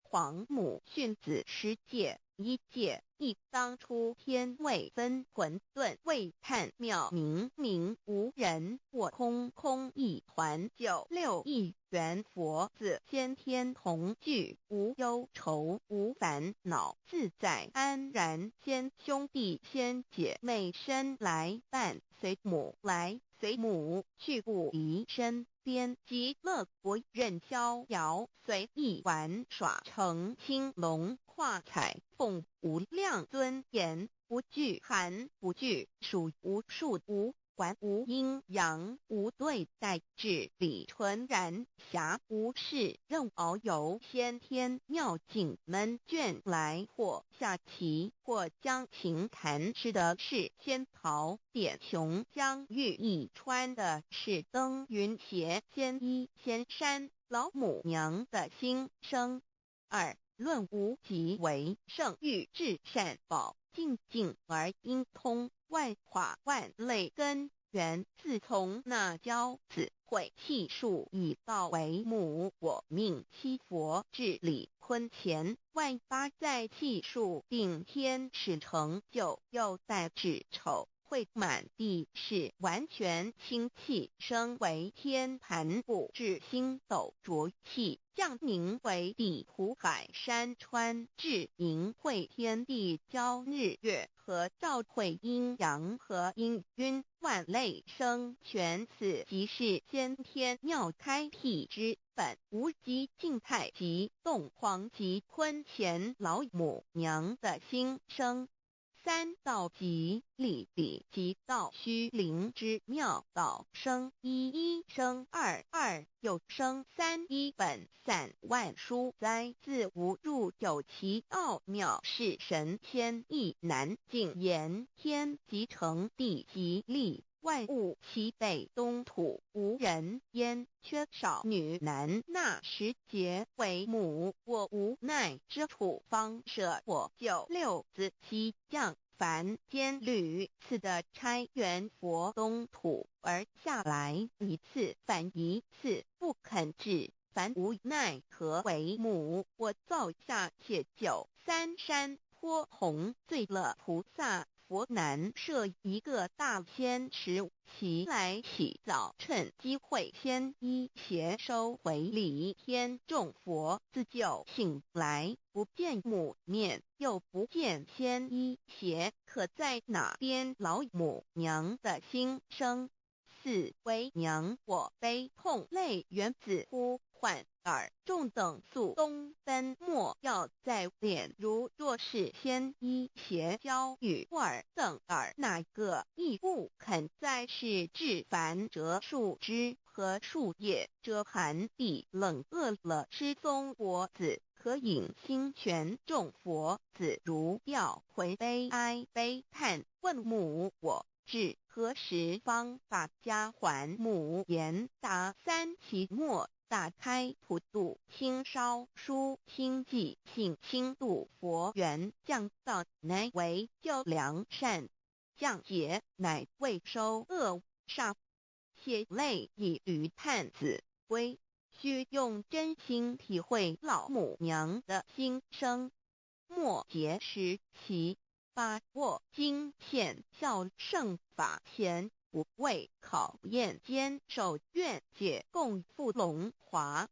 皇母训子10诫，1诫亦当初天未分混沌，未探妙明明无人，我空空一团，96亿元佛子先天同聚，无忧愁无烦恼，自在安然。先兄弟先姐妹生来伴，随母来随母去，不离身边。极乐国任逍遥，随意玩耍，成青龙画彩凤，无量尊严，不惧寒不惧暑，无数无观无阴阳，无对待，至理纯然，暇无事，任遨游，先天妙境门卷来，或下棋，或将琴弹，吃的是仙桃点雄，将玉一穿的是登云鞋，仙衣仙山，老母娘的心声。二论无极为圣域至善宝，静静而应通，万化万类根源，自从那骄子会气数以道为母，我命七佛治理坤乾，万八在气数定天使成就，又在指丑会满地是完全清气，升为天盘部，至星斗浊气，降凝为地土海山川，至明会天地交日月和照会阴阳和阴晕，万类生全，此即是先天妙开辟之本，无极静态及动黄及坤乾老母娘的心声。三道即理理即道虚灵之妙道生一，一生二，二又生三，一本散万殊哉，自无入有其奥妙，是神天意难尽言，天即成，地即立，万物其北东土，无人焉，缺少女男，那时节为母，我无奈之处，方舍我九六子七将凡间屡次的差援佛东土，而下来一次反一次不肯治，凡无奈何为母，我造下且九三山坡红罪了菩萨佛难设一个大仙池，其来起早，趁机会先一邪收回礼，天众佛自救醒来，不见母面，又不见先一邪，可在哪边老母娘的心声？四为娘我悲痛泪源自呼唤耳众等速东奔，莫要在脸，如若是先一邪教与尔等耳，哪个亦不肯在世至凡折树枝和树叶，遮寒地冷饿了吃松果子，可引心泉众佛子如调回悲哀悲叹，问母我至何时方把家还母？言答三期末，打开普度清烧书清寂性清度佛缘，降道乃为救良善，降劫乃为收恶煞，血泪以余叹子归，须用真心体会老母娘的心声。末节时期，把握经现效圣法前，不畏考验，坚守愿解，共赴龙华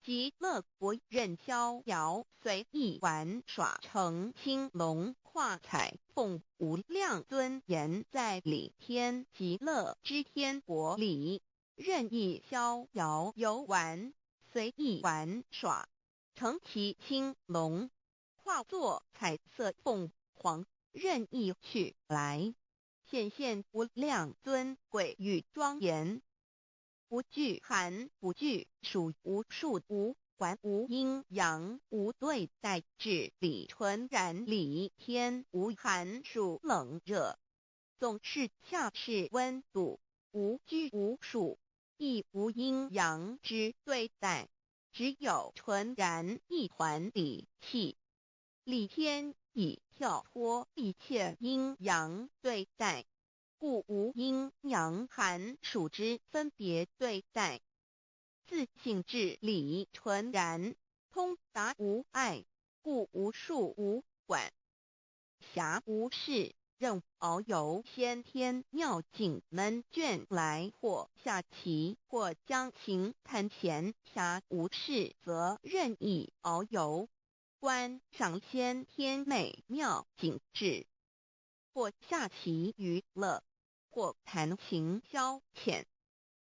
极乐国，任逍遥随意玩耍，成青龙化彩凤，无量尊严在里天极乐之天国里，任意逍遥游玩，随意玩耍，成其青龙，化作彩色凤凰，任意去来，显现无量尊贵与庄严，不惧寒，不惧暑，无数无管，无阴阳，无对待，至理纯然，理天无寒暑冷热，总是恰是温度，无拘无束，亦无阴阳之对待，只有纯然一团理气。理天以跳脱一切阴阳对待，故无阴阳寒暑之分别对待，自性至理纯然，通达无碍，故无束无管，暇无事，任遨游先天妙境门卷来，或下棋，或将琴弹弦，暇无事则任意遨游，观赏先天美妙景致，或下棋娱乐，或弹琴消遣，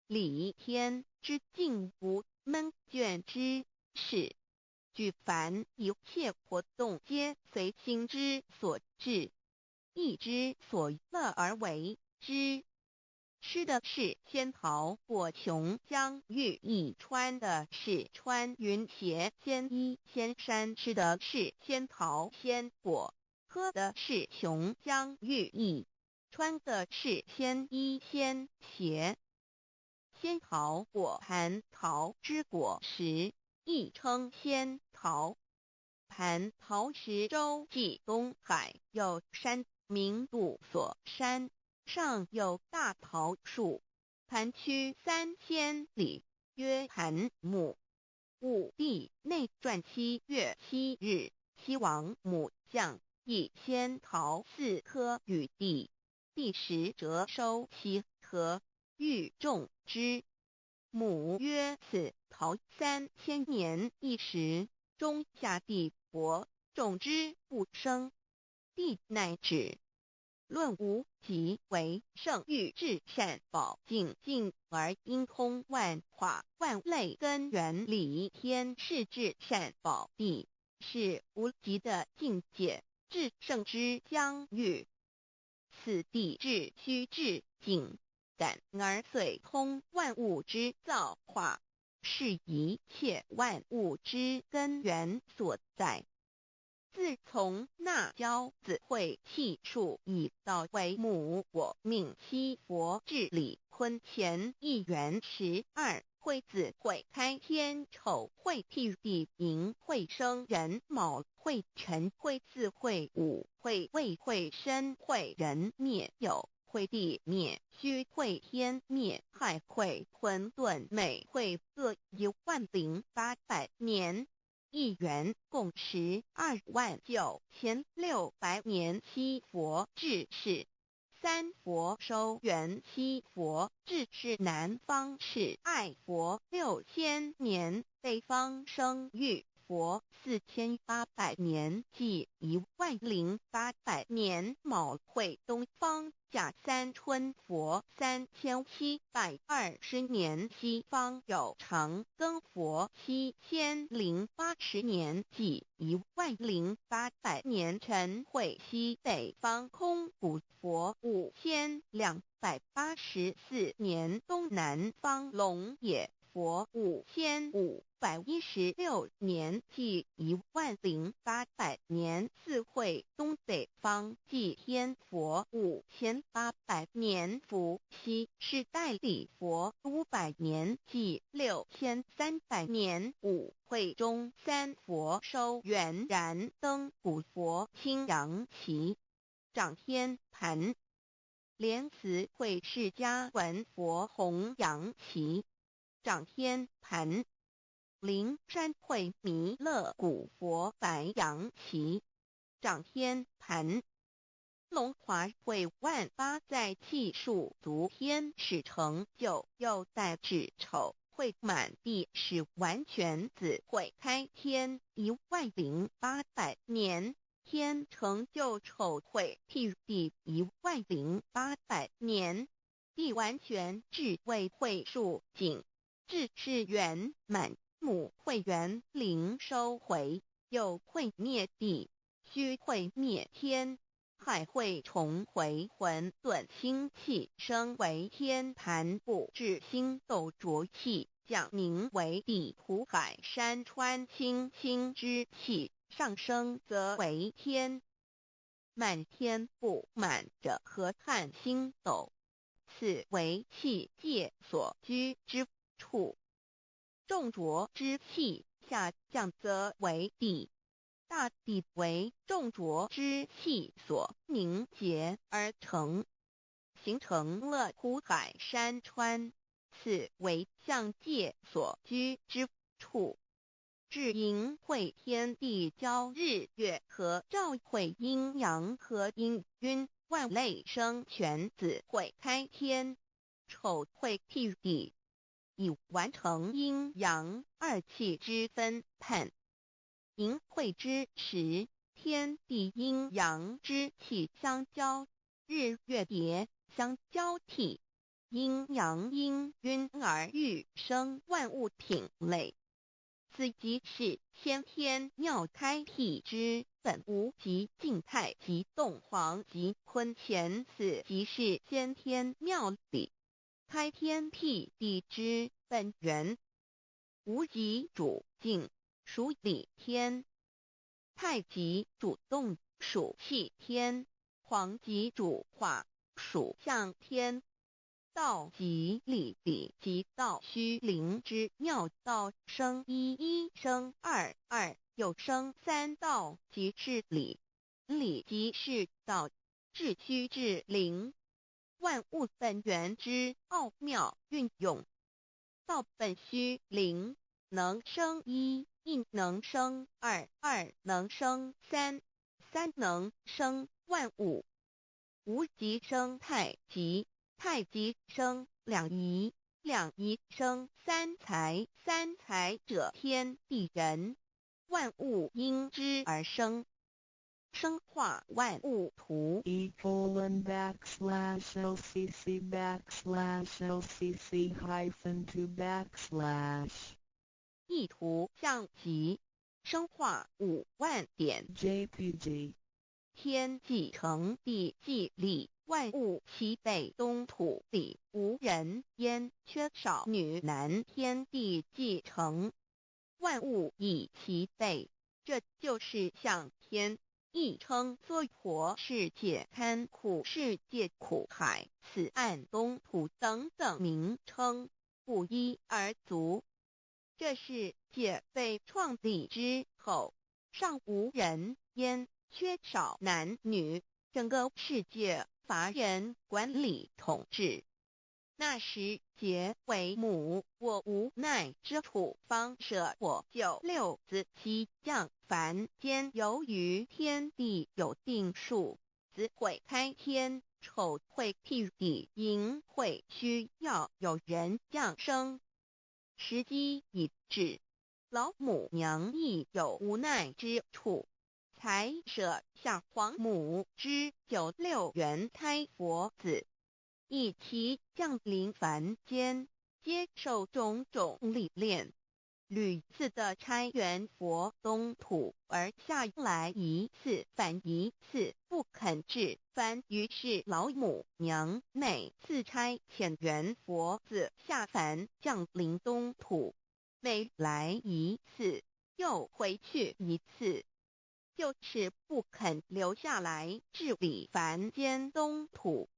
理天之境无闷倦之事，举凡一切活动皆随心之所至，意之所乐而为之。吃的是仙桃果琼浆玉衣，穿的是穿云鞋仙衣仙衫，吃的是仙桃仙果，喝的是琼浆玉衣，穿的是仙衣仙鞋。仙桃果蟠桃之果实，亦称仙桃。蟠桃实洲际东海有山，名度所山，上有大桃树，盘曲3000里，曰盘木。武帝内传7月7日，西王母降以仙桃4颗与帝，帝时折收其核，欲种之。母曰：此桃3000年一时，中下地薄，种之不生。帝乃止。论无极为圣域至善宝净尽而应通万化万类根源理天是至善宝地，是无极的境界，至圣之疆域。此地至虚至静，感而遂通万物之造化，是一切万物之根源所在。自从那骄子会气数以道为母，我命七佛治理坤乾一元12，会子会开天丑，会替地寅，会生人卯，会辰会巳，会午，会未，会申，会人灭酉，会地灭戌，会天灭亥，会混沌昧，会各10800年。一元共129600年。七佛治世，三佛收元，七佛治世南方是爱佛6000年，北方生玉佛4800年，即10800年。卯会东方甲三春佛3720年，西方有长庚佛7080年，即10800年。辰会西北方空谷佛5284年，东南方龙野佛5516年，即10800年。四会东北方祭天佛5800年，伏羲是代理佛500年，即6300年。五会中三佛收元，燃灯古佛青阳旗，掌天盘。莲慈会释迦文佛红阳旗，掌天盘。灵山会弥勒古佛白阳旗，掌天盘。龙华会万八在气数足天使成就，又代指丑会满地是完全子会开天10800年，天成就丑会替地10800年，地完全智慧会数尽，智是圆满。母会元灵收回，又会灭地，虚会灭天，亥会重回混沌星气，生为天盘部，至星斗浊气，降名为地土海山川清清之气，上升则为天。满天不满者河汉星斗，此为气界所居之处。重浊之气下降则为地，大地为重浊之气所凝结而成，形成了土海山川，此为象界所居之处。至阴会天地交日月和，照会阴阳和阴晕，万类生全子会开天。丑会替地，以完成阴阳二气之分判。寅会之时，天地阴阳之气相交，日月叠相交替，阴阳阴晕而育生万物品类。此即是先天妙开辟之本无极静态及动黄及坤乾，此即是先天妙理。开天辟地之本源，无极主静，属理天；太极主动，属气天；黄极主化，属象天。道即理，理即道虚灵之妙道，生一，一生二，二又生三，道即是理，理即是道，至虚至灵，万物本源之奥妙运用。道本虚灵，能生一，一能生二，二能生三，三能生万物。无极生太极，太极生两仪，两仪生三才，三才者天地人，万物因之而生，生化万物图。e://LCC/LCC-2/ 意图象极，生化5万点。JPG 天既成，地既立，万物其备，东土里无人焉，缺少女男，天地既成，万物以其备，这就是象天，亦称娑婆世界、堪苦世界、苦海、此岸、东土等等名称，不一而足。这世界被创立之后，尚无人焉，缺少男女，整个世界乏人管理统治。那时桀为母，我无奈之土方舍我9六子其降凡间，由于天地有定数，子会开天，丑会辟地，寅会需要有人降生。时机已至，老母娘亦有无奈之处，才舍下皇母之9六元胎佛子，以其降临凡间，接受种种历练，屡次的差援佛东土，而下来一次反一次不肯治凡，于是老母娘每次差遣援佛子下凡降临东土，每来一次又回去一次，就是不肯留下来治理凡间东土。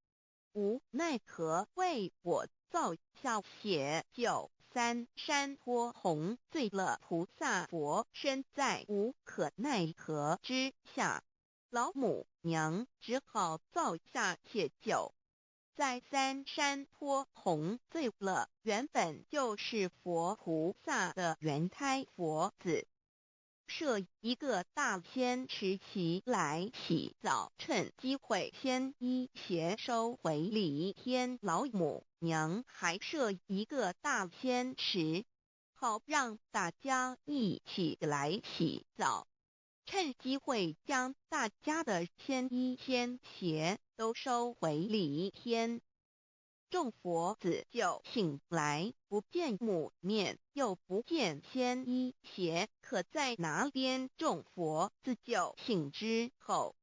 无奈何为我造下血救3山坡洪罪了菩萨佛，身在无可奈何之下，老母娘只好造下解救。在3山坡洪罪了原本就是佛菩萨的原胎佛子，设一个大仙池期来洗澡，趁机会先一邪收回礼天，老母娘还设一个大仙池，好让大家一起来洗澡，趁机会将大家的仙衣仙鞋都收回礼天。众佛子就醒来，不见母面，又不见仙衣鞋可在哪边。众佛子就醒之后，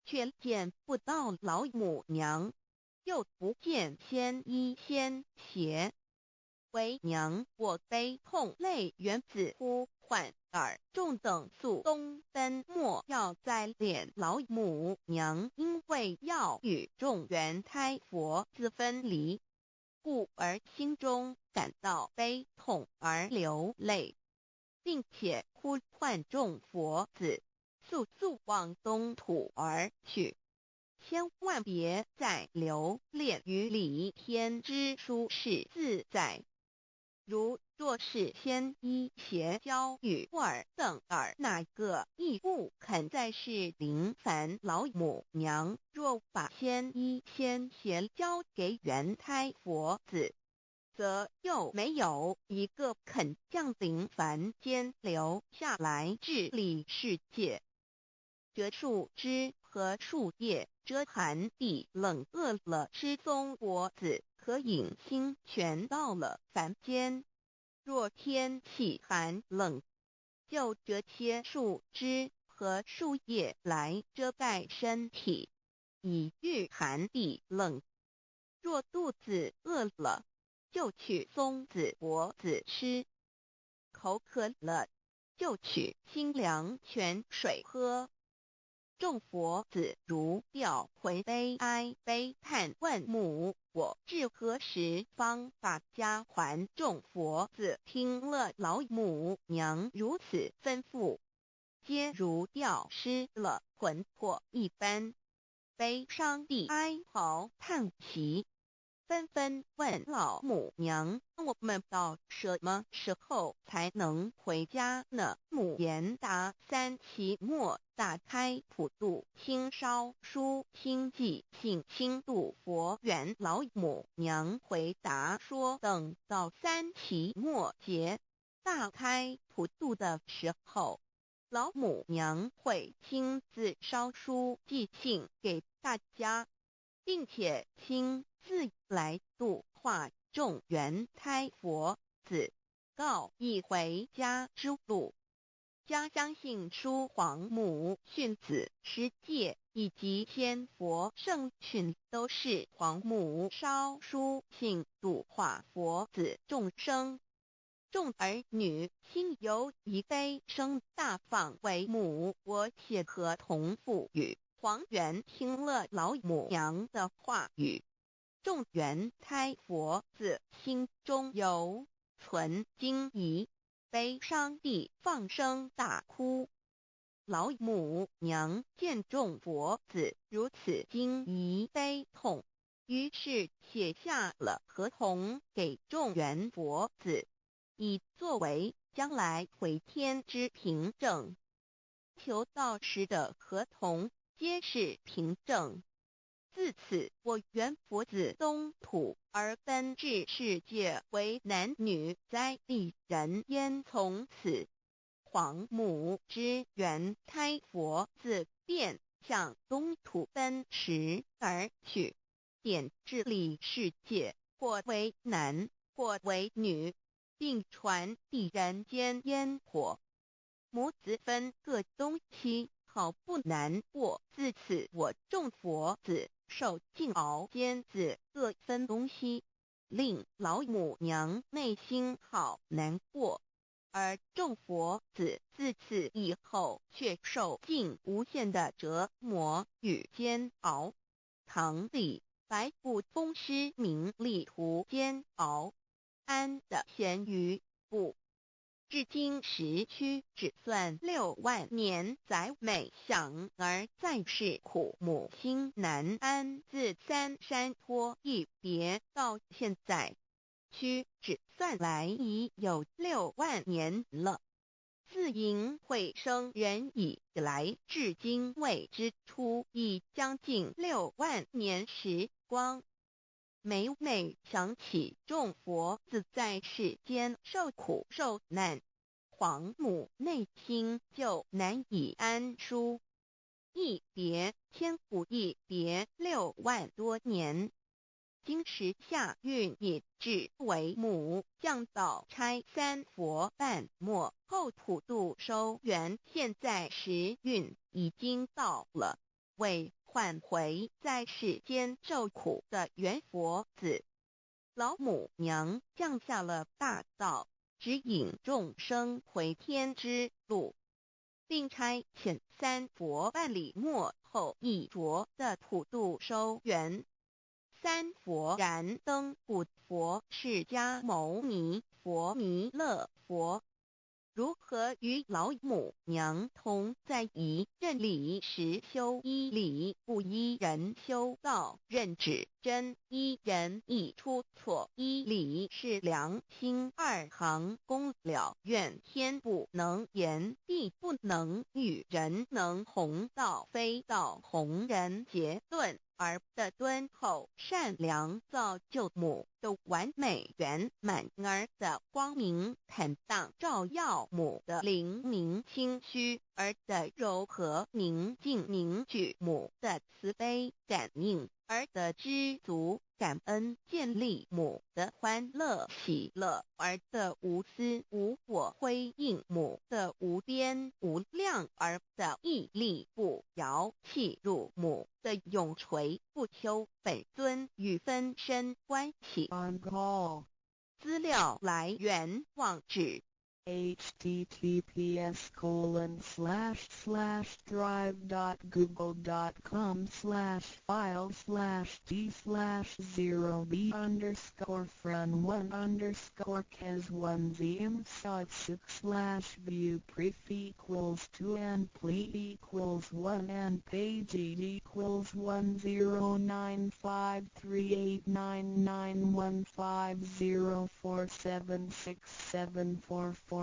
却见不到老母娘，又不见仙衣仙鞋，为娘我悲痛泪源自呼唤而众等速东奔，莫要再敛老母娘，因为要与众原胎佛子分离，故而心中感到悲痛而流泪，并且呼唤众佛子速速往东土而去，千万别再留恋于礼天之舒适自在。若是仙衣鞋交与尔等儿，哪个亦不肯再是临凡老母娘？若把仙衣仙鞋交给原胎佛子，则又没有一个肯降临凡间留下来治理世界。折树枝和树叶，遮寒地冷，饿了吃松果子，可饮清泉到了凡间。若天气寒冷，就折些树枝和树叶来遮盖身体，以御寒地冷。若肚子饿了，就取松子果子吃；口渴了，就取清凉泉水喝。众佛子如吊魂悲哀悲叹问母，我至何时方把家还？众佛子听了老母娘如此吩咐，皆如吊失了魂魄一般，悲伤地哀嚎叹息，纷纷问老母娘：我们到什么时候才能回家呢？母言答：三期末大开普度，清烧书清寂，信清度佛缘。老母娘回答说：等到三期末节大开普度的时候，老母娘会亲自烧书寄信给大家，并且亲自来度化众缘胎佛子，告一回家之路。家相信书皇母训子师戒以及仙佛圣训，都是皇母烧书信度化佛子众生。众儿女心有一悲生大放为母，我且合同赋予。皇元听了老母娘的话语，众缘胎佛子心中有存惊疑，悲伤地放声大哭。老母娘见众佛子如此惊疑悲痛，于是写下了合同给众缘佛子，以作为将来回天之凭证。求道时的合同皆是凭证。自此，我缘佛子东土而奔至世界为男女在地人焉。从此，皇母之缘胎佛子便向东土奔驰而去，点治理世界，或为男，或为女，并传递人间烟火。母子分各东西，好不难过。自此，我众佛子受尽熬煎子各分东西，令老母娘内心好难过。而众佛子自此以后却受尽无限的折磨与煎熬。唐李白骨风师名利图煎熬，安的咸鱼不。至今时区只算6万年载美享，而在世苦母心难安。自三山坡一别到现在，区只算来已有6万年了。自迎会生人以来，至今未知出，已将近6万年时光。每每想起众佛子在世间受苦受难，皇母内心就难以安舒。一别千古，一别6万多年。今时夏运也至为母，降道差三佛半末，后普度收圆。现在时运已经到了，为唤回在世间受苦的缘佛子，老母娘降下了大道，指引众生回天之路，并差遣三佛办理末后一着的普度收圆。三佛燃灯古佛、释迦牟尼佛、弥勒佛，如何与老母娘同在一任理时修一理，不依人修道，任指真一人一出错，一理是良心二行公了愿，天不能言，地不能语，人能弘道，非道弘人。结论而的敦厚善良，造就母的完美圆满，儿的光明坦荡，照耀母的灵明清虚，儿的柔和宁静凝聚母的慈悲感应，儿的知足感恩建立母的欢乐喜乐，儿的无私无我，回应母的无边无量儿的屹立不摇，契入母的永垂不朽本尊与分身关系。资料来源网址https://drive.google.com/files/d/0b_cas1z_6/view pref equals 2 and ple equals 1 and page equals 109538991504767448305.